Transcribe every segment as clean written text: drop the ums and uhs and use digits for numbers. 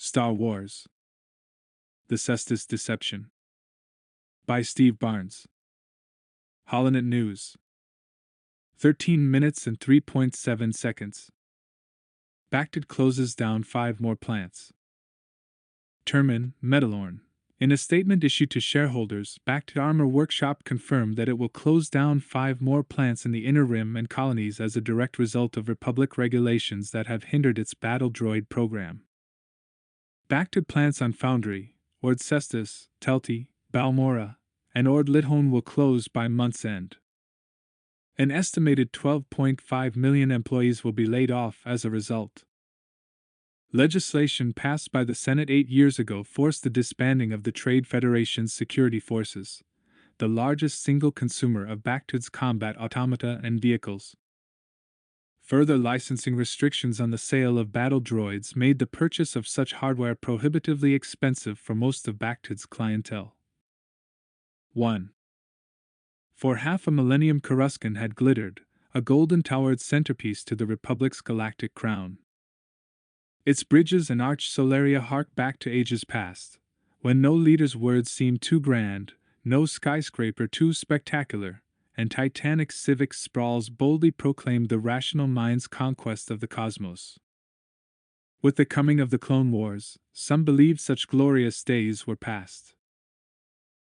Star Wars: The Cestus Deception. By Steve Barnes. Holonet News. 13 minutes and 3.7 seconds. Bactid closes down 5 more plants. Termin, Metalorn. In a statement issued to shareholders, Bactid Armor Workshop confirmed that it will close down 5 more plants in the Inner Rim and colonies as a direct result of Republic regulations that have hindered its battle droid program. Bactid plants on Foundry, Ord Cestus, Telti, Balmora, and Ord Lithone will close by month's end. An estimated 12.5 million employees will be laid off as a result. Legislation passed by the Senate 8 years ago forced the disbanding of the Trade Federation's security forces, the largest single consumer of Bactid's combat automata and vehicles. Further licensing restrictions on the sale of battle droids made the purchase of such hardware prohibitively expensive for most of Bactid's clientele. 1. For half a millennium, Coruscant had glittered, a golden-towered centerpiece to the Republic's galactic crown. Its bridges and arch solaria hark back to ages past, when no leader's words seemed too grand, no skyscraper too spectacular, and titanic civic sprawls boldly proclaimed the rational mind's conquest of the cosmos. With the coming of the Clone Wars, some believed such glorious days were past.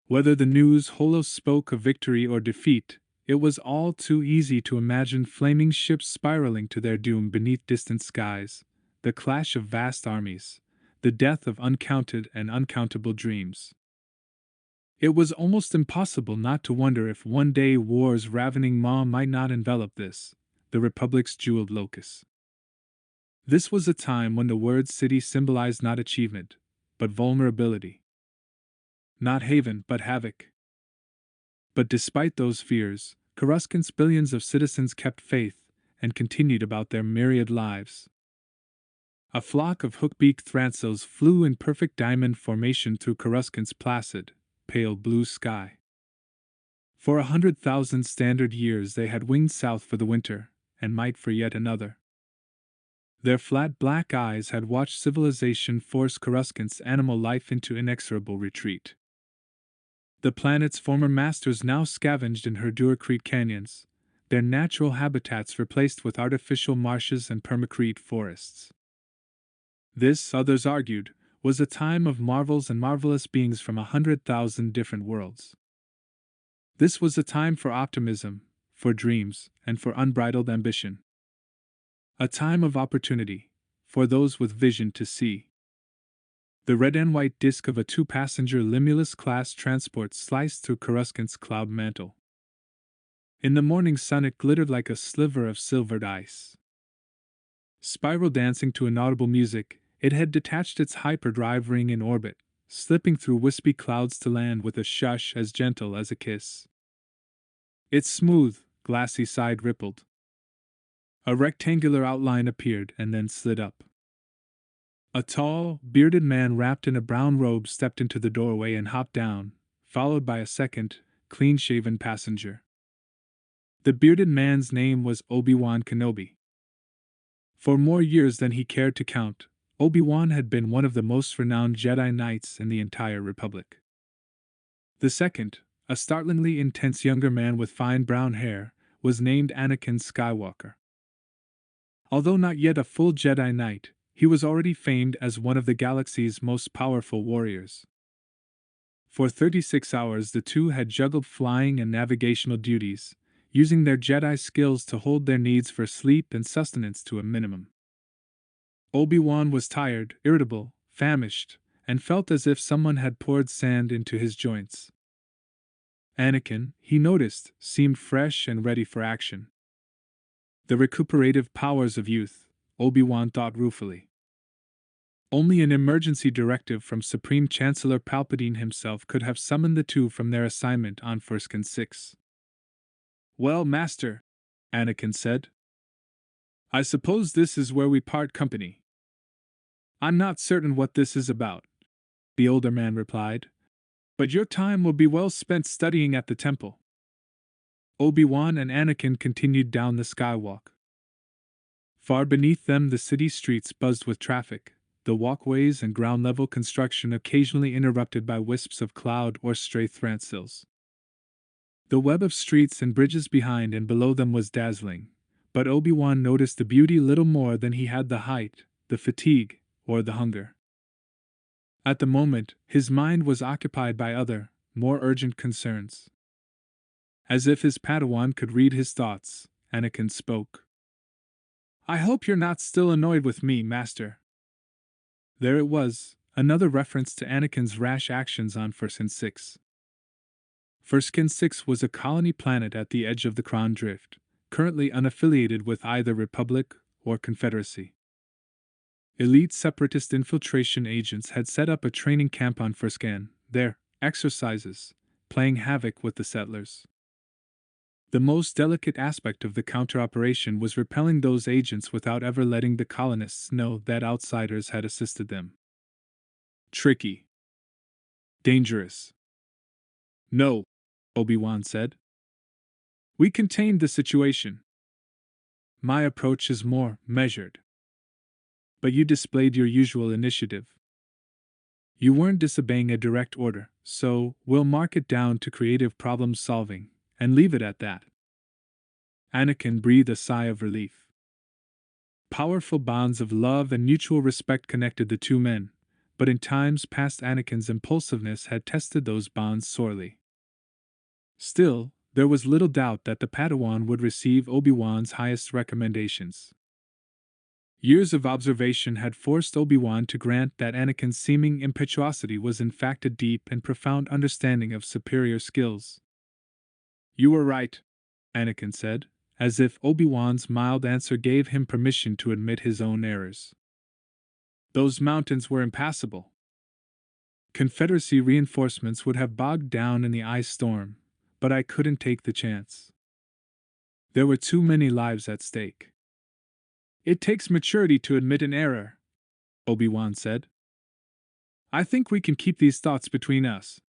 Whether the news holo spoke of victory or defeat, it was all too easy to imagine flaming ships spiraling to their doom beneath distant skies, the clash of vast armies, the death of uncounted and uncountable dreams. It was almost impossible not to wonder if one day war's ravening maw might not envelop this, the Republic's jeweled locus. This was a time when the word city symbolized not achievement, but vulnerability. Not haven, but havoc. But despite those fears, Coruscant's billions of citizens kept faith and continued about their myriad lives. A flock of hook-beaked thransos flew in perfect diamond formation through Coruscant's placid, pale blue sky. For 100,000 standard years they had winged south for the winter, and might for yet another. Their flat black eyes had watched civilization force Coruscant's animal life into inexorable retreat. The planet's former masters now scavenged in Herdurecrete canyons, their natural habitats replaced with artificial marshes and permacrete forests. This, others argued, was a time of marvels and marvelous beings from 100,000 different worlds. This was a time for optimism, for dreams, and for unbridled ambition. A time of opportunity, for those with vision to see. The red and white disk of a 2-passenger Limulus-class transport sliced through Coruscant's cloud mantle. In the morning sun it glittered like a sliver of silvered ice. Spiral dancing to inaudible music, it had detached its hyperdrive ring in orbit, slipping through wispy clouds to land with a shush as gentle as a kiss. Its smooth, glassy side rippled. A rectangular outline appeared and then slid up. A tall, bearded man wrapped in a brown robe stepped into the doorway and hopped down, followed by a second, clean-shaven passenger. The bearded man's name was Obi-Wan Kenobi. For more years than he cared to count, Obi-Wan had been one of the most renowned Jedi Knights in the entire Republic. The second, a startlingly intense younger man with fine brown hair, was named Anakin Skywalker. Although not yet a full Jedi Knight, he was already famed as one of the galaxy's most powerful warriors. For 36 hours the two had juggled flying and navigational duties, using their Jedi skills to hold their needs for sleep and sustenance to a minimum. Obi-Wan was tired, irritable, famished, and felt as if someone had poured sand into his joints. Anakin, he noticed, seemed fresh and ready for action. The recuperative powers of youth, Obi-Wan thought ruefully. Only an emergency directive from Supreme Chancellor Palpatine himself could have summoned the two from their assignment on Furskin 6. "Well, Master," Anakin said, "I suppose this is where we part company." "I'm not certain what this is about," the older man replied, "but your time will be well spent studying at the temple." Obi-Wan and Anakin continued down the skywalk. Far beneath them the city streets buzzed with traffic, the walkways and ground-level construction occasionally interrupted by wisps of cloud or stray thransills. The web of streets and bridges behind and below them was dazzling, but Obi-Wan noticed the beauty little more than he had the height, the fatigue, or the hunger. At the moment, his mind was occupied by other, more urgent concerns. As if his Padawan could read his thoughts, Anakin spoke. "I hope you're not still annoyed with me, Master." There it was, another reference to Anakin's rash actions on Furskin 6. Furskin 6 was a colony planet at the edge of the Kron Drift, currently unaffiliated with either Republic or Confederacy. Elite separatist infiltration agents had set up a training camp on Furskin, their exercises, playing havoc with the settlers. The most delicate aspect of the counter-operation was repelling those agents without ever letting the colonists know that outsiders had assisted them. Tricky. Dangerous. "No," Obi-Wan said. "We contained the situation. My approach is more measured. But you displayed your usual initiative. You weren't disobeying a direct order, so we'll mark it down to creative problem-solving, and leave it at that." Anakin breathed a sigh of relief. Powerful bonds of love and mutual respect connected the two men, but in times past Anakin's impulsiveness had tested those bonds sorely. Still, there was little doubt that the Padawan would receive Obi-Wan's highest recommendations. Years of observation had forced Obi-Wan to grant that Anakin's seeming impetuosity was in fact a deep and profound understanding of superior skills. "You were right," Anakin said, as if Obi-Wan's mild answer gave him permission to admit his own errors. "Those mountains were impassable. Confederacy reinforcements would have bogged down in the ice storm, but I couldn't take the chance. There were too many lives at stake." "It takes maturity to admit an error," Obi-Wan said. "I think we can keep these thoughts between us.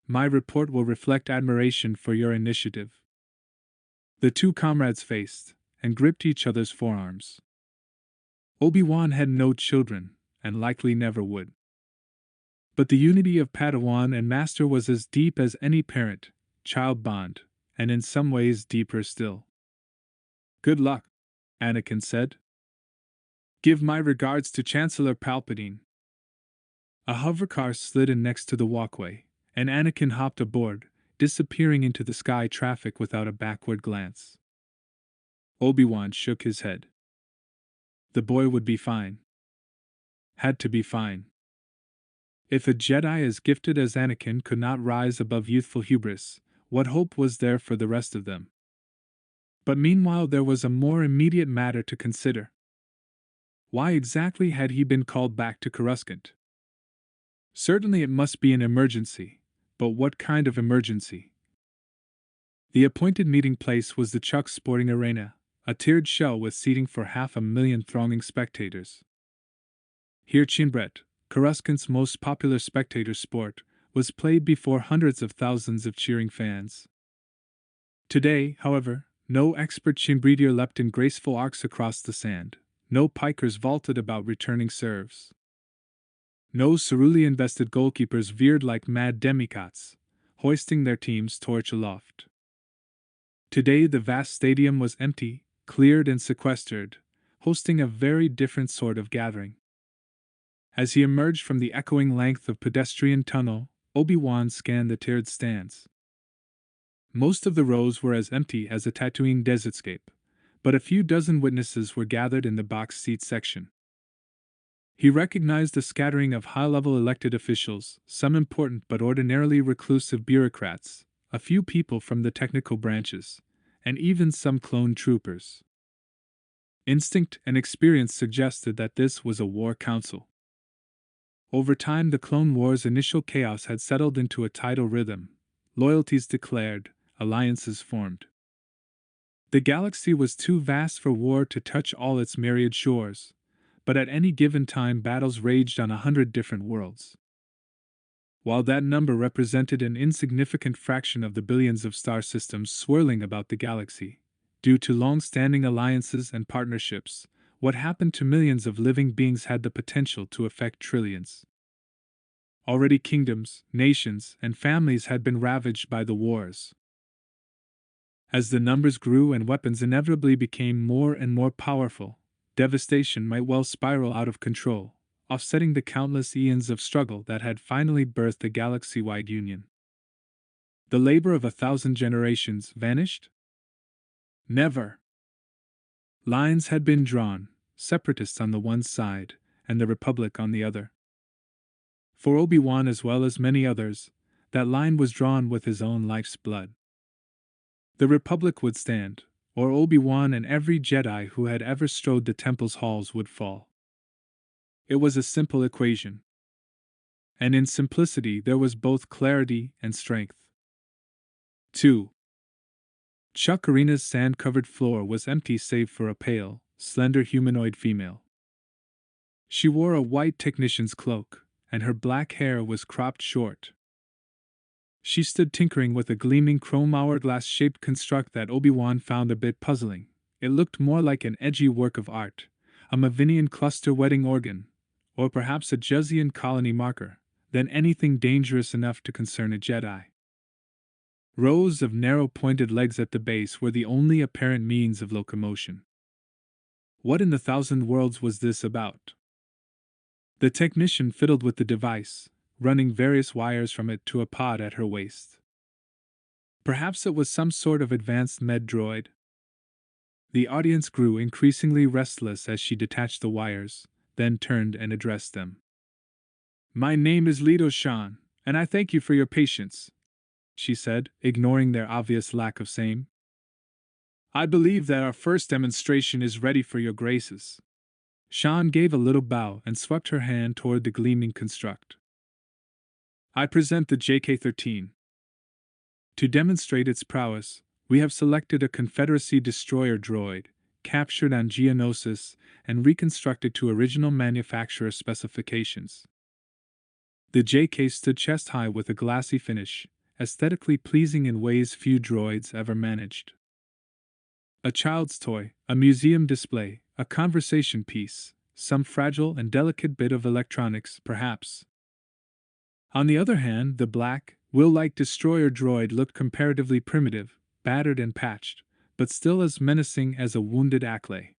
My report will reflect admiration for your initiative." The two comrades faced, and gripped each other's forearms. Obi-Wan had no children, and likely never would. But the unity of Padawan and Master was as deep as any parent-child bond, and in some ways deeper still. "Good luck," Anakin said. "Give my regards to Chancellor Palpatine." A hovercar slid in next to the walkway, and Anakin hopped aboard, disappearing into the sky traffic without a backward glance. Obi-Wan shook his head. The boy would be fine. Had to be fine. If a Jedi as gifted as Anakin could not rise above youthful hubris, what hope was there for the rest of them? But meanwhile there was a more immediate matter to consider. Why exactly had he been called back to Coruscant? Certainly it must be an emergency. But what kind of emergency? The appointed meeting place was the Chuck Sporting Arena, a tiered shell with seating for 500,000 thronging spectators. Here Chinbret, Coruscant's most popular spectator sport, was played before hundreds of thousands of cheering fans. Today, however, no expert Chinbredier leapt in graceful arcs across the sand, no pikers vaulted about returning serves. No cerulean-vested goalkeepers veered like mad demigods, hoisting their team's torch aloft. Today the vast stadium was empty, cleared and sequestered, hosting a very different sort of gathering. As he emerged from the echoing length of pedestrian tunnel, Obi-Wan scanned the tiered stands. Most of the rows were as empty as a Tatooine desertscape, but a few dozen witnesses were gathered in the box seat section. He recognized a scattering of high-level elected officials, some important but ordinarily reclusive bureaucrats, a few people from the technical branches, and even some clone troopers. Instinct and experience suggested that this was a war council. Over time the Clone Wars' initial chaos had settled into a tidal rhythm, loyalties declared, alliances formed. The galaxy was too vast for war to touch all its myriad shores, but at any given time battles raged on 100 different worlds. While that number represented an insignificant fraction of the billions of star systems swirling about the galaxy, due to long-standing alliances and partnerships, what happened to millions of living beings had the potential to affect trillions. Already kingdoms, nations, and families had been ravaged by the wars. As the numbers grew and weapons inevitably became more and more powerful, devastation might well spiral out of control, offsetting the countless eons of struggle that had finally birthed a galaxy-wide union. The labor of 1,000 generations vanished? Never. Lines had been drawn, separatists on the one side, and the Republic on the other. For Obi-Wan as well as many others, that line was drawn with his own life's blood. The Republic would stand, or Obi-Wan and every Jedi who had ever strode the temple's halls would fall. It was a simple equation. And in simplicity there was both clarity and strength. 2. Chuck Arena's sand-covered floor was empty save for a pale, slender humanoid female. She wore a white technician's cloak, and her black hair was cropped short. She stood tinkering with a gleaming chrome hourglass-shaped construct that Obi-Wan found a bit puzzling. It looked more like an edgy work of art, a Mavinian cluster wedding organ, or perhaps a Juzian colony marker, than anything dangerous enough to concern a Jedi. Rows of narrow pointed legs at the base were the only apparent means of locomotion. What in the thousand worlds was this about? The technician fiddled with the device, running various wires from it to a pod at her waist. Perhaps it was some sort of advanced med droid. The audience grew increasingly restless as she detached the wires, then turned and addressed them. "My name is Leto Shan, and I thank you for your patience," she said, ignoring their obvious lack of same. "I believe that our first demonstration is ready for your graces." Shan gave a little bow and swept her hand toward the gleaming construct. "I present the JK-13. To demonstrate its prowess, we have selected a Confederacy destroyer droid, captured on Geonosis, and reconstructed to original manufacturer specifications." The JK stood chest-high with a glassy finish, aesthetically pleasing in ways few droids ever managed. A child's toy, a museum display, a conversation piece, some fragile and delicate bit of electronics, perhaps. On the other hand, the black, will-like destroyer droid looked comparatively primitive, battered and patched, but still as menacing as a wounded Acklay.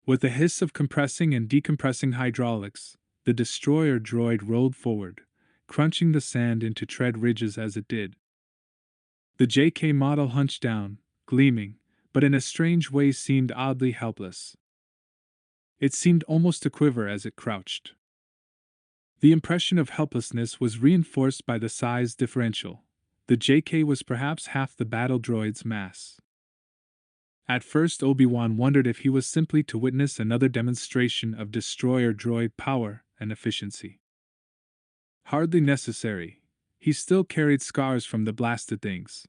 With a hiss of compressing and decompressing hydraulics, the destroyer droid rolled forward, crunching the sand into tread ridges as it did. The JK model hunched down, gleaming, but in a strange way seemed oddly helpless. It seemed almost to quiver as it crouched. The impression of helplessness was reinforced by the size differential. The JK was perhaps half the battle droid's mass. At first Obi-Wan wondered if he was simply to witness another demonstration of destroyer droid power and efficiency. Hardly necessary. He still carried scars from the blasted things.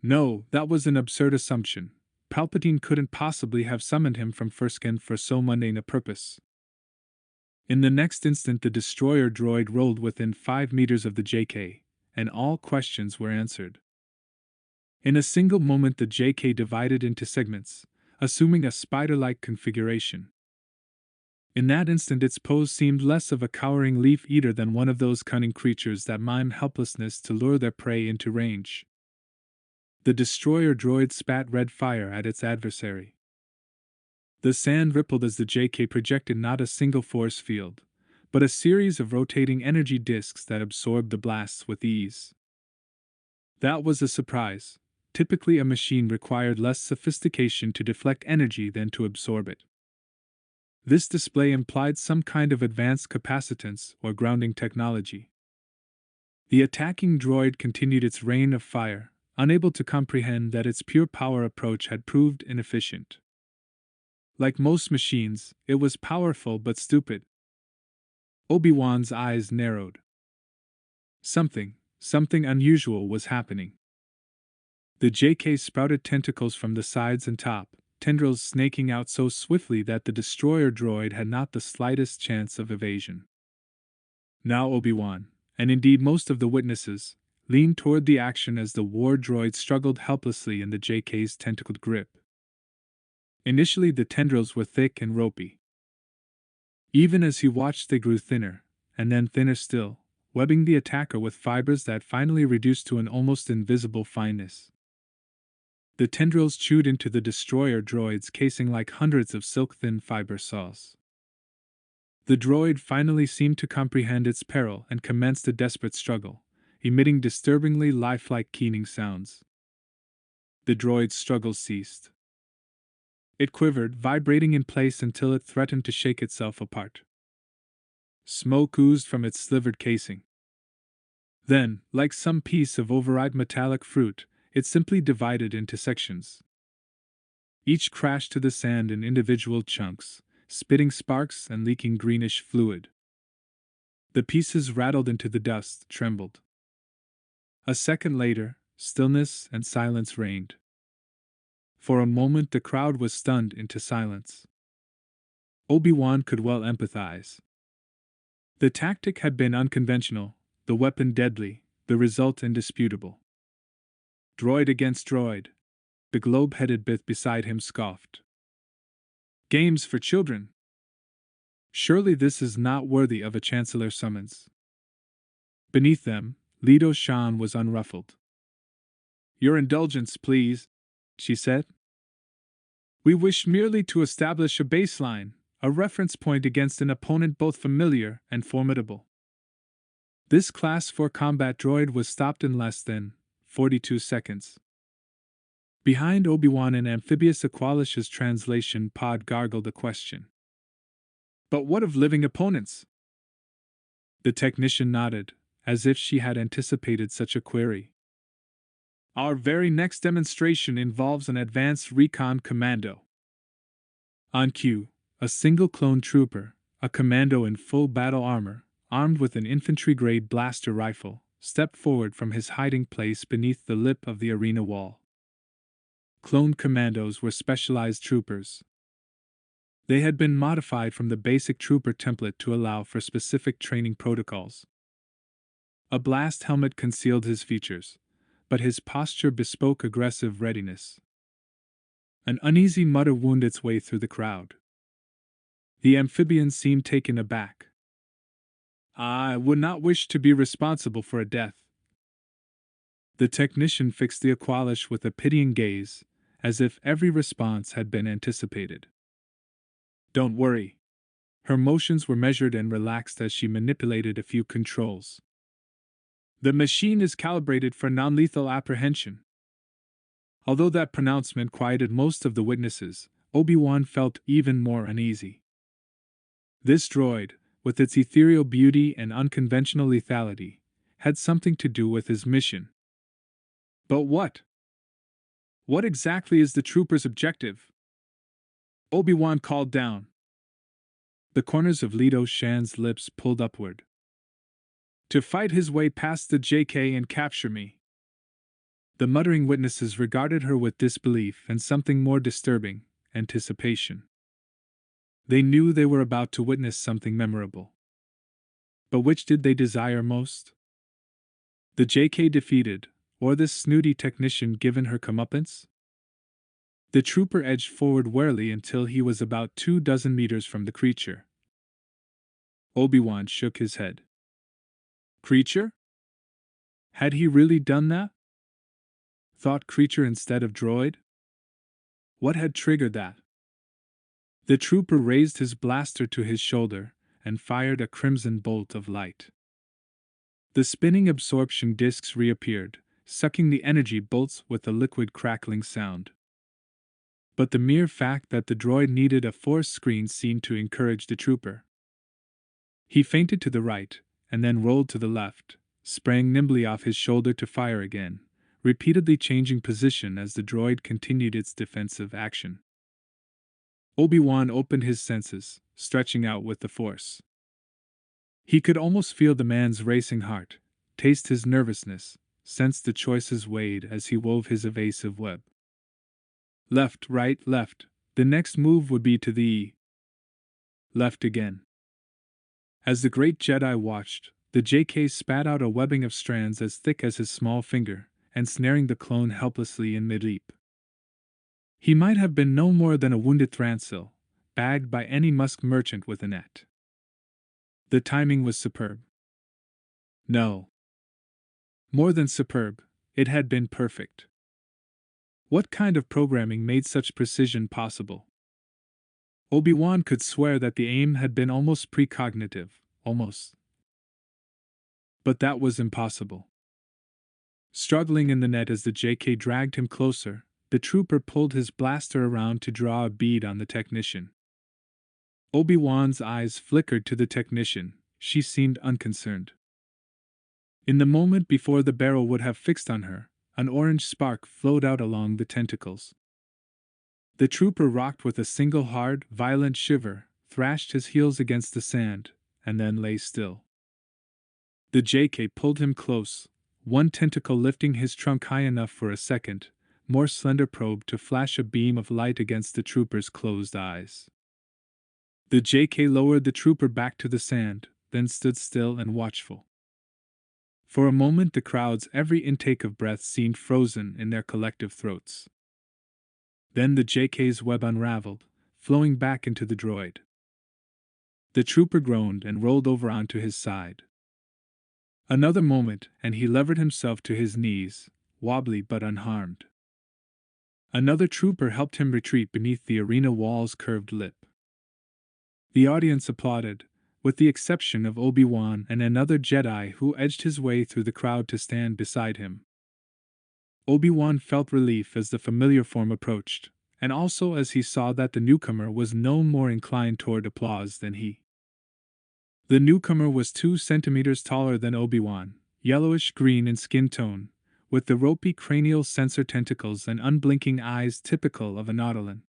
No, that was an absurd assumption. Palpatine couldn't possibly have summoned him from Furskin for so mundane a purpose. In the next instant the destroyer droid rolled within 5 meters of the JK, and all questions were answered. In a single moment the JK divided into segments, assuming a spider-like configuration. In that instant its pose seemed less of a cowering leaf-eater than one of those cunning creatures that mime helplessness to lure their prey into range. The destroyer droid spat red fire at its adversary. The sand rippled as the JK projected not a single force field, but a series of rotating energy disks that absorbed the blasts with ease. That was a surprise. Typically a machine required less sophistication to deflect energy than to absorb it. This display implied some kind of advanced capacitance or grounding technology. The attacking droid continued its rain of fire, unable to comprehend that its pure power approach had proved inefficient. Like most machines, it was powerful but stupid. Obi-Wan's eyes narrowed. Something unusual was happening. The JK sprouted tentacles from the sides and top, tendrils snaking out so swiftly that the destroyer droid had not the slightest chance of evasion. Now Obi-Wan, and indeed most of the witnesses, leaned toward the action as the war droid struggled helplessly in the JK's tentacled grip. Initially, the tendrils were thick and ropey. Even as he watched, they grew thinner, and then thinner still, webbing the attacker with fibers that finally reduced to an almost invisible fineness. The tendrils chewed into the destroyer droid's casing like hundreds of silk-thin fiber saws. The droid finally seemed to comprehend its peril and commenced a desperate struggle, emitting disturbingly lifelike keening sounds. The droid's struggle ceased. It quivered, vibrating in place until it threatened to shake itself apart. Smoke oozed from its slivered casing. Then, like some piece of overripe metallic fruit, it simply divided into sections. Each crashed to the sand in individual chunks, spitting sparks and leaking greenish fluid. The pieces rattled into the dust, trembled. A second later, stillness and silence reigned. For a moment the crowd was stunned into silence. Obi-Wan could well empathize. The tactic had been unconventional, the weapon deadly, the result indisputable. Droid against droid. The globe-headed Bith beside him scoffed. Games for children. Surely this is not worthy of a chancellor summons. Beneath them, Leto Shan was unruffled. Your indulgence, please, she said. We wish merely to establish a baseline, a reference point against an opponent both familiar and formidable. This Class 4 combat droid was stopped in less than 42 seconds. Behind Obi-Wan, an amphibious Aqualish's translation pod gargled a question. But what of living opponents? The technician nodded, as if she had anticipated such a query. Our very next demonstration involves an advanced recon commando. On cue, a single clone trooper, a commando in full battle armor, armed with an infantry-grade blaster rifle, stepped forward from his hiding place beneath the lip of the arena wall. Clone commandos were specialized troopers. They had been modified from the basic trooper template to allow for specific training protocols. A blast helmet concealed his features, but his posture bespoke aggressive readiness. An uneasy mutter wound its way through the crowd. The amphibian seemed taken aback. I would not wish to be responsible for a death. The technician fixed the Aqualish with a pitying gaze, as if every response had been anticipated. Don't worry. Her motions were measured and relaxed as she manipulated a few controls. The machine is calibrated for non-lethal apprehension. Although that pronouncement quieted most of the witnesses, Obi-Wan felt even more uneasy. This droid, with its ethereal beauty and unconventional lethality, had something to do with his mission. But what? What exactly is the trooper's objective? Obi-Wan called down. The corners of Leto Shan's lips pulled upward. To fight his way past the JK and capture me. The muttering witnesses regarded her with disbelief and something more disturbing, anticipation. They knew they were about to witness something memorable. But which did they desire most? The JK defeated, or this snooty technician given her comeuppance? The trooper edged forward warily until he was about 24 meters from the creature. Obi-Wan shook his head. Creature? Had he really done that? Thought creature instead of droid? What had triggered that? The trooper raised his blaster to his shoulder and fired a crimson bolt of light. The spinning absorption discs reappeared, sucking the energy bolts with a liquid crackling sound. But the mere fact that the droid needed a force screen seemed to encourage the trooper. He feinted to the right, and then rolled to the left, sprang nimbly off his shoulder to fire again, repeatedly changing position as the droid continued its defensive action. Obi-Wan opened his senses, stretching out with the force. He could almost feel the man's racing heart, taste his nervousness, sense the choices weighed as he wove his evasive web. Left, right, left. The next move would be to the left again. As the great Jedi watched, the JK spat out a webbing of strands as thick as his small finger, ensnaring the clone helplessly in mid-leap. He might have been no more than a wounded Thransil, bagged by any musk merchant with a net. The timing was superb. No. More than superb, it had been perfect. What kind of programming made such precision possible? Obi-Wan could swear that the aim had been almost precognitive, almost. But that was impossible. Struggling in the net as the JK dragged him closer, the trooper pulled his blaster around to draw a bead on the technician. Obi-Wan's eyes flickered to the technician. She seemed unconcerned. In the moment before the barrel would have fixed on her, an orange spark flowed out along the tentacles. The trooper rocked with a single hard, violent shiver, thrashed his heels against the sand, and then lay still. The JK pulled him close, one tentacle lifting his trunk high enough for a second, more slender probe to flash a beam of light against the trooper's closed eyes. The JK lowered the trooper back to the sand, then stood still and watchful. For a moment the crowd's every intake of breath seemed frozen in their collective throats. Then the JK's web unraveled, flowing back into the droid. The trooper groaned and rolled over onto his side. Another moment, and he levered himself to his knees, wobbly but unharmed. Another trooper helped him retreat beneath the arena wall's curved lip. The audience applauded, with the exception of Obi-Wan and another Jedi who edged his way through the crowd to stand beside him. Obi-Wan felt relief as the familiar form approached, and also as he saw that the newcomer was no more inclined toward applause than he. The newcomer was 2 centimeters taller than Obi-Wan, yellowish-green in skin tone, with the ropey cranial sensor tentacles and unblinking eyes typical of a Nautolan.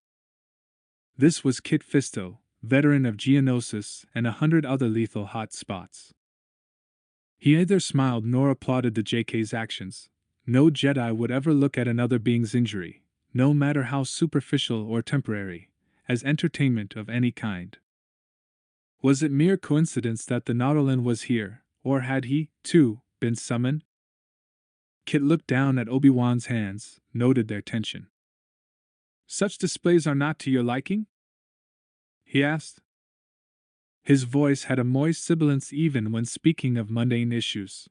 This was Kit Fisto, veteran of Geonosis and 100 other lethal hot spots. He neither smiled nor applauded the JK's actions. No Jedi would ever look at another being's injury, no matter how superficial or temporary, as entertainment of any kind. Was it mere coincidence that the Nautolan was here, or had he, too, been summoned? Kit looked down at Obi-Wan's hands, noted their tension. "Such displays are not to your liking?" he asked. His voice had a moist sibilance even when speaking of mundane issues.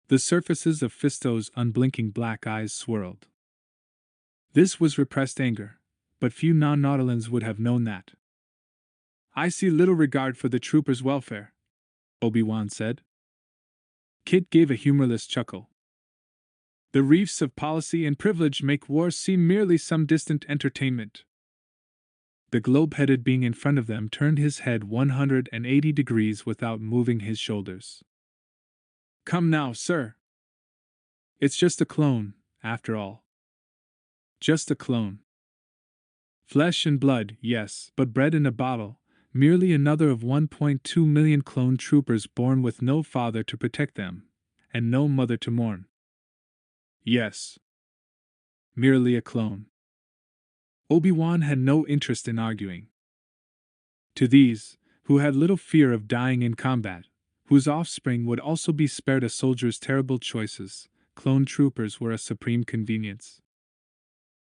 The surfaces of Fisto's unblinking black eyes swirled. This was repressed anger, but few non-Nautolans would have known that. "I see little regard for the trooper's welfare," Obi-Wan said. Kit gave a humorless chuckle. "The reefs of policy and privilege make war seem merely some distant entertainment." The globe-headed being in front of them turned his head 180 degrees without moving his shoulders. "Come now, sir. It's just a clone, after all. Just a clone. Flesh and blood, yes, but bred in a bottle, merely another of 1.2 million clone troopers born with no father to protect them, and no mother to mourn. Yes. Merely a clone." Obi-Wan had no interest in arguing. To these, who had little fear of dying in combat, whose offspring would also be spared a soldier's terrible choices, clone troopers were a supreme convenience.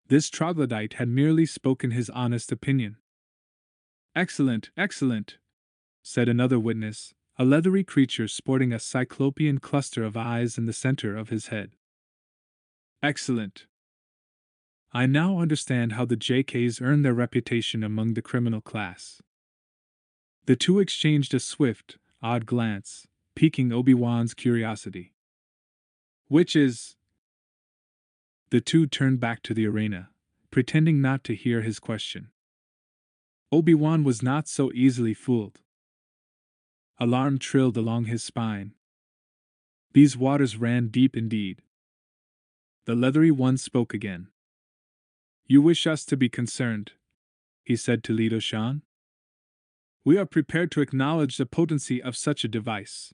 This troglodyte had merely spoken his honest opinion. "Excellent, excellent," said another witness, a leathery creature sporting a cyclopean cluster of eyes in the center of his head. "Excellent. I now understand how the JKs earn their reputation among the criminal class." The two exchanged a swift, odd glance, piquing Obi-Wan's curiosity. "Which is?" The two turned back to the arena, pretending not to hear his question. Obi-Wan was not so easily fooled. Alarm trilled along his spine. These waters ran deep indeed. The leathery one spoke again. "You wish us to be concerned," he said to Leto Shan. "We are prepared to acknowledge the potency of such a device.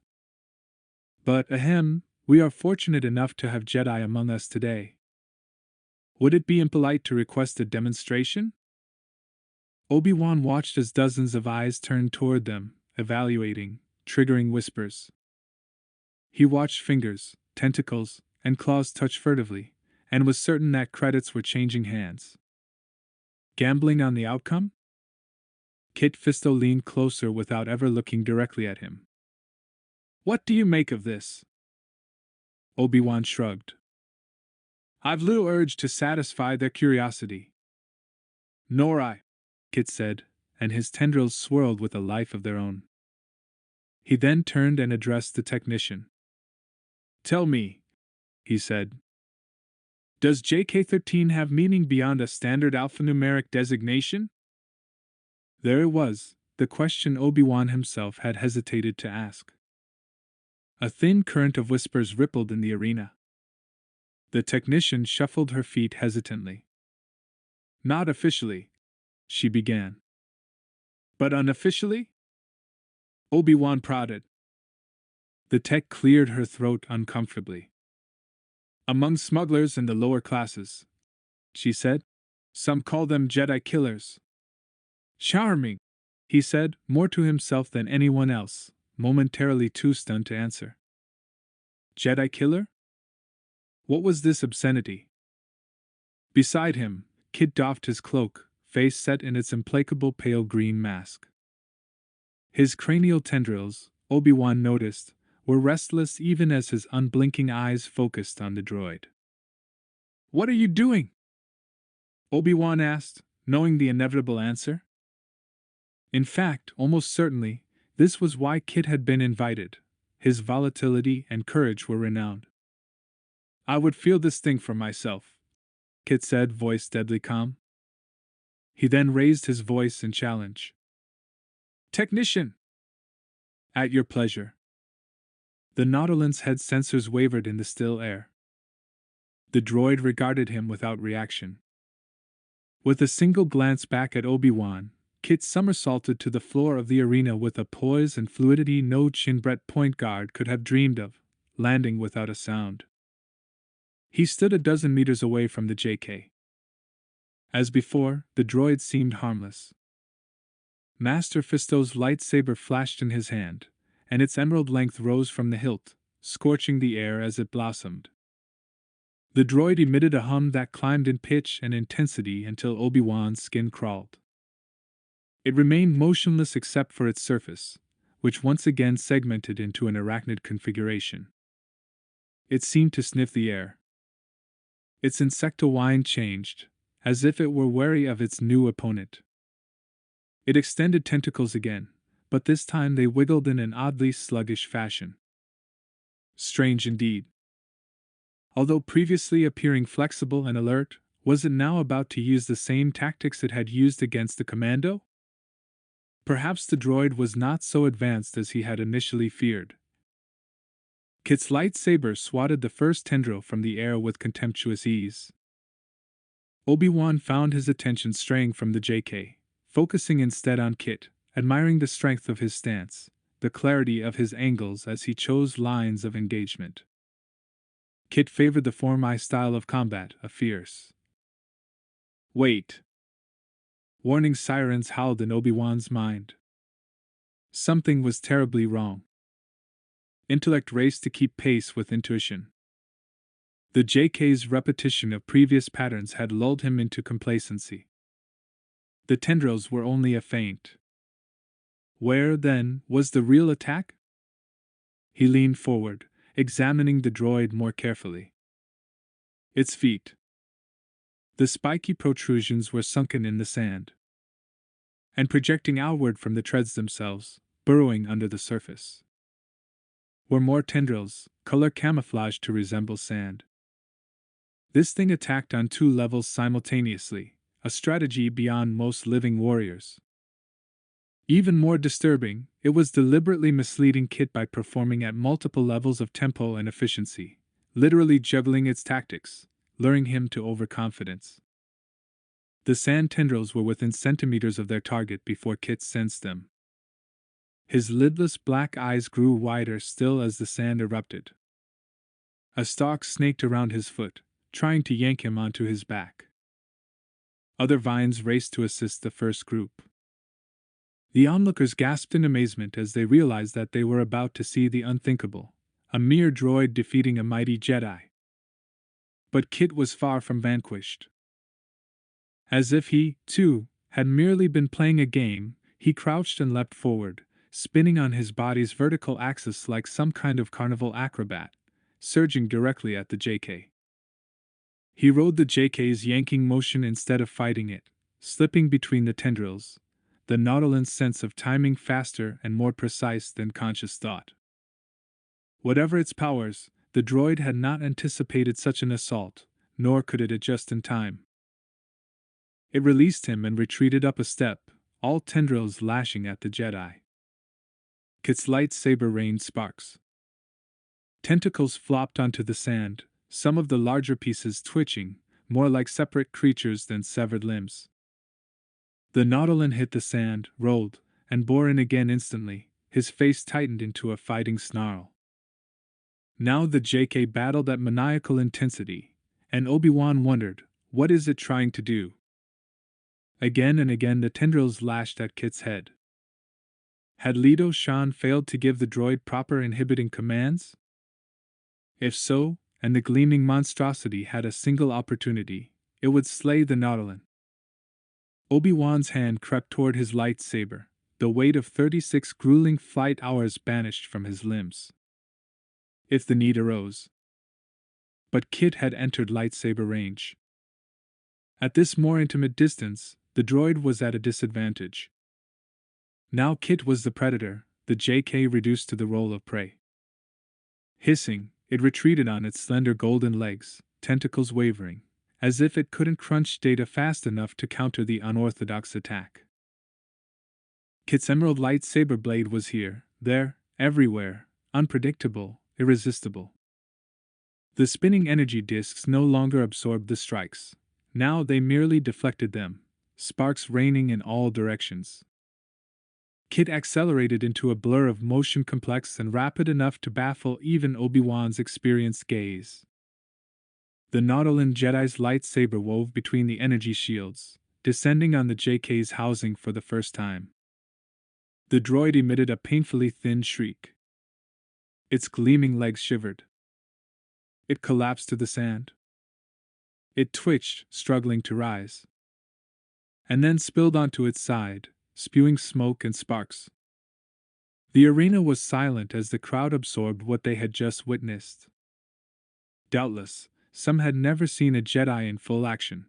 But, ahem, we are fortunate enough to have Jedi among us today. Would it be impolite to request a demonstration?" Obi-Wan watched as dozens of eyes turned toward them, evaluating, triggering whispers. He watched fingers, tentacles, and claws touch furtively, and was certain that credits were changing hands. Gambling on the outcome? Kit Fisto leaned closer without ever looking directly at him. What do you make of this? Obi-Wan shrugged. I've little urge to satisfy their curiosity. Nor I, Kit said, and his tendrils swirled with a life of their own. He then turned and addressed the technician. Tell me, he said. Does JK-13 have meaning beyond a standard alphanumeric designation? There it was, the question Obi-Wan himself had hesitated to ask. A thin current of whispers rippled in the arena. The technician shuffled her feet hesitantly. Not officially, she began. But unofficially? Obi-Wan prodded. The tech cleared her throat uncomfortably. Among smugglers in the lower classes, she said, some call them Jedi killers. Charming, he said, more to himself than anyone else, momentarily too stunned to answer. Jedi killer? What was this obscenity? Beside him, Kit doffed his cloak, face set in its implacable pale green mask. His cranial tendrils, Obi-Wan noticed, were restless even as his unblinking eyes focused on the droid. What are you doing? Obi-Wan asked, knowing the inevitable answer. In fact, almost certainly, this was why Kit had been invited. His volatility and courage were renowned. I would feel this thing for myself, Kit said, voice deadly calm. He then raised his voice in challenge. Technician! At your pleasure. The Nautilin's head sensors wavered in the still air. The droid regarded him without reaction. With a single glance back at Obi-Wan, Kit somersaulted to the floor of the arena with a poise and fluidity no Chinbret point guard could have dreamed of, landing without a sound. He stood a dozen meters away from the JK. As before, the droid seemed harmless. Master Fisto's lightsaber flashed in his hand, and its emerald length rose from the hilt, scorching the air as it blossomed. The droid emitted a hum that climbed in pitch and intensity until Obi-Wan's skin crawled. It remained motionless except for its surface, which once again segmented into an arachnid configuration. It seemed to sniff the air. Its insectoid changed, as if it were wary of its new opponent. It extended tentacles again, but this time they wiggled in an oddly sluggish fashion. Strange indeed. Although previously appearing flexible and alert, was it now about to use the same tactics it had used against the commando? Perhaps the droid was not so advanced as he had initially feared. Kit's lightsaber swatted the first tendril from the air with contemptuous ease. Obi-Wan found his attention straying from the JK, focusing instead on Kit, admiring the strength of his stance, the clarity of his angles as he chose lines of engagement. Kit favored the Form-I style of combat, a fierce. Wait! Warning sirens howled in Obi-Wan's mind. Something was terribly wrong. Intellect raced to keep pace with intuition. The JK's repetition of previous patterns had lulled him into complacency. The tendrils were only a feint. Where, then, was the real attack? He leaned forward, examining the droid more carefully. Its feet. The spiky protrusions were sunken in the sand, and projecting outward from the treads themselves, burrowing under the surface, were more tendrils, color camouflaged to resemble sand. This thing attacked on two levels simultaneously, a strategy beyond most living warriors. Even more disturbing, it was deliberately misleading Kit by performing at multiple levels of tempo and efficiency, literally juggling its tactics, luring him to overconfidence. The sand tendrils were within centimeters of their target before Kit sensed them. His lidless black eyes grew wider still as the sand erupted. A stalk snaked around his foot, trying to yank him onto his back. Other vines raced to assist the first group. The onlookers gasped in amazement as they realized that they were about to see the unthinkable, a mere droid defeating a mighty Jedi. But Kit was far from vanquished. As if he, too, had merely been playing a game, he crouched and leapt forward, spinning on his body's vertical axis like some kind of carnival acrobat, surging directly at the JK. He rode the JK's yanking motion instead of fighting it, slipping between the tendrils, the Nautilin's sense of timing faster and more precise than conscious thought. Whatever its powers, the droid had not anticipated such an assault, nor could it adjust in time. It released him and retreated up a step, all tendrils lashing at the Jedi. Kit's lightsaber rained sparks. Tentacles flopped onto the sand, some of the larger pieces twitching, more like separate creatures than severed limbs. The Nautilin hit the sand, rolled, and bore in again instantly, his face tightened into a fighting snarl. Now the JK battled at maniacal intensity, and Obi-Wan wondered, what is it trying to do? Again and again the tendrils lashed at Kit's head. Had Leto Shan failed to give the droid proper inhibiting commands? If so, and the gleaming monstrosity had a single opportunity, it would slay the Nautilin. Obi-Wan's hand crept toward his lightsaber, the weight of 36 grueling flight hours banished from his limbs. If the need arose. But Kit had entered lightsaber range. At this more intimate distance, the droid was at a disadvantage. Now Kit was the predator, the JK reduced to the role of prey. Hissing, it retreated on its slender golden legs, tentacles wavering, as if it couldn't crunch data fast enough to counter the unorthodox attack. Kit's emerald lightsaber blade was here, there, everywhere, unpredictable, irresistible. The spinning energy discs no longer absorbed the strikes. Now they merely deflected them, sparks raining in all directions. Kit accelerated into a blur of motion complex and rapid enough to baffle even Obi-Wan's experienced gaze. The Nautilin Jedi's lightsaber wove between the energy shields, descending on the JK's housing for the first time. The droid emitted a painfully thin shriek. Its gleaming legs shivered. It collapsed to the sand. It twitched, struggling to rise. And then spilled onto its side, spewing smoke and sparks. The arena was silent as the crowd absorbed what they had just witnessed. Doubtless, some had never seen a Jedi in full action.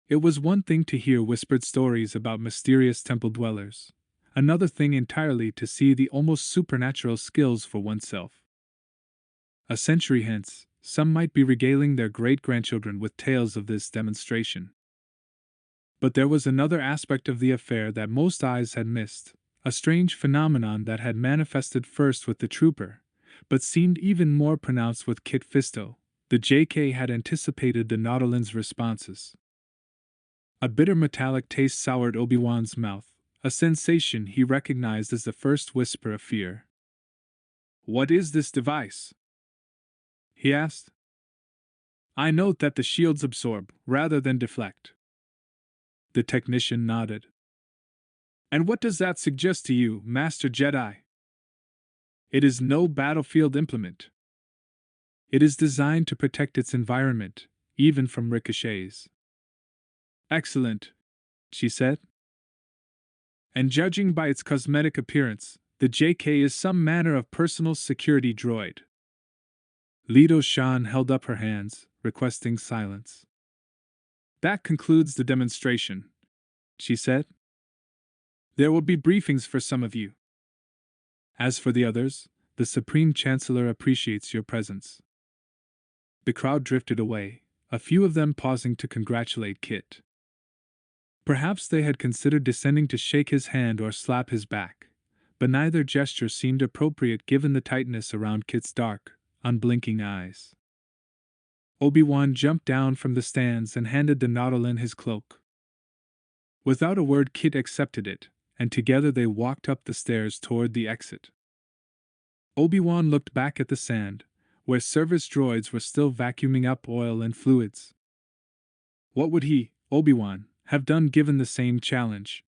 It was one thing to hear whispered stories about mysterious temple dwellers, another thing entirely to see the almost supernatural skills for oneself. A century hence, some might be regaling their great-grandchildren with tales of this demonstration. But there was another aspect of the affair that most eyes had missed, a strange phenomenon that had manifested first with the trooper, but seemed even more pronounced with Kit Fisto. The JK had anticipated the Nautilin's responses. A bitter metallic taste soured Obi-Wan's mouth, a sensation he recognized as the first whisper of fear. "What is this device?" he asked. "I note that the shields absorb, rather than deflect." The technician nodded. "And what does that suggest to you, Master Jedi?" "It is no battlefield implement. It is designed to protect its environment, even from ricochets." "Excellent," she said. "And judging by its cosmetic appearance, the JK is some manner of personal security droid." Leto Shan held up her hands, requesting silence. "That concludes the demonstration," she said. "There will be briefings for some of you. As for the others, the Supreme Chancellor appreciates your presence." The crowd drifted away, a few of them pausing to congratulate Kit. Perhaps they had considered descending to shake his hand or slap his back, but neither gesture seemed appropriate given the tightness around Kit's dark, unblinking eyes. Obi-Wan jumped down from the stands and handed the Nautilin his cloak. Without a word Kit accepted it, and together they walked up the stairs toward the exit. Obi-Wan looked back at the sand, where service droids were still vacuuming up oil and fluids. What would he, Obi-Wan, have done given the same challenge?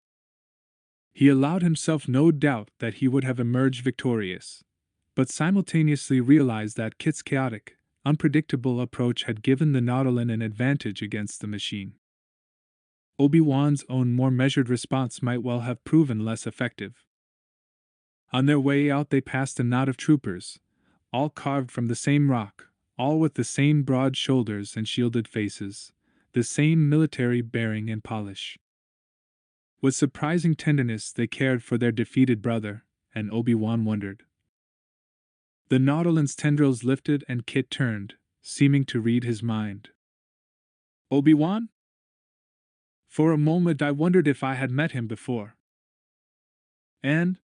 He allowed himself no doubt that he would have emerged victorious, but simultaneously realized that Kit's chaotic, unpredictable approach had given the Nautilin an advantage against the machine. Obi-Wan's own more measured response might well have proven less effective. On their way out, they passed a knot of troopers, all carved from the same rock, all with the same broad shoulders and shielded faces, the same military bearing and polish. With surprising tenderness, they cared for their defeated brother, and Obi-Wan wondered. The Nautilin's tendrils lifted and Kit turned, seeming to read his mind. Obi-Wan? For a moment I wondered if I had met him before. And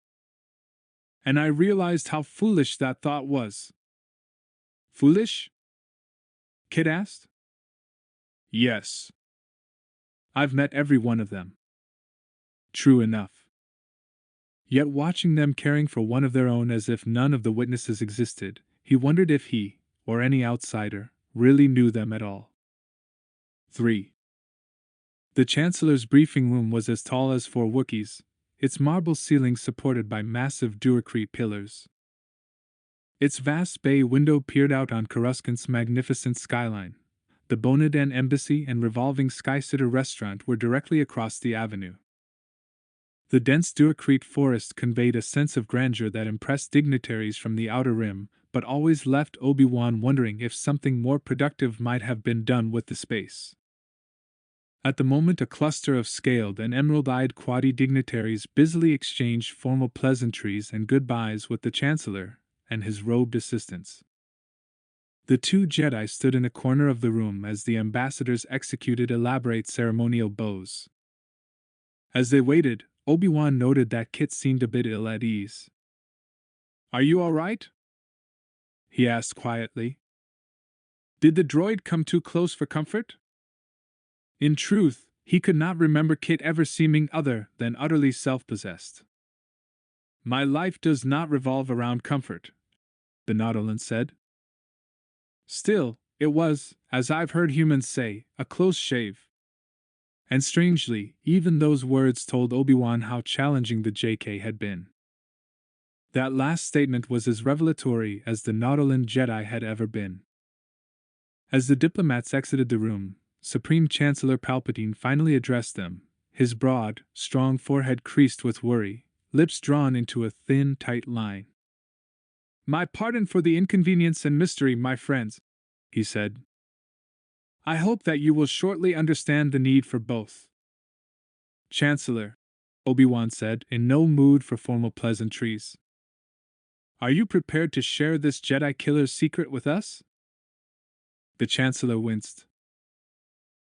I realized how foolish that thought was. Foolish? Kit asked. Yes. I've met every one of them. True enough. Yet watching them caring for one of their own as if none of the witnesses existed, he wondered if he, or any outsider, really knew them at all. 3. The Chancellor's briefing room was as tall as 4 Wookiees, its marble ceiling supported by massive Durecrete pillars. Its vast bay window peered out on Coruscant's magnificent skyline. The Bonadan Embassy and revolving Skysitter restaurant were directly across the avenue. The dense Durecrete forest conveyed a sense of grandeur that impressed dignitaries from the outer rim, but always left Obi-Wan wondering if something more productive might have been done with the space. At the moment, a cluster of scaled and emerald-eyed Quadi dignitaries busily exchanged formal pleasantries and goodbyes with the Chancellor and his robed assistants. The 2 Jedi stood in a corner of the room as the ambassadors executed elaborate ceremonial bows. As they waited, Obi-Wan noted that Kit seemed a bit ill at ease. "Are you all right?" he asked quietly. "Did the droid come too close for comfort?" In truth, he could not remember Kit ever seeming other than utterly self-possessed. "My life does not revolve around comfort," the Nautilin said. Still, it was, as I've heard humans say, a close shave. And strangely, even those words told Obi-Wan how challenging the JK had been. That last statement was as revelatory as the Nautilin Jedi had ever been. As the diplomats exited the room, Supreme Chancellor Palpatine finally addressed them, his broad, strong forehead creased with worry, lips drawn into a thin, tight line. "My pardon for the inconvenience and mystery, my friends," he said. "I hope that you will shortly understand the need for both." "Chancellor," Obi-Wan said, in no mood for formal pleasantries, "are you prepared to share this Jedi killer's secret with us?" The Chancellor winced.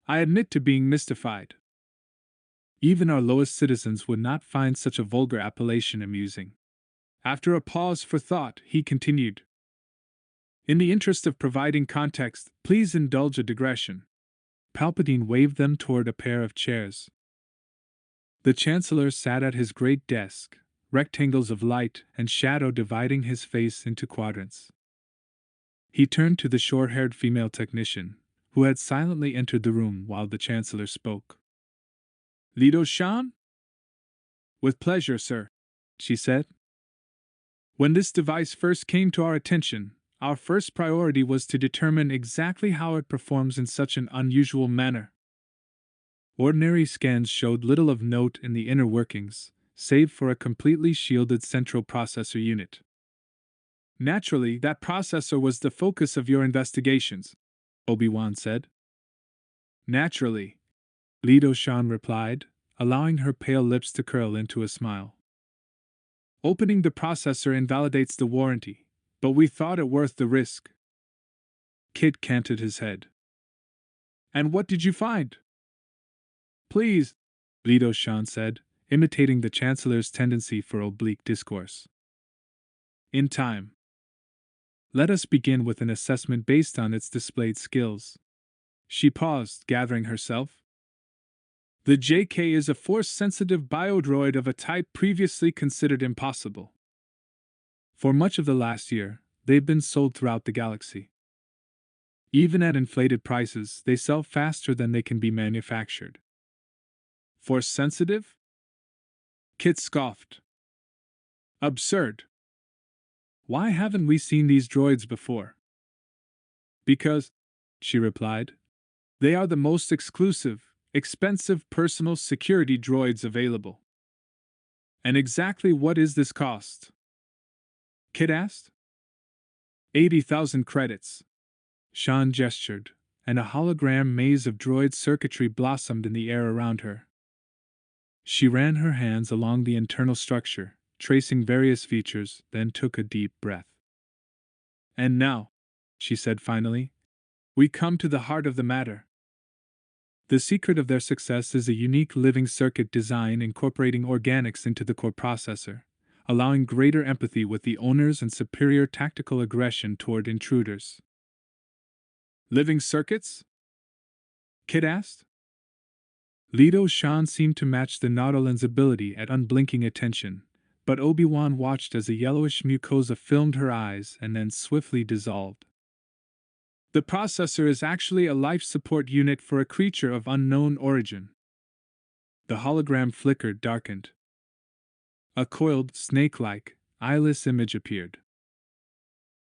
"I admit to being mystified. Even our lowest citizens would not find such a vulgar appellation amusing." After a pause for thought, he continued, "In the interest of providing context, please indulge a digression." Palpatine waved them toward a pair of chairs. The Chancellor sat at his great desk, rectangles of light and shadow dividing his face into quadrants. He turned to the short-haired female technician, who had silently entered the room while the Chancellor spoke. "Leto Shan?" "With pleasure, sir," she said. "When this device first came to our attention, our first priority was to determine exactly how it performs in such an unusual manner. Ordinary scans showed little of note in the inner workings, save for a completely shielded central processor unit. Naturally, that processor was the focus of your investigations," Obi-Wan said. "Naturally," Leto Shan replied, allowing her pale lips to curl into a smile. "Opening the processor invalidates the warranty, but we thought it worth the risk." Kit canted his head. "And what did you find?" "Please," Leto Shan said, imitating the Chancellor's tendency for oblique discourse. "In time. Let us begin with an assessment based on its displayed skills." She paused, gathering herself. "The JK is a force-sensitive biodroid of a type previously considered impossible. For much of the last year, they've been sold throughout the galaxy. Even at inflated prices, they sell faster than they can be manufactured." "Force-sensitive?" Kit scoffed. "Absurd. Why haven't we seen these droids before?" "Because," she replied, "they are the most exclusive, expensive personal security droids available. And exactly what is this cost? Kit asked. 80,000 credits. Shan gestured, and a hologram maze of droid circuitry blossomed in the air around her. She ran her hands along the internal structure, tracing various features, then took a deep breath. And now, she said finally, we come to the heart of the matter. The secret of their success is a unique living circuit design incorporating organics into the core processor, allowing greater empathy with the owners and superior tactical aggression toward intruders. Living circuits? Kit asked. Leto Shan seemed to match the Nautilan's ability at unblinking attention, but Obi-Wan watched as a yellowish mucosa filmed her eyes and then swiftly dissolved. The processor is actually a life support unit for a creature of unknown origin. The hologram flickered, darkened. A coiled, snake-like, eyeless image appeared.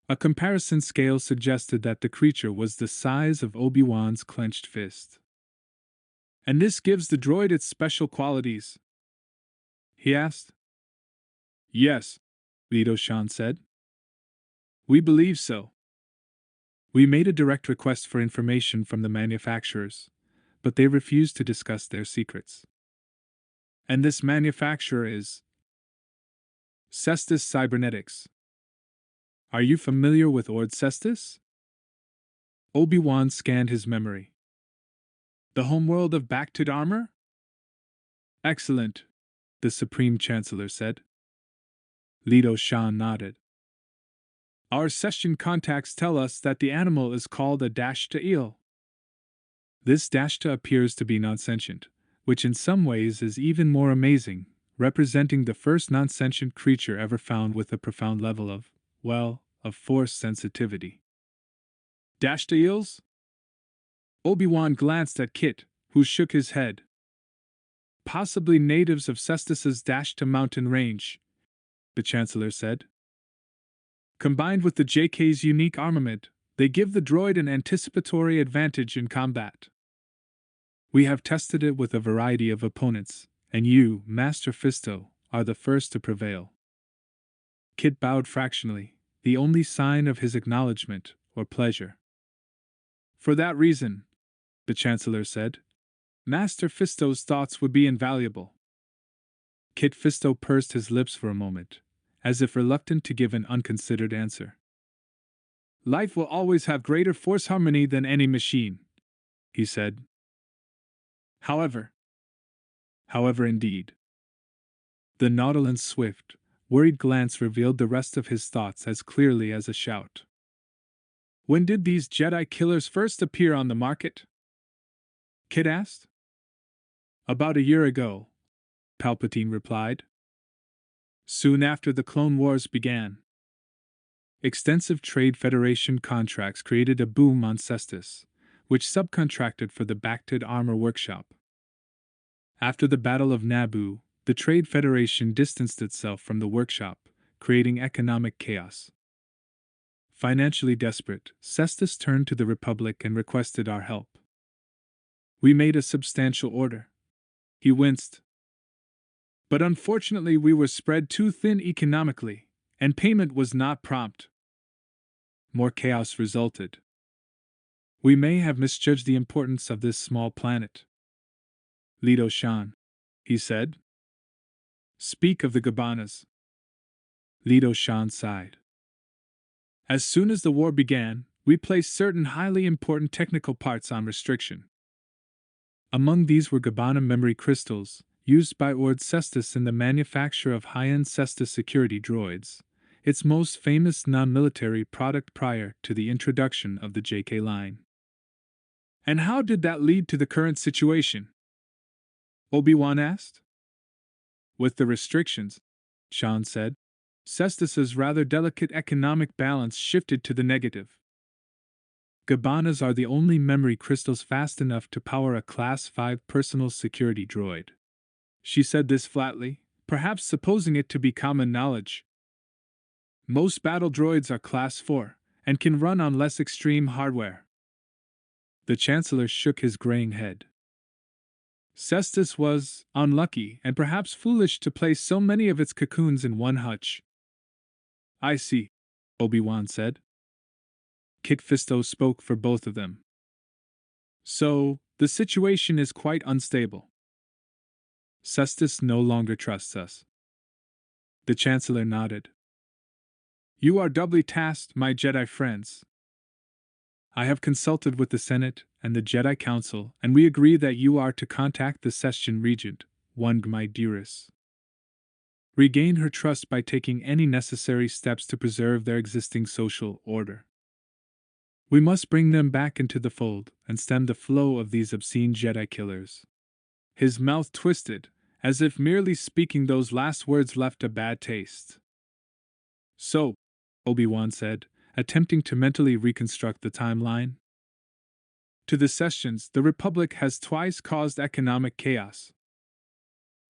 A comparison scale suggested that the creature was the size of Obi-Wan's clenched fist. And this gives the droid its special qualities? He asked. Yes, Leto Shan said. We believe so. We made a direct request for information from the manufacturers, but they refused to discuss their secrets. And this manufacturer is Cestus Cybernetics. Are you familiar with Cestus? Obi-Wan scanned his memory. The homeworld of Bactid armor? Excellent, the Supreme Chancellor said. Leto Shan nodded. Our session contacts tell us that the animal is called a Dashta eel. This Dashta appears to be non-sentient, which in some ways is even more amazing, representing the first non-sentient creature ever found with a profound level of force sensitivity. Dashta eels? Obi-Wan glanced at Kit, who shook his head. Possibly natives of Cestus's Dashta mountain range, the Chancellor said. Combined with the JK's unique armament, they give the droid an anticipatory advantage in combat. We have tested it with a variety of opponents, and you, Master Fisto, are the first to prevail. Kit bowed fractionally, the only sign of his acknowledgement or pleasure. For that reason, the Chancellor said, Master Fisto's thoughts would be invaluable. Kit Fisto pursed his lips for a moment, as if reluctant to give an unconsidered answer. Life will always have greater force harmony than any machine, he said. However indeed. The Nautilan's swift, worried glance revealed the rest of his thoughts as clearly as a shout. When did these Jedi killers first appear on the market? Kit asked. About a year ago, Palpatine replied. Soon after the Clone Wars began. Extensive Trade Federation contracts created a boom on Cestus, which subcontracted for the Bactid Armor Workshop. After the Battle of Naboo, the Trade Federation distanced itself from the workshop, creating economic chaos. Financially desperate, Cestus turned to the Republic and requested our help. We made a substantial order. He winced. But unfortunately we were spread too thin economically, and payment was not prompt. More chaos resulted. We may have misjudged the importance of this small planet. Leto Shan, he said. Speak of the Gabanas. Leto Shan sighed. As soon as the war began, we placed certain highly important technical parts on restriction. Among these were Gabana memory crystals, used by Cestus in the manufacture of high-end Cestus security droids, its most famous non-military product prior to the introduction of the JK line. And how did that lead to the current situation? Obi-Wan asked. With the restrictions, Shan said, Cestus's rather delicate economic balance shifted to the negative. Gabanas are the only memory crystals fast enough to power a Class 5 personal security droid. She said this flatly, perhaps supposing it to be common knowledge. Most battle droids are Class 4, and can run on less extreme hardware. The Chancellor shook his graying head. Cestus was unlucky and perhaps foolish to place so many of its cocoons in one hutch. I see, Obi-Wan said. Kit Fisto spoke for both of them. So, the situation is quite unstable. Cestus no longer trusts us. The Chancellor nodded. You are doubly tasked, my Jedi friends. I have consulted with the Senate and the Jedi Council, and we agree that you are to contact the Session Regent, one my dearest. Regain her trust by taking any necessary steps to preserve their existing social order. We must bring them back into the fold and stem the flow of these obscene Jedi killers. His mouth twisted, as if merely speaking those last words left a bad taste. So, Obi-Wan said, attempting to mentally reconstruct the timeline. To the Sessions, the Republic has twice caused economic chaos.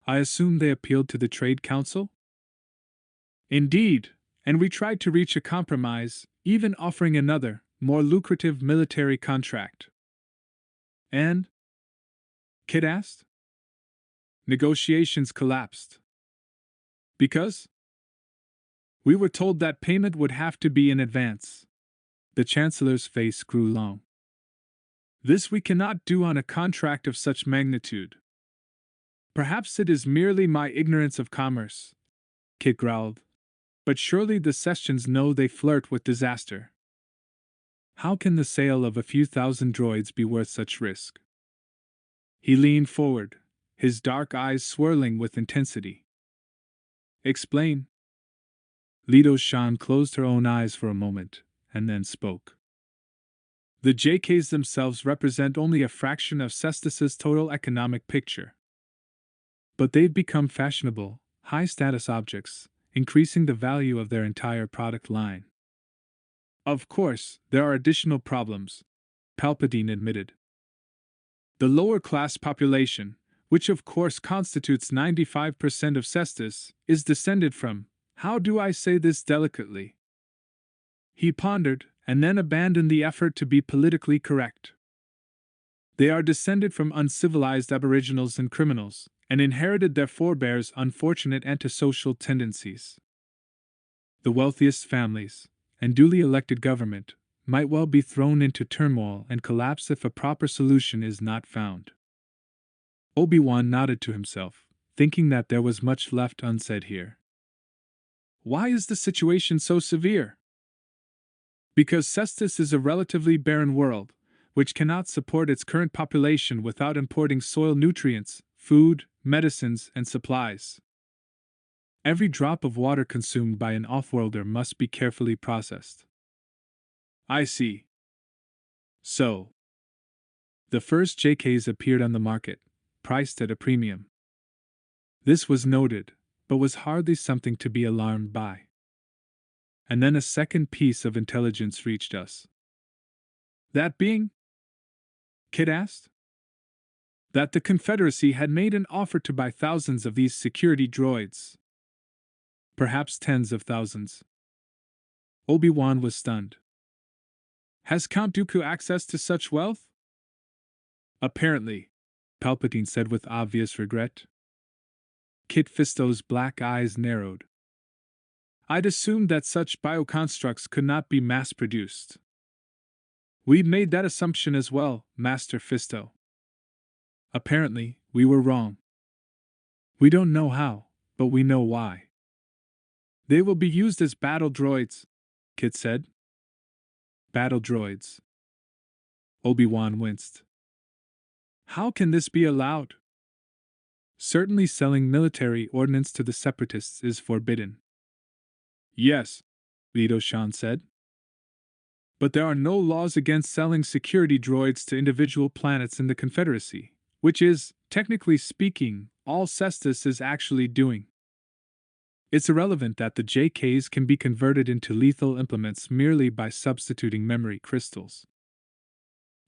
I assume they appealed to the Trade Council? Indeed, and we tried to reach a compromise, even offering another, more lucrative military contract. And? Kit asked. Negotiations collapsed. Because? We were told that payment would have to be in advance. The Chancellor's face grew long. This we cannot do on a contract of such magnitude. Perhaps it is merely my ignorance of commerce, Kit growled. But surely the Sessions know they flirt with disaster. How can the sale of a few thousand droids be worth such risk? He leaned forward, his dark eyes swirling with intensity. Explain. Leto Shan closed her own eyes for a moment, and then spoke. The JKs themselves represent only a fraction of Cestus's total economic picture. But they've become fashionable, high-status objects, increasing the value of their entire product line. Of course, there are additional problems, Palpatine admitted. The lower-class population, which of course constitutes 95% of Cestus, is descended from, how do I say this delicately? He pondered, and then abandoned the effort to be politically correct. They are descended from uncivilized aboriginals and criminals, and inherited their forebears' unfortunate antisocial tendencies. The wealthiest families, and duly elected government, might well be thrown into turmoil and collapse if a proper solution is not found. Obi-Wan nodded to himself, thinking that there was much left unsaid here. Why is the situation so severe? Because Cestus is a relatively barren world, which cannot support its current population without importing soil nutrients, food, medicines, and supplies. Every drop of water consumed by an off-worlder must be carefully processed. I see. So, the first JKs appeared on the market, priced at a premium. This was noted, but was hardly something to be alarmed by. And then a second piece of intelligence reached us. That being? Kit asked. That the Confederacy had made an offer to buy thousands of these security droids. Perhaps tens of thousands. Obi-Wan was stunned. Has Count Dooku access to such wealth? Apparently, Palpatine said with obvious regret. Kit Fisto's black eyes narrowed. I'd assumed that such bioconstructs could not be mass-produced. We'd made that assumption as well, Master Fisto. Apparently, we were wrong. We don't know how, but we know why. They will be used as battle droids, Kit said. Battle droids. Obi-Wan winced. How can this be allowed? Certainly selling military ordnance to the Separatists is forbidden. Yes, Leto Shan said. But there are no laws against selling security droids to individual planets in the Confederacy, which is, technically speaking, all Cestus is actually doing. It's irrelevant that the JKs can be converted into lethal implements merely by substituting memory crystals.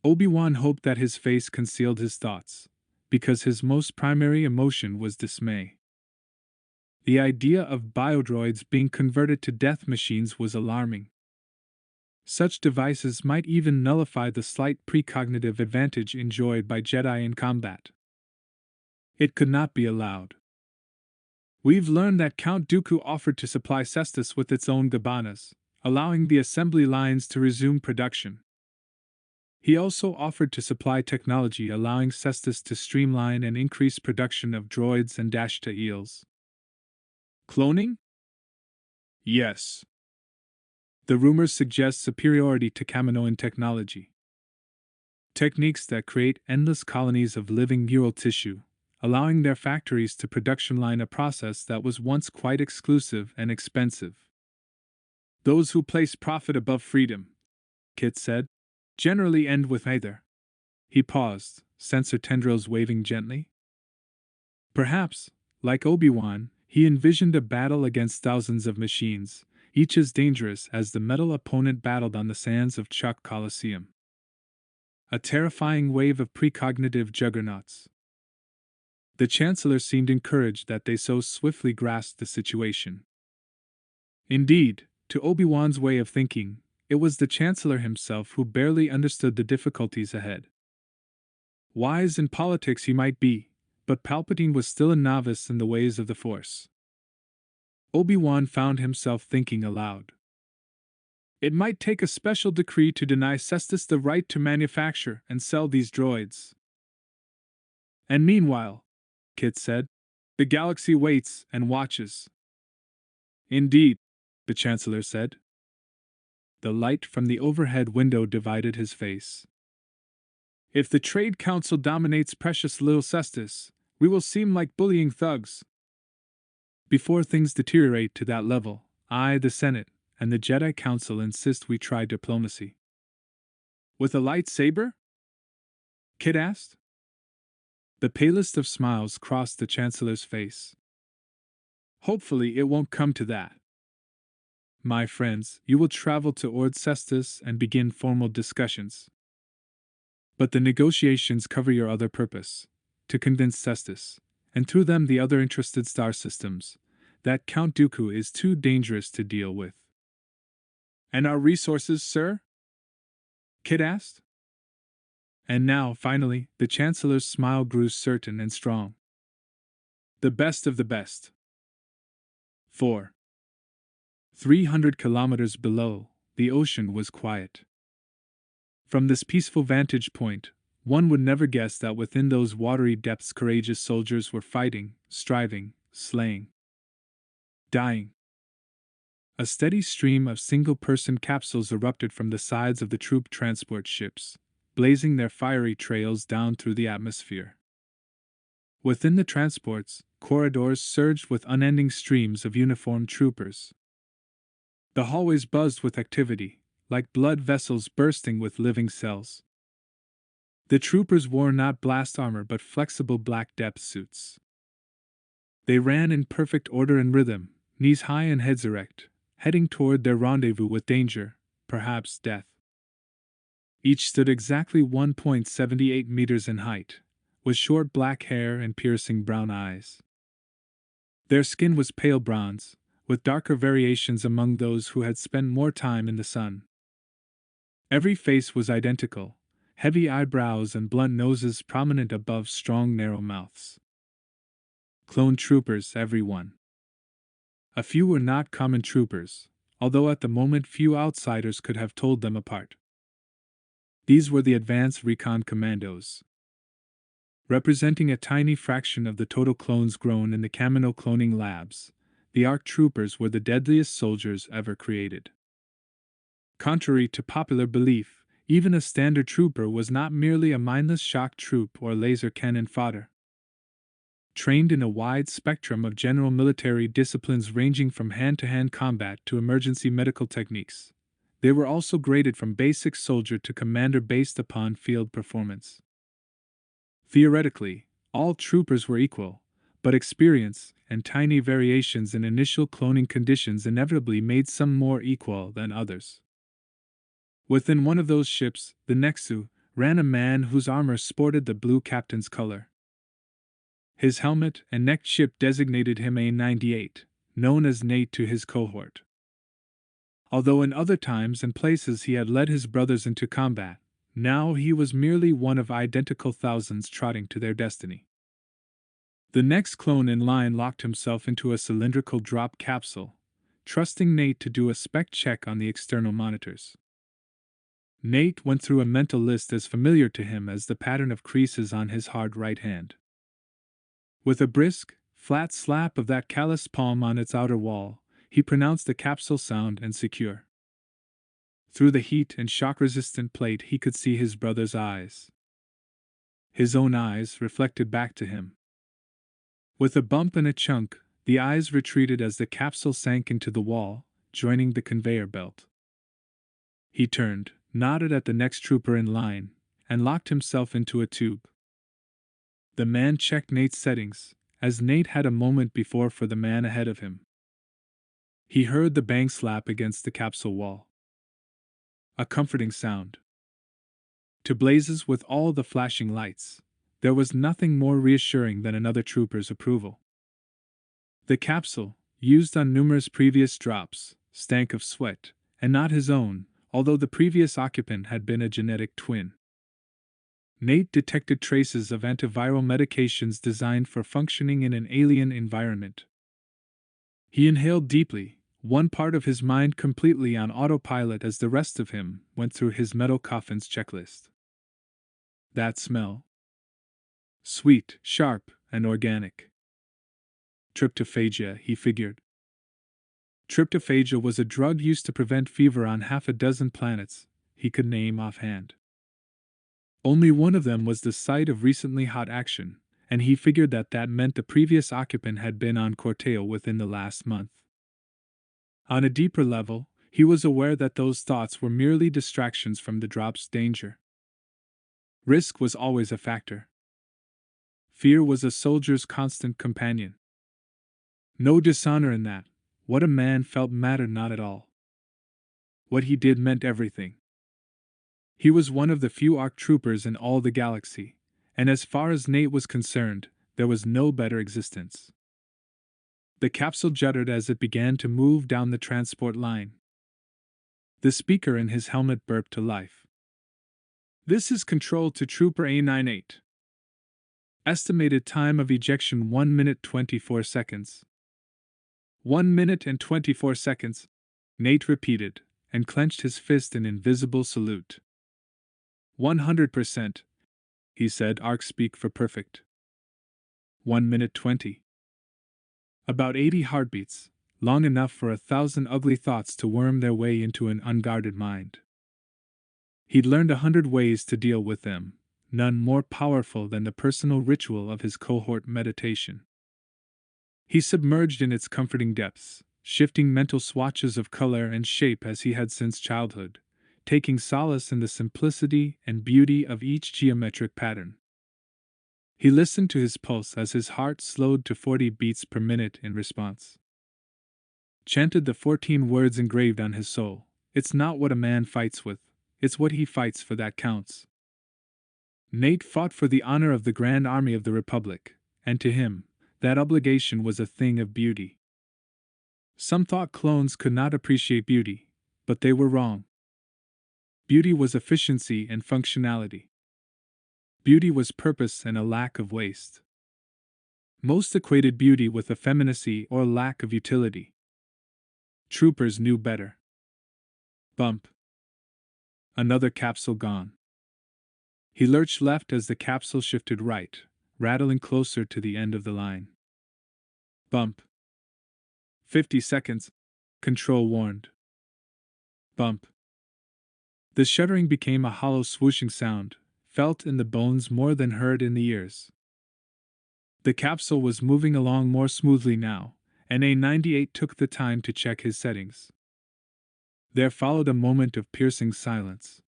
Obi-Wan hoped that his face concealed his thoughts, because his most primary emotion was dismay. The idea of biodroids being converted to death machines was alarming. Such devices might even nullify the slight precognitive advantage enjoyed by Jedi in combat. It could not be allowed. We've learned that Count Dooku offered to supply Cestus with its own Gabanas, allowing the assembly lines to resume production. He also offered to supply technology allowing Cestus to streamline and increase production of droids and Dashta eels. Cloning? Yes. The rumors suggest superiority to Kaminoan technology. Techniques that create endless colonies of living neural tissue, allowing their factories to production line a process that was once quite exclusive and expensive. Those who place profit above freedom, Kit said, generally end with either. He paused, sensor tendrils waving gently. Perhaps, like Obi-Wan, he envisioned a battle against thousands of machines, each as dangerous as the metal opponent battled on the sands of Chuck Coliseum. A terrifying wave of precognitive juggernauts. The Chancellor seemed encouraged that they so swiftly grasped the situation. Indeed, to Obi-Wan's way of thinking, it was the Chancellor himself who barely understood the difficulties ahead. Wise in politics he might be, but Palpatine was still a novice in the ways of the Force. Obi-Wan found himself thinking aloud. It might take a special decree to deny Cestus the right to manufacture and sell these droids. And meanwhile, Kit said, the galaxy waits and watches. Indeed, the Chancellor said. The light from the overhead window divided his face. If the Trade Council dominates precious little Cestus, we will seem like bullying thugs. Before things deteriorate to that level, I, the Senate, and the Jedi Council insist we try diplomacy. With a lightsaber? Kit asked. The palest of smiles crossed the Chancellor's face. Hopefully it won't come to that. My friends, you will travel to Ord Cestus and begin formal discussions. But the negotiations cover your other purpose, to convince Cestus, and through them the other interested star systems, that Count Dooku is too dangerous to deal with. And our resources, sir? Kit asked. And now, finally, the Chancellor's smile grew certain and strong. The best of the best. 4. 300 kilometers below, the ocean was quiet. From this peaceful vantage point, one would never guess that within those watery depths courageous soldiers were fighting, striving, slaying, dying. A steady stream of single-person capsules erupted from the sides of the troop transport ships, blazing their fiery trails down through the atmosphere. Within the transports, corridors surged with unending streams of uniformed troopers. The hallways buzzed with activity, like blood vessels bursting with living cells. The troopers wore not blast armor but flexible black depth suits. They ran in perfect order and rhythm, knees high and heads erect, heading toward their rendezvous with danger, perhaps death. Each stood exactly 1.78 meters in height, with short black hair and piercing brown eyes. Their skin was pale bronze, with darker variations among those who had spent more time in the sun. Every face was identical, heavy eyebrows and blunt noses prominent above strong narrow mouths. Clone troopers, everyone. A few were not common troopers, although at the moment few outsiders could have told them apart. These were the Advanced Recon Commandos. Representing a tiny fraction of the total clones grown in the Kamino cloning labs, the ARC troopers were the deadliest soldiers ever created. Contrary to popular belief, even a standard trooper was not merely a mindless shock troop or laser cannon fodder. Trained in a wide spectrum of general military disciplines ranging from hand-to-hand combat to emergency medical techniques, they were also graded from basic soldier to commander based upon field performance. Theoretically, all troopers were equal, but experience and tiny variations in initial cloning conditions inevitably made some more equal than others. Within one of those ships, the Nexu, ran a man whose armor sported the blue captain's color. His helmet and neck chip designated him A-98, known as Nate to his cohort. Although in other times and places he had led his brothers into combat, now he was merely one of identical thousands trotting to their destiny. The next clone in line locked himself into a cylindrical drop capsule, trusting Nate to do a spec check on the external monitors. Nate went through a mental list as familiar to him as the pattern of creases on his hard right hand. With a brisk, flat slap of that calloused palm on its outer wall, he pronounced the capsule sound and secure. Through the heat and shock-resistant plate he could see his brother's eyes. His own eyes reflected back to him. With a bump and a chunk, the eyes retreated as the capsule sank into the wall, joining the conveyor belt. He turned, nodded at the next trooper in line, and locked himself into a tube. The man checked Nate's settings, as Nate had a moment before for the man ahead of him. He heard the bang slap against the capsule wall. A comforting sound. To blazes with all the flashing lights, there was nothing more reassuring than another trooper's approval. The capsule, used on numerous previous drops, stank of sweat, and not his own, although the previous occupant had been a genetic twin. Nate detected traces of antiviral medications designed for functioning in an alien environment. He inhaled deeply, one part of his mind completely on autopilot as the rest of him went through his metal coffin's checklist. That smell. Sweet, sharp, and organic. Tryptophagia, he figured. Tryptophagia was a drug used to prevent fever on half a dozen planets he could name offhand. Only one of them was the site of recently hot action, and he figured that meant the previous occupant had been on Corteo within the last month. On a deeper level, he was aware that those thoughts were merely distractions from the drop's danger. Risk was always a factor. Fear was a soldier's constant companion. No dishonor in that. What a man felt mattered not at all. What he did meant everything. He was one of the few ARC troopers in all the galaxy, and as far as Nate was concerned, there was no better existence. The capsule juddered as it began to move down the transport line. The speaker in his helmet burped to life. "This is Control to Trooper A98. Estimated time of ejection 1 minute 24 seconds. 1 minute and 24 seconds, Nate repeated, and clenched his fist in invisible salute. 100%, he said, ARC speak for perfect. 1 minute 20. About 80 heartbeats, long enough for 1,000 ugly thoughts to worm their way into an unguarded mind. He'd learned 100 ways to deal with them, none more powerful than the personal ritual of his cohort meditation. He submerged in its comforting depths, shifting mental swatches of color and shape as he had since childhood, taking solace in the simplicity and beauty of each geometric pattern. He listened to his pulse as his heart slowed to 40 beats per minute in response. Chanted the 14 words engraved on his soul, "It's not what a man fights with, it's what he fights for that counts." Nate fought for the honor of the Grand Army of the Republic, and to him, that obligation was a thing of beauty. Some thought clones could not appreciate beauty, but they were wrong. Beauty was efficiency and functionality. Beauty was purpose and a lack of waste. Most equated beauty with effeminacy or lack of utility. Troopers knew better. Bump. Another capsule gone. He lurched left as the capsule shifted right, rattling closer to the end of the line. Bump. 50 seconds, Control warned. Bump. The shuddering became a hollow swooshing sound, felt in the bones more than heard in the ears. The capsule was moving along more smoothly now, and A98 took the time to check his settings. There followed a moment of piercing silence.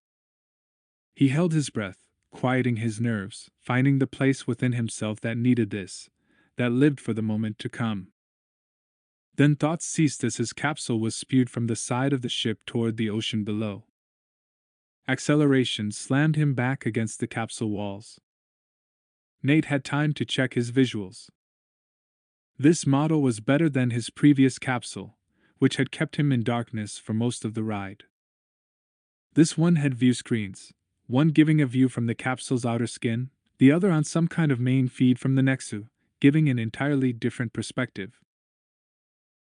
He held his breath, quieting his nerves, finding the place within himself that needed this, that lived for the moment to come. Then thoughts ceased as his capsule was spewed from the side of the ship toward the ocean below. Acceleration slammed him back against the capsule walls. Nate had time to check his visuals. This model was better than his previous capsule, which had kept him in darkness for most of the ride. This one had view screens, one giving a view from the capsule's outer skin, the other on some kind of main feed from the Nexu, giving an entirely different perspective.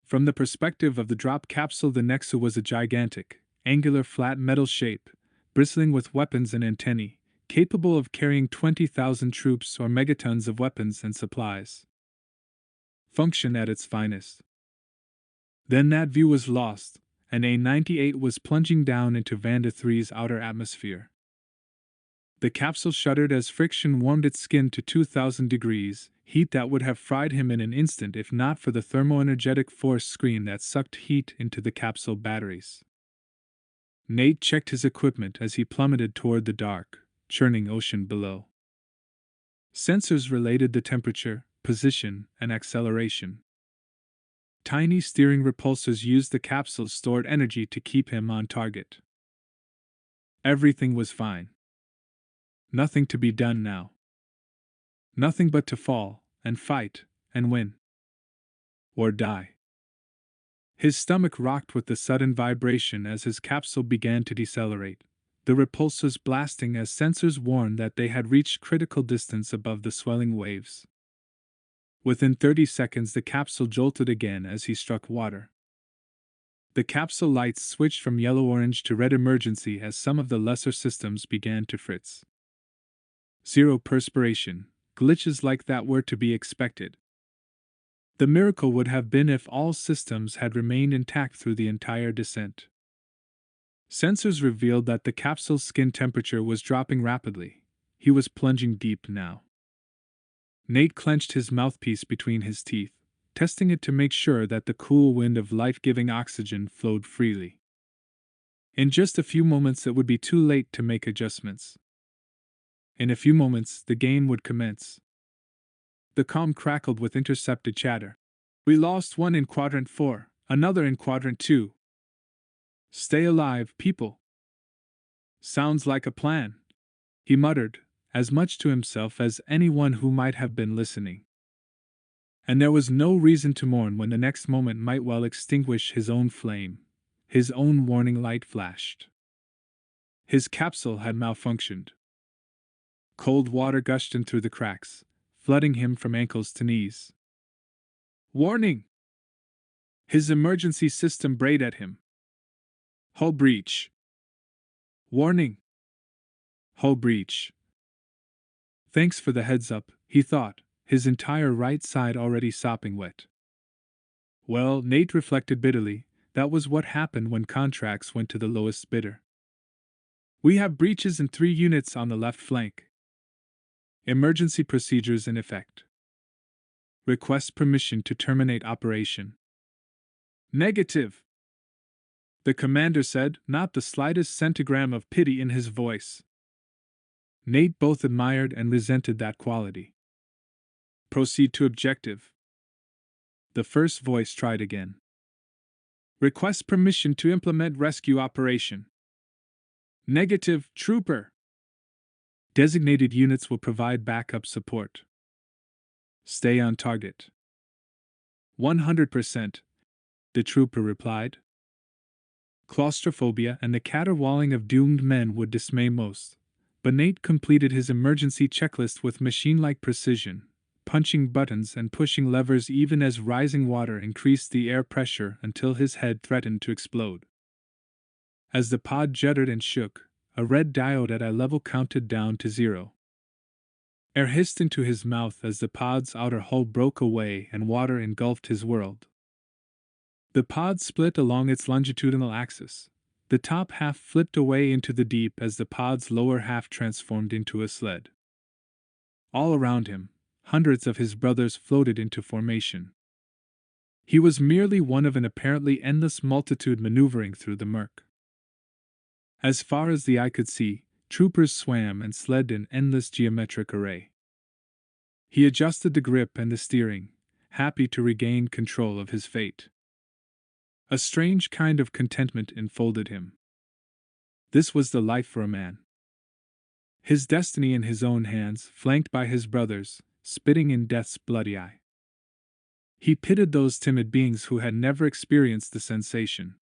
From the perspective of the drop capsule, the Nexu was a gigantic, angular flat metal shape, bristling with weapons and antennae, capable of carrying 20,000 troops or megatons of weapons and supplies. Function at its finest. Then that view was lost, and A-98 was plunging down into Vanda 3's outer atmosphere. The capsule shuddered as friction warmed its skin to 2,000 degrees, heat that would have fried him in an instant if not for the thermoenergetic force screen that sucked heat into the capsule batteries. Nate checked his equipment as he plummeted toward the dark, churning ocean below. Sensors related the temperature, position, and acceleration. Tiny steering repulsors used the capsule's stored energy to keep him on target. Everything was fine. Nothing to be done now. Nothing but to fall, and fight, and win. Or die. His stomach rocked with the sudden vibration as his capsule began to decelerate, the repulsors blasting as sensors warned that they had reached critical distance above the swelling waves. Within 30 seconds, the capsule jolted again as he struck water. The capsule lights switched from yellow-orange to red emergency as some of the lesser systems began to fritz. Zero perspiration. Glitches like that were to be expected. The miracle would have been if all systems had remained intact through the entire descent. Sensors revealed that the capsule's skin temperature was dropping rapidly. He was plunging deep now. Nate clenched his mouthpiece between his teeth, testing it to make sure that the cool wind of life-giving oxygen flowed freely. In just a few moments it would be too late to make adjustments. In a few moments, the game would commence. The comm crackled with intercepted chatter. We lost one in Quadrant 4, another in Quadrant 2. Stay alive, people. Sounds like a plan, he muttered, as much to himself as anyone who might have been listening. And there was no reason to mourn when the next moment might well extinguish his own flame. His own warning light flashed. His capsule had malfunctioned. Cold water gushed in through the cracks, flooding him from ankles to knees. Warning! His emergency system brayed at him. Hull breach. Warning! Hull breach. Thanks for the heads up, he thought, his entire right side already sopping wet. Well, Nate reflected bitterly, that was what happened when contracts went to the lowest bidder. We have breaches in 3 units on the left flank. Emergency procedures in effect. Request permission to terminate operation. Negative. The commander said, not the slightest centigram of pity in his voice. Nate both admired and resented that quality. Proceed to objective. The first voice tried again. Request permission to implement rescue operation. Negative, trooper. Designated units will provide backup support. Stay on target. 100%, the trooper replied. Claustrophobia and the caterwauling of doomed men would dismay most, but Nate completed his emergency checklist with machine-like precision, punching buttons and pushing levers even as rising water increased the air pressure until his head threatened to explode. As the pod juddered and shook, a red diode at eye level counted down to 0. Air hissed into his mouth as the pod's outer hull broke away and water engulfed his world. The pod split along its longitudinal axis. The top half flipped away into the deep as the pod's lower half transformed into a sled. All around him, hundreds of his brothers floated into formation. He was merely one of an apparently endless multitude maneuvering through the murk. As far as the eye could see, troopers swam and sled in endless geometric array. He adjusted the grip and the steering, happy to regain control of his fate. A strange kind of contentment enfolded him. This was the life for a man. His destiny in his own hands, flanked by his brothers, spitting in death's bloody eye. He pitied those timid beings who had never experienced the sensation.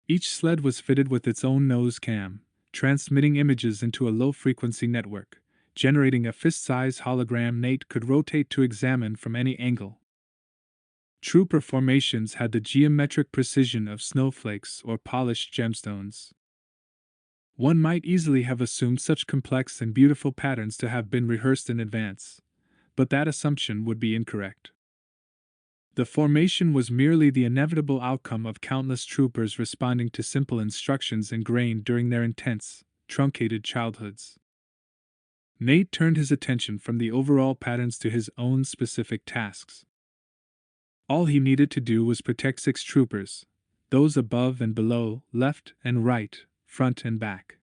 Each sled was fitted with its own nose cam, transmitting images into a low-frequency network, generating a fist-sized hologram Nate could rotate to examine from any angle. Trooper formations had the geometric precision of snowflakes or polished gemstones. One might easily have assumed such complex and beautiful patterns to have been rehearsed in advance, but that assumption would be incorrect. The formation was merely the inevitable outcome of countless troopers responding to simple instructions ingrained during their intense, truncated childhoods. Nate turned his attention from the overall patterns to his own specific tasks. All he needed to do was protect 6 troopers, those above and below, left and right, front and back.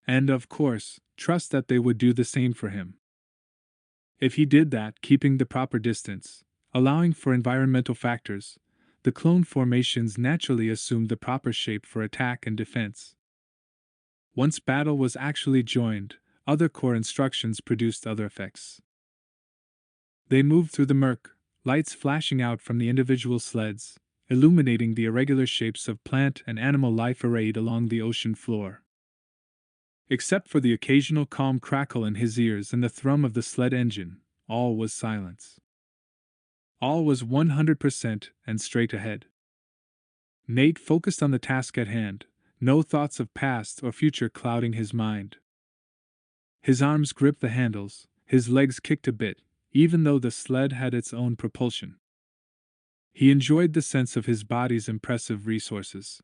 And, of course, trust that they would do the same for him. If he did that, keeping the proper distance, allowing for environmental factors, the clone formations naturally assumed the proper shape for attack and defense. Once battle was actually joined, other core instructions produced other effects. They moved through the murk, lights flashing out from the individual sleds, illuminating the irregular shapes of plant and animal life arrayed along the ocean floor. Except for the occasional calm crackle in his ears and the thrum of the sled engine, all was silence. All was 100% and straight ahead. Nate focused on the task at hand, no thoughts of past or future clouding his mind. His arms gripped the handles, his legs kicked a bit, even though the sled had its own propulsion. He enjoyed the sense of his body's impressive resources.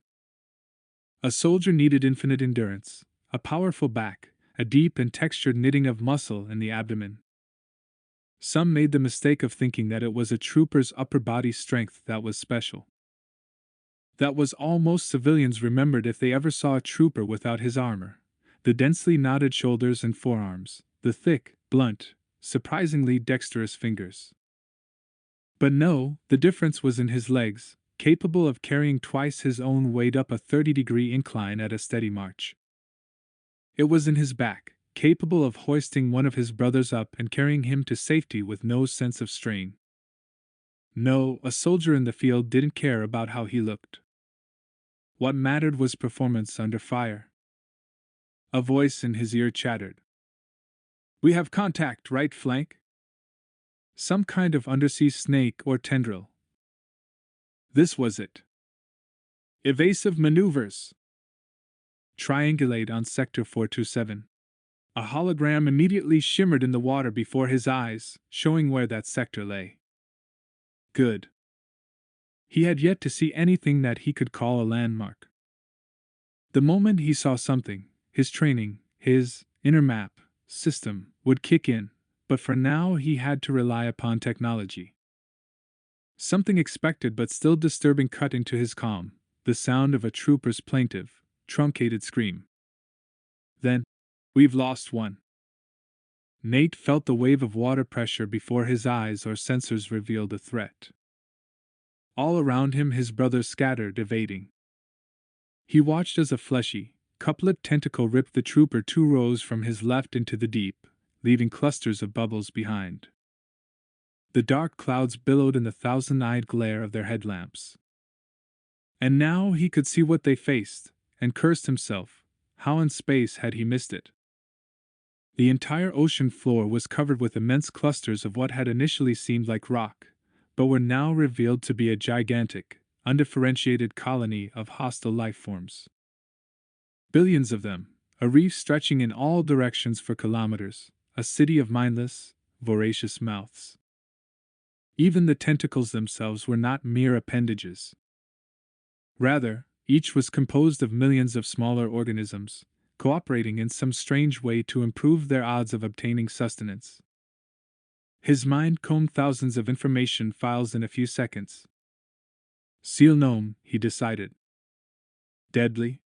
A soldier needed infinite endurance, a powerful back, a deep and textured knitting of muscle in the abdomen. Some made the mistake of thinking that it was a trooper's upper body strength that was special. That was all most civilians remembered if they ever saw a trooper without his armor: the densely knotted shoulders and forearms, the thick, blunt, surprisingly dexterous fingers. But no, the difference was in his legs, capable of carrying twice his own weight up a 30-degree incline at a steady march. It was in his back, capable of hoisting one of his brothers up and carrying him to safety with no sense of strain. No, a soldier in the field didn't care about how he looked. What mattered was performance under fire. A voice in his ear chattered. "We have contact, right flank?" Some kind of undersea snake or tendril. This was it. Evasive maneuvers. Triangulate on Sector 427. A hologram immediately shimmered in the water before his eyes, showing where that sector lay. Good. He had yet to see anything that he could call a landmark. The moment he saw something, his training, his inner map system would kick in, but for now he had to rely upon technology. Something expected but still disturbing cut into his calm, the sound of a trooper's plaintive, truncated scream. Then, "We've lost one." Nate felt the wave of water pressure before his eyes or sensors revealed a threat. All around him his brothers scattered, evading. He watched as a fleshy, cup-lipped tentacle ripped the trooper 2 rows from his left into the deep, leaving clusters of bubbles behind. The dark clouds billowed in the thousand-eyed glare of their headlamps. And now he could see what they faced, and cursed himself. How in space had he missed it? The entire ocean floor was covered with immense clusters of what had initially seemed like rock, but were now revealed to be a gigantic, undifferentiated colony of hostile life forms. Billions of them, a reef stretching in all directions for kilometers, a city of mindless, voracious mouths. Even the tentacles themselves were not mere appendages. Rather, each was composed of millions of smaller organisms, cooperating in some strange way to improve their odds of obtaining sustenance. His mind combed thousands of information files in a few seconds. Seal gnome, he decided. Deadly?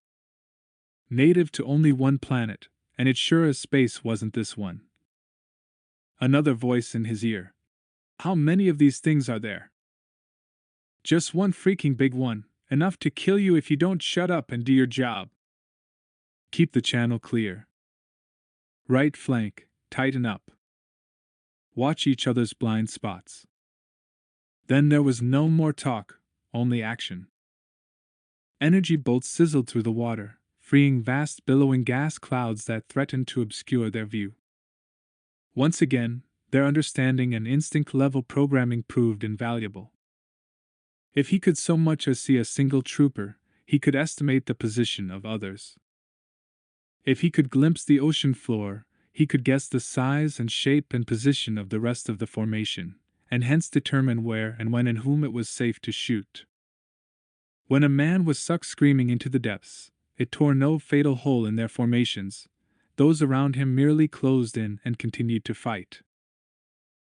Native to only one planet, and it sure as space wasn't this one. Another voice in his ear. How many of these things are there? Just one freaking big one, enough to kill you if you don't shut up and do your job. Keep the channel clear. Right flank, tighten up. Watch each other's blind spots. Then there was no more talk, only action. Energy bolts sizzled through the water, freeing vast billowing gas clouds that threatened to obscure their view. Once again, their understanding and instinct-level programming proved invaluable. If he could so much as see a single trooper, he could estimate the position of others. If he could glimpse the ocean floor, he could guess the size and shape and position of the rest of the formation, and hence determine where and when and whom it was safe to shoot. When a man was sucked screaming into the depths, it tore no fatal hole in their formations. Those around him merely closed in and continued to fight.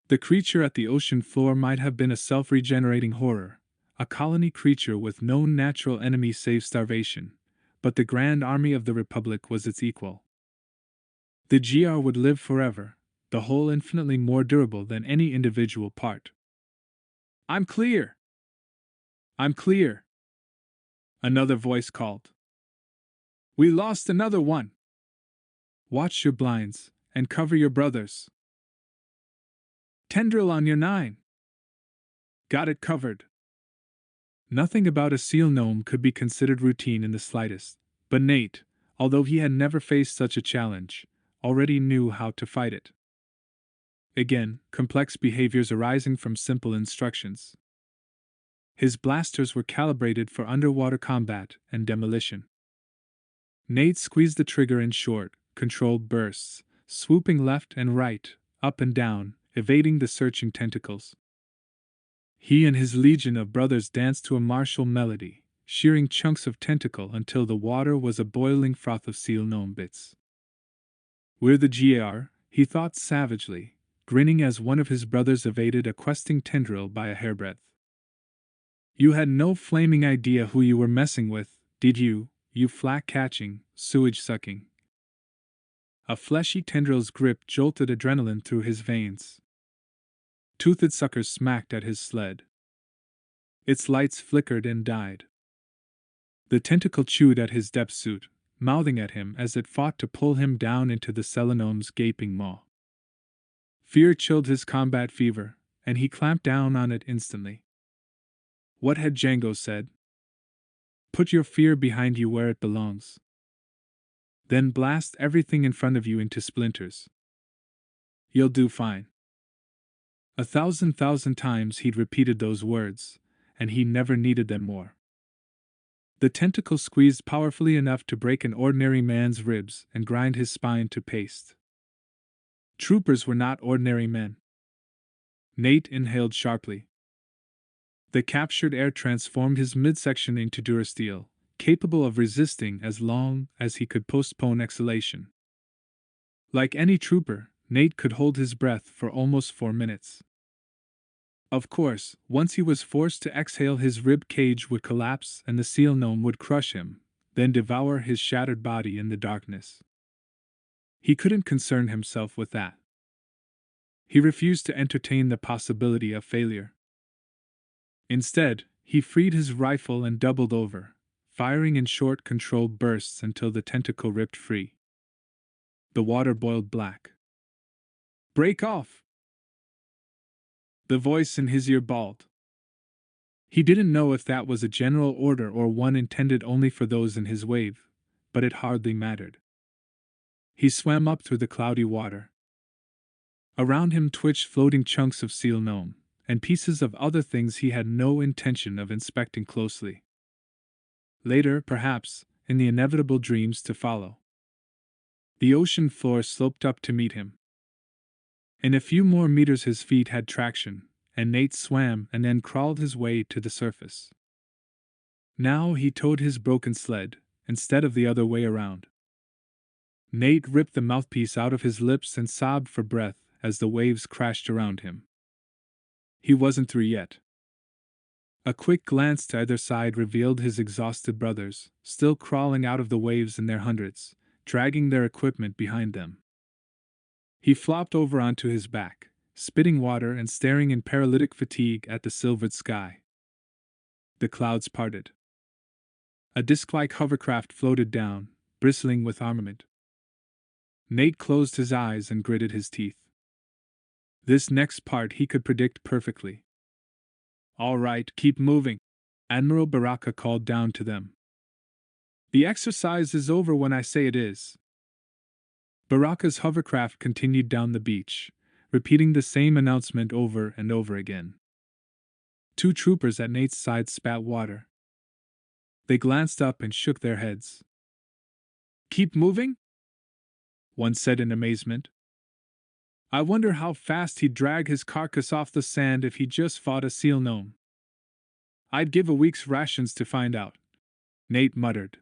The creature at the ocean floor might have been a self-regenerating horror, a colony creature with no natural enemy save starvation, but the Grand Army of the Republic was its equal. The GR would live forever, the whole infinitely more durable than any individual part. "I'm clear! I'm clear!" Another voice called. "We lost another one! Watch your blinds, and cover your brothers. Tendril on your 9! Got it covered." Nothing about a seal gnome could be considered routine in the slightest, but Nate, although he had never faced such a challenge, already knew how to fight it. Again, complex behaviors arising from simple instructions. His blasters were calibrated for underwater combat and demolition. Nate squeezed the trigger in short, controlled bursts, swooping left and right, up and down, evading the searching tentacles. He and his legion of brothers danced to a martial melody, shearing chunks of tentacle until the water was a boiling froth of seal gnome bits. "We're the GR," he thought savagely, grinning as one of his brothers evaded a questing tendril by a hairbreadth. "You had no flaming idea who you were messing with, did you, you flak-catching, sewage-sucking?" A fleshy tendril's grip jolted adrenaline through his veins. Toothed suckers smacked at his sled. Its lights flickered and died. The tentacle chewed at his depth suit, mouthing at him as it fought to pull him down into the Selenome's gaping maw. Fear chilled his combat fever, and he clamped down on it instantly. What had Django said? Put your fear behind you where it belongs. Then blast everything in front of you into splinters. You'll do fine. 1,000 times he'd repeated those words, and he never needed them more. The tentacle squeezed powerfully enough to break an ordinary man's ribs and grind his spine to paste. Troopers were not ordinary men. Nate inhaled sharply. The captured air transformed his midsection into durasteel, capable of resisting as long as he could postpone exhalation. Like any trooper, Nate could hold his breath for almost 4 minutes. Of course, once he was forced to exhale, his rib cage would collapse and the seal gnome would crush him, then devour his shattered body in the darkness. He couldn't concern himself with that. He refused to entertain the possibility of failure. Instead, he freed his rifle and doubled over, firing in short, controlled bursts until the tentacle ripped free. The water boiled black. "Break off!" The voice in his ear bawled. He didn't know if that was a general order or one intended only for those in his wave, but it hardly mattered. He swam up through the cloudy water. Around him twitched floating chunks of seal gnome, and pieces of other things he had no intention of inspecting closely. Later, perhaps, in the inevitable dreams to follow. The ocean floor sloped up to meet him. In a few more meters his feet had traction, and Nate swam and then crawled his way to the surface. Now he towed his broken sled, instead of the other way around. Nate ripped the mouthpiece out of his lips and sobbed for breath as the waves crashed around him. He wasn't through yet. A quick glance to either side revealed his exhausted brothers, still crawling out of the waves in their hundreds, dragging their equipment behind them. He flopped over onto his back, spitting water and staring in paralytic fatigue at the silvered sky. The clouds parted. A disc-like hovercraft floated down, bristling with armament. Nate closed his eyes and gritted his teeth. This next part he could predict perfectly. "All right, keep moving," Admiral Baraka called down to them. "The exercise is over when I say it is." Baraka's hovercraft continued down the beach, repeating the same announcement over and over again. Two troopers at Nate's side spat water. They glanced up and shook their heads. "Keep moving?" one said in amazement. "I wonder how fast he'd drag his carcass off the sand if he just fought a seal gnome." "I'd give a week's rations to find out," Nate muttered.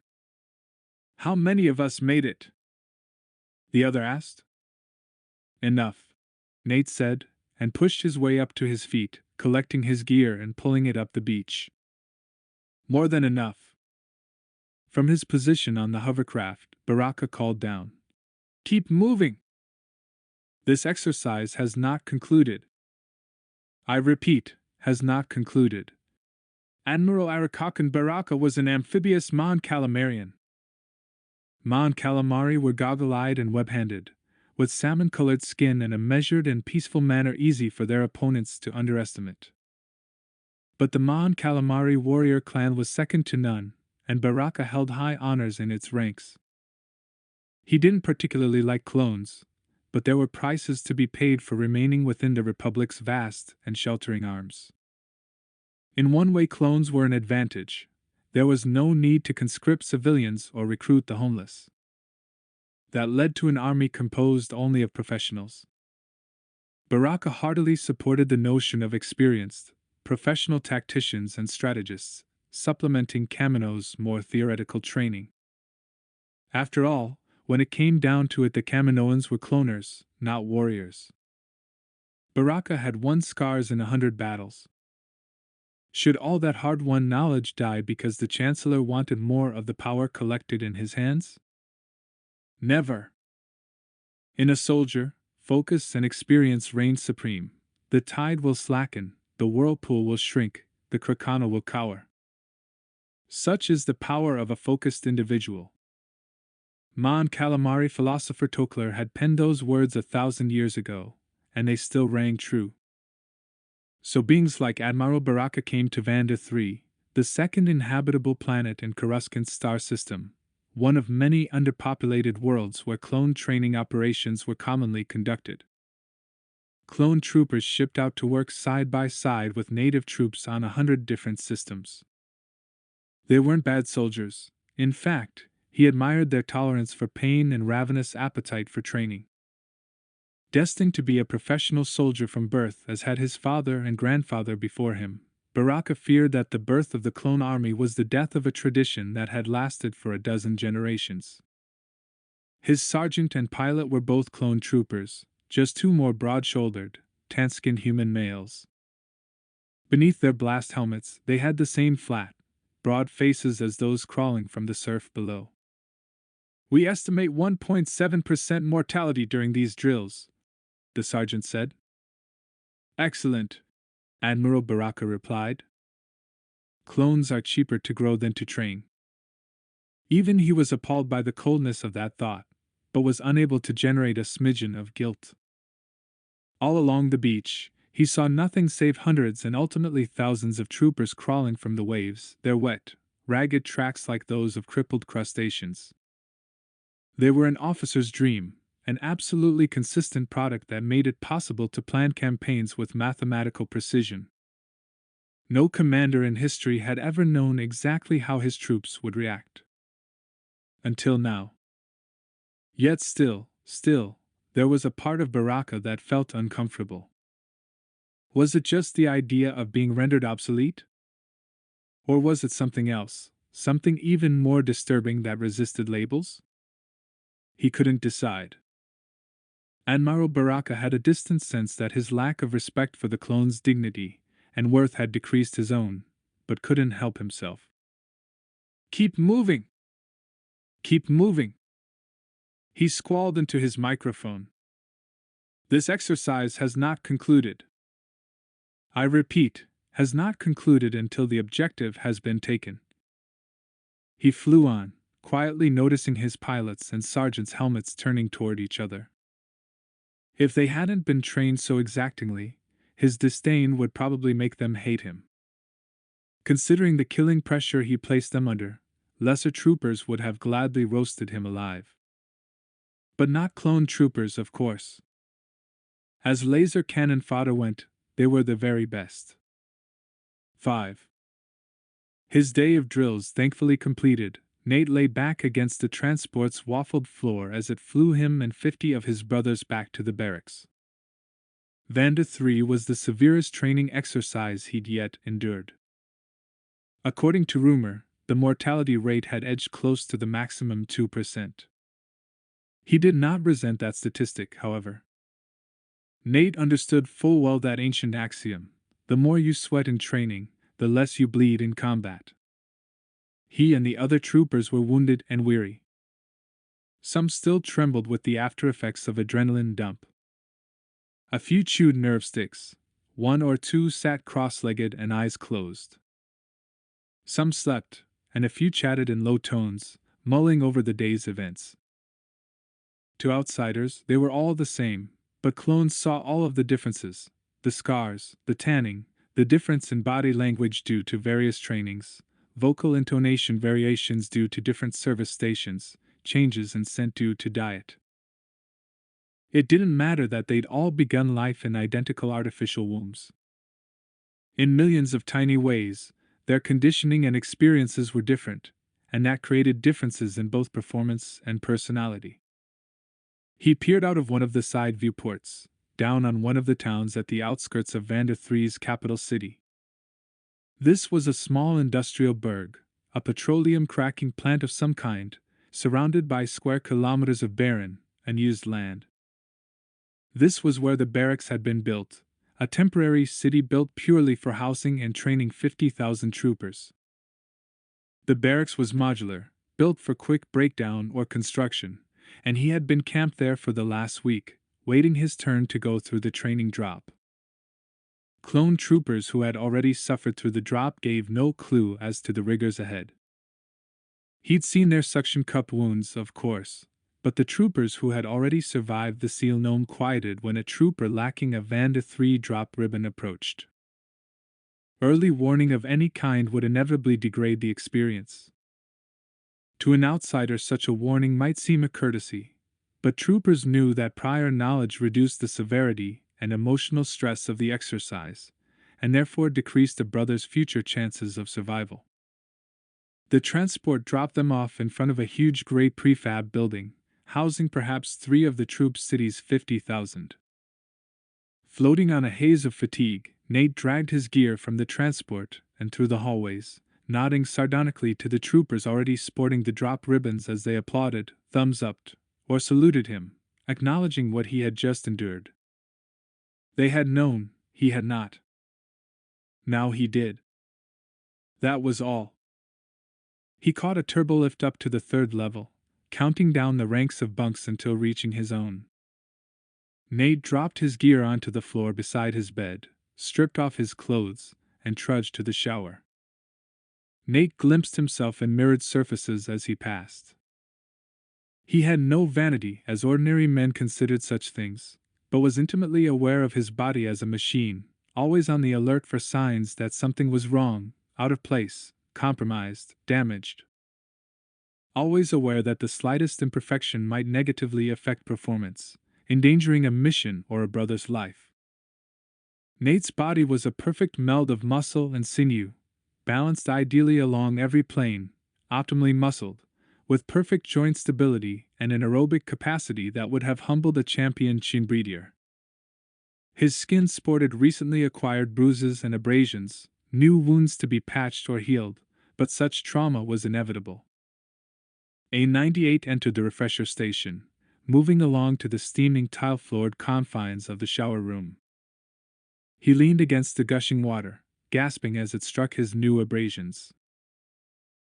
"How many of us made it?" the other asked. "Enough," Nate said, and pushed his way up to his feet, collecting his gear and pulling it up the beach. "More than enough." From his position on the hovercraft, Baraka called down, "Keep moving! This exercise has not concluded. I repeat, has not concluded." Admiral Arakakan Baraka was an amphibious Mon Calamarian. Mon Calamari were goggle-eyed and web-handed, with salmon-colored skin and a measured and peaceful manner easy for their opponents to underestimate. But the Mon Calamari warrior clan was second to none, and Baraka held high honors in its ranks. He didn't particularly like clones, but there were prices to be paid for remaining within the Republic's vast and sheltering arms. In one way, clones were an advantage. There was no need to conscript civilians or recruit the homeless. That led to an army composed only of professionals. Baraka heartily supported the notion of experienced, professional tacticians and strategists, supplementing Kamino's more theoretical training. After all, when it came down to it, the Kaminoans were cloners, not warriors. Baraka had won scars in 100 battles. Should all that hard-won knowledge die because the Chancellor wanted more of the power collected in his hands? Never. In a soldier, focus and experience reign supreme. The tide will slacken, the whirlpool will shrink, the Krakana will cower. Such is the power of a focused individual. Mon Calamari philosopher Tokler had penned those words 1,000 years ago, and they still rang true. So beings like Admiral Baraka came to Vanda 3, the second inhabitable planet in Coruscant's star system, one of many underpopulated worlds where clone training operations were commonly conducted. Clone troopers shipped out to work side by side with native troops on 100 different systems. They weren't bad soldiers. In fact, he admired their tolerance for pain and ravenous appetite for training. Destined to be a professional soldier from birth, as had his father and grandfather before him, Baraka feared that the birth of the clone army was the death of a tradition that had lasted for a dozen generations. His sergeant and pilot were both clone troopers, just two more broad-shouldered, tan-skinned human males. Beneath their blast helmets, they had the same flat, broad faces as those crawling from the surf below. "We estimate 1.7% mortality during these drills," the sergeant said. "Excellent," Admiral Baraka replied. "Clones are cheaper to grow than to train." Even he was appalled by the coldness of that thought, but was unable to generate a smidgen of guilt. All along the beach, he saw nothing save hundreds and ultimately thousands of troopers crawling from the waves, their wet, ragged tracks like those of crippled crustaceans. They were an officer's dream, an absolutely consistent product that made it possible to plan campaigns with mathematical precision. No commander in history had ever known exactly how his troops would react. Until now. Yet still, there was a part of Baraka that felt uncomfortable. Was it just the idea of being rendered obsolete? Or was it something else, something even more disturbing that resisted labels? He couldn't decide. Admiral Baraka had a distant sense that his lack of respect for the clone's dignity and worth had decreased his own, but couldn't help himself. "Keep moving! Keep moving!" he squalled into his microphone. "This exercise has not concluded. I repeat, has not concluded until the objective has been taken." He flew on, quietly noticing his pilots' and sergeants' helmets turning toward each other. If they hadn't been trained so exactingly, his disdain would probably make them hate him. Considering the killing pressure he placed them under, lesser troopers would have gladly roasted him alive. But not clone troopers, of course. As laser cannon fodder went, they were the very best. 5. His day of drills thankfully completed, Nate lay back against the transport's waffled floor as it flew him and 50 of his brothers back to the barracks. Vander 3 was the severest training exercise he'd yet endured. According to rumor, the mortality rate had edged close to the maximum 2%. He did not resent that statistic, however. Nate understood full well that ancient axiom: the more you sweat in training, the less you bleed in combat. He and the other troopers were wounded and weary. Some still trembled with the after-effects of adrenaline dump. A few chewed nerve sticks, 1 or 2 sat cross-legged and eyes closed. Some slept, and a few chatted in low tones, mulling over the day's events. To outsiders, they were all the same, but clones saw all of the differences: the scars, the tanning, the difference in body language due to various trainings, vocal intonation variations due to different service stations, changes in scent due to diet. It didn't matter that they'd all begun life in identical artificial wombs. In millions of tiny ways, their conditioning and experiences were different, and that created differences in both performance and personality. He peered out of one of the side viewports, down on one of the towns at the outskirts of Vander 3's capital city. This was a small industrial burg, a petroleum cracking plant of some kind, surrounded by square kilometers of barren, unused land. This was where the barracks had been built, a temporary city built purely for housing and training 50,000 troopers. The barracks was modular, built for quick breakdown or construction, and he had been camped there for the last week, waiting his turn to go through the training drop. Clone troopers who had already suffered through the drop gave no clue as to the rigors ahead. He'd seen their suction cup wounds, of course, but the troopers who had already survived the seal gnome quieted when a trooper lacking a Vander 3 drop ribbon approached. Early warning of any kind would inevitably degrade the experience. To an outsider, such a warning might seem a courtesy, but troopers knew that prior knowledge reduced the severity and emotional stress of the exercise, and therefore decreased a brother's future chances of survival. The transport dropped them off in front of a huge gray prefab building, housing perhaps 3 of the troops' city's 50,000. Floating on a haze of fatigue, Nate dragged his gear from the transport and through the hallways, nodding sardonically to the troopers already sporting the drop ribbons as they applauded, thumbs up, or saluted him, acknowledging what he had just endured. They had known, he had not. Now he did. That was all. He caught a turbolift up to the 3rd level, counting down the ranks of bunks until reaching his own. Nate dropped his gear onto the floor beside his bed, stripped off his clothes, and trudged to the shower. Nate glimpsed himself in mirrored surfaces as he passed. He had no vanity, as ordinary men considered such things, but was intimately aware of his body as a machine, always on the alert for signs that something was wrong, out of place, compromised, damaged. Always aware that the slightest imperfection might negatively affect performance, endangering a mission or a brother's life. Nate's body was a perfect meld of muscle and sinew, balanced ideally along every plane, optimally muscled, with perfect joint stability and an aerobic capacity that would have humbled a champion chinbreedier. His skin sported recently acquired bruises and abrasions, new wounds to be patched or healed, but such trauma was inevitable. A98 entered the refresher station, moving along to the steaming tile-floored confines of the shower room. He leaned against the gushing water, gasping as it struck his new abrasions.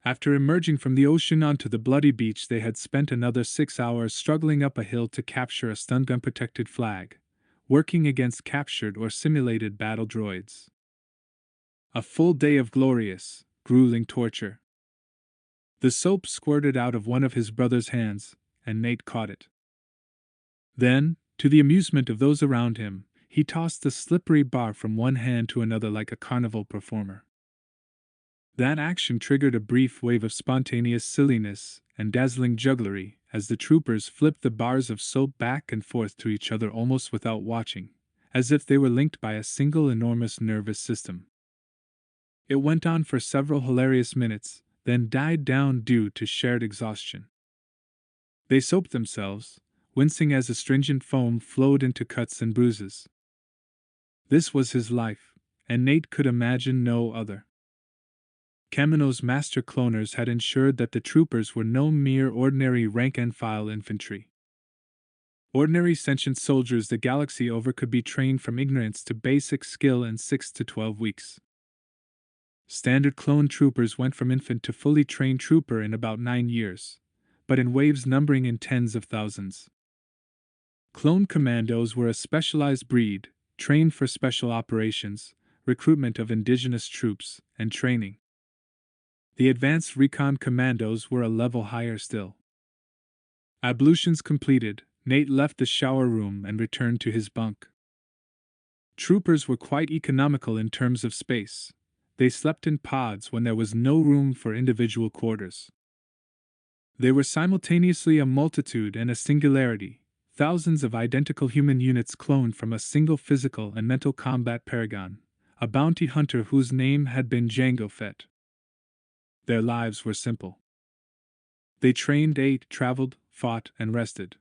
After emerging from the ocean onto the bloody beach, they had spent another 6 hours struggling up a hill to capture a stun gun-protected flag, working against captured or simulated battle droids. A full day of glorious, grueling torture. The soap squirted out of one of his brother's hands, and Nate caught it. Then, to the amusement of those around him, he tossed the slippery bar from one hand to another like a carnival performer. That action triggered a brief wave of spontaneous silliness and dazzling jugglery as the troopers flipped the bars of soap back and forth to each other almost without watching, as if they were linked by a single enormous nervous system. It went on for several hilarious minutes, then died down due to shared exhaustion. They soaped themselves, wincing as astringent foam flowed into cuts and bruises. This was his life, and Nate could imagine no other. Kamino's master cloners had ensured that the troopers were no mere ordinary rank-and-file infantry. Ordinary sentient soldiers the galaxy over could be trained from ignorance to basic skill in 6 to 12 weeks. Standard clone troopers went from infant to fully trained trooper in about 9 years, but in waves numbering in tens of thousands. Clone commandos were a specialized breed, trained for special operations, recruitment of indigenous troops, and training. The advanced recon commandos were a level higher still. Ablutions completed, Nate left the shower room and returned to his bunk. Troopers were quite economical in terms of space. They slept in pods when there was no room for individual quarters. They were simultaneously a multitude and a singularity, thousands of identical human units cloned from a single physical and mental combat paragon, a bounty hunter whose name had been Jango Fett. Their lives were simple. They trained, ate, traveled, fought, and rested.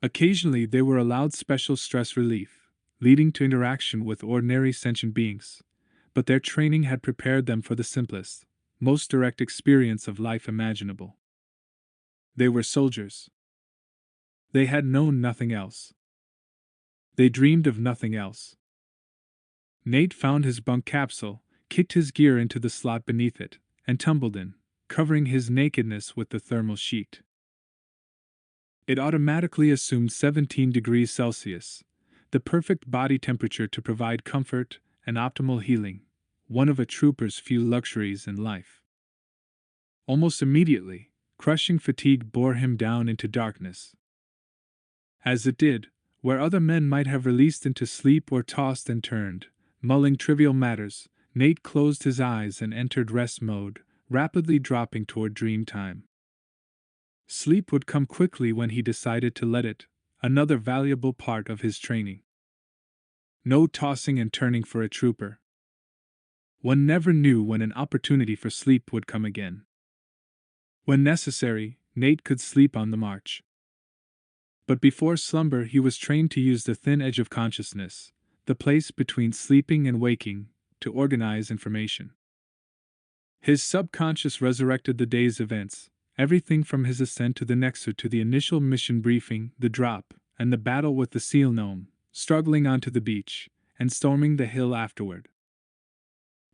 Occasionally they were allowed special stress relief, leading to interaction with ordinary sentient beings, but their training had prepared them for the simplest, most direct experience of life imaginable. They were soldiers. They had known nothing else. They dreamed of nothing else. Nate found his bunk capsule, kicked his gear into the slot beneath it, and tumbled in, covering his nakedness with the thermal sheet. It automatically assumed 17 degrees Celsius, the perfect body temperature to provide comfort and optimal healing, one of a trooper's few luxuries in life. Almost immediately, crushing fatigue bore him down into darkness. As it did, where other men might have released into sleep or tossed and turned, mulling trivial matters, Nate closed his eyes and entered rest mode, rapidly dropping toward dream time. Sleep would come quickly when he decided to let it, another valuable part of his training. No tossing and turning for a trooper. One never knew when an opportunity for sleep would come again. When necessary, Nate could sleep on the march. But before slumber he was trained to use the thin edge of consciousness, the place between sleeping and waking, to organize information. His subconscious resurrected the day's events, everything from his ascent to the Nexus to the initial mission briefing, the drop, and the battle with the seal gnome, struggling onto the beach, and storming the hill afterward.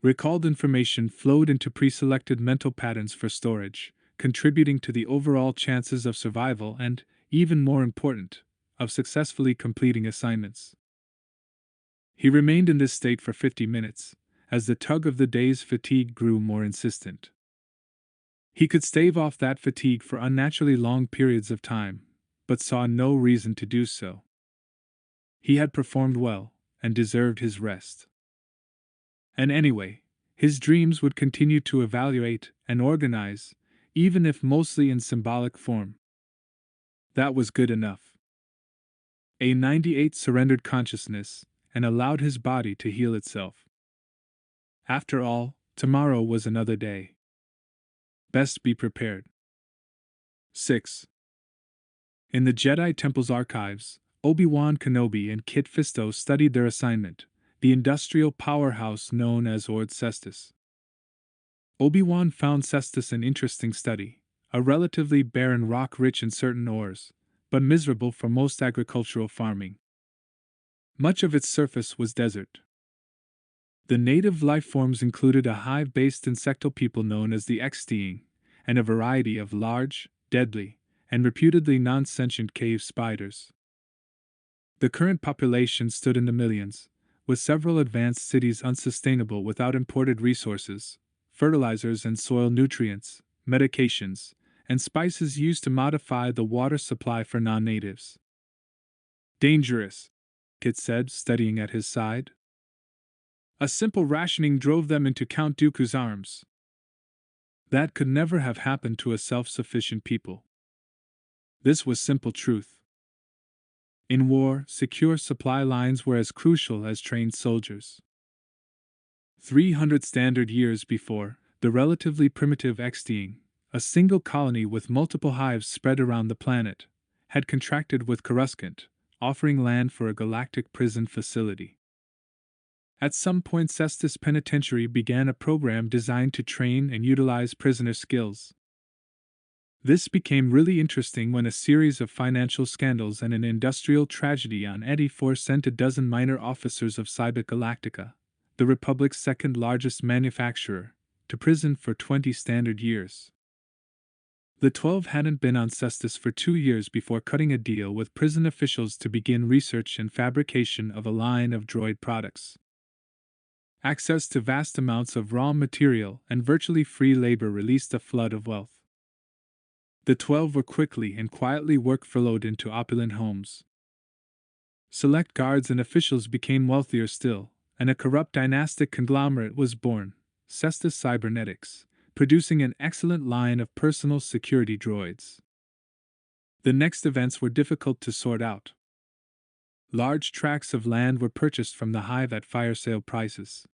Recalled information flowed into pre-selected mental patterns for storage, contributing to the overall chances of survival and, even more important, of successfully completing assignments. He remained in this state for 50 minutes, as the tug of the day's fatigue grew more insistent. He could stave off that fatigue for unnaturally long periods of time, but saw no reason to do so. He had performed well, and deserved his rest. And anyway, his dreams would continue to evaluate and organize, even if mostly in symbolic form. That was good enough. A-98 surrendered consciousness, and allowed his body to heal itself. After all, tomorrow was another day. Best be prepared. 6. In the Jedi Temple's archives, Obi-Wan Kenobi and Kit Fisto studied their assignment, the industrial powerhouse known as Cestus. Obi-Wan found Cestus an interesting study, a relatively barren rock rich in certain ores, but miserable for most agricultural farming. Much of its surface was desert. The native life forms included a hive-based insectal people known as the Xteing, and a variety of large, deadly, and reputedly non-sentient cave spiders. The current population stood in the millions, with several advanced cities unsustainable without imported resources, fertilizers and soil nutrients, medications, and spices used to modify the water supply for non-natives. Dangerous, Kit said, studying at his side. A simple rationing drove them into Count Dooku's arms. That could never have happened to a self-sufficient people. This was simple truth. In war, secure supply lines were as crucial as trained soldiers. 300 standard years before, the relatively primitive Xting, a single colony with multiple hives spread around the planet, had contracted with Coruscant, offering land for a galactic prison facility. At some point, Cestus Penitentiary began a program designed to train and utilize prisoner skills. This became really interesting when a series of financial scandals and an industrial tragedy on Eddie 4 sent a dozen minor officers of Cybit Galactica, the Republic's second largest manufacturer, to prison for 20 standard years. The 12 hadn't been on Cestus for 2 years before cutting a deal with prison officials to begin research and fabrication of a line of droid products. Access to vast amounts of raw material and virtually free labor released a flood of wealth. The 12 were quickly and quietly work-furloughed into opulent homes. Select guards and officials became wealthier still, and a corrupt dynastic conglomerate was born, Cestus Cybernetics, producing an excellent line of personal security droids. The next events were difficult to sort out. Large tracts of land were purchased from the hive at fire sale prices.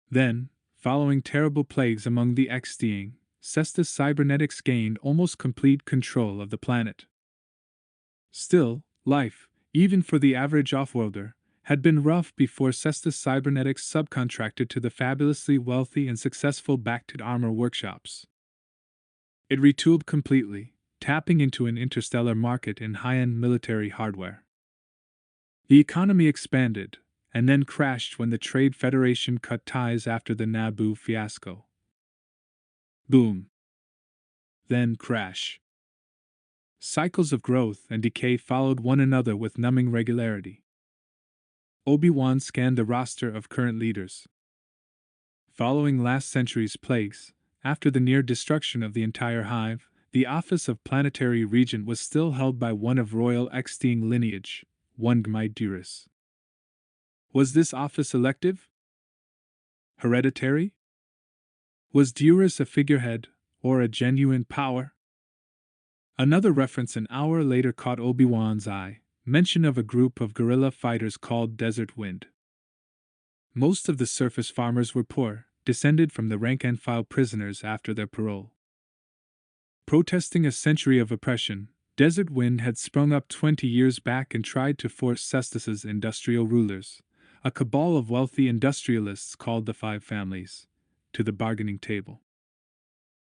Then, following terrible plagues among the Xting, Cestus Cybernetics gained almost complete control of the planet. Still, life, even for the average offworlder, had been rough before Cestus Cybernetics subcontracted to the fabulously wealthy and successful Bactid Armor workshops. It retooled completely, tapping into an interstellar market in high-end military hardware. The economy expanded, and then crashed when the Trade Federation cut ties after the Naboo fiasco. Boom. Then crash. Cycles of growth and decay followed one another with numbing regularity. Obi-Wan scanned the roster of current leaders. Following last century's plagues, after the near destruction of the entire hive, the office of planetary regent was still held by one of royal Xting lineage, one Gmai Duras. Was this office elective? Hereditary? Was Duras a figurehead, or a genuine power? Another reference an hour later caught Obi-Wan's eye, mention of a group of guerrilla fighters called Desert Wind. Most of the surface farmers were poor, descended from the rank-and-file prisoners after their parole. Protesting a century of oppression, Desert Wind had sprung up 20 years back and tried to force Cestus's industrial rulers, a cabal of wealthy industrialists called the Five Families, to the bargaining table.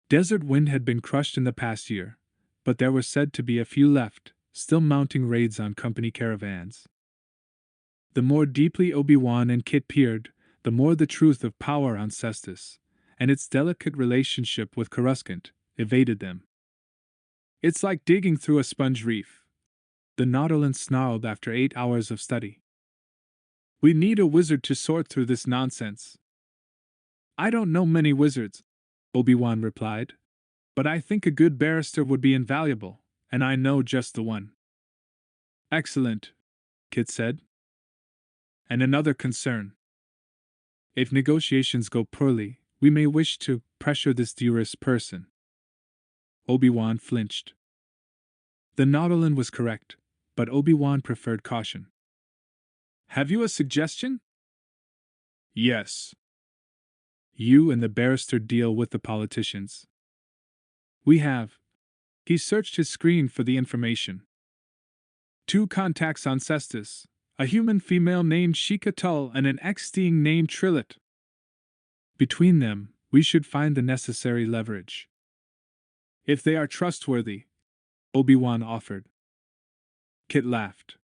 Desert Wind had been crushed in the past year, but there were said to be a few left, still mounting raids on company caravans. The more deeply Obi-Wan and Kit peered, the more the truth of power on Cestus, and its delicate relationship with Coruscant, evaded them. It's like digging through a sponge reef, the Nautolan snarled after 8 hours of study. We need a wizard to sort through this nonsense. I don't know many wizards, Obi-Wan replied, but I think a good barrister would be invaluable, and I know just the one. Excellent, Kit said. And another concern. If negotiations go poorly, we may wish to pressure this Duras person. Obi-Wan flinched. The Nautolan was correct, but Obi-Wan preferred caution. Have you a suggestion? Yes. You and the barrister deal with the politicians. We have. He searched his screen for the information. 2 contacts on Cestus, a human female named Sheikah Tull and an Xting named Trillet. Between them, we should find the necessary leverage. If they are trustworthy, Obi-Wan offered. Kit laughed.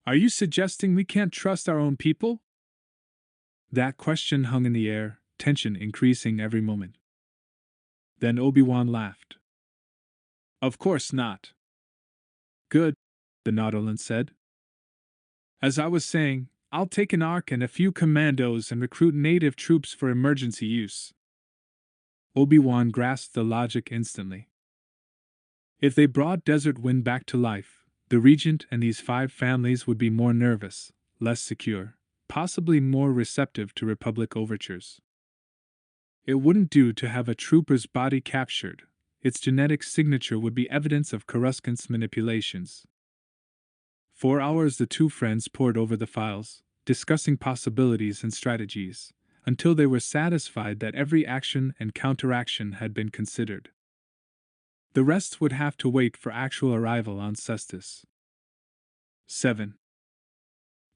Are you suggesting we can't trust our own people? That question hung in the air, tension increasing every moment. Then Obi-Wan laughed. Of course not. Good, the Nautolan said. As I was saying, I'll take an ARC and a few commandos and recruit native troops for emergency use. Obi-Wan grasped the logic instantly. If they brought Desert Wind back to life, the Regent and these 5 families would be more nervous, less secure, possibly more receptive to Republic overtures. It wouldn't do to have a trooper's body captured, its genetic signature would be evidence of Coruscant's manipulations. For hours the two friends pored over the files, discussing possibilities and strategies, until they were satisfied that every action and counteraction had been considered. The rest would have to wait for actual arrival on Cestus. 7.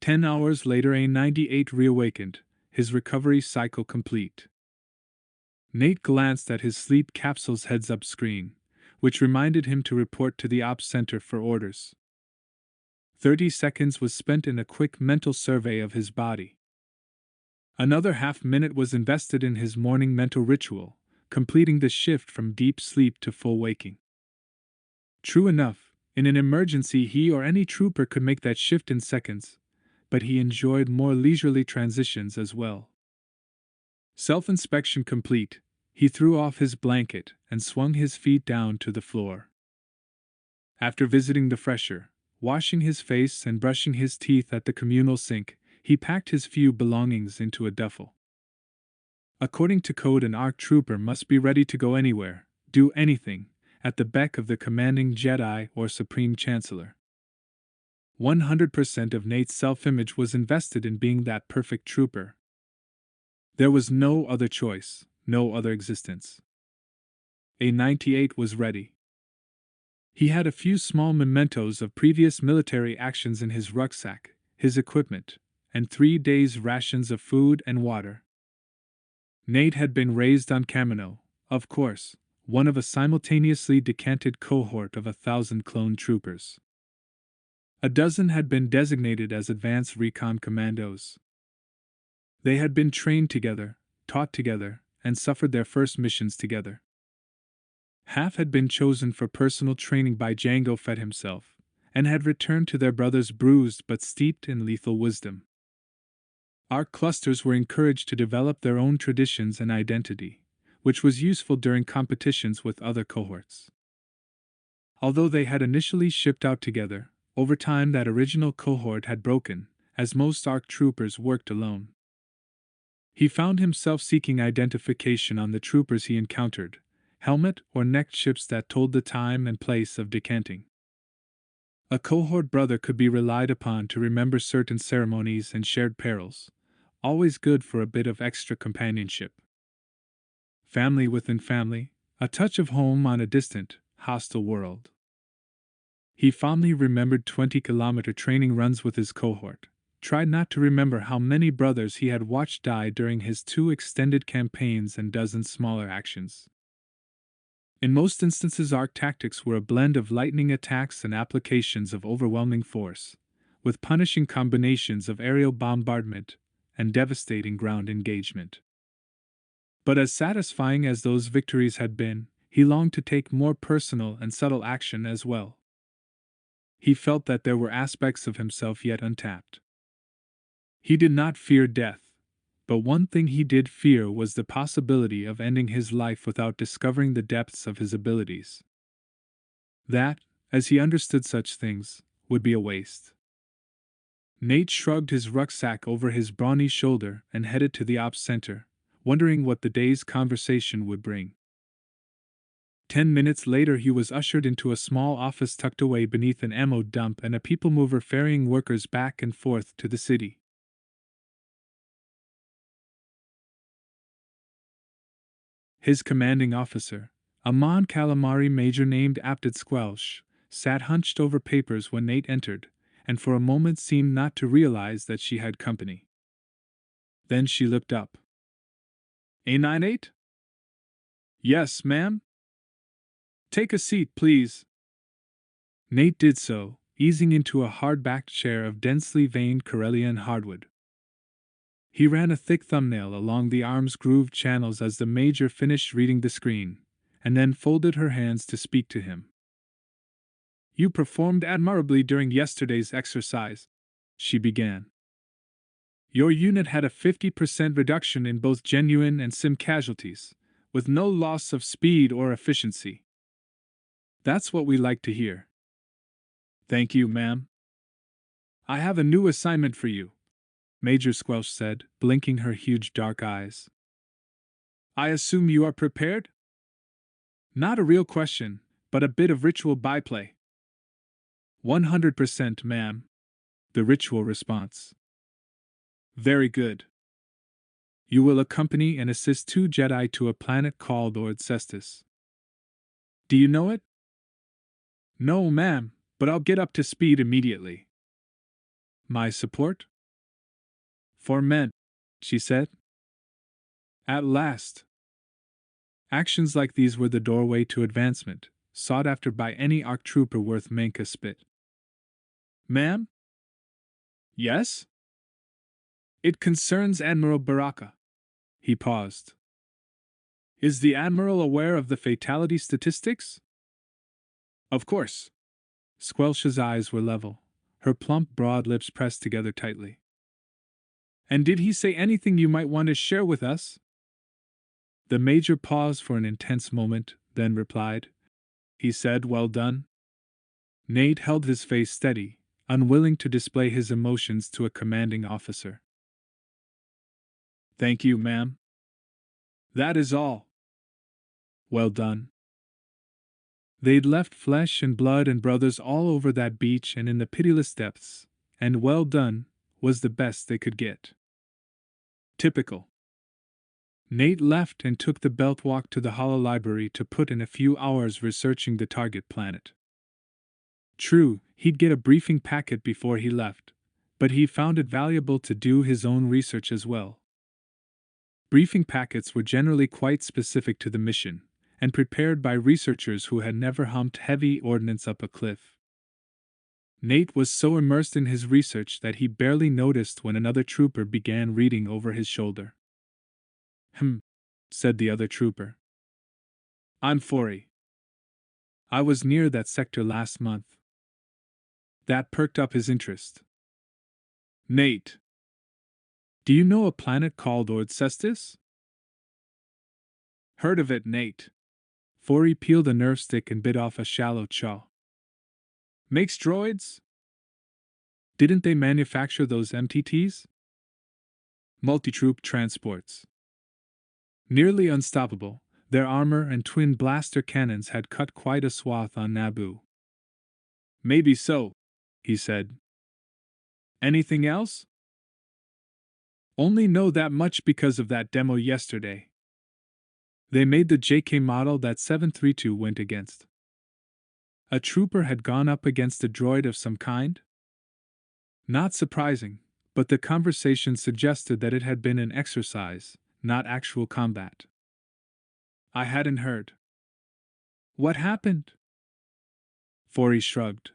10 hours later, A-98 reawakened, his recovery cycle complete. Nate glanced at his sleep capsule's heads-up screen, which reminded him to report to the ops center for orders. 30 seconds was spent in a quick mental survey of his body. Another half-minute was invested in his morning mental ritual, completing the shift from deep sleep to full waking. True enough, in an emergency he or any trooper could make that shift in seconds, but he enjoyed more leisurely transitions as well. Self-inspection complete, he threw off his blanket and swung his feet down to the floor. After visiting the fresher, washing his face and brushing his teeth at the communal sink, he packed his few belongings into a duffel. According to code, an ARC trooper must be ready to go anywhere, do anything, at the beck of the commanding Jedi or Supreme Chancellor. 100% of Nate's self-image was invested in being that perfect trooper. There was no other choice, no other existence. A-98 was ready. He had a few small mementos of previous military actions in his rucksack, his equipment, and 3 days' rations of food and water. Nate had been raised on Kamino, of course, one of a simultaneously decanted cohort of 1,000 clone troopers. A dozen had been designated as advanced recon commandos. They had been trained together, taught together, and suffered their first missions together. Half had been chosen for personal training by Jango Fett himself, and had returned to their brothers bruised but steeped in lethal wisdom. ARC clusters were encouraged to develop their own traditions and identity, which was useful during competitions with other cohorts. Although they had initially shipped out together, over time that original cohort had broken, as most ARC troopers worked alone. He found himself seeking identification on the troopers he encountered, helmet or necked ships that told the time and place of decanting. A cohort brother could be relied upon to remember certain ceremonies and shared perils, always good for a bit of extra companionship. Family within family, a touch of home on a distant, hostile world. He fondly remembered 20-kilometer training runs with his cohort, tried not to remember how many brothers he had watched die during his 2 extended campaigns and dozens smaller actions. In most instances, ARC tactics were a blend of lightning attacks and applications of overwhelming force, with punishing combinations of aerial bombardment and devastating ground engagement. But as satisfying as those victories had been, he longed to take more personal and subtle action as well. He felt that there were aspects of himself yet untapped. He did not fear death, but one thing he did fear was the possibility of ending his life without discovering the depths of his abilities. That, as he understood such things, would be a waste. Nate shrugged his rucksack over his brawny shoulder and headed to the ops center, wondering what the day's conversation would bring. 10 minutes later he was ushered into a small office tucked away beneath an ammo dump and a people mover ferrying workers back and forth to the city. His commanding officer, a Mon Calamari major named Apted Squelch, sat hunched over papers when Nate entered, and for a moment seemed not to realize that she had company. Then she looked up. A98? Yes, ma'am? Take a seat, please. Nate did so, easing into a hard-backed chair of densely veined Corellian hardwood. He ran a thick thumbnail along the arm's grooved channels as the major finished reading the screen, and then folded her hands to speak to him. You performed admirably during yesterday's exercise, she began. Your unit had a 50% reduction in both genuine and sim casualties, with no loss of speed or efficiency. That's what we like to hear. Thank you, ma'am. I have a new assignment for you, Major Squelch said, blinking her huge dark eyes. I assume you are prepared? Not a real question, but a bit of ritual byplay. 100%, ma'am. The ritual response. Very good. You will accompany and assist 2 Jedi to a planet called Cestus. Do you know it? No, ma'am, but I'll get up to speed immediately. My support? For men, she said. At last. Actions like these were the doorway to advancement, sought after by any ARC trooper worth Menka spit. Ma'am? Yes? It concerns Admiral Baraka. He paused. Is the Admiral aware of the fatality statistics? Of course. Squelch's eyes were level, her plump broad lips pressed together tightly. And did he say anything you might want to share with us? The Major paused for an intense moment, then replied. He said, well done. Nate held his face steady, unwilling to display his emotions to a commanding officer. Thank you, ma'am. That is all. Well done. They'd left flesh and blood and brothers all over that beach and in the pitiless depths, and well done was the best they could get. Typical. Nate left and took the belt walk to the Hollow Library to put in a few hours researching the target planet. True, he'd get a briefing packet before he left, but he found it valuable to do his own research as well. Briefing packets were generally quite specific to the mission, and prepared by researchers who had never humped heavy ordnance up a cliff. Nate was so immersed in his research that he barely noticed when another trooper began reading over his shoulder. Said the other trooper. I'm Fori. I was near that sector last month. That perked up his interest. Nate. Do you know a planet called Cestus? Heard of it, Nate. Fori peeled a nerve stick and bit off a shallow chaw. Makes droids? Didn't they manufacture those MTTs? Multi-troop transports. Nearly unstoppable, their armor and twin blaster cannons had cut quite a swath on Naboo. Maybe so, he said. Anything else? Only know that much because of that demo yesterday. They made the JK model that 732 went against. A trooper had gone up against a droid of some kind? Not surprising, but the conversation suggested that it had been an exercise, not actual combat. I hadn't heard. What happened? Fori shrugged.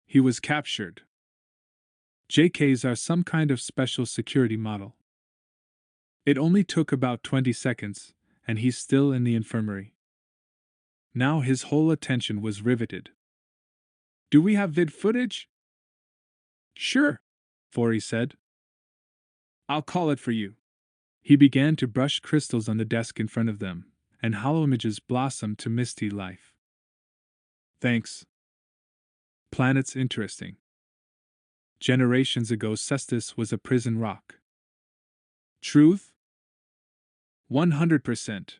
He was captured. JKs are some kind of special security model. It only took about 20 seconds, and he's still in the infirmary. Now his whole attention was riveted. Do we have vid footage? Sure, Fori said. I'll call it for you. He began to brush crystals on the desk in front of them, and hollow images blossomed to misty life. Thanks. Planet's interesting. Generations ago, Cestus was a prison rock. Truth? 100%.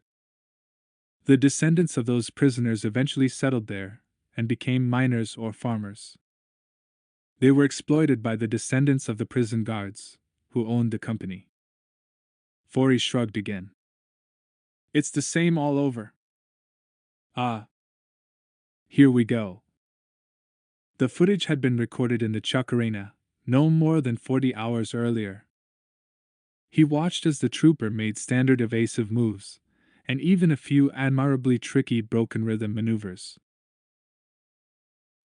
The descendants of those prisoners eventually settled there and became miners or farmers. They were exploited by the descendants of the prison guards, who owned the company. Fori shrugged again. It's the same all over. Ah. Here we go. The footage had been recorded in the Chacarena, no more than 40 hours earlier. He watched as the trooper made standard evasive moves, and even a few admirably tricky broken rhythm maneuvers.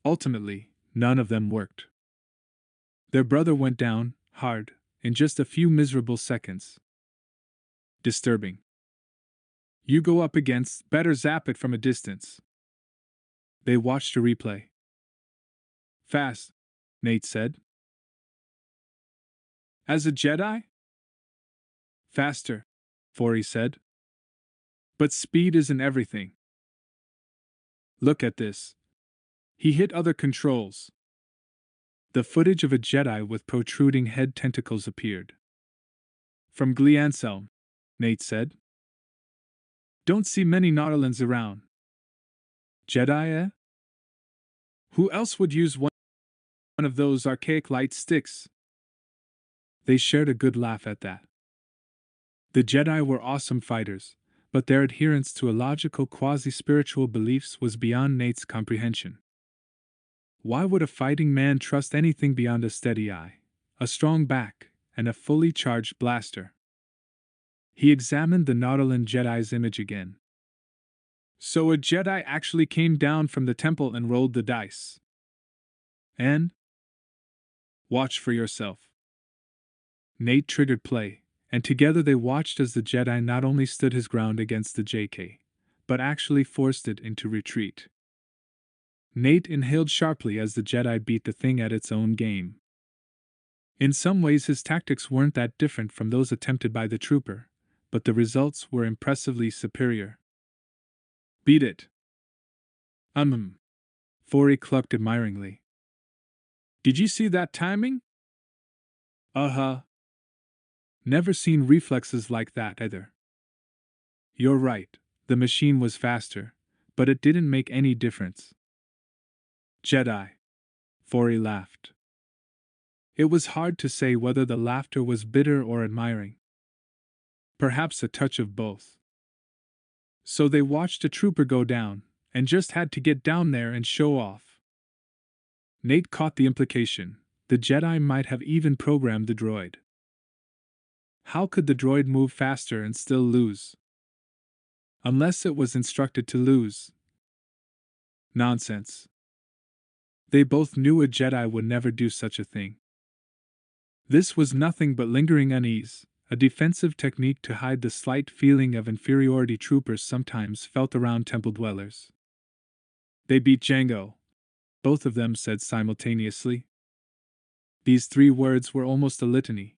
Ultimately, none of them worked. Their brother went down, hard, in just a few miserable seconds. Disturbing. You go up against, better zap it from a distance. They watched a replay. Fast, Nate said. As a Jedi? Faster, Fori said. But speed isn't everything. Look at this. He hit other controls. The footage of a Jedi with protruding head tentacles appeared. From Glee Anselm, Nate said. Don't see many Nautilans around. Jedi, eh? Who else would use one of those archaic light sticks? They shared a good laugh at that. The Jedi were awesome fighters, but their adherence to illogical quasi-spiritual beliefs was beyond Nate's comprehension. Why would a fighting man trust anything beyond a steady eye, a strong back, and a fully charged blaster? He examined the Nautilan Jedi's image again. So a Jedi actually came down from the temple and rolled the dice. And? Watch for yourself. Nate triggered play, and together they watched as the Jedi not only stood his ground against the JK, but actually forced it into retreat. Nate inhaled sharply as the Jedi beat the thing at its own game. In some ways his tactics weren't that different from those attempted by the trooper, but the results were impressively superior. Beat it. Fori clucked admiringly. Did you see that timing? Uh-huh. Never seen reflexes like that either. You're right, the machine was faster, but it didn't make any difference. Jedi. Fori laughed. It was hard to say whether the laughter was bitter or admiring. Perhaps a touch of both. So they watched a trooper go down, and just had to get down there and show off. Nate caught the implication. The Jedi might have even programmed the droid. How could the droid move faster and still lose? Unless it was instructed to lose. Nonsense. They both knew a Jedi would never do such a thing. This was nothing but lingering unease, a defensive technique to hide the slight feeling of inferiority troopers sometimes felt around temple dwellers. They beat Jango, both of them said simultaneously. These 3 words were almost a litany.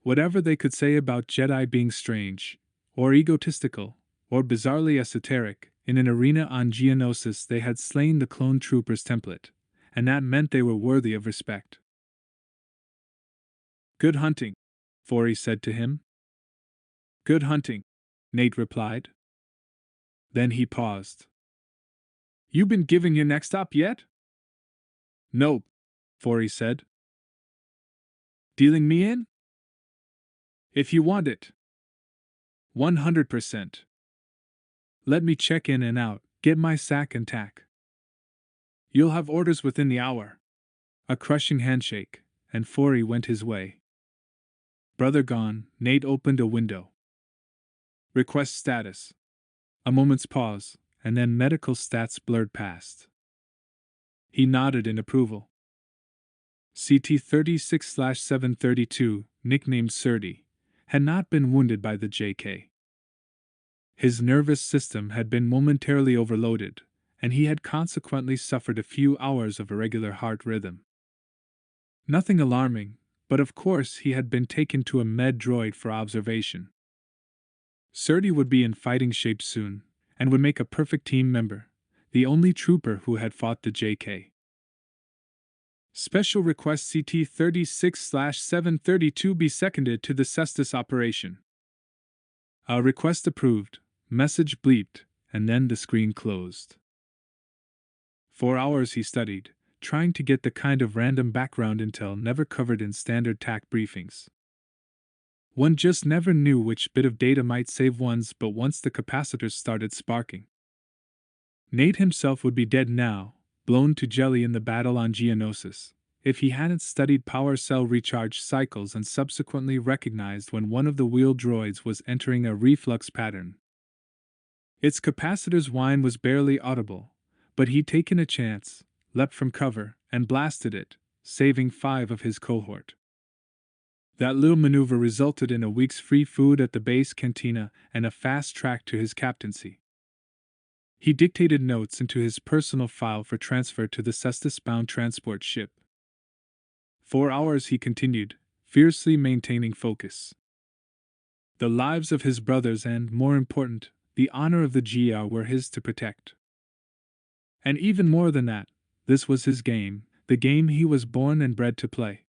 Whatever they could say about Jedi being strange, or egotistical, or bizarrely esoteric, in an arena on Geonosis they had slain the clone trooper's template, and that meant they were worthy of respect. Good hunting, Fori said to him. Good hunting, Nate replied. Then he paused. You been giving your next up yet? Nope, Fori said. Dealing me in? If you want it. 100%. Let me check in and out, get my sack and tack. You'll have orders within the hour. A crushing handshake, and Fori went his way. Brother gone, Nate opened a window. Request status. A moment's pause, and then medical stats blurred past. He nodded in approval. CT-36/732, nicknamed Surdy, had not been wounded by the JK. His nervous system had been momentarily overloaded, and he had consequently suffered a few hours of irregular heart rhythm. Nothing alarming, but of course he had been taken to a med droid for observation. Surdy would be in fighting shape soon, and would make a perfect team member, the only trooper who had fought the JK. Special request CT-36/732 be seconded to the Cestus operation. Request approved, message bleeped, and then the screen closed. 4 hours he studied, trying to get the kind of random background intel never covered in standard TAC briefings. One just never knew which bit of data might save one's but once the capacitors started sparking. Nate himself would be dead now, blown to jelly in the battle on Geonosis, if he hadn't studied power cell recharge cycles and subsequently recognized when one of the wheel droids was entering a reflux pattern. Its capacitor's whine was barely audible, but he'd taken a chance, leapt from cover, and blasted it, saving 5 of his cohort. That little maneuver resulted in a week's free food at the base cantina and a fast track to his captaincy. He dictated notes into his personal file for transfer to the Cestus-bound transport ship. 4 hours he continued, fiercely maintaining focus. The lives of his brothers and, more important, the honor of the GR were his to protect. And even more than that, this was his game, the game he was born and bred to play.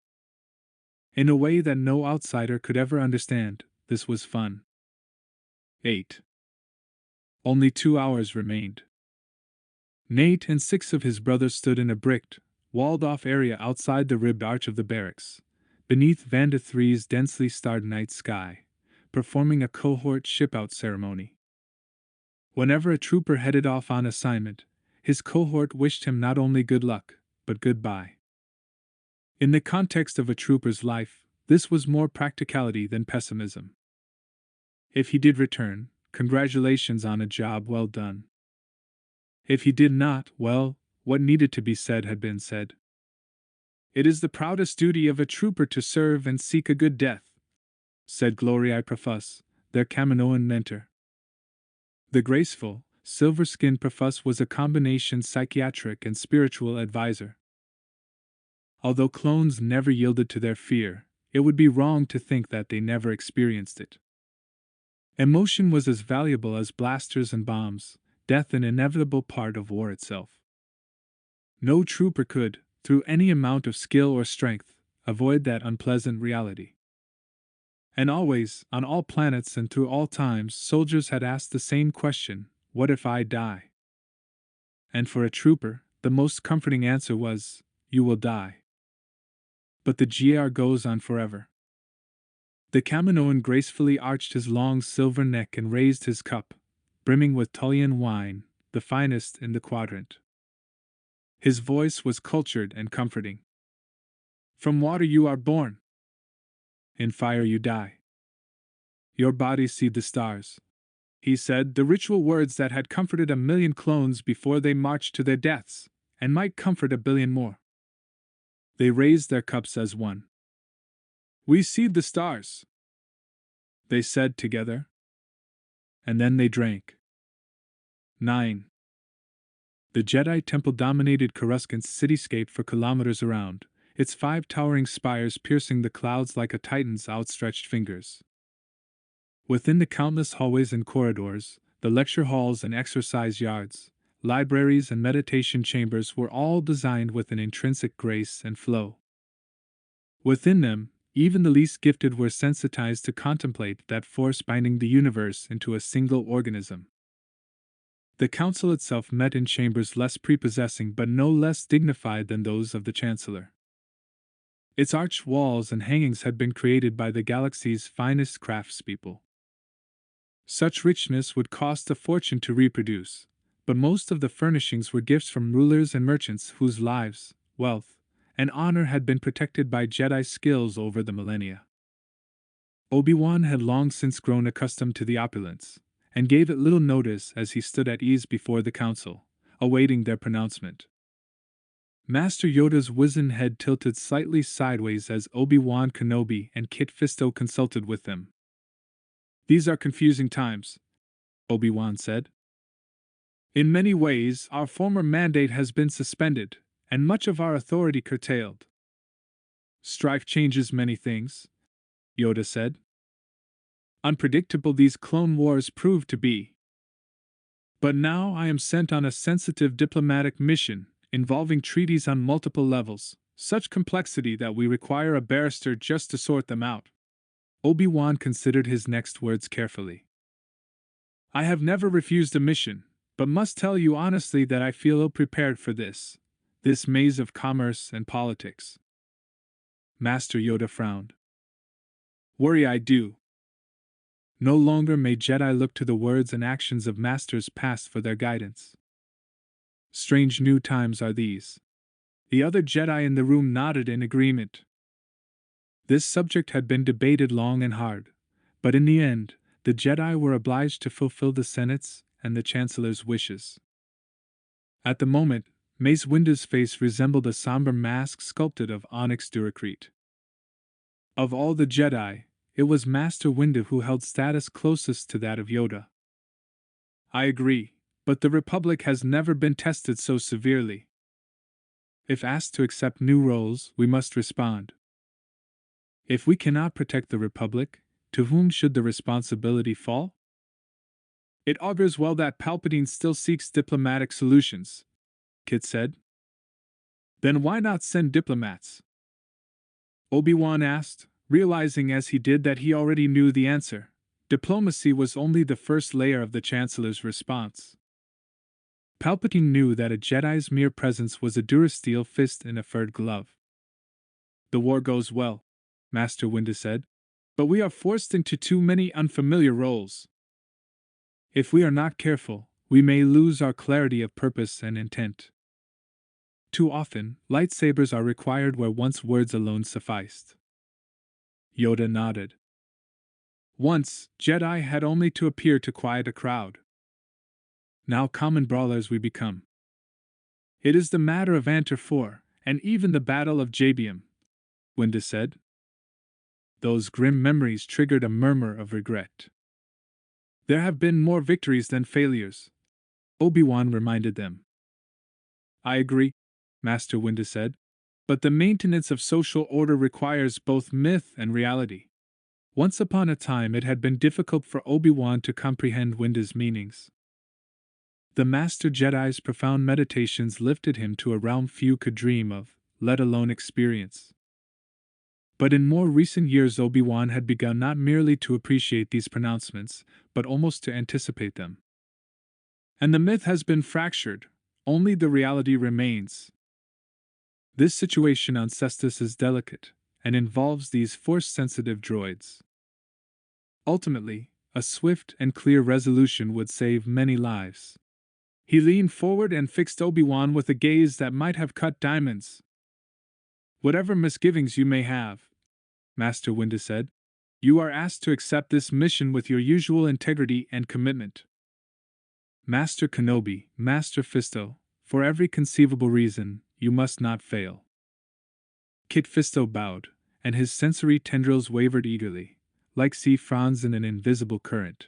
In a way that no outsider could ever understand, this was fun. 8. Only 2 hours remained. Nate and 6 of his brothers stood in a bricked, walled-off area outside the ribbed arch of the barracks, beneath Vanda 3's densely starred night sky, performing a cohort ship-out ceremony. Whenever a trooper headed off on assignment, his cohort wished him not only good luck, but goodbye. In the context of a trooper's life, this was more practicality than pessimism. If he did return, congratulations on a job well done. If he did not, well, what needed to be said had been said. It is the proudest duty of a trooper to serve and seek a good death, said Glorii Profus, their Kaminoan mentor. The graceful, silver-skinned Profus was a combination psychiatric and spiritual advisor. Although clones never yielded to their fear, it would be wrong to think that they never experienced it. Emotion was as valuable as blasters and bombs, death an inevitable part of war itself. No trooper could, through any amount of skill or strength, avoid that unpleasant reality. And always, on all planets and through all times, soldiers had asked the same question: what if I die? And for a trooper, the most comforting answer was, you will die. But the GR goes on forever. The Kaminoan gracefully arched his long silver neck and raised his cup, brimming with Tullian wine, the finest in the quadrant. His voice was cultured and comforting. From water you are born. In fire you die. Your bodies see the stars, he said, the ritual words that had comforted 1,000,000 clones before they marched to their deaths, and might comfort 1,000,000,000 more. They raised their cups as one. We see the stars, they said together. And then they drank. 9. The Jedi Temple dominated Coruscant's cityscape for kilometers around, its 5 towering spires piercing the clouds like a titan's outstretched fingers. Within the countless hallways and corridors, the lecture halls and exercise yards, libraries and meditation chambers were all designed with an intrinsic grace and flow. Within them, even the least gifted were sensitized to contemplate that force binding the universe into a single organism. The council itself met in chambers less prepossessing but no less dignified than those of the Chancellor. Its arched walls and hangings had been created by the galaxy's finest craftspeople. Such richness would cost a fortune to reproduce, but most of the furnishings were gifts from rulers and merchants whose lives, wealth, and honor had been protected by Jedi skills over the millennia. Obi-Wan had long since grown accustomed to the opulence, and gave it little notice as he stood at ease before the council, awaiting their pronouncement. Master Yoda's wizened head tilted slightly sideways as Obi-Wan Kenobi and Kit Fisto consulted with them. These are confusing times, Obi-Wan said. In many ways, our former mandate has been suspended, and much of our authority curtailed. Strife changes many things, Yoda said. Unpredictable these clone wars proved to be. But now I am sent on a sensitive diplomatic mission, involving treaties on multiple levels, such complexity that we require a barrister just to sort them out. Obi-Wan considered his next words carefully. I have never refused a mission, but must tell you honestly that I feel ill-prepared for this maze of commerce and politics. Master Yoda frowned. Worry I do. No longer may Jedi look to the words and actions of masters past for their guidance. Strange new times are these. The other Jedi in the room nodded in agreement. This subject had been debated long and hard, but in the end, the Jedi were obliged to fulfill the Senate's and the Chancellor's wishes. At the moment, Mace Windu's face resembled a somber mask sculpted of onyx duracrete. Of all the Jedi, it was Master Windu who held status closest to that of Yoda. I agree, but the Republic has never been tested so severely. If asked to accept new roles, we must respond. If we cannot protect the Republic, to whom should the responsibility fall? It augurs well that Palpatine still seeks diplomatic solutions, Kit said. Then why not send diplomats? Obi-Wan asked, realizing as he did that he already knew the answer, Diplomacy was only the first layer of the Chancellor's response. Palpatine knew that a Jedi's mere presence was a durasteel fist in a furred glove. The war goes well, Master Windu said, but we are forced into too many unfamiliar roles. If we are not careful, we may lose our clarity of purpose and intent. Too often, lightsabers are required where once words alone sufficed. Yoda nodded. Once, Jedi had only to appear to quiet a crowd. Now common brawlers we become. It is the matter of Antor IV, and even the Battle of Jabium, Windu said. Those grim memories triggered a murmur of regret. There have been more victories than failures, Obi-Wan reminded them. I agree, Master Windu said, but the maintenance of social order requires both myth and reality. Once upon a time it had been difficult for Obi-Wan to comprehend Windu's meanings. The Master Jedi's profound meditations lifted him to a realm few could dream of, let alone experience. But in more recent years Obi-Wan had begun not merely to appreciate these pronouncements, but almost to anticipate them. And the myth has been fractured, only the reality remains. This situation on Cestus is delicate, and involves these force-sensitive droids. Ultimately, a swift and clear resolution would save many lives. He leaned forward and fixed Obi-Wan with a gaze that might have cut diamonds. Whatever misgivings you may have, Master Windu said, you are asked to accept this mission with your usual integrity and commitment. Master Kenobi, Master Fisto, for every conceivable reason, you must not fail. Kit Fisto bowed, and his sensory tendrils wavered eagerly, like sea fronds in an invisible current.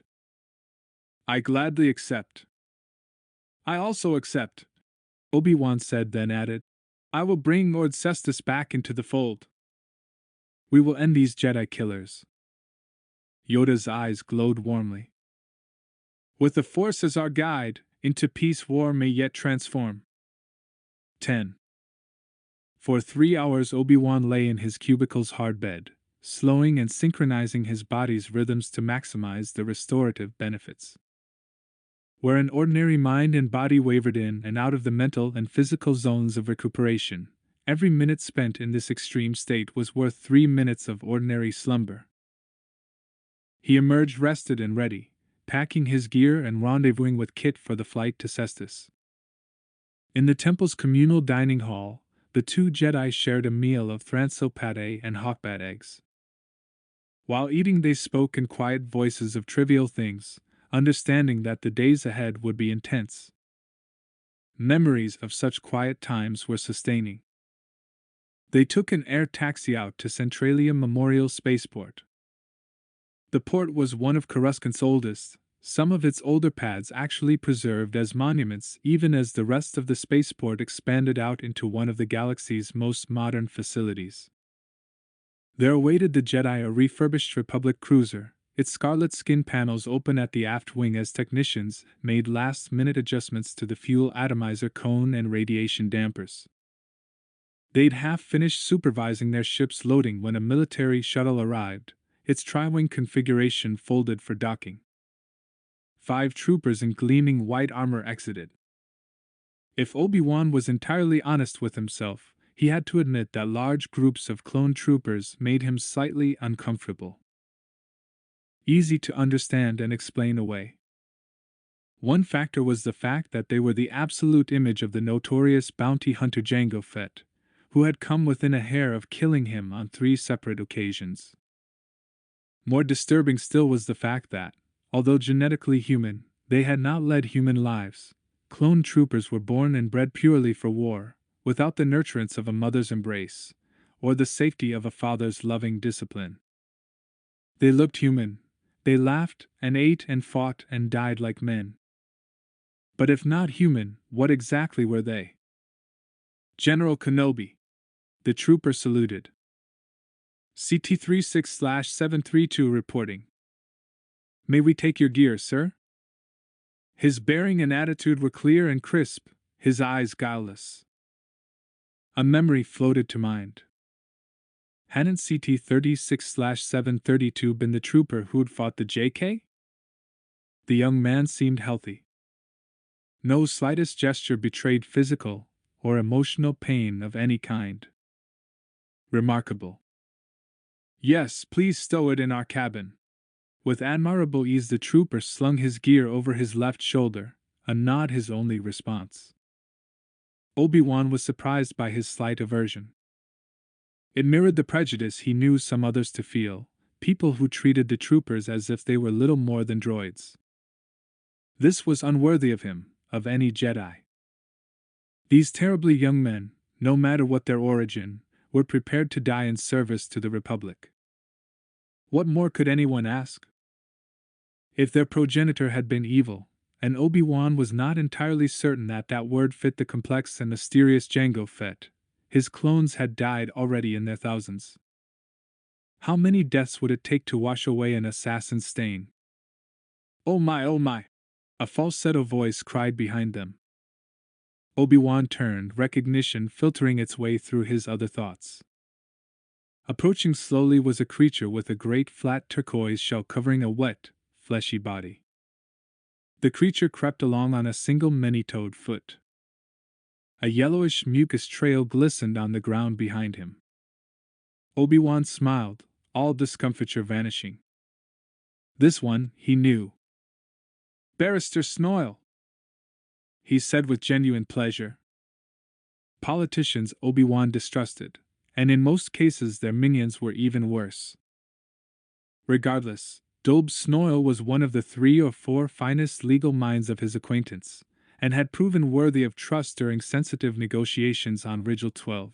I gladly accept. I also accept, Obi-Wan said, then added, I will bring Lord Cestus back into the fold. We will end these Jedi killers. Yoda's eyes glowed warmly. With the Force as our guide, into peace war may yet transform. 10. For 3 hours Obi-Wan lay in his cubicle's hard bed, slowing and synchronizing his body's rhythms to maximize the restorative benefits. Where an ordinary mind and body wavered in and out of the mental and physical zones of recuperation, every minute spent in this extreme state was worth 3 minutes of ordinary slumber. He emerged rested and ready, packing his gear and rendezvousing with Kit for the flight to Cestus. In the temple's communal dining hall, the two Jedi shared a meal of thranso pate and hawkbat eggs. While eating they spoke in quiet voices of trivial things, understanding that the days ahead would be intense. Memories of such quiet times were sustaining. They took an air taxi out to Centralia Memorial Spaceport. The port was one of Coruscant's oldest, some of its older pads actually preserved as monuments even as the rest of the spaceport expanded out into one of the galaxy's most modern facilities. There awaited the Jedi a refurbished Republic cruiser, its scarlet skin panels open at the aft wing as technicians made last-minute adjustments to the fuel atomizer cone and radiation dampers. They'd half-finished supervising their ship's loading when a military shuttle arrived, its tri-wing configuration folded for docking. 5 troopers in gleaming white armor exited. If Obi-Wan was entirely honest with himself, he had to admit that large groups of clone troopers made him slightly uncomfortable. Easy to understand and explain away. One factor was the fact that they were the absolute image of the notorious bounty hunter Jango Fett, who had come within a hair of killing him on 3 separate occasions. More disturbing still was the fact that, although genetically human, they had not led human lives. Clone troopers were born and bred purely for war, without the nurturance of a mother's embrace, or the safety of a father's loving discipline. They looked human. They laughed and ate and fought and died like men. But if not human, what exactly were they? General Kenobi. The trooper saluted. CT-36/732 reporting. May we take your gear, sir? His bearing and attitude were clear and crisp, his eyes guileless. A memory floated to mind. Hadn't CT 36/732 been the trooper who'd fought the JK? The young man seemed healthy. No slightest gesture betrayed physical or emotional pain of any kind. Remarkable. Yes, please stow it in our cabin. With admirable ease, the trooper slung his gear over his left shoulder, a nod his only response. Obi-Wan was surprised by his slight aversion. It mirrored the prejudice he knew some others to feel, people who treated the troopers as if they were little more than droids. This was unworthy of him, of any Jedi. These terribly young men, no matter what their origin, were prepared to die in service to the Republic. What more could anyone ask? If their progenitor had been evil, and Obi-Wan was not entirely certain that that word fit the complex and mysterious Jango Fett, his clones had died already in their thousands. How many deaths would it take to wash away an assassin's stain? Oh my, a falsetto voice cried behind them. Obi-Wan turned, recognition filtering its way through his other thoughts. Approaching slowly was a creature with a great flat turquoise shell covering a wet, fleshy body. The creature crept along on a single many-toed foot. A yellowish mucus trail glistened on the ground behind him. Obi-Wan smiled, all discomfiture vanishing. This one, he knew. Barrister Snoil, he said with genuine pleasure. Politicians Obi-Wan distrusted, and in most cases their minions were even worse. Regardless, Dolb Snoil was one of the 3 or 4 finest legal minds of his acquaintance, and had proven worthy of trust during sensitive negotiations on Rigel 12.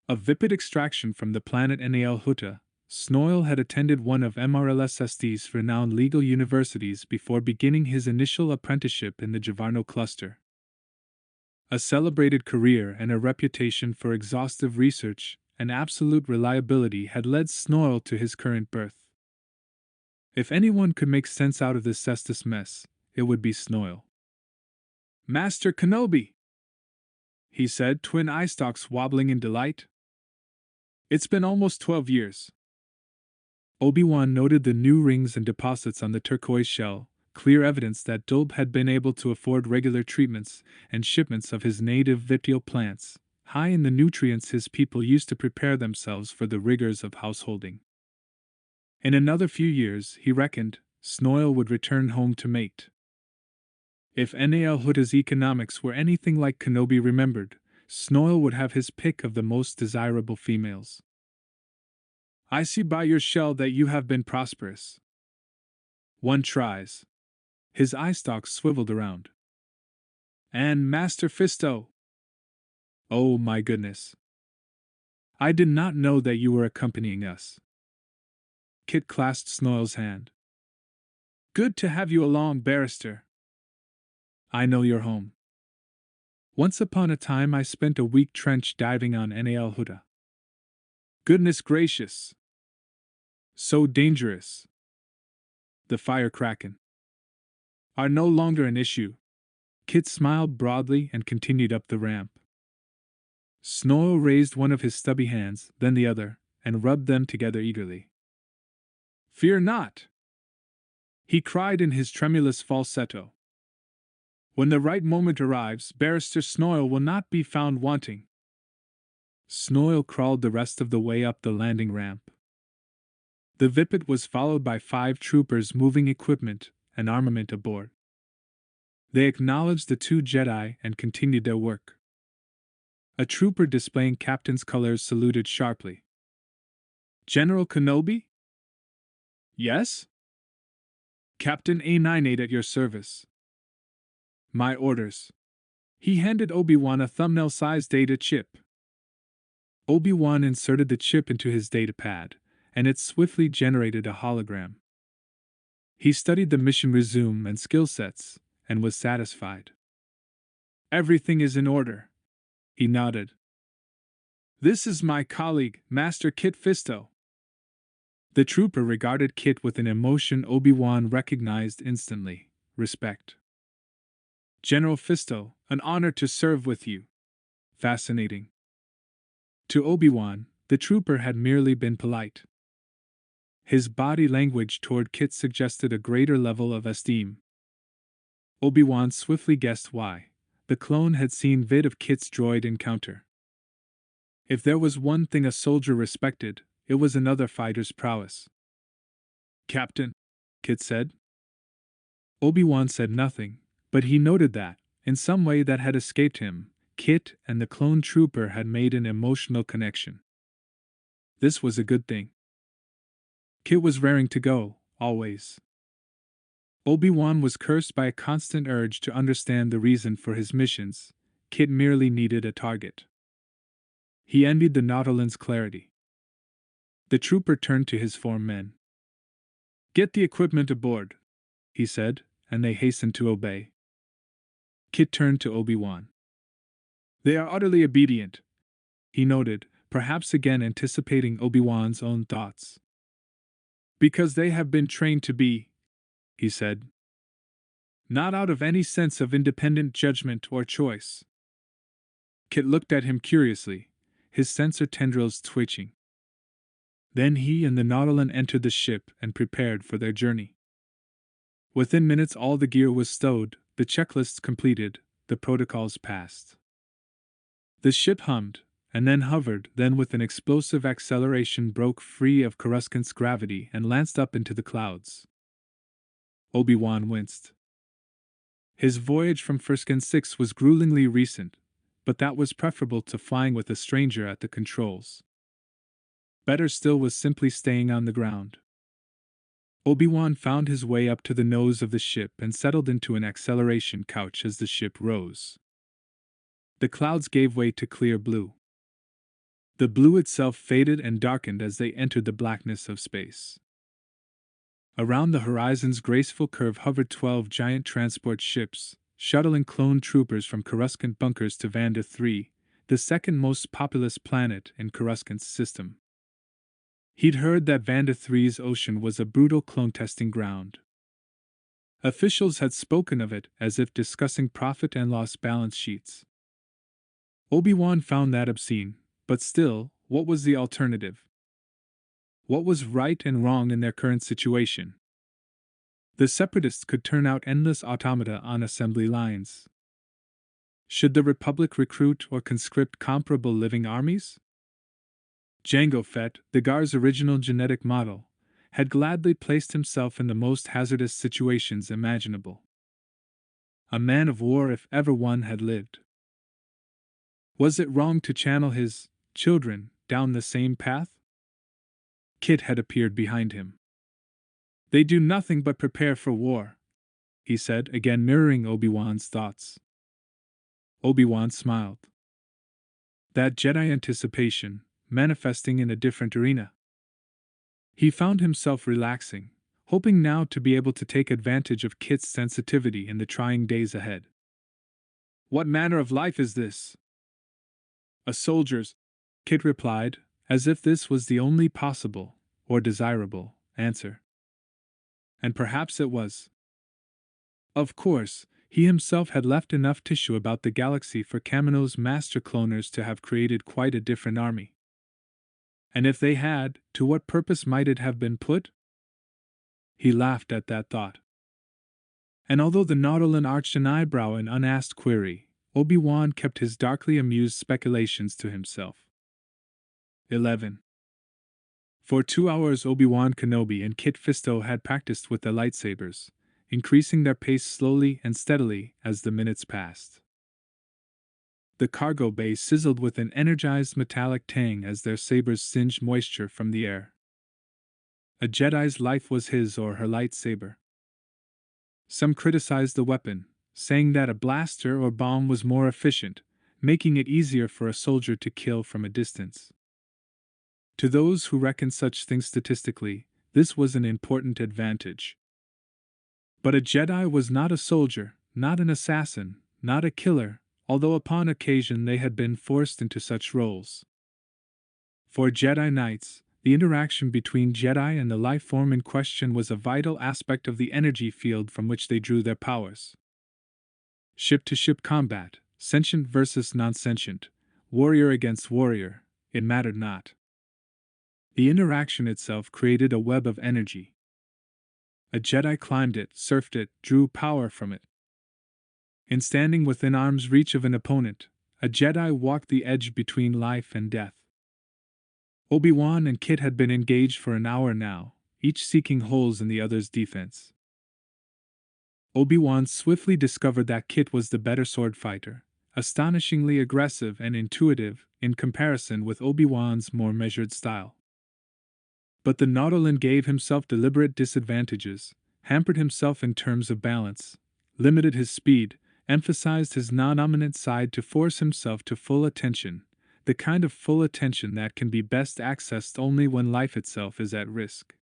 Of vipid extraction from the planet Nael Huta, Snoil had attended one of MRLSSD's renowned legal universities before beginning his initial apprenticeship in the Javarno cluster. A celebrated career and a reputation for exhaustive research and absolute reliability had led Snoil to his current berth. If anyone could make sense out of this Cestus mess, it would be Snoil. Master Kenobi, he said, twin eye stalks wobbling in delight. It's been almost 12 years. Obi-Wan noted the new rings and deposits on the turquoise shell, clear evidence that Dolb had been able to afford regular treatments and shipments of his native vitriol plants, high in the nutrients his people used to prepare themselves for the rigors of householding. In another few years, he reckoned, Snoil would return home to mate. If Nael Huta's economics were anything like Kenobi remembered, Snoil would have his pick of the most desirable females. I see by your shell that you have been prosperous. One tries. His eye stalks swiveled around. And Master Fisto? Oh my goodness. I did not know that you were accompanying us. Kit clasped Snoil's hand. Good to have you along, Barrister. I know you're home. Once upon a time I spent a week trench diving on Nael Huta. Goodness gracious. So dangerous. The fire kraken are no longer an issue. Kit smiled broadly and continued up the ramp. Snoil raised one of his stubby hands, then the other, and rubbed them together eagerly. Fear not, he cried in his tremulous falsetto. When the right moment arrives, Barrister Snoil will not be found wanting. Snoil crawled the rest of the way up the landing ramp. The Vipit was followed by 5 troopers moving equipment and armament aboard. They acknowledged the 2 Jedi and continued their work. A trooper displaying captain's colors saluted sharply. General Kenobi? Yes? Captain A98 at your service. My orders. He handed Obi-Wan a thumbnail-sized data chip. Obi-Wan inserted the chip into his datapad, and it swiftly generated a hologram. He studied the mission resume and skill sets, and was satisfied. Everything is in order. He nodded. This is my colleague, Master Kit Fisto. The trooper regarded Kit with an emotion Obi-Wan recognized instantly, respect. General Fisto, an honor to serve with you. Fascinating. To Obi-Wan, The trooper had merely been polite. His body language toward Kit suggested a greater level of esteem. Obi-Wan swiftly guessed why. The clone had seen vid of Kit's droid encounter. If there was one thing a soldier respected, it was another fighter's prowess. "Captain," Kit said. Obi-Wan said nothing, but he noted that, in some way that had escaped him, Kit and the clone trooper had made an emotional connection. This was a good thing. Kit was raring to go, always. Obi-Wan was cursed by a constant urge to understand the reason for his missions. Kit merely needed a target. He envied the Nautilin's clarity. The trooper turned to his 4 men. "Get the equipment aboard," he said, and they hastened to obey. Kit turned to Obi-Wan. "They are utterly obedient," he noted, perhaps again anticipating Obi-Wan's own thoughts. "Because they have been trained to be," he said. "Not out of any sense of independent judgment or choice." Kit looked at him curiously, his sensor tendrils twitching. Then he and the Nautilin entered the ship and prepared for their journey. Within minutes all the gear was stowed, the checklists completed, the protocols passed. The ship hummed, and then hovered, then with an explosive acceleration broke free of Coruscant's gravity and lanced up into the clouds. Obi-Wan winced. His voyage from Fersken 6 was gruelingly recent, but that was preferable to flying with a stranger at the controls. Better still was simply staying on the ground. Obi-Wan found his way up to the nose of the ship and settled into an acceleration couch as the ship rose. The clouds gave way to clear blue. The blue itself faded and darkened as they entered the blackness of space. Around the horizon's graceful curve hovered 12 giant transport ships, shuttling clone troopers from Coruscant bunkers to Vanda 3, the second most populous planet in Coruscant's system. He'd heard that Vanda 3's ocean was a brutal clone testing ground. Officials had spoken of it as if discussing profit and loss balance sheets. Obi-Wan found that obscene, but still, what was the alternative? What was right and wrong in their current situation? The Separatists could turn out endless automata on assembly lines. Should the Republic recruit or conscript comparable living armies? Jango Fett, the Gar's original genetic model, had gladly placed himself in the most hazardous situations imaginable. A man of war if ever one had lived. Was it wrong to channel his children down the same path? Kit had appeared behind him. "They do nothing but prepare for war," he said, again mirroring Obi-Wan's thoughts. Obi-Wan smiled. That Jedi anticipation, manifesting in a different arena. He found himself relaxing, hoping now to be able to take advantage of Kit's sensitivity in the trying days ahead. "What manner of life is this?" "A soldier's," Kit replied, as if this was the only possible, or desirable, answer. And perhaps it was. Of course, he himself had left enough tissue about the galaxy for Kamino's master cloners to have created quite a different army. And if they had, to what purpose might it have been put? He laughed at that thought. And although the Nautilin arched an eyebrow in unasked query, Obi-Wan kept his darkly amused speculations to himself. 11. For 2 hours Obi-Wan Kenobi and Kit Fisto had practiced with their lightsabers, increasing their pace slowly and steadily as the minutes passed. The cargo bay sizzled with an energized metallic tang as their sabers singed moisture from the air. A Jedi's life was his or her lightsaber. Some criticized the weapon, saying that a blaster or bomb was more efficient, making it easier for a soldier to kill from a distance. To those who reckon such things statistically, this was an important advantage. But a Jedi was not a soldier, not an assassin, not a killer, although upon occasion they had been forced into such roles. For Jedi Knights, the interaction between Jedi and the life form in question was a vital aspect of the energy field from which they drew their powers. Ship-to-ship combat, sentient versus non-sentient, warrior against warrior, it mattered not. The interaction itself created a web of energy. A Jedi climbed it, surfed it, drew power from it. In standing within arm's reach of an opponent, a Jedi walked the edge between life and death. Obi-Wan and Kit had been engaged for an hour now, each seeking holes in the other's defense. Obi-Wan swiftly discovered that Kit was the better sword fighter, astonishingly aggressive and intuitive in comparison with Obi-Wan's more measured style. But the Nautolan gave himself deliberate disadvantages, hampered himself in terms of balance, limited his speed, emphasized his non-dominant side to force himself to full attention, the kind of full attention that can be best accessed only when life itself is at risk.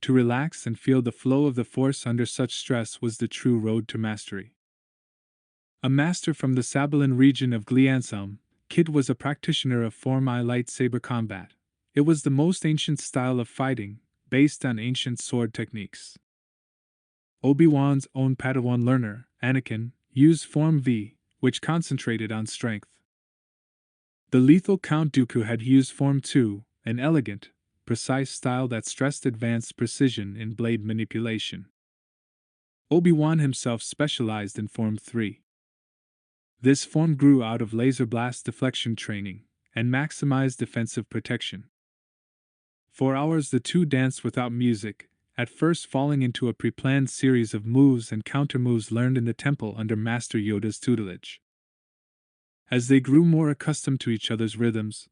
To relax and feel the flow of the Force under such stress was the true road to mastery. A master from the Sabalan region of Gliansum, Kit was a practitioner of Form I lightsaber combat. It was the most ancient style of fighting, based on ancient sword techniques. Obi-Wan's own Padawan learner, Anakin, used Form V, which concentrated on strength. The lethal Count Dooku had used Form 2, an elegant, precise style that stressed advanced precision in blade manipulation. Obi-Wan himself specialized in Form 3. This form grew out of laser blast deflection training and maximized defensive protection. For hours the two danced without music, at first falling into a pre-planned series of moves and counter-moves learned in the temple under Master Yoda's tutelage. As they grew more accustomed to each other's rhythms,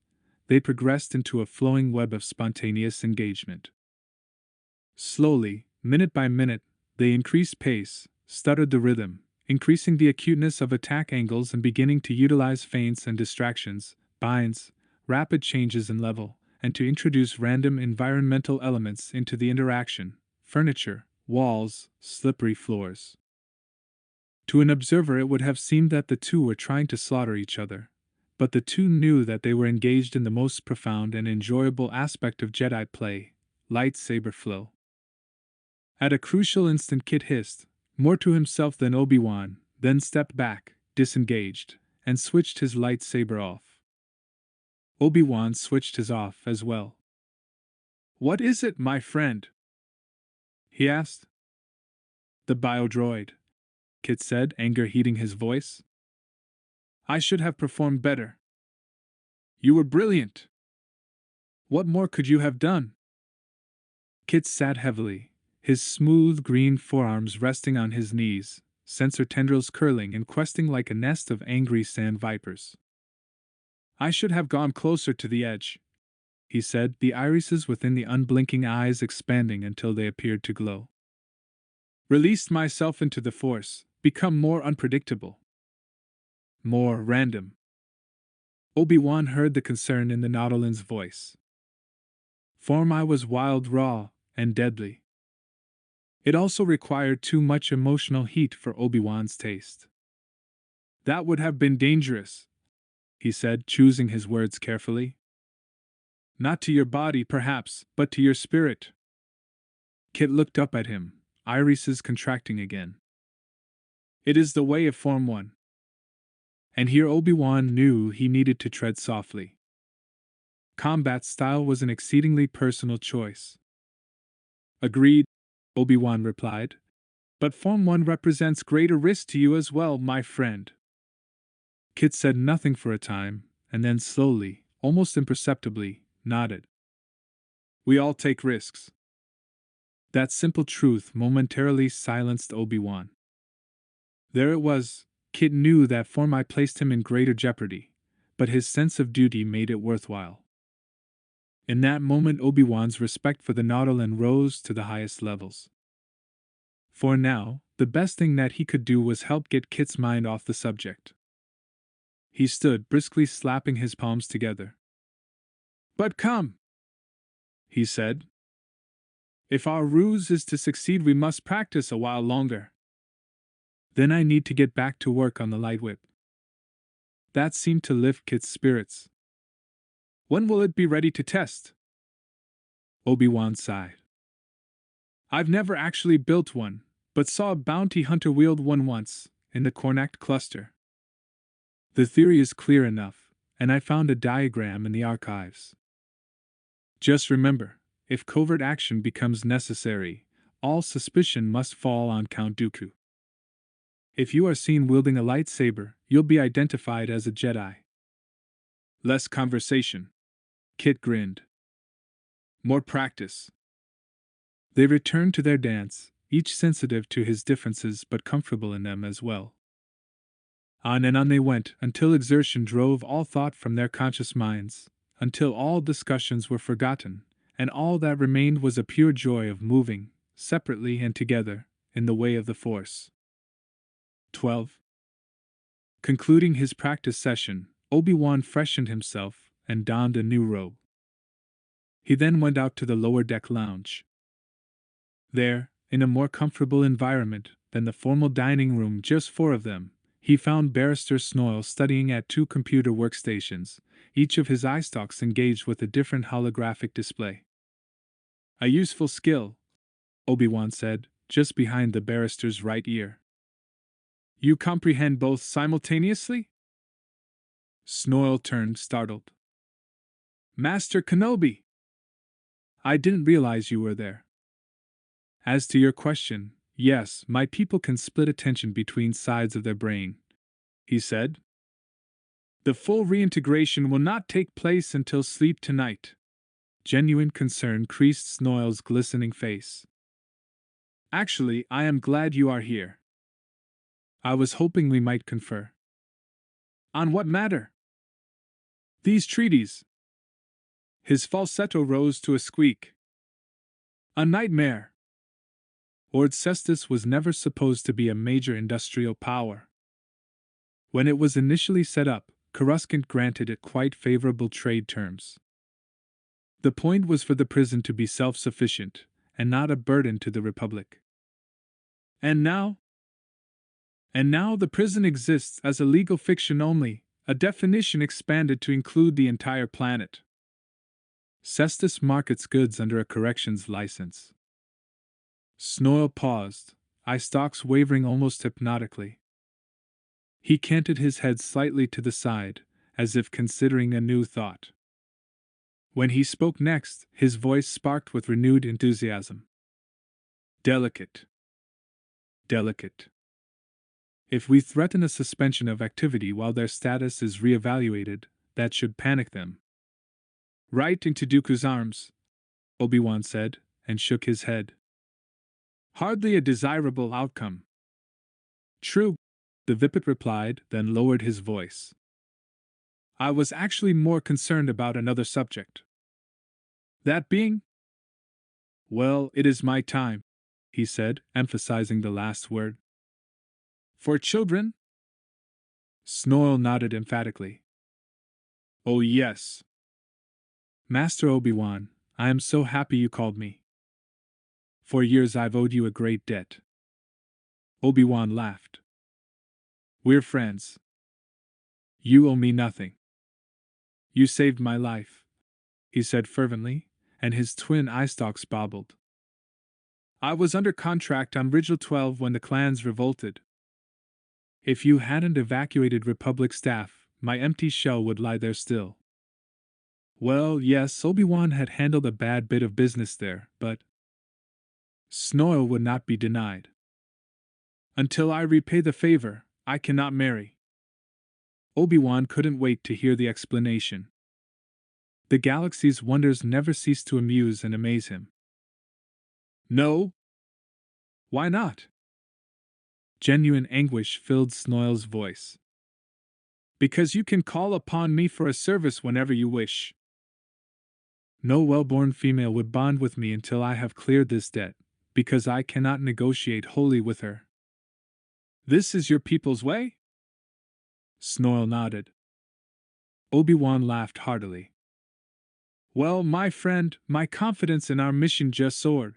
they progressed into a flowing web of spontaneous engagement. Slowly, minute by minute, they increased pace, stuttered the rhythm, increasing the acuteness of attack angles and beginning to utilize feints and distractions, binds, rapid changes in level, and to introduce random environmental elements into the interaction: furniture, walls, slippery floors. To an observer it would have seemed that the two were trying to slaughter each other, but the two knew that they were engaged in the most profound and enjoyable aspect of Jedi play: lightsaber flow. At a crucial instant Kit hissed, more to himself than Obi-Wan, then stepped back, disengaged, and switched his lightsaber off. Obi-Wan switched his off as well. "What is it, my friend?" he asked. "The biodroid," Kit said, anger heating his voice. "I should have performed better." "You were brilliant. What more could you have done?" Kit sat heavily, his smooth green forearms resting on his knees, sensor tendrils curling and questing like a nest of angry sand vipers. "I should have gone closer to the edge," he said, the irises within the unblinking eyes expanding until they appeared to glow. "Released myself into the Force, become more unpredictable. More random." Obi-Wan heard the concern in the Nautolan's voice. Form I was wild, raw, and deadly. It also required too much emotional heat for Obi-Wan's taste. "That would have been dangerous," he said, choosing his words carefully. "Not to your body, perhaps, but to your spirit." Kit looked up at him, irises contracting again. "It is the way of Form 1. And here Obi-Wan knew he needed to tread softly. Combat style was an exceedingly personal choice. "Agreed," Obi-Wan replied. "But Form 1 represents greater risk to you as well, my friend." Kit said nothing for a time, and then slowly, almost imperceptibly, nodded. "We all take risks." That simple truth momentarily silenced Obi-Wan. There it was, Kit knew that Form I placed him in greater jeopardy, but his sense of duty made it worthwhile. In that moment Obi-Wan's respect for the Nautolan rose to the highest levels. For now, the best thing that he could do was help get Kit's mind off the subject. He stood briskly slapping his palms together. "But come," he said. "If our ruse is to succeed we must practice a while longer. Then I need to get back to work on the light whip." That seemed to lift Kit's spirits. "When will it be ready to test?" Obi-Wan sighed. "I've never actually built one, but saw a bounty hunter wield one once, in the Cornac cluster. The theory is clear enough, and I found a diagram in the archives. Just remember, if covert action becomes necessary, all suspicion must fall on Count Dooku. If you are seen wielding a lightsaber, you'll be identified as a Jedi. Less conversation. Kit grinned. More practice. They returned to their dance, each sensitive to his differences but comfortable in them as well. On and on they went, until exertion drove all thought from their conscious minds, until all discussions were forgotten, and all that remained was a pure joy of moving, separately and together, in the way of the Force. 12. Concluding his practice session, Obi-Wan freshened himself and donned a new robe. He then went out to the lower deck lounge. There, in a more comfortable environment than the formal dining room, just four of them, he found Barrister Snoyle studying at two computer workstations, each of his eye stalks engaged with a different holographic display. A useful skill, Obi-Wan said, just behind the barrister's right ear. You comprehend both simultaneously? Snoyle turned startled. Master Kenobi! I didn't realize you were there. As to your question, yes, my people can split attention between sides of their brain, he said. The full reintegration will not take place until sleep tonight. Genuine concern creased Snoyle's glistening face. Actually, I am glad you are here. I was hoping we might confer. On what matter? These treaties. His falsetto rose to a squeak. A nightmare. Lord Cestus was never supposed to be a major industrial power. When it was initially set up, Coruscant granted it quite favorable trade terms. The point was for the prison to be self-sufficient, and not a burden to the Republic. And now? And now the prison exists as a legal fiction only, a definition expanded to include the entire planet. Cestus markets goods under a corrections license. Snoyle paused, eye stalks wavering almost hypnotically. He canted his head slightly to the side, as if considering a new thought. When he spoke next, his voice sparked with renewed enthusiasm. Delicate. Delicate. If we threaten a suspension of activity while their status is re-evaluated, that should panic them. Right into Dooku's arms, Obi-Wan said, and shook his head. Hardly a desirable outcome. True, the Vipit replied, then lowered his voice. I was actually more concerned about another subject. That being? Well, it is my time, he said, emphasizing the last word. For children? Snoyle nodded emphatically. Oh yes. Master Obi-Wan, I am so happy you called me. For years I've owed you a great debt. Obi-Wan laughed. We're friends. You owe me nothing. You saved my life, he said fervently, and his twin eye stalks bobbled. I was under contract on Rigel 12 when the clans revolted. If you hadn't evacuated Republic staff, my empty shell would lie there still. Well, yes, Obi-Wan had handled a bad bit of business there, but Snoyle would not be denied. Until I repay the favor, I cannot marry. Obi-Wan couldn't wait to hear the explanation. The galaxy's wonders never ceased to amuse and amaze him. No? Why not? Genuine anguish filled Snoyle's voice. Because you can call upon me for a service whenever you wish. No well-born female would bond with me until I have cleared this debt, because I cannot negotiate wholly with her. This is your people's way? Snoyle nodded. Obi-Wan laughed heartily. Well, my friend, my confidence in our mission just soared.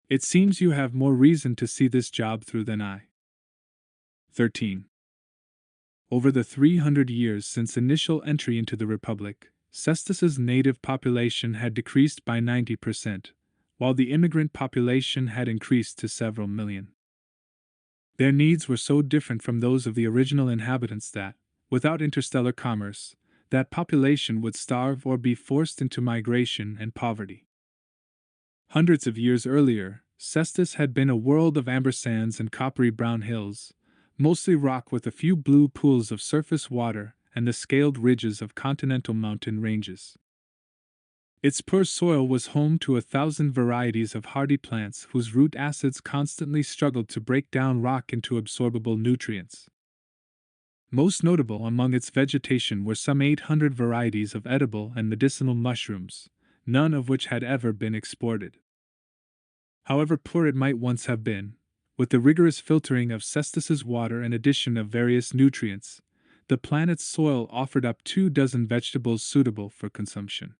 It seems you have more reason to see this job through than I. 13. Over the 300 years since initial entry into the Republic, Cestus's native population had decreased by 90%, while the immigrant population had increased to several million. Their needs were so different from those of the original inhabitants that, without interstellar commerce, that population would starve or be forced into migration and poverty. Hundreds of years earlier, Cestus had been a world of amber sands and coppery brown hills, mostly rock with a few blue pools of surface water and the scaled ridges of continental mountain ranges. Its poor soil was home to 1,000 varieties of hardy plants whose root acids constantly struggled to break down rock into absorbable nutrients. Most notable among its vegetation were some 800 varieties of edible and medicinal mushrooms, none of which had ever been exported. However poor it might once have been, with the rigorous filtering of Cestus's water and addition of various nutrients, the planet's soil offered up 24 vegetables suitable for consumption.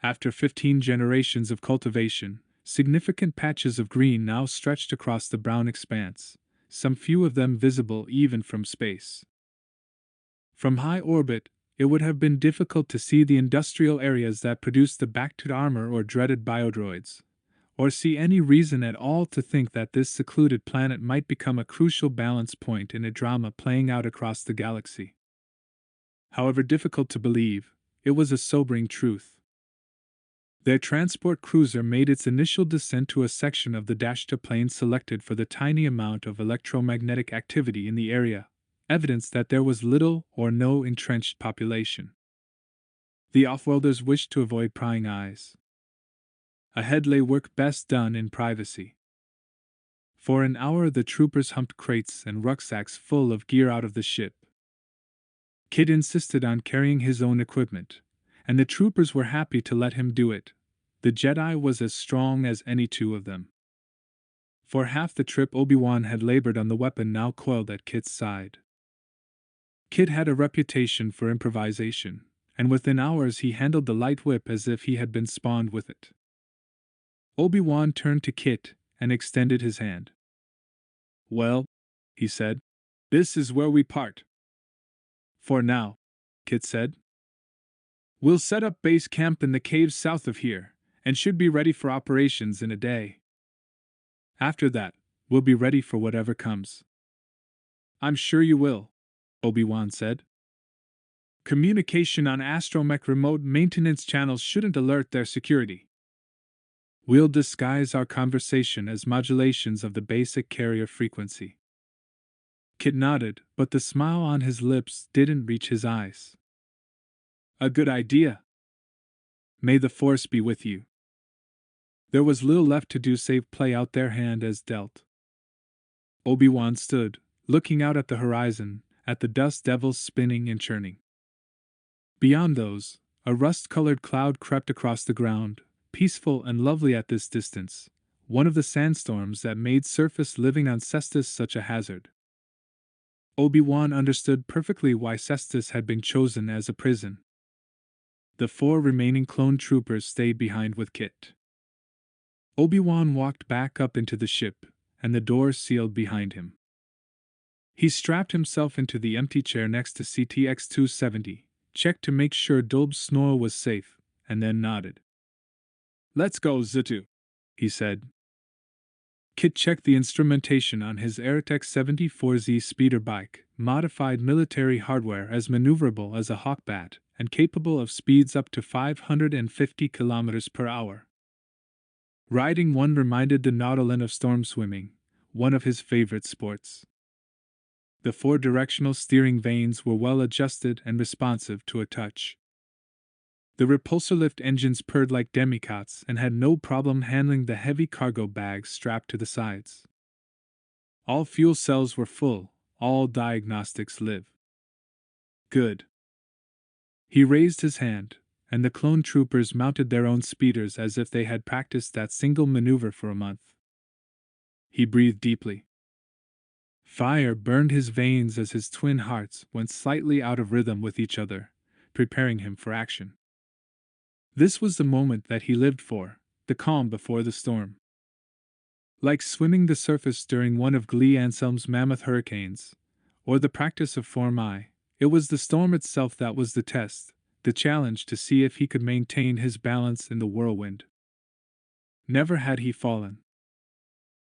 After 15 generations of cultivation, significant patches of green now stretched across the brown expanse, some few of them visible even from space. From high orbit, it would have been difficult to see the industrial areas that produced the Bactrid armor or dreaded biodroids, or see any reason at all to think that this secluded planet might become a crucial balance point in a drama playing out across the galaxy. However difficult to believe, it was a sobering truth. Their transport cruiser made its initial descent to a section of the Dashta plain selected for the tiny amount of electromagnetic activity in the area, evidence that there was little or no entrenched population. The offworlders wished to avoid prying eyes. Ahead lay work best done in privacy. For an hour the troopers humped crates and rucksacks full of gear out of the ship. Kit insisted on carrying his own equipment, and the troopers were happy to let him do it. The Jedi was as strong as any two of them. For half the trip Obi-Wan had labored on the weapon now coiled at Kit's side. Kit had a reputation for improvisation, and within hours he handled the light whip as if he had been spawned with it. Obi-Wan turned to Kit and extended his hand. "Well," he said, "this is where we part." "For now," Kit said. "We'll set up base camp in the caves south of here, and should be ready for operations in a day. After that, we'll be ready for whatever comes." "I'm sure you will," Obi-Wan said. "Communication on astromech remote maintenance channels shouldn't alert their security. We'll disguise our conversation as modulations of the basic carrier frequency." Kit nodded, but the smile on his lips didn't reach his eyes. "A good idea. May the Force be with you." There was little left to do save play out their hand as dealt. Obi-Wan stood, looking out at the horizon, at the dust devils spinning and churning. Beyond those, a rust-colored cloud crept across the ground, peaceful and lovely at this distance, one of the sandstorms that made surface living on Cestus such a hazard. Obi-Wan understood perfectly why Cestus had been chosen as a prison. The 4 remaining clone troopers stayed behind with Kit. Obi-Wan walked back up into the ship, and the door sealed behind him. He strapped himself into the empty chair next to CTX-270, checked to make sure Dolb's snore was safe, and then nodded. "Let's go, Zitu," he said. Kit checked the instrumentation on his Aerotek 74Z speeder bike, modified military hardware as maneuverable as a Hawkbat, and capable of speeds up to 550 km per hour. Riding one reminded the Nautilin of storm swimming, one of his favorite sports. The 4 directional steering vanes were well adjusted and responsive to a touch. The repulsor lift engines purred like demicots and had no problem handling the heavy cargo bags strapped to the sides. All fuel cells were full, all diagnostics live. Good. He raised his hand, and the clone troopers mounted their own speeders as if they had practiced that single maneuver for a month. He breathed deeply. Fire burned his veins as his twin hearts went slightly out of rhythm with each other, preparing him for action. This was the moment that he lived for, the calm before the storm. Like swimming the surface during one of Glee Anselm's mammoth hurricanes, or the practice of Form I, it was the storm itself that was the test, the challenge to see if he could maintain his balance in the whirlwind. Never had he fallen.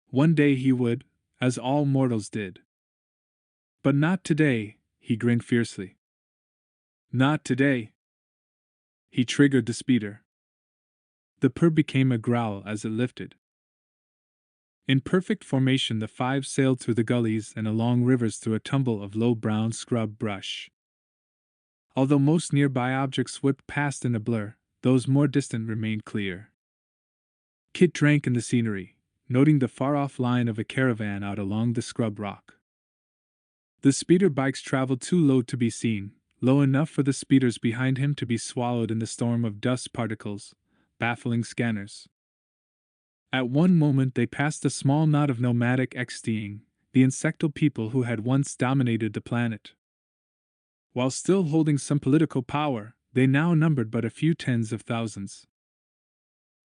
One day he would, as all mortals did. But not today, he grinned fiercely. Not today. He triggered the speeder. The purr became a growl as it lifted. In perfect formation, the five sailed through the gullies and along rivers through a tumble of low brown scrub brush. Although most nearby objects whipped past in a blur, those more distant remained clear. Kit drank in the scenery, noting the far-off line of a caravan out along the scrub rock. The speeder bikes traveled too low to be seen, low enough for the speeders behind him to be swallowed in the storm of dust particles, baffling scanners. At one moment they passed a small knot of nomadic X'ing, the insectal people who had once dominated the planet. While still holding some political power, they now numbered but a few tens of thousands.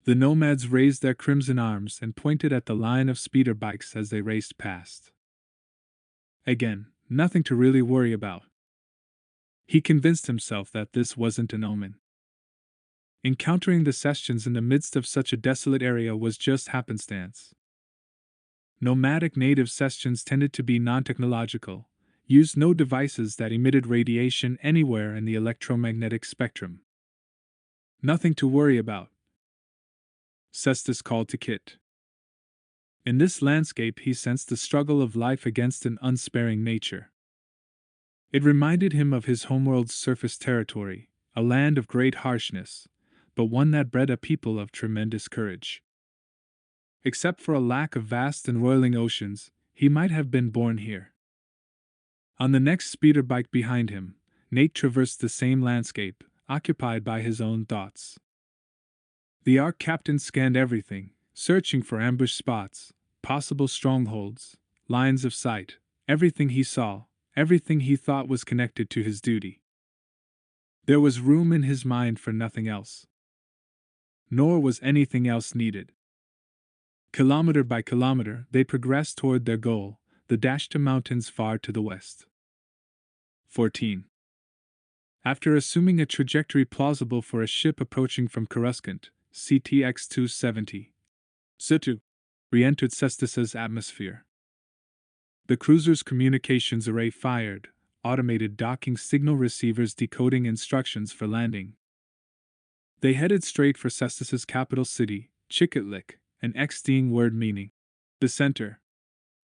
The nomads raised their crimson arms and pointed at the line of speeder bikes as they raced past. Again, nothing to really worry about. He convinced himself that this wasn't an omen. Encountering the Cestians in the midst of such a desolate area was just happenstance. Nomadic native Cestians tended to be non-technological, used no devices that emitted radiation anywhere in the electromagnetic spectrum. Nothing to worry about, Cestus called to Kit. In this landscape he sensed the struggle of life against an unsparing nature. It reminded him of his homeworld's surface territory, a land of great harshness, but one that bred a people of tremendous courage. Except for a lack of vast and roiling oceans, he might have been born here. On the next speeder bike behind him, Nate traversed the same landscape, occupied by his own thoughts. The Ark captain scanned everything, searching for ambush spots, possible strongholds, lines of sight, everything he saw, everything he thought was connected to his duty. There was room in his mind for nothing else. Nor was anything else needed. Kilometer by kilometer, they progressed toward their goal, the Dashta Mountains far to the west. 14. After assuming a trajectory plausible for a ship approaching from Coruscant, CTX 270, Cestus re-entered Cestus's atmosphere. The cruiser's communications array fired, automated docking signal receivers decoding instructions for landing. They headed straight for Cestus's capital city, Chikatlik, an X'ing word meaning the center.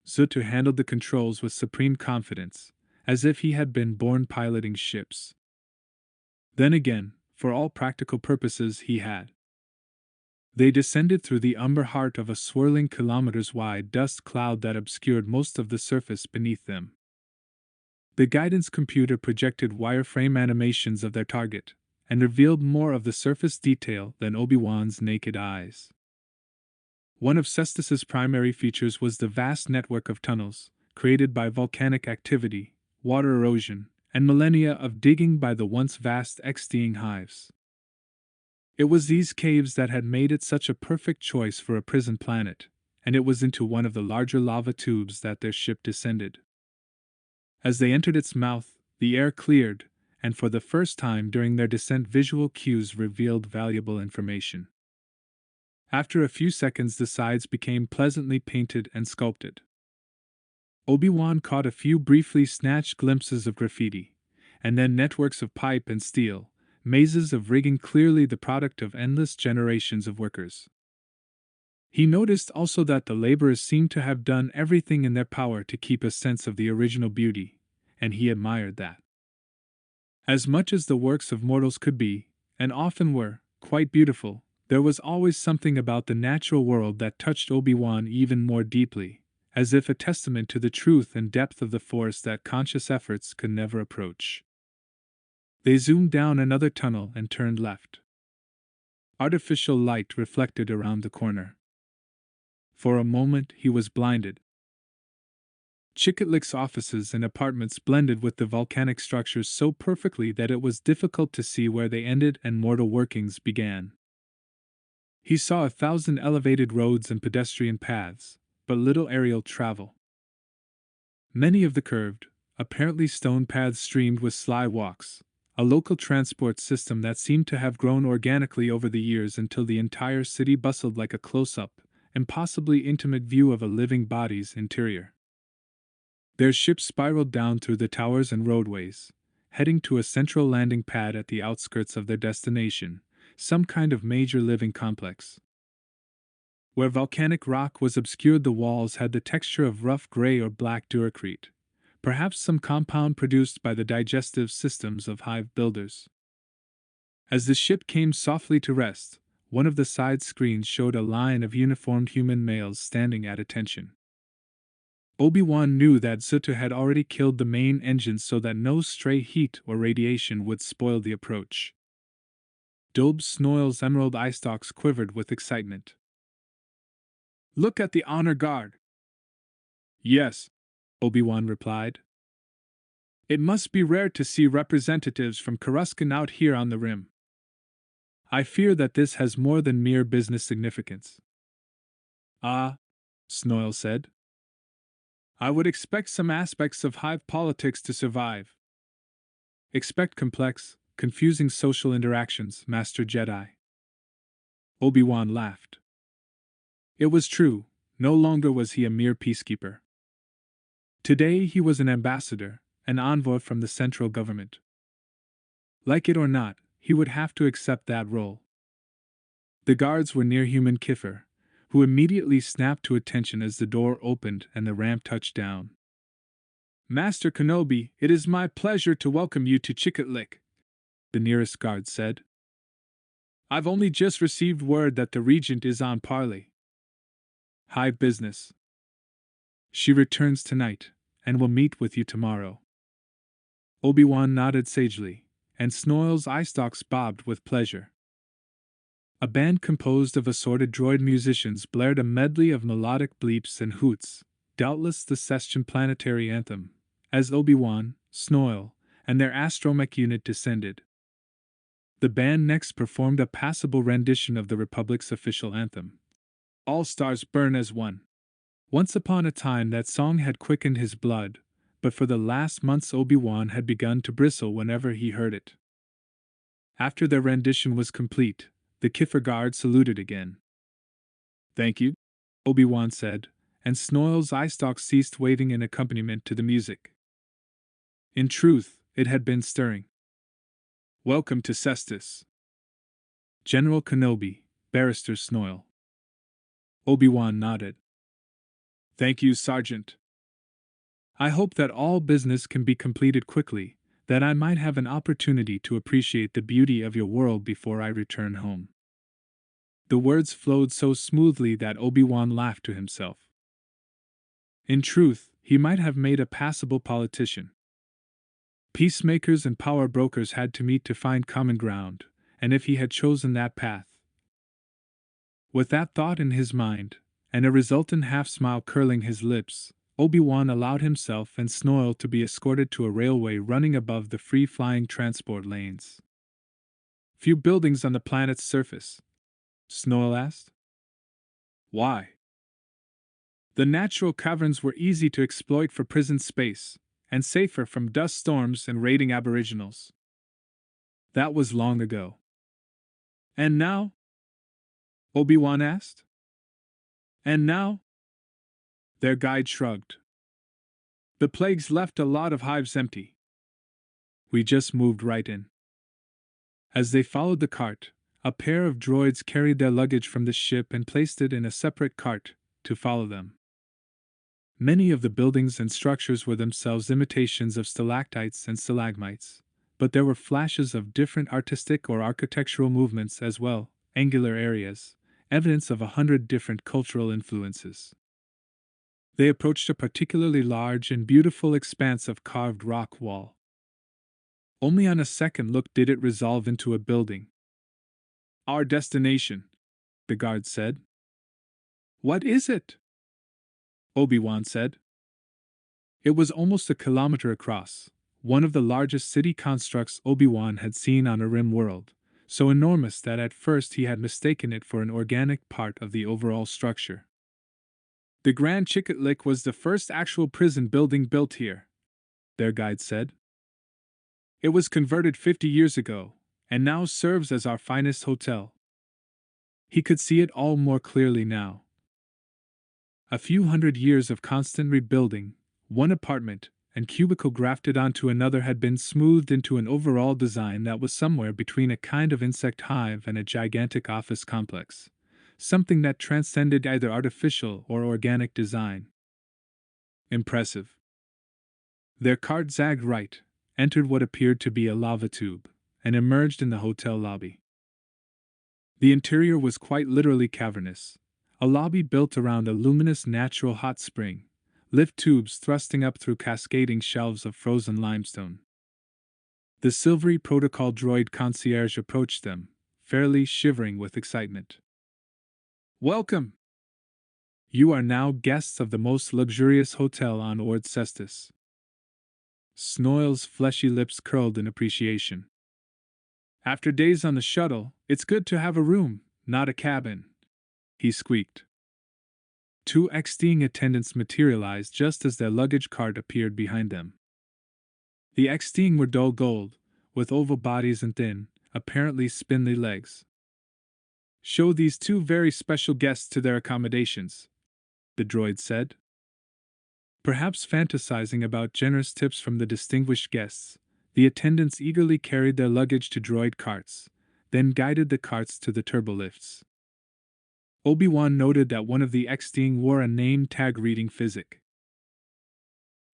Cestus handled the controls with supreme confidence, as if he had been born piloting ships. Then again, for all practical purposes he had. They descended through the umber heart of a swirling kilometers-wide dust cloud that obscured most of the surface beneath them. The guidance computer projected wireframe animations of their target, and revealed more of the surface detail than Obi-Wan's naked eyes. One of Cestus's primary features was the vast network of tunnels, created by volcanic activity, water erosion, and millennia of digging by the once vast X'ing hives. It was these caves that had made it such a perfect choice for a prison planet, and it was into one of the larger lava tubes that their ship descended. As they entered its mouth, the air cleared, and for the first time during their descent visual cues revealed valuable information. After a few seconds the sides became pleasantly painted and sculpted. Obi-Wan caught a few briefly snatched glimpses of graffiti, and then networks of pipe and steel, mazes of rigging clearly the product of endless generations of workers. He noticed also that the laborers seemed to have done everything in their power to keep a sense of the original beauty, and he admired that. As much as the works of mortals could be, and often were, quite beautiful, there was always something about the natural world that touched Obi-Wan even more deeply, as if a testament to the truth and depth of the force that conscious efforts could never approach. They zoomed down another tunnel and turned left. Artificial light reflected around the corner. For a moment he was blinded. Chikatlik's offices and apartments blended with the volcanic structures so perfectly that it was difficult to see where they ended and mortal workings began. He saw 1,000 elevated roads and pedestrian paths, but little aerial travel. Many of the curved, apparently stone paths streamed with sly walks, a local transport system that seemed to have grown organically over the years until the entire city bustled like a close-up, impossibly intimate view of a living body's interior. Their ships spiraled down through the towers and roadways, heading to a central landing pad at the outskirts of their destination, some kind of major living complex. Where volcanic rock was obscured, the walls had the texture of rough gray or black duracrete, perhaps some compound produced by the digestive systems of hive builders. As the ship came softly to rest, one of the side screens showed a line of uniformed human males standing at attention. Obi-Wan knew that Zutu had already killed the main engines so that no stray heat or radiation would spoil the approach. Dobe Snoil's emerald eye stalks quivered with excitement. "Look at the honor guard!" "Yes," Obi-Wan replied. "It must be rare to see representatives from Coruscant out here on the rim. I fear that this has more than mere business significance." "Ah," Snoil said. "I would expect some aspects of hive politics to survive. Expect complex, confusing social interactions, Master Jedi." Obi-Wan laughed. It was true, no longer was he a mere peacekeeper. Today he was an ambassador, an envoy from the central government. Like it or not, he would have to accept that role. The guards were near human Kiffer, who immediately snapped to attention as the door opened and the ramp touched down. "Master Kenobi, it is my pleasure to welcome you to Chicotlick," the nearest guard said. "I've only just received word that the Regent is on parley. Hive business. She returns tonight, and will meet with you tomorrow." Obi-Wan nodded sagely, and Snoil's eye stalks bobbed with pleasure. A band composed of assorted droid musicians blared a medley of melodic bleeps and hoots, doubtless the Cestian planetary anthem, as Obi-Wan, Snoil, and their astromech unit descended. The band next performed a passable rendition of the Republic's official anthem, "All Stars Burn as One." Once upon a time that song had quickened his blood, but for the last months Obi-Wan had begun to bristle whenever he heard it. After their rendition was complete, the Kiffer guard saluted again. "Thank you," Obi-Wan said, and Snoil's eye stalks ceased waving in accompaniment to the music. In truth, it had been stirring. "Welcome to Cestus, General Kenobi, Barrister Snoil." Obi-Wan nodded. "Thank you, Sergeant. I hope that all business can be completed quickly, that I might have an opportunity to appreciate the beauty of your world before I return home." The words flowed so smoothly that Obi-Wan laughed to himself. In truth, he might have made a passable politician. Peacemakers and power brokers had to meet to find common ground, and if he had chosen that path. With that thought in his mind, and a resultant half-smile curling his lips, Obi-Wan allowed himself and Snoil to be escorted to a railway running above the free-flying transport lanes. "Few buildings on the planet's surface?" Snoil asked. "Why?" "The natural caverns were easy to exploit for prison space, and safer from dust storms and raiding aboriginals. That was long ago." "And now?" Obi-Wan asked. "And now?" Their guide shrugged. "The plagues left a lot of hives empty. We just moved right in." As they followed the cart, a pair of droids carried their luggage from the ship and placed it in a separate cart to follow them. Many of the buildings and structures were themselves imitations of stalactites and stalagmites, but there were flashes of different artistic or architectural movements as well, angular areas, evidence of 100 different cultural influences. They approached a particularly large and beautiful expanse of carved rock wall. Only on a second look did it resolve into a building. "Our destination," the guard said. "What is it?" Obi-Wan said. It was almost a kilometer across, one of the largest city constructs Obi-Wan had seen on a rim world, so enormous that at first he had mistaken it for an organic part of the overall structure. "The Grand Chicotlick was the first actual prison building built here," their guide said. "It was converted 50 years ago, and now serves as our finest hotel." He could see it all more clearly now. A few hundred years of constant rebuilding, one apartment, and cubicle grafted onto another had been smoothed into an overall design that was somewhere between a kind of insect hive and a gigantic office complex, something that transcended either artificial or organic design. Impressive. Their cart zagged right, entered what appeared to be a lava tube, and emerged in the hotel lobby. The interior was quite literally cavernous, a lobby built around a luminous natural hot spring, lift tubes thrusting up through cascading shelves of frozen limestone. The silvery protocol droid concierge approached them, fairly shivering with excitement. "Welcome! You are now guests of the most luxurious hotel on Ord Cestus." Snoil's fleshy lips curled in appreciation. "After days on the shuttle, it's good to have a room, not a cabin," he squeaked. Two X-Team attendants materialized just as their luggage cart appeared behind them. The X-Team were dull gold, with oval bodies and thin, apparently spindly legs. "Show these two very special guests to their accommodations," the droid said. Perhaps fantasizing about generous tips from the distinguished guests, the attendants eagerly carried their luggage to droid carts, then guided the carts to the turbolifts. Obi-Wan noted that one of the X-Team wore a name tag reading Physic.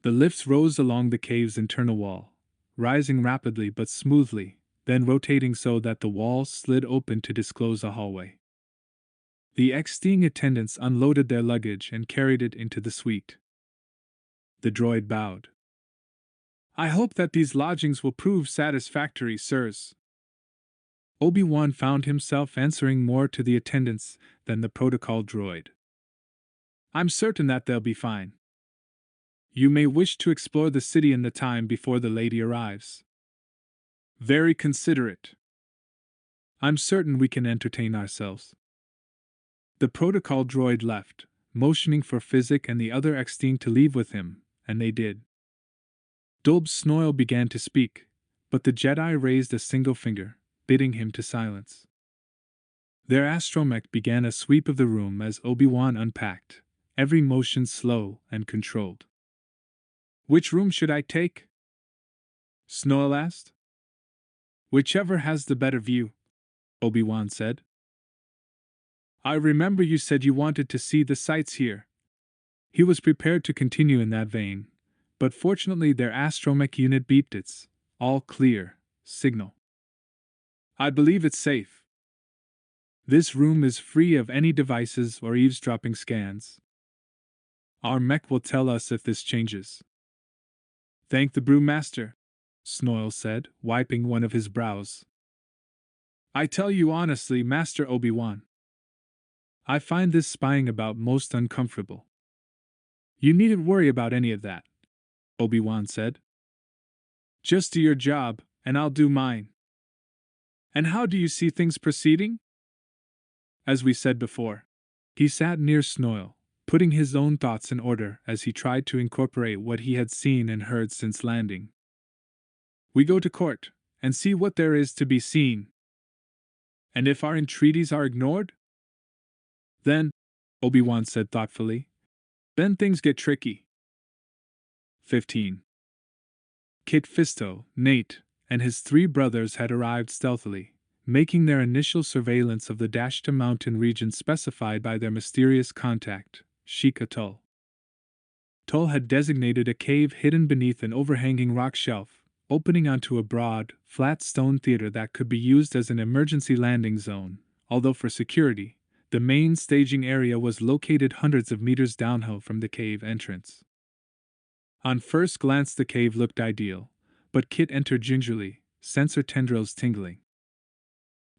The lifts rose along the cave's internal wall, rising rapidly but smoothly, then rotating so that the walls slid open to disclose a hallway. The X-Team attendants unloaded their luggage and carried it into the suite. The droid bowed. "I hope that these lodgings will prove satisfactory, sirs." Obi-Wan found himself answering more to the attendants than the protocol droid. "I'm certain that they'll be fine. You may wish to explore the city in the time before the lady arrives." "Very considerate. I'm certain we can entertain ourselves." The protocol droid left, motioning for Physic and the other X-Team to leave with him, and they did. Dolb Snoil began to speak, but the Jedi raised a single finger, bidding him to silence. Their astromech began a sweep of the room as Obi-Wan unpacked, every motion slow and controlled. "Which room should I take?" Snoil asked. "Whichever has the better view," Obi-Wan said. "I remember you said you wanted to see the sights here." He was prepared to continue in that vein, but fortunately their astromech unit beeped its "all clear" signal. "I believe it's safe. This room is free of any devices or eavesdropping scans. Our mech will tell us if this changes." "Thank the brewmaster," Snoil said, wiping one of his brows. "I tell you honestly, Master Obi-Wan, I find this spying about most uncomfortable." "You needn't worry about any of that," Obi-Wan said. "Just do your job, and I'll do mine." "And how do you see things proceeding?" "As we said before." He sat near Snoil, putting his own thoughts in order as he tried to incorporate what he had seen and heard since landing. "We go to court, and see what there is to be seen. And if our entreaties are ignored? Then," Obi-Wan said thoughtfully, "then things get tricky." 15. Kit Fisto, Nate, and his three brothers had arrived stealthily, making their initial surveillance of the Dashta mountain region specified by their mysterious contact, Sheik Atul. Tull had designated a cave hidden beneath an overhanging rock shelf, opening onto a broad, flat stone theater that could be used as an emergency landing zone, although for security, the main staging area was located hundreds of meters downhill from the cave entrance. On first glance the cave looked ideal, but Kit entered gingerly, sensor tendrils tingling.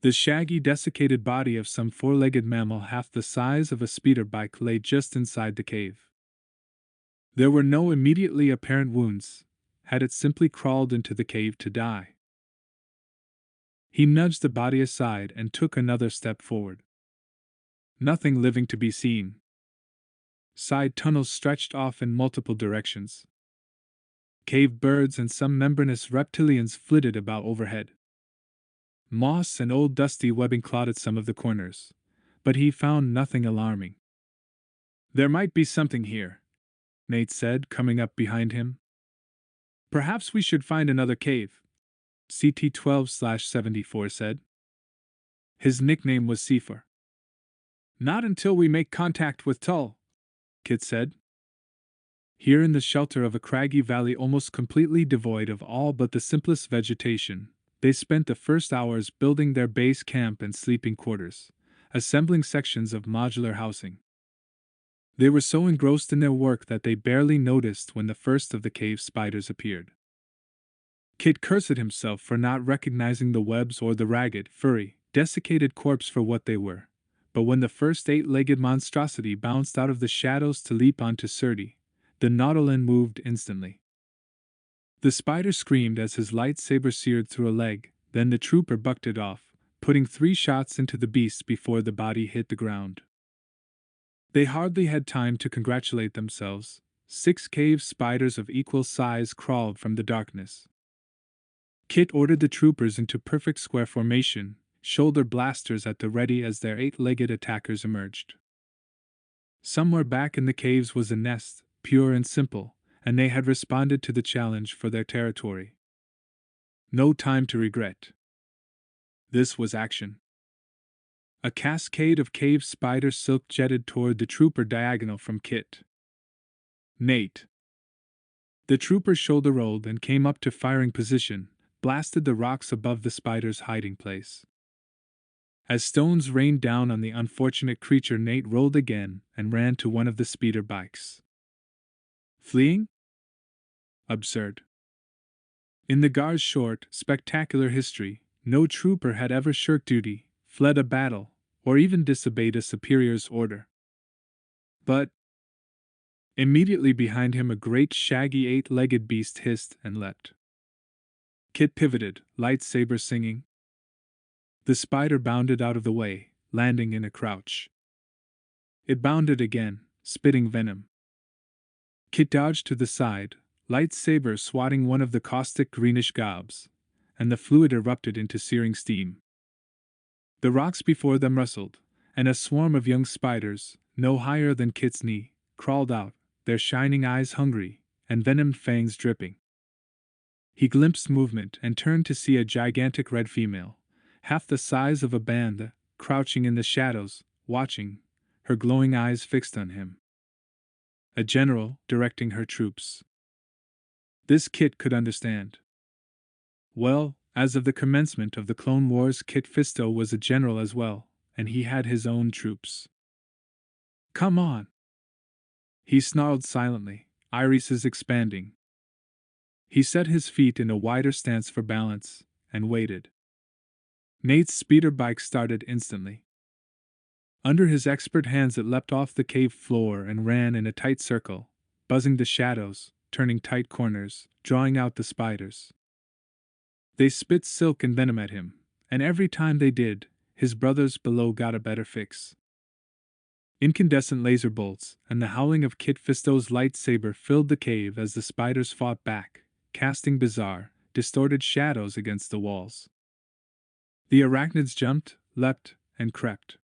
The shaggy, desiccated body of some four-legged mammal half the size of a speeder bike lay just inside the cave. There were no immediately apparent wounds, had it simply crawled into the cave to die. He nudged the body aside and took another step forward. Nothing living to be seen. Side tunnels stretched off in multiple directions. Cave birds and some membranous reptilians flitted about overhead. Moss and old dusty webbing clotted some of the corners, but he found nothing alarming. "There might be something here," Nate said, coming up behind him. Perhaps we should find another cave, CT-12/74 said. His nickname was Seafer. Not until we make contact with Tull, Kit said. Here in the shelter of a craggy valley almost completely devoid of all but the simplest vegetation, they spent the first hours building their base camp and sleeping quarters, assembling sections of modular housing. They were so engrossed in their work that they barely noticed when the first of the cave spiders appeared. Kit cursed himself for not recognizing the webs or the ragged, furry, desiccated corpse for what they were, but when the first 8-legged monstrosity bounced out of the shadows to leap onto Surdy, the Nautilin moved instantly. The spider screamed as his lightsaber seared through a leg, then the trooper bucked it off, putting 3 shots into the beast before the body hit the ground. They hardly had time to congratulate themselves. 6 cave spiders of equal size crawled from the darkness. Kit ordered the troopers into perfect square formation, shoulder blasters at the ready as their 8-legged attackers emerged. Somewhere back in the caves was a nest, pure and simple, and they had responded to the challenge for their territory. No time to regret. This was action. A cascade of cave spider silk jetted toward the trooper diagonal from Kit. Nate. The trooper shoulder rolled and came up to firing position, blasted the rocks above the spider's hiding place. As stones rained down on the unfortunate creature, Nate rolled again and ran to one of the speeder bikes. Fleeing? Absurd. In the Guard's short, spectacular history, no trooper had ever shirked duty, fled a battle, or even disobeyed a superior's order. But immediately behind him a great shaggy 8-legged beast hissed and leapt. Kit pivoted, lightsaber singing. The spider bounded out of the way, landing in a crouch. It bounded again, spitting venom. Kit dodged to the side, lightsaber swatting one of the caustic greenish gobs, and the fluid erupted into searing steam. The rocks before them rustled, and a swarm of young spiders, no higher than Kit's knee, crawled out, their shining eyes hungry, and venomed fangs dripping. He glimpsed movement and turned to see a gigantic red female, half the size of a banda, crouching in the shadows, watching, her glowing eyes fixed on him. A general, directing her troops. This Kit could understand. Well, as of the commencement of the Clone Wars, Kit Fisto was a general as well, and he had his own troops. Come on! He snarled silently, irises expanding. He set his feet in a wider stance for balance, and waited. Nate's speeder bike started instantly. Under his expert hands it leapt off the cave floor and ran in a tight circle, buzzing the shadows, turning tight corners, drawing out the spiders. They spit silk and venom at him, and every time they did, his brothers below got a better fix. Incandescent laser bolts and the howling of Kit Fisto's lightsaber filled the cave as the spiders fought back, casting bizarre, distorted shadows against the walls. The arachnids jumped, leapt, and crept.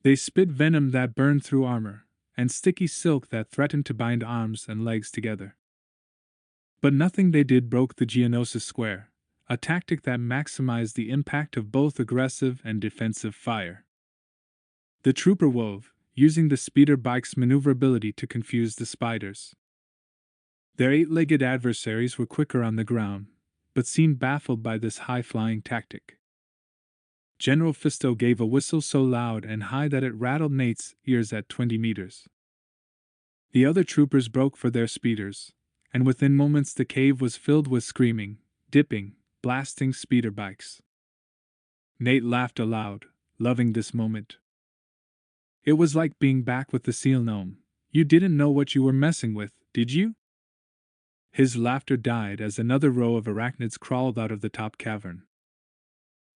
They spit venom that burned through armor, and sticky silk that threatened to bind arms and legs together. But nothing they did broke the Geonosis square, a tactic that maximized the impact of both aggressive and defensive fire. The trooper wove, using the speeder bike's maneuverability to confuse the spiders. Their 8-legged adversaries were quicker on the ground, but seemed baffled by this high-flying tactic. General Fisto gave a whistle so loud and high that it rattled Nate's ears at 20 meters. The other troopers broke for their speeders, and within moments the cave was filled with screaming, dipping, blasting speeder bikes. Nate laughed aloud, loving this moment. It was like being back with the seal gnome. You didn't know what you were messing with, did you? His laughter died as another row of arachnids crawled out of the top cavern.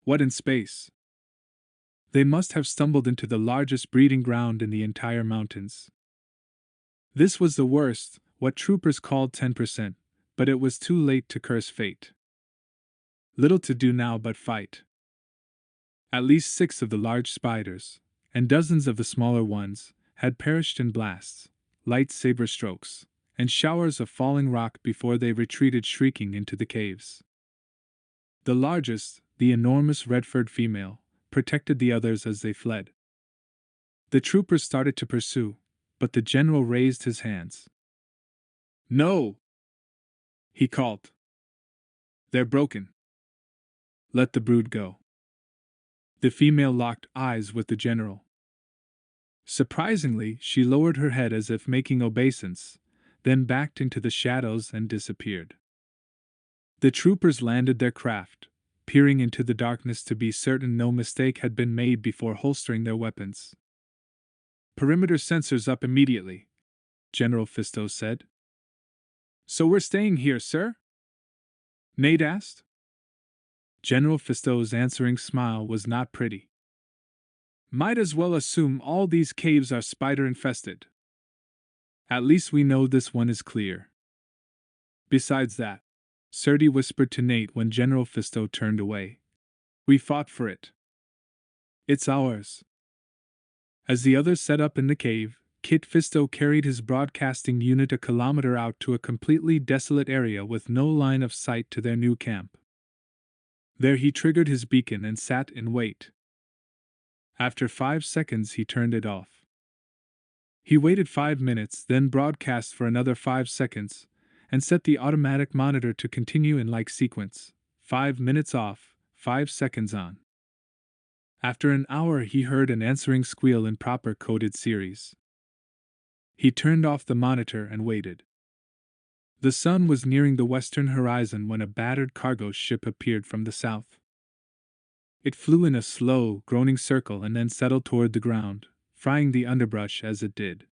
What in space? They must have stumbled into the largest breeding ground in the entire mountains. This was the worst, what troopers called 10%, but it was too late to curse fate. Little to do now but fight. At least 6 of the large spiders, and dozens of the smaller ones, had perished in blasts, lightsaber strokes, and showers of falling rock before they retreated shrieking into the caves. The largest, the enormous red-furred female, protected the others as they fled. The troopers started to pursue, but the general raised his hands. "No!" he called. "They're broken. Let the brood go." The female locked eyes with the general. Surprisingly, she lowered her head as if making obeisance, then backed into the shadows and disappeared. The troopers landed their craft, peering into the darkness to be certain no mistake had been made before holstering their weapons. "Perimeter sensors up immediately," General Fisto said. "So we're staying here, sir?" Nate asked. General Fisto's answering smile was not pretty. "Might as well assume all these caves are spider-infested. At least we know this one is clear. Besides that," Surdy whispered to Nate when General Fisto turned away, "we fought for it. It's ours." As the others set up in the cave, Kit Fisto carried his broadcasting unit a kilometer out to a completely desolate area with no line of sight to their new camp. There he triggered his beacon and sat in wait. After 5 seconds he turned it off. He waited 5 minutes, then broadcast for another 5 seconds, and set the automatic monitor to continue in like sequence: 5 minutes off, 5 seconds on. After an hour he heard an answering squeal in proper coded series. He turned off the monitor and waited. The sun was nearing the western horizon when a battered cargo ship appeared from the south. It flew in a slow, groaning circle and then settled toward the ground, frying the underbrush as it did.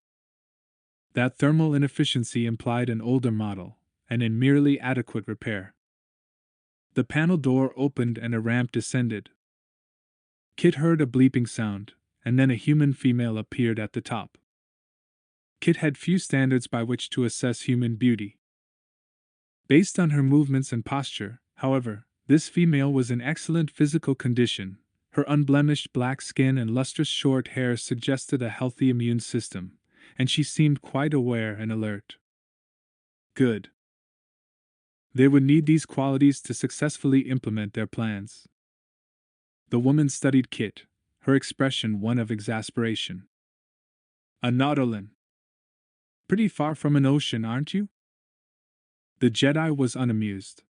That thermal inefficiency implied an older model, and in merely adequate repair. The panel door opened and a ramp descended. Kit heard a bleeping sound, and then a human female appeared at the top. Kit had few standards by which to assess human beauty. Based on her movements and posture, however, this female was in excellent physical condition. Her unblemished black skin and lustrous short hair suggested a healthy immune system, and she seemed quite aware and alert. Good. They would need these qualities to successfully implement their plans. The woman studied Kit, her expression one of exasperation. "A Nautolan. Pretty far from an ocean, aren't you?" The Jedi was unamused.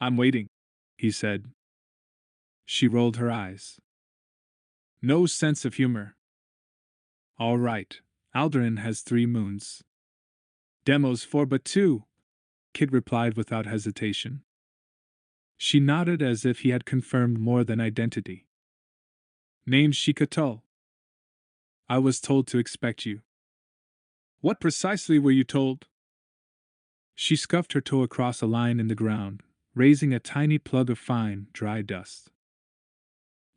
"I'm waiting," he said. She rolled her eyes. "No sense of humor." "All right, Alderaan has 3 moons. Demo's 4 but 2, Kit replied without hesitation. She nodded as if he had confirmed more than identity. "Name's Shikatul. I was told to expect you." "What precisely were you told?" She scuffed her toe across a line in the ground, raising a tiny plug of fine, dry dust.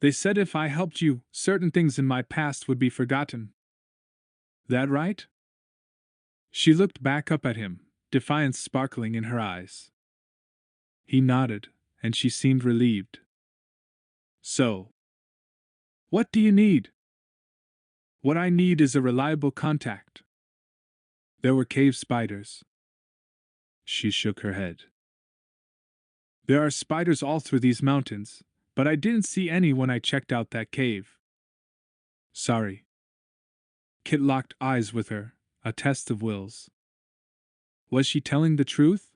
"They said if I helped you, certain things in my past would be forgotten." "That right?" She looked back up at him, defiance sparkling in her eyes. He nodded, and she seemed relieved. "So, what do you need?" "What I need is a reliable contact." There were cave spiders. She shook her head. "There are spiders all through these mountains, but I didn't see any when I checked out that cave." "Sorry." Kit locked eyes with her, a test of wills. Was she telling the truth?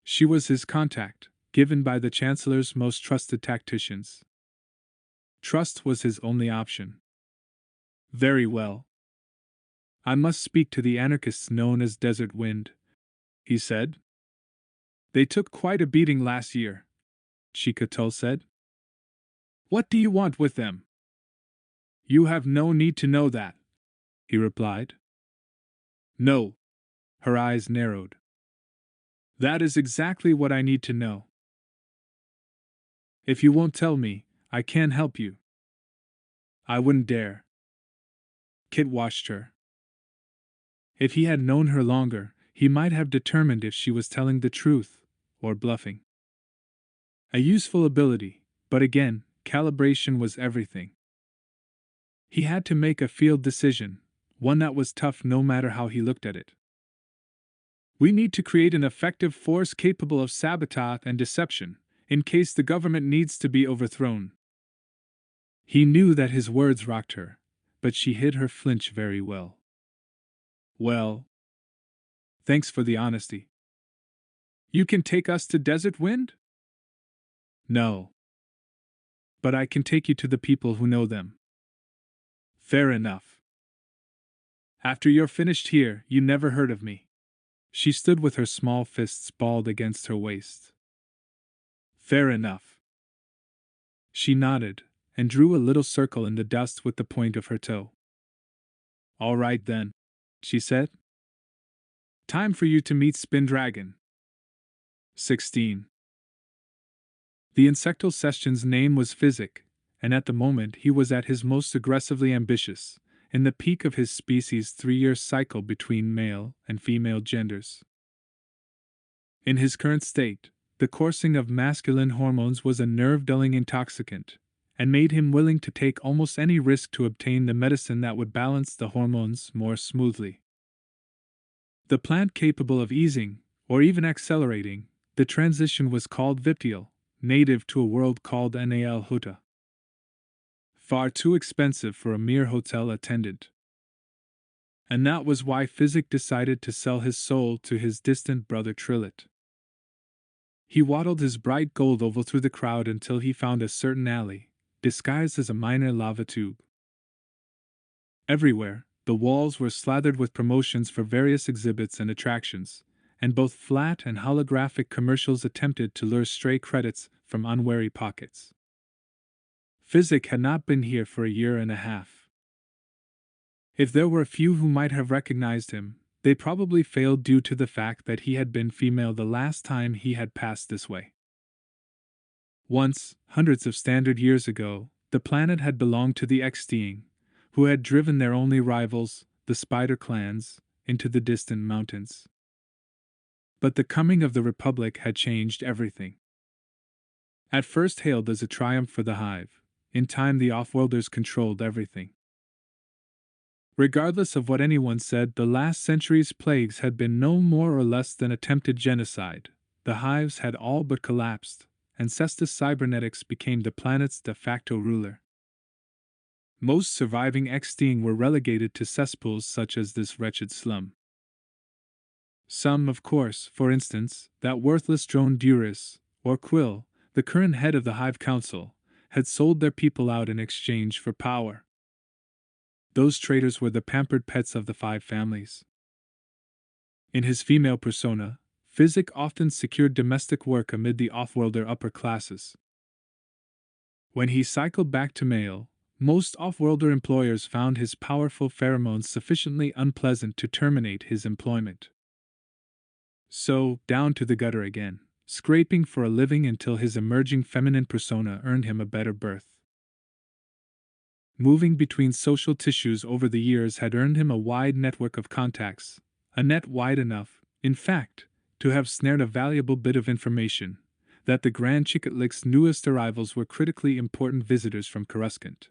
She was his contact, given by the Chancellor's most trusted tacticians. Trust was his only option. "Very well. I must speak to the anarchists known as Desert Wind," he said. "They took quite a beating last year," Chikatul said. "What do you want with them?" "You have no need to know that," he replied. "No." Her eyes narrowed. "That is exactly what I need to know. If you won't tell me, I can't help you." "I wouldn't dare." Kit watched her. If he had known her longer, he might have determined if she was telling the truth, or bluffing. A useful ability, but again, calibration was everything. He had to make a field decision, one that was tough no matter how he looked at it. We need to create an effective force capable of sabotage and deception, in case the government needs to be overthrown. He knew that his words rocked her, but she hid her flinch very well. Well, thanks for the honesty. You can take us to Desert Wind? No. But I can take you to the people who know them. Fair enough. After you're finished here, you never heard of me. She stood with her small fists balled against her waist. Fair enough. She nodded, and drew a little circle in the dust with the point of her toe. All right then, she said. Time for you to meet Spin Dragon. 16. The insectal session's name was Physic, and at the moment he was at his most aggressively ambitious, in the peak of his species' 3-year cycle between male and female genders. In his current state, the coursing of masculine hormones was a nerve-dulling intoxicant, and made him willing to take almost any risk to obtain the medicine that would balance the hormones more smoothly. The plant capable of easing, or even accelerating, the transition was called Viptial, native to a world called Nal Huta. Far too expensive for a mere hotel attendant. And that was why Physic decided to sell his soul to his distant brother Trillet. He waddled his bright gold oval through the crowd until he found a certain alley, disguised as a minor lava tube. Everywhere, the walls were slathered with promotions for various exhibits and attractions, and both flat and holographic commercials attempted to lure stray credits from unwary pockets. Physic had not been here for a year and a half. If there were a few who might have recognized him, they probably failed due to the fact that he had been female the last time he had passed this way. Once, hundreds of standard years ago, the planet had belonged to the Xtiing, who had driven their only rivals, the Spider clans, into the distant mountains. But the coming of the Republic had changed everything. At first hailed as a triumph for the Hive, in time the Offworlders controlled everything. Regardless of what anyone said, the last century's plagues had been no more or less than attempted genocide. The Hives had all but collapsed, and Cestus Cybernetics became the planet's de facto ruler. Most surviving Xtiing were relegated to cesspools such as this wretched slum. Some, of course, for instance, that worthless drone Duris, or Quill, the current head of the Hive Council, had sold their people out in exchange for power. Those traitors were the pampered pets of the 5 families. In his female persona, Physic often secured domestic work amid the offworlder upper classes. When he cycled back to male, most offworlder employers found his powerful pheromones sufficiently unpleasant to terminate his employment. So, down to the gutter again, scraping for a living until his emerging feminine persona earned him a better berth. Moving between social tissues over the years had earned him a wide network of contacts, a net wide enough, in fact, to have snared a valuable bit of information, that the Grand Chicotlick's newest arrivals were critically important visitors from Coruscant.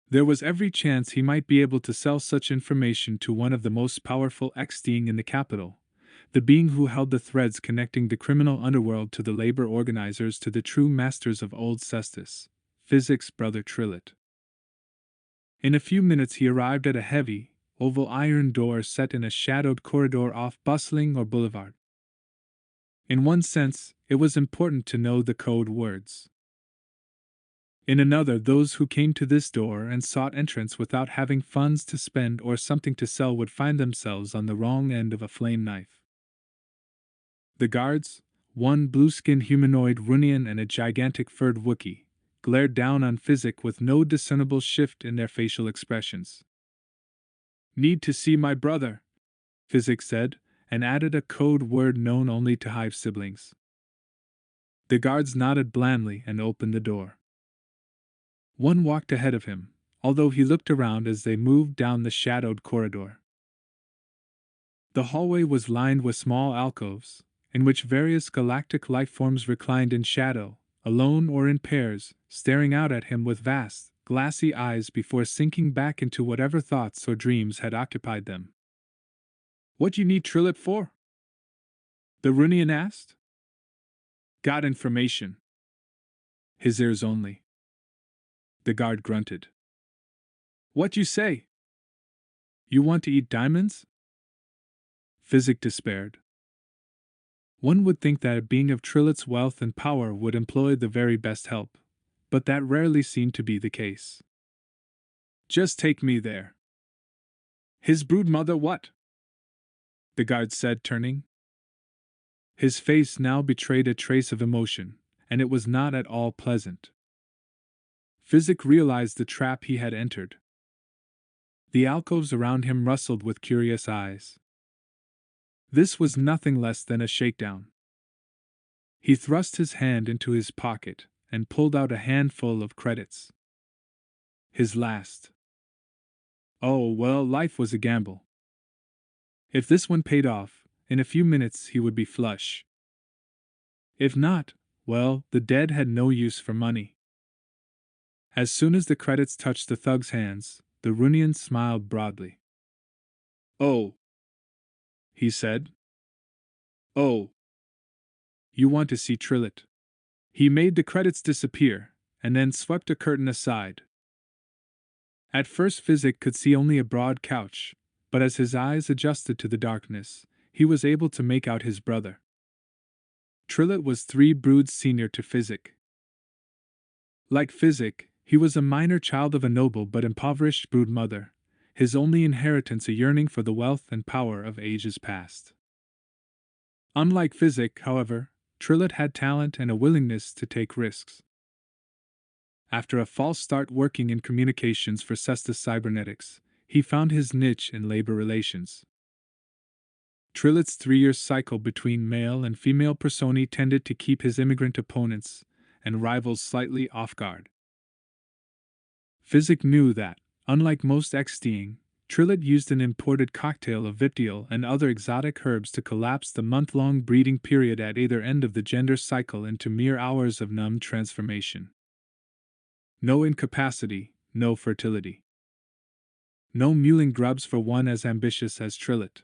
There was every chance he might be able to sell such information to one of the most powerful Xtiing in the capital, the being who held the threads connecting the criminal underworld to the labor organizers to the true masters of old Cestus, Physic's brother Trillet. In a few minutes he arrived at a heavy, oval iron door set in a shadowed corridor off bustling or boulevard. In one sense, it was important to know the code words. In another, those who came to this door and sought entrance without having funds to spend or something to sell would find themselves on the wrong end of a flame knife. The guards, one blue-skinned humanoid Runian and a gigantic furred Wookiee, glared down on Physic with no discernible shift in their facial expressions. "Need to see my brother," Physic said, and added a code word known only to Hive siblings. The guards nodded blandly and opened the door. One walked ahead of him, although he looked around as they moved down the shadowed corridor. The hallway was lined with small alcoves, in which various galactic lifeforms reclined in shadow, alone or in pairs, staring out at him with vast, glassy eyes before sinking back into whatever thoughts or dreams had occupied them. What you need Trillet for? The Runian asked. Got information. His ears only. The guard grunted. What you say? You want to eat diamonds? Physic despaired. One would think that a being of Trillet's wealth and power would employ the very best help, but that rarely seemed to be the case. Just take me there. His broodmother what? The guard said, turning. His face now betrayed a trace of emotion, and it was not at all pleasant. Physic realized the trap he had entered. The alcoves around him rustled with curious eyes. This was nothing less than a shakedown. He thrust his hand into his pocket and pulled out a handful of credits. His last. Oh, well, life was a gamble. If this one paid off, in a few minutes he would be flush. If not, well, the dead had no use for money. As soon as the credits touched the thug's hands, the Runian smiled broadly. Oh, he said. Oh, you want to see Trillet? He made the credits disappear, and then swept a curtain aside. At first Physic could see only a broad couch, but as his eyes adjusted to the darkness, he was able to make out his brother. Trillet was 3 broods senior to Physic. Like Physic, he was a minor child of a noble but impoverished brood mother, his only inheritance a yearning for the wealth and power of ages past. Unlike Physic, however, Trillet had talent and a willingness to take risks. After a false start working in communications for Cestus Cybernetics, he found his niche in labor relations. Trillet's 3-year cycle between male and female personae tended to keep his immigrant opponents and rivals slightly off guard. Physic knew that, unlike most ex-steing, Trillet used an imported cocktail of vitriol and other exotic herbs to collapse the month-long breeding period at either end of the gender cycle into mere hours of numb transformation. No incapacity, no fertility. No mewling grubs for one as ambitious as Trillet.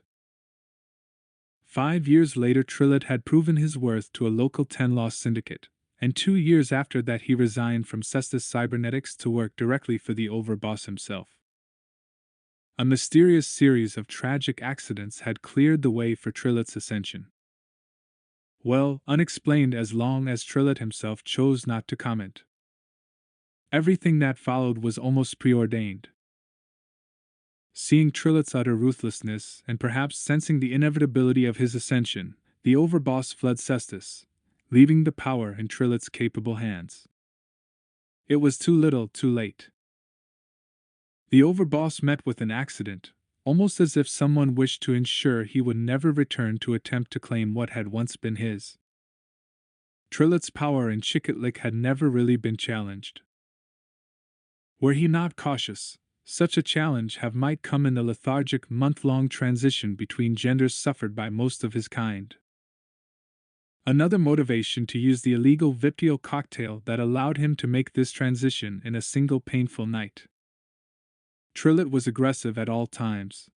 5 years later Trillet had proven his worth to a local 10-law syndicate, and 2 years after that he resigned from Cestus Cybernetics to work directly for the overboss himself. A mysterious series of tragic accidents had cleared the way for Trillet's ascension. Well, unexplained as long as Trillet himself chose not to comment. Everything that followed was almost preordained. Seeing Trillet's utter ruthlessness and perhaps sensing the inevitability of his ascension, the overboss fled Cestus, leaving the power in Trillet's capable hands. It was too little, too late. The overboss met with an accident, almost as if someone wished to ensure he would never return to attempt to claim what had once been his. Trillet's power in Chicotlic had never really been challenged. Were he not cautious, such a challenge might come in the lethargic month-long transition between genders suffered by most of his kind. Another motivation to use the illegal vitriol cocktail that allowed him to make this transition in a single painful night. Trillet was aggressive at all times.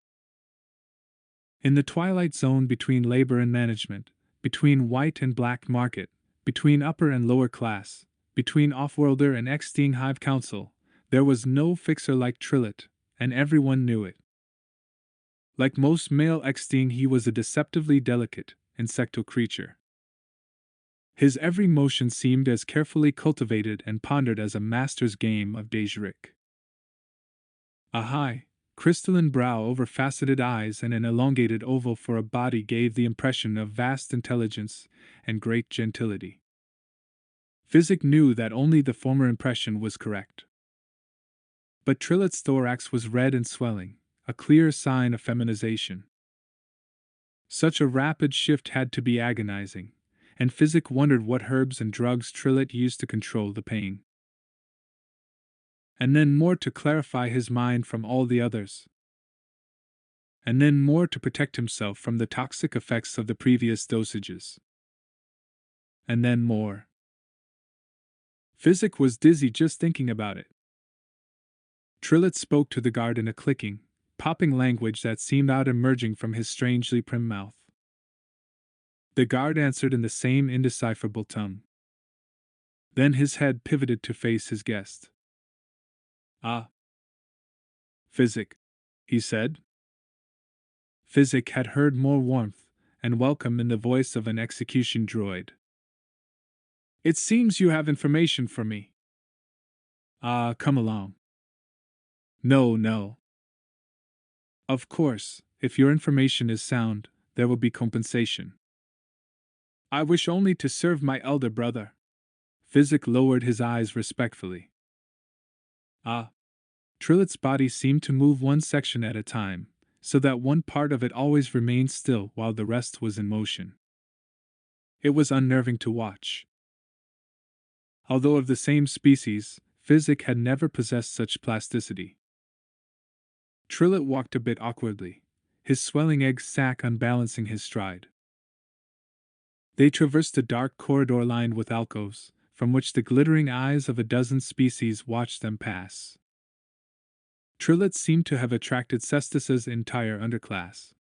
In the twilight zone between labor and management, between white and black market, between upper and lower class, between off-worlder and ex-steing hive council, there was no fixer like Trillet, and everyone knew it. Like most male ex-steing, he was a deceptively delicate, insectal creature. His every motion seemed as carefully cultivated and pondered as a master's game of Dejeric. A high, crystalline brow over faceted eyes and an elongated oval for a body gave the impression of vast intelligence and great gentility. Physic knew that only the former impression was correct. But Trillet's thorax was red and swelling, a clear sign of feminization. Such a rapid shift had to be agonizing, and Physic wondered what herbs and drugs Trillet used to control the pain. And then more to clarify his mind from all the others. And then more to protect himself from the toxic effects of the previous dosages. And then more. Physic was dizzy just thinking about it. Trillet spoke to the guard in a clicking, popping language that seemed out emerging from his strangely prim mouth. The guard answered in the same indecipherable tongue. Then his head pivoted to face his guest. Ah. Physic, he said. Physic had heard more warmth and welcome in the voice of an execution droid. It seems you have information for me. Ah, come along. No, no. Of course, if your information is sound, there will be compensation. I wish only to serve my elder brother. Physic lowered his eyes respectfully. Ah. Trillet's body seemed to move one section at a time, so that one part of it always remained still while the rest was in motion. It was unnerving to watch. Although of the same species, Physic had never possessed such plasticity. Trillet walked a bit awkwardly, his swelling egg sac unbalancing his stride. They traversed a dark corridor lined with alcoves, from which the glittering eyes of a dozen species watched them pass. Trillet seemed to have attracted Cestus's entire underclass.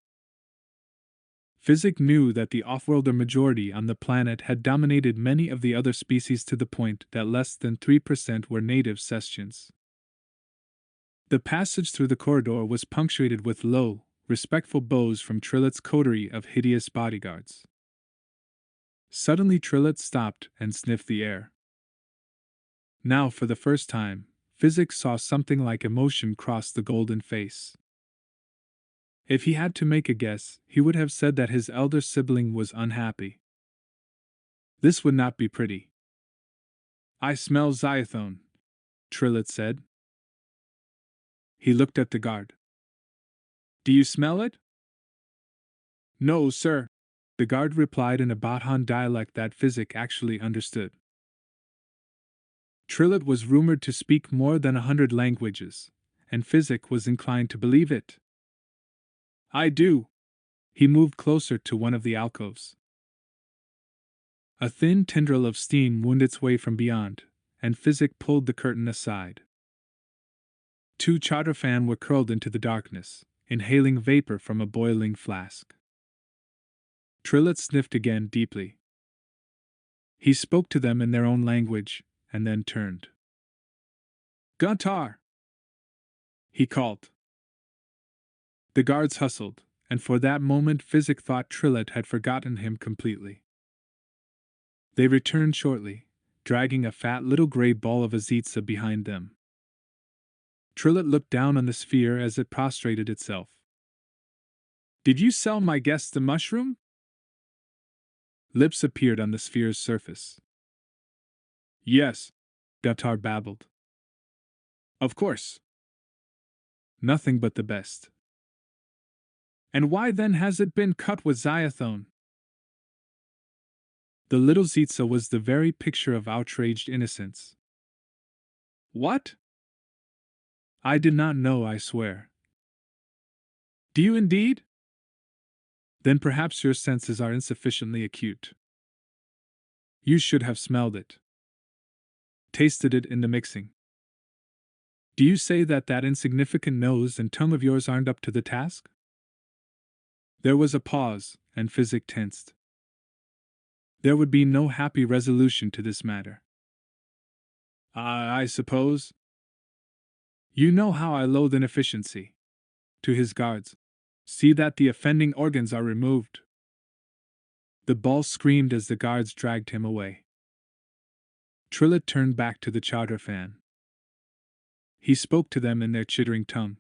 Physic knew that the off-worlder majority on the planet had dominated many of the other species to the point that less than 3% were native Cestians. The passage through the corridor was punctuated with low, respectful bows from Trillet's coterie of hideous bodyguards. Suddenly Trillet stopped and sniffed the air. Now, for the first time, Physic saw something like emotion cross the golden face. If he had to make a guess, he would have said that his elder sibling was unhappy. This would not be pretty. I smell Zythone, Trillet said. He looked at the guard. Do you smell it? No, sir, the guard replied in a Bahan dialect that Physic actually understood. Trillet was rumored to speak more than 100 languages, and Physic was inclined to believe it. I do. He moved closer to one of the alcoves. A thin tendril of steam wound its way from beyond, and Physic pulled the curtain aside. Two charterfan were curled into the darkness, inhaling vapor from a boiling flask. Trillet sniffed again deeply. He spoke to them in their own language, and then turned. Guntar! He called. The guards hustled, and for that moment Physic thought Trillet had forgotten him completely. They returned shortly, dragging a fat little gray ball of Azitza behind them. Trillet looked down on the sphere as it prostrated itself. Did you sell my guest the mushroom? Lips appeared on the sphere's surface. Yes, Guntar babbled. Of course. Nothing but the best. And why then has it been cut with Zythone? The little Zitza was the very picture of outraged innocence. What? I did not know, I swear. Do you indeed? Then perhaps your senses are insufficiently acute. You should have smelled it. Tasted it in the mixing. Do you say that insignificant nose and tongue of yours aren't up to the task? There was a pause, and Physic tensed. There would be no happy resolution to this matter. I suppose. You know how I loathe inefficiency. To his guards. See that the offending organs are removed. The ball screamed as the guards dragged him away. Trillet turned back to the charterfan. He spoke to them in their chittering tongue.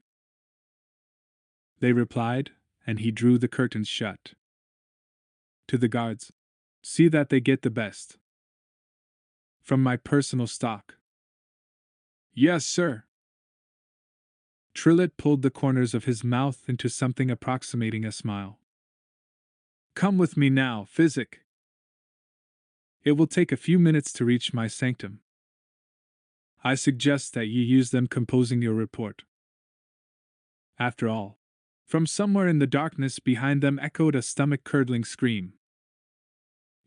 They replied, and he drew the curtains shut. To the guards, see that they get the best. From my personal stock. Yes, sir. Trillet pulled the corners of his mouth into something approximating a smile. Come with me now, Physic. It will take a few minutes to reach my sanctum. I suggest that you use them composing your report. After all, from somewhere in the darkness behind them echoed a stomach-curdling scream.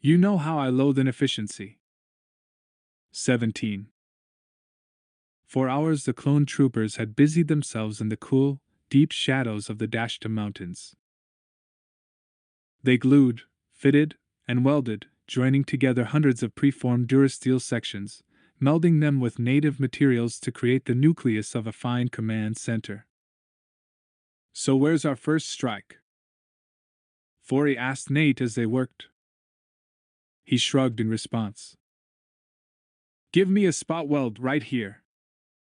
You know how I loathe inefficiency. 17. For hours the clone troopers had busied themselves in the cool, deep shadows of the Dashta Mountains. They glued, fitted, and welded, joining together hundreds of preformed durasteel sections, melding them with native materials to create the nucleus of a fine command center. "So where's our first strike?" Forey asked Nate as they worked. He shrugged in response. "Give me a spot weld right here."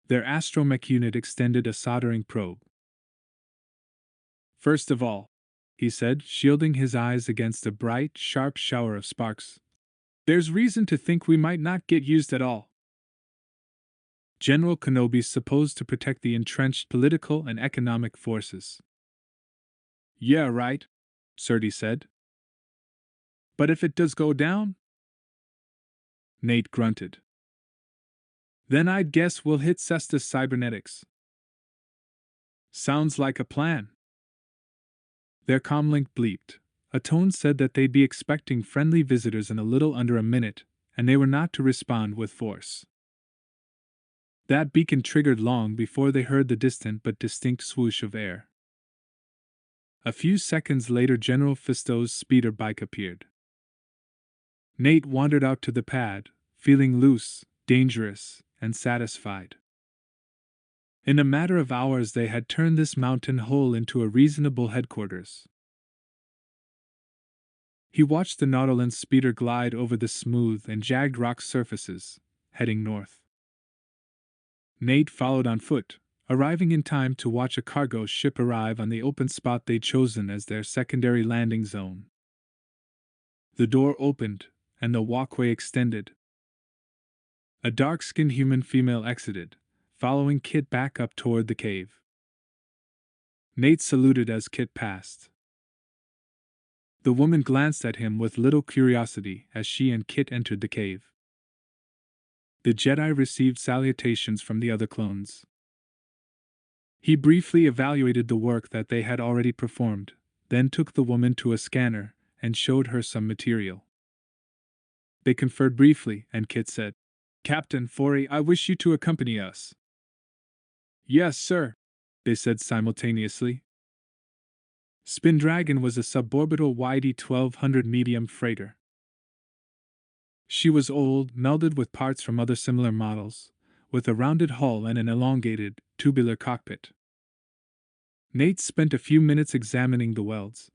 Their astromech unit extended a soldering probe. "First of all," he said, shielding his eyes against a bright, sharp shower of sparks, "there's reason to think we might not get used at all. General Kenobi's supposed to protect the entrenched political and economic forces." "Yeah, right," Surdy said. "But if it does go down?" Nate grunted. "Then I'd guess we'll hit Cestus cybernetics." "Sounds like a plan." Their comlink bleeped. A tone said that they'd be expecting friendly visitors in a little under a minute, and they were not to respond with force. That beacon triggered long before they heard the distant but distinct swoosh of air. A few seconds later, General Fisto's speeder bike appeared. Nate wandered out to the pad, feeling loose, dangerous, and satisfied. In a matter of hours, they had turned this mountain hole into a reasonable headquarters. He watched the Nautilus speeder glide over the smooth and jagged rock surfaces, heading north. Nate followed on foot, arriving in time to watch a cargo ship arrive on the open spot they'd chosen as their secondary landing zone. The door opened, and the walkway extended. A dark-skinned human female exited, following Kit back up toward the cave. Nate saluted as Kit passed. The woman glanced at him with little curiosity as she and Kit entered the cave. The Jedi received salutations from the other clones. He briefly evaluated the work that they had already performed, then took the woman to a scanner and showed her some material. They conferred briefly, and Kit said, "Captain Forey, I wish you to accompany us." "Yes, sir," they said simultaneously. Spindragon was a suborbital YD-1200 medium freighter. She was old, melded with parts from other similar models, with a rounded hull and an elongated, tubular cockpit. Nate spent a few minutes examining the welds.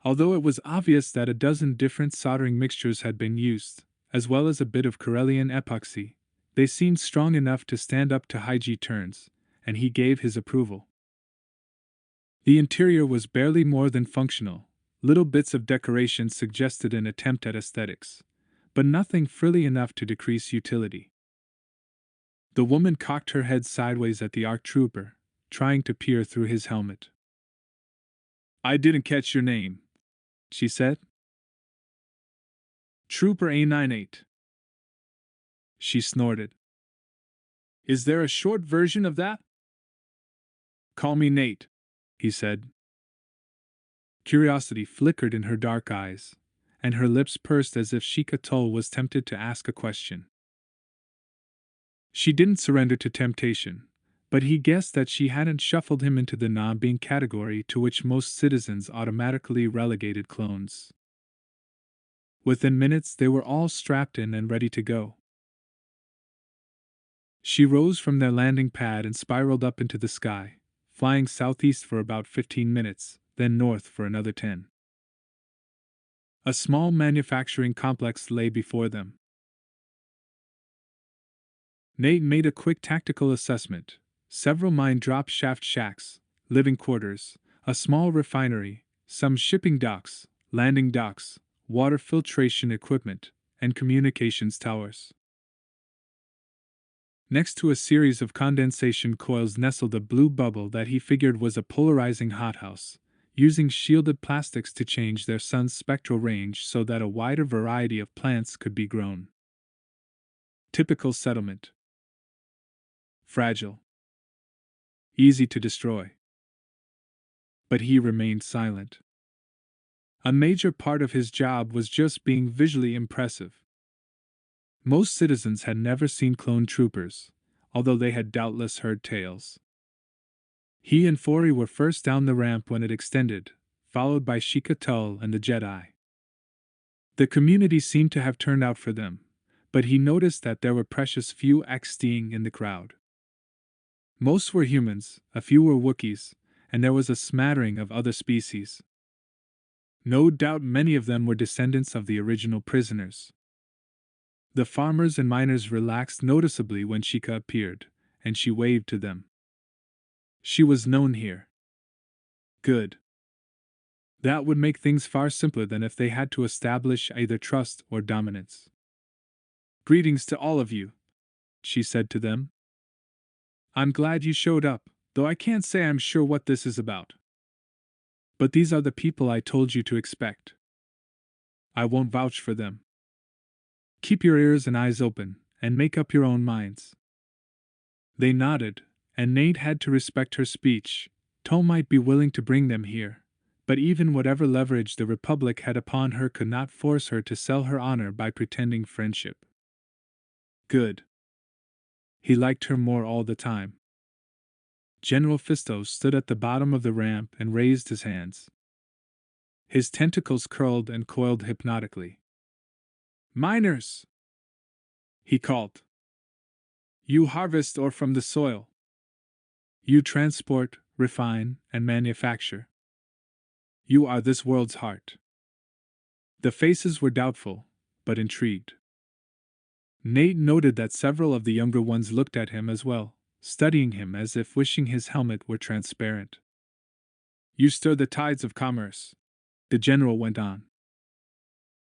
Although it was obvious that a dozen different soldering mixtures had been used, as well as a bit of Corellian epoxy, they seemed strong enough to stand up to high G turns, and he gave his approval. The interior was barely more than functional. Little bits of decoration suggested an attempt at aesthetics, but nothing frilly enough to decrease utility. The woman cocked her head sideways at the ARC trooper, trying to peer through his helmet. "I didn't catch your name," she said. "Trooper A98. She snorted. "Is there a short version of that?" "Call me Nate," he said. Curiosity flickered in her dark eyes, and her lips pursed as if Sheikah Tull was tempted to ask a question. She didn't surrender to temptation, but he guessed that she hadn't shuffled him into the non-being category to which most citizens automatically relegated clones. Within minutes, they were all strapped in and ready to go. She rose from their landing pad and spiraled up into the sky, flying southeast for about 15 minutes, then north for another 10. A small manufacturing complex lay before them. Nate made a quick tactical assessment: several mine drop shaft shacks, living quarters, a small refinery, some shipping docks, landing docks, water filtration equipment, and communications towers. Next to a series of condensation coils nestled a blue bubble that he figured was a polarizing hothouse, using shielded plastics to change their sun's spectral range so that a wider variety of plants could be grown. Typical settlement. Fragile. Easy to destroy. But he remained silent. A major part of his job was just being visually impressive. Most citizens had never seen clone troopers, although they had doubtless heard tales. He and Fori were first down the ramp when it extended, followed by Sheikah Tull and the Jedi. The community seemed to have turned out for them, but he noticed that there were precious few Axteing in the crowd. Most were humans, a few were Wookiees, and there was a smattering of other species. No doubt many of them were descendants of the original prisoners. The farmers and miners relaxed noticeably when Sheikah appeared, and she waved to them. She was known here. Good. That would make things far simpler than if they had to establish either trust or dominance. Greetings to all of you, she said to them. I'm glad you showed up, though I can't say I'm sure what this is about. But these are the people I told you to expect. I won't vouch for them. Keep your ears and eyes open, and make up your own minds. They nodded, and Nate had to respect her speech. Tull might be willing to bring them here, but even whatever leverage the Republic had upon her could not force her to sell her honor by pretending friendship. Good. He liked her more all the time. General Fisto stood at the bottom of the ramp and raised his hands. His tentacles curled and coiled hypnotically. Miners! He called. You harvest ore from the soil. You transport, refine, and manufacture. You are this world's heart. The faces were doubtful, but intrigued. Nate noted that several of the younger ones looked at him as well, studying him as if wishing his helmet were transparent. You stir the tides of commerce, the general went on.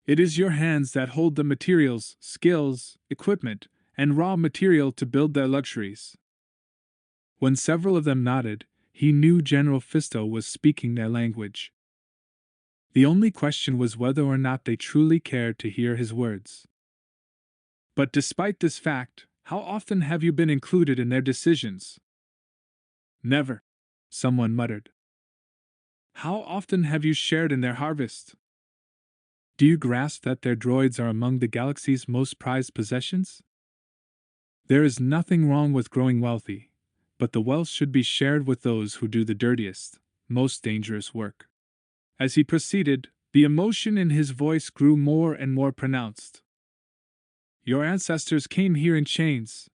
It is your hands that hold the materials, skills, equipment, and raw material to build their luxuries. When several of them nodded, he knew General Fisto was speaking their language. The only question was whether or not they truly cared to hear his words. But despite this fact, how often have you been included in their decisions? Never, someone muttered. How often have you shared in their harvest? Do you grasp that their droids are among the galaxy's most prized possessions? There is nothing wrong with growing wealthy, but the wealth should be shared with those who do the dirtiest, most dangerous work. As he proceeded, the emotion in his voice grew more and more pronounced. Your ancestors came here in chains.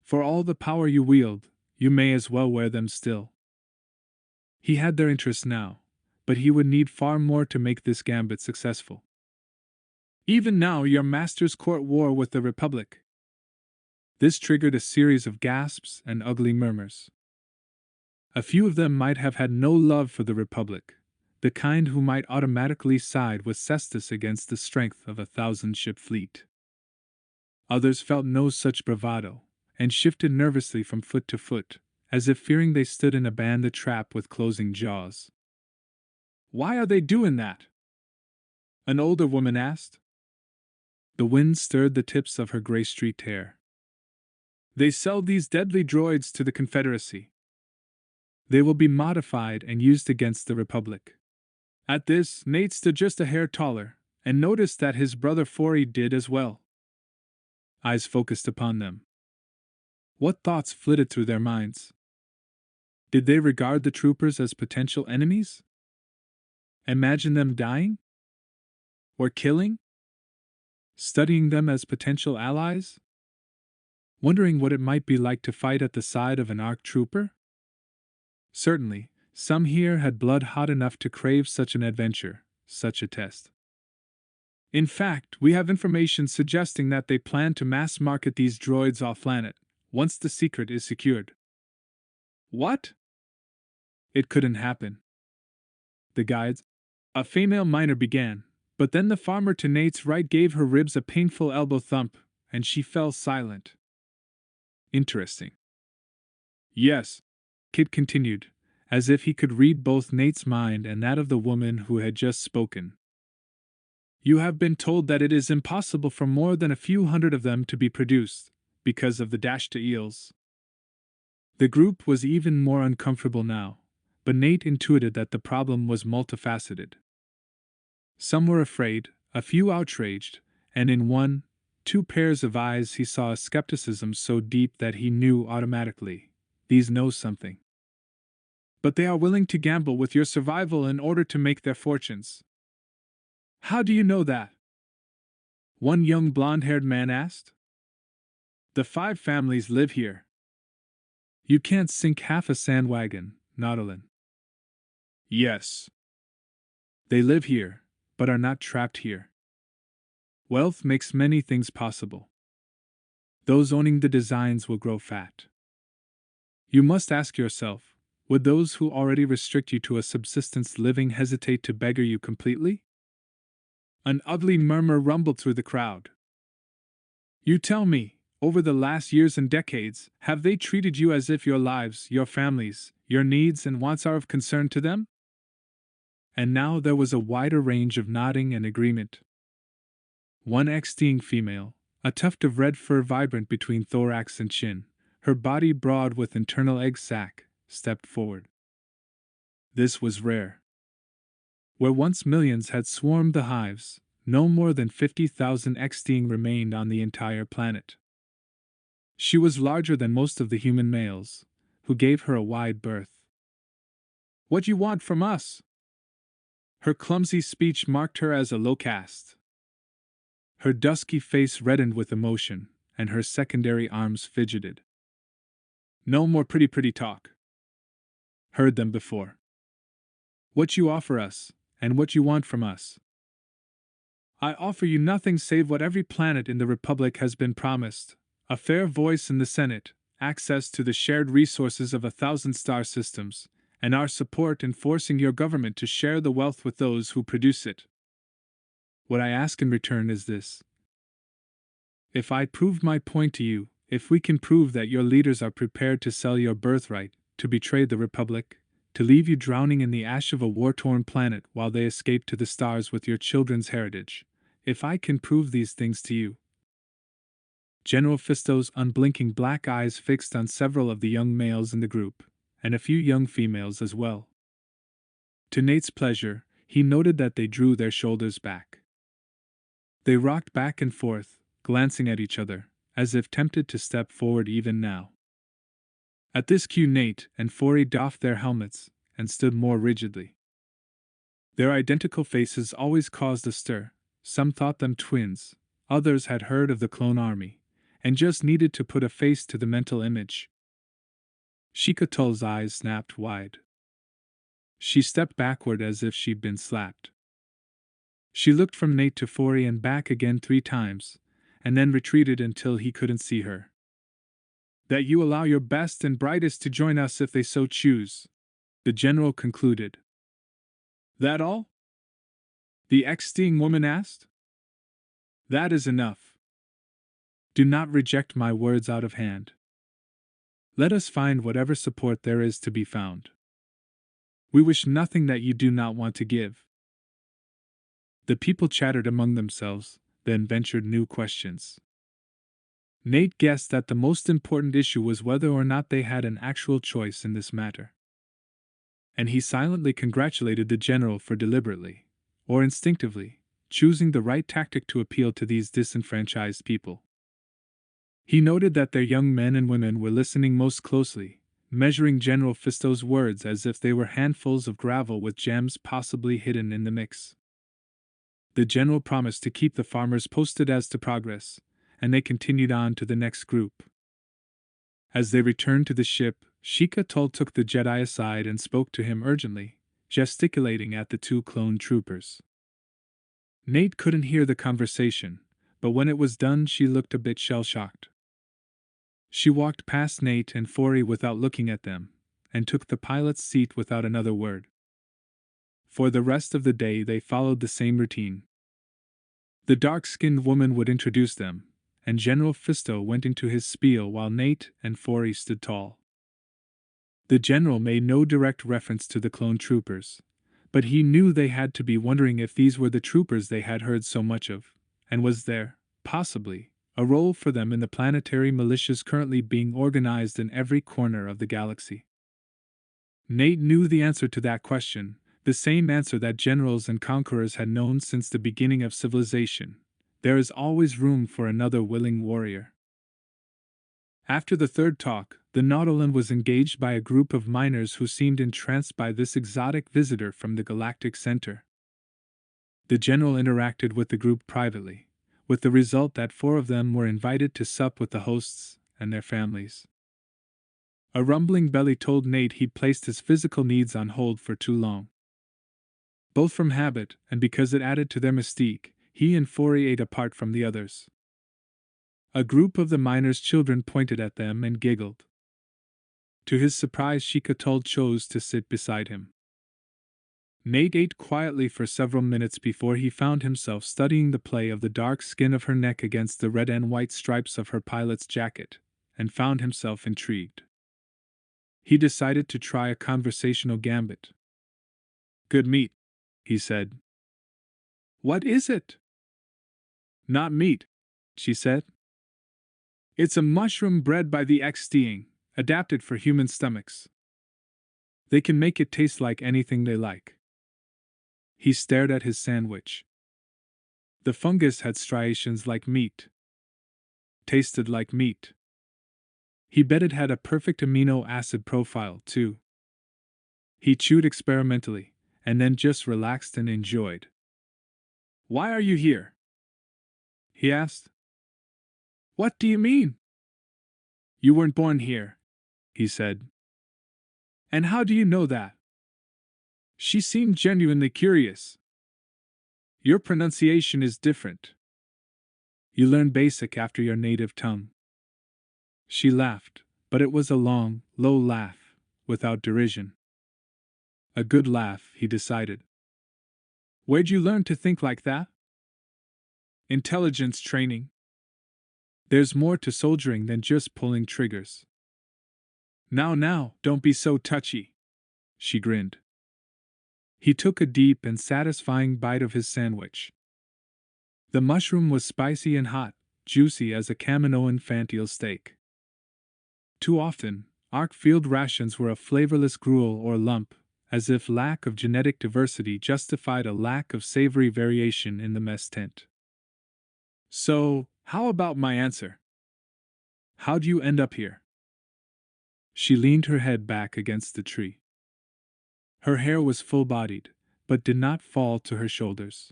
For all the power you wield, you may as well wear them still. He had their interest now, but he would need far more to make this gambit successful. Even now your masters court war with the Republic. This triggered a series of gasps and ugly murmurs. A few of them might have had no love for the Republic, the kind who might automatically side with Cestus against the strength of a 1,000-ship fleet. Others felt no such bravado, and shifted nervously from foot to foot, as if fearing they stood in a bandit trap with closing jaws. Why are they doing that? An older woman asked. The wind stirred the tips of her gray-streaked hair. They sell these deadly droids to the Confederacy. They will be modified and used against the Republic. At this, Nate stood just a hair taller, and noticed that his brother Fori did as well. Eyes focused upon them. What thoughts flitted through their minds? Did they regard the troopers as potential enemies? Imagine them dying? Or killing? Studying them as potential allies? Wondering what it might be like to fight at the side of an ARC trooper? Certainly, some here had blood hot enough to crave such an adventure, such a test. In fact, we have information suggesting that they plan to mass market these droids off-planet, once the secret is secured. What? It couldn't happen. The guides, a female miner began, but then the farmer to Nate's right gave her ribs a painful elbow thump, and she fell silent. Interesting. Yes, Kit continued, as if he could read both Nate's mind and that of the woman who had just spoken. You have been told that it is impossible for more than a few hundred of them to be produced, because of the dash to eels. The group was even more uncomfortable now, but Nate intuited that the problem was multifaceted. Some were afraid, a few outraged, and in one, two pairs of eyes he saw a skepticism so deep that he knew automatically, These know something. But they are willing to gamble with your survival in order to make their fortunes. How do you know that? One young blonde-haired man asked. The 5 families live here. You can't sink half a sandwagon, Nautilin. Yes. They live here, but are not trapped here. Wealth makes many things possible. Those owning the designs will grow fat. You must ask yourself, would those who already restrict you to a subsistence living hesitate to beggar you completely? An ugly murmur rumbled through the crowd. You tell me, over the last years and decades, have they treated you as if your lives, your families, your needs and wants are of concern to them? And now there was a wider range of nodding and agreement. One XTing female, a tuft of red fur vibrant between thorax and chin, her body broad with internal egg sac, stepped forward. This was rare. Where once millions had swarmed the hives, no more than 50,000 XTing remained on the entire planet. She was larger than most of the human males, who gave her a wide berth. What you want from us? Her clumsy speech marked her as a low caste. Her dusky face reddened with emotion, and her secondary arms fidgeted. No more pretty talk. Heard them before. What you offer us, and what you want from us. I offer you nothing save what every planet in the Republic has been promised: a fair voice in the Senate, access to the shared resources of 1,000 star systems, and our support in forcing your government to share the wealth with those who produce it. What I ask in return is this. If I prove my point to you, if we can prove that your leaders are prepared to sell your birthright, to betray the Republic, to leave you drowning in the ash of a war-torn planet while they escape to the stars with your children's heritage, if I can prove these things to you. General Fisto's unblinking black eyes fixed on several of the young males in the group, and a few young females as well. To Nate's pleasure, he noted that they drew their shoulders back. They rocked back and forth, glancing at each other, as if tempted to step forward even now. At this cue, Nate and Forey doffed their helmets and stood more rigidly. Their identical faces always caused a stir. Some thought them twins, others had heard of the clone army, and just needed to put a face to the mental image. Shikatol's eyes snapped wide. She stepped backward as if she'd been slapped. She looked from Nate to Forey and back again 3 times, and then retreated until he couldn't see her. That you allow your best and brightest to join us if they so choose, the general concluded. That all? The XTing woman asked. That is enough. Do not reject my words out of hand. Let us find whatever support there is to be found. We wish nothing that you do not want to give. The people chattered among themselves, then ventured new questions. Nate guessed that the most important issue was whether or not they had an actual choice in this matter. And he silently congratulated the general for deliberately, or instinctively, choosing the right tactic to appeal to these disenfranchised people. He noted that their young men and women were listening most closely, measuring General Fisto's words as if they were handfuls of gravel with gems possibly hidden in the mix. The general promised to keep the farmers posted as to progress, and they continued on to the next group. As they returned to the ship, Shikatol took the Jedi aside and spoke to him urgently, gesticulating at the 2 clone troopers. Nate couldn't hear the conversation, but when it was done she looked a bit shell-shocked. She walked past Nate and Forey without looking at them, and took the pilot's seat without another word. For the rest of the day they followed the same routine. The dark-skinned woman would introduce them, and General Fisto went into his spiel while Nate and Forey stood tall. The general made no direct reference to the clone troopers, but he knew they had to be wondering if these were the troopers they had heard so much of, and was there, possibly, a role for them in the planetary militias currently being organized in every corner of the galaxy. Nate knew the answer to that question, the same answer that generals and conquerors had known since the beginning of civilization: there is always room for another willing warrior. After the third talk, The Nautolan was engaged by a group of miners who seemed entranced by this exotic visitor from the galactic center. The general interacted with the group privately, with the result that 4 of them were invited to sup with the hosts and their families. A rumbling belly told Nate he'd placed his physical needs on hold for too long. Both from habit and because it added to their mystique, he and Fori ate apart from the others. A group of the miners' children pointed at them and giggled. To his surprise, Shikatul chose to sit beside him. Nate ate quietly for several minutes before he found himself studying the play of the dark skin of her neck against the red and white stripes of her pilot's jacket, and found himself intrigued. He decided to try a conversational gambit. "Good meat," he said. "What is it?" "Not meat," she said. "It's a mushroom bred by the XTing, adapted for human stomachs. They can make it taste like anything they like." He stared at his sandwich. The fungus had striations like meat. Tasted like meat. He bet it had a perfect amino acid profile, too. He chewed experimentally, and then just relaxed and enjoyed. "Why are you here?" he asked. "What do you mean?" "You weren't born here," he said. "And how do you know that?" She seemed genuinely curious. "Your pronunciation is different. You learn basic after your native tongue." She laughed, but it was a long, low laugh, without derision. A good laugh, he decided. "Where'd you learn to think like that?" "Intelligence training. There's more to soldiering than just pulling triggers." Now, don't be so touchy," she grinned. He took a deep and satisfying bite of his sandwich. The mushroom was spicy and hot, juicy as a Kaminoan fantail steak. Too often, ARC field rations were a flavorless gruel or lump, as if lack of genetic diversity justified a lack of savory variation in the mess tent. "So, how about my answer? How'd you end up here?" She leaned her head back against the tree. Her hair was full-bodied, but did not fall to her shoulders.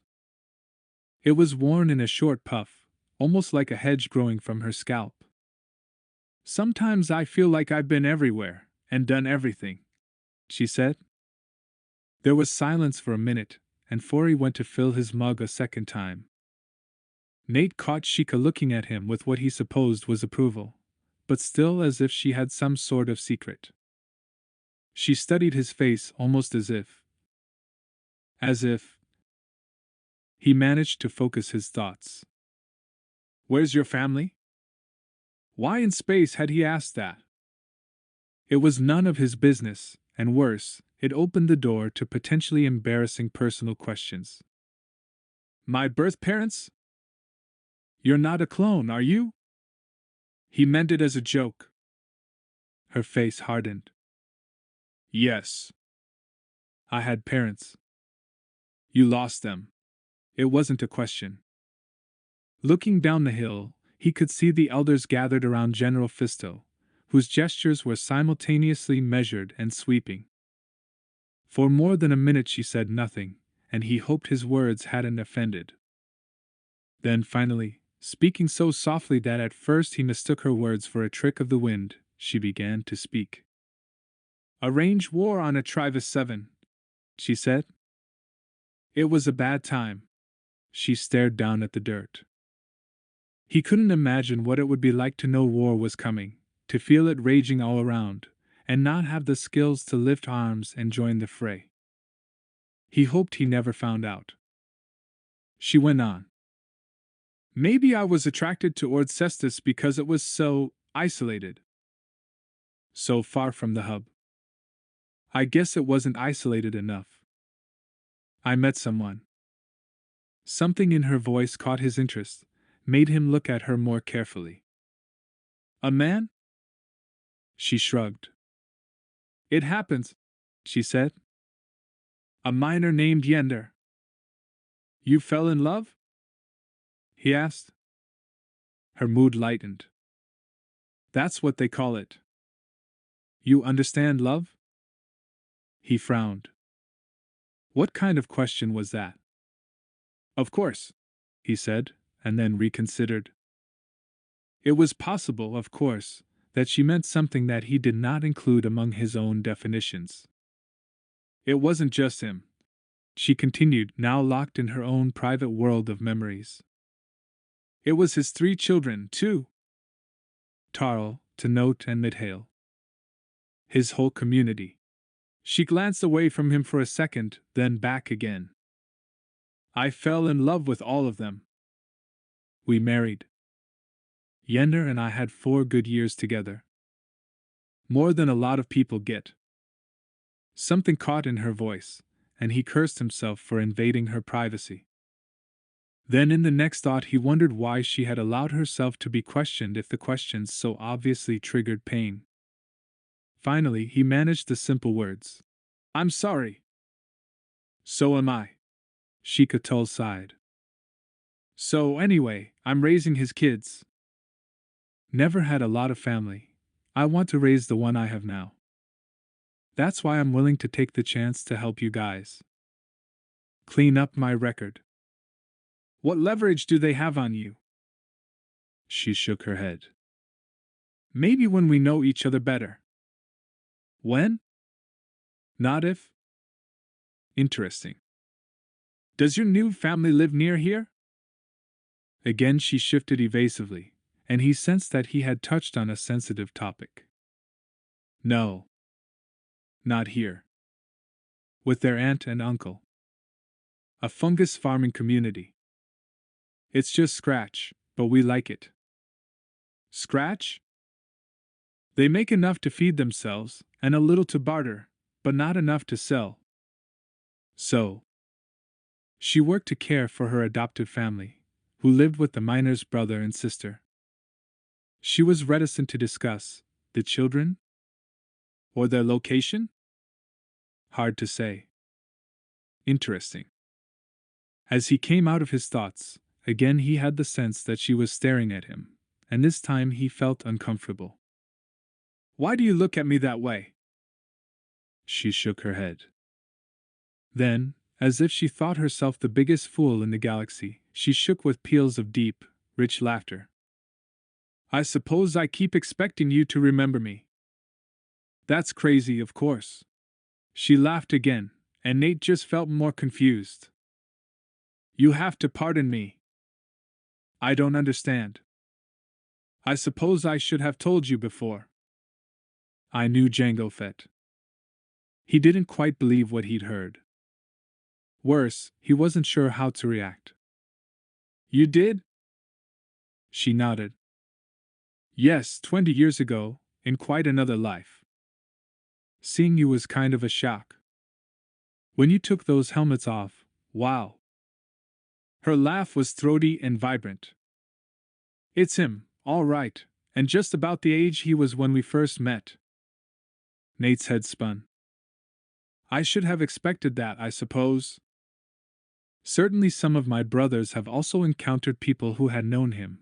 It was worn in a short puff, almost like a hedge growing from her scalp. "Sometimes I feel like I've been everywhere, and done everything," she said. There was silence for a minute, and Fori went to fill his mug a second time. Nate caught Sheikah looking at him with what he supposed was approval, but still as if she had some sort of secret. She studied his face almost as if. He managed to focus his thoughts. "Where's your family?" Why in space had he asked that? It was none of his business, and worse, it opened the door to potentially embarrassing personal questions. "My birth parents?" "You're not a clone, are you?" He meant it as a joke. Her face hardened. "Yes. I had parents." "You lost them." It wasn't a question. Looking down the hill, he could see the elders gathered around General Fisto, whose gestures were simultaneously measured and sweeping. For more than a minute she said nothing, and he hoped his words hadn't offended. Then finally, speaking so softly that at first he mistook her words for a trick of the wind, she began to speak. "A range war on a Trivis 7, she said. It was a bad time." She stared down at the dirt. He couldn't imagine what it would be like to know war was coming, to feel it raging all around, and not have the skills to lift arms and join the fray. He hoped he never found out. She went on. "Maybe I was attracted toward Cestus because it was so isolated. So far from the hub. I guess it wasn't isolated enough. I met someone." Something in her voice caught his interest, made him look at her more carefully. "A man?" She shrugged. "It happens," she said. "A miner named Yender." "You fell in love?" he asked. Her mood lightened. "That's what they call it. You understand love? He frowned. What kind of question was that? Of course, he said, and then reconsidered. It was possible, of course, that she meant something that he did not include among his own definitions. It wasn't just him, she continued, now locked in her own private world of memories. It was his 3 children, too. Tarl, Tenot, and Midhale. His whole community. She glanced away from him for a second, then back again. I fell in love with all of them. We married. Yender and I had 4 good years together. More than a lot of people get. Something caught in her voice, and he cursed himself for invading her privacy. Then in the next thought he wondered why she had allowed herself to be questioned if the questions so obviously triggered pain. Finally he managed the simple words. I'm sorry. So am I. Shikatul sighed. So anyway, I'm raising his kids. Never had a lot of family. I want to raise the one I have now. That's why I'm willing to take the chance to help you guys. Clean up my record. What leverage do they have on you? She shook her head. Maybe when we know each other better. When? Not if. Interesting. Does your new family live near here? Again she shifted evasively, and he sensed that he had touched on a sensitive topic. No. Not here. With their aunt and uncle. A fungus farming community. It's just scratch, but we like it. Scratch? They make enough to feed themselves, and a little to barter, but not enough to sell. So, she worked to care for her adoptive family, who lived with the miner's brother and sister. She was reticent to discuss the children or their location? Hard to say. Interesting. As he came out of his thoughts, again he had the sense that she was staring at him, and this time he felt uncomfortable. Why do you look at me that way? She shook her head. Then, as if she thought herself the biggest fool in the galaxy, she shook with peals of deep, rich laughter. I suppose I keep expecting you to remember me. That's crazy, of course. She laughed again, and Nate just felt more confused. You have to pardon me. I don't understand. I suppose I should have told you before. I knew Jango Fett. He didn't quite believe what he'd heard. Worse, he wasn't sure how to react. You did? She nodded. Yes, 20 years ago, in quite another life. Seeing you was kind of a shock. When you took those helmets off, wow. Her laugh was throaty and vibrant. It's him, all right, and just about the age he was when we first met. Nate's head spun. I should have expected that, I suppose. Certainly some of my brothers have also encountered people who had known him.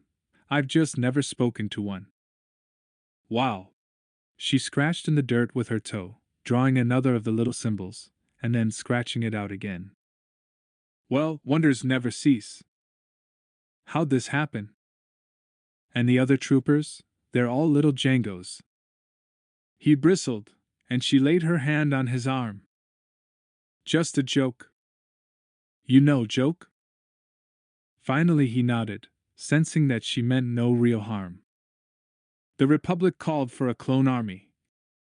I've just never spoken to one. Wow. She scratched in the dirt with her toe, drawing another of the little symbols, and then scratching it out again. Well, wonders never cease. How'd this happen? And the other troopers, they're all little Jangos. He bristled, and she laid her hand on his arm. Just a joke. You know, joke? Finally he nodded, sensing that she meant no real harm. The Republic called for a clone army,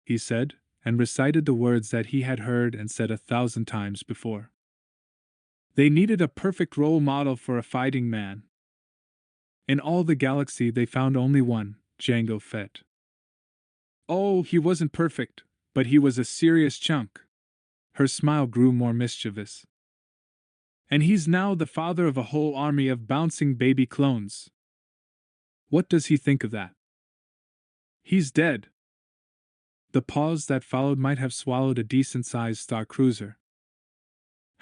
he said, and recited the words that he had heard and said 1,000 times before. They needed a perfect role model for a fighting man. In all the galaxy they found only one, Jango Fett. Oh, he wasn't perfect, but he was a serious chunk. Her smile grew more mischievous. And he's now the father of a whole army of bouncing baby clones. What does he think of that? He's dead. The pause that followed might have swallowed a decent-sized star cruiser.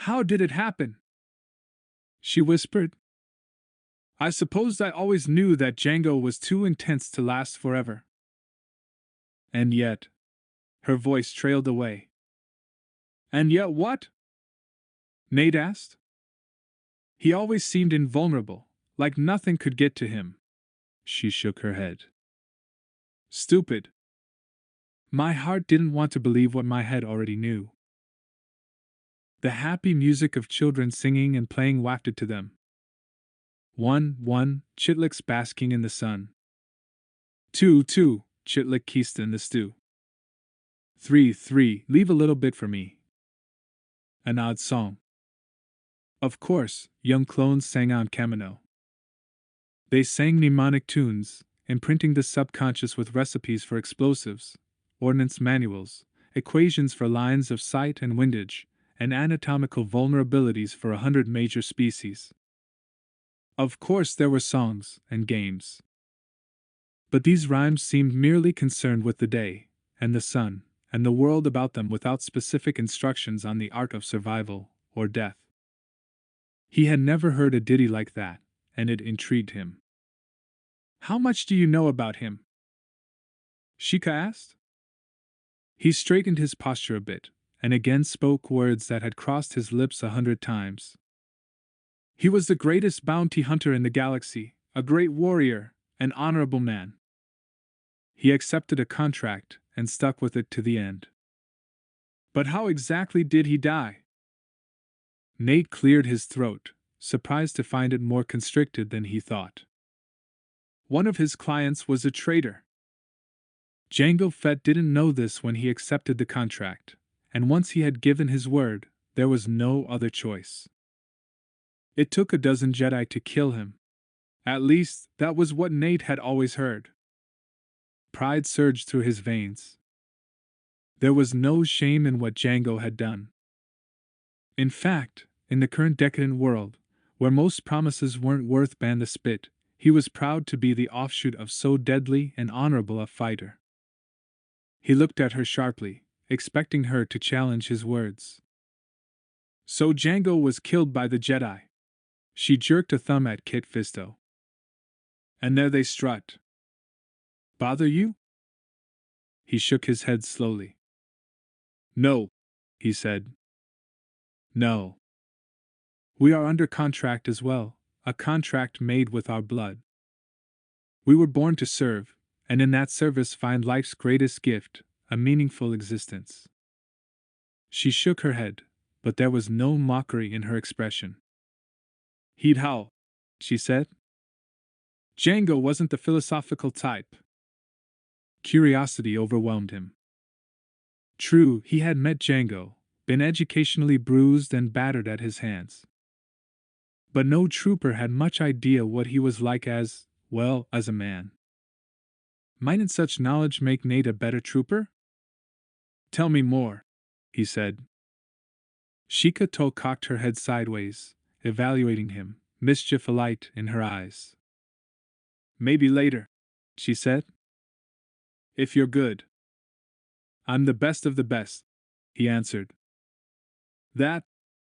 How did it happen? She whispered. I suppose I always knew that Jango was too intense to last forever. And yet, Her voice trailed away. And yet what? Nate asked. He always seemed invulnerable, like nothing could get to him. She shook her head. Stupid. My heart didn't want to believe what my head already knew. The happy music of children singing and playing wafted to them. 1, chitlets basking in the sun. 2, chitlet kissed in the stew. 3, leave a little bit for me. An odd song. Of course, young clones sang on Camino. They sang mnemonic tunes, imprinting the subconscious with recipes for explosives, ordnance manuals, equations for lines of sight and windage, and anatomical vulnerabilities for 100 major species. Of course there were songs and games. But these rhymes seemed merely concerned with the day, and the sun, and the world about them without specific instructions on the art of survival or death. He had never heard a ditty like that, and it intrigued him. How much do you know about him? Sheikah asked. He straightened his posture a bit, and again spoke words that had crossed his lips 100 times. He was the greatest bounty hunter in the galaxy, a great warrior, an honorable man. He accepted a contract and stuck with it to the end. But how exactly did he die? Nate cleared his throat, surprised to find it more constricted than he thought. One of his clients was a traitor. Jango Fett didn't know this when he accepted the contract, and once he had given his word, there was no other choice. It took a dozen Jedi to kill him. At least, that was what Nate had always heard. Pride surged through his veins. There was no shame in what Jango had done. In fact, in the current decadent world, where most promises weren't worth ban the spit, he was proud to be the offshoot of so deadly and honorable a fighter. He looked at her sharply, expecting her to challenge his words. So Jango was killed by the Jedi. She jerked a thumb at Kit Fisto. And there they strut. Bother you? He shook his head slowly. No, he said. No. We are under contract as well, a contract made with our blood. We were born to serve, and in that service find life's greatest gift, a meaningful existence. She shook her head, but there was no mockery in her expression. He'd howl, she said. Jango wasn't the philosophical type. Curiosity overwhelmed him. True, he had met Jango, been educationally bruised and battered at his hands. But no trooper had much idea what he was like as a man. Mightn't such knowledge make Nate a better trooper? Tell me more, he said. Sheikah cocked her head sideways, evaluating him, mischief alight in her eyes. Maybe later, she said. If you're good. I'm the best of the best, he answered. That,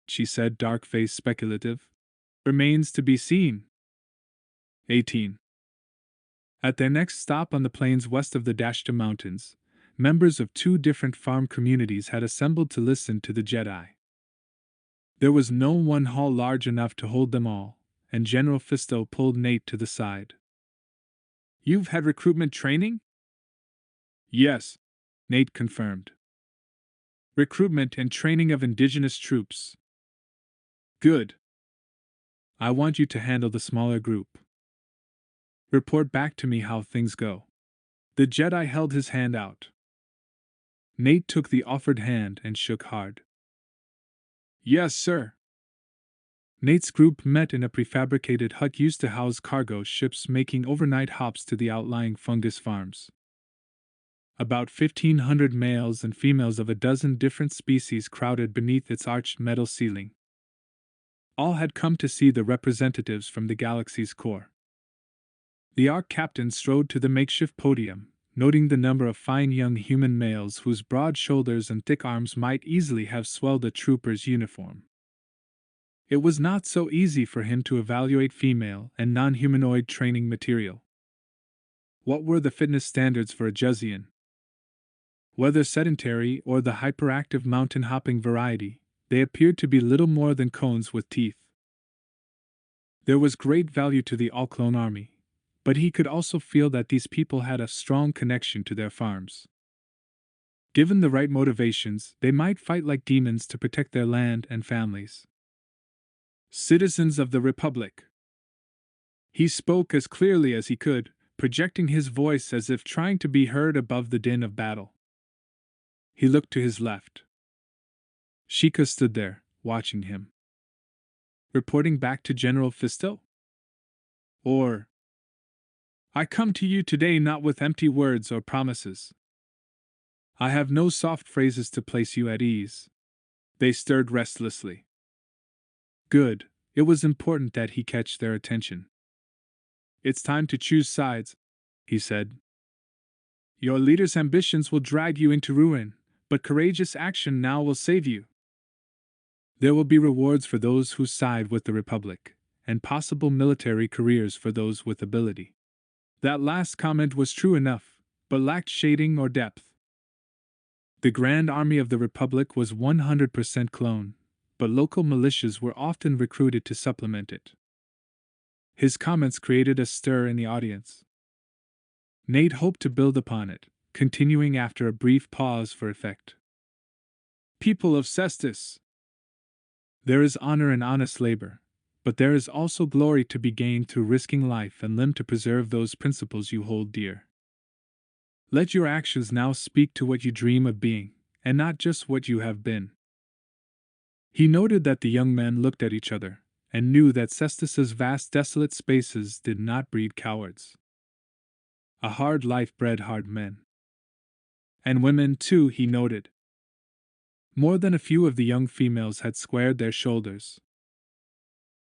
she said, dark-faced speculative, remains to be seen. 18. At their next stop on the plains west of the Dashta Mountains, members of 2 different farm communities had assembled to listen to the Jedi. There was no one hall large enough to hold them all, and General Fisto pulled Nate to the side. You've had recruitment training? Yes, Nate confirmed. Recruitment and training of indigenous troops. Good. I want you to handle the smaller group. Report back to me how things go. The Jedi held his hand out. Nate took the offered hand and shook hard. Yes, sir. Nate's group met in a prefabricated hut used to house cargo ships making overnight hops to the outlying fungus farms. About 1,500 males and females of a dozen different species crowded beneath its arched metal ceiling. All had come to see the representatives from the galaxy's core. The Ark captain strode to the makeshift podium, noting the number of fine young human males whose broad shoulders and thick arms might easily have swelled a trooper's uniform. It was not so easy for him to evaluate female and non-humanoid training material. What were the fitness standards for a Juzian? Whether sedentary or the hyperactive mountain hopping variety, they appeared to be little more than cones with teeth. There was great value to the all-clone army, but he could also feel that these people had a strong connection to their farms. Given the right motivations, they might fight like demons to protect their land and families. Citizens of the Republic. He spoke as clearly as he could, projecting his voice as if trying to be heard above the din of battle. He looked to his left. Sheikah stood there, watching him. Reporting back to General Fisto? Or, I come to you today not with empty words or promises. I have no soft phrases to place you at ease. They stirred restlessly. Good, it was important that he catch their attention. It's time to choose sides, he said. Your leader's ambitions will drag you into ruin, but courageous action now will save you. There will be rewards for those who side with the Republic, and possible military careers for those with ability. That last comment was true enough, but lacked shading or depth. The Grand Army of the Republic was 100% clone, but local militias were often recruited to supplement it. His comments created a stir in the audience. Nate hoped to build upon it, continuing after a brief pause for effect. People of Cestus, there is honor in honest labor, but there is also glory to be gained through risking life and limb to preserve those principles you hold dear. Let your actions now speak to what you dream of being, and not just what you have been. He noted that the young men looked at each other, and knew that Cestus's vast desolate spaces did not breed cowards. A hard life bred hard men. And women, too, he noted. More than a few of the young females had squared their shoulders.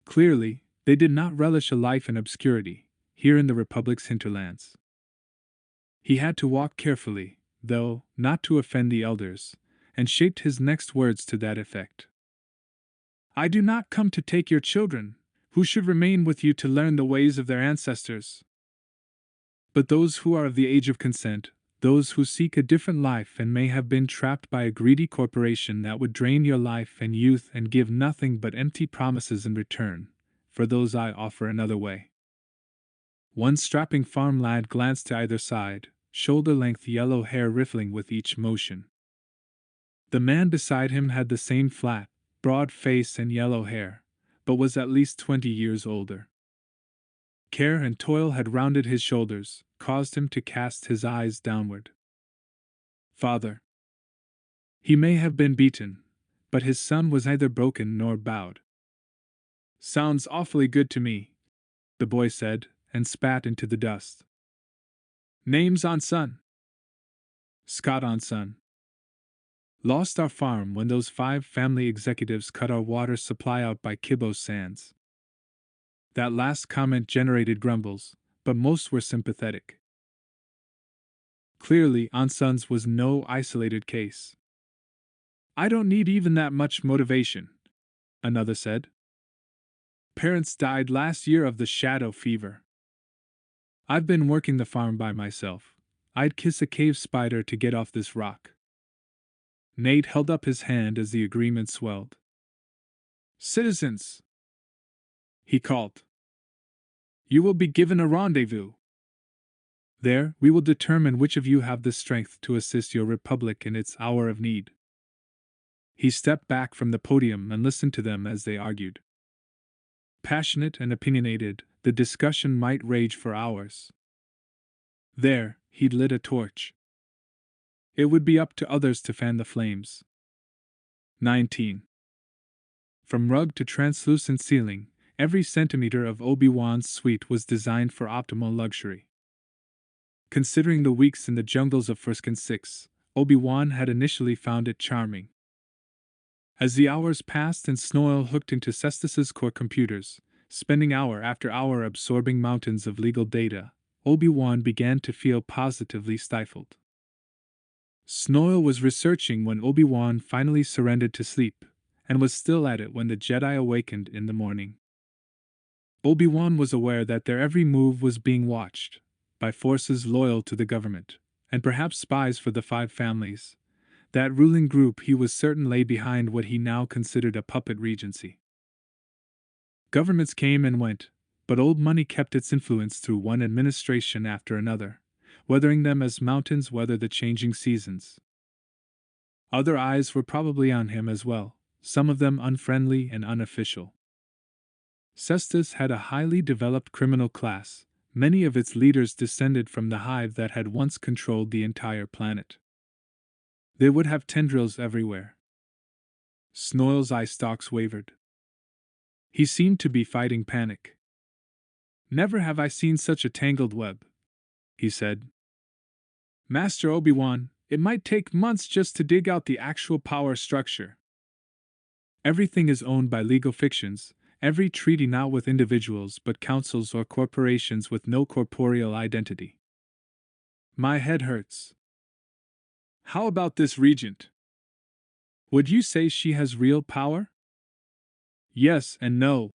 Clearly, they did not relish a life in obscurity, here in the Republic's hinterlands. He had to walk carefully, though, not to offend the elders, and shaped his next words to that effect. I do not come to take your children, who should remain with you to learn the ways of their ancestors. But those who are of the age of consent, those who seek a different life and may have been trapped by a greedy corporation that would drain your life and youth and give nothing but empty promises in return, for those I offer another way. One strapping farm lad glanced to either side, shoulder-length yellow hair riffling with each motion. The man beside him had the same flat, broad face and yellow hair, but was at least 20 years older. Care and toil had rounded his shoulders, caused him to cast his eyes downward. Father. He may have been beaten, but his son was neither broken nor bowed. Sounds awfully good to me, the boy said, and spat into the dust. Name's on son. Scott on son. Lost our farm when those 5 family executives cut our water supply out by Kibbo's Sands. That last comment generated grumbles, but most were sympathetic. Clearly, Anson's was no isolated case. I don't need even that much motivation, another said. Parents died last year of the shadow fever. I've been working the farm by myself. I'd kiss a cave spider to get off this rock. Nate held up his hand as the agreement swelled. Citizens, he called. You will be given a rendezvous. There, we will determine which of you have the strength to assist your republic in its hour of need. He stepped back from the podium and listened to them as they argued. Passionate and opinionated, the discussion might rage for hours. There, he'd lit a torch. It would be up to others to fan the flames. 19. From rug to translucent ceiling, every centimeter of Obi-Wan's suite was designed for optimal luxury. Considering the weeks in the jungles of Fuskin 6, Obi-Wan had initially found it charming. As the hours passed and Snoil hooked into Cestus's core computers, spending hour after hour absorbing mountains of legal data, Obi-Wan began to feel positively stifled. Snoil was researching when Obi-Wan finally surrendered to sleep, and was still at it when the Jedi awakened in the morning. Obi-Wan was aware that their every move was being watched, by forces loyal to the government, and perhaps spies for the five families. That ruling group he was certain lay behind what he now considered a puppet regency. Governments came and went, but old money kept its influence through one administration after another, weathering them as mountains weather the changing seasons. Other eyes were probably on him as well, some of them unfriendly and unofficial. Cestus had a highly developed criminal class, many of its leaders descended from the hive that had once controlled the entire planet. They would have tendrils everywhere. Snoil's eye stalks wavered. He seemed to be fighting panic. "Never have I seen such a tangled web," he said. "Master Obi-Wan, it might take months just to dig out the actual power structure. Everything is owned by legal fictions, every treaty not with individuals but councils or corporations with no corporeal identity. My head hurts. How about this regent? Would you say she has real power?" "Yes and no,"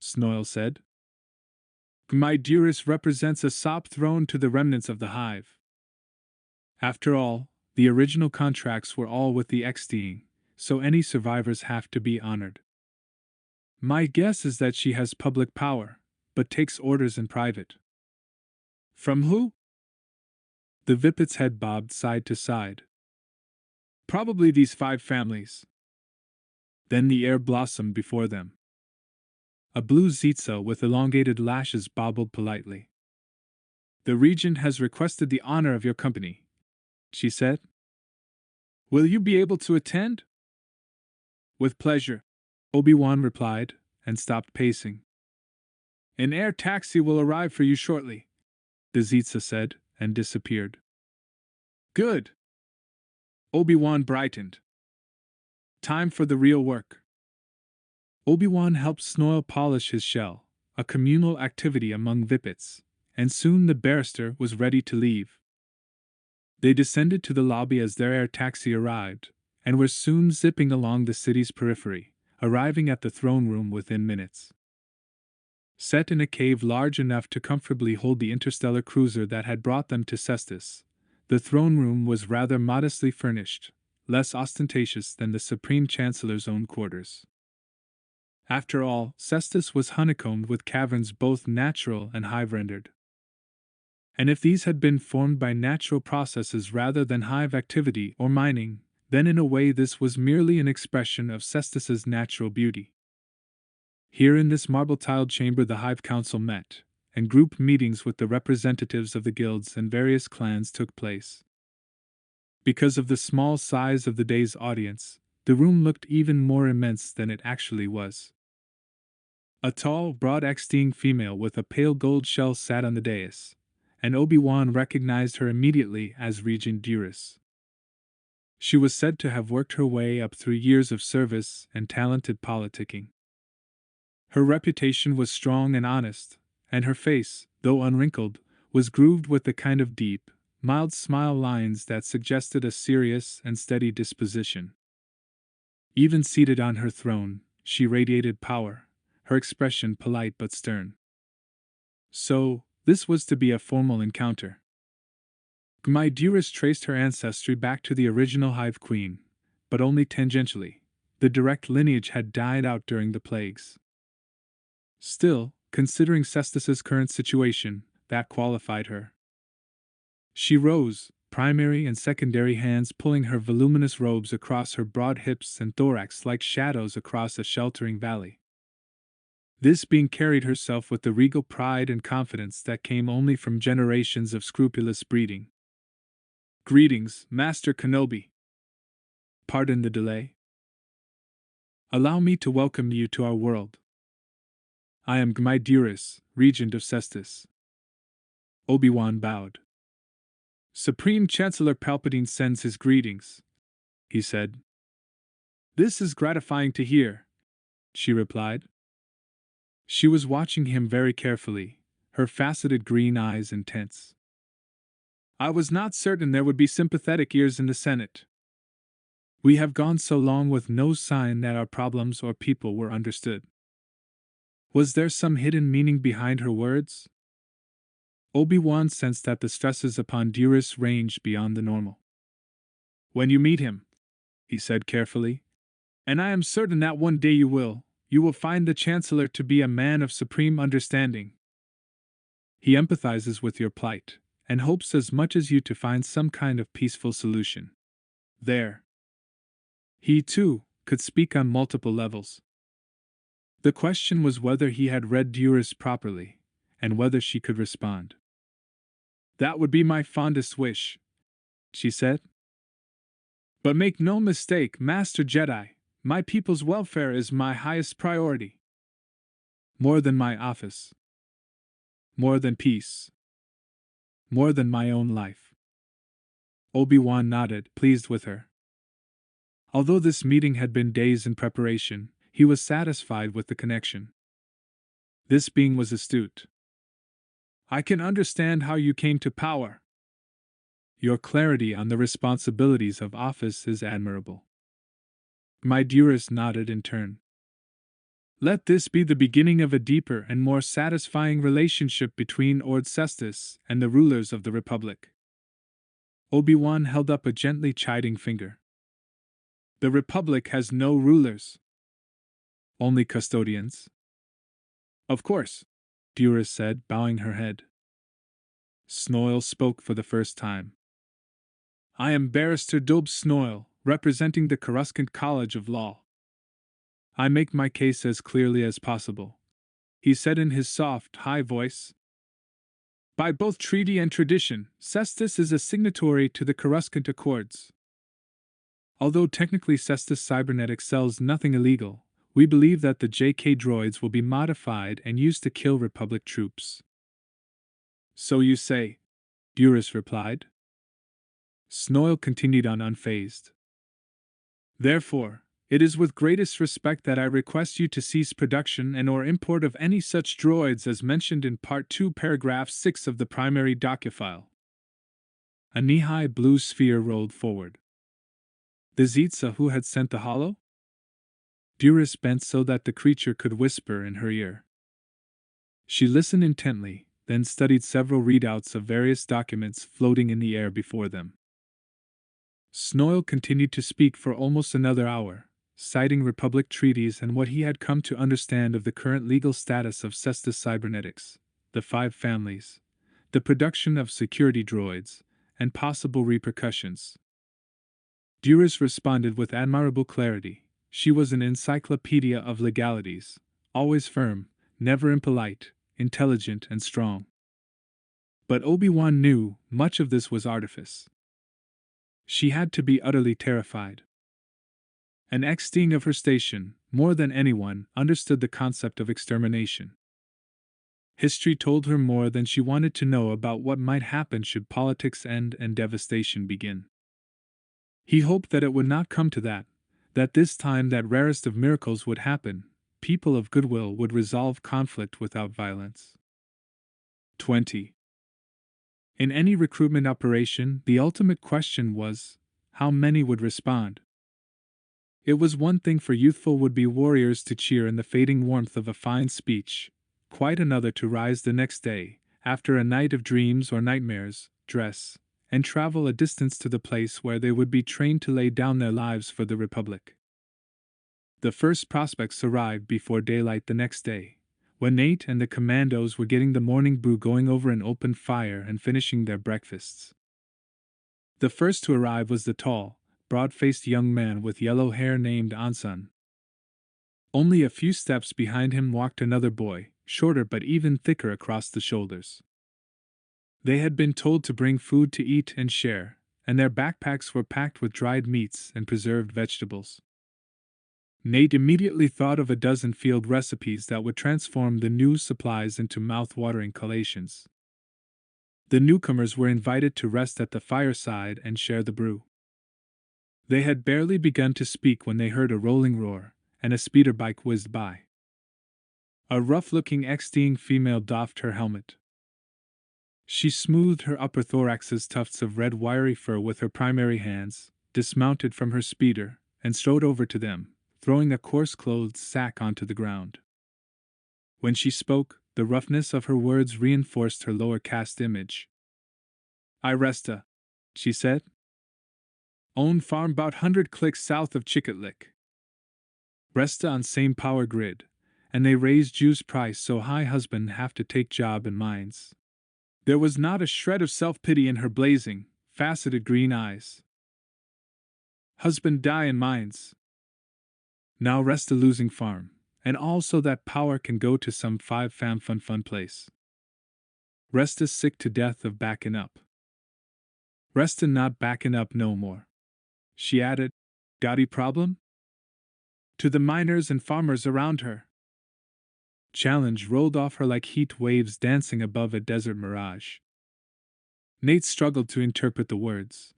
Snoil said. "My dearest represents a sop thrown to the remnants of the hive. After all, the original contracts were all with the Xting, so any survivors have to be honored. My guess is that she has public power, but takes orders in private." "From who?" The Vipit's head bobbed side to side. "Probably these five families." Then the air blossomed before them. A blue Zitza with elongated lashes bobbled politely. "The regent has requested the honor of your company," she said. "Will you be able to attend?" "With pleasure," Obi-Wan replied, and stopped pacing. "An air taxi will arrive for you shortly," the Zitza said, and disappeared. "Good." Obi-Wan brightened. "Time for the real work." Obi-Wan helped Snoil polish his shell, a communal activity among Vipits, and soon the barrister was ready to leave. They descended to the lobby as their air taxi arrived, and were soon zipping along the city's periphery, arriving at the throne room within minutes. Set in a cave large enough to comfortably hold the interstellar cruiser that had brought them to Cestus, the throne room was rather modestly furnished, less ostentatious than the Supreme Chancellor's own quarters. After all, Cestus was honeycombed with caverns both natural and hive-rendered. And if these had been formed by natural processes rather than hive activity or mining, then in a way this was merely an expression of Cestus's natural beauty. Here in this marble-tiled chamber the Hive Council met, and group meetings with the representatives of the guilds and various clans took place. Because of the small size of the day's audience, the room looked even more immense than it actually was. A tall, broad Xting female with a pale gold shell sat on the dais, and Obi-Wan recognized her immediately as Regent Duris. She was said to have worked her way up through years of service and talented politicking. Her reputation was strong and honest, and her face, though unwrinkled, was grooved with the kind of deep, mild smile lines that suggested a serious and steady disposition. Even seated on her throne, she radiated power, her expression polite but stern. So, this was to be a formal encounter. My dearest traced her ancestry back to the original Hive Queen, but only tangentially. The direct lineage had died out during the plagues. Still, considering Cestus's current situation, that qualified her. She rose, primary and secondary hands pulling her voluminous robes across her broad hips and thorax like shadows across a sheltering valley. This being carried herself with the regal pride and confidence that came only from generations of scrupulous breeding. "Greetings, Master Kenobi. Pardon the delay. Allow me to welcome you to our world. I am Gmaiduris, Regent of Cestus." Obi-Wan bowed. "Supreme Chancellor Palpatine sends his greetings," he said. "This is gratifying to hear," she replied. She was watching him very carefully, her faceted green eyes intense. "I was not certain there would be sympathetic ears in the Senate. We have gone so long with no sign that our problems or people were understood." Was there some hidden meaning behind her words? Obi-Wan sensed that the stresses upon Duras ranged beyond the normal. "When you meet him," he said carefully, "and I am certain that one day you will find the Chancellor to be a man of supreme understanding. He empathizes with your plight, and hopes as much as you to find some kind of peaceful solution. There." He, too, could speak on multiple levels. The question was whether he had read Duras properly, and whether she could respond. "That would be my fondest wish," she said. "But make no mistake, Master Jedi, my people's welfare is my highest priority. More than my office. More than peace. More than my own life." Obi-Wan nodded, pleased with her. Although this meeting had been days in preparation, he was satisfied with the connection. This being was astute. "I can understand how you came to power. Your clarity on the responsibilities of office is admirable." My Duras nodded in turn. "Let this be the beginning of a deeper and more satisfying relationship between Ord Cestus and the rulers of the Republic." Obi-Wan held up a gently chiding finger. "The Republic has no rulers. Only custodians." "Of course," Duras said, bowing her head. Snoil spoke for the first time. "I am Barrister Dob Snoil, representing the Coruscant College of Law. I make my case as clearly as possible," he said in his soft, high voice. "By both treaty and tradition, Cestus is a signatory to the Coruscant Accords. Although technically Cestus Cybernetics sells nothing illegal, we believe that the JK droids will be modified and used to kill Republic troops." "So you say," Duras replied. Snoil continued on unfazed. "Therefore, it is with greatest respect that I request you to cease production and/or import of any such droids as mentioned in Part 2, Paragraph 6 of the primary document." A knee-high blue sphere rolled forward. "The Zitza who had sent the hollow?" Duras bent so that the creature could whisper in her ear. She listened intently, then studied several readouts of various documents floating in the air before them. Snoil continued to speak for almost another hour, citing Republic treaties and what he had come to understand of the current legal status of Cestus Cybernetics, the 5 families, the production of security droids, and possible repercussions. Duras responded with admirable clarity. She was an encyclopedia of legalities, always firm, never impolite, intelligent and strong. But Obi-Wan knew much of this was artifice. She had to be utterly terrified. An ex-Sting of her station, more than anyone, understood the concept of extermination. History told her more than she wanted to know about what might happen should politics end and devastation begin. He hoped that it would not come to that this time that rarest of miracles would happen, people of goodwill would resolve conflict without violence. 20. In any recruitment operation, the ultimate question was, how many would respond? It was one thing for youthful would-be warriors to cheer in the fading warmth of a fine speech, quite another to rise the next day, after a night of dreams or nightmares, dress, and travel a distance to the place where they would be trained to lay down their lives for the Republic. The first prospects arrived before daylight the next day, when Nate and the commandos were getting the morning brew going over an open fire and finishing their breakfasts. The first to arrive was the tall, broad-faced young man with yellow hair named Ansun. Only a few steps behind him walked another boy, shorter but even thicker across the shoulders. They had been told to bring food to eat and share, and their backpacks were packed with dried meats and preserved vegetables. Nate immediately thought of a dozen field recipes that would transform the new supplies into mouth-watering collations. The newcomers were invited to rest at the fireside and share the brew. They had barely begun to speak when they heard a rolling roar, and a speeder bike whizzed by. A rough-looking ex-Sting female doffed her helmet. She smoothed her upper thorax's tufts of red wiry fur with her primary hands, dismounted from her speeder, and strode over to them, throwing a coarse-clothed sack onto the ground. When she spoke, The roughness of her words reinforced her lower caste image. "I Resta," she said. "Own farm 'bout 100 clicks south of Chicketlick. Resta on same power grid, and they raise juice price so high husband have to take job in mines." There was not a shred of self-pity in her blazing, faceted green eyes. "Husband die in mines. Now Resta losing farm, and also that power can go to some 5 fam fun place. Resta sick to death of backing up. Resta not backing up no more," she added. "Gotti problem?" To the miners and farmers around her. Challenge rolled off her like heat waves dancing above a desert mirage. Nate struggled to interpret the words.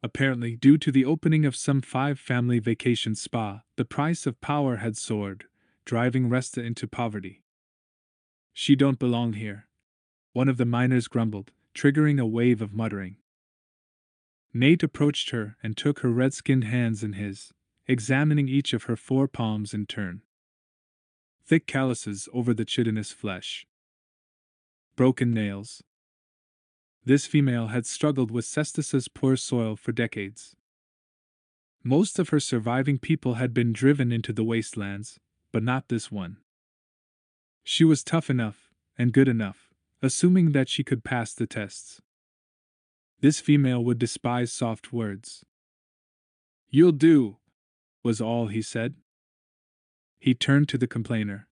Apparently, due to the opening of some 5-family vacation spa, the price of power had soared, driving Resta into poverty. "She don't belong here," one of the miners grumbled, triggering a wave of muttering. Nate approached her and took her red-skinned hands in his, examining each of her 4 palms in turn. Thick calluses over the chitinous flesh. Broken nails. This female had struggled with Cestus's poor soil for decades. Most of her surviving people had been driven into the wastelands, but not this one. She was tough enough, and good enough, assuming that she could pass the tests. This female would despise soft words. "You'll do," was all he said. He turned to the complainer.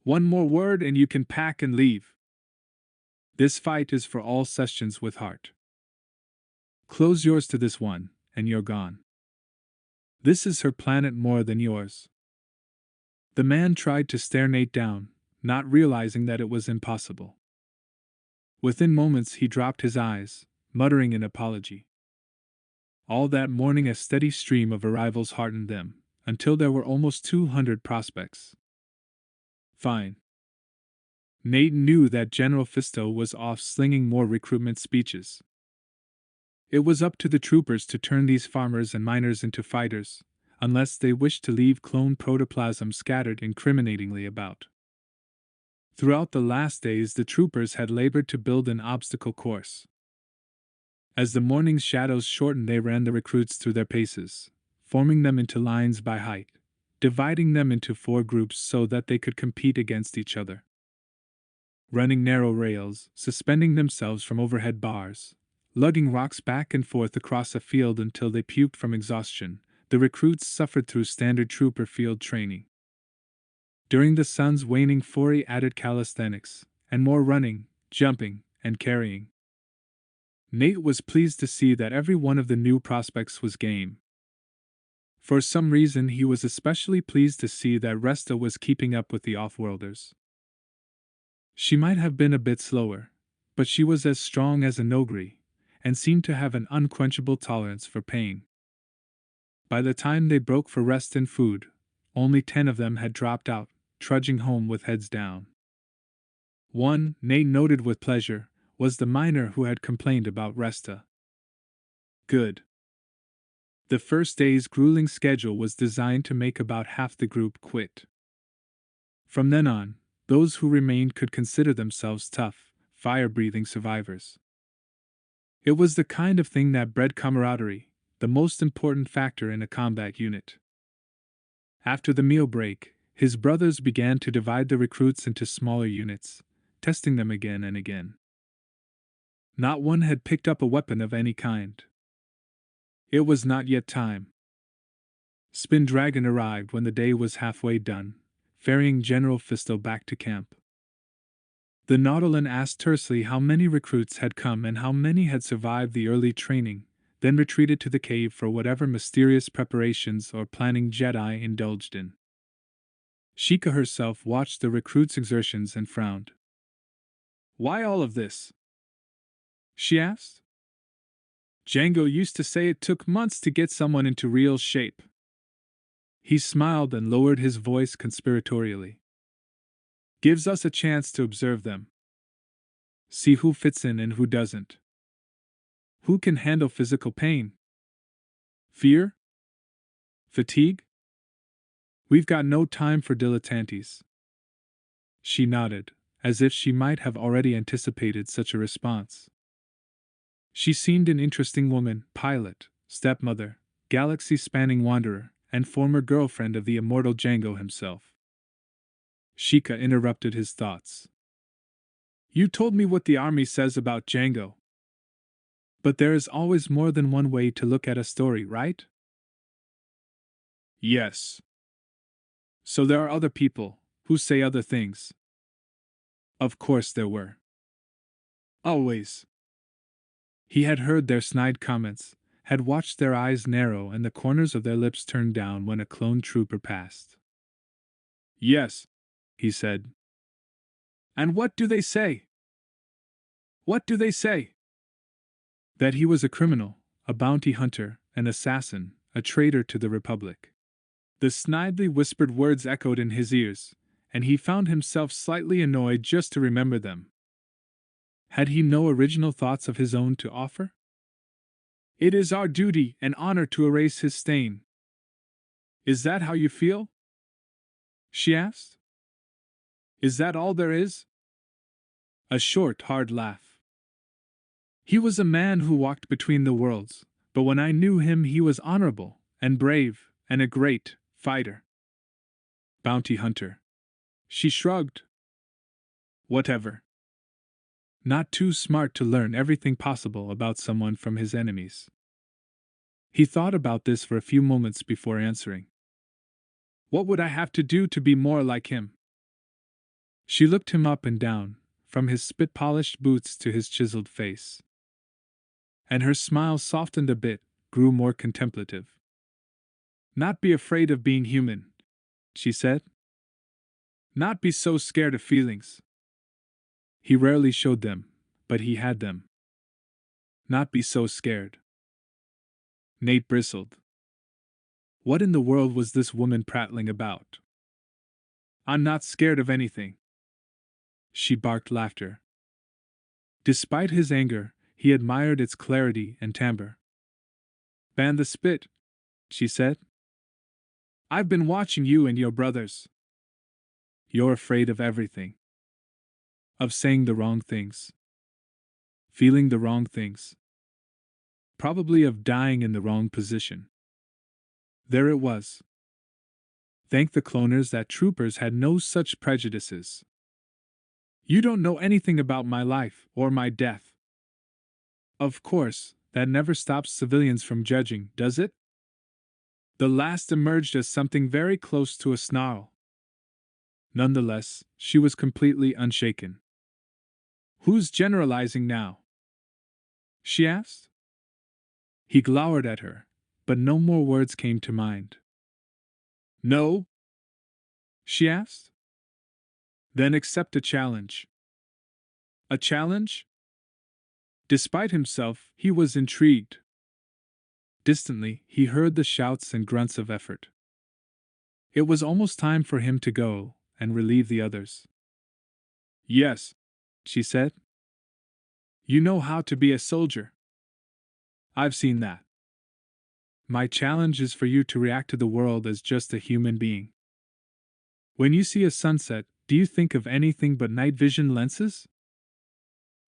"One more word and you can pack and leave. This fight is for all sessions with heart. Close yours to this one, and you're gone. This is her planet more than yours." The man tried to stare Nate down, not realizing that it was impossible. Within moments he dropped his eyes, muttering an apology. All that morning a steady stream of arrivals heartened them, until there were almost 200 prospects. Fine. Nate knew that General Fisto was off slinging more recruitment speeches. It was up to the troopers to turn these farmers and miners into fighters, unless they wished to leave clone protoplasm scattered incriminatingly about. Throughout the last days the troopers had labored to build an obstacle course. As the morning's shadows shortened they ran the recruits through their paces, forming them into lines by height, dividing them into 4 groups so that they could compete against each other. Running narrow rails, suspending themselves from overhead bars, lugging rocks back and forth across a field until they puked from exhaustion, the recruits suffered through standard trooper field training. During the sun's waning fury added calisthenics, and more running, jumping, and carrying. Nate was pleased to see that every one of the new prospects was game. For some reason he was especially pleased to see that Resta was keeping up with the off-worlders. She might have been a bit slower, but she was as strong as a Nogri, and seemed to have an unquenchable tolerance for pain. By the time they broke for rest and food, only 10 of them had dropped out, trudging home with heads down. One, Nate noted with pleasure, was the miner who had complained about Resta. Good. The first day's grueling schedule was designed to make about half the group quit. From then on, those who remained could consider themselves tough, fire-breathing survivors. It was the kind of thing that bred camaraderie, the most important factor in a combat unit. After the meal break, his brothers began to divide the recruits into smaller units, testing them again and again. Not one had picked up a weapon of any kind. It was not yet time. Spin Dragon arrived when the day was halfway done, ferrying General Fisto back to camp. The Nautilin asked tersely how many recruits had come and how many had survived the early training, then retreated to the cave for whatever mysterious preparations or planning Jedi indulged in. Sheikah herself watched the recruits' exertions and frowned. "Why all of this?" she asked. "Django used to say it took months to get someone into real shape." He smiled and lowered his voice conspiratorially. "Gives us a chance to observe them. See who fits in and who doesn't. Who can handle physical pain? Fear? Fatigue? We've got no time for dilettantes. She nodded, as if she might have already anticipated such a response. She seemed an interesting woman, pilot, stepmother, galaxy-spanning wanderer, and former girlfriend of the immortal Django himself. Sheikah interrupted his thoughts. You told me what the army says about Django. But there is always more than one way to look at a story, right? Yes. So there are other people who say other things. Of course there were. Always. He had heard their snide comments, had watched their eyes narrow and the corners of their lips turn down when a clone trooper passed. Yes, he said. And what do they say? What do they say? That he was a criminal, a bounty hunter, an assassin, a traitor to the Republic. The snidely whispered words echoed in his ears, and he found himself slightly annoyed just to remember them. Had he no original thoughts of his own to offer? It is our duty and honor to erase his stain. Is that how you feel? She asked. Is that all there is? A short, hard laugh. He was a man who walked between the worlds, but when I knew him he was honorable, and brave, and a great fighter. Bounty hunter. She shrugged. Whatever. Not too smart to learn everything possible about someone from his enemies. He thought about this for a few moments before answering. What would I have to do to be more like him? She looked him up and down, from his spit-polished boots to his chiseled face. And her smile softened a bit, grew more contemplative. Not be afraid of being human, she said. Not be so scared of feelings. He rarely showed them, but he had them. Not be so scared. Nate bristled. What in the world was this woman prattling about? I'm not scared of anything. She barked laughter. Despite his anger, he admired its clarity and timbre. Ban the spit, she said. I've been watching you and your brothers. You're afraid of everything. Of saying the wrong things. Feeling the wrong things. Probably of dying in the wrong position. There it was. Thank the cloners that troopers had no such prejudices. You don't know anything about my life or my death. Of course, that never stops civilians from judging, does it? The last emerged as something very close to a snarl. Nonetheless, she was completely unshaken. Who's generalizing now? She asked. He glowered at her, but no more words came to mind. No? She asked. Then accept a challenge. A challenge? Despite himself, he was intrigued. Distantly, he heard the shouts and grunts of effort. It was almost time for him to go and relieve the others. Yes, she said. You know how to be a soldier. I've seen that. My challenge is for you to react to the world as just a human being. When you see a sunset, do you think of anything but night vision lenses?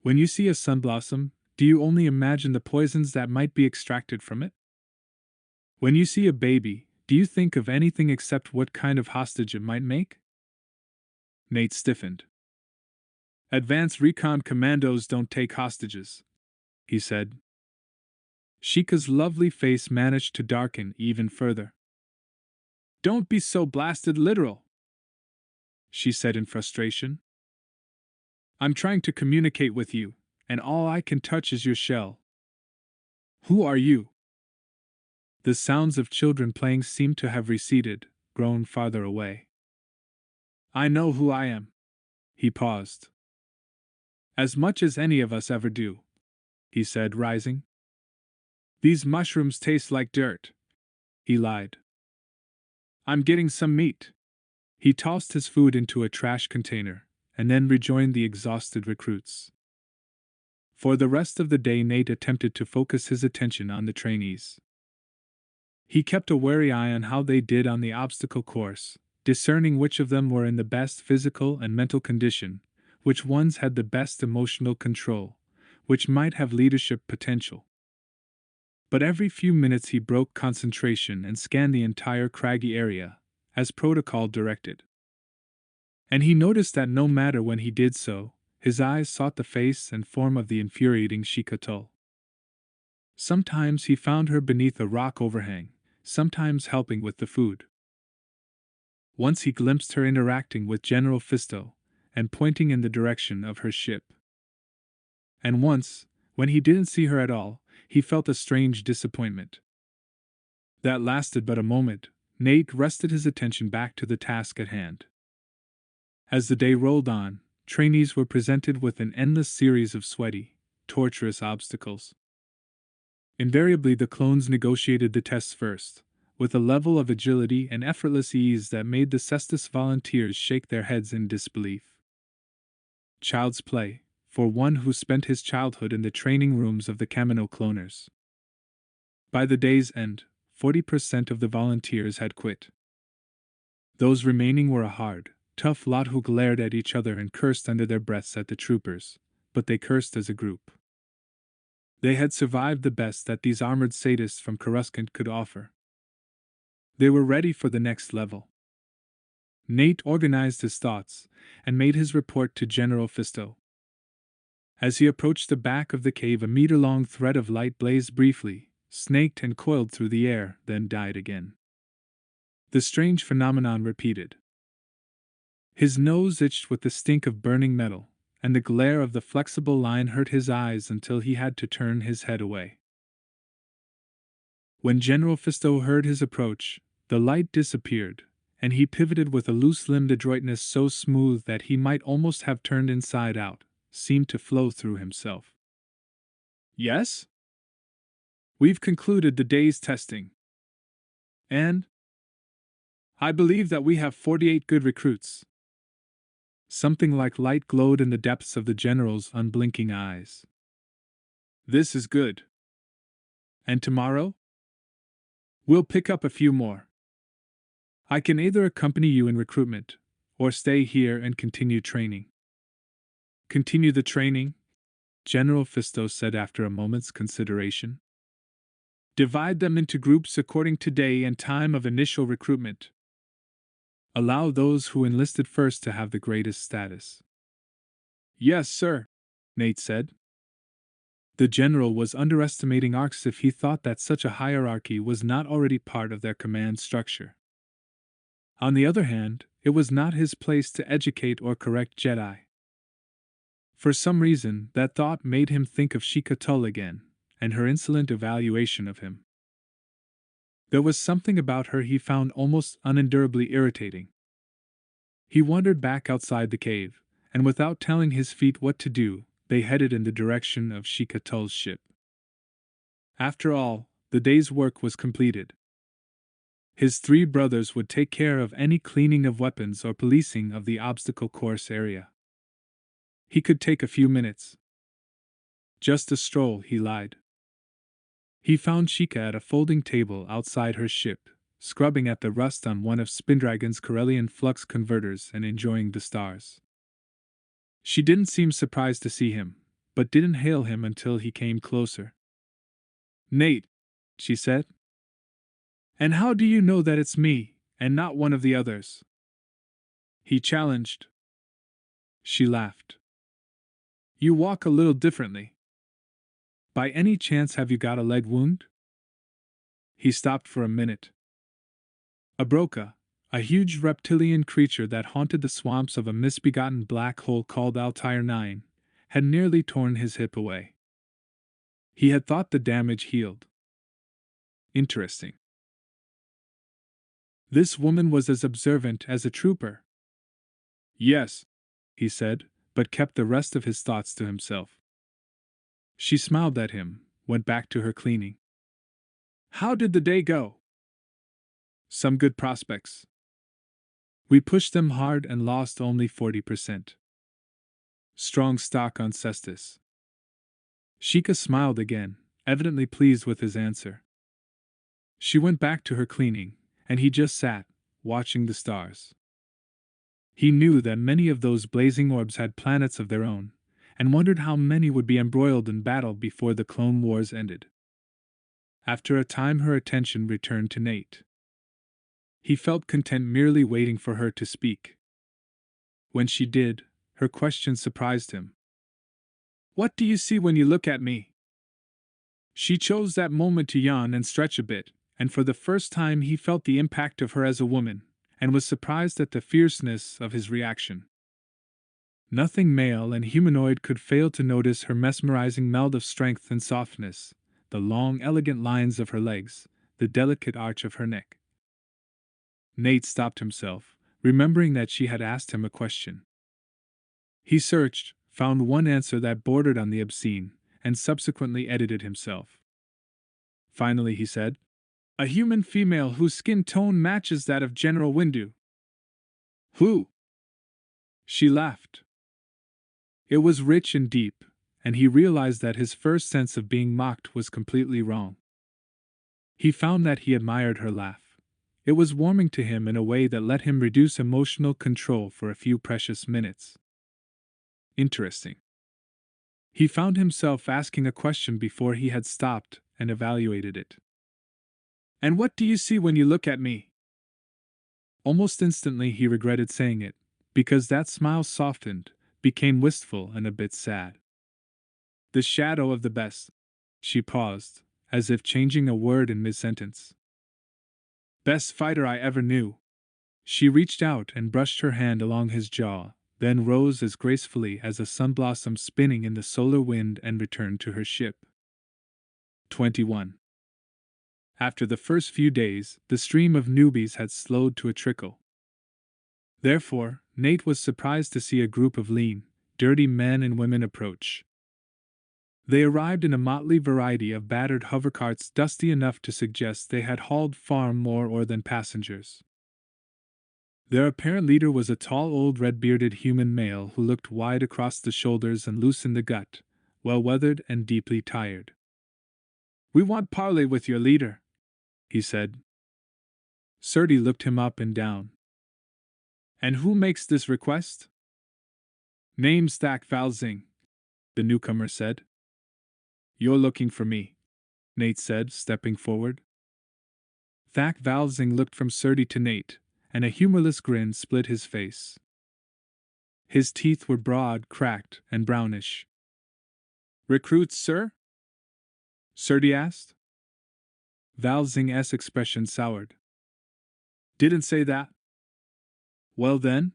When you see a sunblossom, do you only imagine the poisons that might be extracted from it? When you see a baby, do you think of anything except what kind of hostage it might make? Nate stiffened. Advanced recon commandos don't take hostages, he said. Sheikah's lovely face managed to darken even further. Don't be so blasted literal, she said in frustration. I'm trying to communicate with you, and all I can touch is your shell. Who are you? The sounds of children playing seemed to have receded, grown farther away. I know who I am. He paused. As much as any of us ever do, he said, rising. These mushrooms taste like dirt. He lied. I'm getting some meat. He tossed his food into a trash container, and then rejoined the exhausted recruits. For the rest of the day, Nate attempted to focus his attention on the trainees. He kept a wary eye on how they did on the obstacle course, discerning which of them were in the best physical and mental condition, which ones had the best emotional control, which might have leadership potential. But every few minutes he broke concentration and scanned the entire craggy area, as protocol directed. And he noticed that no matter when he did so, his eyes sought the face and form of the infuriating Shikatul. Sometimes he found her beneath a rock overhang, sometimes helping with the food. Once he glimpsed her interacting with General Fisto, and pointing in the direction of her ship. And once, when he didn't see her at all, he felt a strange disappointment. That lasted but a moment. Nate rested his attention back to the task at hand. As the day rolled on, trainees were presented with an endless series of sweaty, torturous obstacles. Invariably, the clones negotiated the tests first, with a level of agility and effortless ease that made the Cestus volunteers shake their heads in disbelief. Child's play, for one who spent his childhood in the training rooms of the Kamino cloners. By the day's end, 40% of the volunteers had quit. Those remaining were a hard, tough lot who glared at each other and cursed under their breaths at the troopers, but they cursed as a group. They had survived the best that these armored sadists from Coruscant could offer. They were ready for the next level. Nate organized his thoughts and made his report to General Fisto. As he approached the back of the cave, a meter-long thread of light blazed briefly, snaked and coiled through the air, then died again. The strange phenomenon repeated. His nose itched with the stink of burning metal, and the glare of the flexible line hurt his eyes until he had to turn his head away. When General Fisto heard his approach, the light disappeared, and he pivoted with a loose-limbed adroitness so smooth that he might almost have turned inside out, seemed to flow through himself. Yes? We've concluded the day's testing. And I believe that we have 48 good recruits. Something like light glowed in the depths of the general's unblinking eyes. This is good. And tomorrow? We'll pick up a few more. I can either accompany you in recruitment, or stay here and continue training. Continue the training? General Fisto said after a moment's consideration. Divide them into groups according to day and time of initial recruitment. Allow those who enlisted first to have the greatest status. Yes, sir, Nate said. The general was underestimating Arcs if he thought that such a hierarchy was not already part of their command structure. On the other hand, it was not his place to educate or correct Jedi. For some reason, that thought made him think of Shika-Tul again, and her insolent evaluation of him. There was something about her he found almost unendurably irritating. He wandered back outside the cave, and without telling his feet what to do, they headed in the direction of Shika-Tul's ship. After all, the day's work was completed. His 3 brothers would take care of any cleaning of weapons or policing of the obstacle course area. He could take a few minutes. Just a stroll, he lied. He found Shika at a folding table outside her ship, scrubbing at the rust on one of Spindragon's Corellian flux converters and enjoying the stars. She didn't seem surprised to see him, but didn't hail him until he came closer. Nate, she said. And how do you know that it's me, and not one of the others? He challenged. She laughed. You walk a little differently. By any chance have you got a leg wound? He stopped for a minute. A broca, a huge reptilian creature that haunted the swamps of a misbegotten black hole called Altair 9, had nearly torn his hip away. He had thought the damage healed. Interesting. This woman was as observant as a trooper. Yes, he said, but kept the rest of his thoughts to himself. She smiled at him, went back to her cleaning. How did the day go? Some good prospects. We pushed them hard and lost only 40%. Strong stock on Cestus. Shika smiled again, evidently pleased with his answer. She went back to her cleaning, and he just sat, watching the stars. He knew that many of those blazing orbs had planets of their own, and wondered how many would be embroiled in battle before the Clone Wars ended. After a time, her attention returned to Nate. He felt content merely waiting for her to speak. When she did, her question surprised him. "What do you see when you look at me?" She chose that moment to yawn and stretch a bit, and for the first time he felt the impact of her as a woman, and was surprised at the fierceness of his reaction. Nothing male and humanoid could fail to notice her mesmerizing meld of strength and softness, the long, elegant lines of her legs, the delicate arch of her neck. Nate stopped himself, remembering that she had asked him a question. He searched, found one answer that bordered on the obscene, and subsequently edited himself. Finally he said, "A human female whose skin tone matches that of General Windu." "Who?" She laughed. It was rich and deep, and he realized that his first sense of being mocked was completely wrong. He found that he admired her laugh. It was warming to him in a way that let him reduce emotional control for a few precious minutes. Interesting. He found himself asking a question before he had stopped and evaluated it. "And what do you see when you look at me?" Almost instantly he regretted saying it, because that smile softened, became wistful and a bit sad. "The shadow of the best." She paused, as if changing a word in mid-sentence. "Best fighter I ever knew." She reached out and brushed her hand along his jaw, then rose as gracefully as a sunblossom spinning in the solar wind and returned to her ship. 21. After the first few days, the stream of newbies had slowed to a trickle. Therefore, Nate was surprised to see a group of lean, dirty men and women approach. They arrived in a motley variety of battered hovercarts dusty enough to suggest they had hauled far more ore than passengers. Their apparent leader was a tall old red-bearded human male who looked wide across the shoulders and loose in the gut, well-weathered and deeply tired. "We want parley with your leader," he said. Surdy looked him up and down. "And who makes this request?" "Name's Thak Valzing," the newcomer said. "You're looking for me," Nate said, stepping forward. Thak Valzing looked from Surdy to Nate, and a humorless grin split his face. His teeth were broad, cracked, and brownish. "Recruits, sir?" Surdy asked. Valzing's expression soured. "Didn't say that." "Well then?"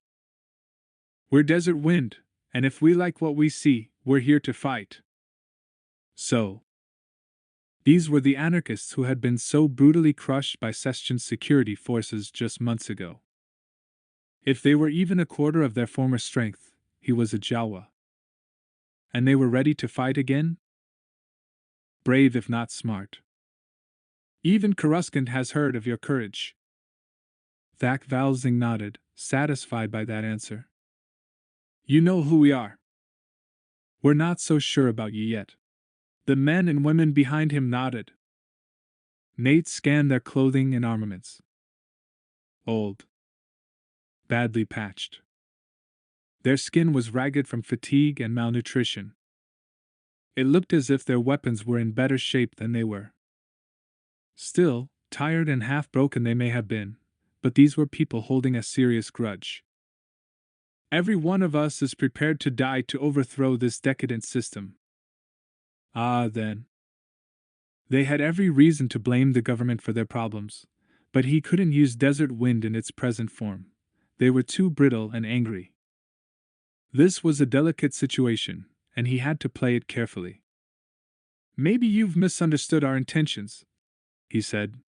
"We're Desert Wind, and if we like what we see, we're here to fight." So. These were the anarchists who had been so brutally crushed by Cestus's security forces just months ago. If they were even a quarter of their former strength, he was a Jawa. And they were ready to fight again? Brave if not smart. "Even Coruscant has heard of your courage." Thak Valzing nodded, satisfied by that answer. "You know who we are." "We're not so sure about you yet." The men and women behind him nodded. Nate scanned their clothing and armaments. Old. Badly patched. Their skin was ragged from fatigue and malnutrition. It looked as if their weapons were in better shape than they were. Still, tired and half-broken they may have been, but these were people holding a serious grudge. "Every one of us is prepared to die to overthrow this decadent system." Ah, then. They had every reason to blame the government for their problems, but he couldn't use Desert Wind in its present form. They were too brittle and angry. This was a delicate situation, and he had to play it carefully. "Maybe you've misunderstood our intentions," he said.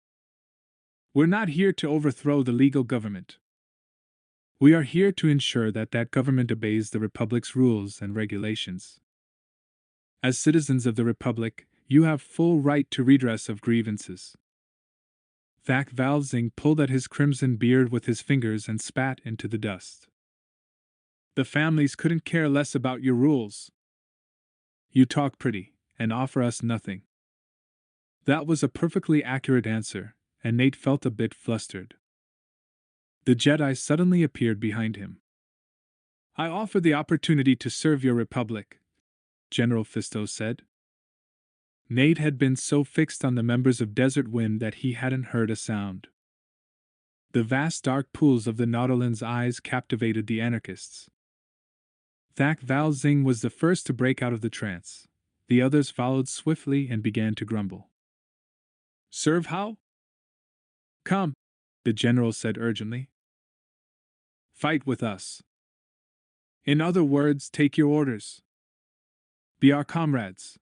"We're not here to overthrow the legal government. We are here to ensure that that government obeys the Republic's rules and regulations. As citizens of the Republic, you have full right to redress of grievances." Thak Valzing pulled at his crimson beard with his fingers and spat into the dust. "The families couldn't care less about your rules. You talk pretty, and offer us nothing." That was a perfectly accurate answer, and Nate felt a bit flustered. The Jedi suddenly appeared behind him. I offer the opportunity to serve your republic, General Fisto said. Nate had been so fixed on the members of Desert Wind that he hadn't heard a sound. The vast dark pools of the Nautilin's eyes captivated the anarchists. Thak Val Zing was the first to break out of the trance. The others followed swiftly and began to grumble. Serve how? Come, the general said urgently. Fight with us. In other words, take your orders. Be our comrades.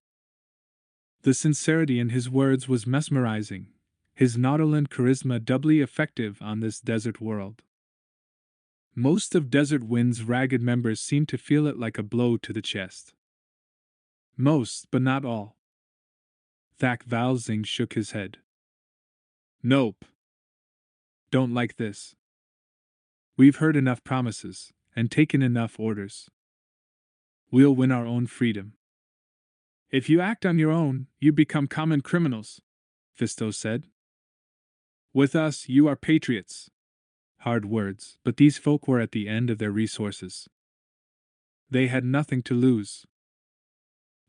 The sincerity in his words was mesmerizing, his Nautilan charisma doubly effective on this desert world. Most of Desert Wind's ragged members seemed to feel it like a blow to the chest. Most, but not all. Thak Val Zing shook his head. Nope. Don't like this. We've heard enough promises, and taken enough orders. We'll win our own freedom. If you act on your own, you become common criminals, Fisto said. With us, you are patriots. Hard words, but these folk were at the end of their resources. They had nothing to lose.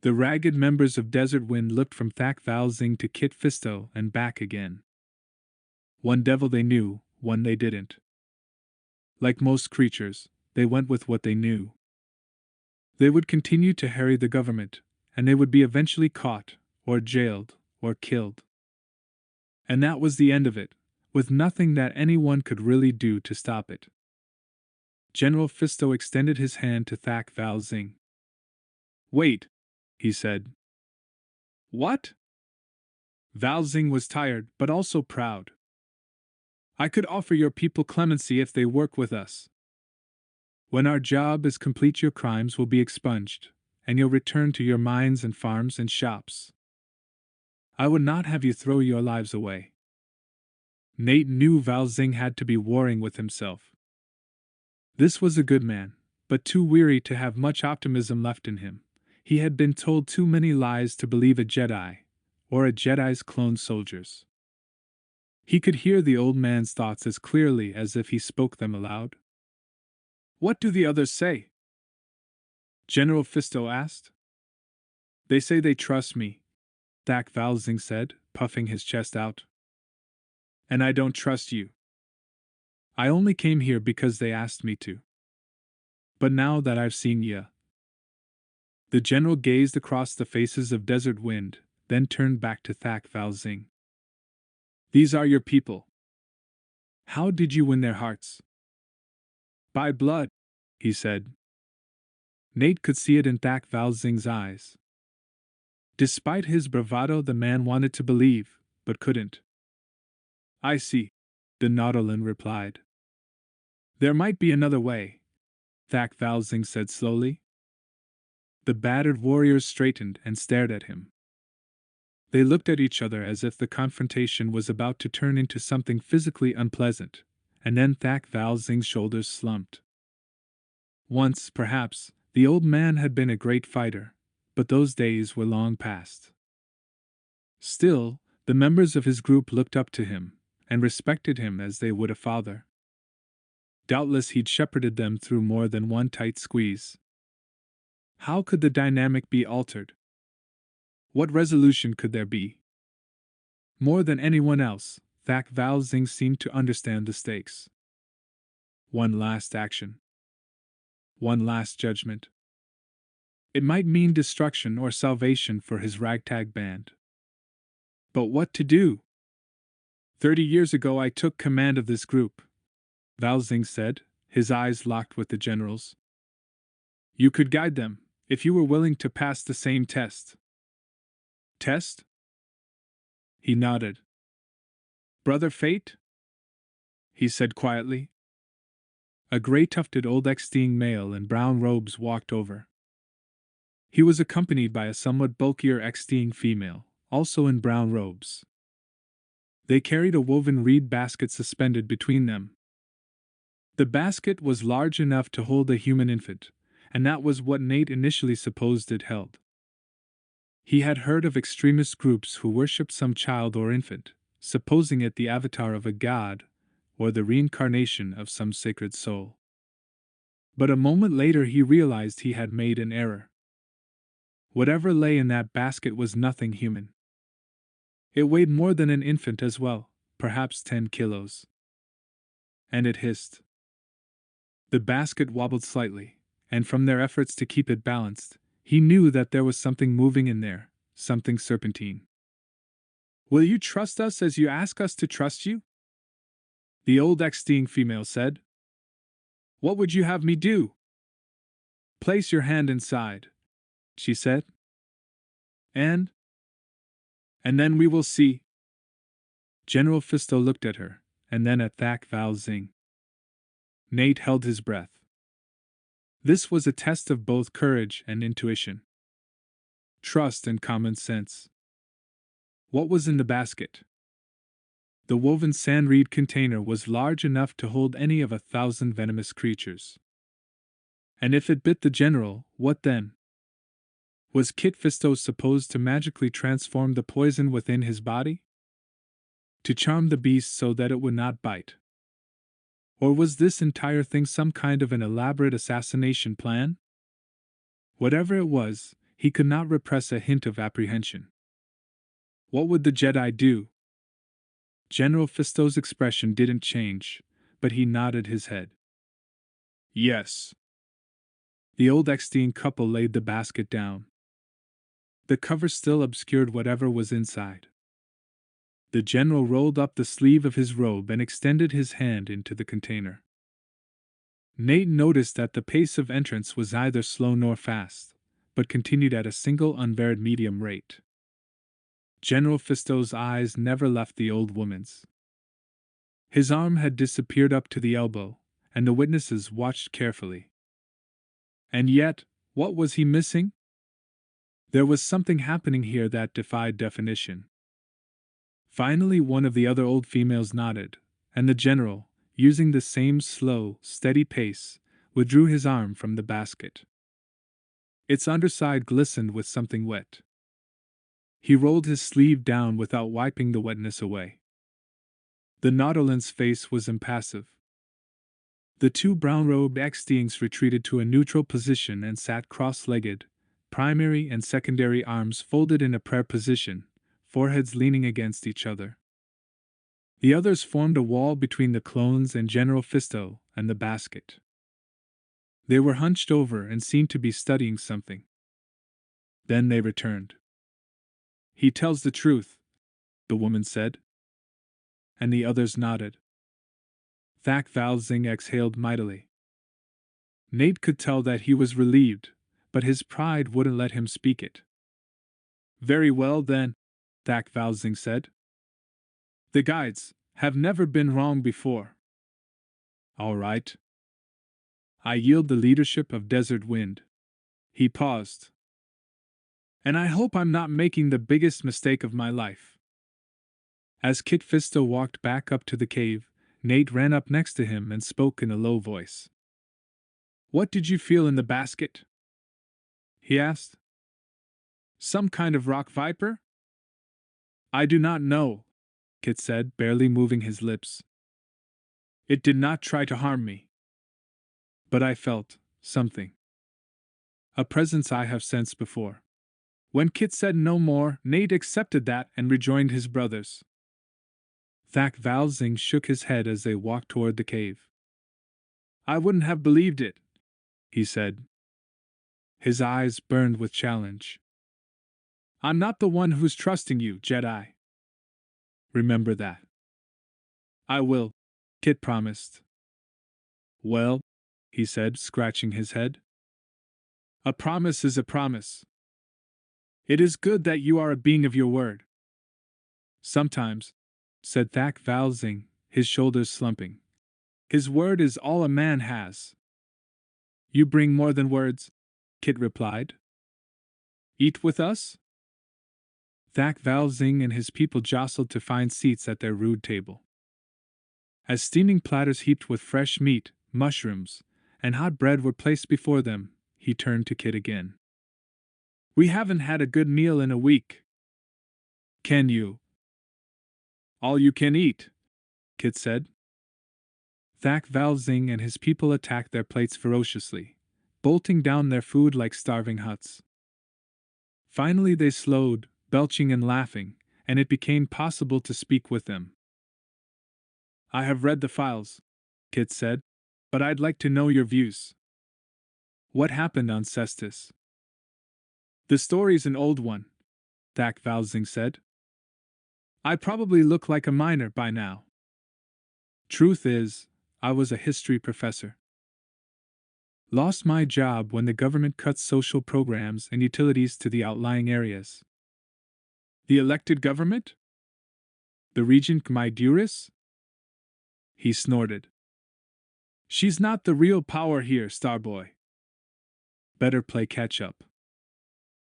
The ragged members of Desert Wind looked from Thak Val Zing to Kit Fisto and back again. One devil they knew, one they didn't. Like most creatures, they went with what they knew. They would continue to harry the government, and they would be eventually caught, or jailed, or killed. And that was the end of it, with nothing that anyone could really do to stop it. General Fisto extended his hand to Thak Val Zing. Wait, he said. What? Val Zing was tired, but also proud. I could offer your people clemency if they work with us. When our job is complete, your crimes will be expunged, and you'll return to your mines and farms and shops. I would not have you throw your lives away. Nate knew Val Zing had to be warring with himself. This was a good man, but too weary to have much optimism left in him. He had been told too many lies to believe a Jedi, or a Jedi's clone soldiers. He could hear the old man's thoughts as clearly as if he spoke them aloud. What do the others say? General Fisto asked. They say they trust me, Thak Val Zing said, puffing his chest out. And I don't trust you. I only came here because they asked me to. But now that I've seen ya. The general gazed across the faces of Desert Wind, then turned back to Thak Val Zing. These are your people. How did you win their hearts? By blood, he said. Nate could see it in Thak Val Zing's eyes. Despite his bravado, the man wanted to believe, but couldn't. I see, the Nautilan replied. There might be another way, Thak Val Zing said slowly. The battered warriors straightened and stared at him. They looked at each other as if the confrontation was about to turn into something physically unpleasant, and then Thak Val Zing's shoulders slumped. Once, perhaps, the old man had been a great fighter, but those days were long past. Still, the members of his group looked up to him, and respected him as they would a father. Doubtless he'd shepherded them through more than one tight squeeze. How could the dynamic be altered? What resolution could there be? More than anyone else, Thak Val Zing seemed to understand the stakes. One last action. One last judgment. It might mean destruction or salvation for his ragtag band. But what to do? 30 years ago I took command of this group, Val Zing said, his eyes locked with the general's. You could guide them, if you were willing to pass the same test. Test? He nodded. Brother Fate? He said quietly. A gray-tufted old Exting male in brown robes walked over. He was accompanied by a somewhat bulkier Exting female, also in brown robes. They carried a woven reed basket suspended between them. The basket was large enough to hold a human infant, and that was what Nate initially supposed it held. He had heard of extremist groups who worshipped some child or infant, supposing it the avatar of a god, or the reincarnation of some sacred soul. But a moment later he realized he had made an error. Whatever lay in that basket was nothing human. It weighed more than an infant as well, perhaps 10 kilos. And it hissed. The basket wobbled slightly, and from their efforts to keep it balanced, he knew that there was something moving in there, something serpentine. "Will you trust us as you ask us to trust you?" the old Exting female said. "What would you have me do?" "Place your hand inside," she said. And then we will see." General Fisto looked at her, and then at Thak Val Zing. Nate held his breath. This was a test of both courage and intuition. Trust and common sense. What was in the basket? The woven sandreed container was large enough to hold any of 1,000 venomous creatures. And if it bit the general, what then? Was Kit Fisto supposed to magically transform the poison within his body? To charm the beast so that it would not bite? Or was this entire thing some kind of an elaborate assassination plan? Whatever it was, he could not repress a hint of apprehension. What would the Jedi do? General Fisto's expression didn't change, but he nodded his head. Yes. The old Exting couple laid the basket down. The cover still obscured whatever was inside. The general rolled up the sleeve of his robe and extended his hand into the container. Nate noticed that the pace of entrance was neither slow nor fast, but continued at a single unvaried medium rate. General Fisto's eyes never left the old woman's. His arm had disappeared up to the elbow, and the witnesses watched carefully. And yet, what was he missing? There was something happening here that defied definition. Finally, one of the other old females nodded, and the general, using the same slow, steady pace, withdrew his arm from the basket. Its underside glistened with something wet. He rolled his sleeve down without wiping the wetness away. The Nautilin's face was impassive. The two brown-robed Extings retreated to a neutral position and sat cross-legged, primary and secondary arms folded in a prayer position, foreheads leaning against each other. The others formed a wall between the clones and General Fisto and the basket. They were hunched over and seemed to be studying something. Then they returned. "He tells the truth," the woman said. And the others nodded. Thak Val Zing exhaled mightily. Nate could tell that he was relieved, but his pride wouldn't let him speak it. "Very well then," Thak Val Zing said. "The guides have never been wrong before." "All right. I yield the leadership of Desert Wind." He paused. "And I hope I'm not making the biggest mistake of my life." As Kit Fisto walked back up to the cave, Nate ran up next to him and spoke in a low voice. "What did you feel in the basket?" he asked. "Some kind of rock viper?" "I do not know," Kit said, barely moving his lips. "It did not try to harm me. But I felt something. A presence I have sensed before." When Kit said no more, Nate accepted that and rejoined his brothers. Thak Val Zing shook his head as they walked toward the cave. "I wouldn't have believed it," he said. His eyes burned with challenge. "I'm not the one who's trusting you, Jedi. Remember that." "I will," Kit promised. "Well," he said, scratching his head. "A promise is a promise. It is good that you are a being of your word." "Sometimes," said Thak Val Zing, his shoulders slumping. "His word is all a man has." "You bring more than words," Kit replied. "Eat with us?" Thak Val Zing and his people jostled to find seats at their rude table. As steaming platters heaped with fresh meat, mushrooms, and hot bread were placed before them, he turned to Kit again. "We haven't had a good meal in a week. Can you?" "All you can eat," Kit said. Thak Valzing and his people attacked their plates ferociously, bolting down their food like starving huts. Finally they slowed, belching and laughing, and it became possible to speak with them. I have read the files, Kit said, but I'd like to know your views. What happened on Cestus? The story's an old one, Thak Valzing said. I probably look like a minor by now. Truth is, I was a history professor. Lost my job when the government cut social programs and utilities to the outlying areas. The elected government? The Regent Kmaiduris? He snorted. She's not the real power here, Starboy. Better play catch-up.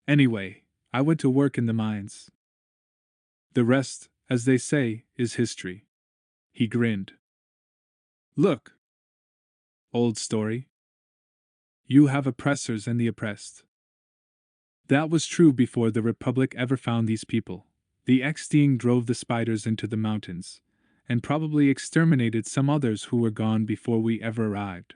Anyway, I went to work in the mines. The rest, as they say, is history. He grinned. Look. Old story. You have oppressors and the oppressed. That was true before the Republic ever found these people. The Xting drove the spiders into the mountains, and probably exterminated some others who were gone before we ever arrived.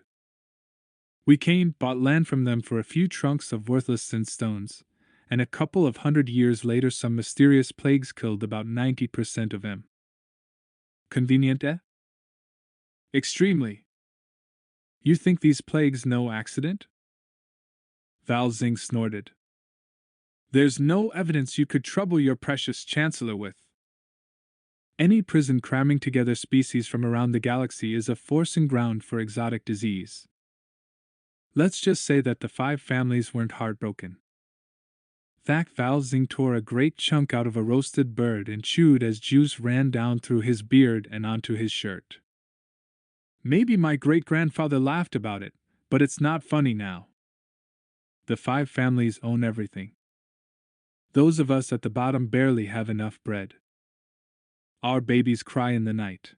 We bought land from them for a few trunks of worthless stones, and a couple of 100 years later some mysterious plagues killed about 90% of them. Convenient, eh? Extremely. You think these plagues no accident? Valzing snorted. There's no evidence you could trouble your precious Chancellor with. Any prison cramming together species from around the galaxy is a forcing ground for exotic disease. Let's just say that the 5 families weren't heartbroken. Thak Valzing tore a great chunk out of a roasted bird and chewed as juice ran down through his beard and onto his shirt. Maybe my great-grandfather laughed about it, but it's not funny now. The 5 families own everything. Those of us at the bottom barely have enough bread. Our babies cry in the night.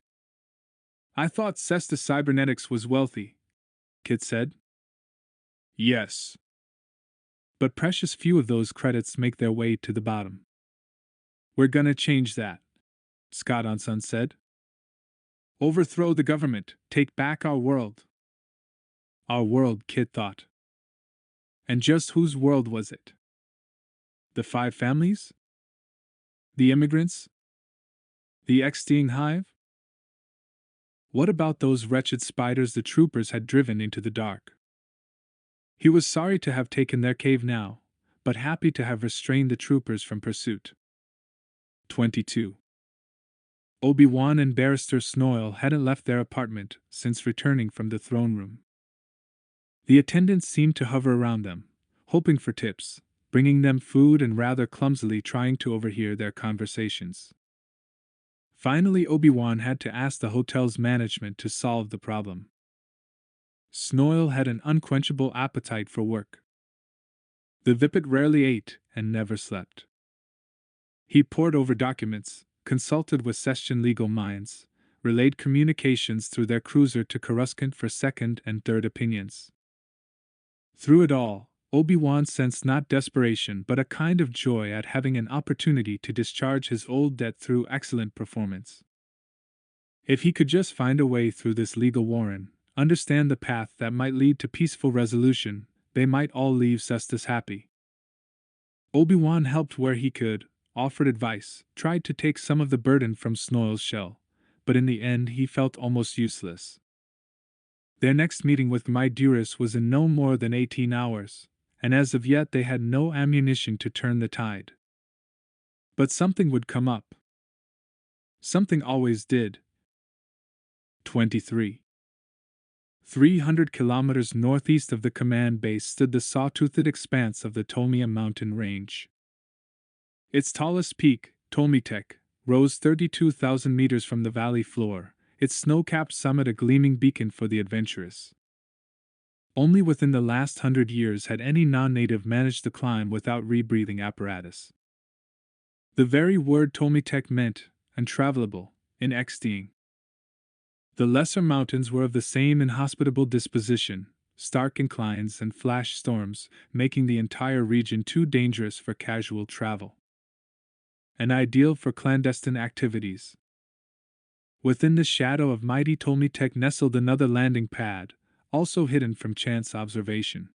I thought Cestus Cybernetics was wealthy, Kit said. Yes. But precious few of those credits make their way to the bottom. We're gonna change that, Scott Onson said. Overthrow the government, take back our world. Our world, Kit thought. And just whose world was it? The 5 families? The immigrants? The Xting hive? What about those wretched spiders the troopers had driven into the dark? He was sorry to have taken their cave now, but happy to have restrained the troopers from pursuit. 22. Obi-Wan and Barrister Snoil hadn't left their apartment since returning from the throne room. The attendants seemed to hover around them, hoping for tips, bringing them food and rather clumsily trying to overhear their conversations. Finally, Obi-Wan had to ask the hotel's management to solve the problem. Snoil had an unquenchable appetite for work. The Vipit rarely ate and never slept. He pored over documents, consulted with Sestian legal minds, relayed communications through their cruiser to Coruscant for second and third opinions. Through it all, Obi-Wan sensed not desperation but a kind of joy at having an opportunity to discharge his old debt through excellent performance. If he could just find a way through this legal warren, understand the path that might lead to peaceful resolution, they might all leave Cestus happy. Obi-Wan helped where he could, offered advice, tried to take some of the burden from Snoil's shell, but in the end he felt almost useless. Their next meeting with Kmaiduris was in no more than 18 hours, and as of yet they had no ammunition to turn the tide. But something would come up. Something always did. 23. 300 kilometers northeast of the command base stood the saw-toothed expanse of the Tolmia mountain range. Its tallest peak, Tolmitek, rose 32,000 meters from the valley floor, its snow-capped summit a gleaming beacon for the adventurous. Only within the last 100 years had any non-native managed to climb without rebreathing apparatus. The very word Tolmitek meant, untravelable, in Xting. The lesser mountains were of the same inhospitable disposition, stark inclines and flash storms, making the entire region too dangerous for casual travel. An ideal for clandestine activities. Within the shadow of mighty Tolmetech nestled another landing pad, also hidden from chance observation.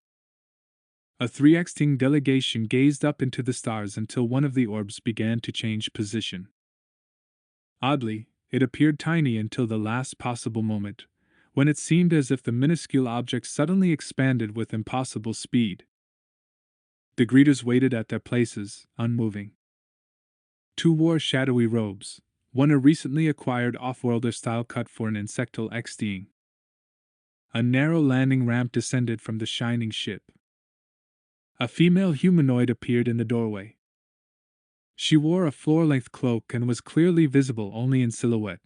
A 3X-ting delegation gazed up into the stars until one of the orbs began to change position. Oddly, it appeared tiny until the last possible moment, when it seemed as if the minuscule object suddenly expanded with impossible speed. The greeters waited at their places, unmoving. Two wore shadowy robes, one a recently acquired off-worlder style cut for an insectal X-ting. A narrow landing ramp descended from the shining ship. A female humanoid appeared in the doorway. She wore a floor-length cloak and was clearly visible only in silhouette,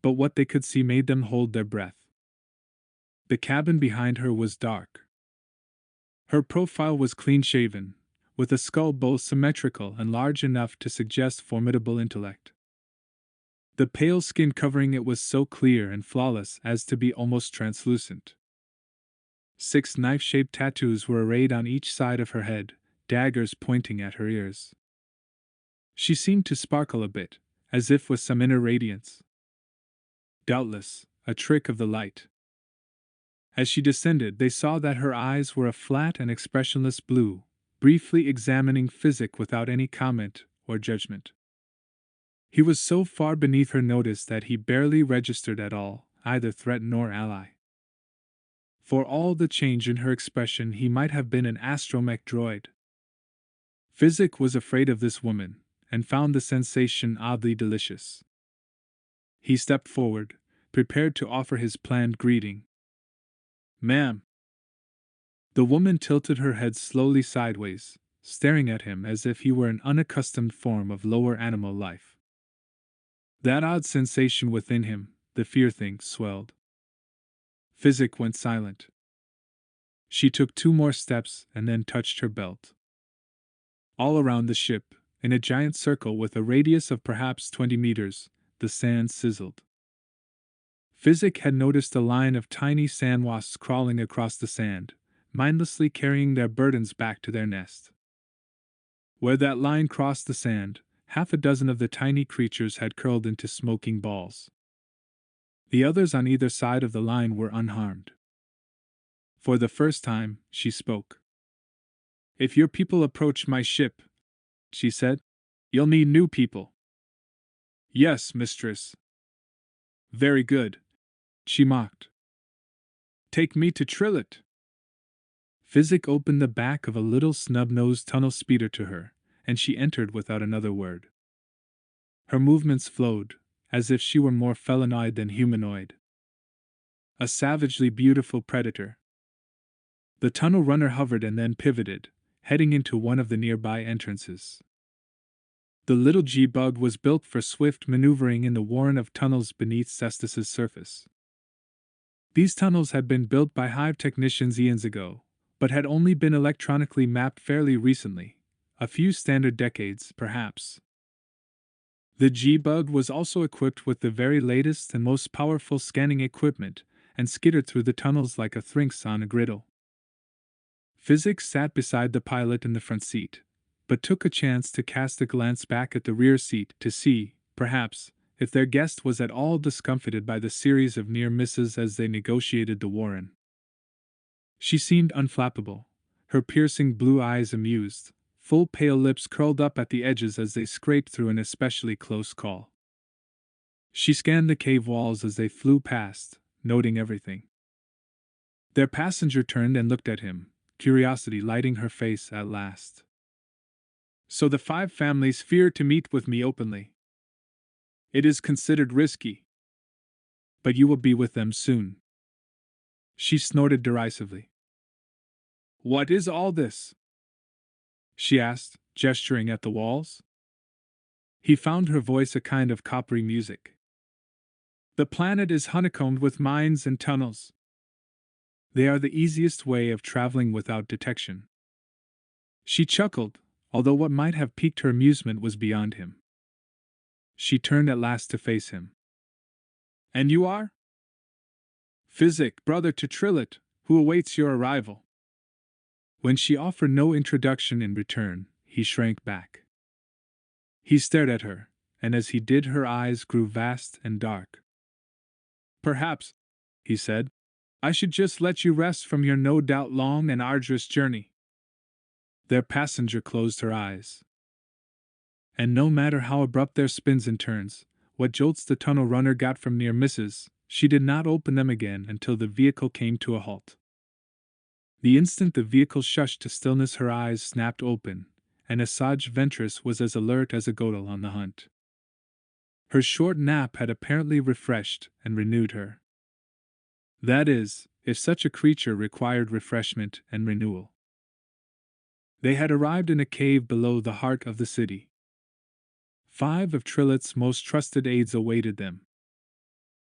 but what they could see made them hold their breath. The cabin behind her was dark. Her profile was clean-shaven, with a skull both symmetrical and large enough to suggest formidable intellect. The pale skin covering it was so clear and flawless as to be almost translucent. 6 knife-shaped tattoos were arrayed on each side of her head, daggers pointing at her ears. She seemed to sparkle a bit, as if with some inner radiance. Doubtless, a trick of the light. As she descended, they saw that her eyes were a flat and expressionless blue, briefly examining Physic without any comment or judgment. He was so far beneath her notice that he barely registered at all, either threat nor ally. For all the change in her expression, he might have been an astromech droid. Physic was afraid of this woman, and found the sensation oddly delicious. He stepped forward, prepared to offer his planned greeting. "Ma'am." The woman tilted her head slowly sideways, staring at him as if he were an unaccustomed form of lower animal life. That odd sensation within him, the fear thing, swelled. Physic went silent. She took 2 more steps and then touched her belt. All around the ship, in a giant circle with a radius of perhaps 20 meters, the sand sizzled. Physic had noticed a line of tiny sand wasps crawling across the sand, mindlessly carrying their burdens back to their nest. Where that line crossed the sand, half a dozen of the tiny creatures had curled into smoking balls. The others on either side of the line were unharmed. For the first time, she spoke. "If your people approach my ship," she said, "you'll need new people." "Yes, mistress." "Very good," she mocked. "Take me to Trillet." Physic opened the back of a little snub-nosed tunnel speeder to her, and she entered without another word. Her movements flowed, as if she were more felinoid than humanoid. A savagely beautiful predator. The tunnel runner hovered and then pivoted, heading into one of the nearby entrances. The little G-bug was built for swift maneuvering in the warren of tunnels beneath Cestus's surface. These tunnels had been built by Hive technicians eons ago, but had only been electronically mapped fairly recently, a few standard decades, perhaps. The G-bug was also equipped with the very latest and most powerful scanning equipment, and skittered through the tunnels like a Sphinx on a griddle. Physic sat beside the pilot in the front seat, but took a chance to cast a glance back at the rear seat to see, perhaps, if their guest was at all discomfited by the series of near misses as they negotiated the warren. She seemed unflappable, her piercing blue eyes amused, full pale lips curled up at the edges as they scraped through an especially close call. She scanned the cave walls as they flew past, noting everything. Their passenger turned and looked at him, curiosity lighting her face at last. "So the 5 families fear to meet with me openly. It is considered risky. But you will be with them soon." She snorted derisively. "What is all this?" she asked, gesturing at the walls. He found her voice a kind of coppery music. "The planet is honeycombed with mines and tunnels. They are the easiest way of traveling without detection." She chuckled, although what might have piqued her amusement was beyond him. She turned at last to face him. "And you are?" "Physic, brother to Trillet, who awaits your arrival." When she offered no introduction in return, he shrank back. He stared at her, and as he did her eyes grew vast and dark. Perhaps, he said, I should just let you rest from your no doubt long and arduous journey. Their passenger closed her eyes. And no matter how abrupt their spins and turns, what jolts the tunnel runner got from near misses, she did not open them again until the vehicle came to a halt. The instant the vehicle shushed to stillness, her eyes snapped open, and Asajj Ventress was as alert as a godel on the hunt. Her short nap had apparently refreshed and renewed her. That is, if such a creature required refreshment and renewal. They had arrived in a cave below the heart of the city. 5 of Trillet's most trusted aides awaited them.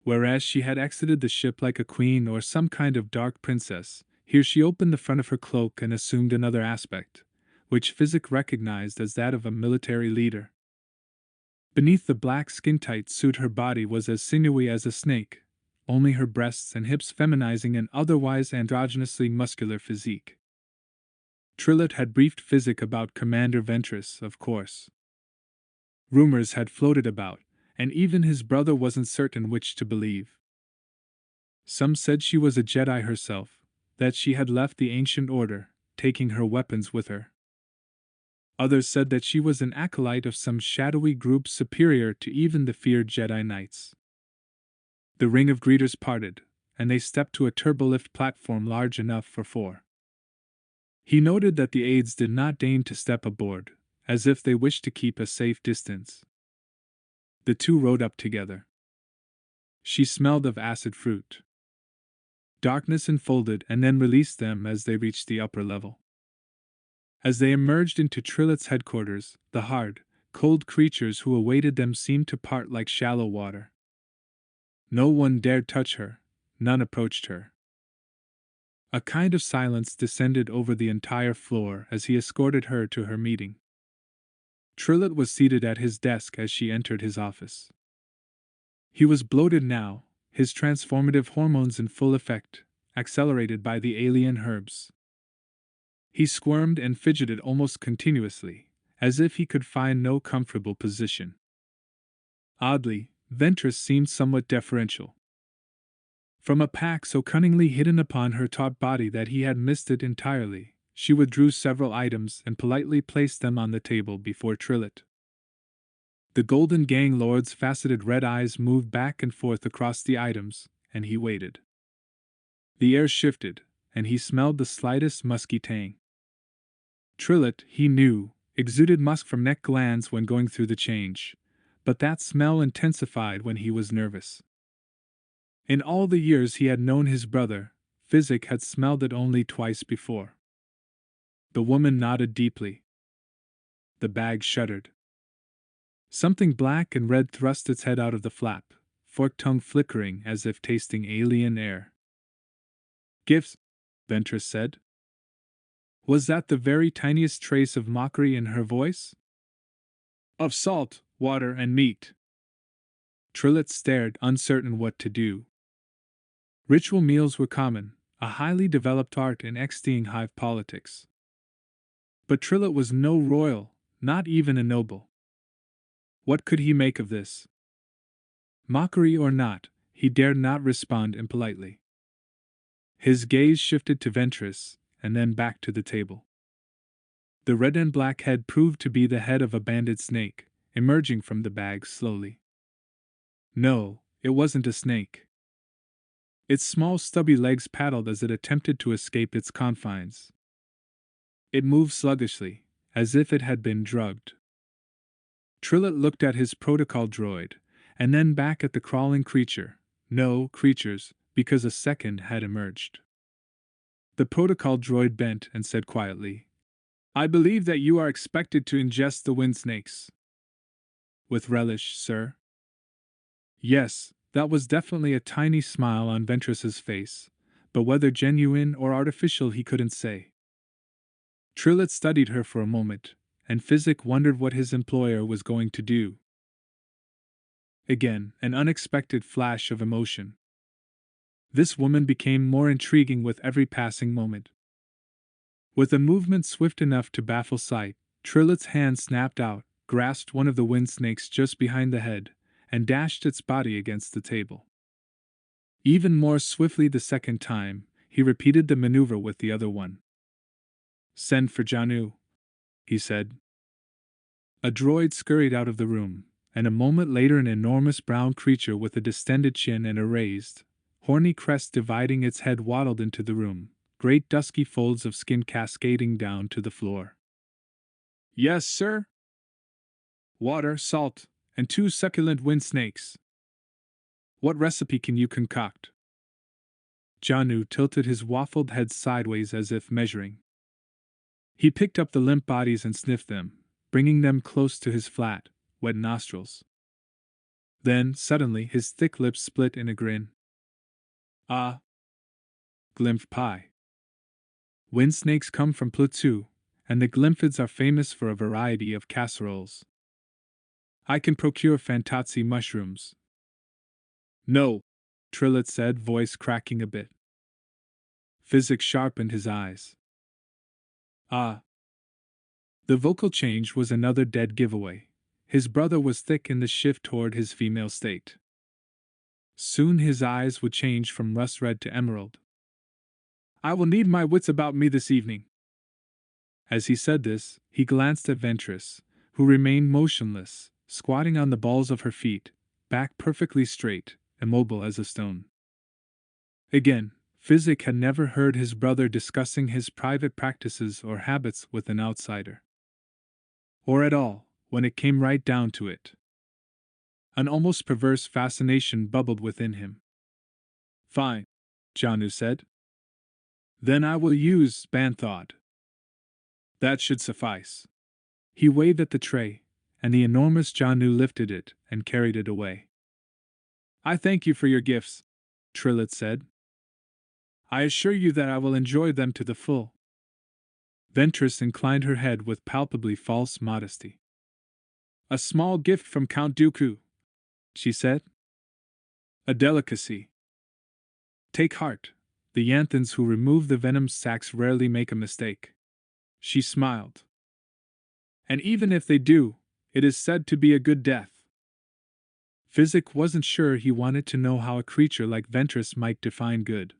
Whereas she had exited the ship like a queen or some kind of dark princess, here she opened the front of her cloak and assumed another aspect, which Physic recognized as that of a military leader. Beneath the black skin-tight suit her body was as sinewy as a snake, only her breasts and hips feminizing an otherwise androgynously muscular physique. Trillet had briefed Physic about Commander Ventress, of course. Rumors had floated about, and even his brother wasn't certain which to believe. Some said she was a Jedi herself, that she had left the Ancient Order, taking her weapons with her. Others said that she was an acolyte of some shadowy group superior to even the feared Jedi Knights. The ring of greeters parted, and they stepped to a turbolift platform large enough for 4. He noted that the aides did not deign to step aboard, as if they wished to keep a safe distance. The two rode up together. She smelled of acid fruit. Darkness enfolded and then released them as they reached the upper level. As they emerged into Trillet's headquarters, the hard, cold creatures who awaited them seemed to part like shallow water. No one dared touch her, none approached her. A kind of silence descended over the entire floor as he escorted her to her meeting. Trillet was seated at his desk as she entered his office. He was bloated now, his transformative hormones in full effect, accelerated by the alien herbs. He squirmed and fidgeted almost continuously, as if he could find no comfortable position. Oddly, Ventress seemed somewhat deferential. From a pack so cunningly hidden upon her taut body that he had missed it entirely, she withdrew several items and politely placed them on the table before Trillet. The Golden Gang Lord's faceted red eyes moved back and forth across the items, and he waited. The air shifted, and he smelled the slightest musky tang. Trillet, he knew, exuded musk from neck glands when going through the change, but that smell intensified when he was nervous. In all the years he had known his brother, Physic had smelled it only twice before. The woman nodded deeply. The bag shuddered. Something black and red thrust its head out of the flap, forked tongue flickering as if tasting alien air. Gifts, Ventress said. Was that the very tiniest trace of mockery in her voice? Of salt, water, and meat. Trillet stared, uncertain what to do. Ritual meals were common, a highly developed art in Extiang hive politics. But Trillet was no royal, not even a noble. What could he make of this? Mockery or not, he dared not respond impolitely. His gaze shifted to Ventress, and then back to the table. The red and black head proved to be the head of a banded snake, emerging from the bag slowly. No, it wasn't a snake. Its small stubby legs paddled as it attempted to escape its confines. It moved sluggishly, as if it had been drugged. Trillet looked at his protocol droid, and then back at the crawling creature. No, creatures, because a second had emerged. The protocol droid bent and said quietly, I believe that you are expected to ingest the wind snakes. With relish, sir? Yes, that was definitely a tiny smile on Ventress's face, but whether genuine or artificial he couldn't say. Trillet studied her for a moment, and Physic wondered what his employer was going to do. Again, an unexpected flash of emotion. This woman became more intriguing with every passing moment. With a movement swift enough to baffle sight, Trillet's hand snapped out, grasped one of the wind snakes just behind the head, and dashed its body against the table. Even more swiftly the second time, he repeated the maneuver with the other one. "Send for Janu," he said. A droid scurried out of the room, and a moment later an enormous brown creature with a distended chin and a raised, horny crest dividing its head waddled into the room, great dusky folds of skin cascading down to the floor. "Yes, sir?" "Water, salt, and 2 succulent wind snakes." "What recipe can you concoct?" Janu tilted his waffled head sideways as if measuring. He picked up the limp bodies and sniffed them, bringing them close to his flat, wet nostrils. Then, suddenly, his thick lips split in a grin. "Ah, Glimph pie. Wind snakes come from Pluto, and the Glimphids are famous for a variety of casseroles. I can procure Fantazzi mushrooms." "No," Trillet said, voice cracking a bit. Physics sharpened his eyes. "Ah." The vocal change was another dead giveaway. His brother was thick in the shift toward his female state. Soon his eyes would change from rust red to emerald. "I will need my wits about me this evening." As he said this, he glanced at Ventress, who remained motionless, squatting on the balls of her feet, back perfectly straight, immobile as a stone. Again, Physic had never heard his brother discussing his private practices or habits with an outsider. Or at all, when it came right down to it. An almost perverse fascination bubbled within him. "Fine," Janu said. "Then I will use Banthod. That should suffice." He waved at the tray, and the enormous Janu lifted it and carried it away. "I thank you for your gifts," Trillet said. "I assure you that I will enjoy them to the full." Ventress inclined her head with palpably false modesty. "A small gift from Count Dooku," she said. "A delicacy. Take heart, the Yanthans who remove the venom sacs rarely make a mistake." She smiled. "And even if they do, it is said to be a good death." Physic wasn't sure he wanted to know how a creature like Ventress might define good.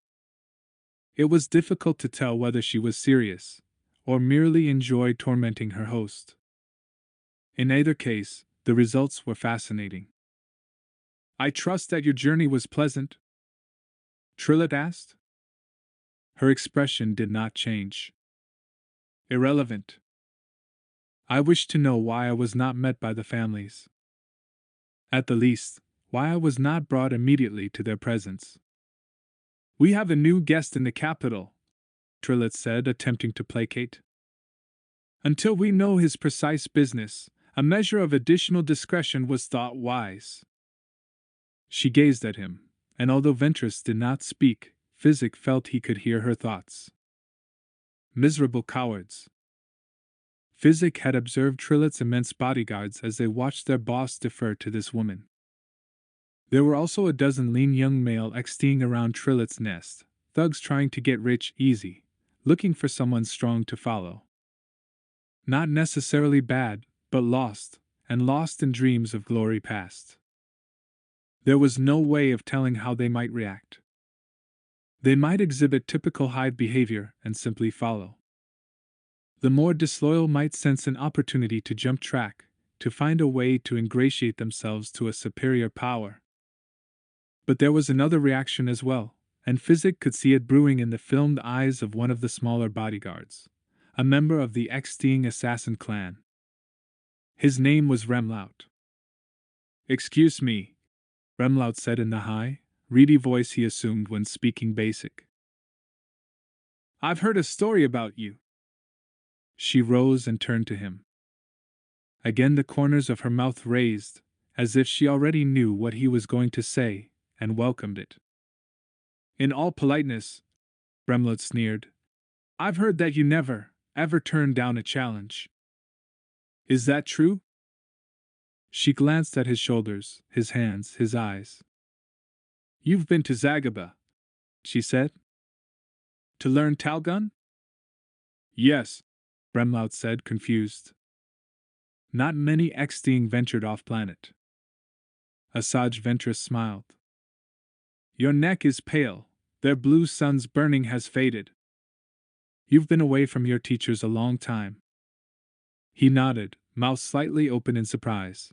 It was difficult to tell whether she was serious, or merely enjoyed tormenting her host. In either case, the results were fascinating. "I trust that your journey was pleasant?" Trillet asked. Her expression did not change. "Irrelevant. I wish to know why I was not met by the families. At the least, why I was not brought immediately to their presence." "We have a new guest in the capital," Trillet said, attempting to placate. "Until we know his precise business, a measure of additional discretion was thought wise." She gazed at him, and although Ventress did not speak, Physic felt he could hear her thoughts. Miserable cowards. Physic had observed Trillet's immense bodyguards as they watched their boss defer to this woman. There were also a dozen lean young male ex-teeing around Trillet's nest, thugs trying to get rich easy, looking for someone strong to follow. Not necessarily bad, but lost, and lost in dreams of glory past. There was no way of telling how they might react. They might exhibit typical hive behavior and simply follow. The more disloyal might sense an opportunity to jump track, to find a way to ingratiate themselves to a superior power. But there was another reaction as well, and Physic could see it brewing in the filmed eyes of one of the smaller bodyguards, a member of the ex-teeing assassin clan. His name was Remlaut. "Excuse me," Remlaut said in the high, reedy voice he assumed when speaking basic. "I've heard a story about you." She rose and turned to him. Again the corners of her mouth raised, as if she already knew what he was going to say, and welcomed it. "In all politeness," Remlaut sneered, "I've heard that you never, ever turned down a challenge. Is that true?" She glanced at his shoulders, his hands, his eyes. "You've been to Zagaba," she said. "To learn Talgun?" "Yes," Remlaut said, confused. Not many ex-teeing ventured off-planet. Asajj Ventress smiled. Your neck is pale, their blue sun's burning has faded. You've been away from your teachers a long time. He nodded, mouth slightly open in surprise.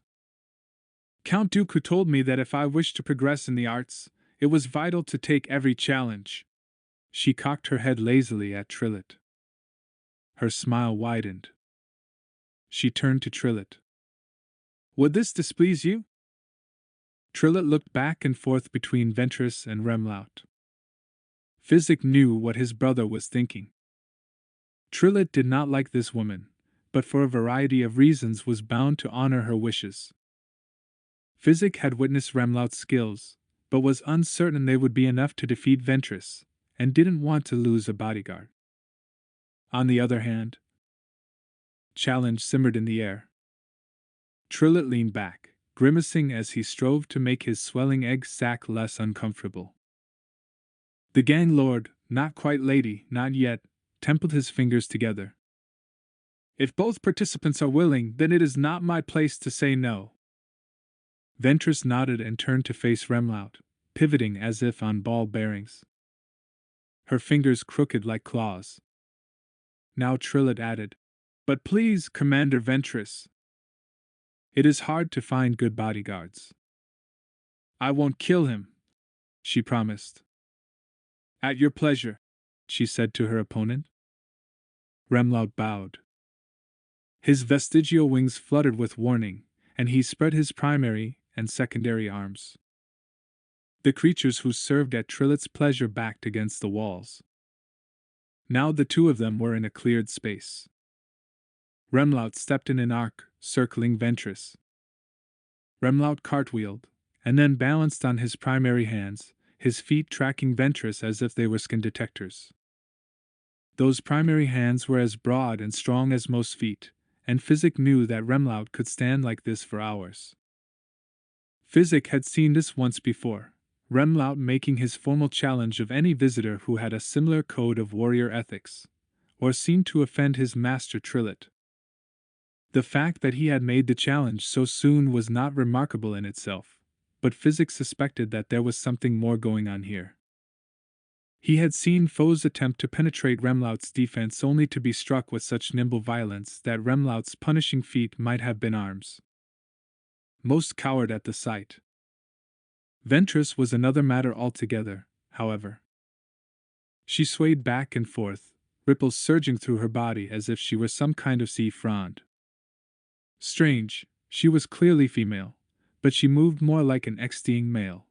Count Dooku told me that if I wished to progress in the arts, it was vital to take every challenge. She cocked her head lazily at Trillet. Her smile widened. She turned to Trillet. Would this displease you? Trillet looked back and forth between Ventress and Remlaut. Physic knew what his brother was thinking. Trillet did not like this woman, but for a variety of reasons was bound to honor her wishes. Physic had witnessed Remlaut's skills, but was uncertain they would be enough to defeat Ventress, and didn't want to lose a bodyguard. On the other hand, challenge simmered in the air. Trillet leaned back, grimacing as he strove to make his swelling egg sac less uncomfortable. The gang lord, not quite lady, not yet, templed his fingers together. If both participants are willing, then it is not my place to say no. Ventress nodded and turned to face Remlaut, pivoting as if on ball bearings. Her fingers crooked like claws. Now Trillet added, But please, Commander Ventress. It is hard to find good bodyguards. I won't kill him, she promised. At your pleasure, she said to her opponent. Remlaut bowed. His vestigial wings fluttered with warning, and he spread his primary and secondary arms. The creatures who served at Trillet's pleasure backed against the walls. Now the two of them were in a cleared space. Remlaut stepped in an arc, circling Ventress. Remlaut cartwheeled, and then balanced on his primary hands, his feet tracking Ventress as if they were skin detectors. Those primary hands were as broad and strong as most feet, and Physic knew that Remlaut could stand like this for hours. Physic had seen this once before, Remlaut making his formal challenge of any visitor who had a similar code of warrior ethics, or seemed to offend his master Trillet. The fact that he had made the challenge so soon was not remarkable in itself, but Physic suspected that there was something more going on here. He had seen foes attempt to penetrate Remlaut's defense only to be struck with such nimble violence that Remlaut's punishing feet might have been arms. Most cowered at the sight. Ventress was another matter altogether, however. She swayed back and forth, ripples surging through her body as if she were some kind of sea frond. Strange, she was clearly female, but she moved more like an ex-steeing male.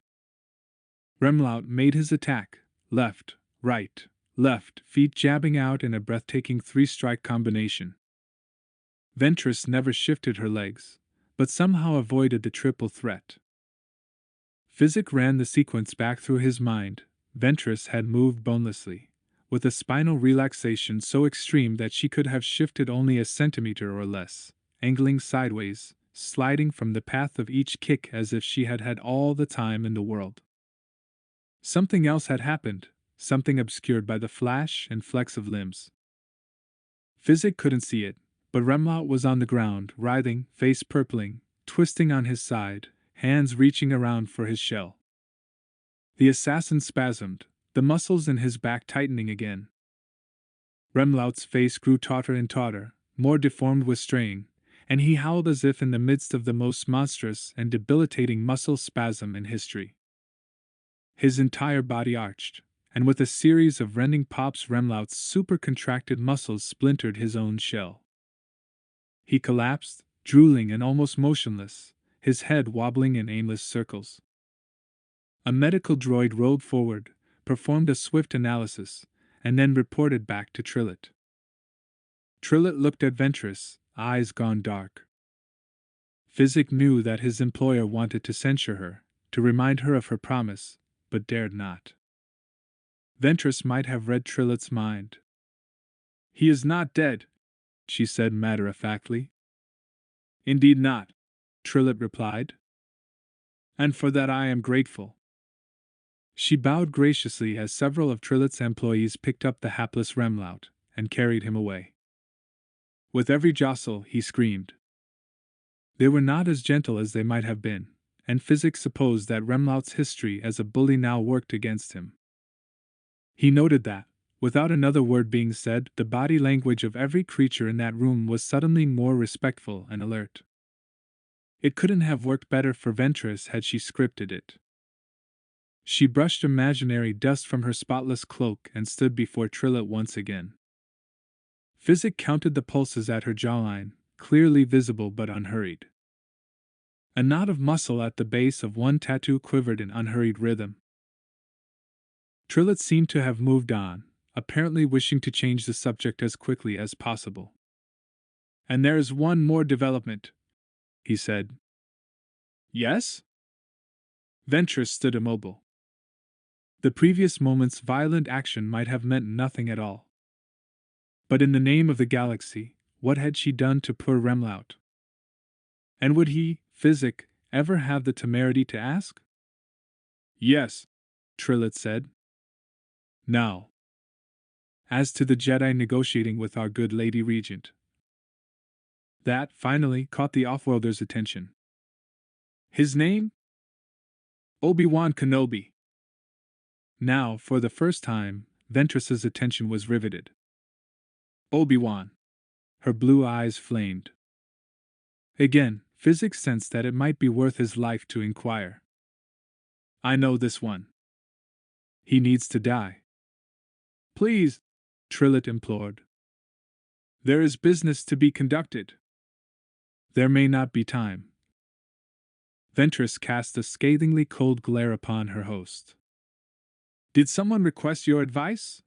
Remlaut made his attack, left, right, left, feet jabbing out in a breathtaking three-strike combination. Ventress never shifted her legs, but somehow avoided the triple threat. Physic ran the sequence back through his mind. Ventress had moved bonelessly, with a spinal relaxation so extreme that she could have shifted only a centimeter or less, angling sideways, sliding from the path of each kick as if she had had all the time in the world. Something else had happened, something obscured by the flash and flex of limbs. Physic couldn't see it, but Remlaut was on the ground, writhing, face purpling, twisting on his side, hands reaching around for his shell. The assassin spasmed, the muscles in his back tightening again. Remlaut's face grew tauter and tauter, more deformed with straying, and he howled as if in the midst of the most monstrous and debilitating muscle spasm in history. His entire body arched, and with a series of rending pops Remlaut's super-contracted muscles splintered his own shell. He collapsed, drooling and almost motionless, his head wobbling in aimless circles. A medical droid rolled forward, performed a swift analysis, and then reported back to Trillet. Trillet looked at Ventress, eyes gone dark. Physic knew that his employer wanted to censure her, to remind her of her promise, but dared not. Ventress might have read Trillet's mind. He is not dead, she said matter-of-factly. Indeed not, Trillet replied. And for that I am grateful. She bowed graciously as several of Trillet's employees picked up the hapless Remlaut and carried him away. With every jostle, he screamed. They were not as gentle as they might have been, and physics supposed that Remlaut's history as a bully now worked against him. He noted that, without another word being said, the body language of every creature in that room was suddenly more respectful and alert. It couldn't have worked better for Ventress had she scripted it. She brushed imaginary dust from her spotless cloak and stood before Trillet once again. Physic counted the pulses at her jawline, clearly visible but unhurried. A knot of muscle at the base of one tattoo quivered in unhurried rhythm. Trillet seemed to have moved on, apparently wishing to change the subject as quickly as possible. "And there is one more development," he said. "Yes?" Ventress stood immobile. The previous moment's violent action might have meant nothing at all. But in the name of the galaxy, what had she done to poor Remlaut? And would he, Physic, ever have the temerity to ask? "Yes," Trillet said. "Now, as to the Jedi negotiating with our good Lady Regent." That, finally, caught the offworlder's attention. "His name? Obi-Wan Kenobi." Now, for the first time, Ventress's attention was riveted. Obi-Wan. Her blue eyes flamed. Again, Physic sensed that it might be worth his life to inquire. "I know this one. He needs to die." "Please," Trillet implored. "There is business to be conducted." "There may not be time." Ventress cast a scathingly cold glare upon her host. "Did someone request your advice?"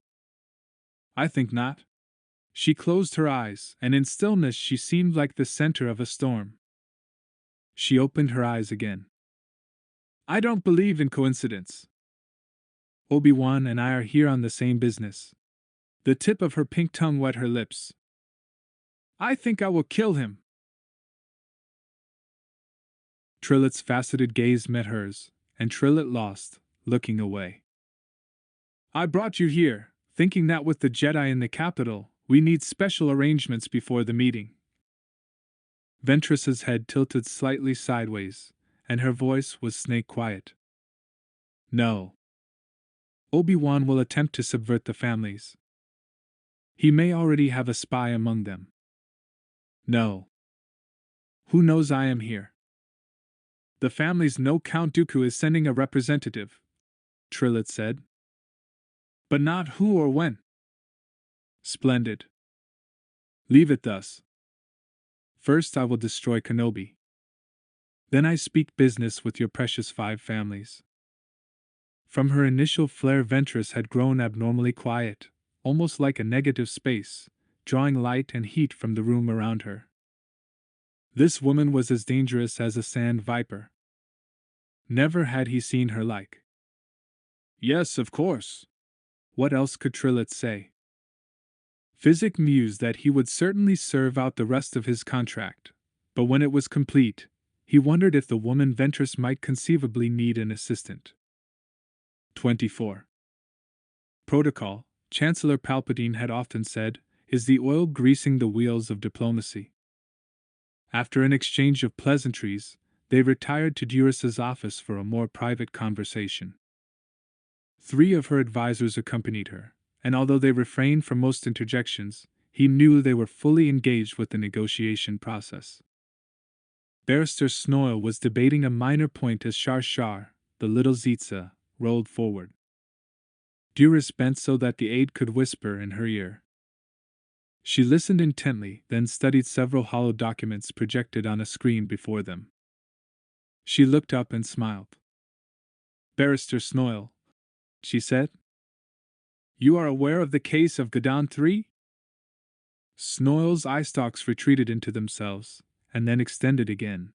"I think not." She closed her eyes, and in stillness she seemed like the center of a storm. She opened her eyes again. "I don't believe in coincidence. Obi-Wan and I are here on the same business." The tip of her pink tongue wet her lips. "I think I will kill him." Trillet's faceted gaze met hers, and Trillet lost, looking away. "I brought you here, thinking that with the Jedi in the capital, we need special arrangements before the meeting." Ventress's head tilted slightly sideways, and her voice was snake quiet. "No. Obi-Wan will attempt to subvert the families. He may already have a spy among them. No. Who knows I am here? The families know Count Dooku is sending a representative," Trillet said. "But not who or when." "Splendid. Leave it thus. First I will destroy Kenobi. Then I speak business with your precious 5 families." From her initial flare, Ventress had grown abnormally quiet, almost like a negative space, drawing light and heat from the room around her. This woman was as dangerous as a sand viper. Never had he seen her like. "Yes, of course." What else could Trillet say? Physic mused that he would certainly serve out the rest of his contract, but when it was complete, he wondered if the woman Ventress might conceivably need an assistant. 24. Protocol, Chancellor Palpatine had often said, is the oil greasing the wheels of diplomacy. After an exchange of pleasantries, they retired to Duris's office for a more private conversation. 3 of her advisors accompanied her, and although they refrained from most interjections, he knew they were fully engaged with the negotiation process. Barrister Snoil was debating a minor point as Shar Shar, the little Zitza, rolled forward. Duris bent so that the aide could whisper in her ear. She listened intently, then studied several hollow documents projected on a screen before them. She looked up and smiled. "Barrister Snoil," she said, "you are aware of the case of Gadon III?" Snoil's eye stalks retreated into themselves, and then extended again.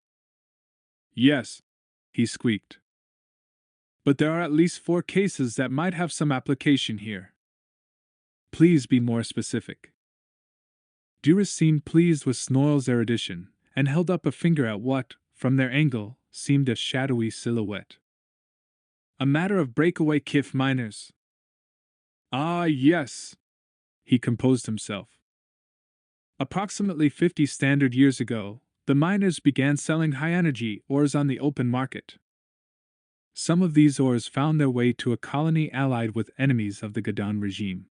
"Yes," he squeaked. "But there are at least 4 cases that might have some application here. Please be more specific." Duris seemed pleased with Snoil's erudition, and held up a finger at what, from their angle, seemed a shadowy silhouette. "A matter of breakaway Kif miners." "Ah, yes," he composed himself. "Approximately 50 standard years ago, The miners began selling high-energy ores on the open market. Some of these ores found their way to a colony allied with enemies of the Gadon regime.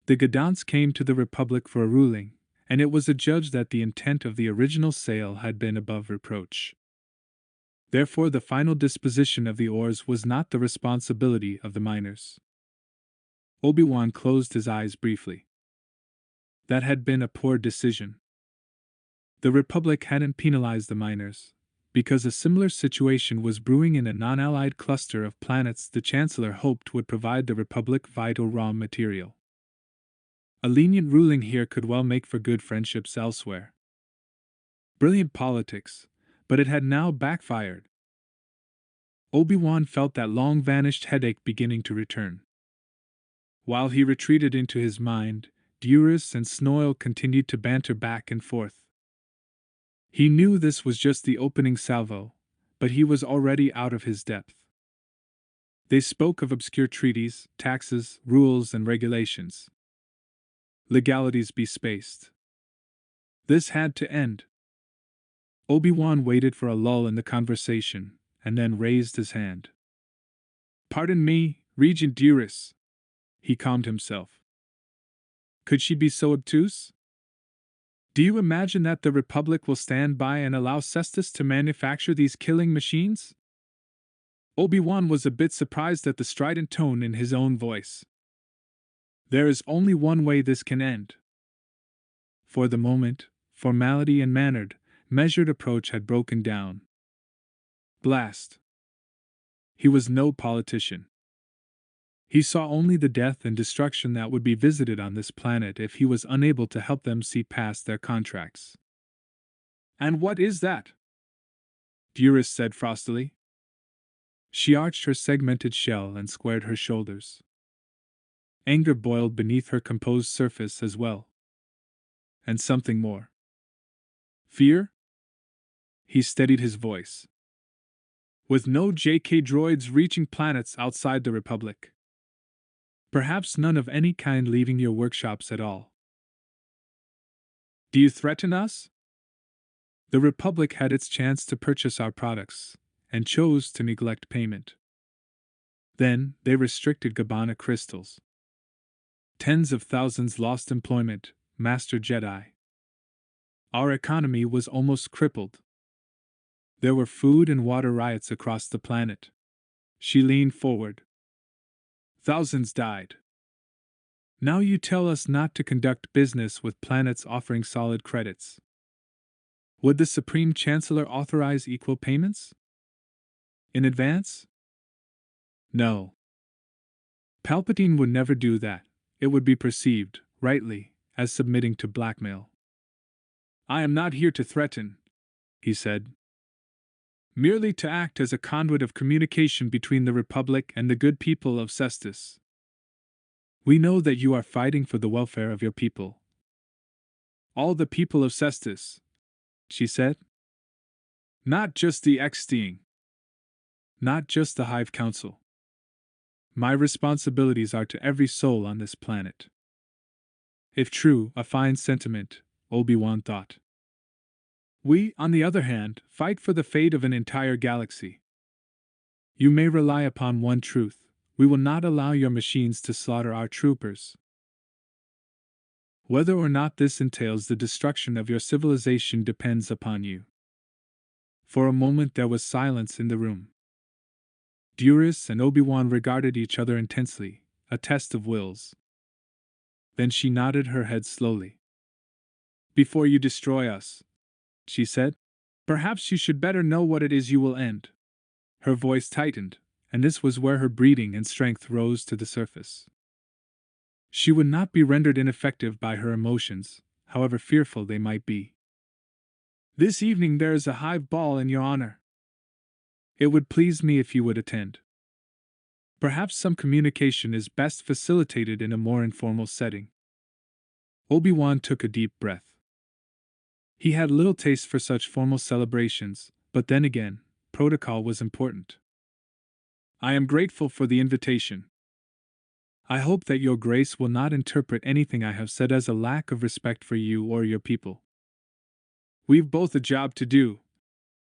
The Gadons came to the Republic for a ruling, and it was adjudged that the intent of the original sale had been above reproach. Therefore, the final disposition of the ores was not the responsibility of the miners. Obi-Wan closed his eyes briefly. That had been a poor decision. The Republic hadn't penalized the miners, because a similar situation was brewing in a non-allied cluster of planets the Chancellor hoped would provide the Republic vital raw material. A lenient ruling here could well make for good friendships elsewhere. Brilliant politics, but it had now backfired. Obi-Wan felt that long-vanished headache beginning to return. While he retreated into his mind, Duras and Snoil continued to banter back and forth. He knew this was just the opening salvo, but he was already out of his depth. They spoke of obscure treaties, taxes, rules, and regulations. Legalities be spaced. This had to end. Obi-Wan waited for a lull in the conversation, and then raised his hand. "Pardon me, Regent Duras." He calmed himself. Could she be so obtuse? Do you imagine that the Republic will stand by and allow Cestus to manufacture these killing machines? Obi-Wan was a bit surprised at the strident tone in his own voice. There is only one way this can end. For the moment, formality and measured approach had broken down. Blast. He was no politician. He saw only the death and destruction that would be visited on this planet if he was unable to help them see past their contracts. And what is that? Duras said frostily. She arched her segmented shell and squared her shoulders. Anger boiled beneath her composed surface as well. And something more. Fear? He steadied his voice. With no JK droids reaching planets outside the Republic. Perhaps none of any kind leaving your workshops at all. Do you threaten us? The Republic had its chance to purchase our products, and chose to neglect payment. Then, they restricted Gabbana crystals. Tens of thousands lost employment, Master Jedi. Our economy was almost crippled. There were food and water riots across the planet. She leaned forward. Thousands died. Now you tell us not to conduct business with planets offering solid credits. Would the Supreme Chancellor authorize equal payments? In advance? No. Palpatine would never do that. It would be perceived, rightly, as submitting to blackmail. I am not here to threaten, he said. Merely to act as a conduit of communication between the Republic and the good people of Cestus. We know that you are fighting for the welfare of your people. All the people of Cestus, she said. Not just the Extiing. Not just the Hive Council. My responsibilities are to every soul on this planet. If true, a fine sentiment, Obi-Wan thought. We, on the other hand, fight for the fate of an entire galaxy. You may rely upon one truth: we will not allow your machines to slaughter our troopers. Whether or not this entails the destruction of your civilization depends upon you. For a moment there was silence in the room. Duras and Obi-Wan regarded each other intensely, a test of wills. Then she nodded her head slowly. Before you destroy us, she said, perhaps you should better know what it is you will end. Her voice tightened, and this was where her breeding and strength rose to the surface. She would not be rendered ineffective by her emotions, however fearful they might be. This evening there is a hive ball in your honor. It would please me if you would attend. Perhaps some communication is best facilitated in a more informal setting. Obi-Wan took a deep breath. He had little taste for such formal celebrations, but then again, protocol was important. I am grateful for the invitation. I hope that your grace will not interpret anything I have said as a lack of respect for you or your people. We've both a job to do,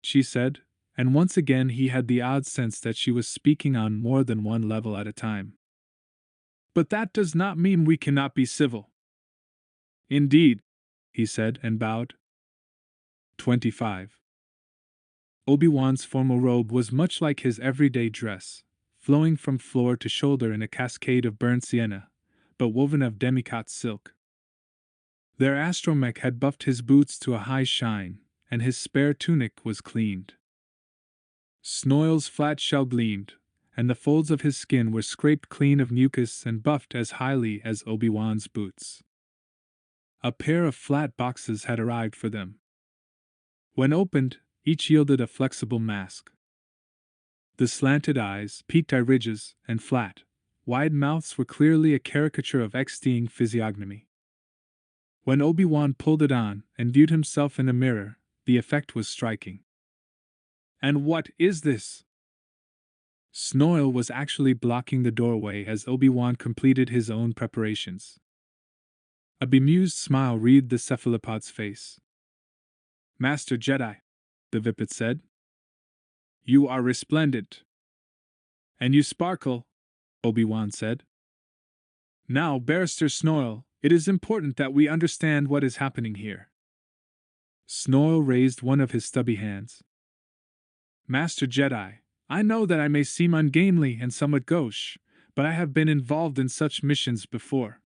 she said, and once again he had the odd sense that she was speaking on more than one level at a time. But that does not mean we cannot be civil. Indeed, he said and bowed. 25. Obi-Wan's formal robe was much like his everyday dress, flowing from floor to shoulder in a cascade of burnt sienna, but woven of demi-cut silk. Their astromech had buffed his boots to a high shine, and his spare tunic was cleaned. Snoil's flat shell gleamed, and the folds of his skin were scraped clean of mucus and buffed as highly as Obi-Wan's boots. A pair of flat boxes had arrived for them. When opened, each yielded a flexible mask. The slanted eyes, peaked eye ridges, and flat, wide mouths were clearly a caricature of X-Deing physiognomy. When Obi-Wan pulled it on and viewed himself in a mirror, the effect was striking. And what is this? Snoil was actually blocking the doorway as Obi-Wan completed his own preparations. A bemused smile wreathed the cephalopod's face. Master Jedi, the Vipit said. You are resplendent. And you sparkle, Obi-Wan said. Now, Barrister Snoil, it is important that we understand what is happening here. Snoil raised one of his stubby hands. Master Jedi, I know that I may seem ungainly and somewhat gauche, but I have been involved in such missions before.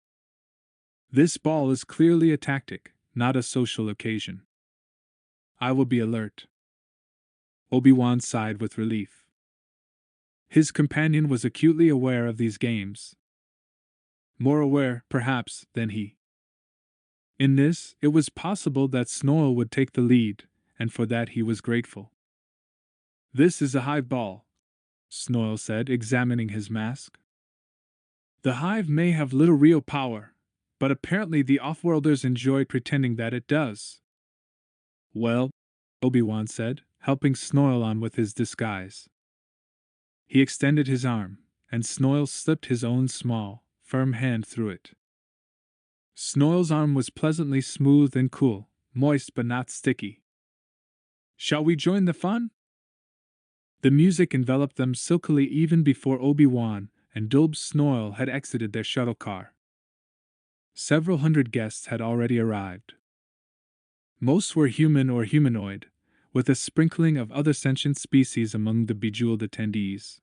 This ball is clearly a tactic, not a social occasion. I will be alert. Obi-Wan sighed with relief. His companion was acutely aware of these games. More aware, perhaps, than he. In this, it was possible that Snoil would take the lead, and for that he was grateful. This is a hive ball, Snoil said, examining his mask. The hive may have little real power, but apparently the off-worlders enjoy pretending that it does. Well, Obi-Wan said, helping Snoil on with his disguise. He extended his arm, and Snoil slipped his own small, firm hand through it. Snoil's arm was pleasantly smooth and cool, moist but not sticky. Shall we join the fun? The music enveloped them silkily even before Obi-Wan and Dulb Snoil had exited their shuttle car. Several hundred guests had already arrived. Most were human or humanoid, with a sprinkling of other sentient species among the bejeweled attendees.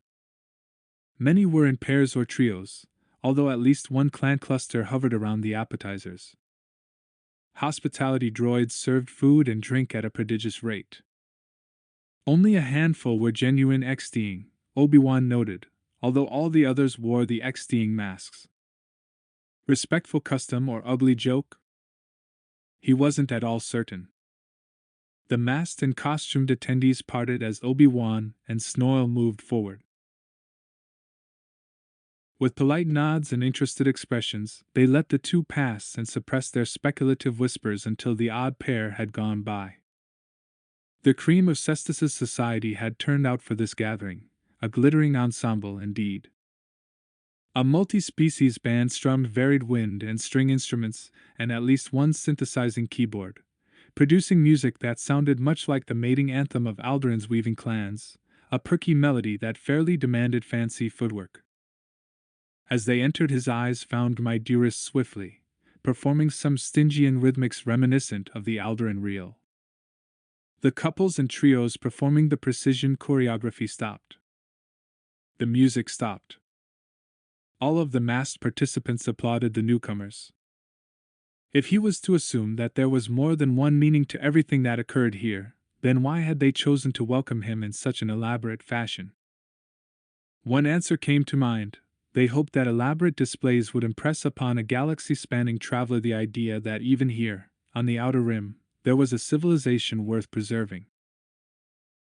Many were in pairs or trios, although at least one clan cluster hovered around the appetizers. Hospitality droids served food and drink at a prodigious rate. Only a handful were genuine X-Deing, Obi-Wan noted, although all the others wore the X-Deing masks. Respectful custom or ugly joke? He wasn't at all certain. The masked and costumed attendees parted as Obi-Wan and Snoil moved forward. With polite nods and interested expressions, they let the two pass and suppressed their speculative whispers until the odd pair had gone by. The cream of Cestus's society had turned out for this gathering, a glittering ensemble indeed. A multi-species band strummed varied wind and string instruments and at least one synthesizing keyboard, producing music that sounded much like the mating anthem of Alderin's weaving clans, a perky melody that fairly demanded fancy footwork. As they entered, his eyes found my dearest swiftly, performing some Stygian rhythmics reminiscent of the Alderan reel. The couples and trios performing the precision choreography stopped. The music stopped. All of the masked participants applauded the newcomers. If he was to assume that there was more than one meaning to everything that occurred here, then why had they chosen to welcome him in such an elaborate fashion? One answer came to mind. They hoped that elaborate displays would impress upon a galaxy-spanning traveler the idea that even here, on the Outer Rim, there was a civilization worth preserving.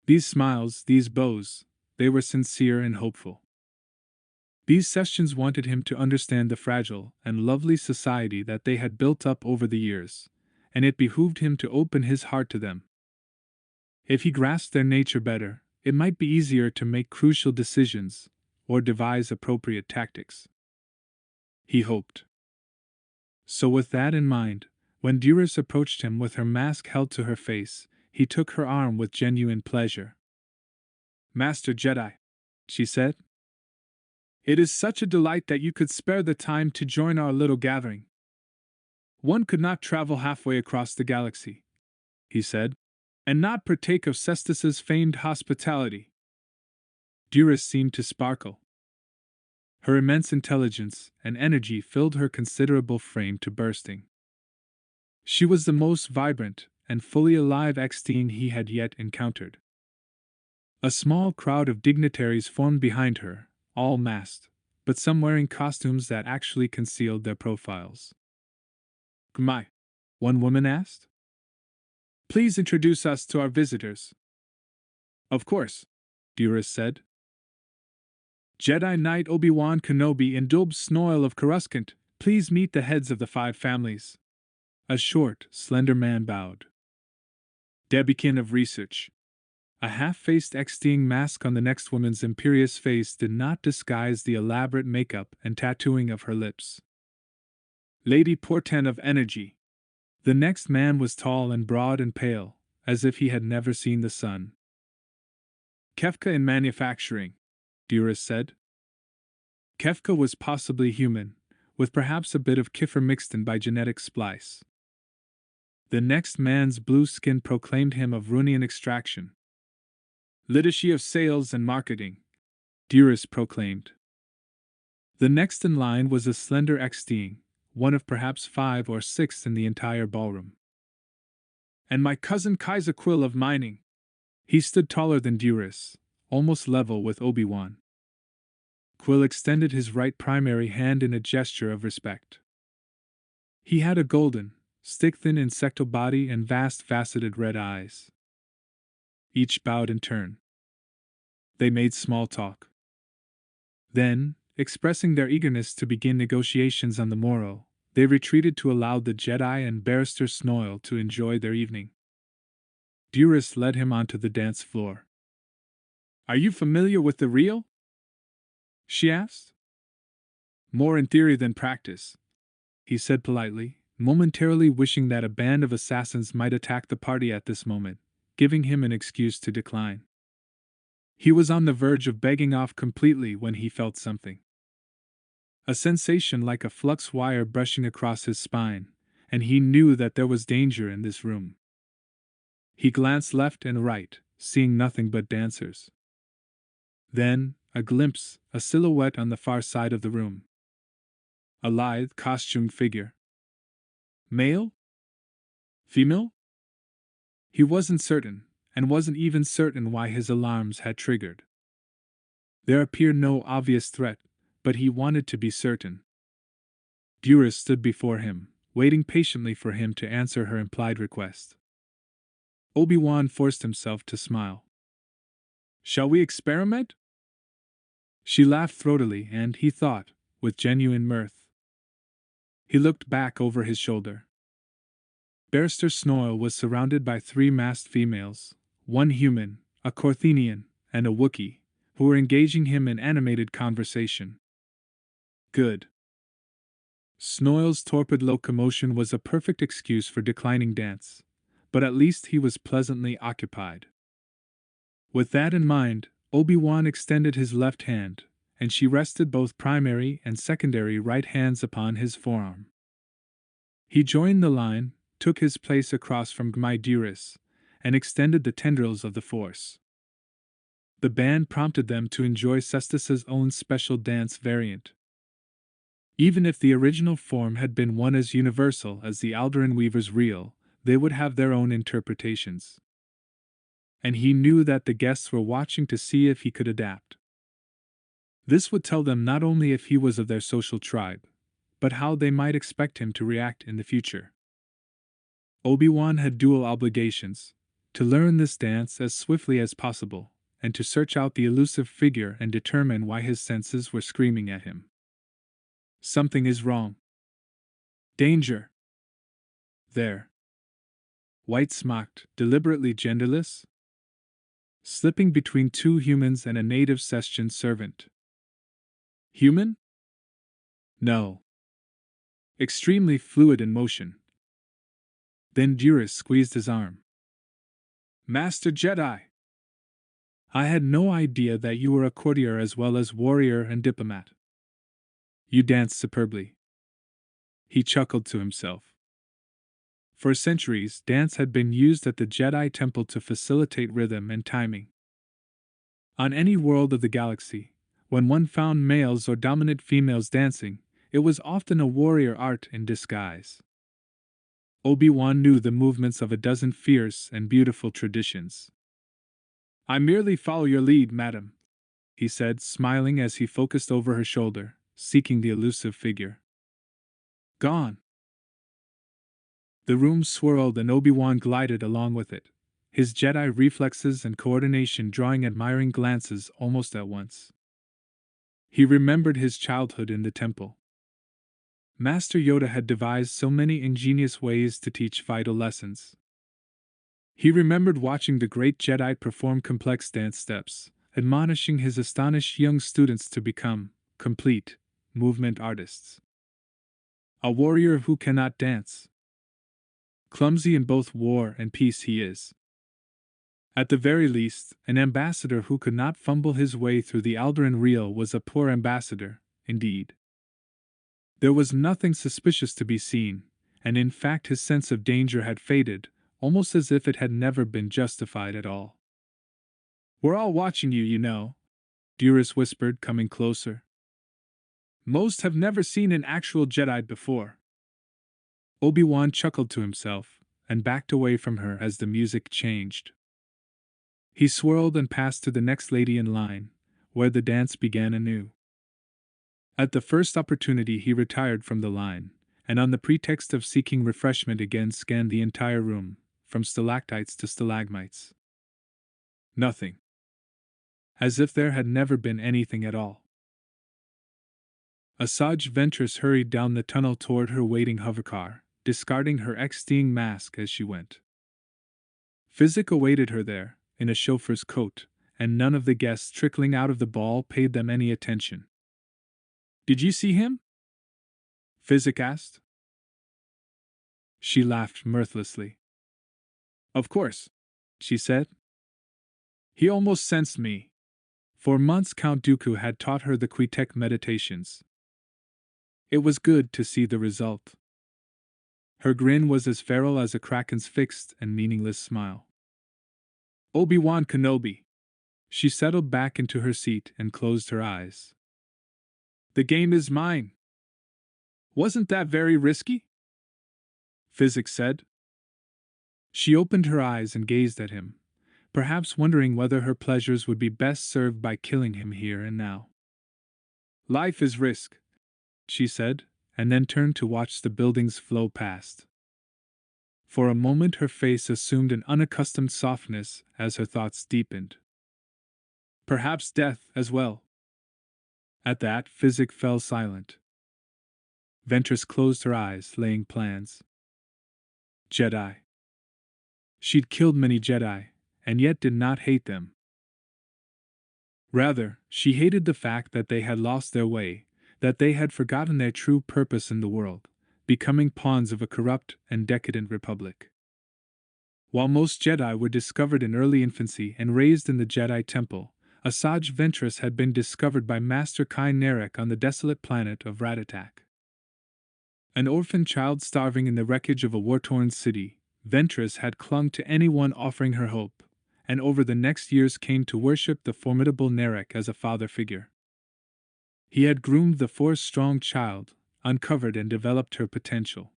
These smiles, these bows, they were sincere and hopeful. These sessions wanted him to understand the fragile and lovely society that they had built up over the years, and it behooved him to open his heart to them. If he grasped their nature better, it might be easier to make crucial decisions, or devise appropriate tactics. He hoped. So with that in mind, When Duras approached him with her mask held to her face, he took her arm with genuine pleasure. "Master Jedi," she said, "it is such a delight that you could spare the time to join our little gathering." "One could not travel halfway across the galaxy," he said, "and not partake of Cestus's famed hospitality." Duras seemed to sparkle. Her immense intelligence and energy filled her considerable frame to bursting. She was the most vibrant and fully alive ex-teen he had yet encountered. A small crowd of dignitaries formed behind her, all masked, but some wearing costumes that actually concealed their profiles. "Gmai," one woman asked, "please introduce us to our visitors." "Of course," Duras said. "Jedi Knight Obi-Wan Kenobi and Dulb Snoil of Coruscant, please meet the heads of the 5 families." A short, slender man bowed. "Debikin of Research." A half-faced ex-teen mask on the next woman's imperious face did not disguise the elaborate makeup and tattooing of her lips. "Lady Porten of Energy." The next man was tall and broad and pale, as if he had never seen the sun. "Kefka in Manufacturing," Duras said. Kefka was possibly human, with perhaps a bit of Kiffer mixed in by genetic splice. The next man's blue skin proclaimed him of Runian extraction. "Liturgy of Sales and Marketing," Duras proclaimed. The next in line was a slender ex-teen, one of perhaps 5 or 6 in the entire ballroom. "And my cousin Kaiser Quill of Mining." He stood taller than Duras, almost level with Obi-Wan. Quill extended his right primary hand in a gesture of respect. He had a golden, stick-thin insectal body and vast faceted red eyes. Each bowed in turn. They made small talk. Then, expressing their eagerness to begin negotiations on the morrow, they retreated to allow the Jedi and Barrister Snoil to enjoy their evening. Duras led him onto the dance floor. "Are you familiar with the reel?" she asked. "More in theory than practice," he said politely, momentarily wishing that a band of assassins might attack the party at this moment, giving him an excuse to decline. He was on the verge of begging off completely when he felt something. A sensation like a flux wire brushing across his spine, and he knew that there was danger in this room. He glanced left and right, seeing nothing but dancers. Then, a glimpse, a silhouette on the far side of the room. A lithe, costumed figure. Male? Female? He wasn't certain, and wasn't even certain why his alarms had triggered. There appeared no obvious threat, but he wanted to be certain. Duras stood before him, waiting patiently for him to answer her implied request. Obi-Wan forced himself to smile. "Shall we experiment?" She laughed throatily and, he thought, with genuine mirth. He looked back over his shoulder. Barrister Snoil was surrounded by 3 masked females, 1 human, a Corthenian, and a Wookiee, who were engaging him in animated conversation. Good. Snoil's torpid locomotion was a perfect excuse for declining dance, but at least he was pleasantly occupied. With that in mind, Obi-Wan extended his left hand, and she rested both primary and secondary right hands upon his forearm. He joined the line, took his place across from Gmai Duras, and extended the tendrils of the Force. The band prompted them to enjoy Cestus's own special dance variant. Even if the original form had been one as universal as the Alderaan Weaver's reel, they would have their own interpretations. And he knew that the guests were watching to see if he could adapt. This would tell them not only if he was of their social tribe, but how they might expect him to react in the future. Obi-Wan had dual obligations: to learn this dance as swiftly as possible, and to search out the elusive figure and determine why his senses were screaming at him. Something is wrong. Danger. There. White-smocked, deliberately genderless. Slipping between 2 humans and a native Cestian servant. Human? No. Extremely fluid in motion. Then Duras squeezed his arm. Master Jedi! I had no idea that you were a courtier as well as warrior and diplomat. You danced superbly. He chuckled to himself. For centuries, dance had been used at the Jedi Temple to facilitate rhythm and timing. On any world of the galaxy, when one found males or dominant females dancing, it was often a warrior art in disguise. Obi-Wan knew the movements of a dozen fierce and beautiful traditions. I merely follow your lead, madam, he said, smiling as he focused over her shoulder, seeking the elusive figure. Gone. The room swirled and Obi-Wan glided along with it, his Jedi reflexes and coordination drawing admiring glances almost at once. He remembered his childhood in the temple. Master Yoda had devised so many ingenious ways to teach vital lessons. He remembered watching the great Jedi perform complex dance steps, admonishing his astonished young students to become complete movement artists. A warrior who cannot dance. Clumsy in both war and peace he is. At the very least, an ambassador who could not fumble his way through the Alderaan reel was a poor ambassador, indeed. There was nothing suspicious to be seen, and in fact his sense of danger had faded, almost as if it had never been justified at all. We're all watching you, you know, Duras whispered, coming closer. Most have never seen an actual Jedi before. Obi-Wan chuckled to himself, and backed away from her as the music changed. He swirled and passed to the next lady in line, where the dance began anew. At the first opportunity he retired from the line, and on the pretext of seeking refreshment again scanned the entire room, from stalactites to stalagmites. Nothing. As if there had never been anything at all. Asajj Ventress hurried down the tunnel toward her waiting hovercar, discarding her X-Sting mask as she went. Physic awaited her there, in a chauffeur's coat, and none of the guests trickling out of the ball paid them any attention. Did you see him? Physic asked. She laughed mirthlessly. Of course, she said. He almost sensed me. For months Count Dooku had taught her the Quitek meditations. It was good to see the result. Her grin was as feral as a kraken's fixed and meaningless smile. Obi-Wan Kenobi. She settled back into her seat and closed her eyes. The game is mine. Wasn't that very risky? Physic said. She opened her eyes and gazed at him, perhaps wondering whether her pleasures would be best served by killing him here and now. Life is risk, she said, and then turned to watch the buildings flow past. For a moment her face assumed an unaccustomed softness as her thoughts deepened. Perhaps death as well. At that, Physic fell silent. Ventress closed her eyes, laying plans. Jedi. She'd killed many Jedi, and yet did not hate them. Rather, she hated the fact that they had lost their way, that they had forgotten their true purpose in the world, becoming pawns of a corrupt and decadent republic. While most Jedi were discovered in early infancy and raised in the Jedi Temple, Asajj Ventress had been discovered by Master Kai Narek on the desolate planet of Ratatak. An orphan child starving in the wreckage of a war-torn city, Ventress had clung to anyone offering her hope, and over the next years came to worship the formidable Narek as a father figure. He had groomed the Force-strong child, uncovered and developed her potential.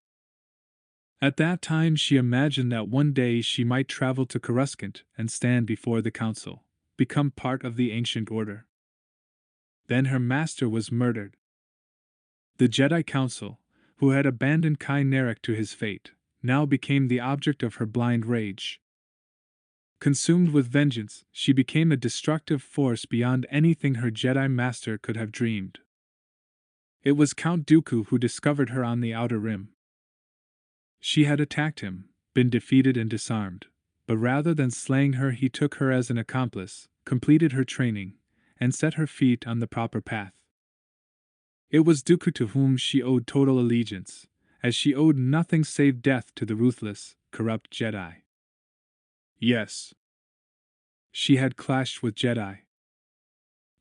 At that time she imagined that one day she might travel to Coruscant and stand before the Council, become part of the Ancient Order. Then her master was murdered. The Jedi Council, who had abandoned Kai Narek to his fate, now became the object of her blind rage. Consumed with vengeance, she became a destructive force beyond anything her Jedi master could have dreamed. It was Count Dooku who discovered her on the Outer Rim. She had attacked him, been defeated and disarmed, but rather than slaying her he took her as an accomplice, completed her training, and set her feet on the proper path. It was Dooku to whom she owed total allegiance, as she owed nothing save death to the ruthless, corrupt Jedi. Yes. She had clashed with Jedi.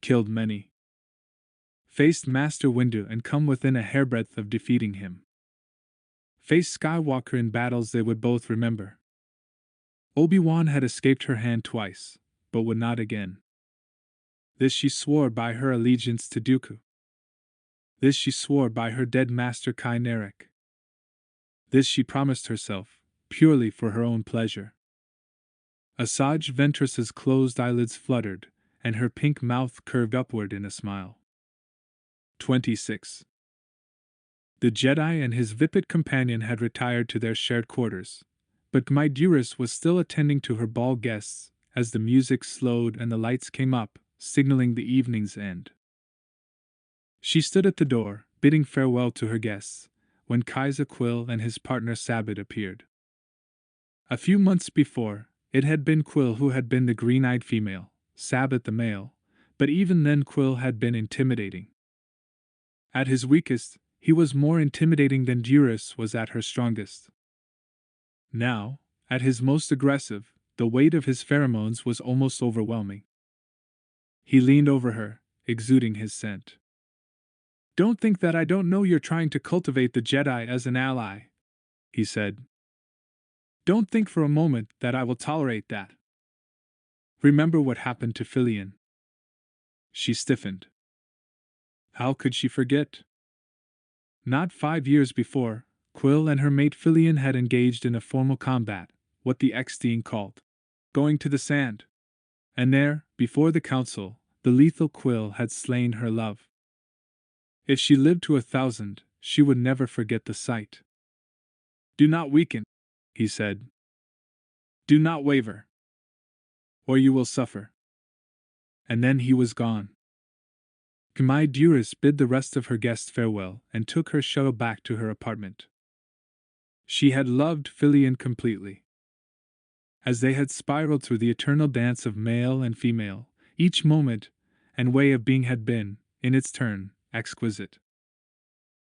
Killed many. Faced Master Windu and come within a hairbreadth of defeating him. Faced Skywalker in battles they would both remember. Obi-Wan had escaped her hand twice, but would not again. This she swore by her allegiance to Dooku. This she swore by her dead master Kai Narek. This she promised herself, purely for her own pleasure. Asajj Ventress's closed eyelids fluttered, and her pink mouth curved upward in a smile. 26. The Jedi and his vipid companion had retired to their shared quarters, but Myduris was still attending to her ball guests as the music slowed and the lights came up, signaling the evening's end. She stood at the door, bidding farewell to her guests, when Kaiser Quill and his partner Sabbat appeared. A few months before, it had been Quill who had been the green-eyed female, Sabbat the male, but even then Quill had been intimidating. At his weakest, he was more intimidating than Duras was at her strongest. Now, at his most aggressive, the weight of his pheromones was almost overwhelming. He leaned over her, exuding his scent. "Don't think that I don't know you're trying to cultivate the Jedi as an ally," he said. "Don't think for a moment that I will tolerate that. Remember what happened to Filion." She stiffened. How could she forget? Not 5 years before, Quill and her mate Filion had engaged in a formal combat, what the Extine called going to the sand. And there, before the council, the lethal Quill had slain her love. If she lived to 1,000, she would never forget the sight. "Do not weaken," he said. "Do not waver, or you will suffer." And then he was gone. Khmai Duras bid the rest of her guests farewell and took her shuttle back to her apartment. She had loved Filion completely. As they had spiraled through the eternal dance of male and female, each moment and way of being had been, in its turn, exquisite.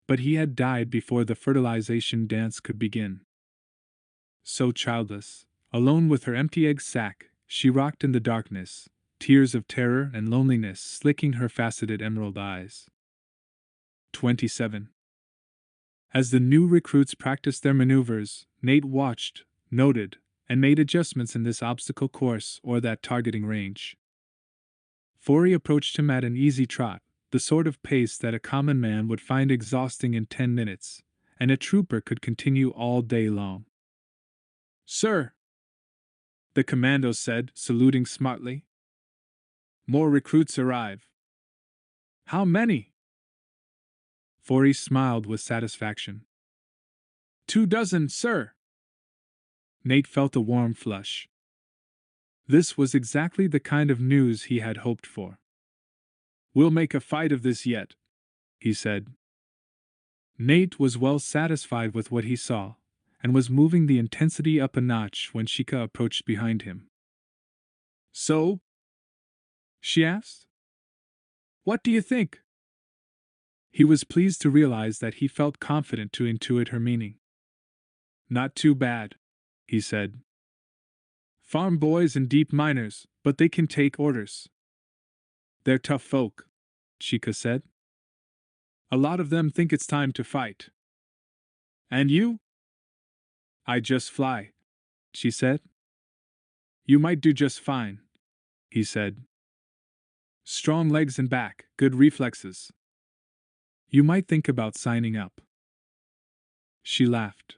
But he had died before the fertilization dance could begin. So childless, alone with her empty egg sac, she rocked in the darkness, tears of terror and loneliness slicking her faceted emerald eyes. 27. As the new recruits practiced their maneuvers, Nate watched, noted, and made adjustments in this obstacle course or that targeting range. Fori approached him at an easy trot, the sort of pace that a common man would find exhausting in 10 minutes, and a trooper could continue all day long. "Sir," the commando said, saluting smartly. "More recruits arrive." "How many?" Fori smiled with satisfaction. 24, sir." Nate felt a warm flush. This was exactly the kind of news he had hoped for. "We'll make a fight of this yet," he said. Nate was well satisfied with what he saw, and was moving the intensity up a notch when Sheikah approached behind him. "So?" she asked. "What do you think?" He was pleased to realize that he felt confident to intuit her meaning. "Not too bad," he said. "Farm boys and deep miners, but they can take orders. They're tough folk," Sheikah said. "A lot of them think it's time to fight." "And you?" "I just fly," she said. "You might do just fine," he said. "Strong legs and back, good reflexes. You might think about signing up." She laughed.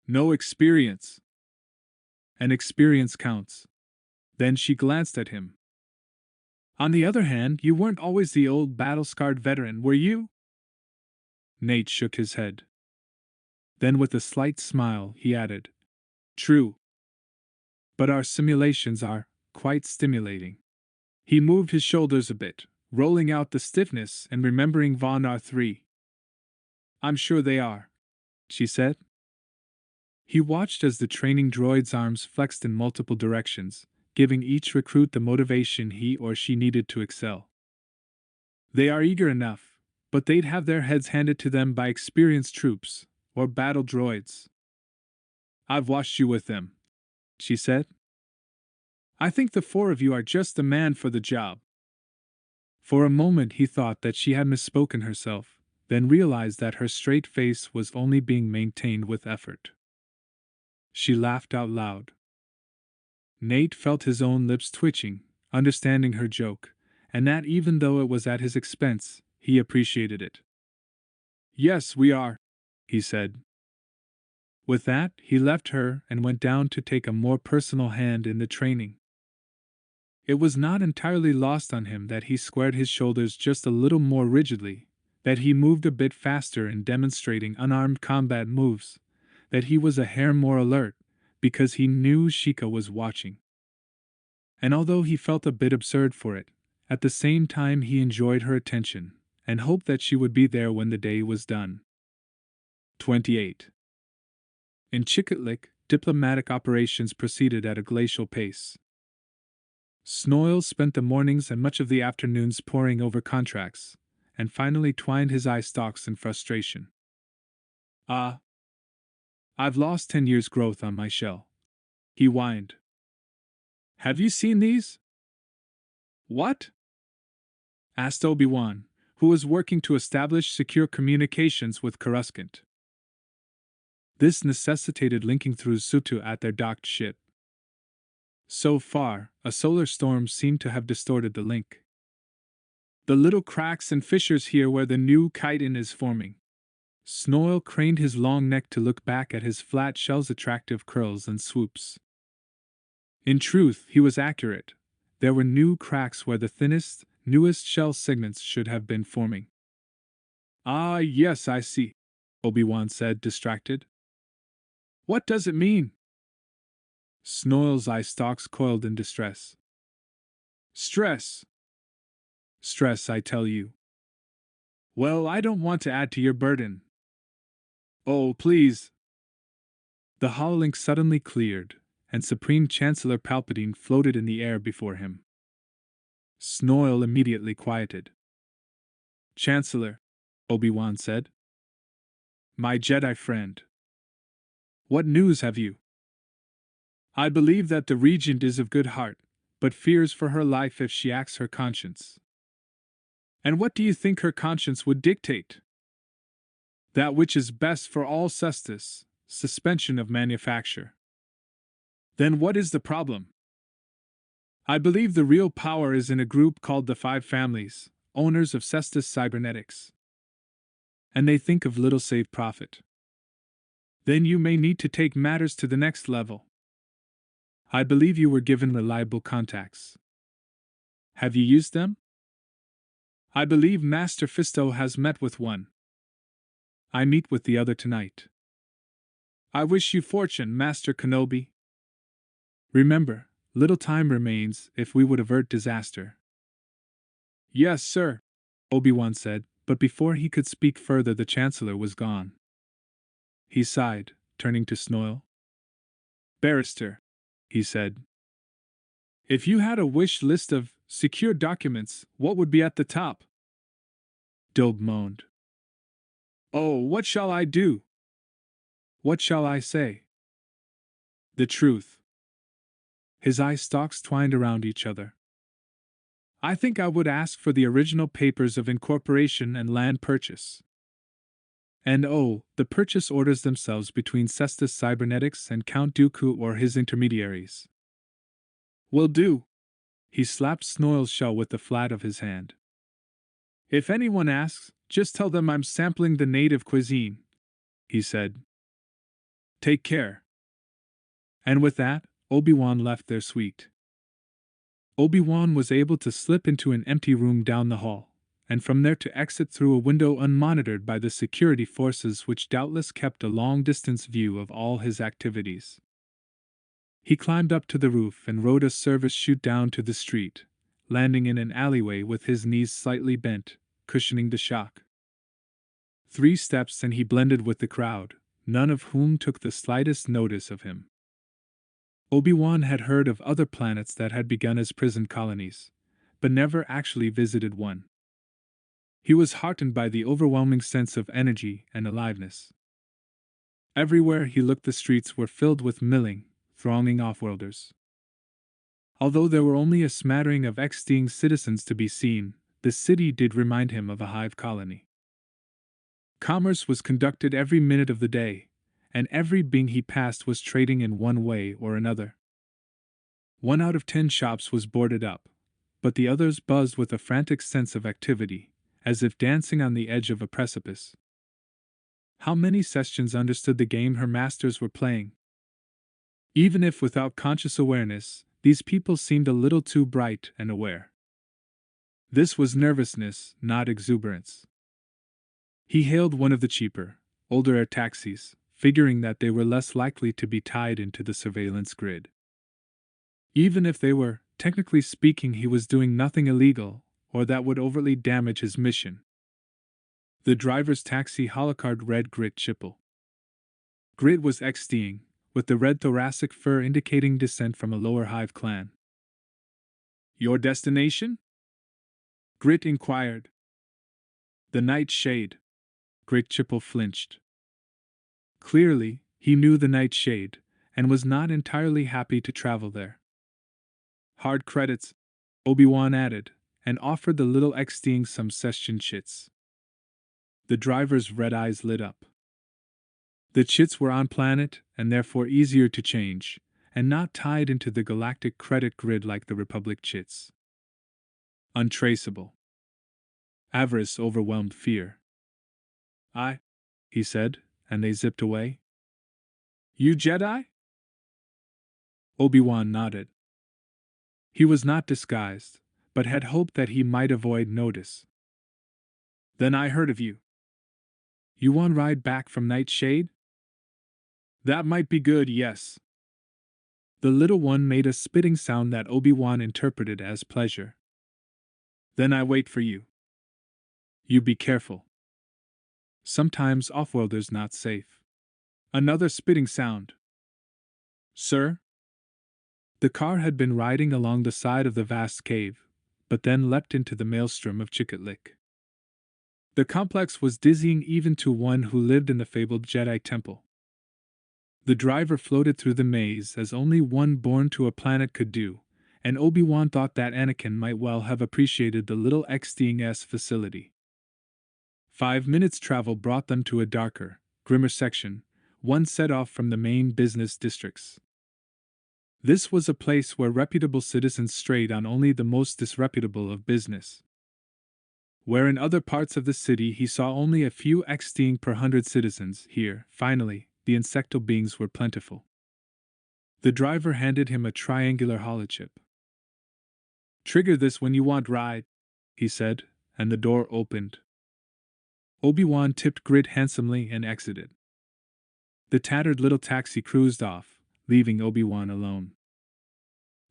"No experience." "And experience counts." Then she glanced at him. "On the other hand, you weren't always the old battle-scarred veteran, were you?" Nate shook his head. Then with a slight smile, he added, "True. But our simulations are quite stimulating." He moved his shoulders a bit, rolling out the stiffness and remembering Von R3. "I'm sure they are," she said. He watched as the training droid's arms flexed in multiple directions, giving each recruit the motivation he or she needed to excel. "They are eager enough, but they'd have their heads handed to them by experienced troops, or battle droids." I've watched you with them, she said. I think the four of you are just the man for the job. For a moment he thought that she had misspoken herself, then realized that her straight face was only being maintained with effort. She laughed out loud. Nate felt his own lips twitching, understanding her joke, and that even though it was at his expense, he appreciated it. Yes, we are, he said. With that, he left her and went down to take a more personal hand in the training. It was not entirely lost on him that he squared his shoulders just a little more rigidly, that he moved a bit faster in demonstrating unarmed combat moves, that he was a hair more alert, because he knew Sheikah was watching. And although he felt a bit absurd for it, at the same time he enjoyed her attention, and hoped that she would be there when the day was done. 28. In Chikatlik, diplomatic operations proceeded at a glacial pace. Snoil spent the mornings and much of the afternoons poring over contracts, and finally twined his eye stalks in frustration. I've lost 10 years' growth on my shell, he whined. Have you seen these? What? Asked Obi-Wan, who was working to establish secure communications with Coruscant. This necessitated linking through Sutu at their docked ship. So far, a solar storm seemed to have distorted the link. The little cracks and fissures here where the new chitin is forming. Snoil craned his long neck to look back at his flat shell's attractive curls and swoops. In truth, he was accurate. There were new cracks where the thinnest, newest shell segments should have been forming. Ah, yes, I see, Obi-Wan said, distracted. What does it mean? Snoil's eye stalks coiled in distress. Stress. Stress, I tell you. Well, I don't want to add to your burden. Oh, please. The hololink suddenly cleared, and Supreme Chancellor Palpatine floated in the air before him. Snoil immediately quieted. Chancellor, Obi-Wan said. My Jedi friend. What news have you? I believe that the Regent is of good heart, but fears for her life if she acts her conscience. And what do you think her conscience would dictate? That which is best for all Cestus, suspension of manufacture. Then what is the problem? I believe the real power is in a group called the Five Families, owners of Cestus Cybernetics. And they think of little save profit. Then you may need to take matters to the next level. I believe you were given reliable contacts. Have you used them? I believe Master Fisto has met with one. I meet with the other tonight. I wish you fortune, Master Kenobi. Remember, little time remains if we would avert disaster. Yes, sir, Obi-Wan said, but before he could speak further the Chancellor was gone. He sighed, turning to Snoil. Barrister, he said. If you had a wish list of secure documents, what would be at the top? Dobe moaned. Oh, what shall I do? What shall I say? The truth. His eye stalks twined around each other. I think I would ask for the original papers of incorporation and land purchase. And oh, the purchase orders themselves between Cestus Cybernetics and Count Dooku or his intermediaries. Will do. He slapped Snoil's shell with the flat of his hand. If anyone asks, just tell them I'm sampling the native cuisine, he said. Take care. And with that, Obi-Wan left their suite. Obi-Wan was able to slip into an empty room down the hall, and from there to exit through a window unmonitored by the security forces which doubtless kept a long-distance view of all his activities. He climbed up to the roof and rode a service chute down to the street, landing in an alleyway with his knees slightly bent, cushioning the shock. 3 steps and he blended with the crowd, none of whom took the slightest notice of him. Obi-Wan had heard of other planets that had begun as prison colonies, but never actually visited one. He was heartened by the overwhelming sense of energy and aliveness. Everywhere he looked, the streets were filled with milling, thronging offworlders. Although there were only a smattering of exting citizens to be seen, the city did remind him of a hive colony. Commerce was conducted every minute of the day, and every being he passed was trading in one way or another. 1 out of 10 shops was boarded up, but the others buzzed with a frantic sense of activity, as if dancing on the edge of a precipice. How many Cestians understood the game her masters were playing? Even if without conscious awareness, these people seemed a little too bright and aware. This was nervousness, not exuberance. He hailed one of the cheaper, older air taxis, figuring that they were less likely to be tied into the surveillance grid. Even if they were, technically speaking, he was doing nothing illegal, or that would overtly damage his mission. The driver's taxi holocard read Grit Chipple. Grit was XDing, with the red thoracic fur indicating descent from a lower hive clan. Your destination? Grit inquired. The Nightshade. Grit Chipple flinched. Clearly, he knew the Nightshade, and was not entirely happy to travel there. Hard credits, Obi-Wan added, and offered the little XDing some Cestian chits. The driver's red eyes lit up. The chits were on planet, and therefore easier to change, and not tied into the galactic credit grid like the Republic chits. Untraceable. Avarice overwhelmed fear. He said, and they zipped away. You Jedi? Obi-Wan nodded. He was not disguised, but had hoped that he might avoid notice. Then I heard of you. You want ride back from Nightshade? That might be good, yes. The little one made a spitting sound that Obi-Wan interpreted as pleasure. Then I wait for you. You be careful. Sometimes offworlders not safe. Another spitting sound. Sir? The car had been riding along the side of the vast cave, but then leapt into the maelstrom of Chicotlic. The complex was dizzying even to one who lived in the fabled Jedi Temple. The driver floated through the maze as only one born to a planet could do, and Obi-Wan thought that Anakin might well have appreciated the little XDing-S facility. 5 minutes' travel brought them to a darker, grimmer section, one set off from the main business districts. This was a place where reputable citizens strayed on only the most disreputable of business. Where in other parts of the city he saw only a few XDing per 100 citizens, here, finally, the insectal beings were plentiful. The driver handed him a triangular holochip. Trigger this when you want ride, he said, and the door opened. Obi-Wan tipped Grit handsomely and exited. The tattered little taxi cruised off, leaving Obi-Wan alone.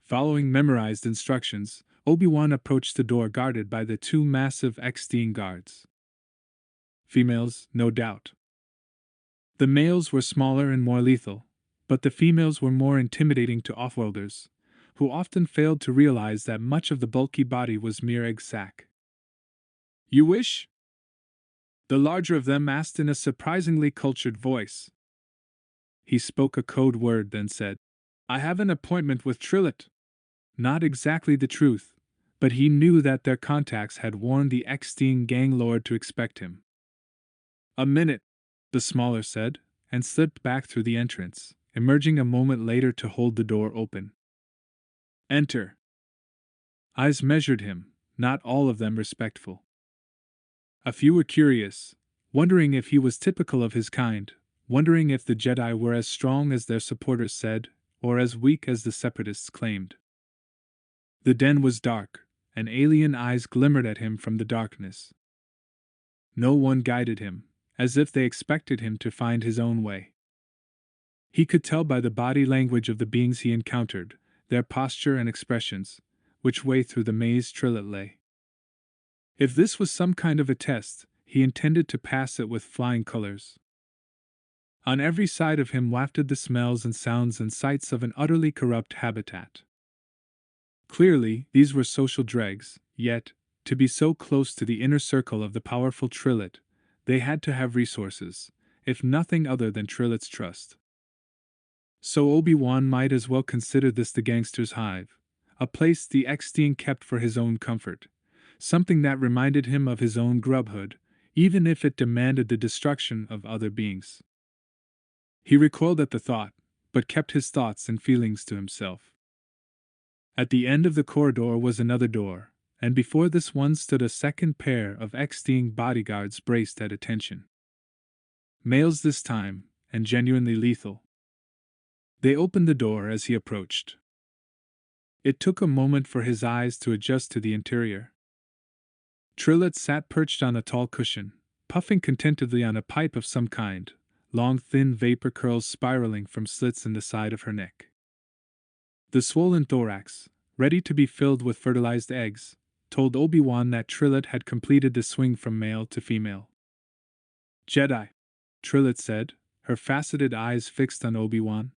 Following memorized instructions, Obi-Wan approached the door guarded by the 2 massive XDing guards. Females, no doubt. The males were smaller and more lethal, but the females were more intimidating to offworlders, who often failed to realize that much of the bulky body was mere egg sac. You wish? The larger of them asked in a surprisingly cultured voice. He spoke a code word, then said, I have an appointment with Trillet. Not exactly the truth, but he knew that their contacts had warned the XDing gang lord to expect him. A minute, the smaller said, and slipped back through the entrance, emerging a moment later to hold the door open. Enter. Eyes measured him, not all of them respectful. A few were curious, wondering if he was typical of his kind, wondering if the Jedi were as strong as their supporters said, or as weak as the Separatists claimed. The den was dark, and alien eyes glimmered at him from the darkness. No one guided him, as if they expected him to find his own way. He could tell by the body language of the beings he encountered, their posture and expressions, which way through the maze Trillet lay. If this was some kind of a test, he intended to pass it with flying colors. On every side of him wafted the smells and sounds and sights of an utterly corrupt habitat. Clearly, these were social dregs, yet, to be so close to the inner circle of the powerful Trillet, they had to have resources, if nothing other than Trillet's trust. So Obi-Wan might as well consider this the gangster's hive, a place the ex-teen kept for his own comfort, something that reminded him of his own grubhood, even if it demanded the destruction of other beings. He recoiled at the thought, but kept his thoughts and feelings to himself. At the end of the corridor was another door, and before this one stood a second pair of ex-teen bodyguards braced at attention. Males this time, and genuinely lethal. They opened the door as he approached. It took a moment for his eyes to adjust to the interior. Trillet sat perched on a tall cushion, puffing contentedly on a pipe of some kind, long thin vapor curls spiraling from slits in the side of her neck. The swollen thorax, ready to be filled with fertilized eggs, told Obi-Wan that Trillet had completed the swing from male to female. Jedi, Trillet said, her faceted eyes fixed on Obi-Wan.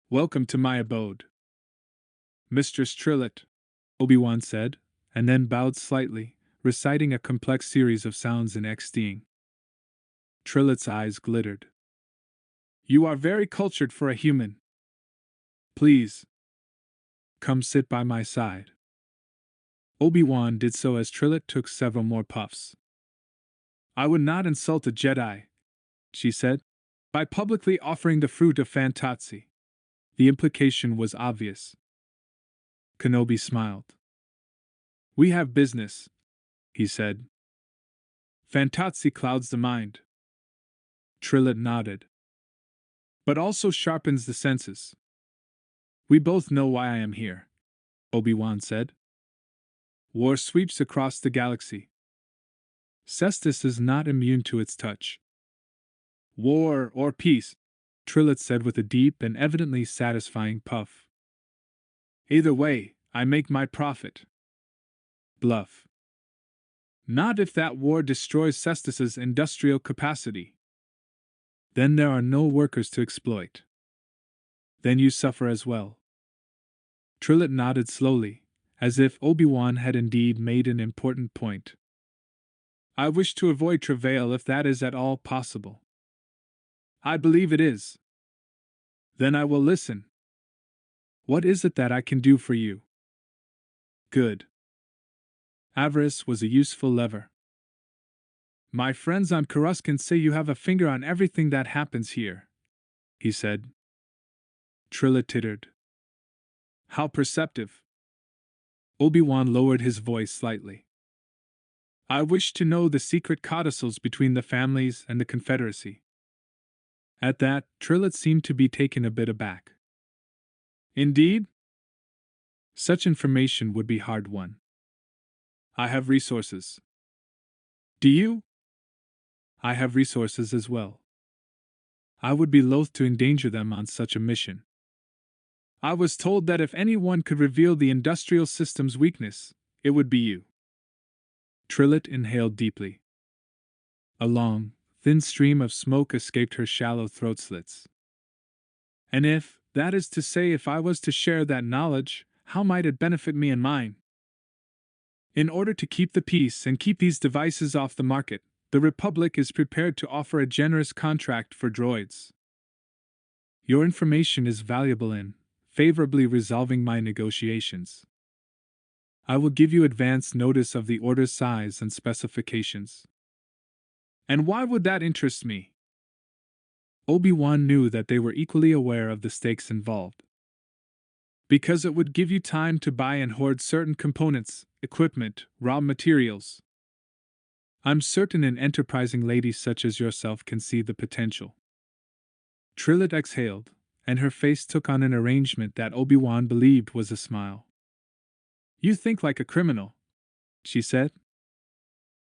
Welcome to my abode. Mistress Trillet, Obi-Wan said, and then bowed slightly, reciting a complex series of sounds in ex-teen. Trillet's eyes glittered. You are very cultured for a human. Please. Come sit by my side. Obi-Wan did so as Trillet took several more puffs. I would not insult a Jedi, she said, by publicly offering the fruit of Fantasy. The implication was obvious. Kenobi smiled. We have business, he said. Fantasy clouds the mind. Trillet nodded. But also sharpens the senses. We both know why I am here, Obi-Wan said. War sweeps across the galaxy. Cestus is not immune to its touch. War or peace, Trillet said with a deep and evidently satisfying puff. Either way, I make my profit. Bluff. Not if that war destroys Cestus's industrial capacity. Then there are no workers to exploit. Then you suffer as well. Trillet nodded slowly, as if Obi-Wan had indeed made an important point. I wish to avoid travail if that is at all possible. I believe it is. Then I will listen. What is it that I can do for you? Good. Avarice was a useful lever. My friends on Coruscant say you have a finger on everything that happens here, he said. Trillet tittered. How perceptive. Obi-Wan lowered his voice slightly. I wish to know the secret codicils between the families and the Confederacy. At that, Trillet seemed to be taken a bit aback. Indeed? Such information would be hard-won. I have resources. Do you? I have resources as well. I would be loath to endanger them on such a mission. I was told that if anyone could reveal the industrial system's weakness, it would be you. Trillet inhaled deeply. A long, thin stream of smoke escaped her shallow throat slits. And if, that is to say, if I was to share that knowledge, how might it benefit me and mine? In order to keep the peace and keep these devices off the market, the Republic is prepared to offer a generous contract for droids. Your information is valuable in favorably resolving my negotiations. I will give you advance notice of the order's size and specifications. And why would that interest me? Obi-Wan knew that they were equally aware of the stakes involved. Because it would give you time to buy and hoard certain components, equipment, raw materials. I'm certain an enterprising lady such as yourself can see the potential. Trillet exhaled, and her face took on an arrangement that Obi-Wan believed was a smile. You think like a criminal, she said.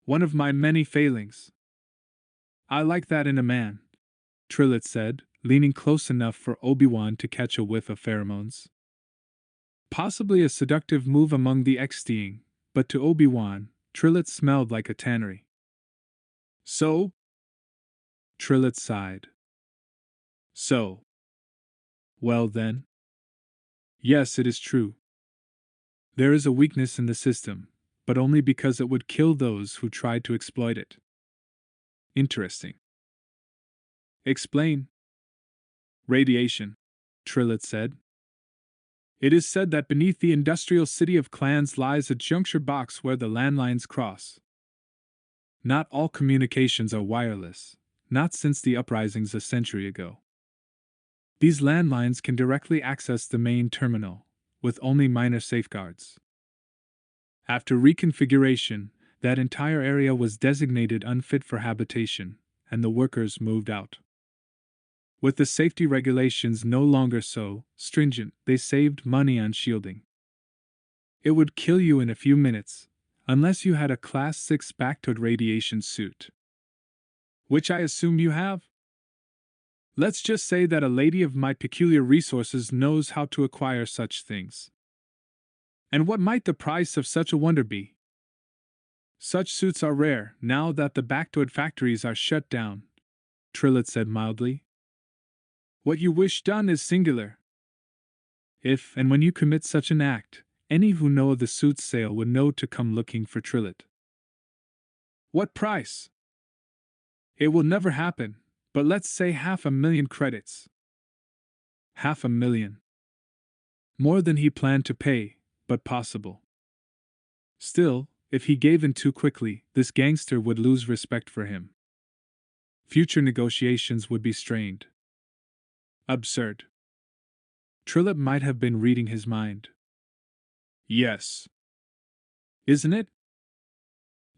One of my many failings. I like that in a man, Trillet said, leaning close enough for Obi-Wan to catch a whiff of pheromones. Possibly a seductive move among the ex-teen, but to Obi-Wan, Trillet smelled like a tannery. So? Trillet sighed. So. Well then. Yes, it is true. There is a weakness in the system, but only because it would kill those who tried to exploit it. Interesting. Explain. Radiation, Trillet said. It is said that beneath the industrial city of Clans lies a juncture box where the landlines cross. Not all communications are wireless, not since the uprisings a century ago. These landlines can directly access the main terminal, with only minor safeguards. After reconfiguration, that entire area was designated unfit for habitation, and the workers moved out. With the safety regulations no longer so stringent, they saved money on shielding. It would kill you in a few minutes, unless you had a Class 6 Bactod radiation suit. Which I assume you have? Let's just say that a lady of my peculiar resources knows how to acquire such things. And what might the price of such a wonder be? Such suits are rare, now that the Bactod factories are shut down, Trillet said mildly. What you wish done is singular. If and when you commit such an act, any who know of the suit's sale would know to come looking for Trillet. What price? It will never happen, but let's say 500,000 credits. 500,000. More than he planned to pay, but possible. Still, if he gave in too quickly, this gangster would lose respect for him. Future negotiations would be strained. Absurd. Trillet might have been reading his mind. Yes. Isn't it?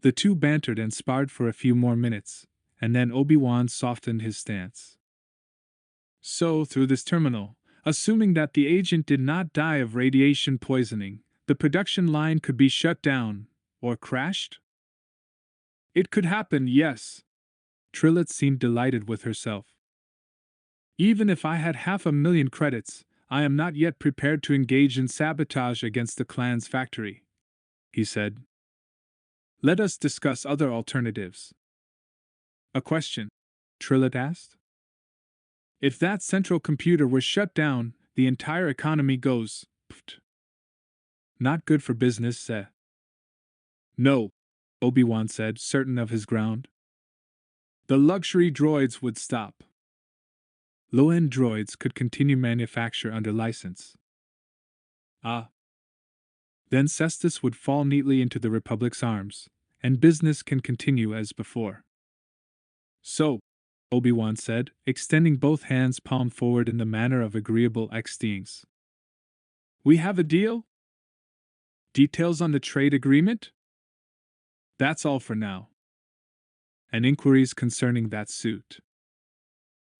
The two bantered and sparred for a few more minutes, and then Obi-Wan softened his stance. So, through this terminal, assuming that the agent did not die of radiation poisoning, the production line could be shut down, or crashed? It could happen, yes. Trillet seemed delighted with herself. Even if I had 500,000 credits, I am not yet prepared to engage in sabotage against the clan's factory, he said. Let us discuss other alternatives. A question, Trillet asked. If that central computer were shut down, the entire economy goes pfft. Not good for business, eh? No, Obi-Wan said, certain of his ground. The luxury droids would stop. Low-end droids could continue manufacture under license. Ah. Then Cestus would fall neatly into the Republic's arms, and business can continue as before. So, Obi-Wan said, extending both hands palm forward in the manner of agreeable extings. We have a deal? Details on the trade agreement? That's all for now. And inquiries concerning that suit.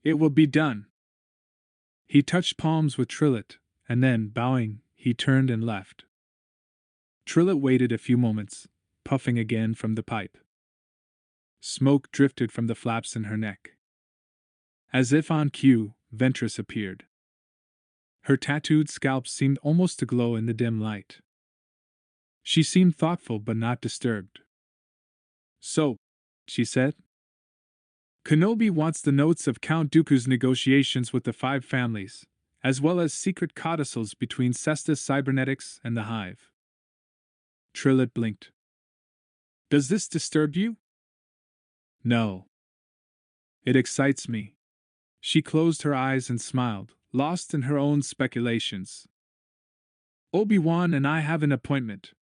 It will be done. He touched palms with Trillet, and then, bowing, he turned and left. Trillet waited a few moments, puffing again from the pipe. Smoke drifted from the flaps in her neck. As if on cue, Ventress appeared. Her tattooed scalp seemed almost to glow in the dim light. She seemed thoughtful but not disturbed. So, she said, Kenobi wants the notes of Count Dooku's negotiations with the 5 families, as well as secret codicils between Cestus Cybernetics and the Hive. Trillet blinked. Does this disturb you? No. It excites me. She closed her eyes and smiled, lost in her own speculations. Obi-Wan and I have an appointment.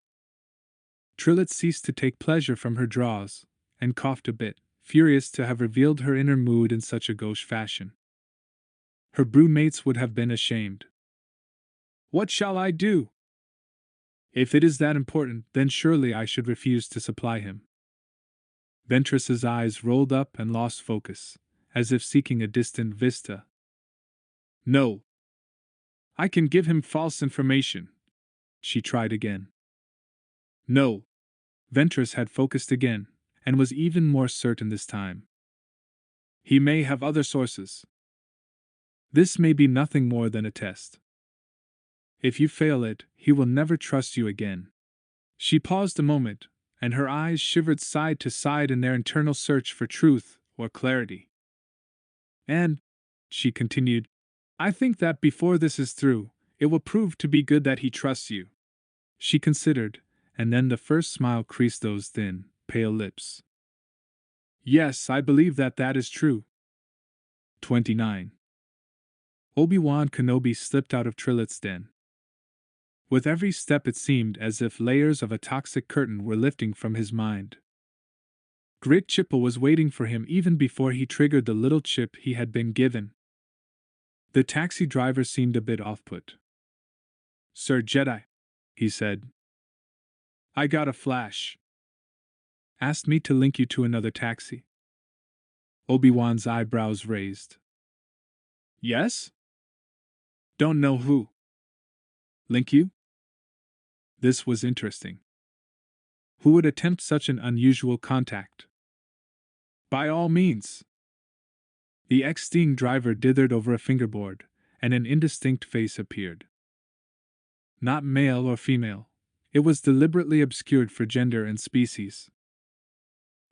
Trillet ceased to take pleasure from her draws, and coughed a bit, furious to have revealed her inner mood in such a gauche fashion. Her broodmates would have been ashamed. What shall I do? If it is that important, then surely I should refuse to supply him. Ventress's eyes rolled up and lost focus, as if seeking a distant vista. No. I can give him false information. She tried again. No. Ventress had focused again, and was even more certain this time. He may have other sources. This may be nothing more than a test. If you fail it, he will never trust you again. She paused a moment, and her eyes shivered side to side in their internal search for truth or clarity. And, she continued, I think that before this is through, it will prove to be good that he trusts you. She considered, and then the first smile creased those thin, pale lips. Yes, I believe that is true. 29. Obi-Wan Kenobi slipped out of Trilith's den. With every step it seemed as if layers of a toxic curtain were lifting from his mind. Grit Chipple was waiting for him even before he triggered the little chip he had been given. The taxi driver seemed a bit off-put. "Sir Jedi," he said. "I got a flash. Asked me to link you to another taxi." Obi-Wan's eyebrows raised. "Yes? Don't know who. Link you?" This was interesting. Who would attempt such an unusual contact? "By all means." The X-Sting driver dithered over a fingerboard, and an indistinct face appeared. Not male or female. It was deliberately obscured for gender and species.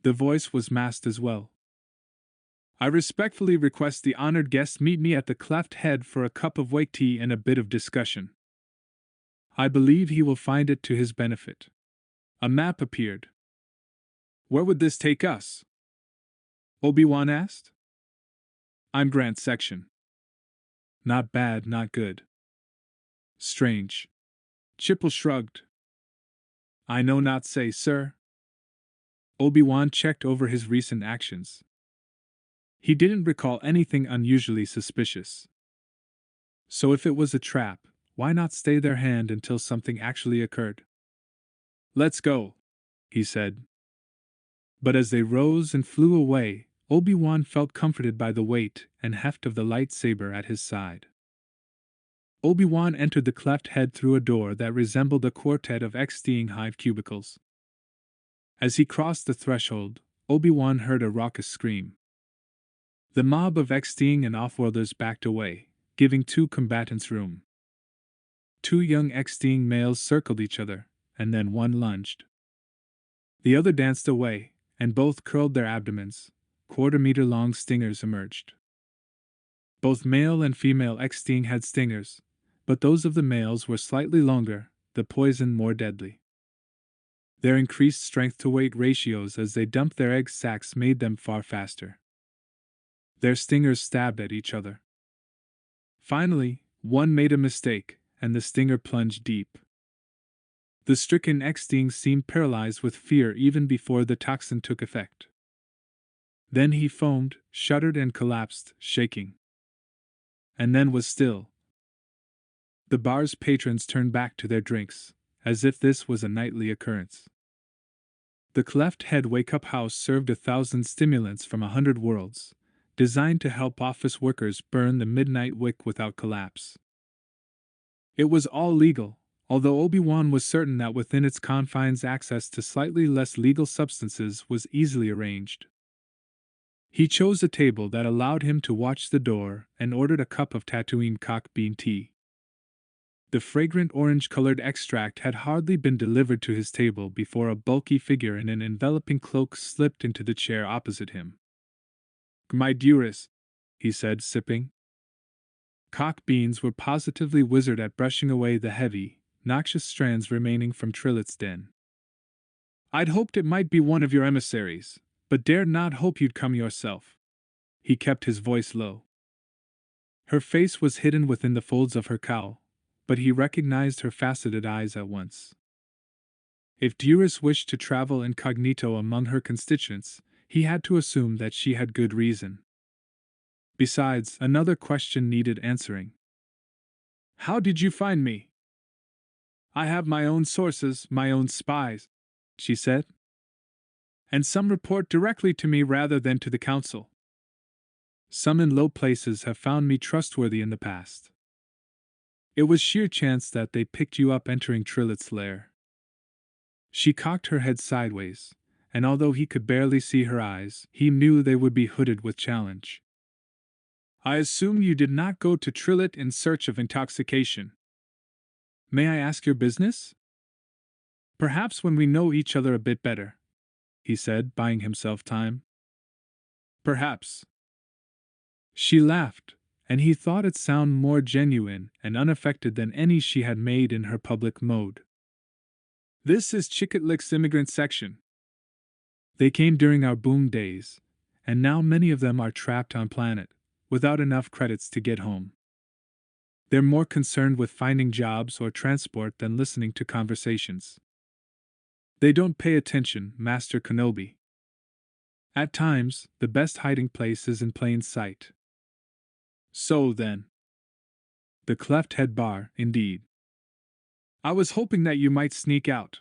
The voice was masked as well. "I respectfully request the honored guest meet me at the Cleft Head for a cup of wake tea and a bit of discussion. I believe he will find it to his benefit." A map appeared. "Where would this take us?" Obi-Wan asked. "I'm Grant Section." "Not bad, not good." "Strange." Chipple shrugged. "I know not say, sir." Obi-Wan checked over his recent actions. He didn't recall anything unusually suspicious. So if it was a trap, why not stay their hand until something actually occurred? "Let's go," he said. But as they rose and flew away, Obi-Wan felt comforted by the weight and heft of the lightsaber at his side. Obi-Wan entered the cleft head through a door that resembled a quartet of X-Sting hive cubicles. As he crossed the threshold, Obi-Wan heard a raucous scream. The mob of X-Sting and Offworlders backed away, giving two combatants room. Two young X-Sting males circled each other, and then one lunged. The other danced away, and both curled their abdomens. Quarter-meter-long stingers emerged. Both male and female X-Sting had stingers, but those of the males were slightly longer, the poison more deadly. Their increased strength-to-weight ratios as they dumped their egg sacs made them far faster. Their stingers stabbed at each other. Finally, one made a mistake, and the stinger plunged deep. The stricken X-Sting seemed paralyzed with fear even before the toxin took effect. Then he foamed, shuddered and collapsed, shaking. And then was still. The bar's patrons turned back to their drinks, as if this was a nightly occurrence. The Cleft Head Wake-Up House served 1,000 stimulants from 100 worlds, designed to help office workers burn the midnight wick without collapse. It was all legal, although Obi-Wan was certain that within its confines access to slightly less legal substances was easily arranged. He chose a table that allowed him to watch the door and ordered a cup of Tatooine cock bean tea. The fragrant orange-colored extract had hardly been delivered to his table before a bulky figure in an enveloping cloak slipped into the chair opposite him. "My dearest," he said, sipping. Cock beans were positively wizard at brushing away the heavy, noxious strands remaining from Trilith's den. "I'd hoped it might be one of your emissaries, but dared not hope you'd come yourself." He kept his voice low. Her face was hidden within the folds of her cowl, but he recognized her faceted eyes at once. If Duras wished to travel incognito among her constituents, he had to assume that she had good reason. Besides, another question needed answering. "How did you find me?" "I have my own sources, my own spies," she said. "And some report directly to me rather than to the Council. Some in low places have found me trustworthy in the past. It was sheer chance that they picked you up entering Trilith's lair." She cocked her head sideways, and although he could barely see her eyes, he knew they would be hooded with challenge. "I assume you did not go to Trilith in search of intoxication. May I ask your business?" "Perhaps when we know each other a bit better," he said, buying himself time. "Perhaps." She laughed, and he thought it sounded more genuine and unaffected than any she had made in her public mode. "This is Chicketlick's immigrant section. They came during our boom days, and now many of them are trapped on planet, without enough credits to get home. They're more concerned with finding jobs or transport than listening to conversations. They don't pay attention, Master Kenobi. At times, the best hiding place is in plain sight. So then. The cleft head bar, indeed. I was hoping that you might sneak out.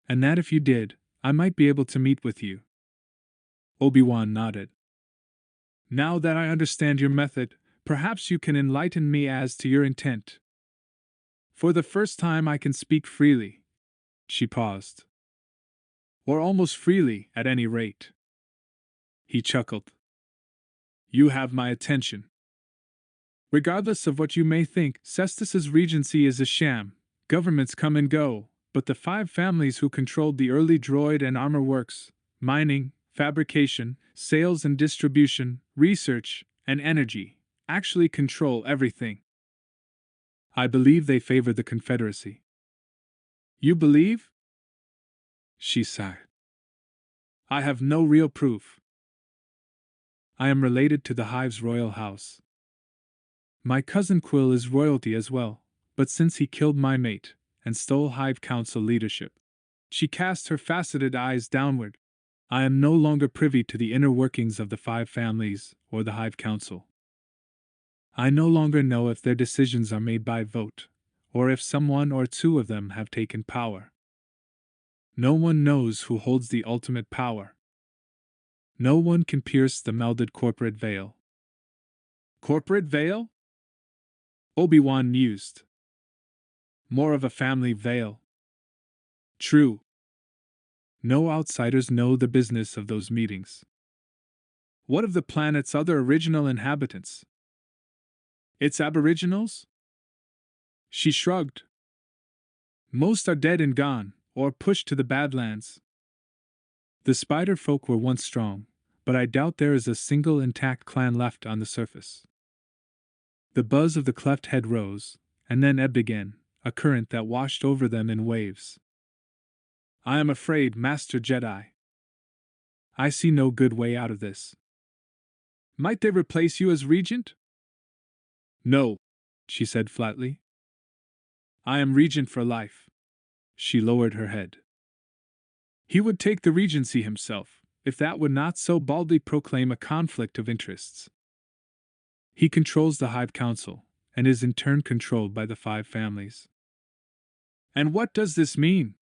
And that if you did, I might be able to meet with you. Obi-Wan nodded. Now that I understand your method, perhaps you can enlighten me as to your intent. For the first time I can speak freely. She paused. Or almost freely, at any rate. He chuckled. You have my attention. Regardless of what you may think, Cestus's regency is a sham. Governments come and go, but the 5 families who controlled the early droid and armor works, mining, fabrication, sales and distribution, research, and energy, actually control everything. I believe they favor the Confederacy. You believe? She sighed. I have no real proof. I am related to the Hive's royal house. My cousin Quill is royalty as well, but since he killed my mate and stole Hive Council leadership, she cast her faceted eyes downward. I am no longer privy to the inner workings of the 5 families or the Hive Council. I no longer know if their decisions are made by vote, or if someone or 2 of them have taken power. No one knows who holds the ultimate power. No one can pierce the melded corporate veil. Corporate veil? Obi-Wan mused. More of a family veil. True. No outsiders know the business of those meetings. What of the planet's other original inhabitants? Its aboriginals? She shrugged. Most are dead and gone, or pushed to the Badlands. The spider folk were once strong, but I doubt there is a single intact clan left on the surface. The buzz of the cleft head rose, and then ebbed again, a current that washed over them in waves. I am afraid, Master Jedi. I see no good way out of this. Might they replace you as regent? No, she said flatly. I am regent for life. She lowered her head. He would take the regency himself, if that would not so baldly proclaim a conflict of interests. He controls the Hive Council, and is in turn controlled by the 5 families. And what does this mean?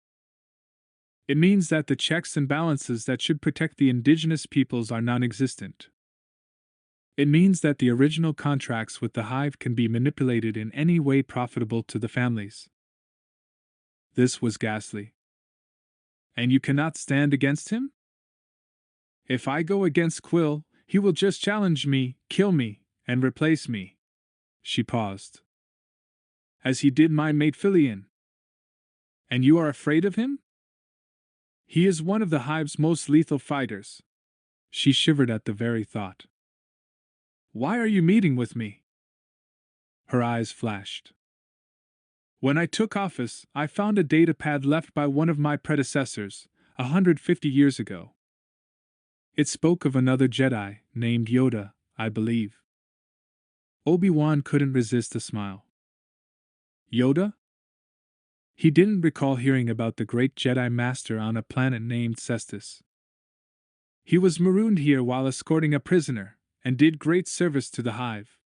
It means that the checks and balances that should protect the indigenous peoples are non-existent. It means that the original contracts with the Hive can be manipulated in any way profitable to the families. This was ghastly. And you cannot stand against him? If I go against Quill, he will just challenge me, kill me, and replace me. She paused. As he did my mate Filian. And you are afraid of him? He is one of the Hive's most lethal fighters. She shivered at the very thought. Why are you meeting with me? Her eyes flashed. When I took office, I found a datapad left by one of my predecessors, 150 years ago. It spoke of another Jedi, named Yoda, I believe. Obi-Wan couldn't resist a smile. Yoda? He didn't recall hearing about the great Jedi Master on a planet named Cestus. He was marooned here while escorting a prisoner, and did great service to the Hive.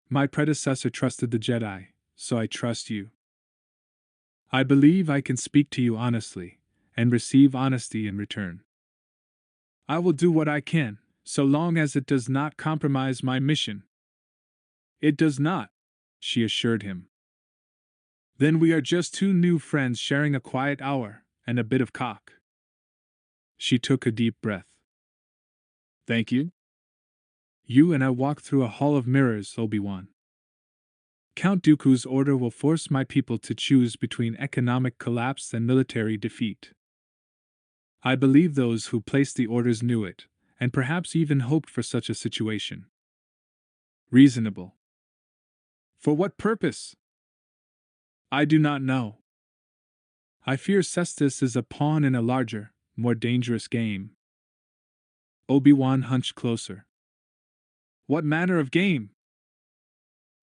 My predecessor trusted the Jedi, so I trust you. I believe I can speak to you honestly, and receive honesty in return. I will do what I can, so long as it does not compromise my mission. It does not, she assured him. Then we are just 2 new friends sharing a quiet hour, and a bit of cock. She took a deep breath. Thank you. You and I walk through a hall of mirrors, Obi-Wan. Count Dooku's order will force my people to choose between economic collapse and military defeat. I believe those who placed the orders knew it, and perhaps even hoped for such a situation. Reasonable. For what purpose? I do not know. I fear Cestus is a pawn in a larger, more dangerous game. Obi-Wan hunched closer. What manner of game?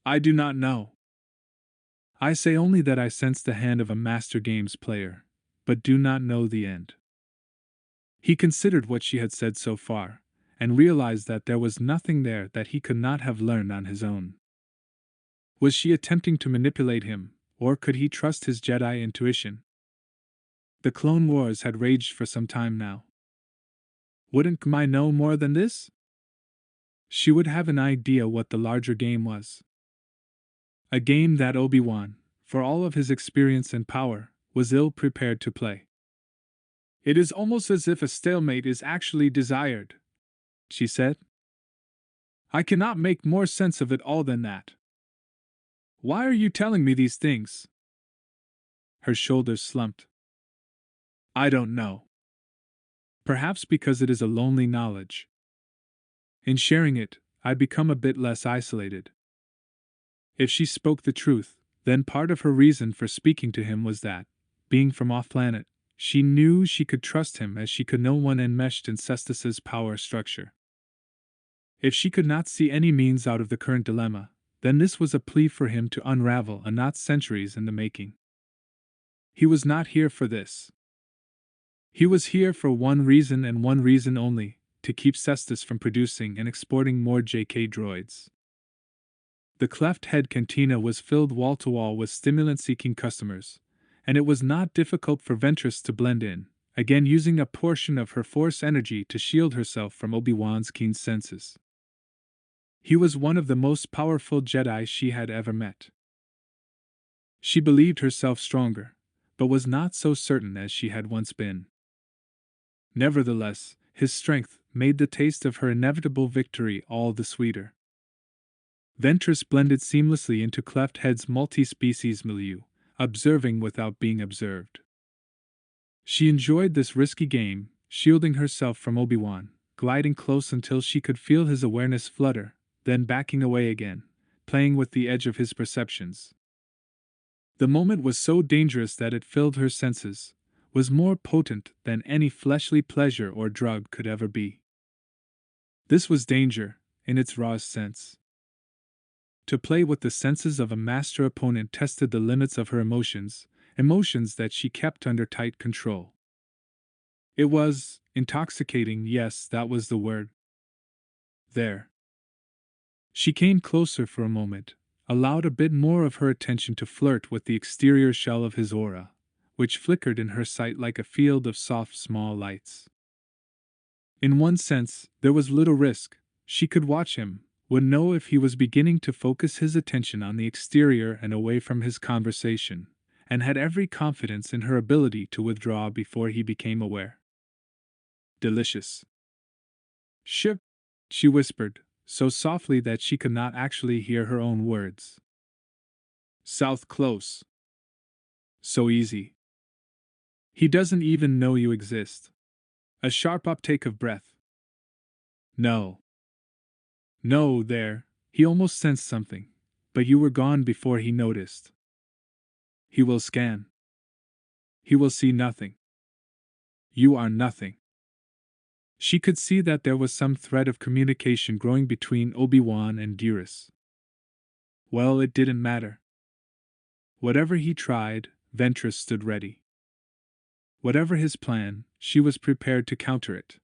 I do not know. I say only that I sense the hand of a master games player, but do not know the end. He considered what she had said so far, and realized that there was nothing there that he could not have learned on his own. Was she attempting to manipulate him, or could he trust his Jedi intuition? The Clone Wars had raged for some time now. Wouldn't Mai know more than this? She would have an idea what the larger game was. A game that Obi-Wan, for all of his experience and power, was ill prepared to play. It is almost as if a stalemate is actually desired, she said. I cannot make more sense of it all than that. Why are you telling me these things? Her shoulders slumped. I don't know. Perhaps because it is a lonely knowledge. In sharing it, I become a bit less isolated. If she spoke the truth, then part of her reason for speaking to him was that, being from off-planet, she knew she could trust him as she could no one enmeshed in Cestus's power structure. If she could not see any means out of the current dilemma, then this was a plea for him to unravel a knot centuries in the making. He was not here for this. He was here for one reason and one reason only, to keep Cestus from producing and exporting more JK droids. The cleft head cantina was filled wall-to-wall with stimulant-seeking customers, and it was not difficult for Ventress to blend in, again using a portion of her Force energy to shield herself from Obi-Wan's keen senses. He was one of the most powerful Jedi she had ever met. She believed herself stronger, but was not so certain as she had once been. Nevertheless, his strength made the taste of her inevitable victory all the sweeter. Ventress blended seamlessly into Cleft Head's multi-species milieu, observing without being observed. She enjoyed this risky game, shielding herself from Obi-Wan, gliding close until she could feel his awareness flutter, then backing away again, playing with the edge of his perceptions. The moment was so dangerous that it filled her senses, was more potent than any fleshly pleasure or drug could ever be. This was danger, in its rawest sense. To play with the senses of a master opponent tested the limits of her emotions that she kept under tight control. It was intoxicating, yes, that was the word. There. She came closer for a moment, allowed a bit more of her attention to flirt with the exterior shell of his aura, which flickered in her sight like a field of soft small lights. In one sense, there was little risk. She could watch him, would know if he was beginning to focus his attention on the exterior and away from his conversation, and had every confidence in her ability to withdraw before he became aware. Delicious. Ship, she whispered, so softly that she could not actually hear her own words. South close. So easy. He doesn't even know you exist. A sharp uptake of breath. No. No, there, he almost sensed something, but you were gone before he noticed. He will scan. He will see nothing. You are nothing. She could see that there was some thread of communication growing between Obi-Wan and Dearest. Well, it didn't matter. Whatever he tried, Ventress stood ready. Whatever his plan, she was prepared to counter it.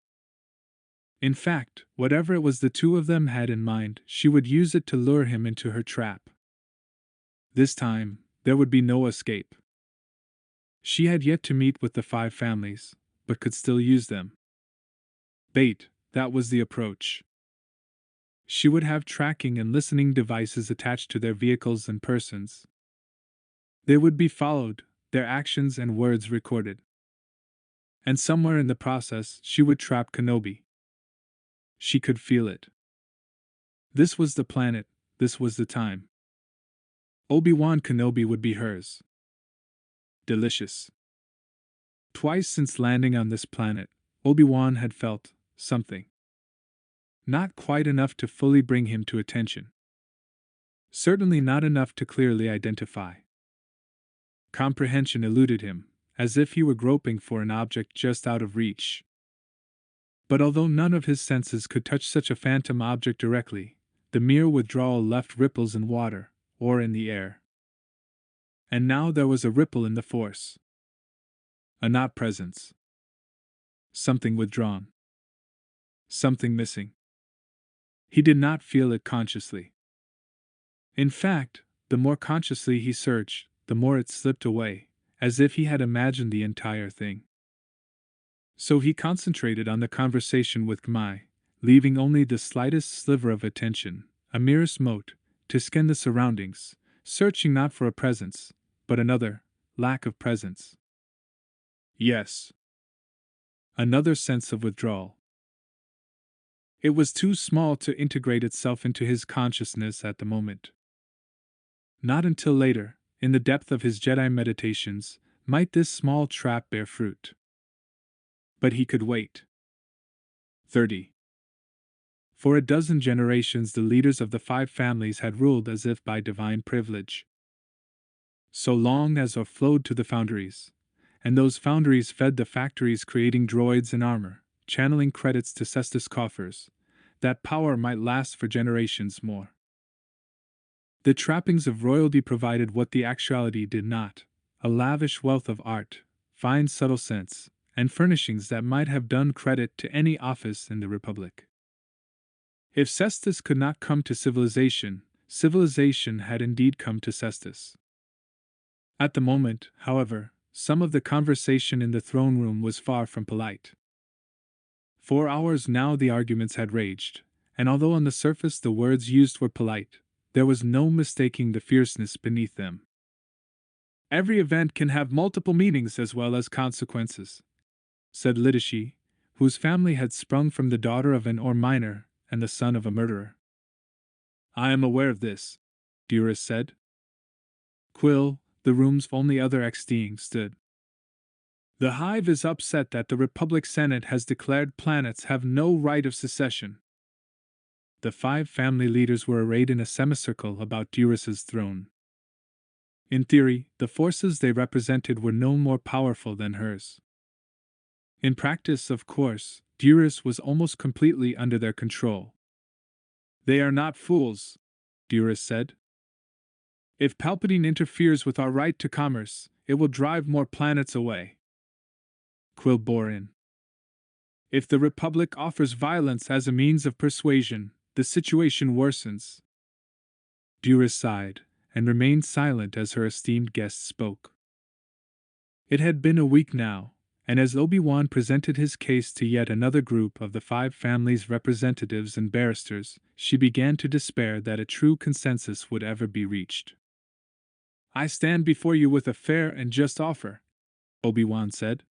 In fact, whatever it was the two of them had in mind, she would use it to lure him into her trap. This time, there would be no escape. She had yet to meet with the 5 families, but could still use them. Bait, that was the approach. She would have tracking and listening devices attached to their vehicles and persons. They would be followed, their actions and words recorded. And somewhere in the process, she would trap Kenobi. She could feel it. This was the planet, this was the time. Obi-Wan Kenobi would be hers. Delicious. Twice since landing on this planet, Obi-Wan had felt something. Not quite enough to fully bring him to attention. Certainly not enough to clearly identify. Comprehension eluded him, as if he were groping for an object just out of reach. But although none of his senses could touch such a phantom object directly, the mere withdrawal left ripples in water, or in the air. And now there was a ripple in the force. A not presence. Something withdrawn. Something missing. He did not feel it consciously. In fact, the more consciously he searched, the more it slipped away, as if he had imagined the entire thing. So he concentrated on the conversation with Gmai, leaving only the slightest sliver of attention, a merest mote, to scan the surroundings, searching not for a presence, but another, lack of presence. Yes. Another sense of withdrawal. It was too small to integrate itself into his consciousness at the moment. Not until later, in the depth of his Jedi meditations, might this small trap bear fruit. But he could wait. 30. For a dozen generations the leaders of the 5 families had ruled as if by divine privilege. So long as ore flowed to the foundries, and those foundries fed the factories creating droids and armor, channeling credits to Cestus coffers, that power might last for generations more. The trappings of royalty provided what the actuality did not, a lavish wealth of art, fine subtle sense, and furnishings that might have done credit to any office in the Republic. If Cestus could not come to civilization, civilization had indeed come to Cestus. At the moment, however, some of the conversation in the throne room was far from polite. For hours now the arguments had raged, and although on the surface the words used were polite, there was no mistaking the fierceness beneath them. Every event can have multiple meanings as well as consequences, said Lidishi, whose family had sprung from the daughter of an ore miner and the son of a murderer. I am aware of this, Duras said. Quill, the room's only other ex-being, stood. The Hive is upset that the Republic Senate has declared planets have no right of secession. The 5 family leaders were arrayed in a semicircle about Duras's throne. In theory, the forces they represented were no more powerful than hers. In practice, of course, Duras was almost completely under their control. They are not fools, Duras said. If Palpatine interferes with our right to commerce, it will drive more planets away. Quill bore in. If the Republic offers violence as a means of persuasion, the situation worsens. Duras sighed, and remained silent as her esteemed guest spoke. It had been a week now, and as Obi-Wan presented his case to yet another group of the 5 families' representatives and barristers, she began to despair that a true consensus would ever be reached. I stand before you with a fair and just offer, Obi-Wan said.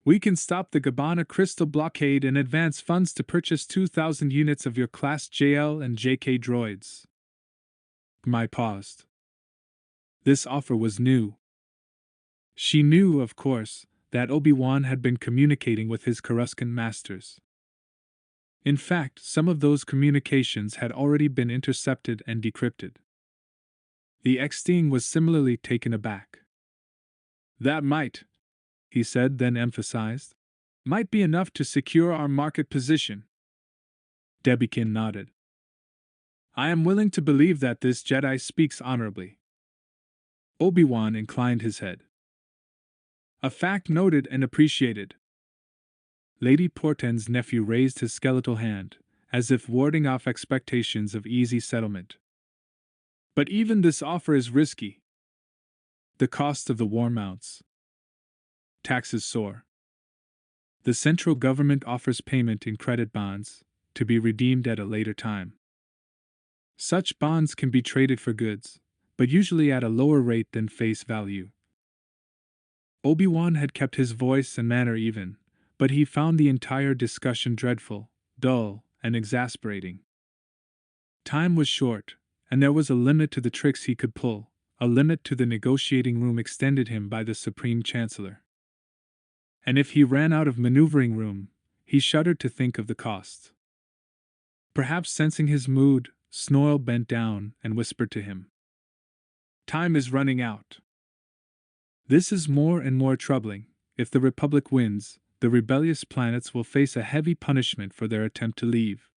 We can stop the Gabbana Crystal blockade and advance funds to purchase 2,000 units of your Class JL and JK droids. Gmai paused. This offer was new. She knew, of course, that Obi-Wan had been communicating with his Coruscant masters. In fact, some of those communications had already been intercepted and decrypted. The ex-being was similarly taken aback. That might, he said, then emphasized, might be enough to secure our market position. Debikin nodded. I am willing to believe that this Jedi speaks honorably. Obi-Wan inclined his head. A fact noted and appreciated. Lady Porten's nephew raised his skeletal hand, as if warding off expectations of easy settlement. But even this offer is risky. The cost of the war mounts. Taxes soar. The central government offers payment in credit bonds, to be redeemed at a later time. Such bonds can be traded for goods, but usually at a lower rate than face value. Obi-Wan had kept his voice and manner even, but he found the entire discussion dreadful, dull, and exasperating. Time was short, and there was a limit to the tricks he could pull, a limit to the negotiating room extended him by the Supreme Chancellor. And if he ran out of maneuvering room, he shuddered to think of the cost. Perhaps sensing his mood, Snoil bent down and whispered to him. Time is running out. This is more and more troubling. If the Republic wins, the rebellious planets will face a heavy punishment for their attempt to leave.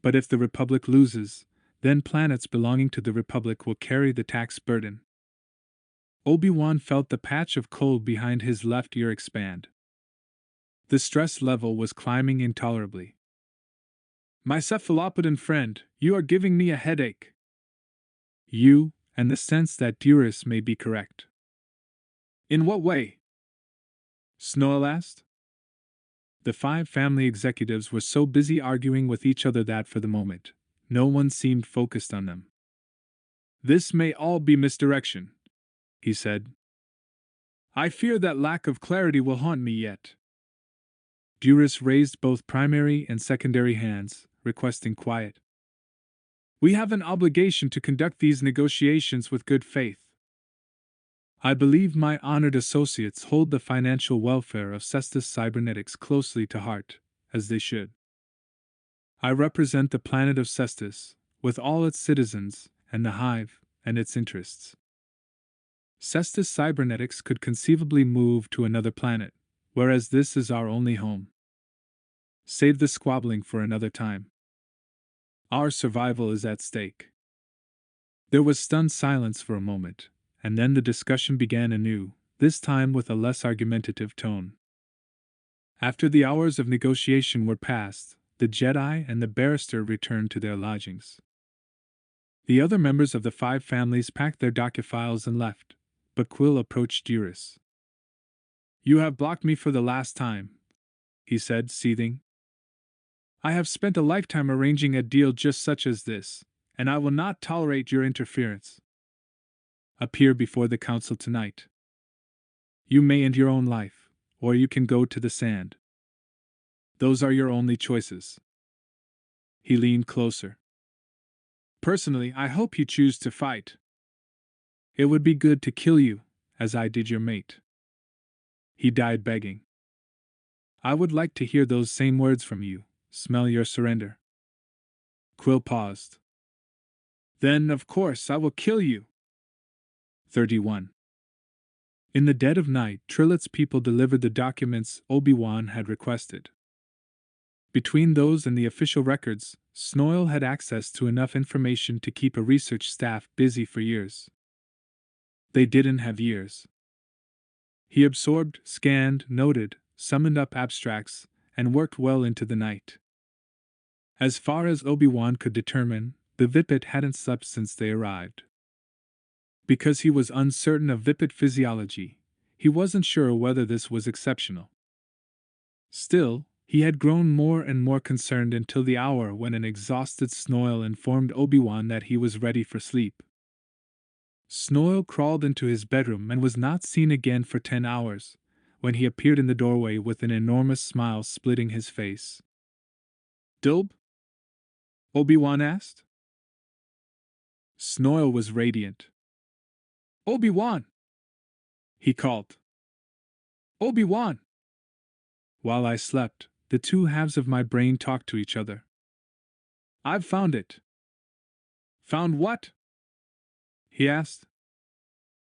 But if the Republic loses, then planets belonging to the Republic will carry the tax burden. Obi-Wan felt the patch of cold behind his left ear expand. The stress level was climbing intolerably. My cephalopodon friend, you are giving me a headache. You, and the sense that Duras may be correct. In what way? Snoil asked. The 5 family executives were so busy arguing with each other that for the moment, no one seemed focused on them. This may all be misdirection, he said. I fear that lack of clarity will haunt me yet. Duras raised both primary and secondary hands, requesting quiet. We have an obligation to conduct these negotiations with good faith. I believe my honored associates hold the financial welfare of Cestus Cybernetics closely to heart, as they should. I represent the planet of Cestus, with all its citizens, and the hive, and its interests. Cestus Cybernetics could conceivably move to another planet, whereas this is our only home. Save the squabbling for another time. Our survival is at stake. There was stunned silence for a moment, and then the discussion began anew, this time with a less argumentative tone. After the hours of negotiation were past, the Jedi and the barrister returned to their lodgings. The other members of the 5 families packed their docufiles and left, but Quill approached Duras. You have blocked me for the last time, he said, seething. I have spent a lifetime arranging a deal just such as this, and I will not tolerate your interference. Appear before the council tonight. You may end your own life, or you can go to the sand. Those are your only choices. He leaned closer. Personally, I hope you choose to fight. It would be good to kill you, as I did your mate. He died begging. I would like to hear those same words from you. Smell your surrender. Quill paused. Then, of course, I will kill you. 31. In the dead of night, Trillet's people delivered the documents Obi-Wan had requested. Between those and the official records, Snoil had access to enough information to keep a research staff busy for years. They didn't have years. He absorbed, scanned, noted, summoned up abstracts, and worked well into the night. As far as Obi-Wan could determine, the Vipit hadn't slept since they arrived. Because he was uncertain of Vipit physiology, he wasn't sure whether this was exceptional. Still, he had grown more and more concerned until the hour when an exhausted Snoil informed Obi-Wan that he was ready for sleep. Snoil crawled into his bedroom and was not seen again for 10 hours, when he appeared in the doorway with an enormous smile splitting his face. Dilb? Obi-Wan asked. Snoil was radiant. Obi-Wan! He called. Obi-Wan! While I slept, the 2 halves of my brain talked to each other. I've found it. Found what? He asked.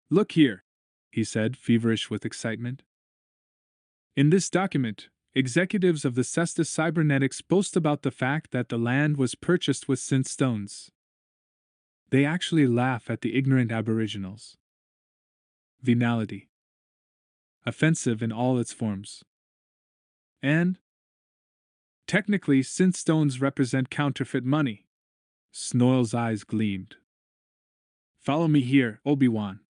Look here, he said, feverish with excitement. In this document, executives of the Cestus Cybernetics boast about the fact that the land was purchased with synth stones. They actually laugh at the ignorant aboriginals. Venality. Offensive in all its forms. And? Technically, synth stones represent counterfeit money. Snoil's eyes gleamed. Follow me here, Obi-Wan.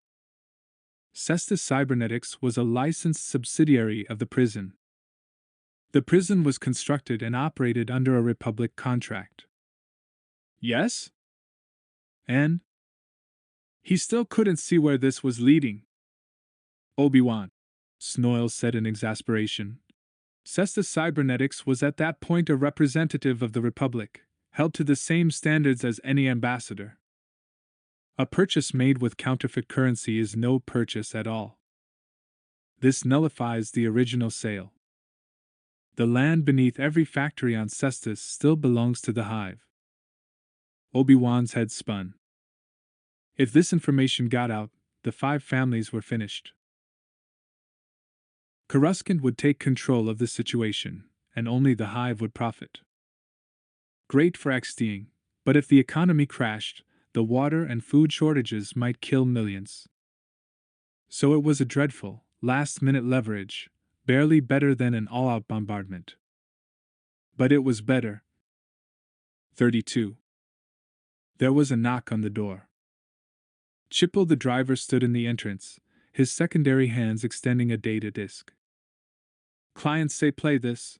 Cestus Cybernetics was a licensed subsidiary of the prison. The prison was constructed and operated under a Republic contract. Yes? And? He still couldn't see where this was leading. Obi-Wan, Snoil said in exasperation. Cestus Cybernetics was at that point a representative of the Republic, held to the same standards as any ambassador. A purchase made with counterfeit currency is no purchase at all. This nullifies the original sale. The land beneath every factory on Cestus still belongs to the hive. Obi-Wan's head spun. If this information got out, the 5 families were finished. Coruscant would take control of the situation, and only the hive would profit. Great for XDing, but if the economy crashed, the water and food shortages might kill millions. So it was a dreadful, last-minute leverage, barely better than an all-out bombardment. But it was better. 32. There was a knock on the door. Chipple the driver stood in the entrance, his secondary hands extending a data disk. Clients say play this.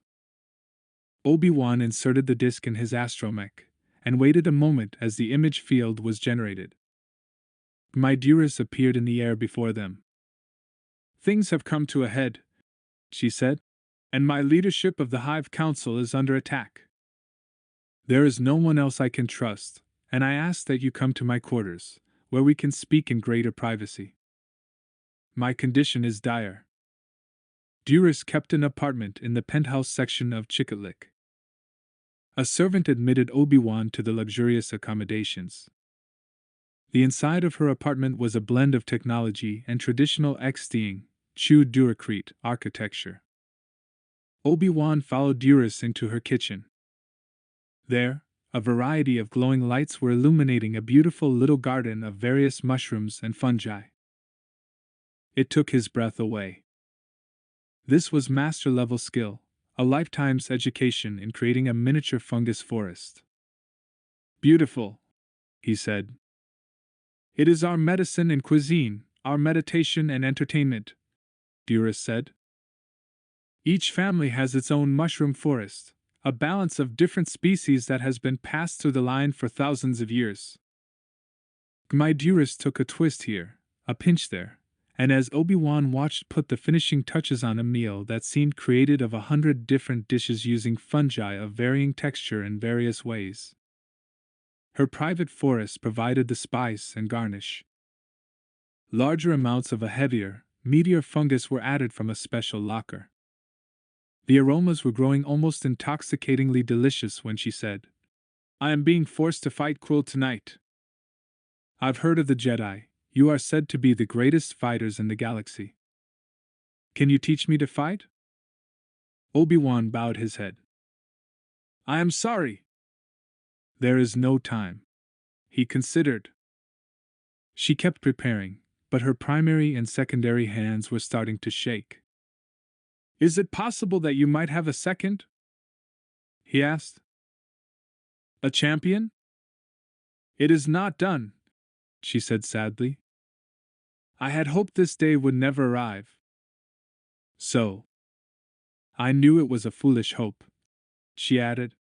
Obi-Wan inserted the disk in his astromech, and waited a moment as the image field was generated. Myduris appeared in the air before them. Things have come to a head, she said, and my leadership of the Hive Council is under attack. There is no one else I can trust, and I ask that you come to my quarters, where we can speak in greater privacy. My condition is dire. Duris kept an apartment in the penthouse section of Chicotlic. A servant admitted Obi-Wan to the luxurious accommodations. The inside of her apartment was a blend of technology and traditional XDing, Chu Duracrete architecture. Obi-Wan followed Duris into her kitchen. There, a variety of glowing lights were illuminating a beautiful little garden of various mushrooms and fungi. It took his breath away. This was master-level skill, a lifetime's education in creating a miniature fungus forest. Beautiful, he said. It is our medicine and cuisine, our meditation and entertainment, Duris said. Each family has its own mushroom forest, a balance of different species that has been passed through the line for thousands of years. Myduris took a twist here, a pinch there, and as Obi-Wan watched put the finishing touches on a meal that seemed created of 100 different dishes using fungi of varying texture in various ways. Her private forest provided the spice and garnish. Larger amounts of a heavier, meatier fungus were added from a special locker. The aromas were growing almost intoxicatingly delicious when she said, I am being forced to fight Quill tonight. I've heard of the Jedi. You are said to be the greatest fighters in the galaxy. Can you teach me to fight? Obi-Wan bowed his head. I am sorry. There is no time. He considered. She kept preparing, but her primary and secondary hands were starting to shake. Is it possible that you might have a second? He asked. A champion? It is not done, she said sadly. I had hoped this day would never arrive. So. I knew it was a foolish hope, she added.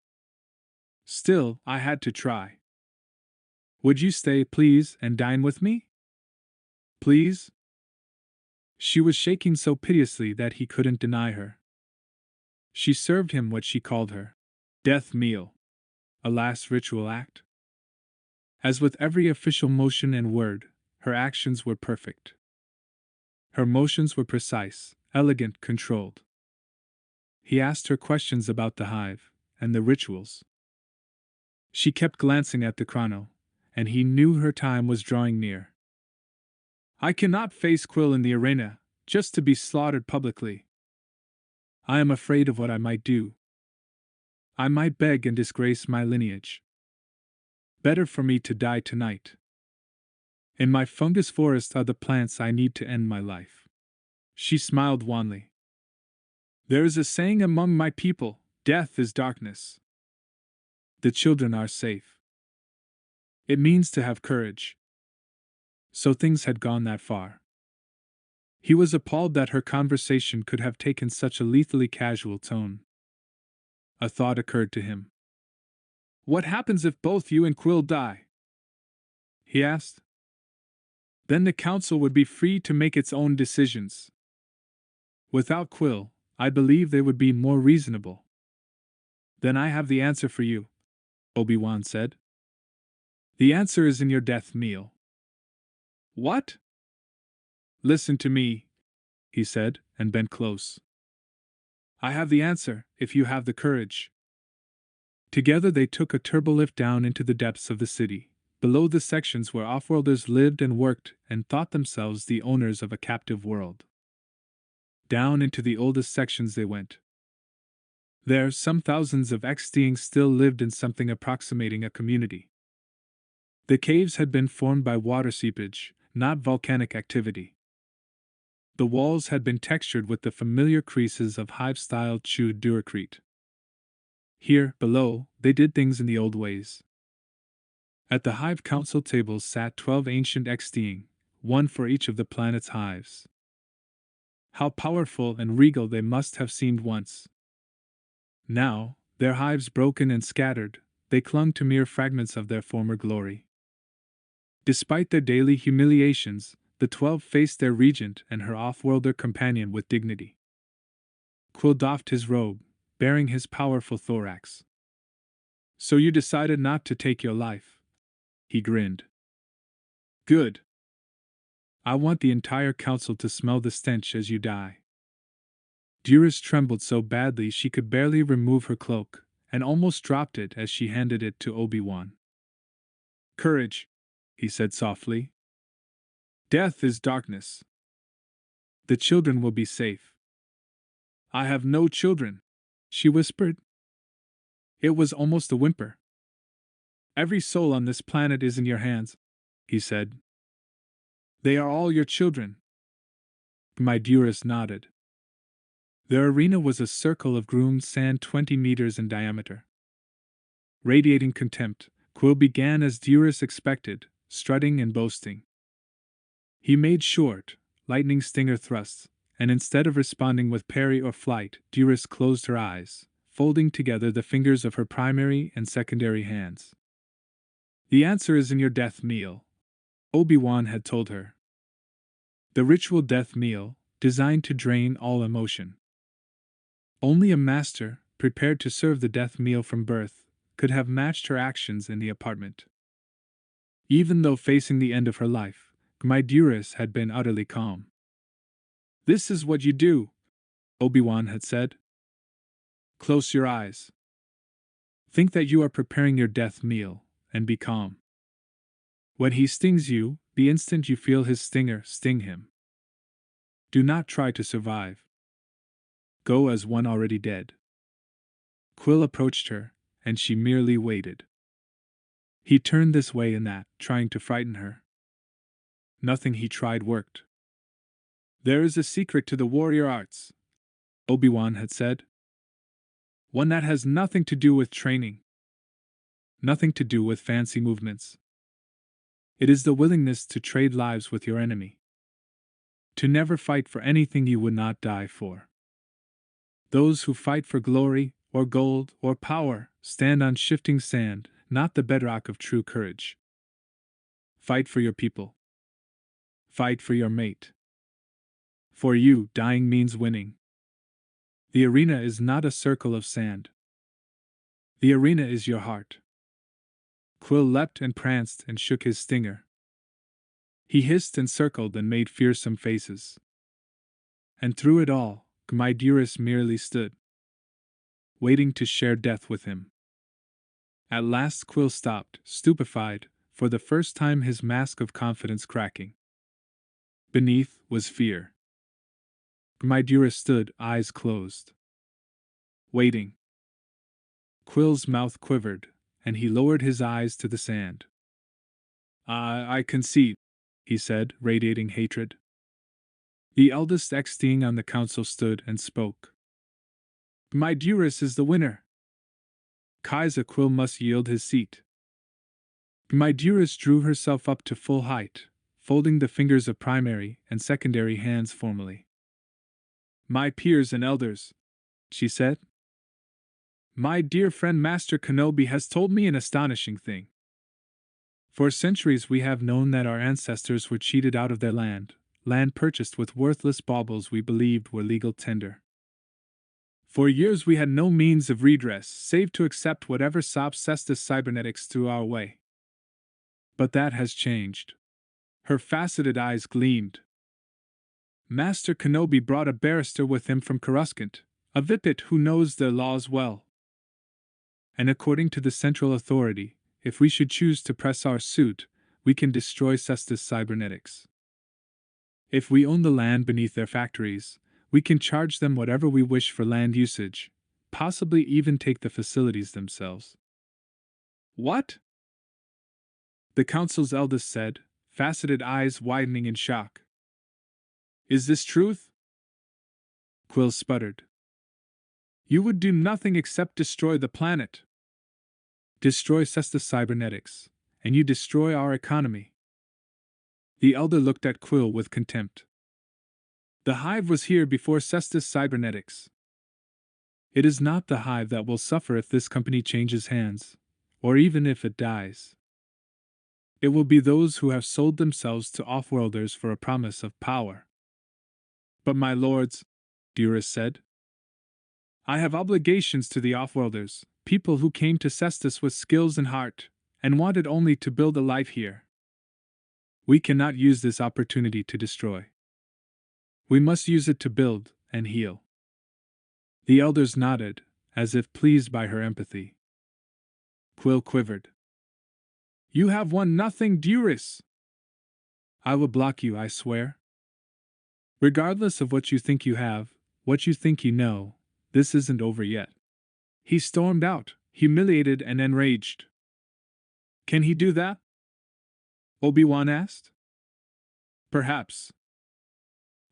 Still, I had to try. Would you stay, please, and dine with me? Please? She was shaking so piteously that he couldn't deny her. She served him what she called her death meal, a last ritual act. As with every official motion and word, her actions were perfect. Her motions were precise, elegant, controlled. He asked her questions about the hive and the rituals. She kept glancing at the chrono, and he knew her time was drawing near. I cannot face Quill in the arena, just to be slaughtered publicly. I am afraid of what I might do. I might beg and disgrace my lineage. Better for me to die tonight. In my fungus forest are the plants I need to end my life. She smiled wanly. There is a saying among my people, death is darkness. The children are safe. It means to have courage. So things had gone that far. He was appalled that her conversation could have taken such a lethally casual tone. A thought occurred to him. What happens if both you and Quill die? He asked. Then the council would be free to make its own decisions. Without Quill, I believe they would be more reasonable. Then I have the answer for you, Obi-Wan said. The answer is in your death meal. What? Listen to me, he said, and bent close. I have the answer, if you have the courage. Together they took a turbolift down into the depths of the city, below the sections where offworlders lived and worked and thought themselves the owners of a captive world. Down into the oldest sections they went. There, some thousands of Xtians still lived in something approximating a community. The caves had been formed by water seepage, not volcanic activity. The walls had been textured with the familiar creases of hive-style chewed duracrete. Here, below, they did things in the old ways. At the hive council tables sat 12 ancient Xtian, one for each of the planet's hives. How powerful and regal they must have seemed once. Now, their hives broken and scattered, they clung to mere fragments of their former glory. Despite their daily humiliations, the 12 faced their regent and her off-worlder companion with dignity. Quill doffed his robe, bearing his powerful thorax. "So you decided not to take your life?" He grinned. "Good. I want the entire council to smell the stench as you die." Duras trembled so badly she could barely remove her cloak, and almost dropped it as she handed it to Obi-Wan. "Courage," he said softly. "Death is darkness. The children will be safe." "I have no children," she whispered. It was almost a whimper. "Every soul on this planet is in your hands," he said. "They are all your children." My Duras nodded. Their arena was a circle of groomed sand 20 meters in diameter. Radiating contempt, Quill began as Duras expected, strutting and boasting. He made short, lightning stinger thrusts, and instead of responding with parry or flight, Duras closed her eyes, folding together the fingers of her primary and secondary hands. "The answer is in your death meal," Obi-Wan had told her. The ritual death meal, designed to drain all emotion. Only a master, prepared to serve the death meal from birth, could have matched her actions in the apartment. Even though facing the end of her life, Gmaiduras had been utterly calm. "This is what you do," Obi-Wan had said. "Close your eyes. Think that you are preparing your death meal, and be calm. When he stings you, the instant you feel his stinger sting him. Do not try to survive. Go as one already dead." Quill approached her, and she merely waited. He turned this way and that, trying to frighten her. Nothing he tried worked. "There is a secret to the warrior arts," Obi-Wan had said. "One that has nothing to do with training. Nothing to do with fancy movements. It is the willingness to trade lives with your enemy. To never fight for anything you would not die for. Those who fight for glory, or gold, or power, stand on shifting sand, not the bedrock of true courage. Fight for your people. Fight for your mate. For you, dying means winning. The arena is not a circle of sand. The arena is your heart." Quill leapt and pranced and shook his stinger. He hissed and circled and made fearsome faces. And through it all, Gmaiduras merely stood, waiting to share death with him. At last Quill stopped, stupefied, for the first time his mask of confidence cracking. Beneath was fear. Gmaiduras stood, eyes closed. Waiting. Quill's mouth quivered, and he lowered his eyes to the sand. I concede," he said, radiating hatred. The eldest Xtian on the council stood and spoke. "Gmaiduras is the winner. Kaiser Quill must yield his seat." Gmaiduras drew herself up to full height, folding the fingers of primary and secondary hands formally. "My peers and elders," she said. "My dear friend Master Kenobi has told me an astonishing thing. For centuries we have known that our ancestors were cheated out of their land purchased with worthless baubles we believed were legal tender. For years we had no means of redress save to accept whatever Cestus cybernetics threw our way. But that has changed." Her faceted eyes gleamed. "Master Kenobi brought a barrister with him from Coruscant, a Vipit who knows their laws well. And according to the central authority, if we should choose to press our suit, we can destroy Cestus cybernetics. If we own the land beneath their factories, we can charge them whatever we wish for land usage, possibly even take the facilities themselves. What? The council's eldest said, faceted eyes widening in shock. Is this truth? Quill sputtered. You would do nothing except destroy the planet. Destroy Cestus cybernetics, and you destroy our economy. The elder looked at Quill with contempt. The hive was here before Cestus cybernetics. It is not the hive that will suffer if this company changes hands, or even if it dies. It will be those who have sold themselves to off-worlders for a promise of power. But my lords, Duras said, I have obligations to the off-worlders, people who came to Cestus with skills and heart, and wanted only to build a life here. We cannot use this opportunity to destroy. We must use it to build and heal. The elders nodded, as if pleased by her empathy. Quill quivered. You have won nothing, Duras. I will block you, I swear. Regardless of what you think you have, what you think you know, this isn't over yet. He stormed out, humiliated and enraged. Can he do that? Obi-Wan asked. Perhaps.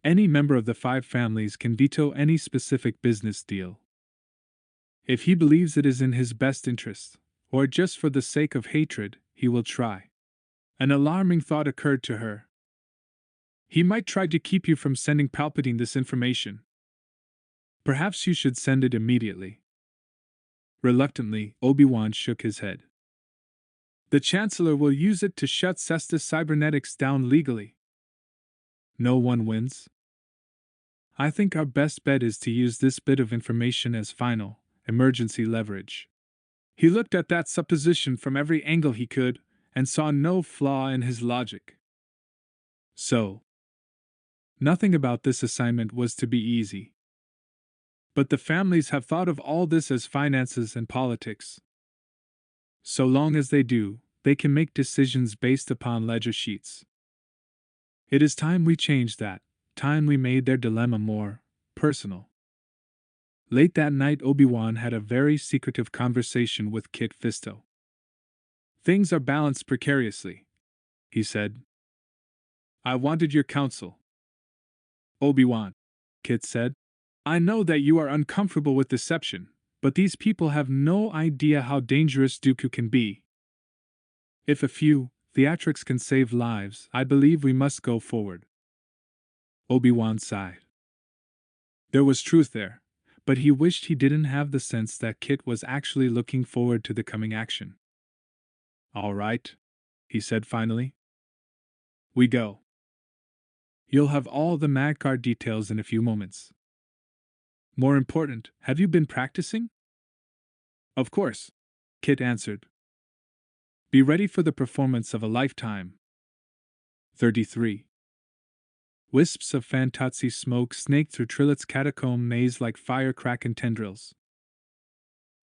Any member of the 5 families can veto any specific business deal. If he believes it is in his best interest, or just for the sake of hatred, he will try. An alarming thought occurred to her. He might try to keep you from sending Palpatine this information. Perhaps you should send it immediately. Reluctantly, Obi-Wan shook his head. The Chancellor will use it to shut Cestus Cybernetics down legally. No one wins. I think our best bet is to use this bit of information as final, emergency leverage. He looked at that supposition from every angle he could, and saw no flaw in his logic. So, nothing about this assignment was to be easy. But the families have thought of all this as finances and politics. So long as they do, they can make decisions based upon ledger sheets. It is time we changed that, time we made their dilemma more personal. Late that night, Obi-Wan had a very secretive conversation with Kit Fisto. Things are balanced precariously, he said. I wanted your counsel. Obi-Wan, Kit said. I know that you are uncomfortable with deception, but these people have no idea how dangerous Dooku can be. If a few theatrics can save lives, I believe we must go forward. Obi-Wan sighed. There was truth there, but he wished he didn't have the sense that Kit was actually looking forward to the coming action. All right, he said finally. We go. You'll have all the Magcard details in a few moments. More important, have you been practicing? Of course, Kit answered. Be ready for the performance of a lifetime. 33. Wisps of Fantazzi smoke snaked through Trillet's catacomb maze like fire-cracking tendrils.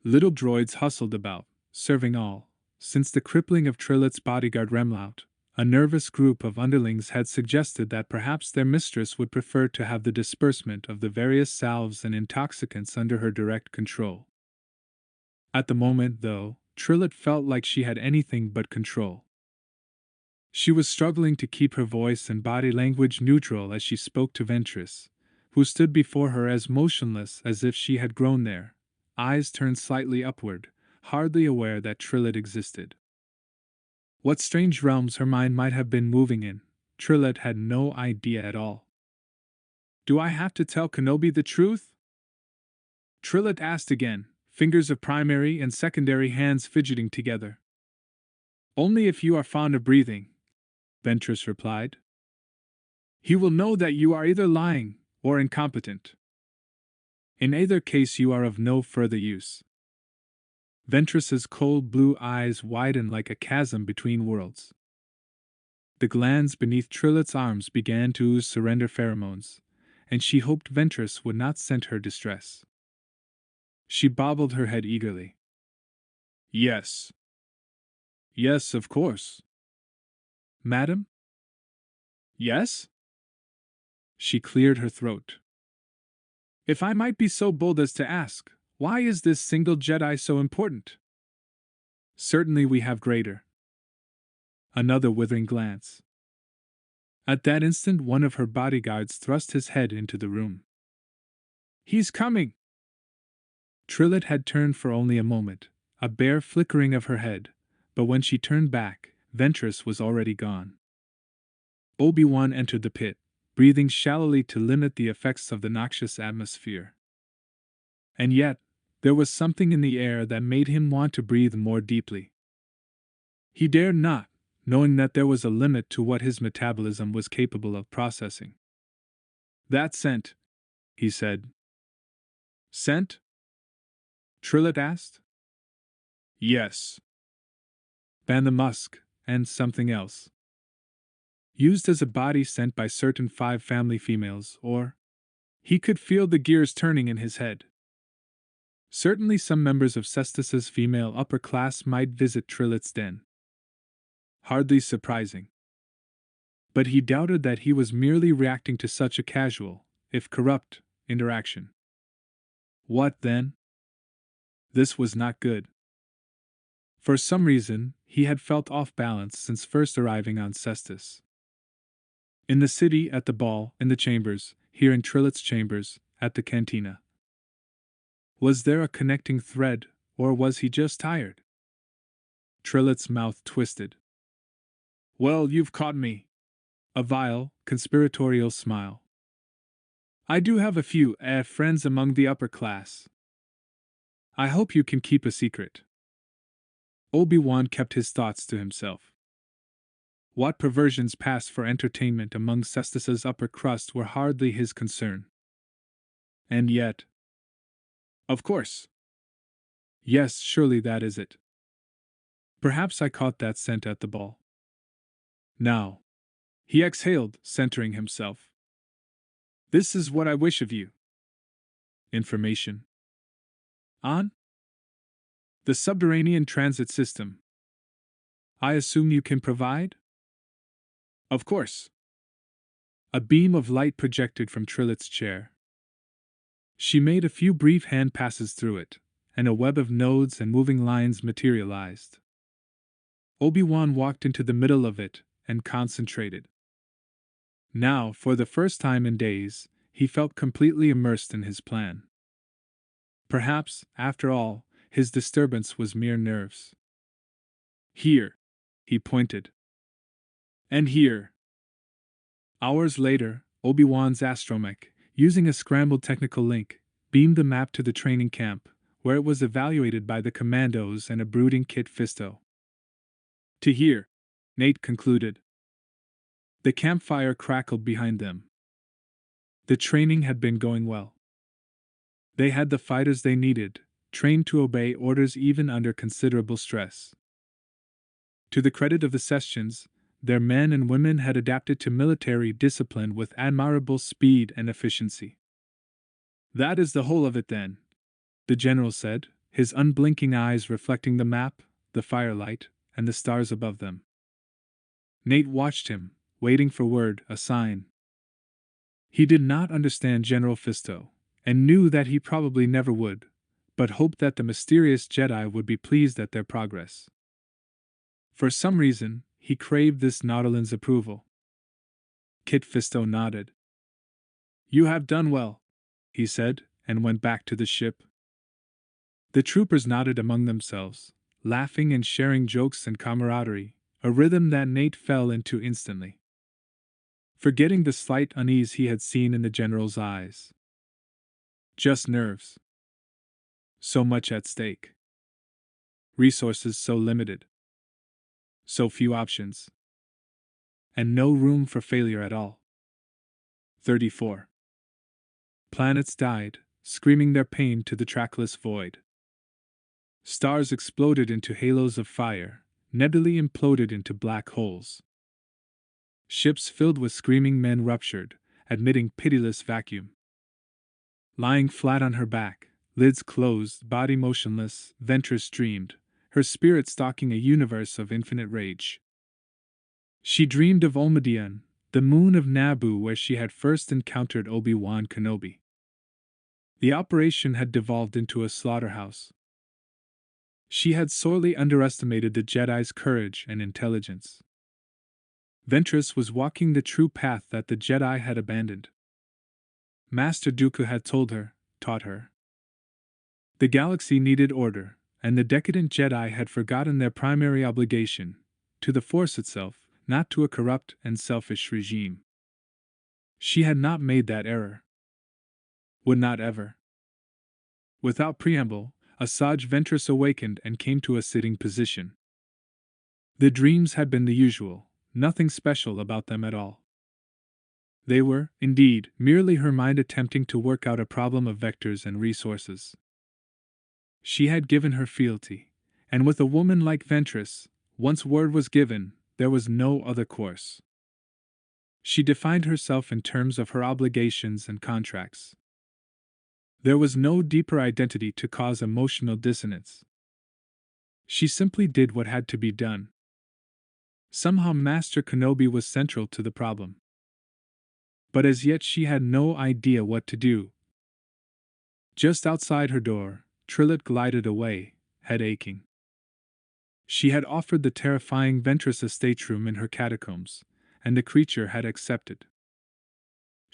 Little droids hustled about, serving all, since the crippling of Trillet's bodyguard Remlaut. A nervous group of underlings had suggested that perhaps their mistress would prefer to have the disbursement of the various salves and intoxicants under her direct control. At the moment, though, Trillet felt like she had anything but control. She was struggling to keep her voice and body language neutral as she spoke to Ventress, who stood before her as motionless as if she had grown there, eyes turned slightly upward, hardly aware that Trillet existed. What strange realms her mind might have been moving in, Trillet had no idea at all. Do I have to tell Kenobi the truth? Trillet asked again, fingers of primary and secondary hands fidgeting together. Only if you are fond of breathing, Ventress replied. He will know that you are either lying or incompetent. In either case you are of no further use. Ventress's cold blue eyes widened like a chasm between worlds. The glands beneath Trillet's arms began to ooze surrender pheromones, and she hoped Ventress would not scent her distress. She bobbled her head eagerly. Yes. Yes, of course. Madam? Yes? She cleared her throat. If I might be so bold as to ask, Why is this single Jedi so important? Certainly we have greater. Another withering glance. At that instant, one of her bodyguards thrust his head into the room. He's coming! Trillet had turned for only a moment, a bare flickering of her head, but when she turned back, Ventress was already gone. Obi-Wan entered the pit, breathing shallowly to limit the effects of the noxious atmosphere. And yet, there was something in the air that made him want to breathe more deeply. He dared not, knowing that there was a limit to what his metabolism was capable of processing. That scent, he said. Scent? Trillet asked. Yes. Ban the musk, and something else. Used as a body scent by certain 5 family females, or... He could feel the gears turning in his head. Certainly some members of Cestus's female upper class might visit Trillet's den. Hardly surprising. But he doubted that he was merely reacting to such a casual, if corrupt, interaction. What then? This was not good. For some reason, he had felt off balance since first arriving on Cestus. In the city, at the ball, in the chambers, here in Trillet's chambers, at the cantina. Was there a connecting thread, or was he just tired? Trillet's mouth twisted. Well, you've caught me. A vile, conspiratorial smile. I do have a few friends among the upper class. I hope you can keep a secret. Obi-Wan kept his thoughts to himself. What perversions passed for entertainment among Cestus's upper crust were hardly his concern. And yet... Of course. Yes, surely that is it. Perhaps I caught that scent at the ball. Now. He exhaled, centering himself. This is what I wish of you. Information. On? The subterranean transit system. I assume you can provide? Of course. A beam of light projected from Trillet's chair. She made a few brief hand passes through it, and a web of nodes and moving lines materialized. Obi-Wan walked into the middle of it and concentrated. Now, for the first time in days, he felt completely immersed in his plan. Perhaps, after all, his disturbance was mere nerves. Here, he pointed. And here. Hours later, Obi-Wan's astromech, using a scrambled technical link, beamed the map to the training camp, where it was evaluated by the commandos and a brooding Kit Fisto. To here, Nate concluded. The campfire crackled behind them. The training had been going well. They had the fighters they needed, trained to obey orders even under considerable stress. To the credit of the Cestians, their men and women had adapted to military discipline with admirable speed and efficiency. That is the whole of it then, the general said, his unblinking eyes reflecting the map, the firelight, and the stars above them. Nate watched him, waiting for word, a sign. He did not understand General Fisto, and knew that he probably never would, but hoped that the mysterious Jedi would be pleased at their progress. For some reason, he craved this Nautilin's approval. Kit Fisto nodded. You have done well, he said, and went back to the ship. The troopers nodded among themselves, laughing and sharing jokes and camaraderie, a rhythm that Nate fell into instantly, forgetting the slight unease he had seen in the general's eyes. Just nerves. So much at stake. Resources so limited. So few options. And no room for failure at all. 34. Planets died, screaming their pain to the trackless void. Stars exploded into halos of fire, nebulae imploded into black holes. Ships filled with screaming men ruptured, admitting pitiless vacuum. Lying flat on her back, lids closed, body motionless, Ventress dreamed, her spirit stalking a universe of infinite rage. She dreamed of Olmedion, the moon of Naboo where she had first encountered Obi-Wan Kenobi. The operation had devolved into a slaughterhouse. She had sorely underestimated the Jedi's courage and intelligence. Ventress was walking the true path that the Jedi had abandoned. Master Dooku had told her, taught her. The galaxy needed order, and the decadent Jedi had forgotten their primary obligation, to the Force itself, not to a corrupt and selfish regime. She had not made that error. Would not ever. Without preamble, Asajj Ventress awakened and came to a sitting position. The dreams had been the usual, nothing special about them at all. They were, indeed, merely her mind attempting to work out a problem of vectors and resources. She had given her fealty, and with a woman like Ventress, once word was given, there was no other course. She defined herself in terms of her obligations and contracts. There was no deeper identity to cause emotional dissonance. She simply did what had to be done. Somehow Master Kenobi was central to the problem. But as yet she had no idea what to do. Just outside her door, Trillet glided away, head aching. She had offered the terrifying Ventress a stateroom in her catacombs, and the creature had accepted.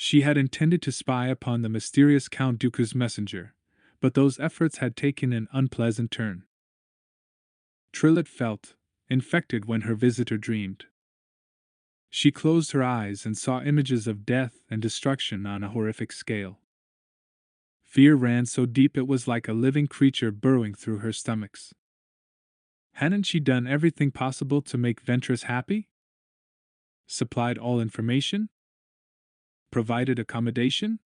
She had intended to spy upon the mysterious Count Dooku's messenger, but those efforts had taken an unpleasant turn. Trillet felt infected when her visitor dreamed. She closed her eyes and saw images of death and destruction on a horrific scale. Fear ran so deep it was like a living creature burrowing through her stomachs. Hadn't she done everything possible to make Ventress happy? Supplied all information? Provided accommodation?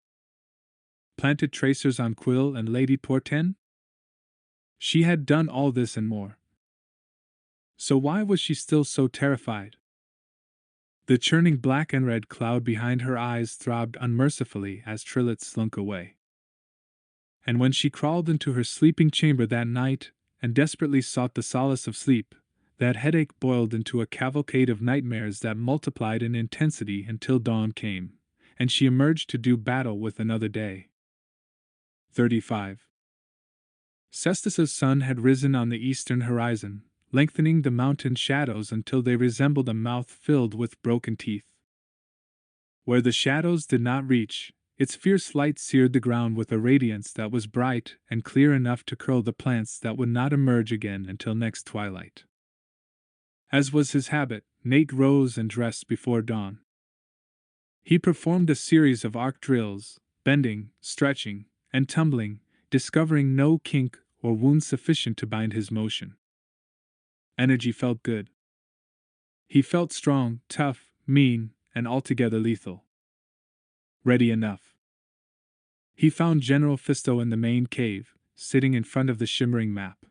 Planted tracers on Quill and Lady Porten? She had done all this and more. So why was she still so terrified? The churning black and red cloud behind her eyes throbbed unmercifully as Trillet slunk away. And when she crawled into her sleeping chamber that night, and desperately sought the solace of sleep, that headache boiled into a cavalcade of nightmares that multiplied in intensity until dawn came, and she emerged to do battle with another day. 35. Cestus's sun had risen on the eastern horizon, lengthening the mountain shadows until they resembled a mouth filled with broken teeth. Where the shadows did not reach, its fierce light seared the ground with a radiance that was bright and clear enough to curl the plants that would not emerge again until next twilight. As was his habit, Nate rose and dressed before dawn. He performed a series of arc drills, bending, stretching, and tumbling, discovering no kink or wound sufficient to bind his motion. Energy felt good. He felt strong, tough, mean, and altogether lethal. Ready enough. He found General Fisto in the main cave, sitting in front of the shimmering map.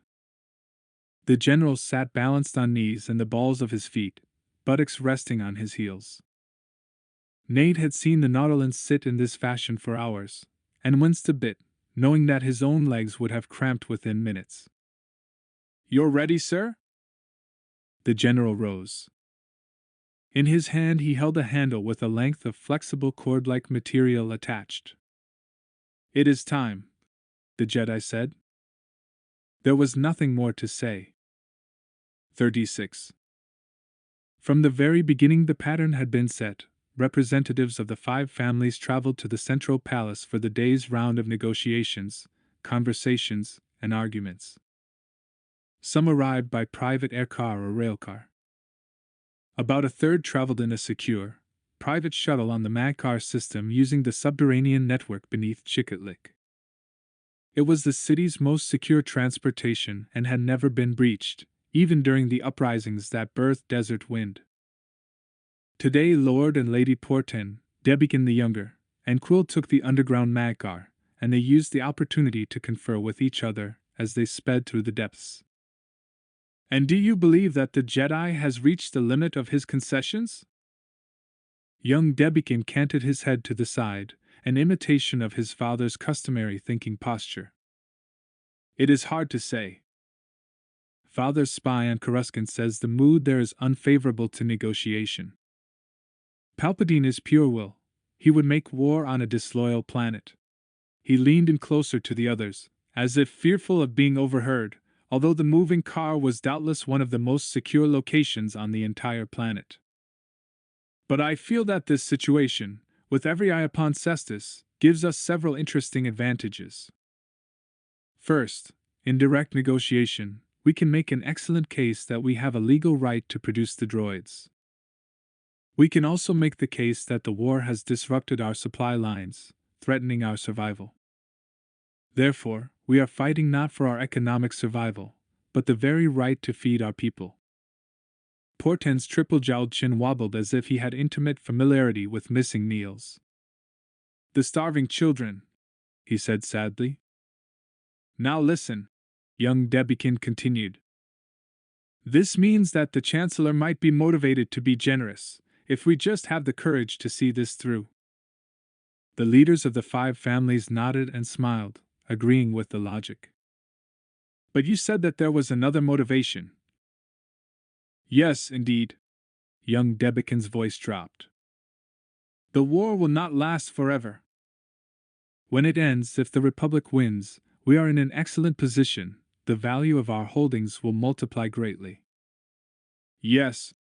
The general sat balanced on knees and the balls of his feet, buttocks resting on his heels. Nate had seen the Nautilans sit in this fashion for hours, and winced a bit, knowing that his own legs would have cramped within minutes. "You're ready, sir?" The general rose. In his hand he held a handle with a length of flexible cord-like material attached. "It is time," the Jedi said. There was nothing more to say. 36. From the very beginning the pattern had been set. Representatives of the 5 families traveled to the central palace for the day's round of negotiations, conversations, and arguments. Some arrived by private aircar or railcar. About a third traveled in a secure, private shuttle on the Magcar system using the subterranean network beneath Chicotlic. It was the city's most secure transportation and had never been breached, even during the uprisings that birthed Desert Wind. Today Lord and Lady Porten, Debikin the Younger, and Quill took the underground Magcar, and they used the opportunity to confer with each other as they sped through the depths. "And do you believe that the Jedi has reached the limit of his concessions?" Young Debikin canted his head to the side, an imitation of his father's customary thinking posture. "It is hard to say. Father's spy on Coruscant says the mood there is unfavorable to negotiation. Palpatine is pure will. He would make war on a disloyal planet. He leaned in closer to the others, as if fearful of being overheard, although the moving car was doubtless one of the most secure locations on the entire planet. But I feel that this situation, with every eye upon Cestus, gives us several interesting advantages. First, in direct negotiation, we can make an excellent case that we have a legal right to produce the droids. We can also make the case that the war has disrupted our supply lines, threatening our survival. Therefore, we are fighting not for our economic survival, but the very right to feed our people. Porten's triple-jowled chin wobbled as if he had intimate familiarity with missing meals. The starving children, he said sadly. Now listen, young Debikin continued. This means that the Chancellor might be motivated to be generous, if we just have the courage to see this through. The leaders of the 5 families nodded and smiled, agreeing with the logic. But you said that there was another motivation. Yes, indeed. Young Debikin's voice dropped. The war will not last forever. When it ends, if the Republic wins, we are in an excellent position. The value of our holdings will multiply greatly. Yes,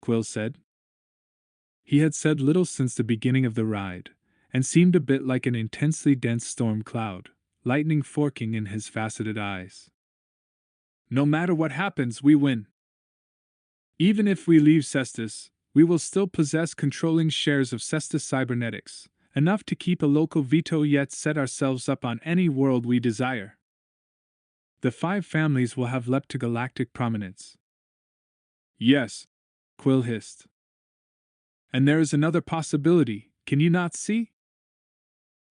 Quill said. He had said little since the beginning of the ride, and seemed a bit like an intensely dense storm cloud, lightning forking in his faceted eyes. No matter what happens, we win. Even if we leave Cestus, we will still possess controlling shares of Cestus Cybernetics, enough to keep a local veto yet set ourselves up on any world we desire. The 5 families will have leapt to galactic prominence. Yes, Quill hissed. And there is another possibility, can you not see?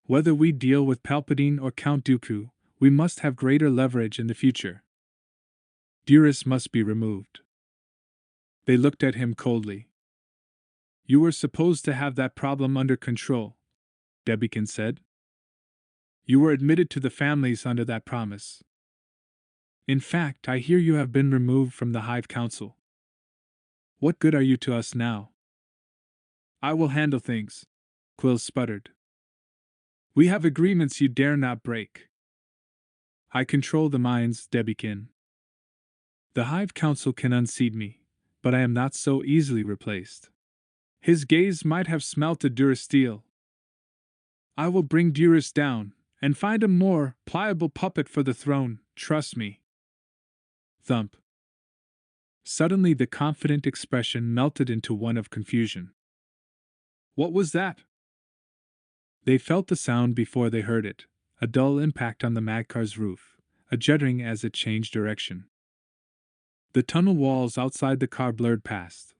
Whether we deal with Palpatine or Count Dooku, we must have greater leverage in the future. Duras must be removed. They looked at him coldly. You were supposed to have that problem under control, Debikin said. You were admitted to the families under that promise. In fact, I hear you have been removed from the Hive Council. What good are you to us now? I will handle things, Quill sputtered. We have agreements you dare not break. I control the mines, Debikin. The Hive Council can unseat me, but I am not so easily replaced. His gaze might have smelt a Durasteel. I will bring Duras down, and find a more pliable puppet for the throne, trust me. Thump. Suddenly the confident expression melted into one of confusion. What was that? They felt the sound before they heard it, a dull impact on the Magcar's roof, a juddering as it changed direction. The tunnel walls outside the car blurred past,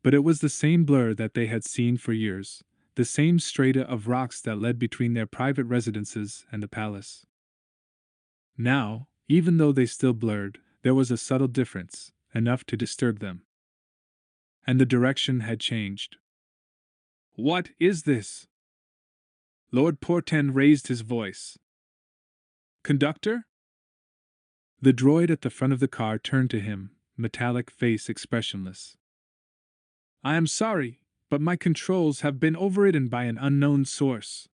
but it was the same blur that they had seen for years, the same strata of rocks that led between their private residences and the palace. Now, even though they still blurred, there was a subtle difference, enough to disturb them. And the direction had changed. What is this? Lord Porten raised his voice. Conductor? The droid at the front of the car turned to him, metallic face expressionless. I am sorry, but my controls have been overridden by an unknown source.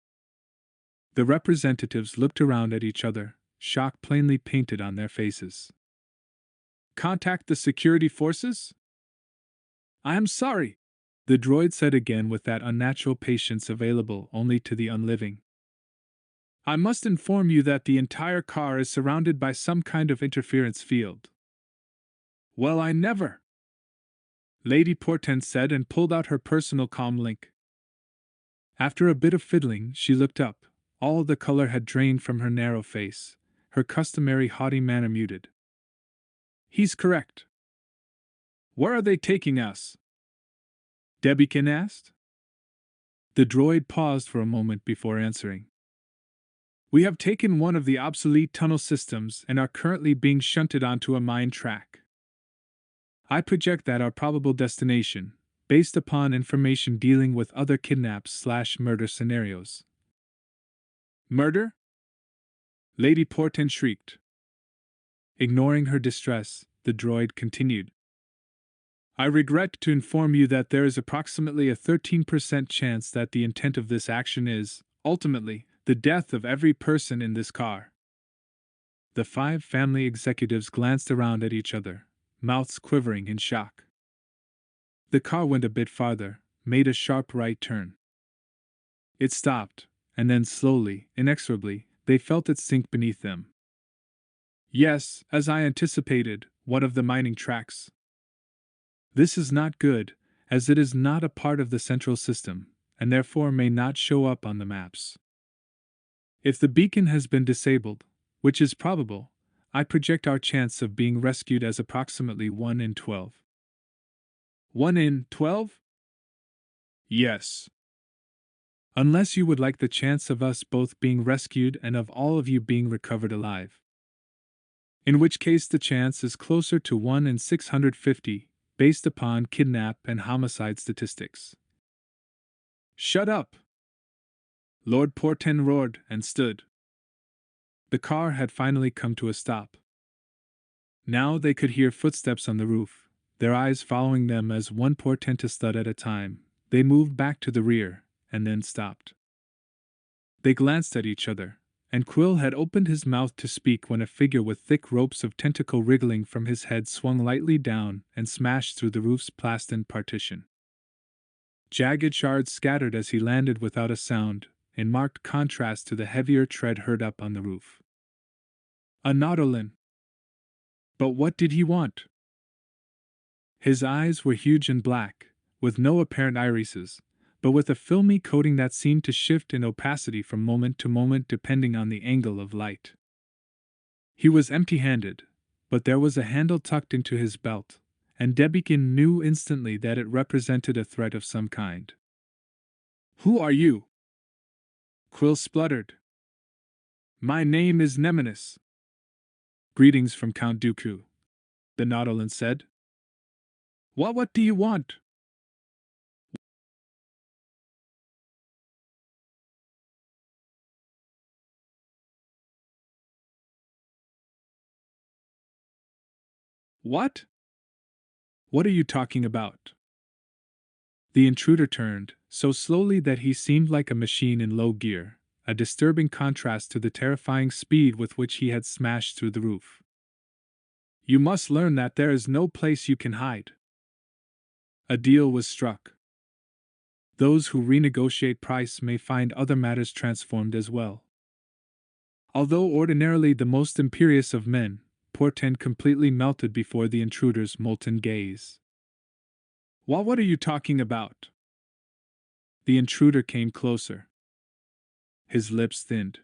The representatives looked around at each other, shock plainly painted on their faces. Contact the security forces? I am sorry, the droid said again with that unnatural patience available only to the unliving. I must inform you that the entire car is surrounded by some kind of interference field. Well, I never! Lady Porten said and pulled out her personal comm link. After a bit of fiddling, she looked up. All the color had drained from her narrow face, her customary haughty manner muted. He's correct. Where are they taking us? Debikin asked. The droid paused for a moment before answering. We have taken one of the obsolete tunnel systems and are currently being shunted onto a mine track. I project that our probable destination, based upon information dealing with other kidnaps/murder scenarios. Murder? Lady Porten shrieked. Ignoring her distress, the droid continued. I regret to inform you that there is approximately a 13% chance that the intent of this action is, ultimately, The death of every person in this car. The 5 family executives glanced around at each other, mouths quivering in shock. The car went a bit farther, made a sharp right turn. It stopped, and then slowly, inexorably, they felt it sink beneath them. Yes, as I anticipated, one of the mining tracks. This is not good, as it is not a part of the central system, and therefore may not show up on the maps. If the beacon has been disabled, which is probable, I project our chance of being rescued as approximately 1 in 12. 1 in 12? Yes. Unless you would like the chance of us both being rescued and of all of you being recovered alive. In which case the chance is closer to 1 in 650, based upon kidnap and homicide statistics. Shut up! Lord Porten roared and stood. The car had finally come to a stop. Now they could hear footsteps on the roof, their eyes following them as one portentous thud at a time. They moved back to the rear, and then stopped. They glanced at each other, and Quill had opened his mouth to speak when a figure with thick ropes of tentacle wriggling from his head swung lightly down and smashed through the roof's plastin partition. Jagged shards scattered as he landed without a sound, in marked contrast to the heavier tread heard up on the roof. A Nautilin. But what did he want? His eyes were huge and black, with no apparent irises, but with a filmy coating that seemed to shift in opacity from moment to moment depending on the angle of light. He was empty-handed, but there was a handle tucked into his belt, and Debikin knew instantly that it represented a threat of some kind. Who are you? Quill spluttered. My name is Nemesis. Greetings from Count Dooku, the Nautilin said. What do you want? What? What are you talking about? The intruder turned, so slowly that he seemed like a machine in low gear, a disturbing contrast to the terrifying speed with which he had smashed through the roof. You must learn that there is no place you can hide. A deal was struck. Those who renegotiate price may find other matters transformed as well. Although ordinarily the most imperious of men, Porten completely melted before the intruder's molten gaze. What are you talking about? The intruder came closer. His lips thinned.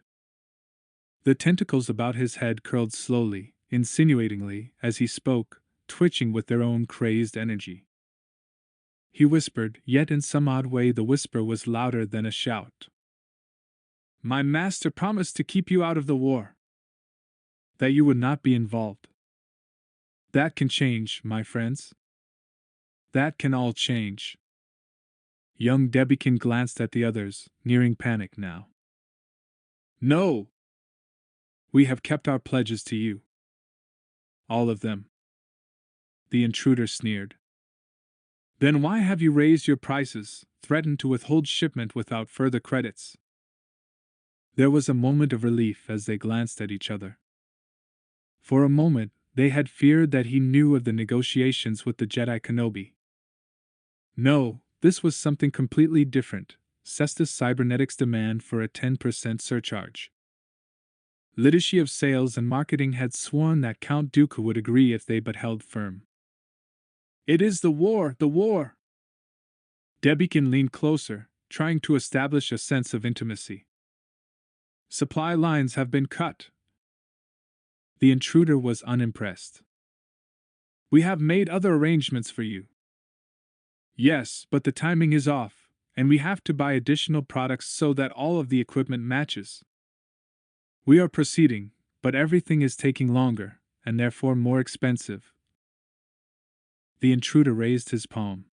The tentacles about his head curled slowly, insinuatingly, as he spoke, twitching with their own crazed energy. He whispered, yet in some odd way the whisper was louder than a shout. My master promised to keep you out of the war. That you would not be involved. That can change, my friends. That can all change. Young Debikin glanced at the others, nearing panic now. No! We have kept our pledges to you. All of them. The intruder sneered. Then why have you raised your prices, threatened to withhold shipment without further credits? There was a moment of relief as they glanced at each other. For a moment, they had feared that he knew of the negotiations with the Jedi Kenobi. No, this was something completely different, Cestus Cybernetics' demand for a 10% surcharge. Lidishi of Sales and Marketing had sworn that Count Dooku would agree if they but held firm. It is the war, the war! Debikin leaned closer, trying to establish a sense of intimacy. Supply lines have been cut. The intruder was unimpressed. We have made other arrangements for you. Yes, but the timing is off, and we have to buy additional products so that all of the equipment matches. We are proceeding, but everything is taking longer, and therefore more expensive. The intruder raised his palm.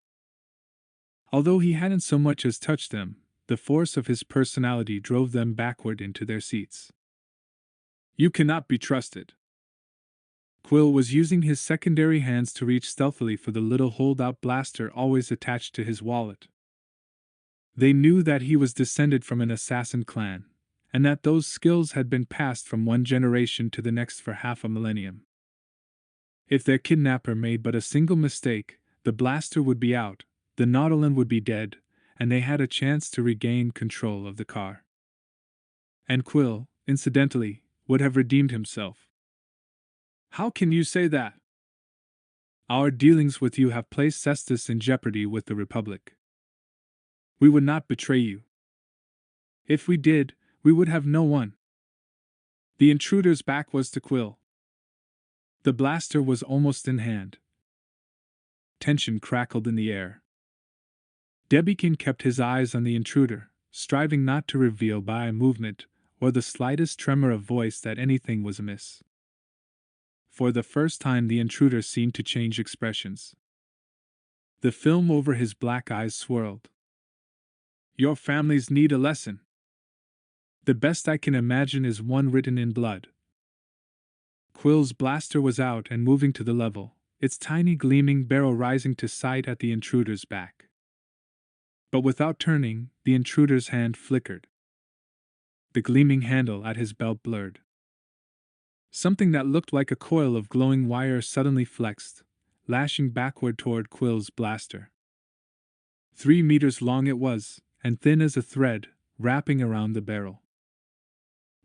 Although he hadn't so much as touched them, the force of his personality drove them backward into their seats. You cannot be trusted. Quill was using his secondary hands to reach stealthily for the little holdout blaster always attached to his wallet. They knew that he was descended from an assassin clan, and that those skills had been passed from one generation to the next for half a millennium. If their kidnapper made but a single mistake, the blaster would be out, the Nautilin would be dead, and they had a chance to regain control of the car. And Quill, incidentally, would have redeemed himself. How can you say that? Our dealings with you have placed Cestus in jeopardy with the Republic. We would not betray you. If we did, we would have no one. The intruder's back was to Quill. The blaster was almost in hand. Tension crackled in the air. Debikin kept his eyes on the intruder, striving not to reveal by a movement or the slightest tremor of voice that anything was amiss. For the first time, the intruder seemed to change expressions. The film over his black eyes swirled. Your families need a lesson. The best I can imagine is one written in blood. Quill's blaster was out and moving to the level, its tiny gleaming barrel rising to sight at the intruder's back. But without turning, the intruder's hand flickered. The gleaming handle at his belt blurred. Something that looked like a coil of glowing wire suddenly flexed, lashing backward toward Quill's blaster. 3 meters long it was, and thin as a thread, wrapping around the barrel.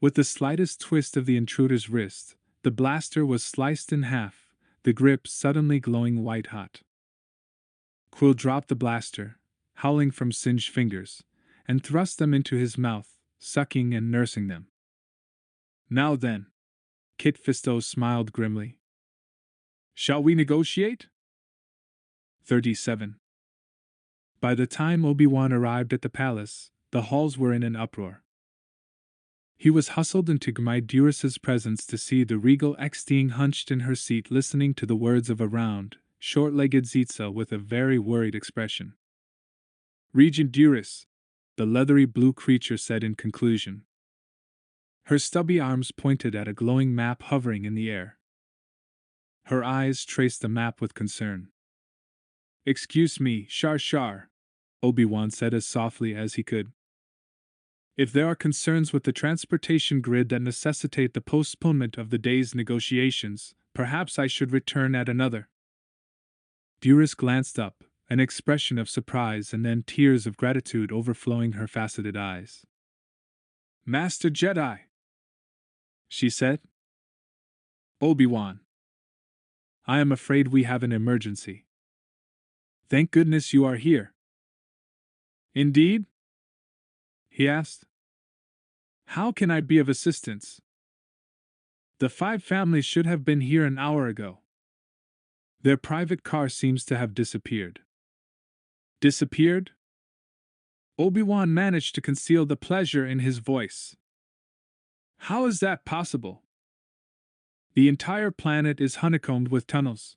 With the slightest twist of the intruder's wrist, the blaster was sliced in half, the grip suddenly glowing white-hot. Quill dropped the blaster, howling from singed fingers, and thrust them into his mouth, sucking and nursing them. Now then, Kit Fisto smiled grimly. Shall we negotiate? 37. By the time Obi-Wan arrived at the palace, the halls were in an uproar. He was hustled into Gmai Duris's presence to see the regal Exting hunched in her seat listening to the words of a round, short-legged Zitza with a very worried expression. Regent Duris, the leathery blue creature said in conclusion. Her stubby arms pointed at a glowing map hovering in the air. Her eyes traced the map with concern. Excuse me, Shar Shar, Obi-Wan said as softly as he could. If there are concerns with the transportation grid that necessitate the postponement of the day's negotiations, perhaps I should return at another. Duris glanced up, an expression of surprise and then tears of gratitude overflowing her faceted eyes. Master Jedi, she said. Obi-Wan, I am afraid we have an emergency. Thank goodness you are here. Indeed? He asked. How can I be of assistance? The 5 families should have been here an hour ago. Their private car seems to have disappeared. Disappeared? Obi-Wan managed to conceal the pleasure in his voice. How is that possible? The entire planet is honeycombed with tunnels.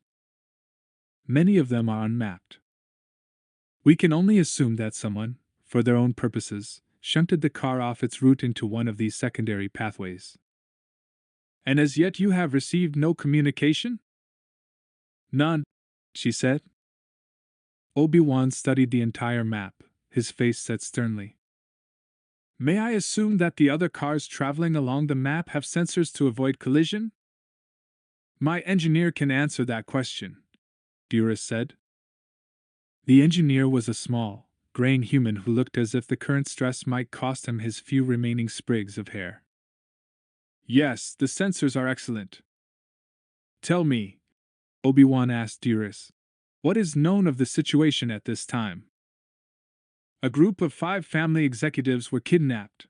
Many of them are unmapped. We can only assume that someone, for their own purposes, shunted the car off its route into one of these secondary pathways. And as yet you have received no communication? None, she said. Obi-Wan studied the entire map, his face set sternly. May I assume that the other cars traveling along the map have sensors to avoid collision? My engineer can answer that question, Duris said. The engineer was a small, graying human who looked as if the current stress might cost him his few remaining sprigs of hair. Yes, the sensors are excellent. Tell me, Obi-Wan asked Duris, what is known of the situation at this time? A group of 5 family executives were kidnapped.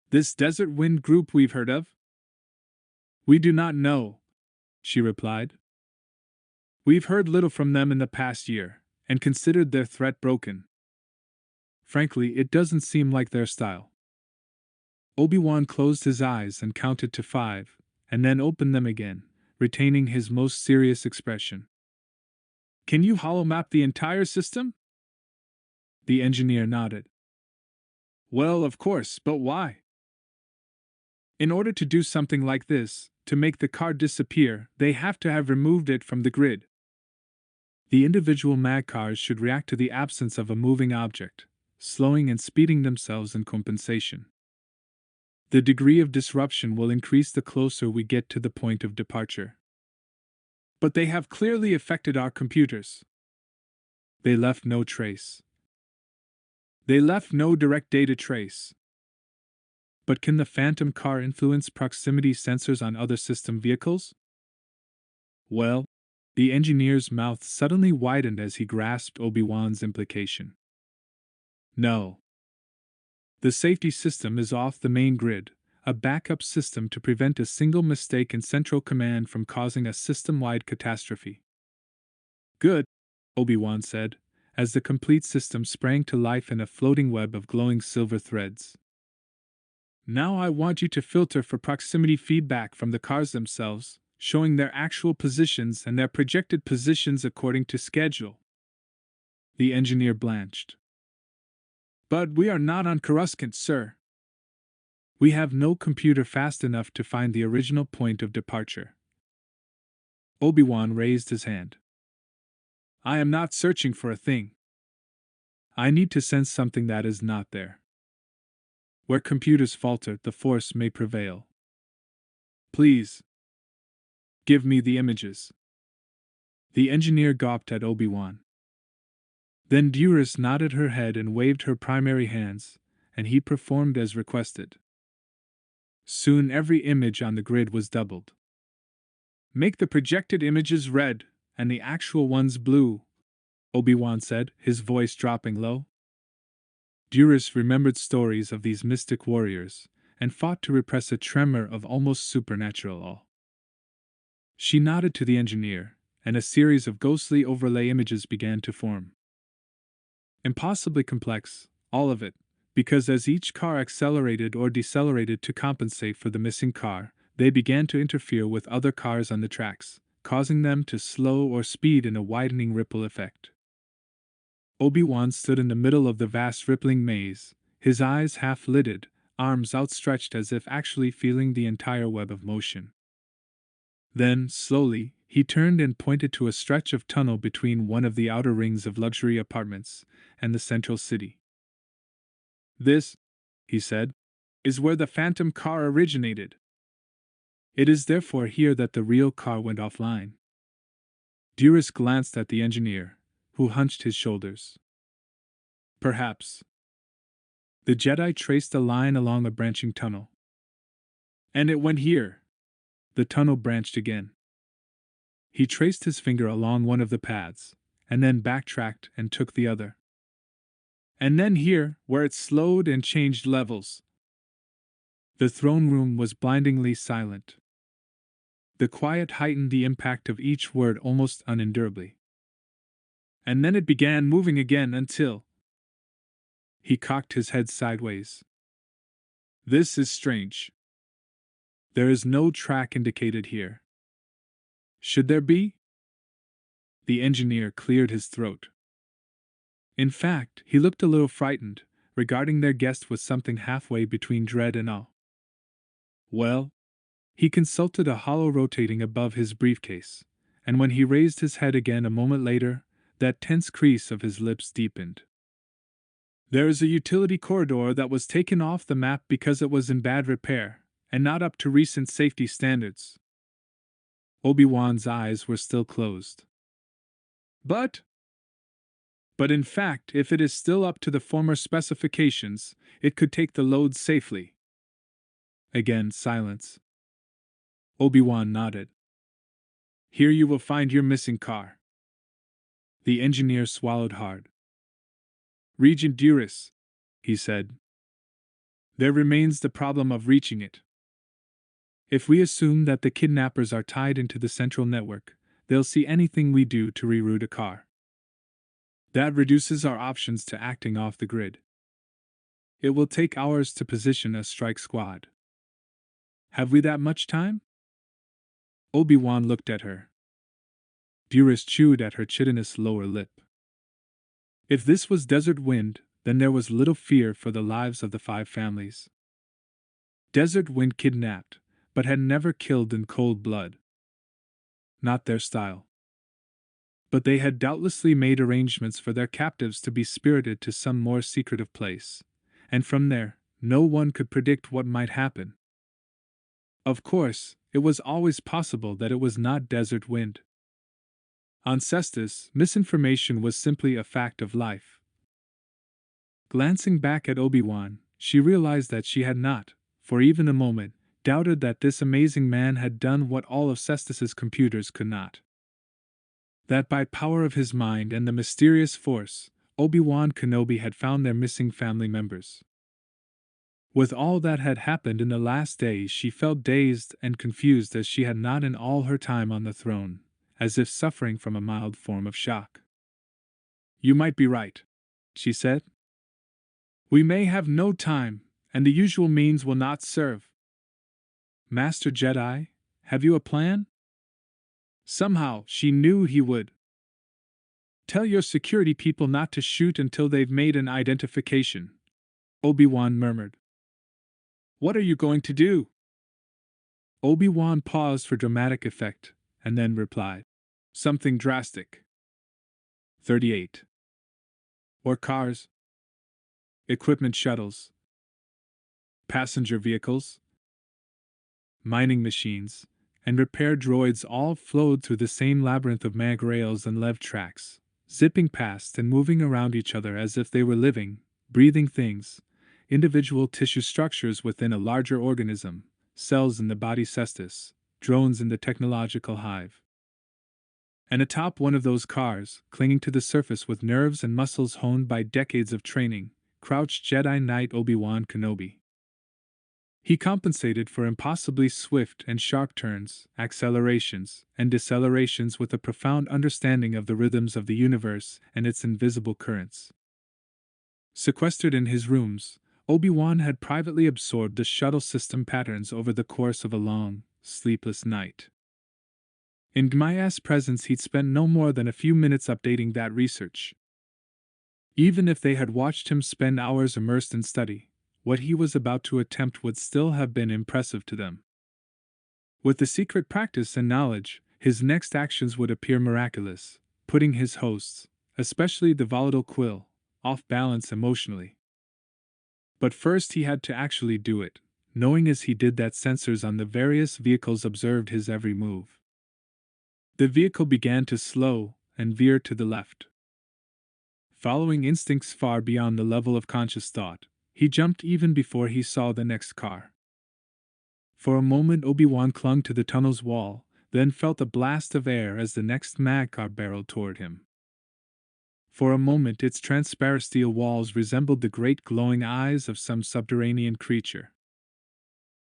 This Desert Wind group we've heard of? We do not know, she replied. We've heard little from them in the past year, and considered their threat broken. Frankly, it doesn't seem like their style. Obi-Wan closed his eyes and counted to 5, and then opened them again, retaining his most serious expression. Can you holomap the entire system? The engineer nodded. Well, of course, but why? In order to do something like this, to make the car disappear, they have to have removed it from the grid. The individual mag cars should react to the absence of a moving object, slowing and speeding themselves in compensation. The degree of disruption will increase the closer we get to the point of departure. But they have clearly affected our computers. They left no trace. They left no direct data trace. But can the phantom car influence proximity sensors on other system vehicles? Well, the engineer's mouth suddenly widened as he grasped Obi-Wan's implication. No. The safety system is off the main grid, a backup system to prevent a single mistake in Central Command from causing a system-wide catastrophe. Good, Obi-Wan said, as the complete system sprang to life in a floating web of glowing silver threads. Now I want you to filter for proximity feedback from the cars themselves, showing their actual positions and their projected positions according to schedule. The engineer blanched. But we are not on Coruscant, sir. We have no computer fast enough to find the original point of departure. Obi-Wan raised his hand. I am not searching for a thing. I need to sense something that is not there. Where computers falter, the Force may prevail. Please. Give me the images. The engineer gawped at Obi-Wan. Then Duras nodded her head and waved her primary hands, and he performed as requested. Soon every image on the grid was doubled. Make the projected images red, and the actual ones blue, Obi-Wan said, his voice dropping low. Duras remembered stories of these mystic warriors, and fought to repress a tremor of almost supernatural awe. She nodded to the engineer, and a series of ghostly overlay images began to form. Impossibly complex, all of it, because as each car accelerated or decelerated to compensate for the missing car, they began to interfere with other cars on the tracks, causing them to slow or speed in a widening ripple effect. Obi-Wan stood in the middle of the vast rippling maze, his eyes half-lidded, arms outstretched as if actually feeling the entire web of motion. Then, slowly, he turned and pointed to a stretch of tunnel between one of the outer rings of luxury apartments and the central city. This, he said, is where the phantom car originated. It is therefore here that the real car went offline. Duras glanced at the engineer, who hunched his shoulders. Perhaps. The Jedi traced a line along a branching tunnel. And it went here. The tunnel branched again. He traced his finger along one of the paths, and then backtracked and took the other. And then here, where it slowed and changed levels. The throne room was blindingly silent. The quiet heightened the impact of each word almost unendurably. And then it began moving again until... He cocked his head sideways. This is strange. There is no track indicated here. Should there be? The engineer cleared his throat. In fact, he looked a little frightened, regarding their guest with something halfway between dread and awe. Well, he consulted a hollow rotating above his briefcase, and when he raised his head again a moment later, that tense crease of his lips deepened. There is a utility corridor that was taken off the map because it was in bad repair, and not up to recent safety standards. Obi-Wan's eyes were still closed. But in fact, if it is still up to the former specifications, it could take the load safely. Again, silence. Obi-Wan nodded. Here you will find your missing car. The engineer swallowed hard. Regent Duras, he said. There remains the problem of reaching it. If we assume that the kidnappers are tied into the central network, they'll see anything we do to reroute a car. That reduces our options to acting off the grid. It will take hours to position a strike squad. Have we that much time? Obi-Wan looked at her. Duras chewed at her chitinous lower lip. If this was Desert Wind, then there was little fear for the lives of the 5 families. Desert Wind kidnapped, but had never killed in cold blood. Not their style. But they had doubtlessly made arrangements for their captives to be spirited to some more secretive place, and from there, no one could predict what might happen. Of course, it was always possible that it was not desert wind. On Cestus, misinformation was simply a fact of life. Glancing back at Obi-Wan, she realized that she had not, for even a moment, doubted that this amazing man had done what all of Cestus's computers could not. That by power of his mind and the mysterious force, Obi-Wan Kenobi had found their missing family members. With all that had happened in the last days, she felt dazed and confused as she had not in all her time on the throne, as if suffering from a mild form of shock. "You might be right," she said. "We may have no time, and the usual means will not serve. Master Jedi, have you a plan?" Somehow, she knew he would. "Tell your security people not to shoot until they've made an identification," Obi-Wan murmured. "What are you going to do?" Obi-Wan paused for dramatic effect, and then replied, "Something drastic." 38. Or cars, equipment shuttles, passenger vehicles, mining machines, and repair droids all flowed through the same labyrinth of mag rails and lev tracks, zipping past and moving around each other as if they were living, breathing things, individual tissue structures within a larger organism, cells in the body Cestus, drones in the technological hive. And atop one of those cars, clinging to the surface with nerves and muscles honed by decades of training, crouched Jedi Knight Obi-Wan Kenobi. He compensated for impossibly swift and sharp turns, accelerations, and decelerations with a profound understanding of the rhythms of the universe and its invisible currents. Sequestered in his rooms, Obi-Wan had privately absorbed the shuttle system patterns over the course of a long, sleepless night. In Gmaya's presence, he'd spent no more than a few minutes updating that research. Even if they had watched him spend hours immersed in study, what he was about to attempt would still have been impressive to them. With the secret practice and knowledge, his next actions would appear miraculous, putting his hosts, especially the volatile Quill, off balance emotionally. But first he had to actually do it, knowing as he did that sensors on the various vehicles observed his every move. The vehicle began to slow and veer to the left. Following instincts far beyond the level of conscious thought, he jumped even before he saw the next car. For a moment Obi-Wan clung to the tunnel's wall, then felt a blast of air as the next mag car barreled toward him. For a moment its transparent steel walls resembled the great glowing eyes of some subterranean creature.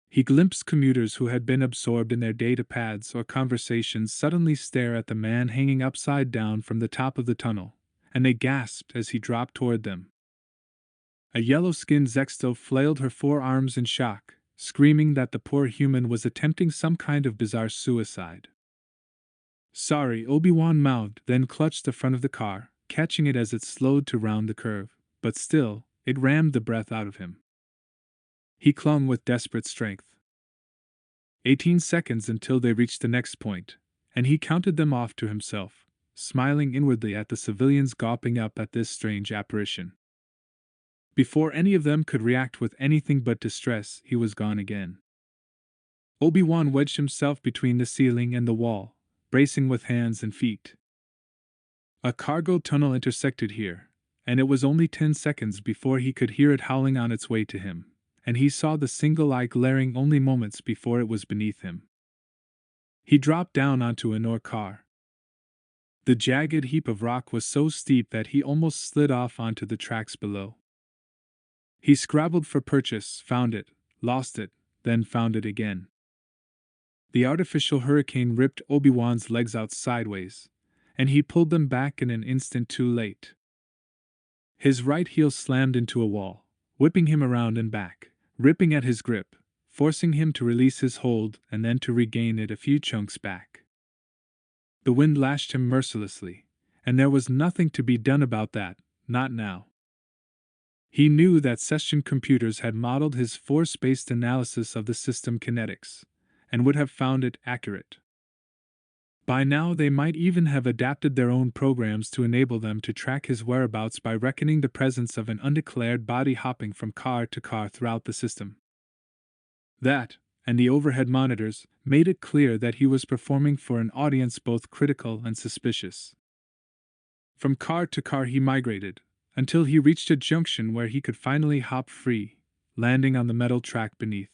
He glimpsed commuters who had been absorbed in their data pads or conversations suddenly stare at the man hanging upside down from the top of the tunnel, and they gasped as he dropped toward them. A yellow-skinned Zexto flailed her forearms in shock, screaming that the poor human was attempting some kind of bizarre suicide. "Sorry," Obi-Wan mouthed, then clutched the front of the car, catching it as it slowed to round the curve, but still, it rammed the breath out of him. He clung with desperate strength. 18 seconds until they reached the next point, and he counted them off to himself, smiling inwardly at the civilians gawping up at this strange apparition. Before any of them could react with anything but distress, he was gone again. Obi-Wan wedged himself between the ceiling and the wall, bracing with hands and feet. A cargo tunnel intersected here, and it was only 10 seconds before he could hear it howling on its way to him, and he saw the single eye glaring only moments before it was beneath him. He dropped down onto an ore car. The jagged heap of rock was so steep that he almost slid off onto the tracks below. He scrabbled for purchase, found it, lost it, then found it again. The artificial hurricane ripped Obi-Wan's legs out sideways, and he pulled them back in an instant too late. His right heel slammed into a wall, whipping him around and back, ripping at his grip, forcing him to release his hold and then to regain it a few chunks back. The wind lashed him mercilessly, and there was nothing to be done about that, not now. He knew that session computers had modeled his force-based analysis of the system kinetics, and would have found it accurate. By now, they might even have adapted their own programs to enable them to track his whereabouts by reckoning the presence of an undeclared body hopping from car to car throughout the system. That, and the overhead monitors, made it clear that he was performing for an audience both critical and suspicious. From car to car he migrated, until he reached a junction where he could finally hop free, landing on the metal track beneath.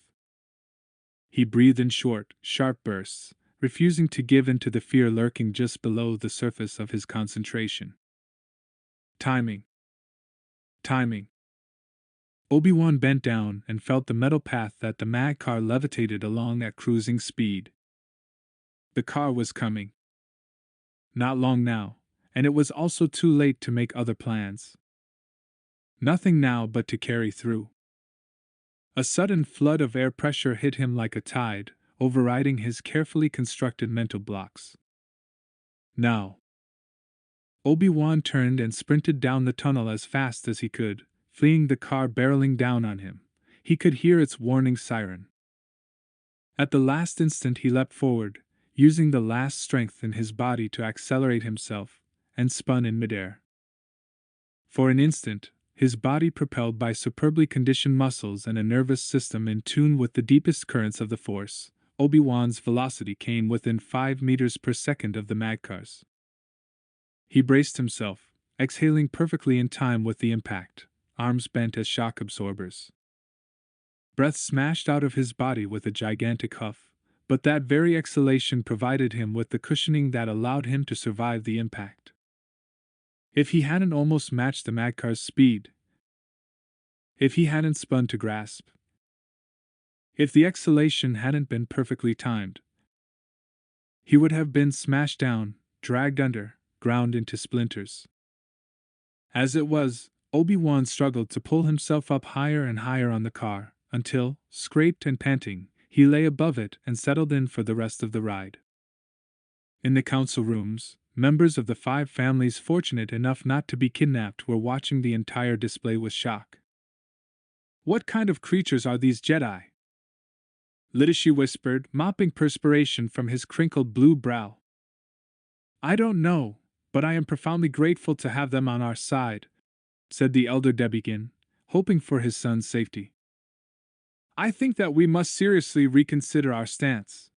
He breathed in short, sharp bursts, refusing to give in to the fear lurking just below the surface of his concentration. Timing. Timing. Obi-Wan bent down and felt the metal path that the mag car levitated along at cruising speed. The car was coming. Not long now, and it was also too late to make other plans. Nothing now but to carry through. A sudden flood of air pressure hit him like a tide, overriding his carefully constructed mental blocks. Now. Obi-Wan turned and sprinted down the tunnel as fast as he could, fleeing the car barreling down on him. He could hear its warning siren. At the last instant he leapt forward, using the last strength in his body to accelerate himself, and spun in midair. For an instant, his body propelled by superbly conditioned muscles and a nervous system in tune with the deepest currents of the Force, Obi-Wan's velocity came within 5 meters per second of the magcar's. He braced himself, exhaling perfectly in time with the impact, arms bent as shock absorbers. Breath smashed out of his body with a gigantic huff, but that very exhalation provided him with the cushioning that allowed him to survive the impact. If he hadn't almost matched the magcar's speed, if he hadn't spun to grasp, if the exhalation hadn't been perfectly timed, he would have been smashed down, dragged under, ground into splinters. As it was, Obi-Wan struggled to pull himself up higher and higher on the car, until, scraped and panting, he lay above it and settled in for the rest of the ride. In the council rooms, members of the 5 families fortunate enough not to be kidnapped were watching the entire display with shock. "What kind of creatures are these Jedi?" Litishi whispered, mopping perspiration from his crinkled blue brow. "I don't know, but I am profoundly grateful to have them on our side," said the elder Debikin, hoping for his son's safety. "I think that we must seriously reconsider our stance."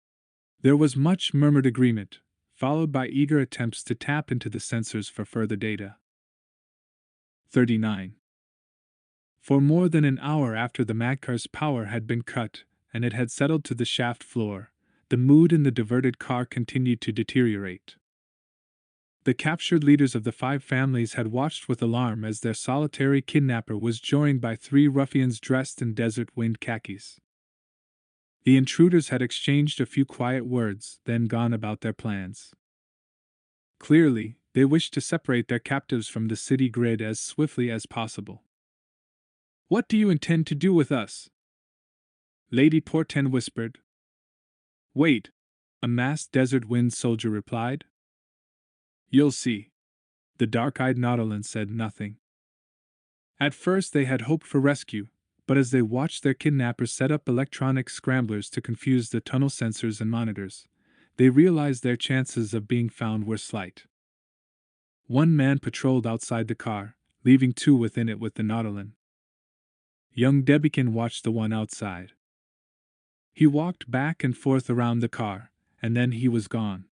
There was much murmured agreement, followed by eager attempts to tap into the sensors for further data. 39. For more than an hour after the magcar's power had been cut, and it had settled to the shaft floor, the mood in the diverted car continued to deteriorate. The captured leaders of the 5 families had watched with alarm as their solitary kidnapper was joined by 3 ruffians dressed in desert wind khakis. The intruders had exchanged a few quiet words, then gone about their plans. Clearly, they wished to separate their captives from the city grid as swiftly as possible. "What do you intend to do with us?" Lady Porten whispered. "Wait," a masked desert wind soldier replied. "You'll see." The dark-eyed Nautolan said nothing. At first they had hoped for rescue, but as they watched their kidnappers set up electronic scramblers to confuse the tunnel sensors and monitors, they realized their chances of being found were slight. One man patrolled outside the car, leaving 2 within it with the Nautolan. Young Debikin watched the one outside. He walked back and forth around the car, and then he was gone.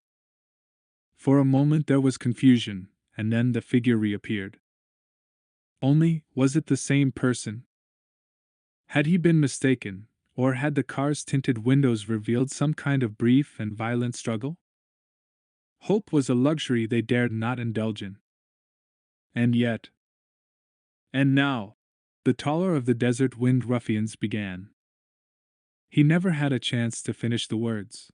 For a moment there was confusion, and then the figure reappeared. Only, was it the same person? Had he been mistaken, or had the car's tinted windows revealed some kind of brief and violent struggle? Hope was a luxury they dared not indulge in. And yet. And now, the taller of the desert wind ruffians began. He never had a chance to finish the words.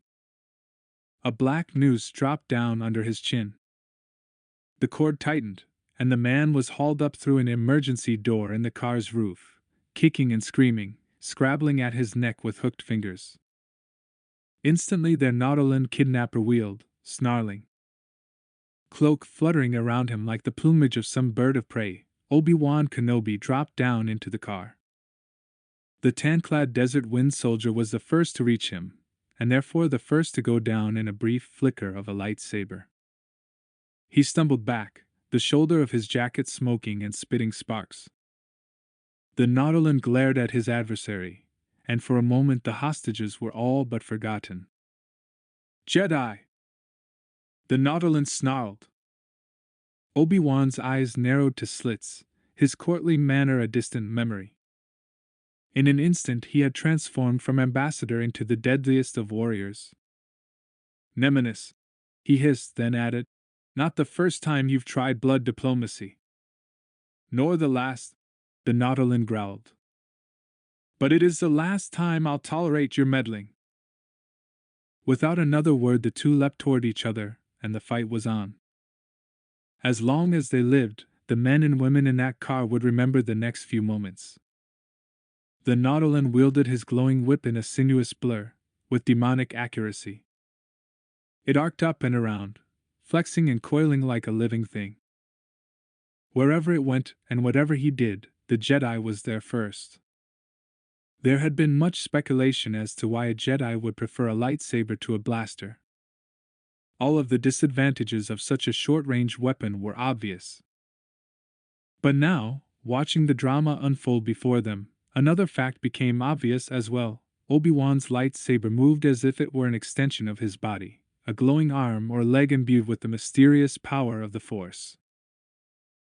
A black noose dropped down under his chin. The cord tightened, and the man was hauled up through an emergency door in the car's roof, kicking and screaming, scrabbling at his neck with hooked fingers. Instantly their Nautolan kidnapper wheeled, snarling. Cloak fluttering around him like the plumage of some bird of prey, Obi-Wan Kenobi dropped down into the car. The tan-clad desert wind soldier was the first to reach him, and therefore the first to go down in a brief flicker of a lightsaber. He stumbled back, the shoulder of his jacket smoking and spitting sparks. The Nautolan glared at his adversary, and for a moment the hostages were all but forgotten. Jedi! The Nautolan snarled. Obi-Wan's eyes narrowed to slits, his courtly manner a distant memory. In an instant he had transformed from ambassador into the deadliest of warriors. Nemesis, he hissed, then added, not the first time you've tried blood diplomacy. Nor the last, the Nautolan growled. But it is the last time I'll tolerate your meddling. Without another word the two leapt toward each other, and the fight was on. As long as they lived, the men and women in that car would remember the next few moments. The Nautolan wielded his glowing whip in a sinuous blur, with demonic accuracy. It arced up and around, flexing and coiling like a living thing. Wherever it went, and whatever he did, the Jedi was there first. There had been much speculation as to why a Jedi would prefer a lightsaber to a blaster. All of the disadvantages of such a short-range weapon were obvious. But now, watching the drama unfold before them, another fact became obvious as well. Obi-Wan's lightsaber moved as if it were an extension of his body, a glowing arm or leg imbued with the mysterious power of the Force.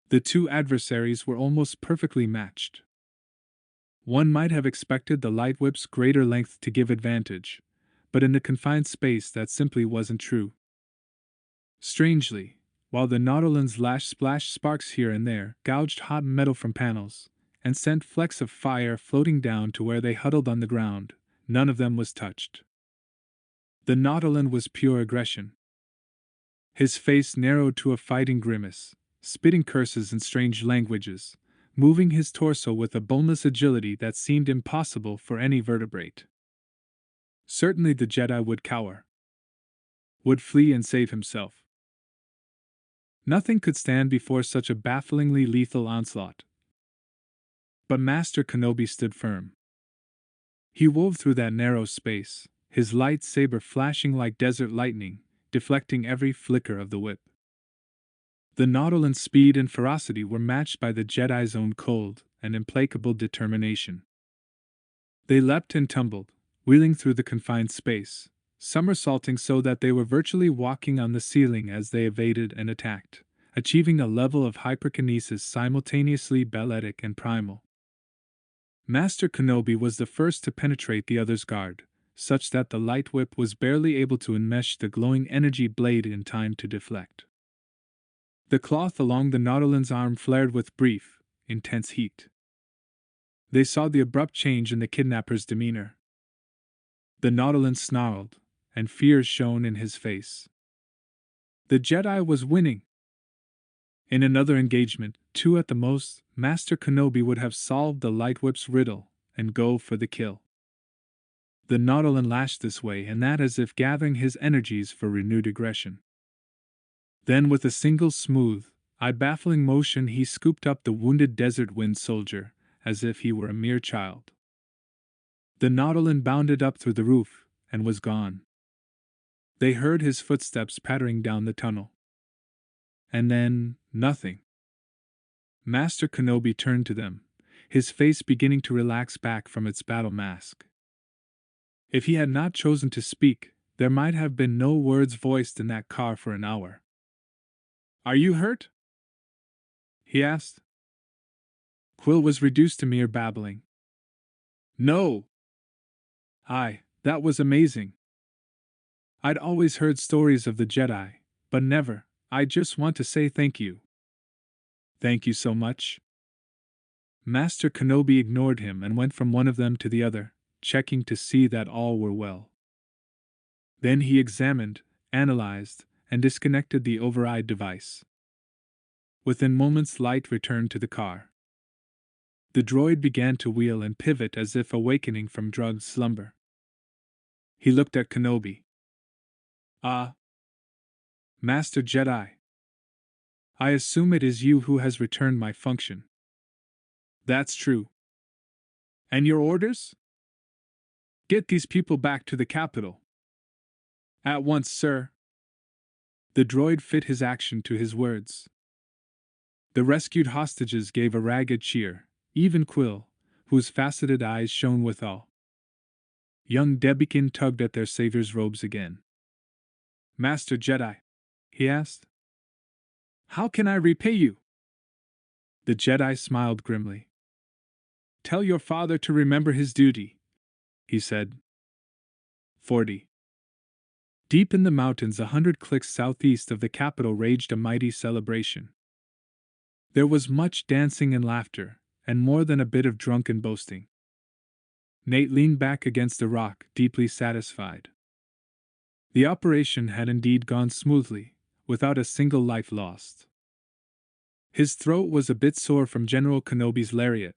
The two adversaries were almost perfectly matched. One might have expected the light whip's greater length to give advantage, but in the confined space that simply wasn't true. Strangely, while the Nautolan's lash splashed sparks here and there, gouged hot metal from panels, and sent flecks of fire floating down to where they huddled on the ground, none of them was touched. The Nautolan was pure aggression. His face narrowed to a fighting grimace, spitting curses in strange languages, moving his torso with a boneless agility that seemed impossible for any vertebrate. Certainly the Jedi would cower. Would flee and save himself. Nothing could stand before such a bafflingly lethal onslaught. But Master Kenobi stood firm. He wove through that narrow space, his lightsaber flashing like desert lightning, deflecting every flicker of the whip. The Nautolan's speed and ferocity were matched by the Jedi's own cold and implacable determination. They leapt and tumbled, wheeling through the confined space, somersaulting so that they were virtually walking on the ceiling as they evaded and attacked, achieving a level of hyperkinesis simultaneously balletic and primal. Master Kenobi was the first to penetrate the other's guard, such that the light whip was barely able to enmesh the glowing energy blade in time to deflect. The cloth along the Nautolan's arm flared with brief, intense heat. They saw the abrupt change in the kidnapper's demeanor. The Nautolan snarled, and fear shone in his face. The Jedi was winning. In another engagement, two at the most, Master Kenobi would have solved the light whip's riddle and go for the kill. The Nautolan lashed this way and that as if gathering his energies for renewed aggression. Then with a single smooth, eye-baffling motion he scooped up the wounded desert wind soldier, as if he were a mere child. The Nautolan bounded up through the roof, and was gone. They heard his footsteps pattering down the tunnel. And then, nothing. Master Kenobi turned to them, his face beginning to relax back from its battle mask. If he had not chosen to speak, there might have been no words voiced in that car for an hour. "Are you hurt?" he asked. Quill was reduced to mere babbling. "No." That was amazing. I'd always heard stories of the Jedi, but never. I just want to say thank you." "Thank you so much." Master Kenobi ignored him and went from one of them to the other, checking to see that all were well. Then he examined, analyzed, and disconnected the override device. Within moments light returned to the car. The droid began to wheel and pivot as if awakening from drugged slumber. He looked at Kenobi. "Ah, Master Jedi. I assume it is you who has returned my function." "That's true." "And your orders?" "Get these people back to the capital. At once, sir. The droid fit his action to his words. The rescued hostages gave a ragged cheer, even Quill, whose faceted eyes shone withal. Young Debikin tugged at their savior's robes again. Master Jedi, he asked, how can I repay you? The Jedi smiled grimly. Tell your father to remember his duty, he said. 40. Deep in the mountains 100 clicks southeast of the capital raged a mighty celebration. There was much dancing and laughter, and more than a bit of drunken boasting. Nate leaned back against a rock, deeply satisfied. The operation had indeed gone smoothly, without a single life lost. His throat was a bit sore from General Kenobi's lariat,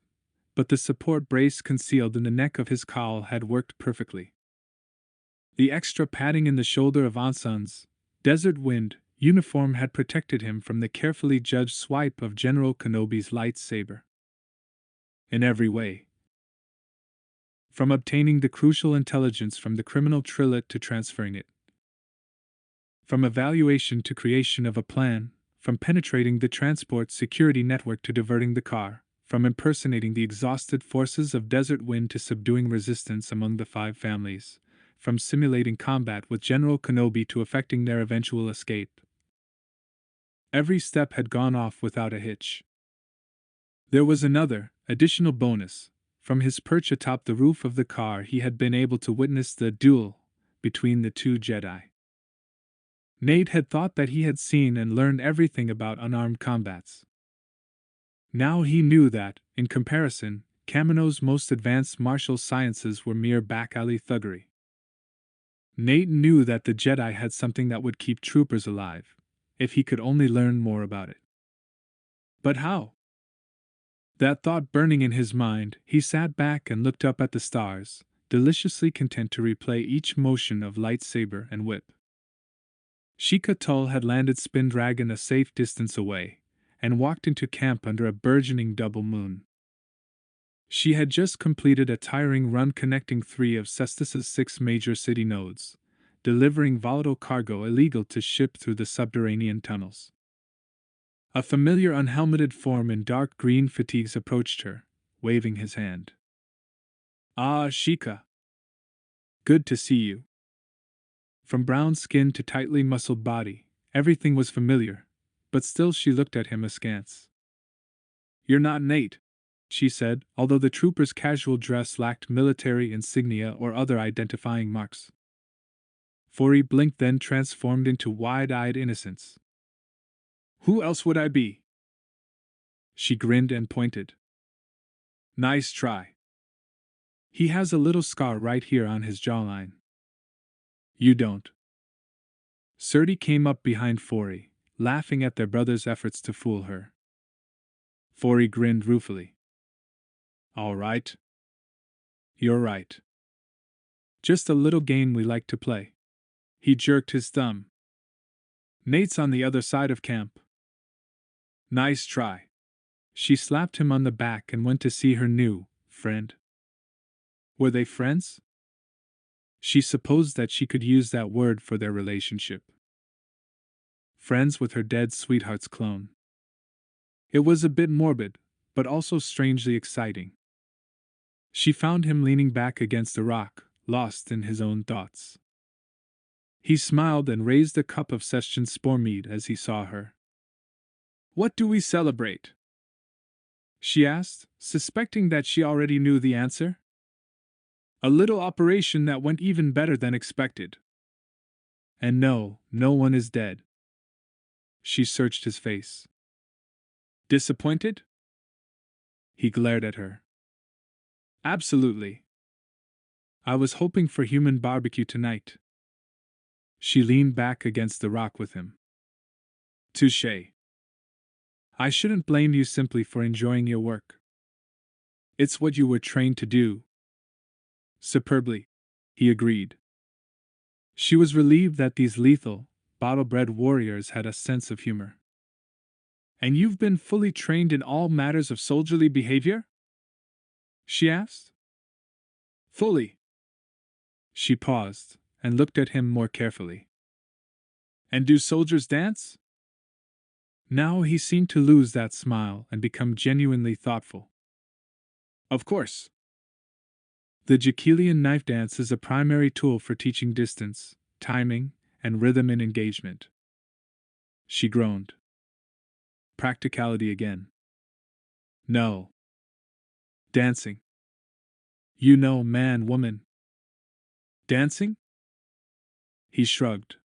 but the support brace concealed in the neck of his cowl had worked perfectly. The extra padding in the shoulder of Anson's Desert Wind uniform had protected him from the carefully judged swipe of General Kenobi's lightsaber. In every way. From obtaining the crucial intelligence from the criminal Trillet to transferring it. From evaluation to creation of a plan, from penetrating the transport security network to diverting the car, from impersonating the exhausted forces of Desert Wind to subduing resistance among the 5 families, from simulating combat with General Kenobi to effecting their eventual escape. Every step had gone off without a hitch. There was another, additional bonus. From his perch atop the roof of the car he had been able to witness the duel between the 2 Jedi. Nate had thought that he had seen and learned everything about unarmed combats. Now he knew that, in comparison, Kamino's most advanced martial sciences were mere back-alley thuggery. Nate knew that the Jedi had something that would keep troopers alive, if he could only learn more about it. But how? That thought burning in his mind, he sat back and looked up at the stars, deliciously content to replay each motion of lightsaber and whip. Sheikah Tull had landed Spin Dragon a safe distance away, and walked into camp under a burgeoning double moon. She had just completed a tiring run connecting 3 of Cestus's 6 major city nodes, delivering volatile cargo illegal to ship through the subterranean tunnels. A familiar unhelmeted form in dark green fatigues approached her, waving his hand. Ah, Sheikah. Good to see you. From brown skin to tightly muscled body, everything was familiar, but still she looked at him askance. You're not Nate, she said, although the trooper's casual dress lacked military insignia or other identifying marks. Fori blinked, then transformed into wide-eyed innocence. Who else would I be? She grinned and pointed. Nice try. He has a little scar right here on his jawline. You don't. Surti came up behind Fori, laughing at their brother's efforts to fool her. Fori grinned ruefully. All right. You're right. Just a little game we like to play. He jerked his thumb. Nate's on the other side of camp. Nice try. She slapped him on the back and went to see her new friend. Were they friends? She supposed that she could use that word for their relationship. Friends with her dead sweetheart's clone. It was a bit morbid, but also strangely exciting. She found him leaning back against a rock, lost in his own thoughts. He smiled and raised a cup of Session spore mead as he saw her. What do we celebrate? She asked, suspecting that she already knew the answer. A little operation that went even better than expected. And no one is dead. She searched his face. Disappointed? He glared at her. Absolutely. I was hoping for human barbecue tonight. She leaned back against the rock with him. Touché. I shouldn't blame you simply for enjoying your work. It's what you were trained to do. Superbly, he agreed. She was relieved that these lethal, bottle-bred warriors had a sense of humor. And you've been fully trained in all matters of soldierly behavior? She asked. Fully. She paused, and looked at him more carefully. And do soldiers dance? Now he seemed to lose that smile and become genuinely thoughtful. Of course. The Jaquelian knife dance is a primary tool for teaching distance, timing, and rhythm in engagement. She groaned. Practicality again. No. Dancing. You know, man, woman. Dancing? He shrugged.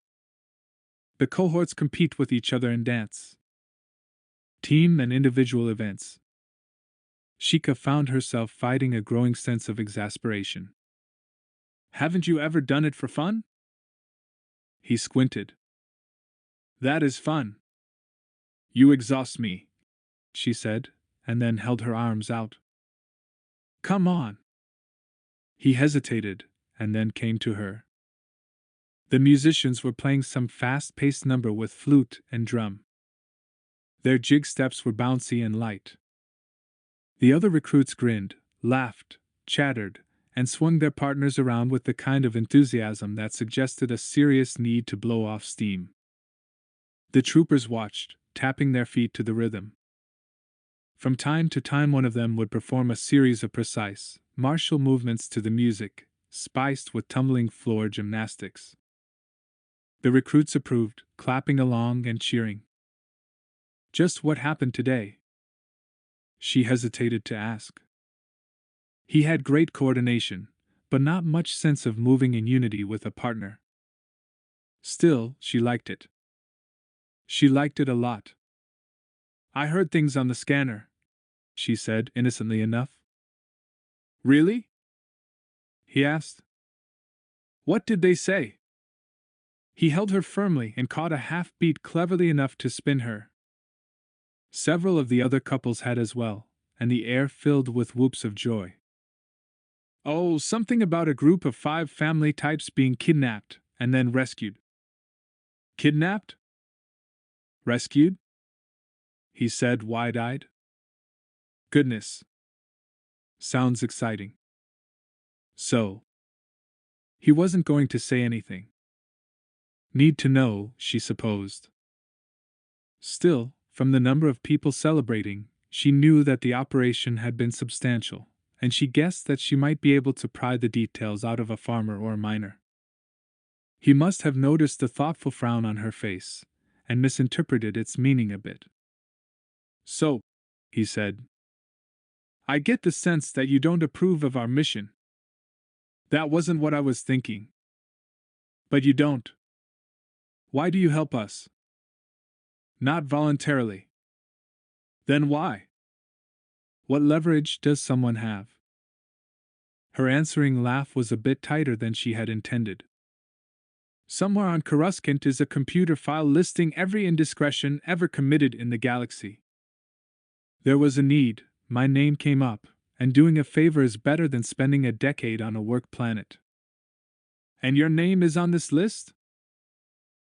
The cohorts compete with each other in dance. Team and individual events. Sheikah found herself fighting a growing sense of exasperation. Haven't you ever done it for fun? He squinted. That is fun. You exhaust me, she said, and then held her arms out. Come on. He hesitated, and then came to her. The musicians were playing some fast-paced number with flute and drum. Their jig steps were bouncy and light. The other recruits grinned, laughed, chattered, and swung their partners around with the kind of enthusiasm that suggested a serious need to blow off steam. The troopers watched, tapping their feet to the rhythm. From time to time one of them would perform a series of precise, martial movements to the music, spiced with tumbling floor gymnastics. The recruits approved, clapping along and cheering. Just what happened today? She hesitated to ask. He had great coordination, but not much sense of moving in unity with a partner. Still, she liked it. She liked it a lot. I heard things on the scanner, she said innocently enough. Really? He asked. What did they say? He held her firmly and caught a half-beat cleverly enough to spin her. Several of the other couples had as well, and the air filled with whoops of joy. Oh, something about a group of 5 family types being kidnapped and then rescued. Kidnapped? Rescued? He said, wide-eyed. Goodness. Sounds exciting. So. He wasn't going to say anything. Need to know, she supposed. Still, from the number of people celebrating, she knew that the operation had been substantial, and she guessed that she might be able to pry the details out of a farmer or a miner. He must have noticed the thoughtful frown on her face, and misinterpreted its meaning a bit. So, he said, I get the sense that you don't approve of our mission. That wasn't what I was thinking. But you don't. Why do you help us? Not voluntarily. Then why? What leverage does someone have? Her answering laugh was a bit tighter than she had intended. Somewhere on Coruscant is a computer file listing every indiscretion ever committed in the galaxy. There was a need, my name came up, and doing a favor is better than spending a decade on a work planet. And your name is on this list?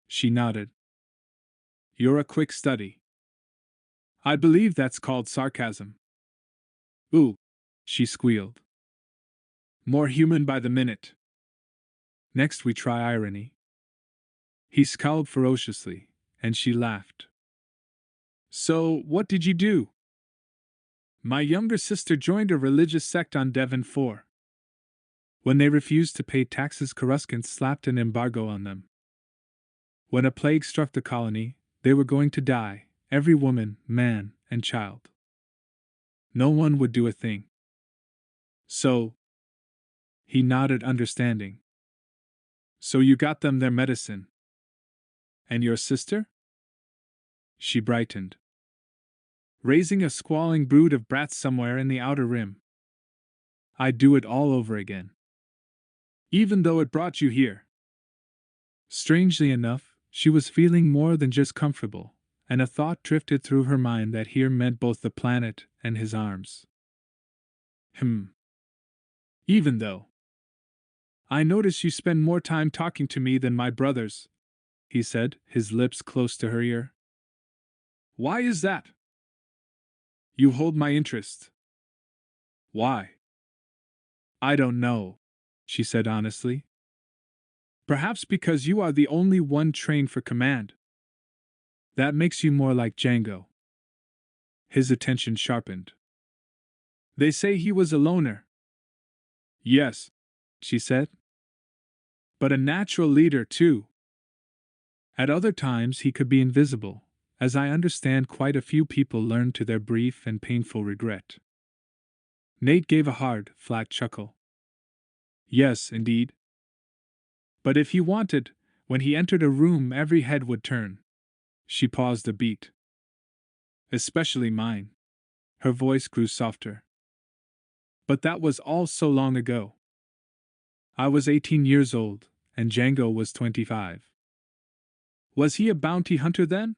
She nodded. You're a quick study. I believe that's called sarcasm. Ooh, she squealed. More human by the minute. Next we try irony. He scowled ferociously, and she laughed. So, what did you do? My younger sister joined a religious sect on Devon 4. When they refused to pay taxes, Coruscant slapped an embargo on them. When a plague struck the colony, they were going to die, every woman, man, and child. No one would do a thing. So, he nodded understanding. So you got them their medicine. And your sister? She brightened. Raising a squalling brood of brats somewhere in the outer rim. I'd do it all over again. Even though it brought you here. Strangely enough, she was feeling more than just comfortable, and a thought drifted through her mind that here meant both the planet and his arms. Even though. I notice you spend more time talking to me than my brothers, he said, his lips close to her ear. Why is that? You hold my interest. Why? I don't know, she said honestly. Perhaps because you are the only one trained for command. That makes you more like Django. His attention sharpened. They say he was a loner. Yes, she said. But a natural leader, too. At other times he could be invisible, as I understand quite a few people learn to their brief and painful regret. Nate gave a hard, flat chuckle. Yes, indeed. But if he wanted, when he entered a room every head would turn. She paused a beat. Especially mine. Her voice grew softer. But that was all so long ago. I was 18 years old, and Django was 25. Was he a bounty hunter then?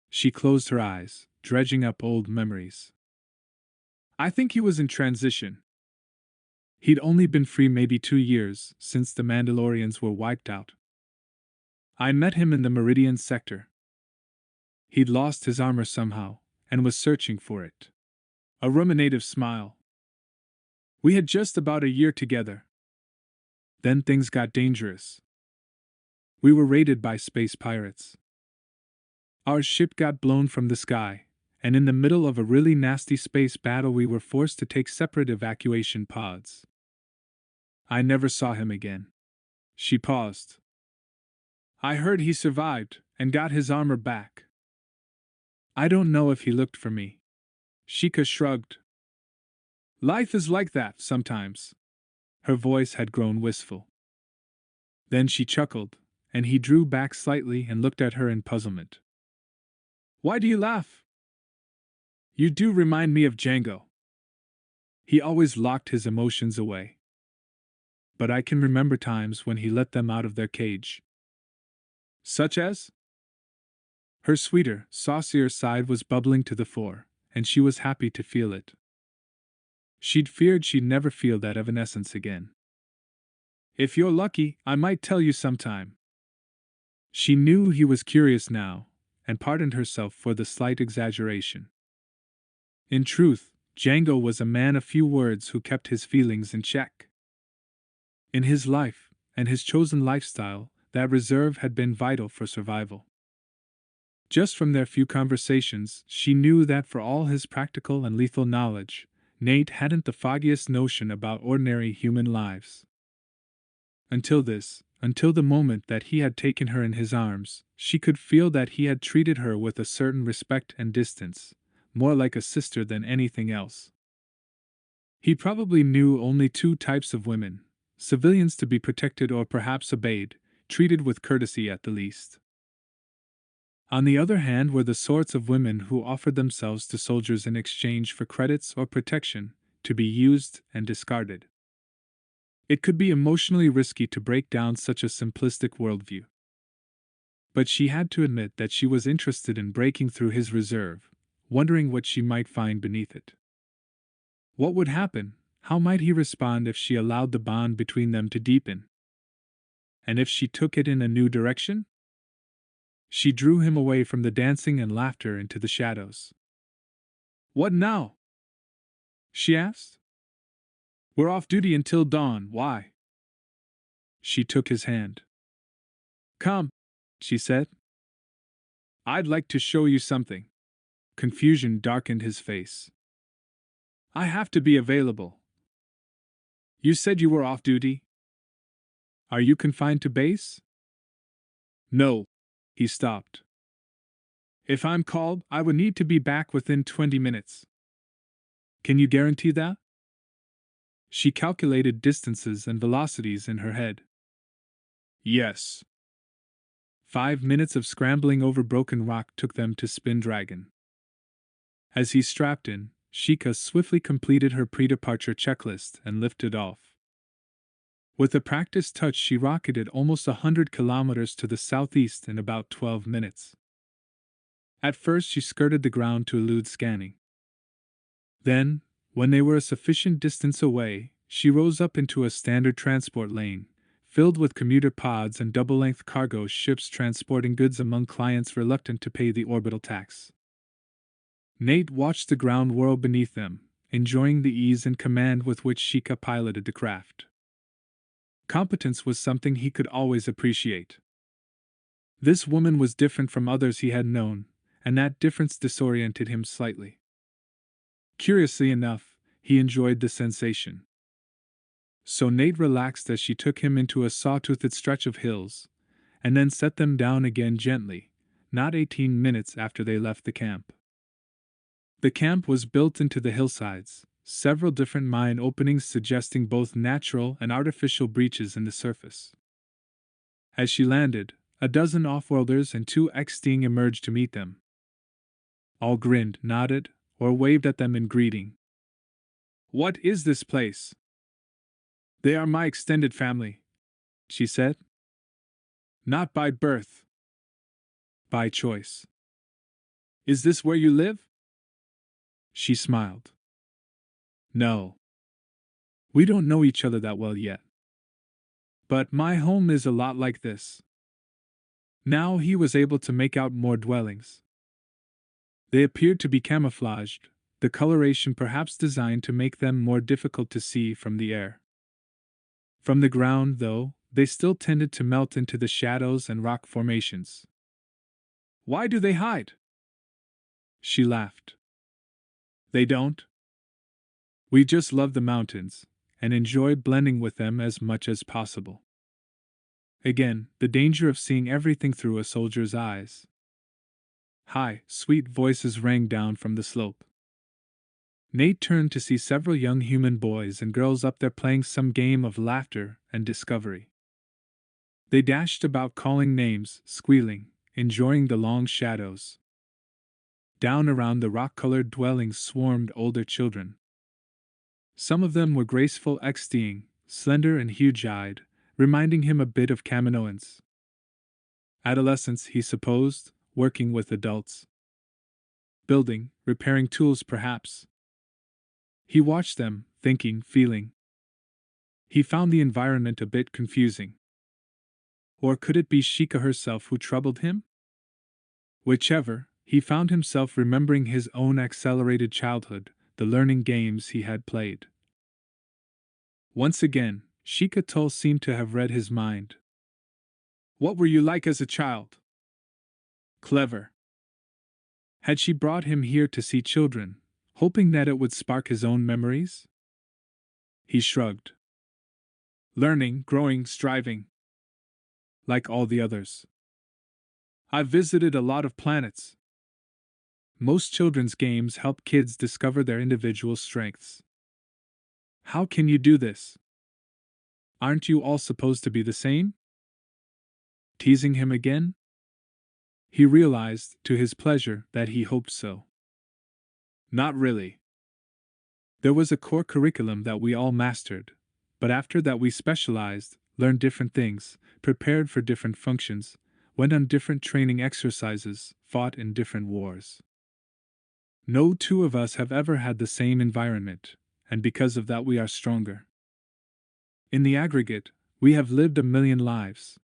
She closed her eyes, dredging up old memories. I think he was in transition. He'd only been free maybe 2 years since the Mandalorians were wiped out. I met him in the Meridian sector. He'd lost his armor somehow, and was searching for it. A ruminative smile. We had just about a year together. Then things got dangerous. We were raided by space pirates. Our ship got blown from the sky, and in the middle of a really nasty space battle we were forced to take separate evacuation pods. I never saw him again. She paused. I heard he survived, and got his armor back. I don't know if he looked for me. Sheikah shrugged. Life is like that, sometimes. Her voice had grown wistful. Then she chuckled, and he drew back slightly and looked at her in puzzlement. Why do you laugh? You do remind me of Django. He always locked his emotions away. But I can remember times when he let them out of their cage. Such as? Her sweeter, saucier side was bubbling to the fore, and she was happy to feel it. She'd feared she'd never feel that evanescence again. If you're lucky, I might tell you sometime. She knew he was curious now, and pardoned herself for the slight exaggeration. In truth, Django was a man of few words who kept his feelings in check. In his life, and his chosen lifestyle, that reserve had been vital for survival. Just from their few conversations, she knew that for all his practical and lethal knowledge, Nate hadn't the foggiest notion about ordinary human lives. Until the moment that he had taken her in his arms, she could feel that he had treated her with a certain respect and distance, more like a sister than anything else. He probably knew only 2 types of women, civilians to be protected or perhaps obeyed, treated with courtesy at the least. On the other hand were the sorts of women who offered themselves to soldiers in exchange for credits or protection, to be used and discarded. It could be emotionally risky to break down such a simplistic worldview. But she had to admit that she was interested in breaking through his reserve, wondering what she might find beneath it. What would happen? How might he respond if she allowed the bond between them to deepen? And if she took it in a new direction? She drew him away from the dancing and laughter into the shadows. What now? She asked. We're off duty until dawn, why? She took his hand. Come, she said. I'd like to show you something. Confusion darkened his face. I have to be available. You said you were off duty? Are you confined to base? No. He stopped. If I'm called, I would need to be back within 20 minutes. Can you guarantee that? She calculated distances and velocities in her head. Yes. 5 minutes of scrambling over broken rock took them to Spin Dragon. As he strapped in, Sheikah swiftly completed her pre-departure checklist and lifted off. With a practiced touch she rocketed almost 100 kilometers to the southeast in about 12 minutes. At first she skirted the ground to elude scanning. Then, when they were a sufficient distance away, she rose up into a standard transport lane, filled with commuter pods and double-length cargo ships transporting goods among clients reluctant to pay the orbital tax. Nate watched the ground whirl beneath them, enjoying the ease and command with which Sheikah piloted the craft. Competence was something he could always appreciate. This woman was different from others he had known, and that difference disoriented him slightly. Curiously enough, he enjoyed the sensation. So Nate relaxed as she took him into a saw-toothed stretch of hills, and then set them down again gently, not 18 minutes after they left the camp. The camp was built into the hillsides, several different mine openings suggesting both natural and artificial breaches in the surface. As she landed, a dozen off-worlders and 2 X-Sting emerged to meet them. All grinned, nodded, or waved at them in greeting. "What is this place?" "They are my extended family," she said. "Not by birth. By choice." "Is this where you live?" She smiled. "No. We don't know each other that well yet. But my home is a lot like this." Now he was able to make out more dwellings. They appeared to be camouflaged, the coloration perhaps designed to make them more difficult to see from the air. From the ground, though, they still tended to melt into the shadows and rock formations. "Why do they hide?" She laughed. "They don't. We just love the mountains, and enjoy blending with them as much as possible." Again, the danger of seeing everything through a soldier's eyes. High, sweet voices rang down from the slope. Nate turned to see several young human boys and girls up there playing some game of laughter and discovery. They dashed about calling names, squealing, enjoying the long shadows. Down around the rock-colored dwellings swarmed older children. Some of them were graceful X-Sting, slender and huge-eyed, reminding him a bit of Kaminoans. Adolescents, he supposed, working with adults. Building, repairing tools perhaps. He watched them, thinking, feeling. He found the environment a bit confusing. Or could it be Sheikah herself who troubled him? Whichever, he found himself remembering his own accelerated childhood, the learning games he had played. Once again, Sheikah Tull seemed to have read his mind. "What were you like as a child?" "Clever." Had she brought him here to see children, hoping that it would spark his own memories? He shrugged. "Learning, growing, striving. Like all the others. I've visited a lot of planets." Most children's games help kids discover their individual strengths. "How can you do this? Aren't you all supposed to be the same?" Teasing him again? He realized, to his pleasure, that he hoped so. "Not really. There was a core curriculum that we all mastered, but after that we specialized, learned different things, prepared for different functions, went on different training exercises, fought in different wars. No two of us have ever had the same environment, and because of that we are stronger. In the aggregate, we have lived 1,000,000 lives.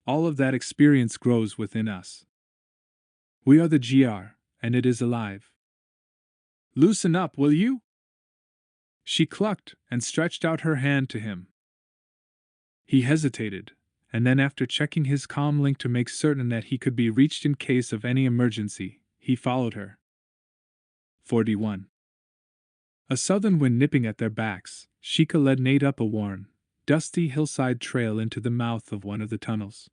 All of that experience grows within us. We are the GR, and it is alive. Loosen up, will you?" She clucked and stretched out her hand to him. He hesitated, and then after checking his comm link to make certain that he could be reached in case of any emergency, he followed her. 41. A southern wind nipping at their backs, Sheikah led Nate up a worn, dusty hillside trail into the mouth of one of the tunnels.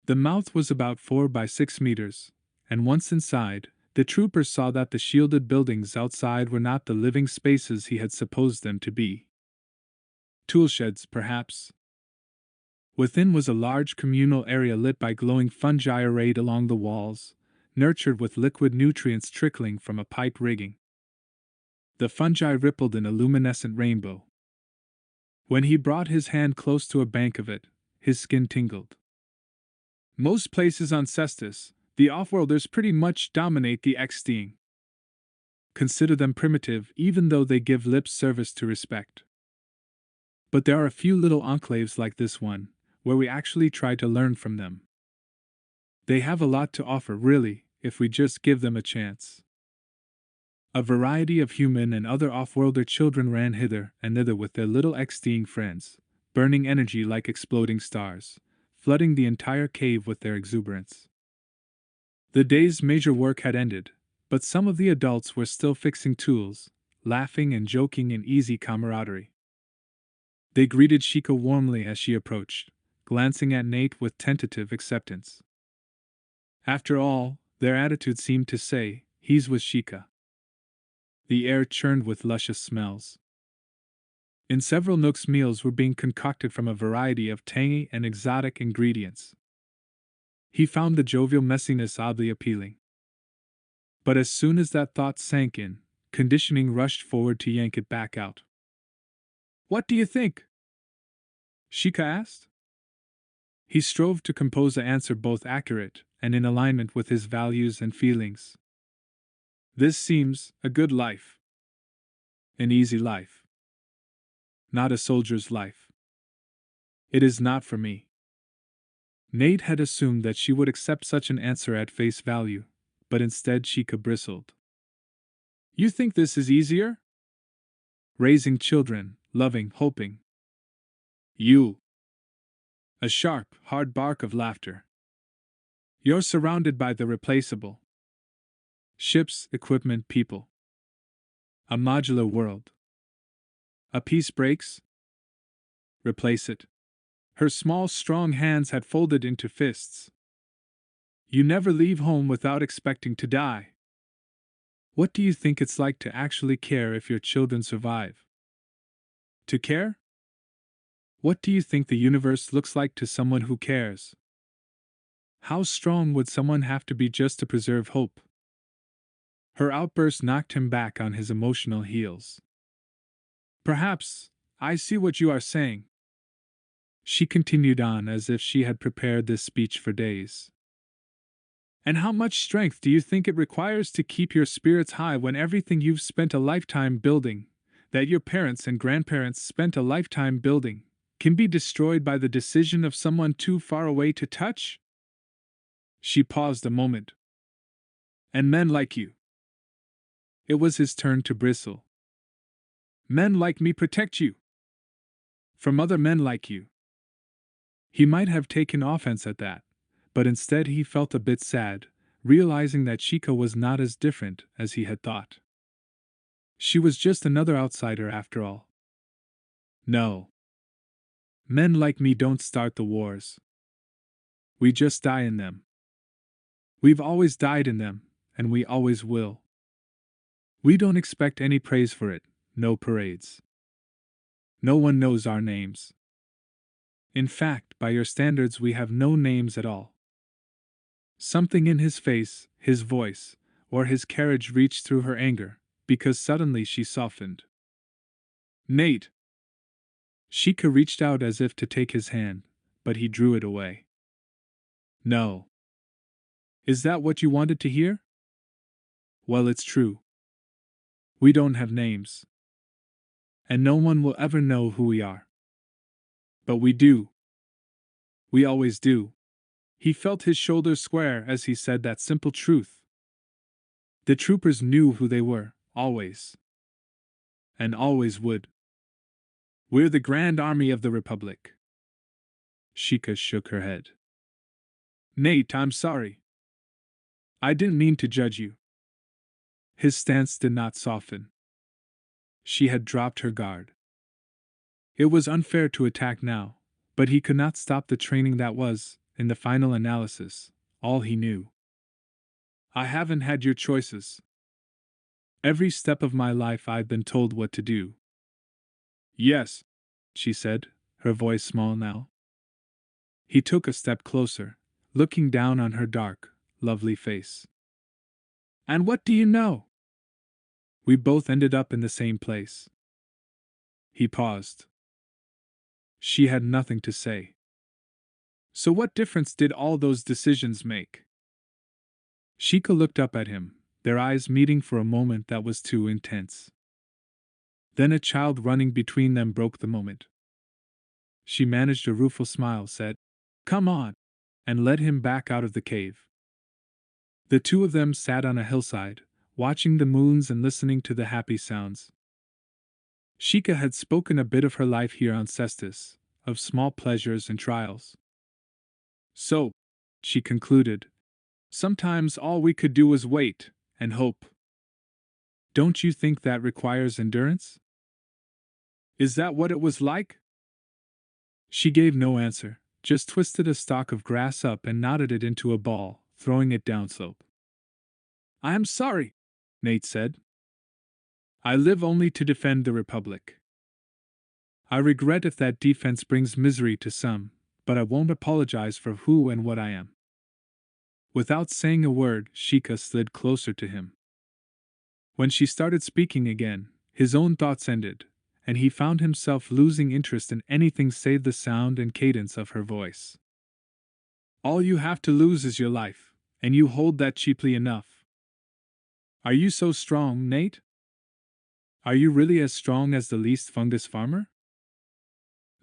The mouth was about 4 by 6 meters, and once inside, the troopers saw that the shielded buildings outside were not the living spaces he had supposed them to be. Toolsheds, perhaps. Within was a large communal area lit by glowing fungi arrayed along the walls, nurtured with liquid nutrients trickling from a pipe rigging. The fungi rippled in a luminescent rainbow. When he brought his hand close to a bank of it, his skin tingled. Most places on Cestus, the offworlders pretty much dominate the X-Sting. Consider them primitive even though they give lip service to respect. But there are a few little enclaves like this one, where we actually try to learn from them. They have a lot to offer, really, if we just give them a chance. A variety of human and other off-worlder children ran hither and thither with their little X-Sting friends, burning energy like exploding stars, flooding the entire cave with their exuberance. The day's major work had ended, but some of the adults were still fixing tools, laughing and joking in easy camaraderie. They greeted Sheikah warmly as she approached, glancing at Nate with tentative acceptance. After all, their attitude seemed to say, he's with Sheikah. The air churned with luscious smells. In several nooks, meals were being concocted from a variety of tangy and exotic ingredients. He found the jovial messiness oddly appealing. But as soon as that thought sank in, conditioning rushed forward to yank it back out. "What do you think?" Sheikah asked. He strove to compose an answer both accurate and in alignment with his values and feelings. "This seems a good life. An easy life. Not a soldier's life. It is not for me." Nate had assumed that she would accept such an answer at face value, but instead Sheikah bristled. "You think this is easier? Raising children, loving, hoping. You." A sharp, hard bark of laughter. "You're surrounded by the replaceable. Ships, equipment, people. A modular world. A piece breaks? Replace it." Her small, strong hands had folded into fists. "You never leave home without expecting to die. What do you think it's like to actually care if your children survive? To care? What do you think the universe looks like to someone who cares? How strong would someone have to be just to preserve hope?" Her outburst knocked him back on his emotional heels. "Perhaps, I see what you are saying." She continued on as if she had prepared this speech for days. "And how much strength do you think it requires to keep your spirits high when everything you've spent a lifetime building, that your parents and grandparents spent a lifetime building, can be destroyed by the decision of someone too far away to touch?" She paused a moment. "And men like you." It was his turn to bristle. "Men like me protect you. From other men like you." He might have taken offense at that, but instead he felt a bit sad, realizing that Sheikah was not as different as he had thought. She was just another outsider after all. "No. Men like me don't start the wars. We just die in them. We've always died in them, and we always will. We don't expect any praise for it, no parades. No one knows our names. In fact, by your standards, we have no names at all." Something in his face, his voice, or his carriage reached through her anger, because suddenly she softened. "Nate!" Sheikah reached out as if to take his hand, but he drew it away. "No. Is that what you wanted to hear? Well, it's true. We don't have names. And no one will ever know who we are. But we do. We always do." He felt his shoulders square as he said that simple truth. The troopers knew who they were, always. And always would. "We're the Grand Army of the Republic." Sheikah shook her head. "Nate, I'm sorry. I didn't mean to judge you." His stance did not soften. She had dropped her guard. It was unfair to attack now, but he could not stop the training that was, in the final analysis, all he knew. "I haven't had your choices. Every step of my life I've been told what to do." "Yes," she said, her voice small now. He took a step closer, looking down on her dark, lovely face. "And what do you know? We both ended up in the same place." He paused. She had nothing to say. "So what difference did all those decisions make?" Sheikah looked up at him, their eyes meeting for a moment that was too intense. Then a child running between them broke the moment. She managed a rueful smile, said, "Come on," and led him back out of the cave. The two of them sat on a hillside, watching the moons and listening to the happy sounds. Sheikah had spoken a bit of her life here on Cestus, of small pleasures and trials. So, she concluded, sometimes all we could do was wait and hope. Don't you think that requires endurance? Is that what it was like? She gave no answer, just twisted a stalk of grass up and knotted it into a ball, throwing it downslope. I am sorry, Nate said. I live only to defend the Republic. I regret if that defense brings misery to some, but I won't apologize for who and what I am. Without saying a word, Sheikah slid closer to him. When she started speaking again, his own thoughts ended, and he found himself losing interest in anything save the sound and cadence of her voice. All you have to lose is your life, and you hold that cheaply enough. Are you so strong, Nate? Are you really as strong as the least fungus farmer?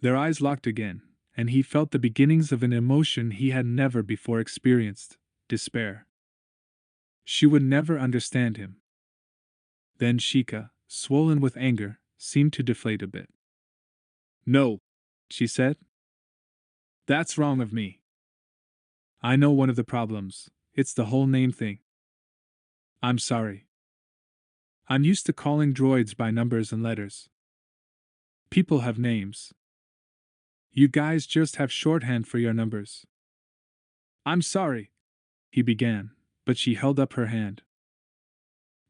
Their eyes locked again, and he felt the beginnings of an emotion he had never before experienced: despair. She would never understand him. Then Sheikah, swollen with anger, seemed to deflate a bit. No, she said. That's wrong of me. I know one of the problems. It's the whole name thing. I'm sorry. I'm used to calling droids by numbers and letters. People have names. You guys just have shorthand for your numbers. I'm sorry, he began, but she held up her hand.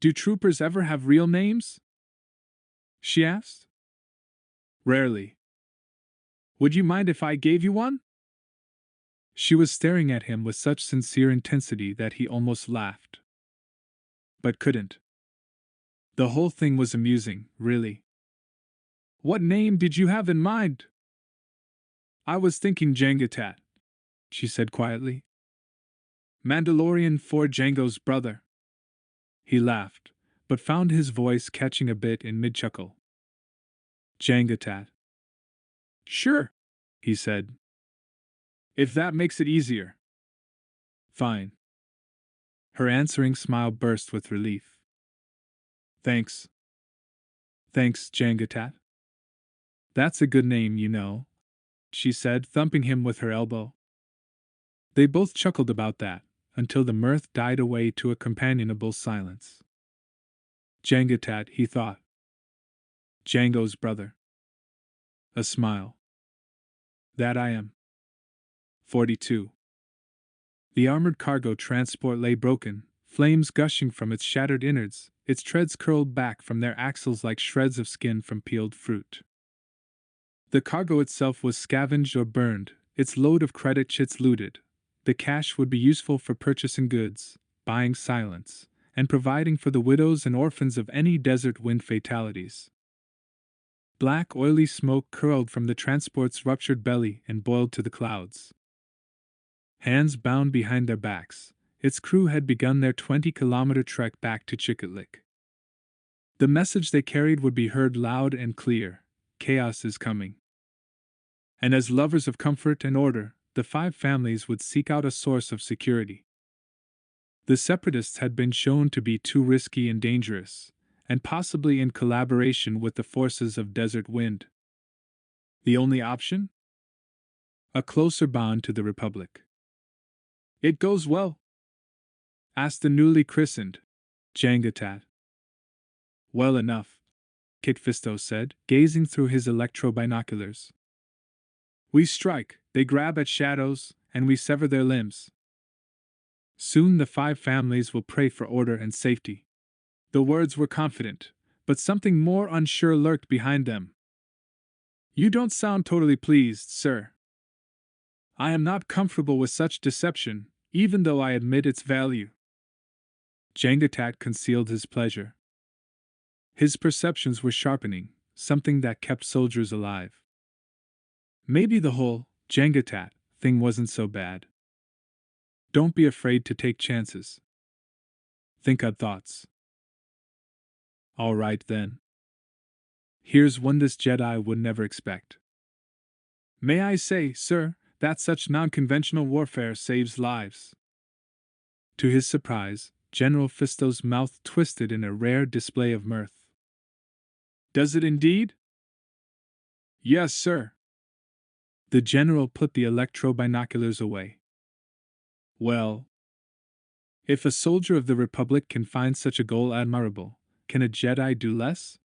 Do troopers ever have real names? She asked. Rarely. Would you mind if I gave you one? She was staring at him with such sincere intensity that he almost laughed. But couldn't. The whole thing was amusing, really. What name did you have in mind? I was thinking Jangatat, she said quietly. Mandalorian for Jango's brother. He laughed, but found his voice catching a bit in mid-chuckle. Jangatat. Sure, he said. If that makes it easier. Fine. Her answering smile burst with relief. Thanks. Thanks, Jangatat. That's a good name, you know, she said, thumping him with her elbow. They both chuckled about that, until the mirth died away to a companionable silence. Jangatat, he thought. Jango's brother. A smile. That I am. 42. The armored cargo transport lay broken, flames gushing from its shattered innards, its treads curled back from their axles like shreds of skin from peeled fruit. The cargo itself was scavenged or burned, its load of credit chits looted. The cash would be useful for purchasing goods, buying silence, and providing for the widows and orphans of any desert wind fatalities. Black oily smoke curled from the transport's ruptured belly and boiled to the clouds. Hands bound behind their backs, its crew had begun their 20-kilometer trek back to Chicotlic. The message they carried would be heard loud and clear: chaos is coming. And as lovers of comfort and order, the 5 families would seek out a source of security. The separatists had been shown to be too risky and dangerous, and possibly in collaboration with the forces of Desert Wind. The only option? A closer bond to the Republic. It goes well? Asked the newly christened Jangatat. Well enough, Kit Fisto said, gazing through his electro-binoculars. We strike, they grab at shadows, and we sever their limbs. Soon the 5 families will pray for order and safety. The words were confident, but something more unsure lurked behind them. You don't sound totally pleased, sir. I am not comfortable with such deception, even though I admit its value. Jangatat concealed his pleasure. His perceptions were sharpening, something that kept soldiers alive. Maybe the whole Jangatat thing wasn't so bad. Don't be afraid to take chances. Think odd thoughts. All right then. Here's one this Jedi would never expect. May I say, sir, that such non-conventional warfare saves lives? To his surprise, General Fisto's mouth twisted in a rare display of mirth. Does it indeed? Yes, sir. The general put the electro-binoculars away. Well, if a soldier of the Republic can find such a goal admirable, can a Jedi do less?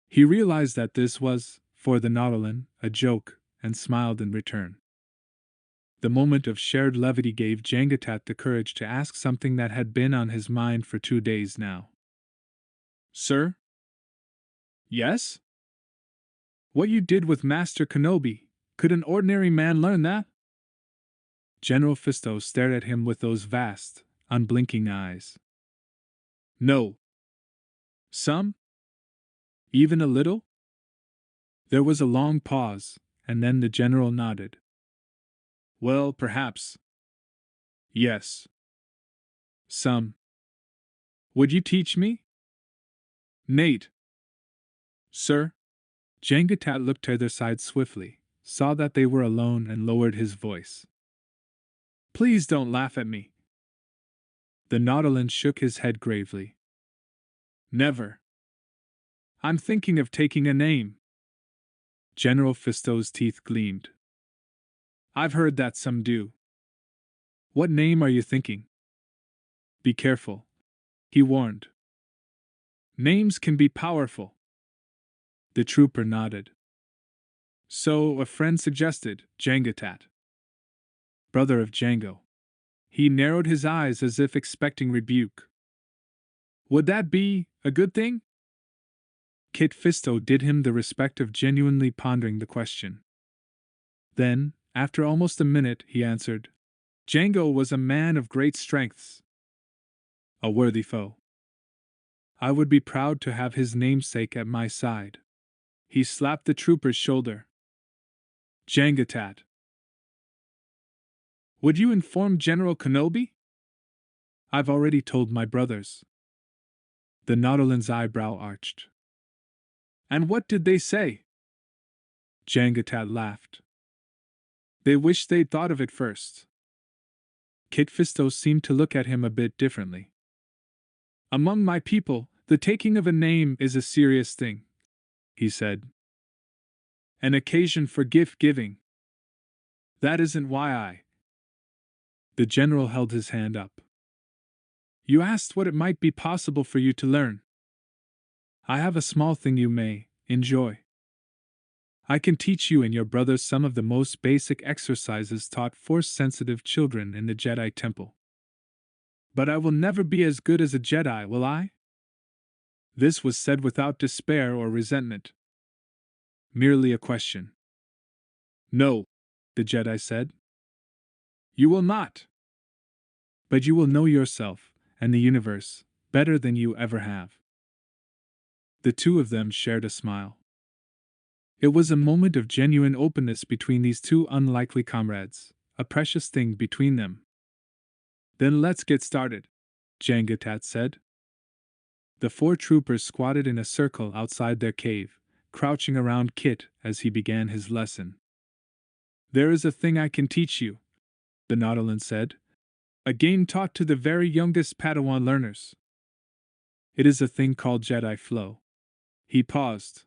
He realized that this was, for the Nautolan, a joke, and smiled in return. The moment of shared levity gave Jangatat the courage to ask something that had been on his mind for 2 days now. Sir? Yes? What you did with Master Kenobi, could an ordinary man learn that? General Fisto stared at him with those vast, unblinking eyes. No. Some? Even a little? There was a long pause, and then the general nodded. Well, perhaps. Yes. Some. Would you teach me? Nate. Sir? Jangatat looked to their side swiftly, saw that they were alone, and lowered his voice. Please don't laugh at me. The Nautolan shook his head gravely. Never. I'm thinking of taking a name. General Fisto's teeth gleamed. I've heard that some do. What name are you thinking? Be careful, he warned. Names can be powerful. The trooper nodded. So, a friend suggested, Jangatat. Brother of Jango. He narrowed his eyes as if expecting rebuke. Would that be a good thing? Kit Fisto did him the respect of genuinely pondering the question. Then, after almost a minute, he answered, Jango was a man of great strengths. A worthy foe. I would be proud to have his namesake at my side. He slapped the trooper's shoulder. Jangatat. Would you inform General Kenobi? I've already told my brothers. The Nautolan's eyebrow arched. And what did they say? Jangatat laughed. They wished they'd thought of it first. Kit Fisto seemed to look at him a bit differently. Among my people, the taking of a name is a serious thing, he said. An occasion for gift-giving. That isn't why I... The general held his hand up. You asked what it might be possible for you to learn. I have a small thing you may enjoy. I can teach you and your brothers some of the most basic exercises taught Force-sensitive children in the Jedi Temple. But I will never be as good as a Jedi, will I? This was said without despair or resentment. Merely a question. No, the Jedi said. You will not. But you will know yourself, and the universe, better than you ever have. The two of them shared a smile. It was a moment of genuine openness between these two unlikely comrades, a precious thing between them. Then let's get started, Jangatat said. The 4 troopers squatted in a circle outside their cave, crouching around Kit as he began his lesson. There is a thing I can teach you, the Nautolan said. A game taught to the very youngest Padawan learners. It is a thing called Jedi Flow. He paused.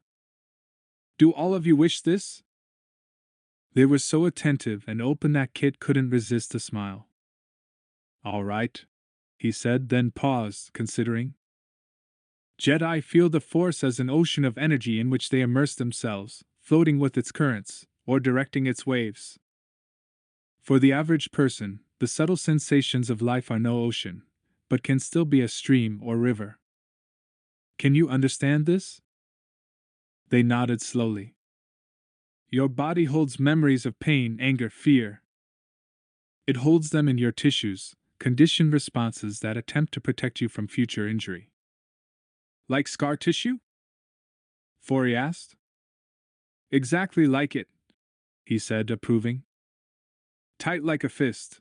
Do all of you wish this? They were so attentive and open that Kit couldn't resist a smile. All right, he said, then paused, considering. Jedi feel the Force as an ocean of energy in which they immerse themselves, floating with its currents, or directing its waves. For the average person, the subtle sensations of life are no ocean, but can still be a stream or river. Can you understand this? They nodded slowly. Your body holds memories of pain, anger, fear. It holds them in your tissues, conditioned responses that attempt to protect you from future injury. Like scar tissue? Fori asked. Exactly like it, he said, approving. Tight like a fist.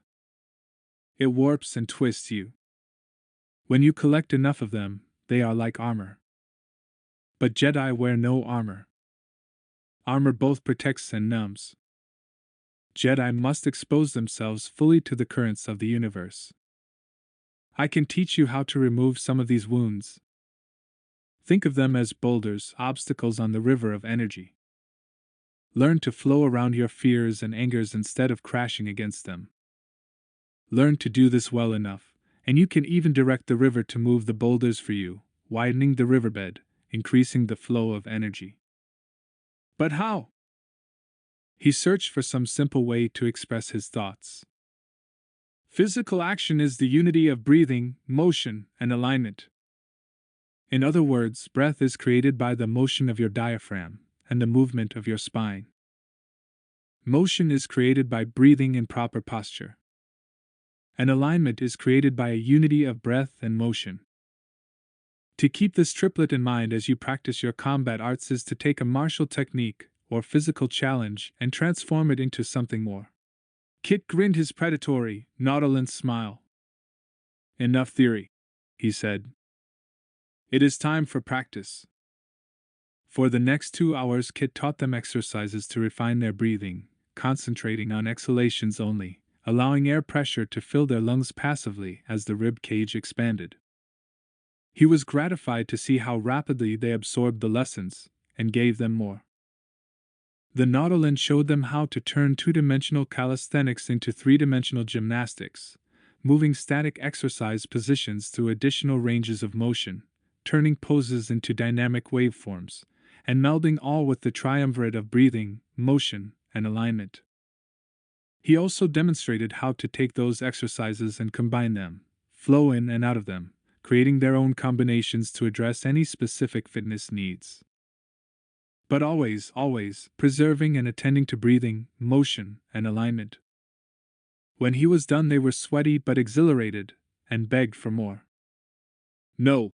It warps and twists you. When you collect enough of them, they are like armor. But Jedi wear no armor. Armor both protects and numbs. Jedi must expose themselves fully to the currents of the universe. I can teach you how to remove some of these wounds. Think of them as boulders, obstacles on the river of energy. Learn to flow around your fears and angers instead of crashing against them. Learn to do this well enough, and you can even direct the river to move the boulders for you, widening the riverbed, increasing the flow of energy. But how? He searched for some simple way to express his thoughts. Physical action is the unity of breathing, motion, and alignment. In other words, breath is created by the motion of your diaphragm and the movement of your spine. Motion is created by breathing in proper posture. And alignment is created by a unity of breath and motion. To keep this triplet in mind as you practice your combat arts is to take a martial technique or physical challenge and transform it into something more. Kit grinned his predatory, nautilent smile. Enough theory, he said. It is time for practice. For the next 2 hours, Kit taught them exercises to refine their breathing, concentrating on exhalations only, allowing air pressure to fill their lungs passively as the rib cage expanded. He was gratified to see how rapidly they absorbed the lessons, and gave them more. The Nautilin showed them how to turn two-dimensional calisthenics into three-dimensional gymnastics, moving static exercise positions through additional ranges of motion, turning poses into dynamic waveforms, and melding all with the triumvirate of breathing, motion, and alignment. He also demonstrated how to take those exercises and combine them, flow in and out of them, creating their own combinations to address any specific fitness needs. But always, preserving and attending to breathing, motion, and alignment. When he was done, they were sweaty but exhilarated, and begged for more. No,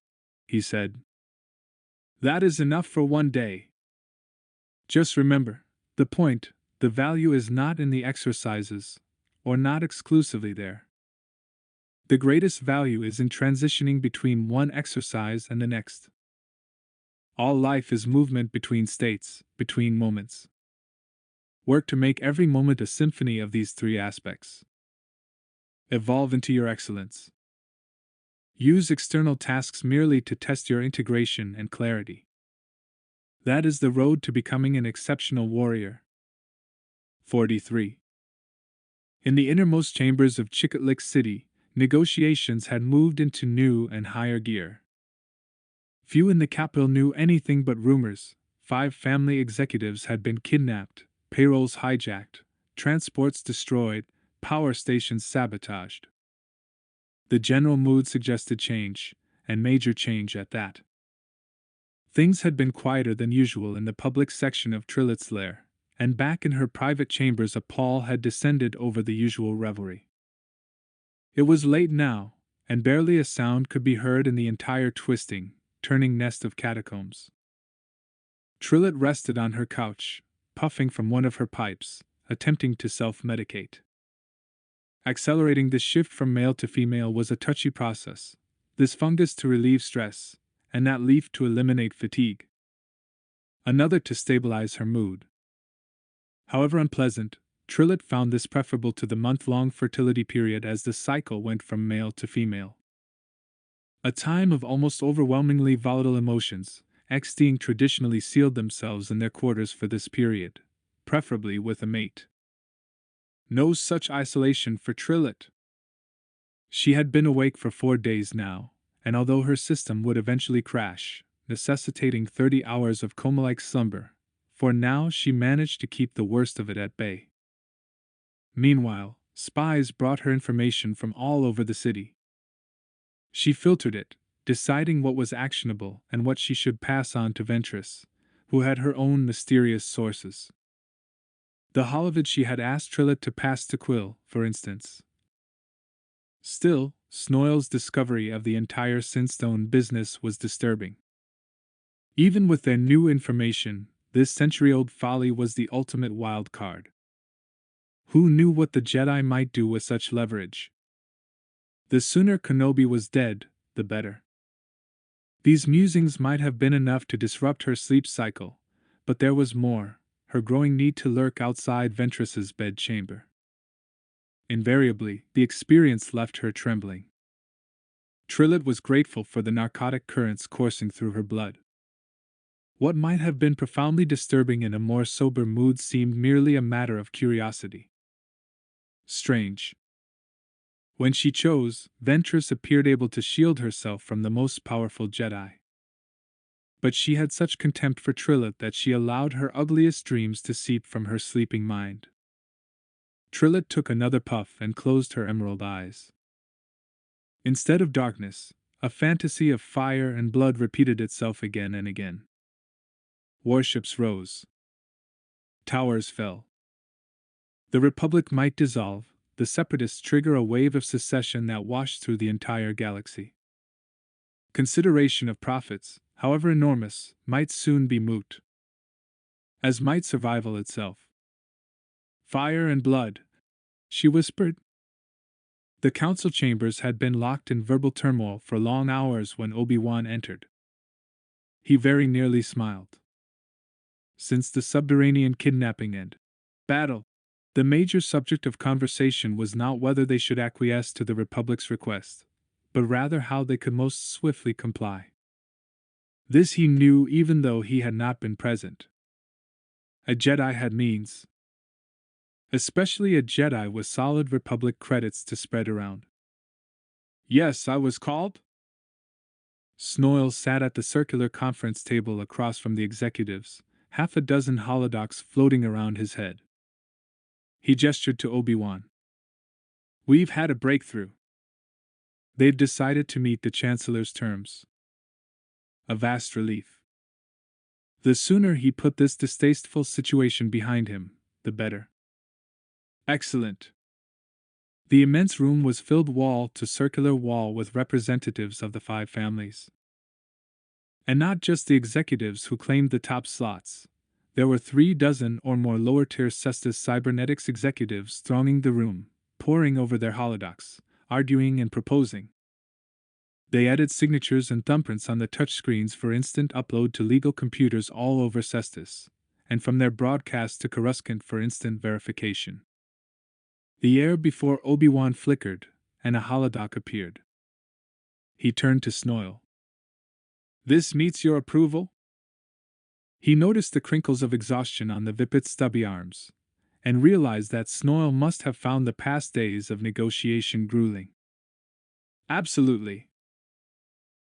he said. That is enough for one day. Just remember, the point, the value is not in the exercises, or not exclusively there. The greatest value is in transitioning between one exercise and the next. All life is movement between states, between moments. Work to make every moment a symphony of these three aspects. Evolve into your excellence. Use external tasks merely to test your integration and clarity. That is the road to becoming an exceptional warrior. 43. In the innermost chambers of Chicotlic City, negotiations had moved into new and higher gear. Few in the capital knew anything but rumors. 5 family executives had been kidnapped, payrolls hijacked, transports destroyed, power stations sabotaged. The general mood suggested change, and major change at that. Things had been quieter than usual in the public section of Trillet's lair, and back in her private chambers a pall had descended over the usual revelry. It was late now, and barely a sound could be heard in the entire twisting, turning nest of catacombs. Trillet rested on her couch, puffing from one of her pipes, attempting to self-medicate. Accelerating the shift from male to female was a touchy process, this fungus to relieve stress, and that leaf to eliminate fatigue. Another to stabilize her mood. However unpleasant, Trillet found this preferable to the month-long fertility period as the cycle went from male to female. A time of almost overwhelmingly volatile emotions, XDing traditionally sealed themselves in their quarters for this period, preferably with a mate. No such isolation for Trillet. She had been awake for 4 days now, and although her system would eventually crash, necessitating 30 hours of coma-like slumber, for now she managed to keep the worst of it at bay. Meanwhile, spies brought her information from all over the city. She filtered it, deciding what was actionable and what she should pass on to Ventress, who had her own mysterious sources. The Holovid she had asked Trillet to pass to Quill, for instance. Still, Snoyle's discovery of the entire Sinstone business was disturbing. Even with their new information, this century-old folly was the ultimate wild card. Who knew what the Jedi might do with such leverage? The sooner Kenobi was dead, the better. These musings might have been enough to disrupt her sleep cycle, but there was more, her growing need to lurk outside Ventress's bedchamber. Invariably, the experience left her trembling. Trillet was grateful for the narcotic currents coursing through her blood. What might have been profoundly disturbing in a more sober mood seemed merely a matter of curiosity. Strange. When she chose, Ventress appeared able to shield herself from the most powerful Jedi. But she had such contempt for Trillet that she allowed her ugliest dreams to seep from her sleeping mind. Trillet took another puff and closed her emerald eyes. Instead of darkness, a fantasy of fire and blood repeated itself again and again. Warships rose. Towers fell. The Republic might dissolve, the Separatists trigger a wave of secession that washed through the entire galaxy. Consideration of profits, however enormous, might soon be moot. As might survival itself. Fire and blood, she whispered. The council chambers had been locked in verbal turmoil for long hours when Obi-Wan entered. He very nearly smiled. Since the subterranean kidnapping and battle, the major subject of conversation was not whether they should acquiesce to the Republic's request, but rather how they could most swiftly comply. This he knew even though he had not been present. A Jedi had means. Especially a Jedi with solid Republic credits to spread around. Yes, I was called? Snoil sat at the circular conference table across from the executives, half a dozen holodocks floating around his head. He gestured to Obi-Wan. We've had a breakthrough. They've decided to meet the Chancellor's terms. A vast relief. The sooner he put this distasteful situation behind him, the better. Excellent. The immense room was filled wall to circular wall with representatives of the 5 families. And not just the executives who claimed the top slots. There were 36 or more lower-tier Cestus cybernetics executives thronging the room, poring over their holodocks, arguing and proposing. They added signatures and thumbprints on the touchscreens for instant upload to legal computers all over Cestus, and from their broadcast to Coruscant for instant verification. The air before Obi-Wan flickered, and a holodoc appeared. He turned to Snoil. This meets your approval? He noticed the crinkles of exhaustion on the Vipit's stubby arms, and realized that Snoil must have found the past days of negotiation grueling. Absolutely.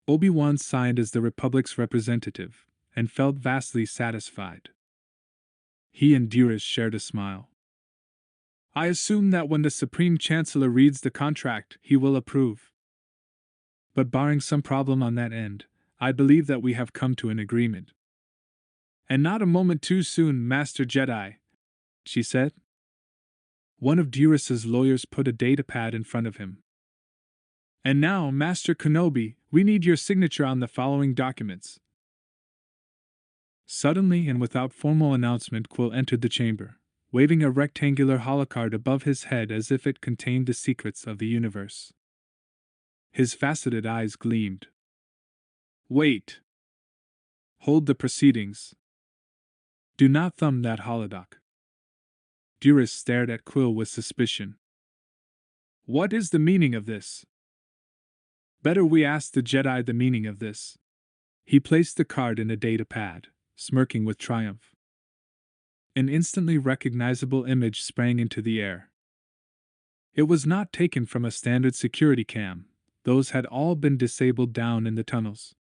Obi-Wan signed as the Republic's representative, and felt vastly satisfied. He and Duras shared a smile. I assume that when the Supreme Chancellor reads the contract, he will approve. But barring some problem on that end, I believe that we have come to an agreement. And not a moment too soon, Master Jedi, she said. One of Duras's lawyers put a datapad in front of him. And now, Master Kenobi, we need your signature on the following documents. Suddenly and without formal announcement, Quill entered the chamber, waving a rectangular holocard above his head as if it contained the secrets of the universe. His faceted eyes gleamed. Wait. Hold the proceedings. Do not thumb that holodoc. Duras stared at Quill with suspicion. What is the meaning of this? Better we ask the Jedi the meaning of this. He placed the card in a datapad, smirking with triumph. An instantly recognizable image sprang into the air. It was not taken from a standard security cam, those had all been disabled down in the tunnels.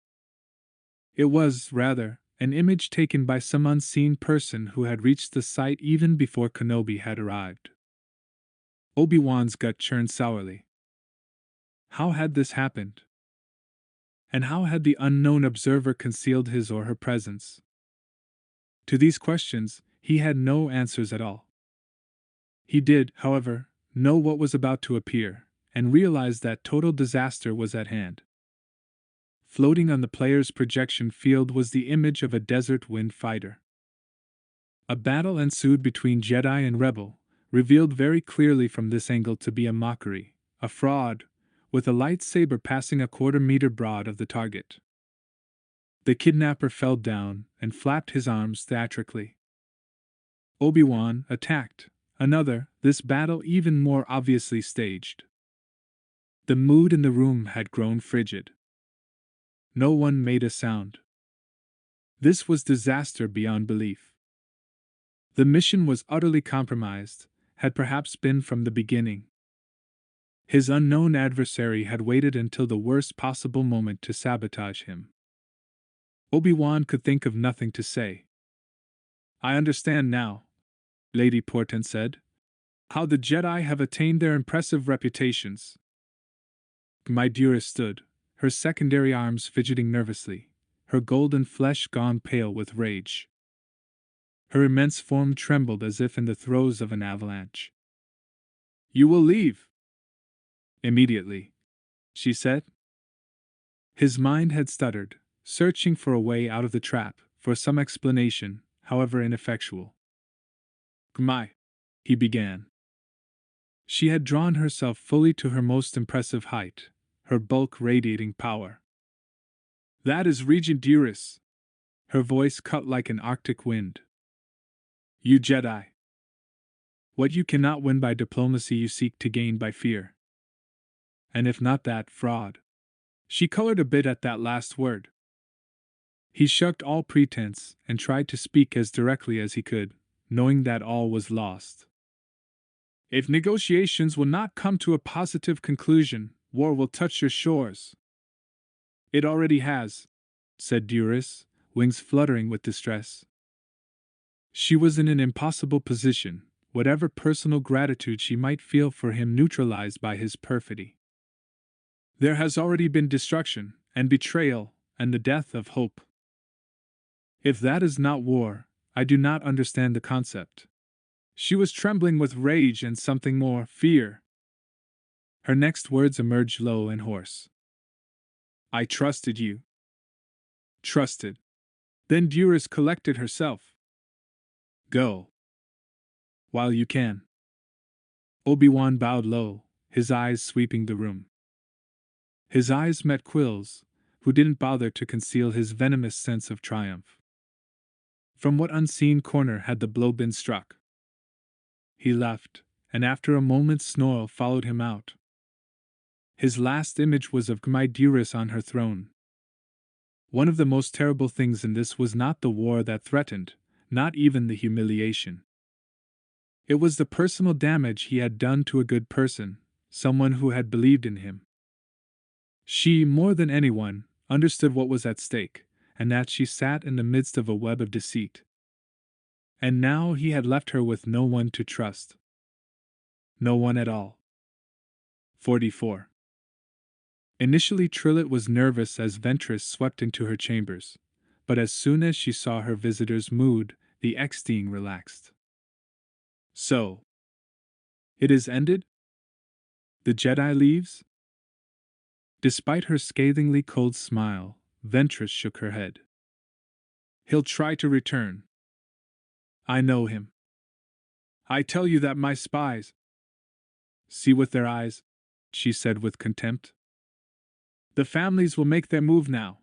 It was, rather, an image taken by some unseen person who had reached the site even before Kenobi had arrived. Obi-Wan's gut churned sourly. How had this happened? And how had the unknown observer concealed his or her presence? To these questions, he had no answers at all. He did, however, know what was about to appear, and realized that total disaster was at hand. Floating on the player's projection field was the image of a desert wind fighter. A battle ensued between Jedi and Rebel, revealed very clearly from this angle to be a mockery, a fraud, with a lightsaber passing a quarter-meter broad of the target. The kidnapper fell down and flapped his arms theatrically. Obi-Wan attacked, another, this battle even more obviously staged. The mood in the room had grown frigid. No one made a sound. This was disaster beyond belief. The mission was utterly compromised, had perhaps been from the beginning. His unknown adversary had waited until the worst possible moment to sabotage him. Obi-Wan could think of nothing to say. "I understand now," Lady Porton said, "how the Jedi have attained their impressive reputations." My dearest stood, her secondary arms fidgeting nervously, her golden flesh gone pale with rage. Her immense form trembled as if in the throes of an avalanche. "You will leave?" "Immediately," she said. His mind had stuttered, searching for a way out of the trap, for some explanation, however ineffectual. "My," he began. She had drawn herself fully to her most impressive height, her bulk radiating power. "That is Regent Duras." Her voice cut like an Arctic wind. "You Jedi. What you cannot win by diplomacy you seek to gain by fear. And if not that, fraud." She colored a bit at that last word. He shirked all pretense and tried to speak as directly as he could, knowing that all was lost. "If negotiations will not come to a positive conclusion, war will touch your shores." "It already has," said Duras, wings fluttering with distress. She was in an impossible position, whatever personal gratitude she might feel for him neutralized by his perfidy. "There has already been destruction, and betrayal, and the death of hope. If that is not war, I do not understand the concept." She was trembling with rage and something more, fear. Her next words emerged low and hoarse. "I trusted you." "Trusted." Then Duras collected herself. "Go. While you can." Obi-Wan bowed low, his eyes sweeping the room. His eyes met Quill's, who didn't bother to conceal his venomous sense of triumph. From what unseen corner had the blow been struck? He left, and after a moment's snarl followed him out. His last image was of Gmai Duras on her throne. One of the most terrible things in this was not the war that threatened, not even the humiliation. It was the personal damage he had done to a good person, someone who had believed in him. She, more than anyone, understood what was at stake, and that she sat in the midst of a web of deceit. And now he had left her with no one to trust. No one at all. 44. Initially Trillet was nervous as Ventress swept into her chambers, but as soon as she saw her visitor's mood, the ex-sting relaxed. "So, it is ended? The Jedi leaves?" Despite her scathingly cold smile, Ventress shook her head. "He'll try to return. I know him. I tell you that my spies see with their eyes," she said with contempt. "The families will make their move now.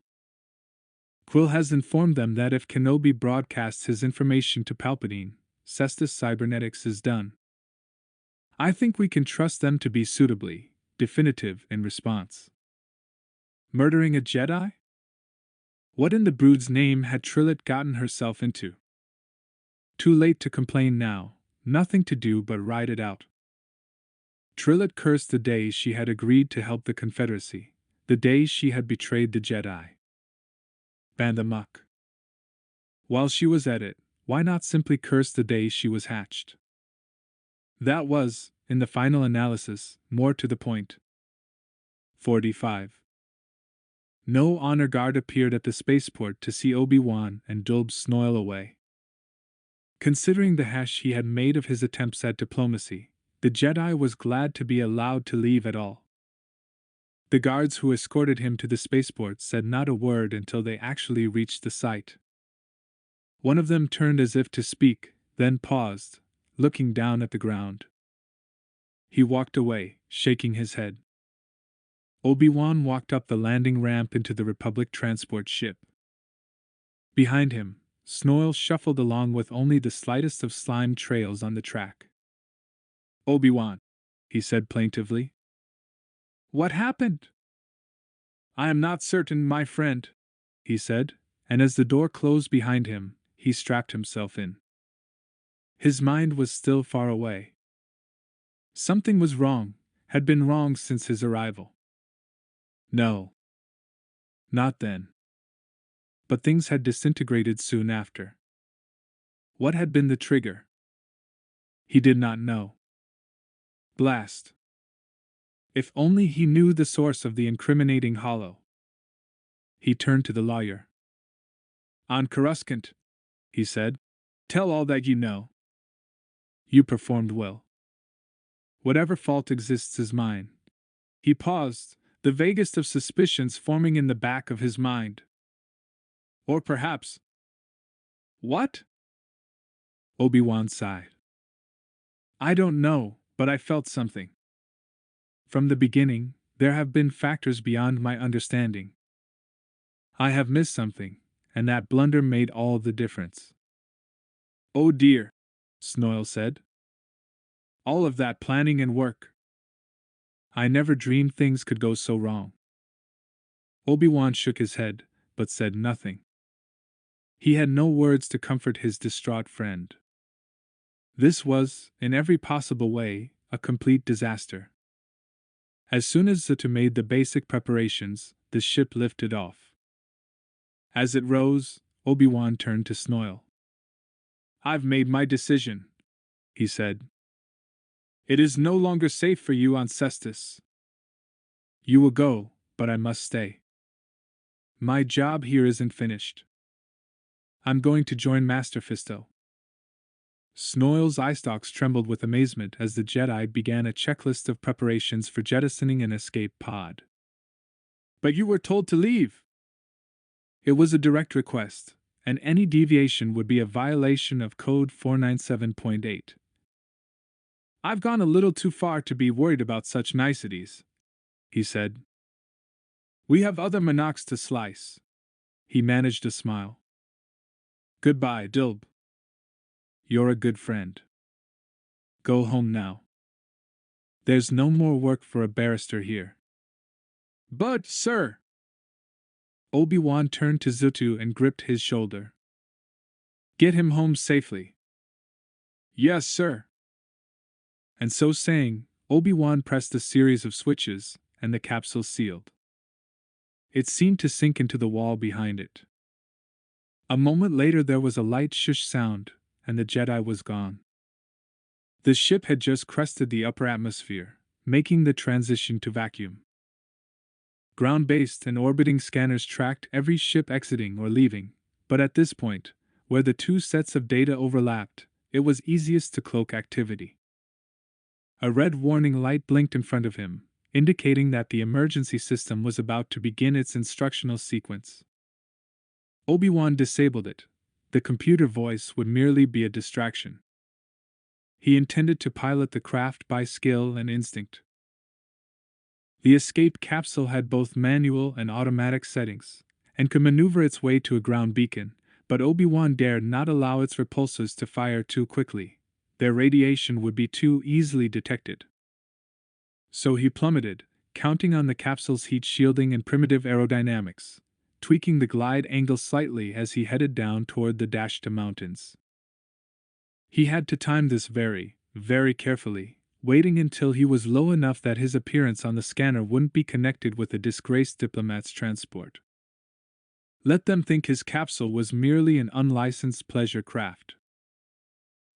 Quill has informed them that if Kenobi broadcasts his information to Palpatine, Cestus cybernetics is done. I think we can trust them to be suitably definitive in response." Murdering a Jedi? What in the brood's name had Trillet gotten herself into? Too late to complain now, nothing to do but ride it out. Trillet cursed the day she had agreed to help the Confederacy, the day she had betrayed the Jedi. Ban the muck. While she was at it, why not simply curse the day she was hatched? That was, in the final analysis, more to the point. 45. No honor guard appeared at the spaceport to see Obi-Wan and Dulb snarl away. Considering the hash he had made of his attempts at diplomacy, the Jedi was glad to be allowed to leave at all. The guards who escorted him to the spaceport said not a word until they actually reached the site. One of them turned as if to speak, then paused, looking down at the ground. He walked away, shaking his head. Obi-Wan walked up the landing ramp into the Republic transport ship. Behind him, Snoil shuffled along with only the slightest of slime trails on the track. "Obi-Wan," he said plaintively. "What happened?" "I am not certain, my friend," he said, and as the door closed behind him, he strapped himself in. His mind was still far away. Something was wrong, had been wrong since his arrival. No. Not then. But things had disintegrated soon after. What had been the trigger? He did not know. Blast. If only he knew the source of the incriminating hollow. He turned to the lawyer. "On Coruscant," he said. "Tell all that you know. You performed well. Whatever fault exists is mine." He paused, the vaguest of suspicions forming in the back of his mind. Or perhaps. What? Obi-Wan sighed. I don't know, but I felt something. From the beginning, there have been factors beyond my understanding. I have missed something, and that blunder made all the difference. Oh dear, Snoil said. All of that planning and work. I never dreamed things could go so wrong. Obi-Wan shook his head, but said nothing. He had no words to comfort his distraught friend. This was, in every possible way, a complete disaster. As soon as Zutu made the basic preparations, the ship lifted off. As it rose, Obi-Wan turned to Snoil. I've made my decision, he said. It is no longer safe for you on Cestus. You will go, but I must stay. My job here isn't finished. I'm going to join Master Fisto. Snoil's eye stalks trembled with amazement as the Jedi began a checklist of preparations for jettisoning an escape pod. But you were told to leave! It was a direct request, and any deviation would be a violation of Code 497.8. I've gone a little too far to be worried about such niceties, he said. We have other monarchs to slice. He managed a smile. Goodbye, Dilb. You're a good friend. Go home now. There's no more work for a barrister here. But, sir! Obi-Wan turned to Zutu and gripped his shoulder. Get him home safely. Yes, sir. And so saying, Obi-Wan pressed a series of switches, and the capsule sealed. It seemed to sink into the wall behind it. A moment later there was a light shush sound, and the Jedi was gone. The ship had just crested the upper atmosphere, making the transition to vacuum. Ground-based and orbiting scanners tracked every ship exiting or leaving, but at this point, where the two sets of data overlapped, it was easiest to cloak activity. A red warning light blinked in front of him, indicating that the emergency system was about to begin its instructional sequence. Obi-Wan disabled it. The computer voice would merely be a distraction. He intended to pilot the craft by skill and instinct. The escape capsule had both manual and automatic settings, and could maneuver its way to a ground beacon, but Obi-Wan dared not allow its repulsors to fire too quickly. Their radiation would be too easily detected. So he plummeted, counting on the capsule's heat shielding and primitive aerodynamics, tweaking the glide angle slightly as he headed down toward the Dashta Mountains. He had to time this very, very carefully, waiting until he was low enough that his appearance on the scanner wouldn't be connected with the disgraced diplomat's transport. Let them think his capsule was merely an unlicensed pleasure craft.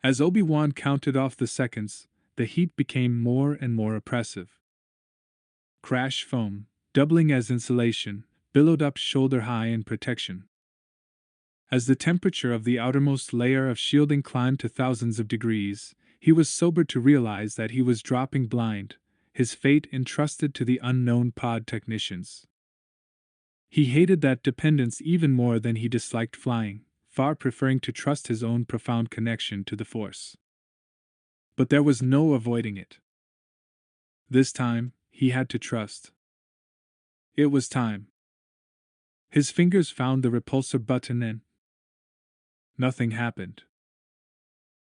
As Obi-Wan counted off the seconds, the heat became more and more oppressive. Crash foam, doubling as insulation, billowed up shoulder-high in protection. As the temperature of the outermost layer of shielding climbed to thousands of degrees, he was sobered to realize that he was dropping blind, his fate entrusted to the unknown pod technicians. He hated that dependence even more than he disliked flying, far preferring to trust his own profound connection to the Force. But there was no avoiding it. This time, he had to trust. It was time. His fingers found the repulsor button and nothing happened.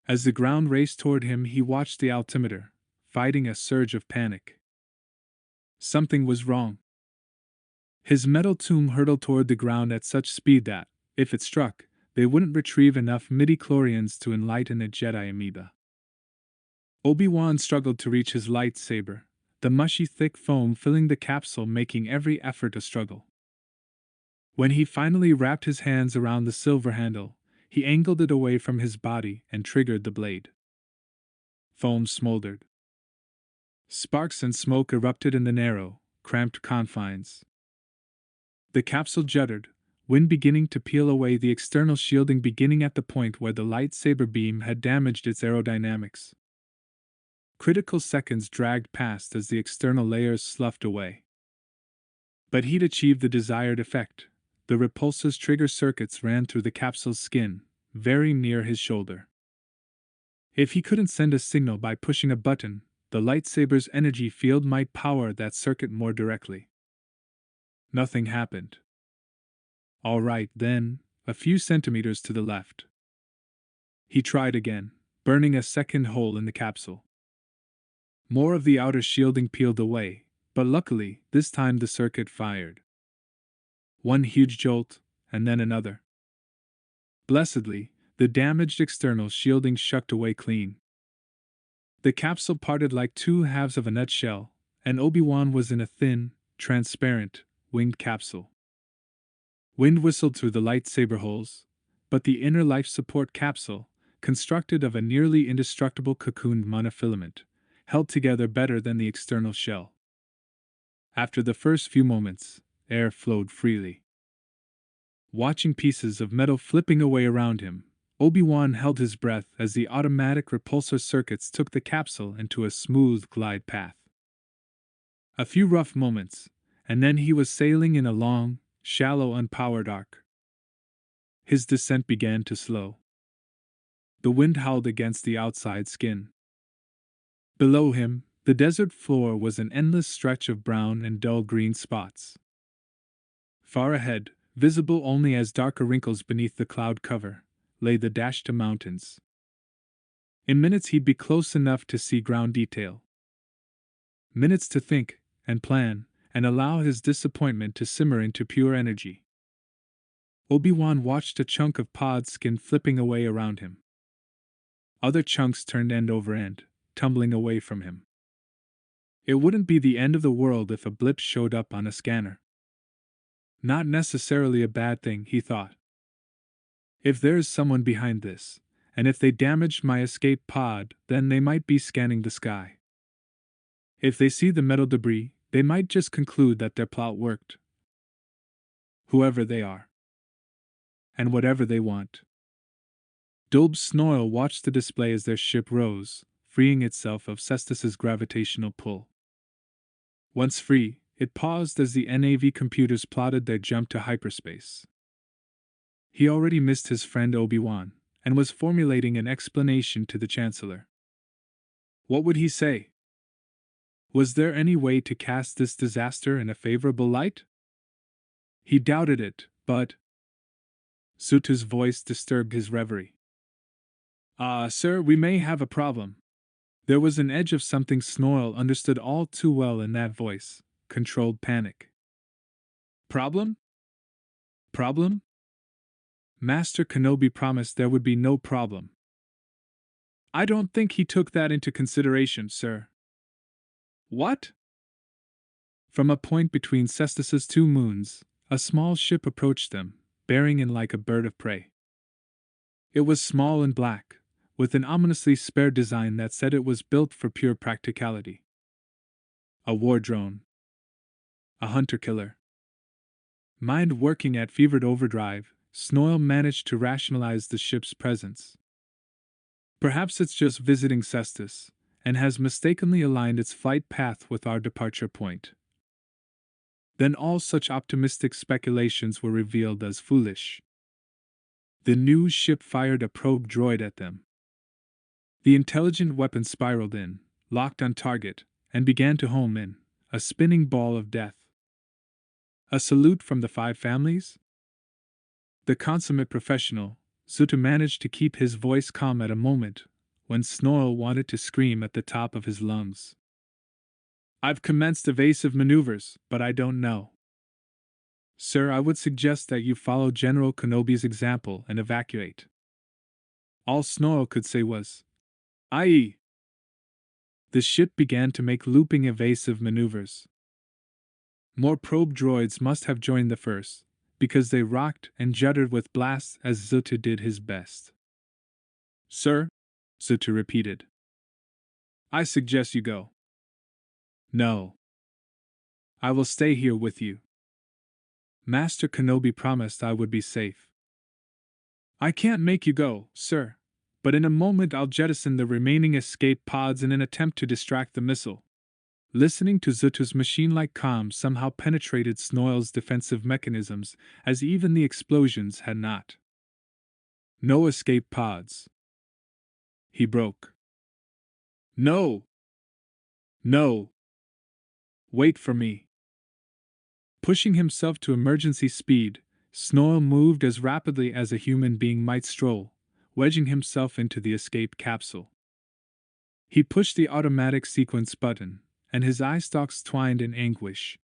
As the ground raced toward him, he watched the altimeter, fighting a surge of panic. Something was wrong. His metal tomb hurtled toward the ground at such speed that, If it struck, they wouldn't retrieve enough midi-chlorians to enlighten a Jedi amoeba. Obi-Wan struggled to reach his lightsaber, the mushy thick foam filling the capsule making every effort a struggle. When he finally wrapped his hands around the silver handle, he angled it away from his body and triggered the blade. Foam smoldered. Sparks and smoke erupted in the narrow, cramped confines. The capsule juddered, wind beginning to peel away the external shielding beginning at the point where the lightsaber beam had damaged its aerodynamics. Critical seconds dragged past as the external layers sloughed away. But he'd achieved the desired effect. The repulsor's trigger circuits ran through the capsule's skin, very near his shoulder. If he couldn't send a signal by pushing a button, the lightsaber's energy field might power that circuit more directly. Nothing happened. All right, then, a few centimeters to the left. He tried again, burning a second hole in the capsule. More of the outer shielding peeled away, but luckily, this time the circuit fired. One huge jolt, and then another. Blessedly, the damaged external shielding shucked away clean. The capsule parted like two halves of a nutshell, and Obi-Wan was in a thin, transparent, winged capsule. Wind whistled through the lightsaber holes, but the inner life support capsule, constructed of a nearly indestructible cocooned monofilament, held together better than the external shell. After the first few moments, air flowed freely. Watching pieces of metal flipping away around him, Obi-Wan held his breath as the automatic repulsor circuits took the capsule into a smooth glide path. A few rough moments, and then he was sailing in a long, shallow, unpowered arc. His descent began to slow. The wind howled against the outside skin. Below him, the desert floor was an endless stretch of brown and dull green spots. Far ahead, visible only as darker wrinkles beneath the cloud cover, lay the Dashta Mountains. In minutes he'd be close enough to see ground detail. Minutes to think, and plan, and allow his disappointment to simmer into pure energy. Obi-Wan watched a chunk of pod skin flipping away around him. Other chunks turned end over end, tumbling away from him. It wouldn't be the end of the world if a blip showed up on a scanner. Not necessarily a bad thing, he thought. If there's someone behind this, and if they damaged my escape pod, then they might be scanning the sky. If they see the metal debris, they might just conclude that their plot worked. Whoever they are. And whatever they want. Dulb Snoil watched the display as their ship rose, freeing itself of Cestus's gravitational pull. Once free, it paused as the NAV computers plotted their jump to hyperspace. He already missed his friend Obi-Wan, and was formulating an explanation to the Chancellor. What would he say? Was there any way to cast this disaster in a favorable light? He doubted it, but... Sutu's voice disturbed his reverie. Sir, we may have a problem. There was an edge of something Snoil understood all too well in that voice, controlled panic. Problem? Problem? Master Kenobi promised there would be no problem. I don't think he took that into consideration, sir. What? From a point between Cestus's two moons, a small ship approached them, bearing in like a bird of prey. It was small and black, with an ominously spare design that said it was built for pure practicality. A war drone. A hunter-killer. Mind working at fevered overdrive, Snoil managed to rationalize the ship's presence. Perhaps it's just visiting Cestus, and has mistakenly aligned its flight path with our departure point. Then all such optimistic speculations were revealed as foolish. The new ship fired a probe droid at them. The intelligent weapon spiraled in, locked on target, and began to home in, a spinning ball of death. A salute from the 5 families? The consummate professional, Sutu managed to keep his voice calm at a moment when Snoil wanted to scream at the top of his lungs. I've commenced evasive maneuvers, but I don't know. Sir, I would suggest that you follow General Kenobi's example and evacuate. All Snow could say was, "Aye." The ship began to make looping evasive maneuvers. More probe droids must have joined the first, because they rocked and juddered with blasts as Zutu did his best. "Sir?" Zutu repeated. "I suggest you go." "No. I will stay here with you. Master Kenobi promised I would be safe." "I can't make you go, sir, but in a moment I'll jettison the remaining escape pods in an attempt to distract the missile." Listening to Zutu's machine-like calm somehow penetrated Snoil's defensive mechanisms, as even the explosions had not. "No escape pods," he broke. "No! No! Wait for me." Pushing himself to emergency speed, Snoil moved as rapidly as a human being might stroll, wedging himself into the escape capsule. He pushed the automatic sequence button, and his eye stalks twined in anguish.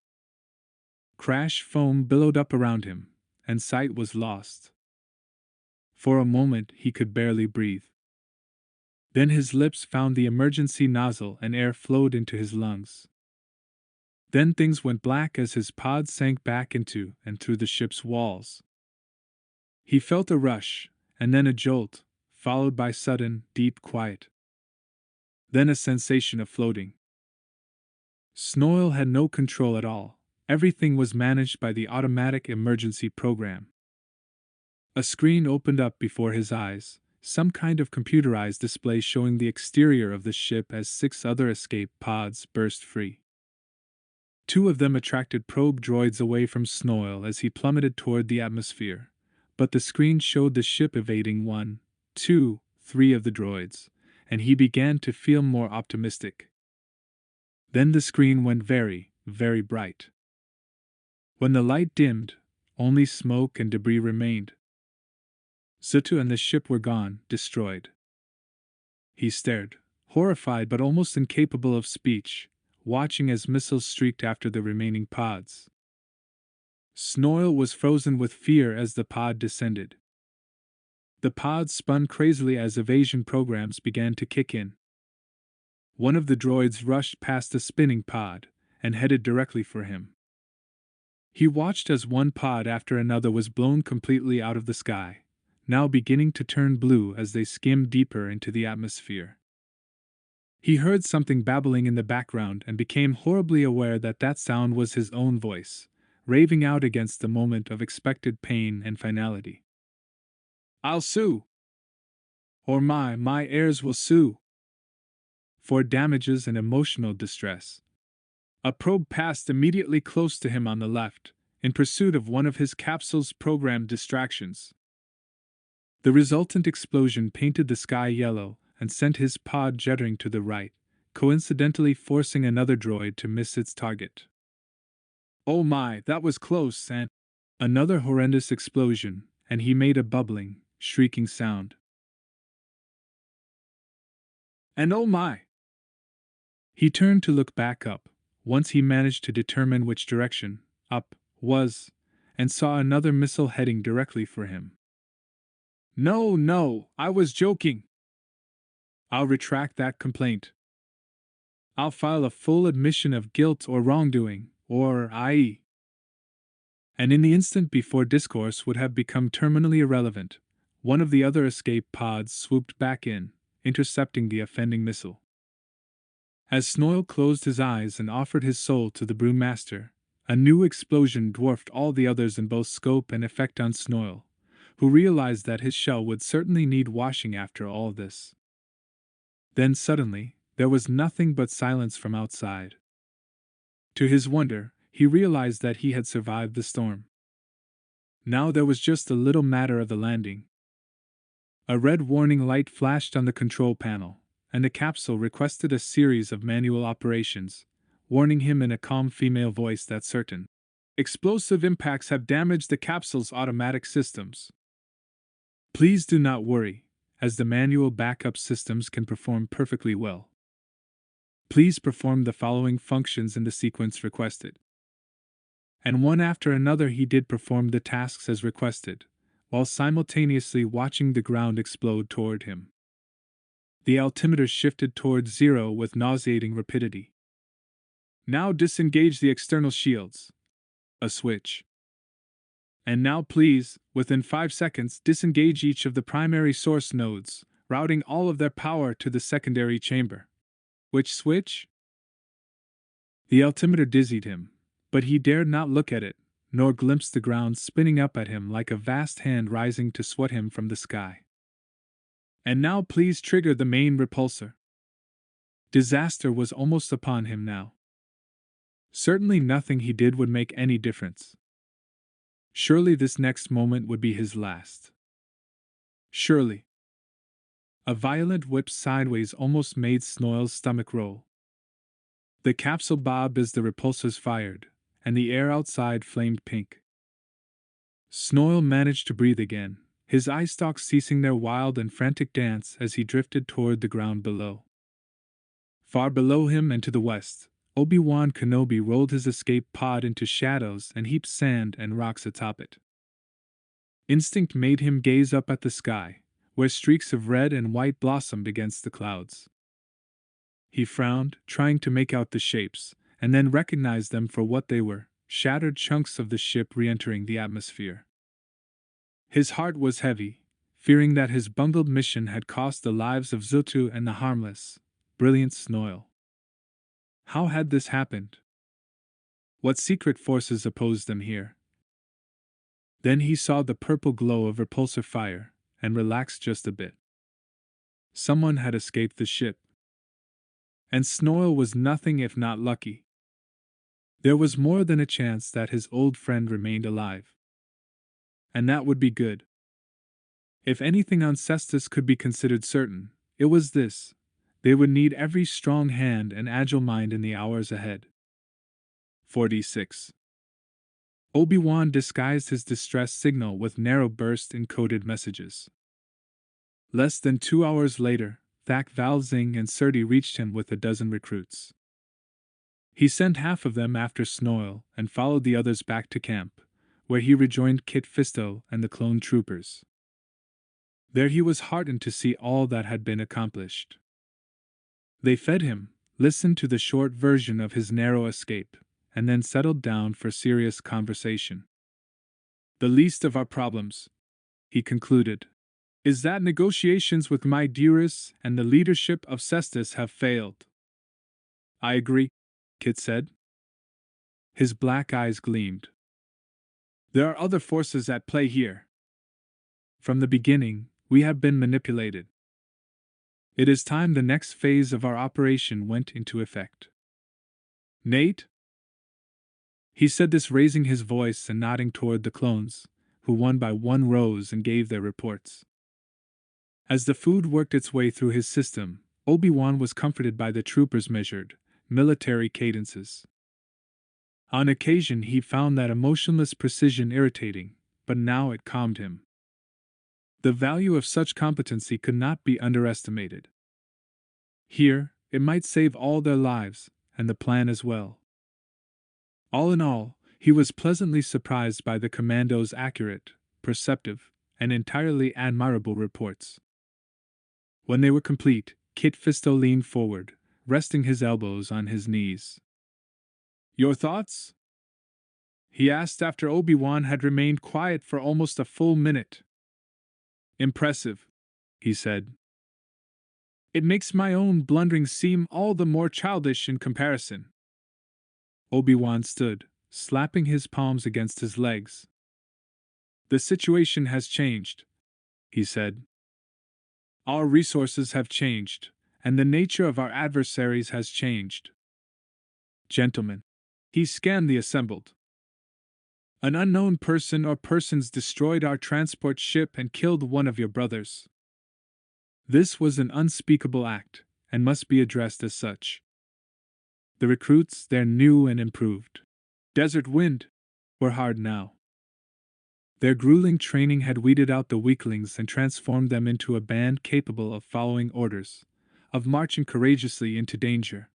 Crash foam billowed up around him, and sight was lost. For a moment he could barely breathe. Then his lips found the emergency nozzle and air flowed into his lungs. Then things went black as his pod sank back into and through the ship's walls. He felt a rush, and then a jolt, followed by sudden, deep quiet. Then a sensation of floating. Snoil had no control at all. Everything was managed by the automatic emergency program. A screen opened up before his eyes, some kind of computerized display showing the exterior of the ship as 6 other escape pods burst free. 2 of them attracted probe droids away from Snoil as he plummeted toward the atmosphere, but the screen showed the ship evading 1, 2, 3 of the droids, and he began to feel more optimistic. Then the screen went very, very bright. When the light dimmed, only smoke and debris remained. Zutu and the ship were gone, destroyed. He stared, horrified but almost incapable of speech, watching as missiles streaked after the remaining pods. Snoil was frozen with fear as the pod descended. The pods spun crazily as evasion programs began to kick in. One of the droids rushed past the spinning pod and headed directly for him. He watched as one pod after another was blown completely out of the sky, now beginning to turn blue as they skimmed deeper into the atmosphere. He heard something babbling in the background and became horribly aware that that sound was his own voice, raving out against the moment of expected pain and finality. "I'll sue! Or my heirs will sue! For damages and emotional distress." A probe passed immediately close to him on the left, in pursuit of one of his capsule's programmed distractions. The resultant explosion painted the sky yellow and sent his pod juddering to the right, coincidentally forcing another droid to miss its target. "Oh my, that was close!" And another horrendous explosion, and he made a bubbling, shrieking sound. "And oh my!" He turned to look back up, once he managed to determine which direction up was, and saw another missile heading directly for him. No, I was joking. I'll retract that complaint. I'll file a full admission of guilt or wrongdoing, or I. And in the instant before discourse would have become terminally irrelevant, one of the other escape pods swooped back in, intercepting the offending missile. As Snoil closed his eyes and offered his soul to the brewmaster, a new explosion dwarfed all the others in both scope and effect on Snoil, who realized that his shell would certainly need washing after all this. Then suddenly, there was nothing but silence from outside. To his wonder, he realized that he had survived the storm. Now there was just a little matter of the landing. A red warning light flashed on the control panel, and the capsule requested a series of manual operations, warning him in a calm female voice that certain explosive impacts have damaged the capsule's automatic systems. Please do not worry, as the manual backup systems can perform perfectly well. Please perform the following functions in the sequence requested. and one after another he did perform the tasks as requested, while simultaneously watching the ground explode toward him. The altimeter shifted towards zero with nauseating rapidity. Now disengage the external shields. A switch. And now please, within 5 seconds, disengage each of the primary source nodes, routing all of their power to the secondary chamber. Which switch? The altimeter dizzied him, but he dared not look at it, nor glimpse the ground spinning up at him like a vast hand rising to swat him from the sky. And now please trigger the main repulsor. Disaster was almost upon him now. Certainly nothing he did would make any difference. Surely this next moment would be his last. Surely. A violent whip sideways almost made Snoil's stomach roll. The capsule bobbed as the repulsors fired, and the air outside flamed pink. Snoil managed to breathe again, his eye stalks ceasing their wild and frantic dance as he drifted toward the ground below. Far below him and to the west, Obi-Wan Kenobi rolled his escape pod into shadows and heaped sand and rocks atop it. Instinct made him gaze up at the sky, where streaks of red and white blossomed against the clouds. He frowned, trying to make out the shapes, and then recognized them for what they were, shattered chunks of the ship re-entering the atmosphere. His heart was heavy, fearing that his bungled mission had cost the lives of Zutu and the harmless, brilliant Snoil. How had this happened? What secret forces opposed them here? Then he saw the purple glow of repulsor fire, and relaxed just a bit. Someone had escaped the ship. And Snoil was nothing if not lucky. There was more than a chance that his old friend remained alive. And that would be good. If anything on Cestus could be considered certain, it was this: they would need every strong hand and agile mind in the hours ahead. 46. Obi-Wan disguised his distress signal with narrow burst encoded messages. Less than 2 hours later, Thak Valzing and Surti reached him with a dozen recruits. He sent half of them after Snoil and followed the others back to camp, where he rejoined Kit Fisto and the clone troopers. There he was heartened to see all that had been accomplished. They fed him, listened to the short version of his narrow escape, and then settled down for serious conversation. The least of our problems, he concluded, is that negotiations with my dearest and the leadership of Cestus have failed. I agree, Kit said. His black eyes gleamed. There are other forces at play here. From the beginning, we have been manipulated. It is time the next phase of our operation went into effect. Nate? He said this raising his voice and nodding toward the clones, who one by one rose and gave their reports. As the food worked its way through his system, Obi-Wan was comforted by the troopers' measured, military cadences. On occasion he found that emotionless precision irritating, but now it calmed him. The value of such competency could not be underestimated. Here, it might save all their lives, and the plan as well. All in all, he was pleasantly surprised by the commando's accurate, perceptive, and entirely admirable reports. When they were complete, Kit Fisto leaned forward, resting his elbows on his knees. Your thoughts? He asked after Obi-Wan had remained quiet for almost a full minute. Impressive, he said. It makes my own blundering seem all the more childish in comparison. Obi-Wan stood, slapping his palms against his legs. The situation has changed, he said. Our resources have changed, and the nature of our adversaries has changed. Gentlemen, he scanned the assembled. An unknown person or persons destroyed our transport ship and killed one of your brothers. This was an unspeakable act, and must be addressed as such. The recruits, their new and improved Desert Wind, were hard now. Their grueling training had weeded out the weaklings and transformed them into a band capable of following orders, of marching courageously into danger.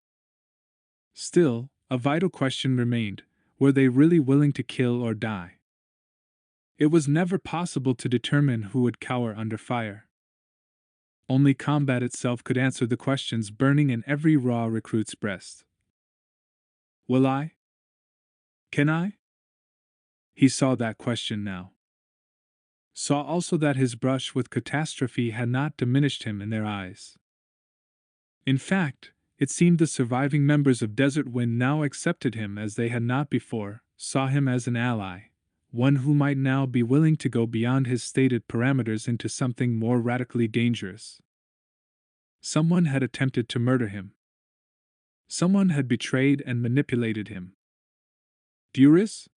Still, a vital question remained: Were they really willing to kill or die? It was never possible to determine who would cower under fire. Only combat itself could answer the questions burning in every raw recruit's breast. Will I? Can I? He saw that question now. Saw also that his brush with catastrophe had not diminished him in their eyes. In fact, it seemed the surviving members of Desert Wind now accepted him as they had not before, saw him as an ally, one who might now be willing to go beyond his stated parameters into something more radically dangerous. Someone had attempted to murder him. Someone had betrayed and manipulated him. Duris?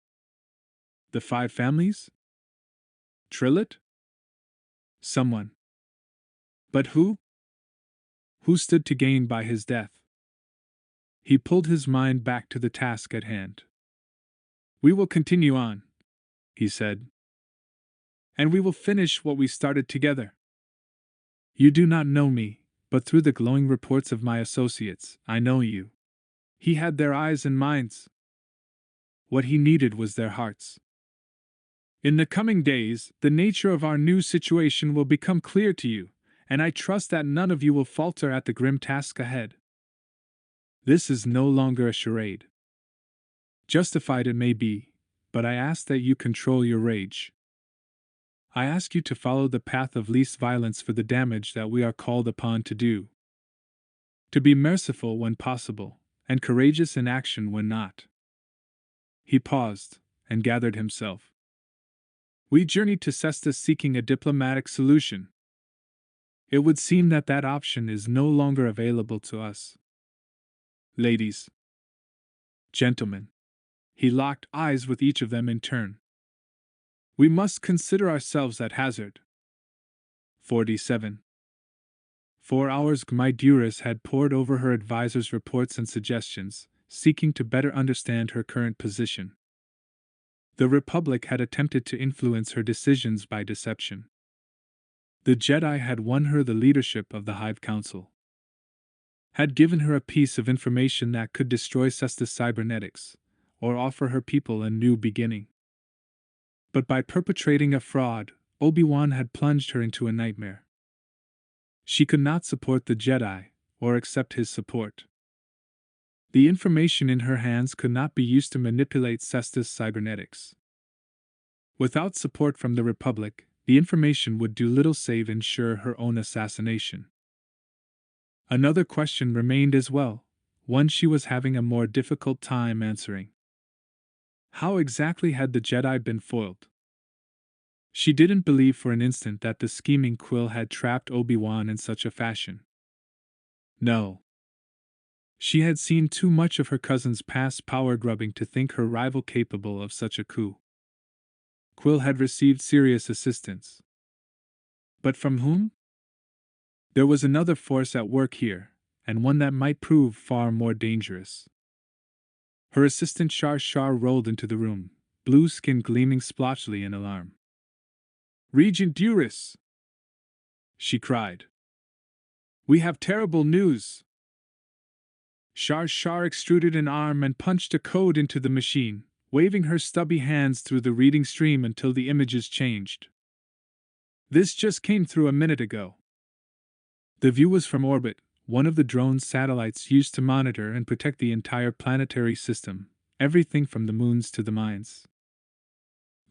The 5 families? Trillet? Someone. But who? Who stood to gain by his death? He pulled his mind back to the task at hand. We will continue on, he said. And we will finish what we started together. You do not know me, but through the glowing reports of my associates, I know you. He had their eyes and minds. What he needed was their hearts. In the coming days, the nature of our new situation will become clear to you, and I trust that none of you will falter at the grim task ahead. This is no longer a charade. Justified it may be, but I ask that you control your rage. I ask you to follow the path of least violence for the damage that we are called upon to do. To be merciful when possible, and courageous in action when not. He paused, and gathered himself. We journeyed to Cestus seeking a diplomatic solution. It would seem that that option is no longer available to us. Ladies. Gentlemen. He locked eyes with each of them in turn. We must consider ourselves at hazard. 47. 4 hours Gmaiduris had pored over her advisor's reports and suggestions, seeking to better understand her current position. The Republic had attempted to influence her decisions by deception. The Jedi had won her the leadership of the Hive Council. Had given her a piece of information that could destroy Cestus cybernetics, or offer her people a new beginning. But by perpetrating a fraud, Obi-Wan had plunged her into a nightmare. She could not support the Jedi, or accept his support. The information in her hands could not be used to manipulate Cestus cybernetics. Without support from the Republic, the information would do little save ensure her own assassination. Another question remained as well, one she was having a more difficult time answering. How exactly had the Jedi been foiled? She didn't believe for an instant that the scheming Quill had trapped Obi-Wan in such a fashion. No. She had seen too much of her cousin's past power-grubbing to think her rival capable of such a coup. Quill had received serious assistance. But from whom? There was another force at work here, and one that might prove far more dangerous. Her assistant Shar Shar rolled into the room, blue skin gleaming splotchily in alarm. Regent Duris! She cried. We have terrible news! Shar Shar extruded an arm and punched a code into the machine, waving her stubby hands through the reading stream until the images changed. This just came through a minute ago. The view was from orbit, one of the drone's satellites used to monitor and protect the entire planetary system, everything from the moons to the mines.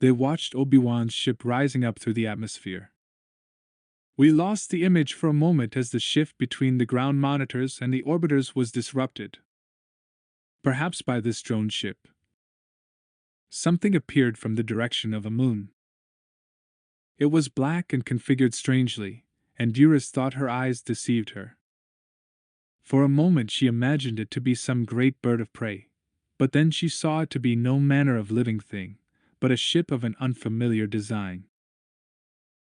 They watched Obi-Wan's ship rising up through the atmosphere. We lost the image for a moment as the shift between the ground monitors and the orbiters was disrupted. Perhaps by this drone ship. Something appeared from the direction of a moon. It was black and configured strangely, and Duris thought her eyes deceived her. For a moment she imagined it to be some great bird of prey, but then she saw it to be no manner of living thing, but a ship of an unfamiliar design.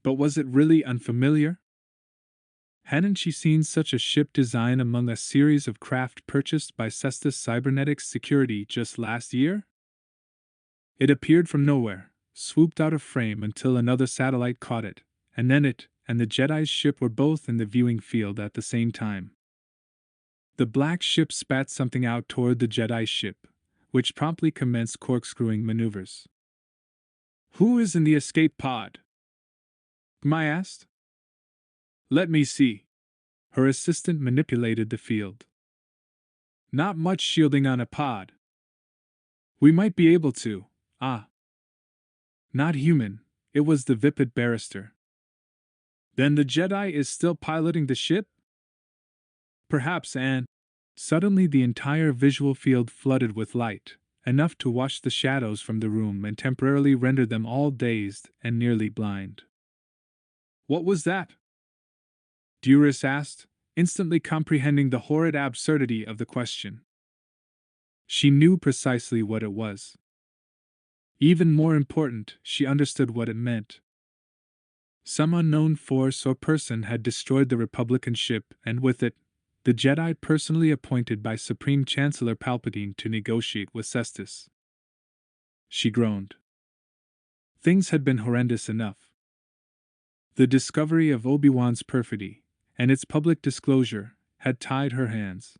But was it really unfamiliar? Hadn't she seen such a ship design among a series of craft purchased by Cestus Cybernetics Security just last year? It appeared from nowhere, swooped out of frame until another satellite caught it, and then it and the Jedi's ship were both in the viewing field at the same time. The black ship spat something out toward the Jedi ship, which promptly commenced corkscrewing maneuvers. "Who is in the escape pod?" I asked. "Let me see." Her assistant manipulated the field. "Not much shielding on a pod." "We might be able to." "Ah. Not human," it was the vipid barrister. "Then the Jedi is still piloting the ship?" "Perhaps, and..." Suddenly the entire visual field flooded with light, enough to wash the shadows from the room and temporarily render them all dazed and nearly blind. "What was that?" Duras asked, instantly comprehending the horrid absurdity of the question. She knew precisely what it was. Even more important, she understood what it meant. Some unknown force or person had destroyed the Republican ship, and with it, the Jedi personally appointed by Supreme Chancellor Palpatine to negotiate with Cestus. She groaned. Things had been horrendous enough. The discovery of Obi-Wan's perfidy, and its public disclosure, had tied her hands.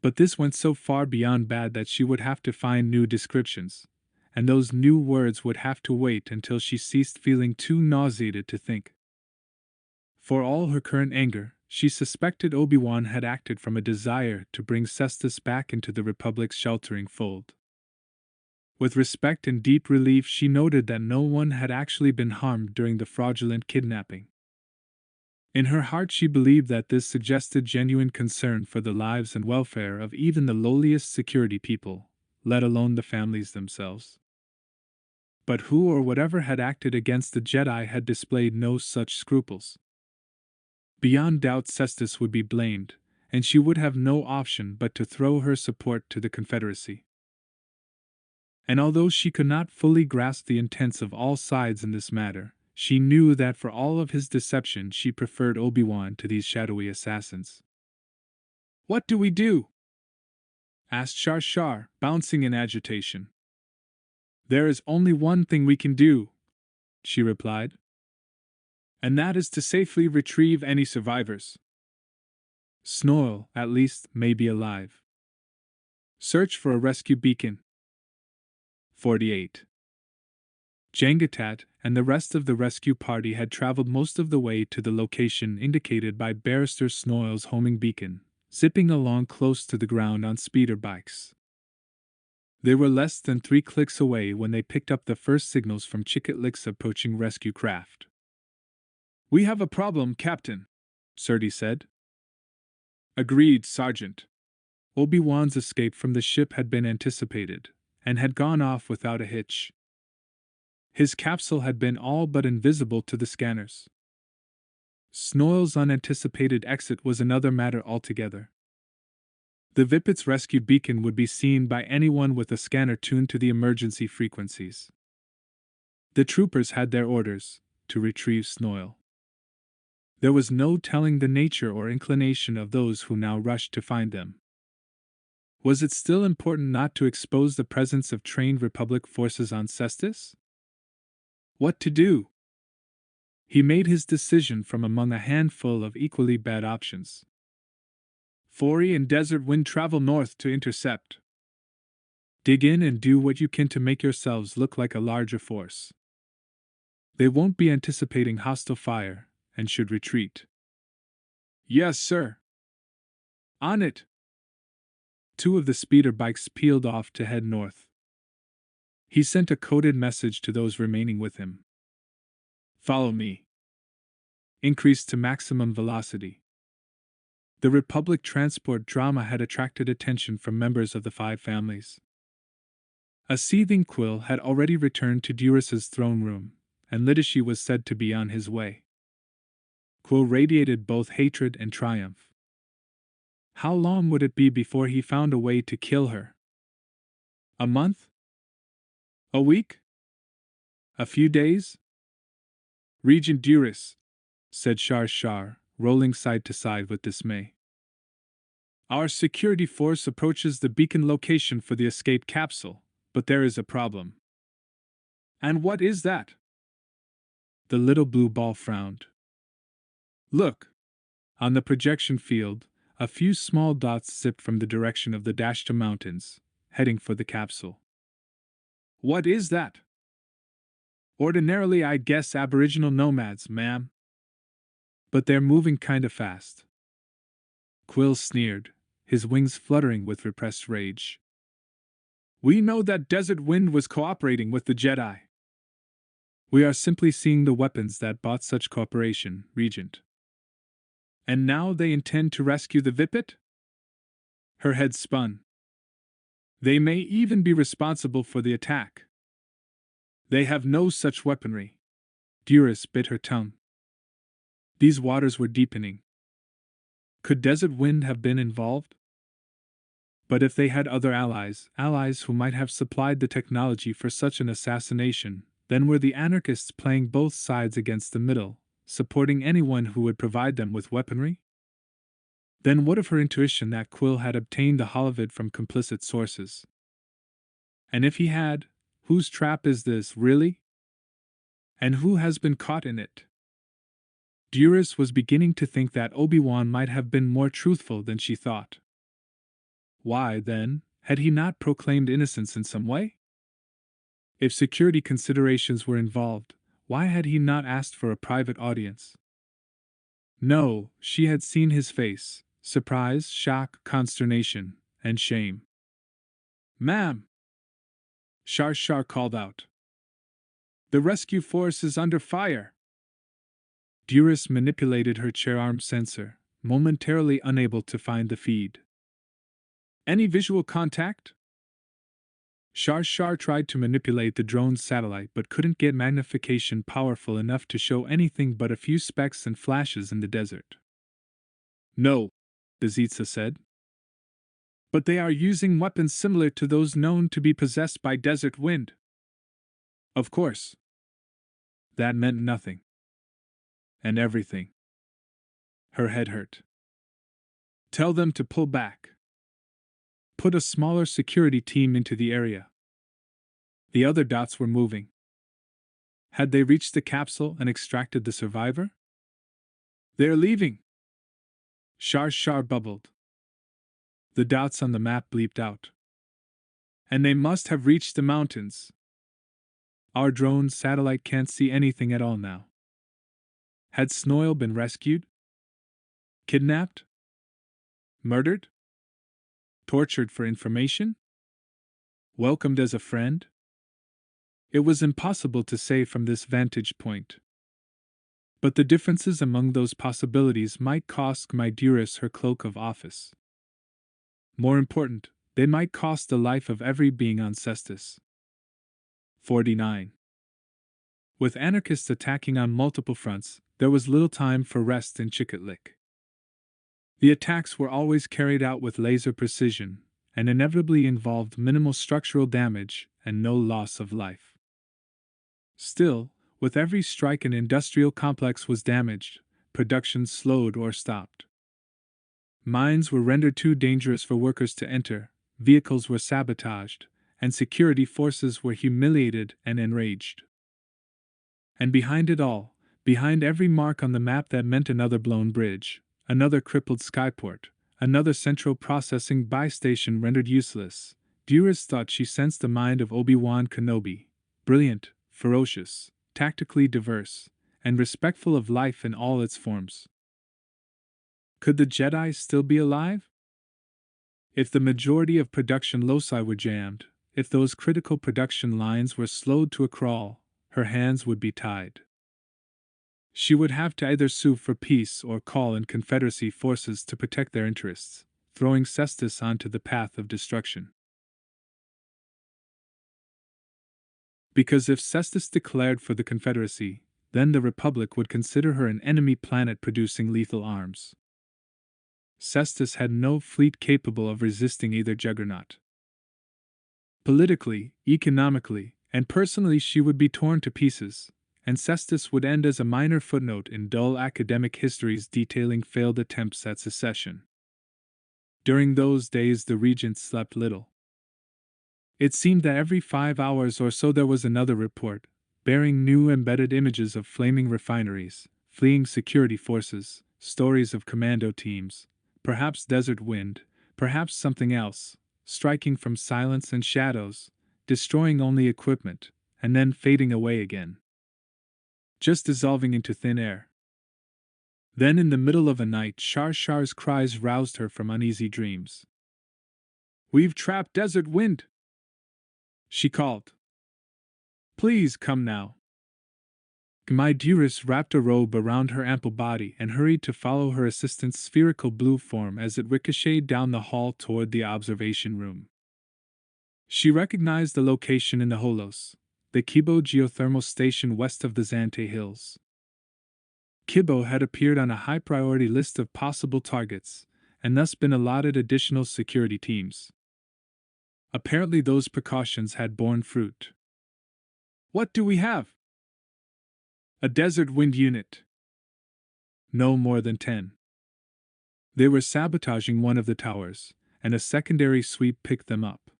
But this went so far beyond bad that she would have to find new descriptions, and those new words would have to wait until she ceased feeling too nauseated to think. For all her current anger, she suspected Obi-Wan had acted from a desire to bring Cestus back into the Republic's sheltering fold. With respect and deep relief, she noted that no one had actually been harmed during the fraudulent kidnapping. In her heart, she believed that this suggested genuine concern for the lives and welfare of even the lowliest security people, let alone the families themselves. But who or whatever had acted against the Jedi had displayed no such scruples. Beyond doubt, Cestus would be blamed, and she would have no option but to throw her support to the Confederacy. And although she could not fully grasp the intents of all sides in this matter, she knew that for all of his deception she preferred Obi-Wan to these shadowy assassins. "What do we do?" asked Shar Shar, bouncing in agitation. "There is only one thing we can do," she replied. "And that is to safely retrieve any survivors. Snoil, at least, may be alive. Search for a rescue beacon." 48. Jangatat and the rest of the rescue party had traveled most of the way to the location indicated by Barrister Snoil's homing beacon, zipping along close to the ground on speeder bikes. They were less than 3 clicks away when they picked up the first signals from Chikatlik's approaching rescue craft. "We have a problem, Captain," Surdy said. "Agreed, Sergeant." Obi-Wan's escape from the ship had been anticipated, and had gone off without a hitch. His capsule had been all but invisible to the scanners. Snoil's unanticipated exit was another matter altogether. The Vipit's rescued beacon would be seen by anyone with a scanner tuned to the emergency frequencies. The troopers had their orders to retrieve Snoil. There was no telling the nature or inclination of those who now rushed to find them. Was it still important not to expose the presence of trained Republic forces on Cestus? What to do? He made his decision from among a handful of equally bad options. Fori and Desert Wind travel north to intercept. Dig in and do what you can to make yourselves look like a larger force. They won't be anticipating hostile fire, and should retreat. Yes, sir. On it. 2 of the speeder bikes peeled off to head north. He sent a coded message to those remaining with him. Follow me. Increased to maximum velocity. The Republic transport drama had attracted attention from members of the 5 families. A seething Quill had already returned to Duras's throne room, and Lidishi was said to be on his way. Quill radiated both hatred and triumph. How long would it be before he found a way to kill her? A month? A week? A few days? Regent Duras, said Shar Shar, rolling side to side with dismay. Our security force approaches the beacon location for the escape capsule, but there is a problem. And what is that? The little blue ball frowned. Look. On the projection field, a few small dots zipped from the direction of the Dashta Mountains, heading for the capsule. What is that? Ordinarily, I'd guess Aboriginal nomads, ma'am. But they're moving kinda fast. Quill sneered, his wings fluttering with repressed rage. We know that Desert Wind was cooperating with the Jedi. We are simply seeing the weapons that bought such cooperation, Regent. And now they intend to rescue the Vipit? Her head spun. They may even be responsible for the attack. They have no such weaponry. Duras bit her tongue. These waters were deepening. Could Desert Wind have been involved? But if they had other allies who might have supplied the technology for such an assassination, then were the anarchists playing both sides against the middle, supporting anyone who would provide them with weaponry? Then what of her intuition that Quill had obtained the holovid from complicit sources? And if he had, whose trap is this, really? And who has been caught in it? Duras was beginning to think that Obi-Wan might have been more truthful than she thought. Why, then, had he not proclaimed innocence in some way? If security considerations were involved, why had he not asked for a private audience? No, she had seen his face: surprise, shock, consternation, and shame. Ma'am! Shar Shar called out. The rescue force is under fire! Duras manipulated her chair-arm sensor, momentarily unable to find the feed. Any visual contact? Shar Shar tried to manipulate the drone's satellite but couldn't get magnification powerful enough to show anything but a few specks and flashes in the desert. No, the Zitsa said. But they are using weapons similar to those known to be possessed by Desert Wind. Of course. That meant nothing. And everything. Her head hurt. Tell them to pull back. Put a smaller security team into the area. The other dots were moving. Had they reached the capsule and extracted the survivor? They're leaving! Shar Shar bubbled. The dots on the map bleeped out. And they must have reached the mountains. Our drone satellite can't see anything at all now. Had Snoil been rescued? Kidnapped? Murdered? Tortured for information? Welcomed as a friend? It was impossible to say from this vantage point. But the differences among those possibilities might cost Duras her cloak of office. More important, they might cost the life of every being on Cestus. 49. With anarchists attacking on multiple fronts, there was little time for rest in Chicotlic. The attacks were always carried out with laser precision, and inevitably involved minimal structural damage and no loss of life. Still, with every strike an industrial complex was damaged, production slowed or stopped. Mines were rendered too dangerous for workers to enter, vehicles were sabotaged, and security forces were humiliated and enraged. And behind it all, behind every mark on the map that meant another blown bridge, another crippled skyport, another central processing buy-station rendered useless, Duras thought she sensed the mind of Obi-Wan Kenobi, brilliant, ferocious, tactically diverse, and respectful of life in all its forms. Could the Jedi still be alive? If the majority of production loci were jammed, if those critical production lines were slowed to a crawl, her hands would be tied. She would have to either sue for peace or call in Confederacy forces to protect their interests, throwing Cestus onto the path of destruction. Because if Cestus declared for the Confederacy, then the Republic would consider her an enemy planet producing lethal arms. Cestus had no fleet capable of resisting either juggernaut. Politically, economically, and personally she would be torn to pieces, and Cestus would end as a minor footnote in dull academic histories detailing failed attempts at secession. During those days the Regent slept little. It seemed that every 5 hours or so there was another report, bearing new embedded images of flaming refineries, fleeing security forces, stories of commando teams, perhaps Desert Wind, perhaps something else, striking from silence and shadows, destroying only equipment, and then fading away again. Just dissolving into thin air. Then in the middle of a night, Shar Shar's cries roused her from uneasy dreams. "We've trapped Desert Wind!" she called. "Please come now." Gmaiduris wrapped a robe around her ample body and hurried to follow her assistant's spherical blue form as it ricocheted down the hall toward the observation room. She recognized the location in the Holos, the Kibo geothermal station west of the Zante Hills. Kibo had appeared on a high-priority list of possible targets, and thus been allotted additional security teams. Apparently those precautions had borne fruit. "What do we have?" "A Desert Wind unit. No more than 10. They were sabotaging one of the towers, and a secondary sweep picked them up.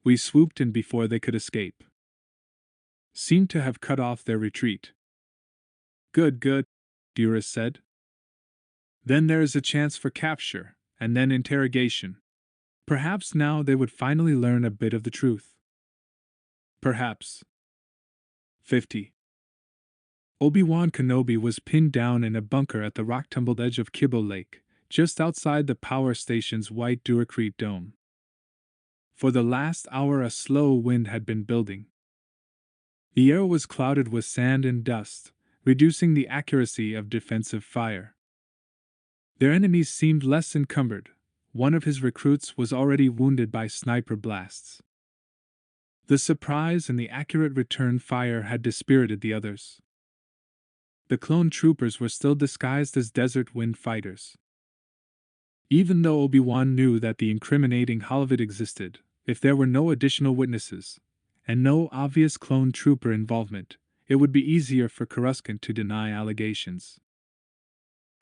We swooped in before they could escape. Seemed to have cut off their retreat." Good, Duras said. "Then there is a chance for capture, and then interrogation. Perhaps now they would finally learn a bit of the truth." Perhaps. 50. Obi-Wan Kenobi was pinned down in a bunker at the rock-tumbled edge of Kibo Lake, just outside the power station's white Duracrete dome. For the last hour a slow wind had been building. The air was clouded with sand and dust, reducing the accuracy of defensive fire. Their enemies seemed less encumbered. One of his recruits was already wounded by sniper blasts. The surprise and the accurate return fire had dispirited the others. The clone troopers were still disguised as Desert Wind fighters. Even though Obi-Wan knew that the incriminating holovid existed, if there were no additional witnesses, and no obvious clone trooper involvement, it would be easier for Coruscant to deny allegations.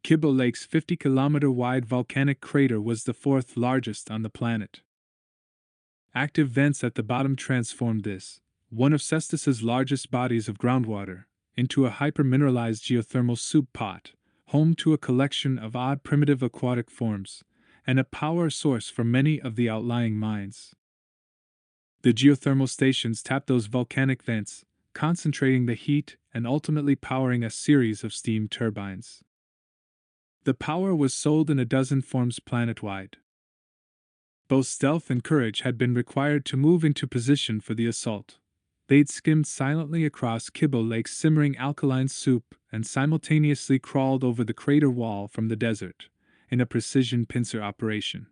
Kibo Lake's 50-kilometer-wide volcanic crater was the fourth largest on the planet. Active vents at the bottom transformed this, one of Cestus's largest bodies of groundwater, into a hypermineralized geothermal soup pot, home to a collection of odd primitive aquatic forms, and a power source for many of the outlying mines. The geothermal stations tapped those volcanic vents, concentrating the heat and ultimately powering a series of steam turbines. The power was sold in a dozen forms planet-wide. Both stealth and courage had been required to move into position for the assault. They'd skimmed silently across Kibo Lake's simmering alkaline soup and simultaneously crawled over the crater wall from the desert, in a precision pincer operation.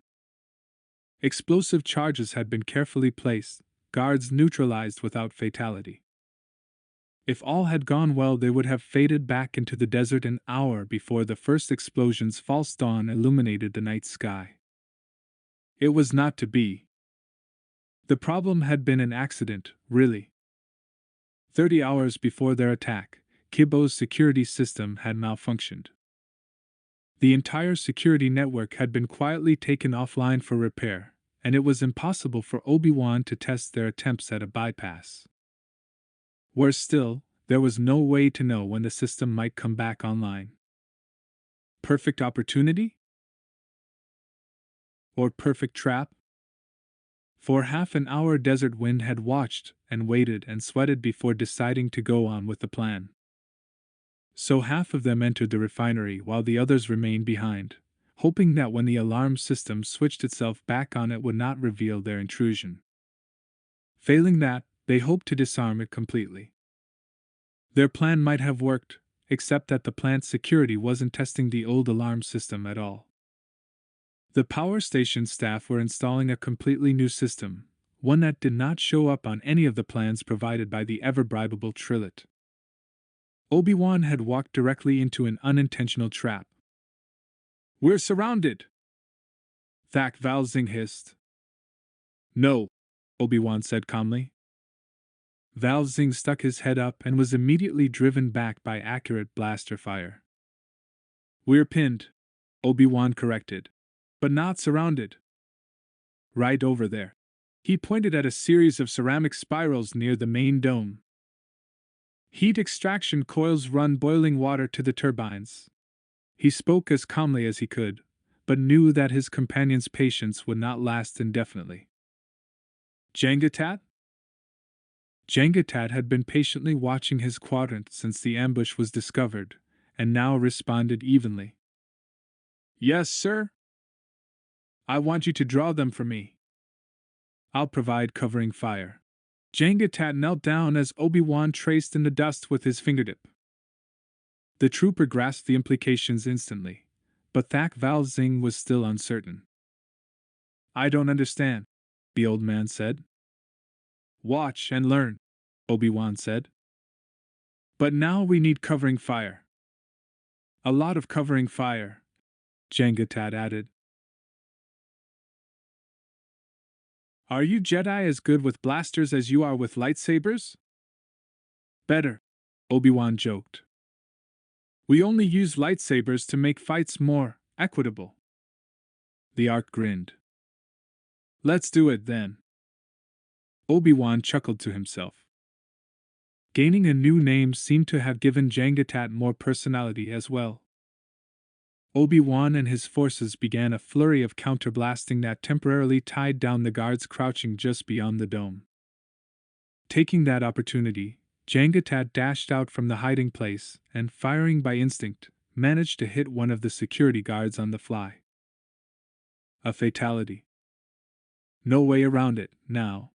Explosive charges had been carefully placed, guards neutralized without fatality. If all had gone well, they would have faded back into the desert an hour before the first explosion's false dawn illuminated the night sky. It was not to be. The problem had been an accident, really. 30 hours before their attack, Kibo's security system had malfunctioned. The entire security network had been quietly taken offline for repair, and it was impossible for Obi-Wan to test their attempts at a bypass. Worse still, there was no way to know when the system might come back online. Perfect opportunity? Or perfect trap? For half an hour Desert Wind had watched and waited and sweated before deciding to go on with the plan. So half of them entered the refinery while the others remained behind, hoping that when the alarm system switched itself back on it would not reveal their intrusion. Failing that, they hoped to disarm it completely. Their plan might have worked, except that the plant's security wasn't testing the old alarm system at all. The power station staff were installing a completely new system, one that did not show up on any of the plans provided by the ever-bribable Trillet. Obi-Wan had walked directly into an unintentional trap. "We're surrounded!" Thak Valzing hissed. "No," Obi-Wan said calmly. Valzing stuck his head up and was immediately driven back by accurate blaster fire. "We're pinned," Obi-Wan corrected, "but not surrounded. Right over there." He pointed at a series of ceramic spirals near the main dome. "Heat extraction coils run boiling water to the turbines." He spoke as calmly as he could, but knew that his companion's patience would not last indefinitely. Jangatat? Jangatat had been patiently watching his quadrant since the ambush was discovered, and now responded evenly. Yes, sir. I want you to draw them for me. I'll provide covering fire. Jangatat knelt down as Obi-Wan traced in the dust with his fingertip. The trooper grasped the implications instantly, but Thak Valzing was still uncertain. I don't understand, the old man said. Watch and learn, Obi-Wan said. But now we need covering fire. A lot of covering fire, Jangatat added. Are you Jedi as good with blasters as you are with lightsabers? Better, Obi-Wan joked. We only use lightsabers to make fights more equitable. The Ark grinned. Let's do it then. Obi-Wan chuckled to himself. Gaining a new name seemed to have given Jangatat more personality as well. Obi-Wan and his forces began a flurry of counterblasting that temporarily tied down the guards crouching just beyond the dome. Taking that opportunity, Jangatat dashed out from the hiding place and, firing by instinct, managed to hit one of the security guards on the fly. A fatality. No way around it, now.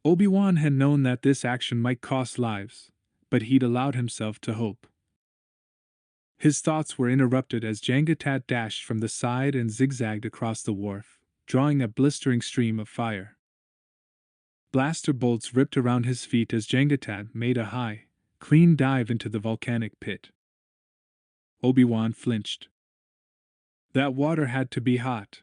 Obi-Wan had known that this action might cost lives, but he'd allowed himself to hope. His thoughts were interrupted as Jangatat dashed from the side and zigzagged across the wharf, drawing a blistering stream of fire. Blaster bolts ripped around his feet as Jangatat made a high, clean dive into the volcanic pit. Obi-Wan flinched. That water had to be hot.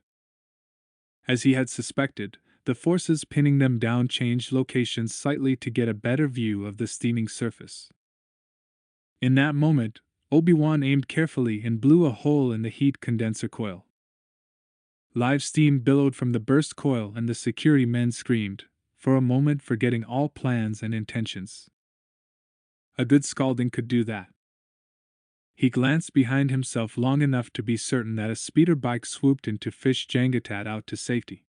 As he had suspected, the forces pinning them down changed locations slightly to get a better view of the steaming surface. In that moment, Obi-Wan aimed carefully and blew a hole in the heat condenser coil. Live steam billowed from the burst coil and the security men screamed, for a moment forgetting all plans and intentions. A good scalding could do that. He glanced behind himself long enough to be certain that a speeder bike swooped in to fish Jangatat out to safety.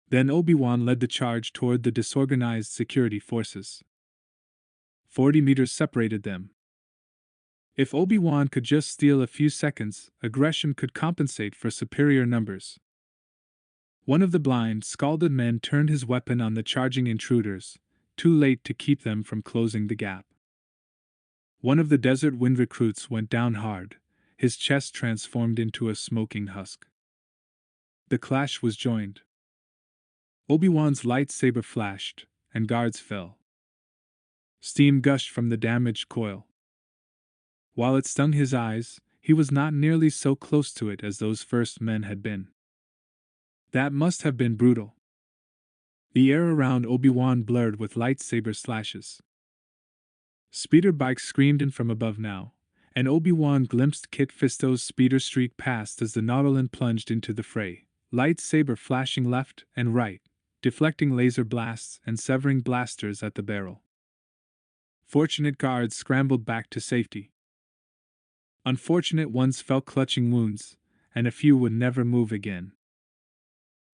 Then Obi-Wan led the charge toward the disorganized security forces. 40 meters separated them. If Obi-Wan could just steal a few seconds, aggression could compensate for superior numbers. One of the blind, scalded men turned his weapon on the charging intruders, too late to keep them from closing the gap. One of the Desert Wind recruits went down hard, his chest transformed into a smoking husk. The clash was joined. Obi-Wan's lightsaber flashed, and guards fell. Steam gushed from the damaged coil. While it stung his eyes, he was not nearly so close to it as those first men had been. That must have been brutal. The air around Obi-Wan blurred with lightsaber slashes. Speeder bikes screamed in from above now, and Obi-Wan glimpsed Kit Fisto's speeder streak past as the Nautolan plunged into the fray, lightsaber flashing left and right, deflecting laser blasts and severing blasters at the barrel. Fortunate guards scrambled back to safety. Unfortunate ones fell clutching wounds, and a few would never move again.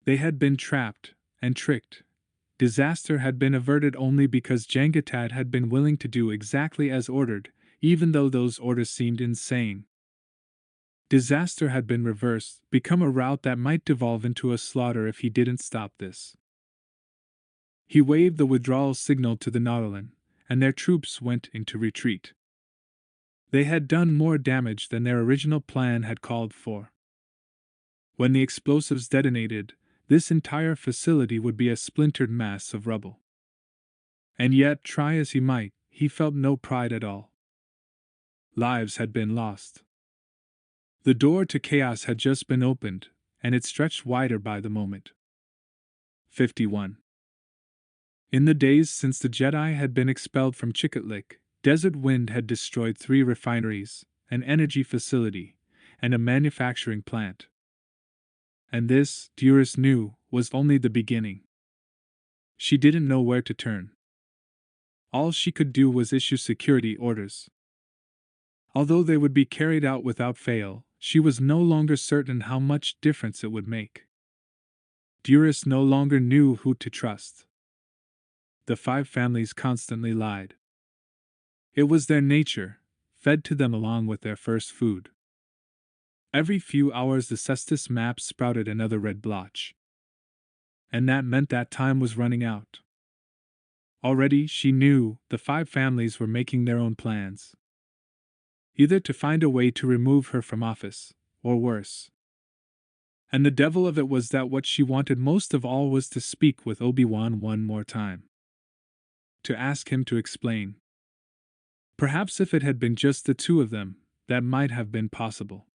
They had been trapped and tricked. Disaster had been averted only because Jangatat had been willing to do exactly as ordered, even though those orders seemed insane. Disaster had been reversed, become a rout that might devolve into a slaughter if he didn't stop this. He waved the withdrawal signal to the Nautolan, and their troops went into retreat. They had done more damage than their original plan had called for. When the explosives detonated, this entire facility would be a splintered mass of rubble. And yet, try as he might, he felt no pride at all. Lives had been lost. The door to chaos had just been opened, and it stretched wider by the moment. 51. In the days since the Jedi had been expelled from Chicotlic, Desert Wind had destroyed 3 refineries, an energy facility, and a manufacturing plant. And this, Duras knew, was only the beginning. She didn't know where to turn. All she could do was issue security orders. Although they would be carried out without fail, she was no longer certain how much difference it would make. Duras no longer knew who to trust. The five families constantly lied. It was their nature, fed to them along with their first food. Every few hours the Cestus map sprouted another red blotch. And that meant that time was running out. Already, she knew, the five families were making their own plans. Either to find a way to remove her from office, or worse. And the devil of it was that what she wanted most of all was to speak with Obi-Wan one more time. To ask him to explain. Perhaps if it had been just the two of them, that might have been possible.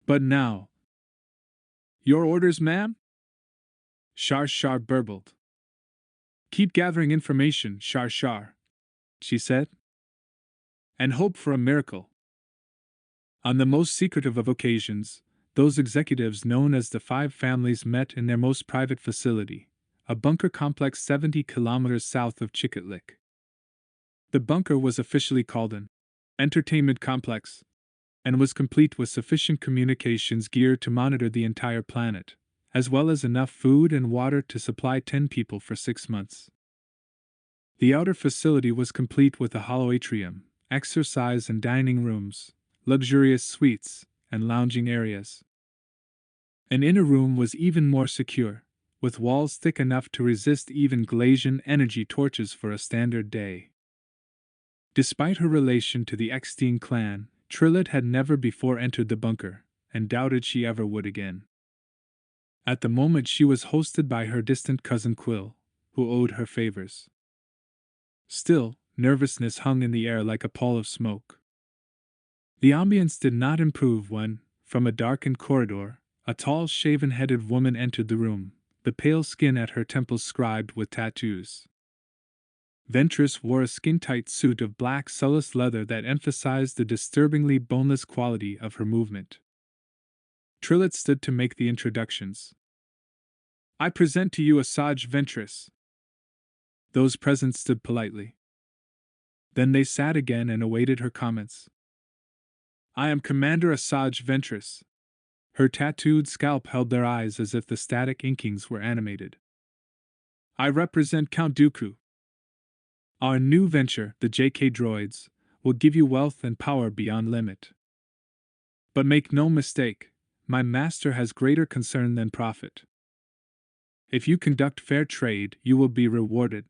But now. Your orders, ma'am? Shar Shar burbled. Keep gathering information, Shar Shar, she said. And hope for a miracle. On the most secretive of occasions, those executives known as the Five Families met in their most private facility, a bunker complex 70 kilometers south of Chicotlic. The bunker was officially called an entertainment complex, and was complete with sufficient communications gear to monitor the entire planet, as well as enough food and water to supply 10 people for 6 months. The outer facility was complete with a hollow atrium, exercise and dining rooms, luxurious suites, and lounging areas. An inner room was even more secure, with walls thick enough to resist even Galatian energy torches for a standard day. Despite her relation to the Eckstein clan, Trillet had never before entered the bunker, and doubted she ever would again. At the moment she was hosted by her distant cousin Quill, who owed her favors. Still, nervousness hung in the air like a pall of smoke. The ambience did not improve when, from a darkened corridor, a tall shaven-headed woman entered the room, the pale skin at her temples scribed with tattoos. Ventress wore a skin-tight suit of black Sullus leather that emphasized the disturbingly boneless quality of her movement. Trillet stood to make the introductions. I present to you Asajj Ventress. Those present stood politely. Then they sat again and awaited her comments. I am Commander Asajj Ventress. Her tattooed scalp held their eyes as if the static inkings were animated. I represent Count Dooku. Our new venture, the JK droids, will give you wealth and power beyond limit. But make no mistake, my master has greater concern than profit. If you conduct fair trade, you will be rewarded.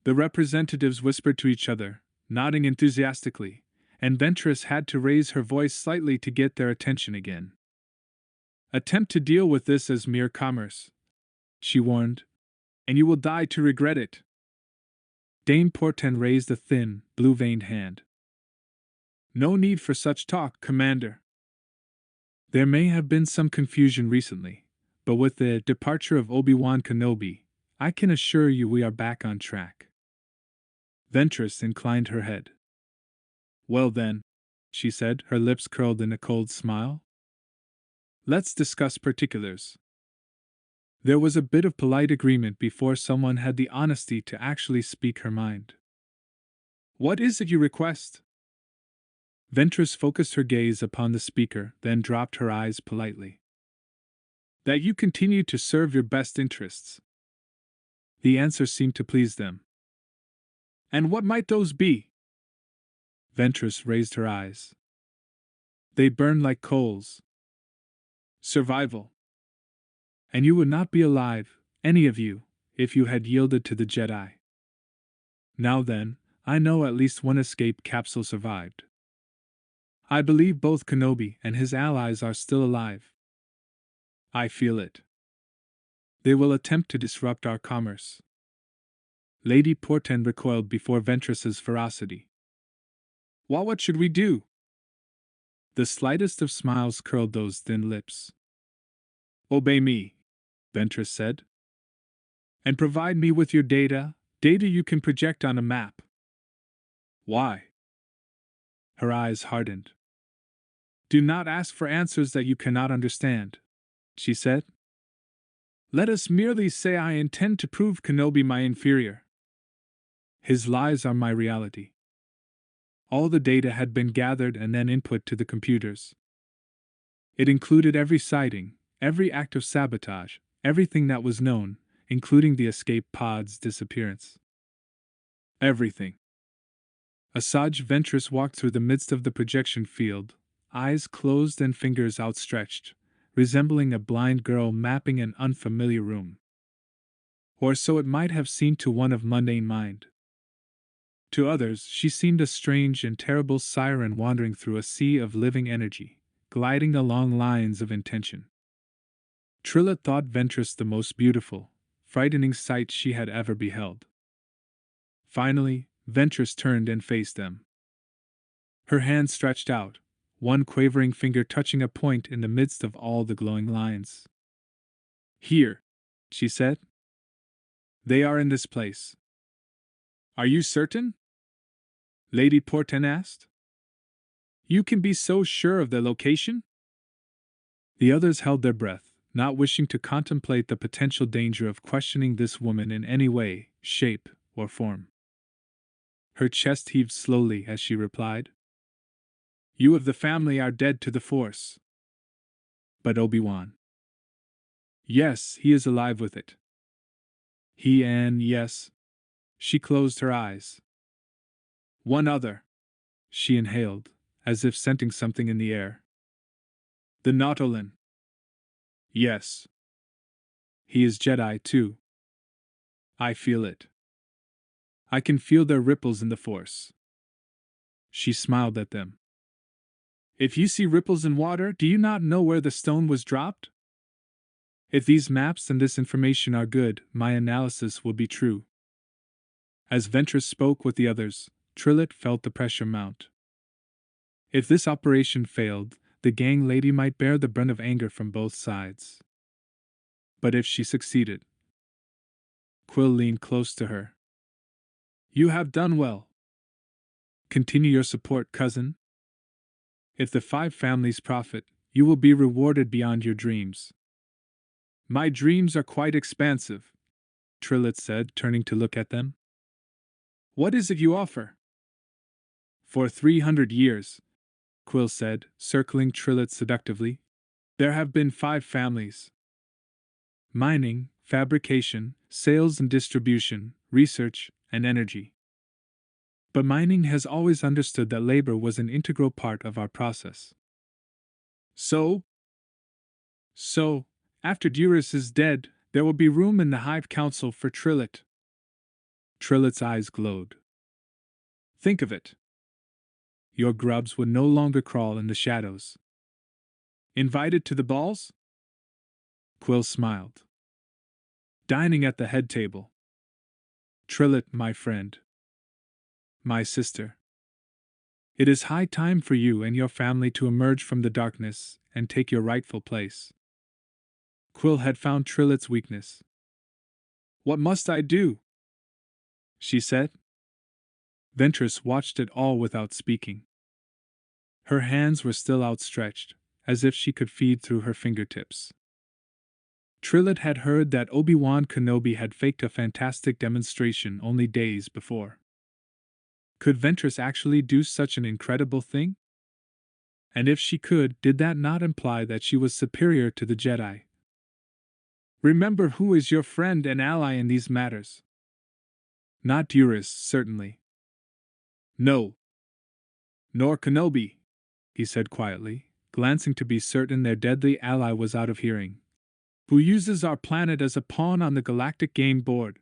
The representatives whispered to each other, nodding enthusiastically, and Ventress had to raise her voice slightly to get their attention again. Attempt to deal with this as mere commerce, she warned, and you will die to regret it. Dame Porten raised a thin, blue-veined hand. No need for such talk, Commander. There may have been some confusion recently, but with the departure of Obi-Wan Kenobi, I can assure you we are back on track. Ventress inclined her head. Well then, she said, her lips curled in a cold smile. Let's discuss particulars. There was a bit of polite agreement before someone had the honesty to actually speak her mind. What is it you request? Ventress focused her gaze upon the speaker, then dropped her eyes politely. That you continue to serve your best interests. The answer seemed to please them. And what might those be? Ventress raised her eyes. They burn like coals. Survival. And you would not be alive, any of you, if you had yielded to the Jedi. Now then, I know at least one escape capsule survived. I believe both Kenobi and his allies are still alive. I feel it. They will attempt to disrupt our commerce. Lady Porten recoiled before Ventress's ferocity. Well, what should we do? The slightest of smiles curled those thin lips. Obey me, Ventress said. And provide me with your data you can project on a map. Why? Her eyes hardened. Do not ask for answers that you cannot understand, she said. Let us merely say I intend to prove Kenobi my inferior. His lies are my reality. All the data had been gathered and then input to the computers. It included every sighting, every act of sabotage, everything that was known, including the escape pod's disappearance. Everything. Asajj Ventress walked through the midst of the projection field, eyes closed and fingers outstretched, resembling a blind girl mapping an unfamiliar room. Or so it might have seemed to one of mundane mind. To others, she seemed a strange and terrible siren wandering through a sea of living energy, gliding along lines of intention. Trillet thought Ventress the most beautiful, frightening sight she had ever beheld. Finally, Ventress turned and faced them. Her hand stretched out, one quavering finger touching a point in the midst of all the glowing lines. "Here," she said. "They are in this place." "Are you certain?" Lady Porten asked. "You can be so sure of the location?" The others held their breath, not wishing to contemplate the potential danger of questioning this woman in any way, shape, or form. Her chest heaved slowly as she replied, "You of the family are dead to the Force." "But Obi-Wan." "Yes, he is alive with it." Yes." She closed her eyes. "One other," she inhaled, as if scenting something in the air. "The Nautolan." "Yes. He is Jedi, too. I feel it. I can feel their ripples in the Force." She smiled at them. "If you see ripples in water, do you not know where the stone was dropped? If these maps and this information are good, my analysis will be true." As Ventress spoke with the others, Trillet felt the pressure mount. If this operation failed, the gang lady might bear the brunt of anger from both sides. But if she succeeded... Quill leaned close to her. "You have done well. Continue your support, cousin. If the 5 families profit, you will be rewarded beyond your dreams." "My dreams are quite expansive," Trillet said, turning to look at them. "What is it you offer?" "For 300 years," Quill said, circling Trillet seductively, "there have been 5 families. Mining, fabrication, sales and distribution, research, and energy. But mining has always understood that labor was an integral part of our process. So, after Duras is dead, there will be room in the Hive Council for Trillet." Trillet's eyes glowed. "Think of it. Your grubs would no longer crawl in the shadows." "Invited to the balls?" Quill smiled. "Dining at the head table. Trillet, my friend. My sister. It is high time for you and your family to emerge from the darkness and take your rightful place." Quill had found Trillet's weakness. "What must I do?" she said. Ventress watched it all without speaking. Her hands were still outstretched, as if she could feed through her fingertips. Trillet had heard that Obi-Wan Kenobi had faked a fantastic demonstration only days before. Could Ventress actually do such an incredible thing? And if she could, did that not imply that she was superior to the Jedi? "Remember who is your friend and ally in these matters." "Not Duras, certainly." "No. Nor Kenobi," he said quietly, glancing to be certain their deadly ally was out of hearing. "Who uses our planet as a pawn on the galactic game board."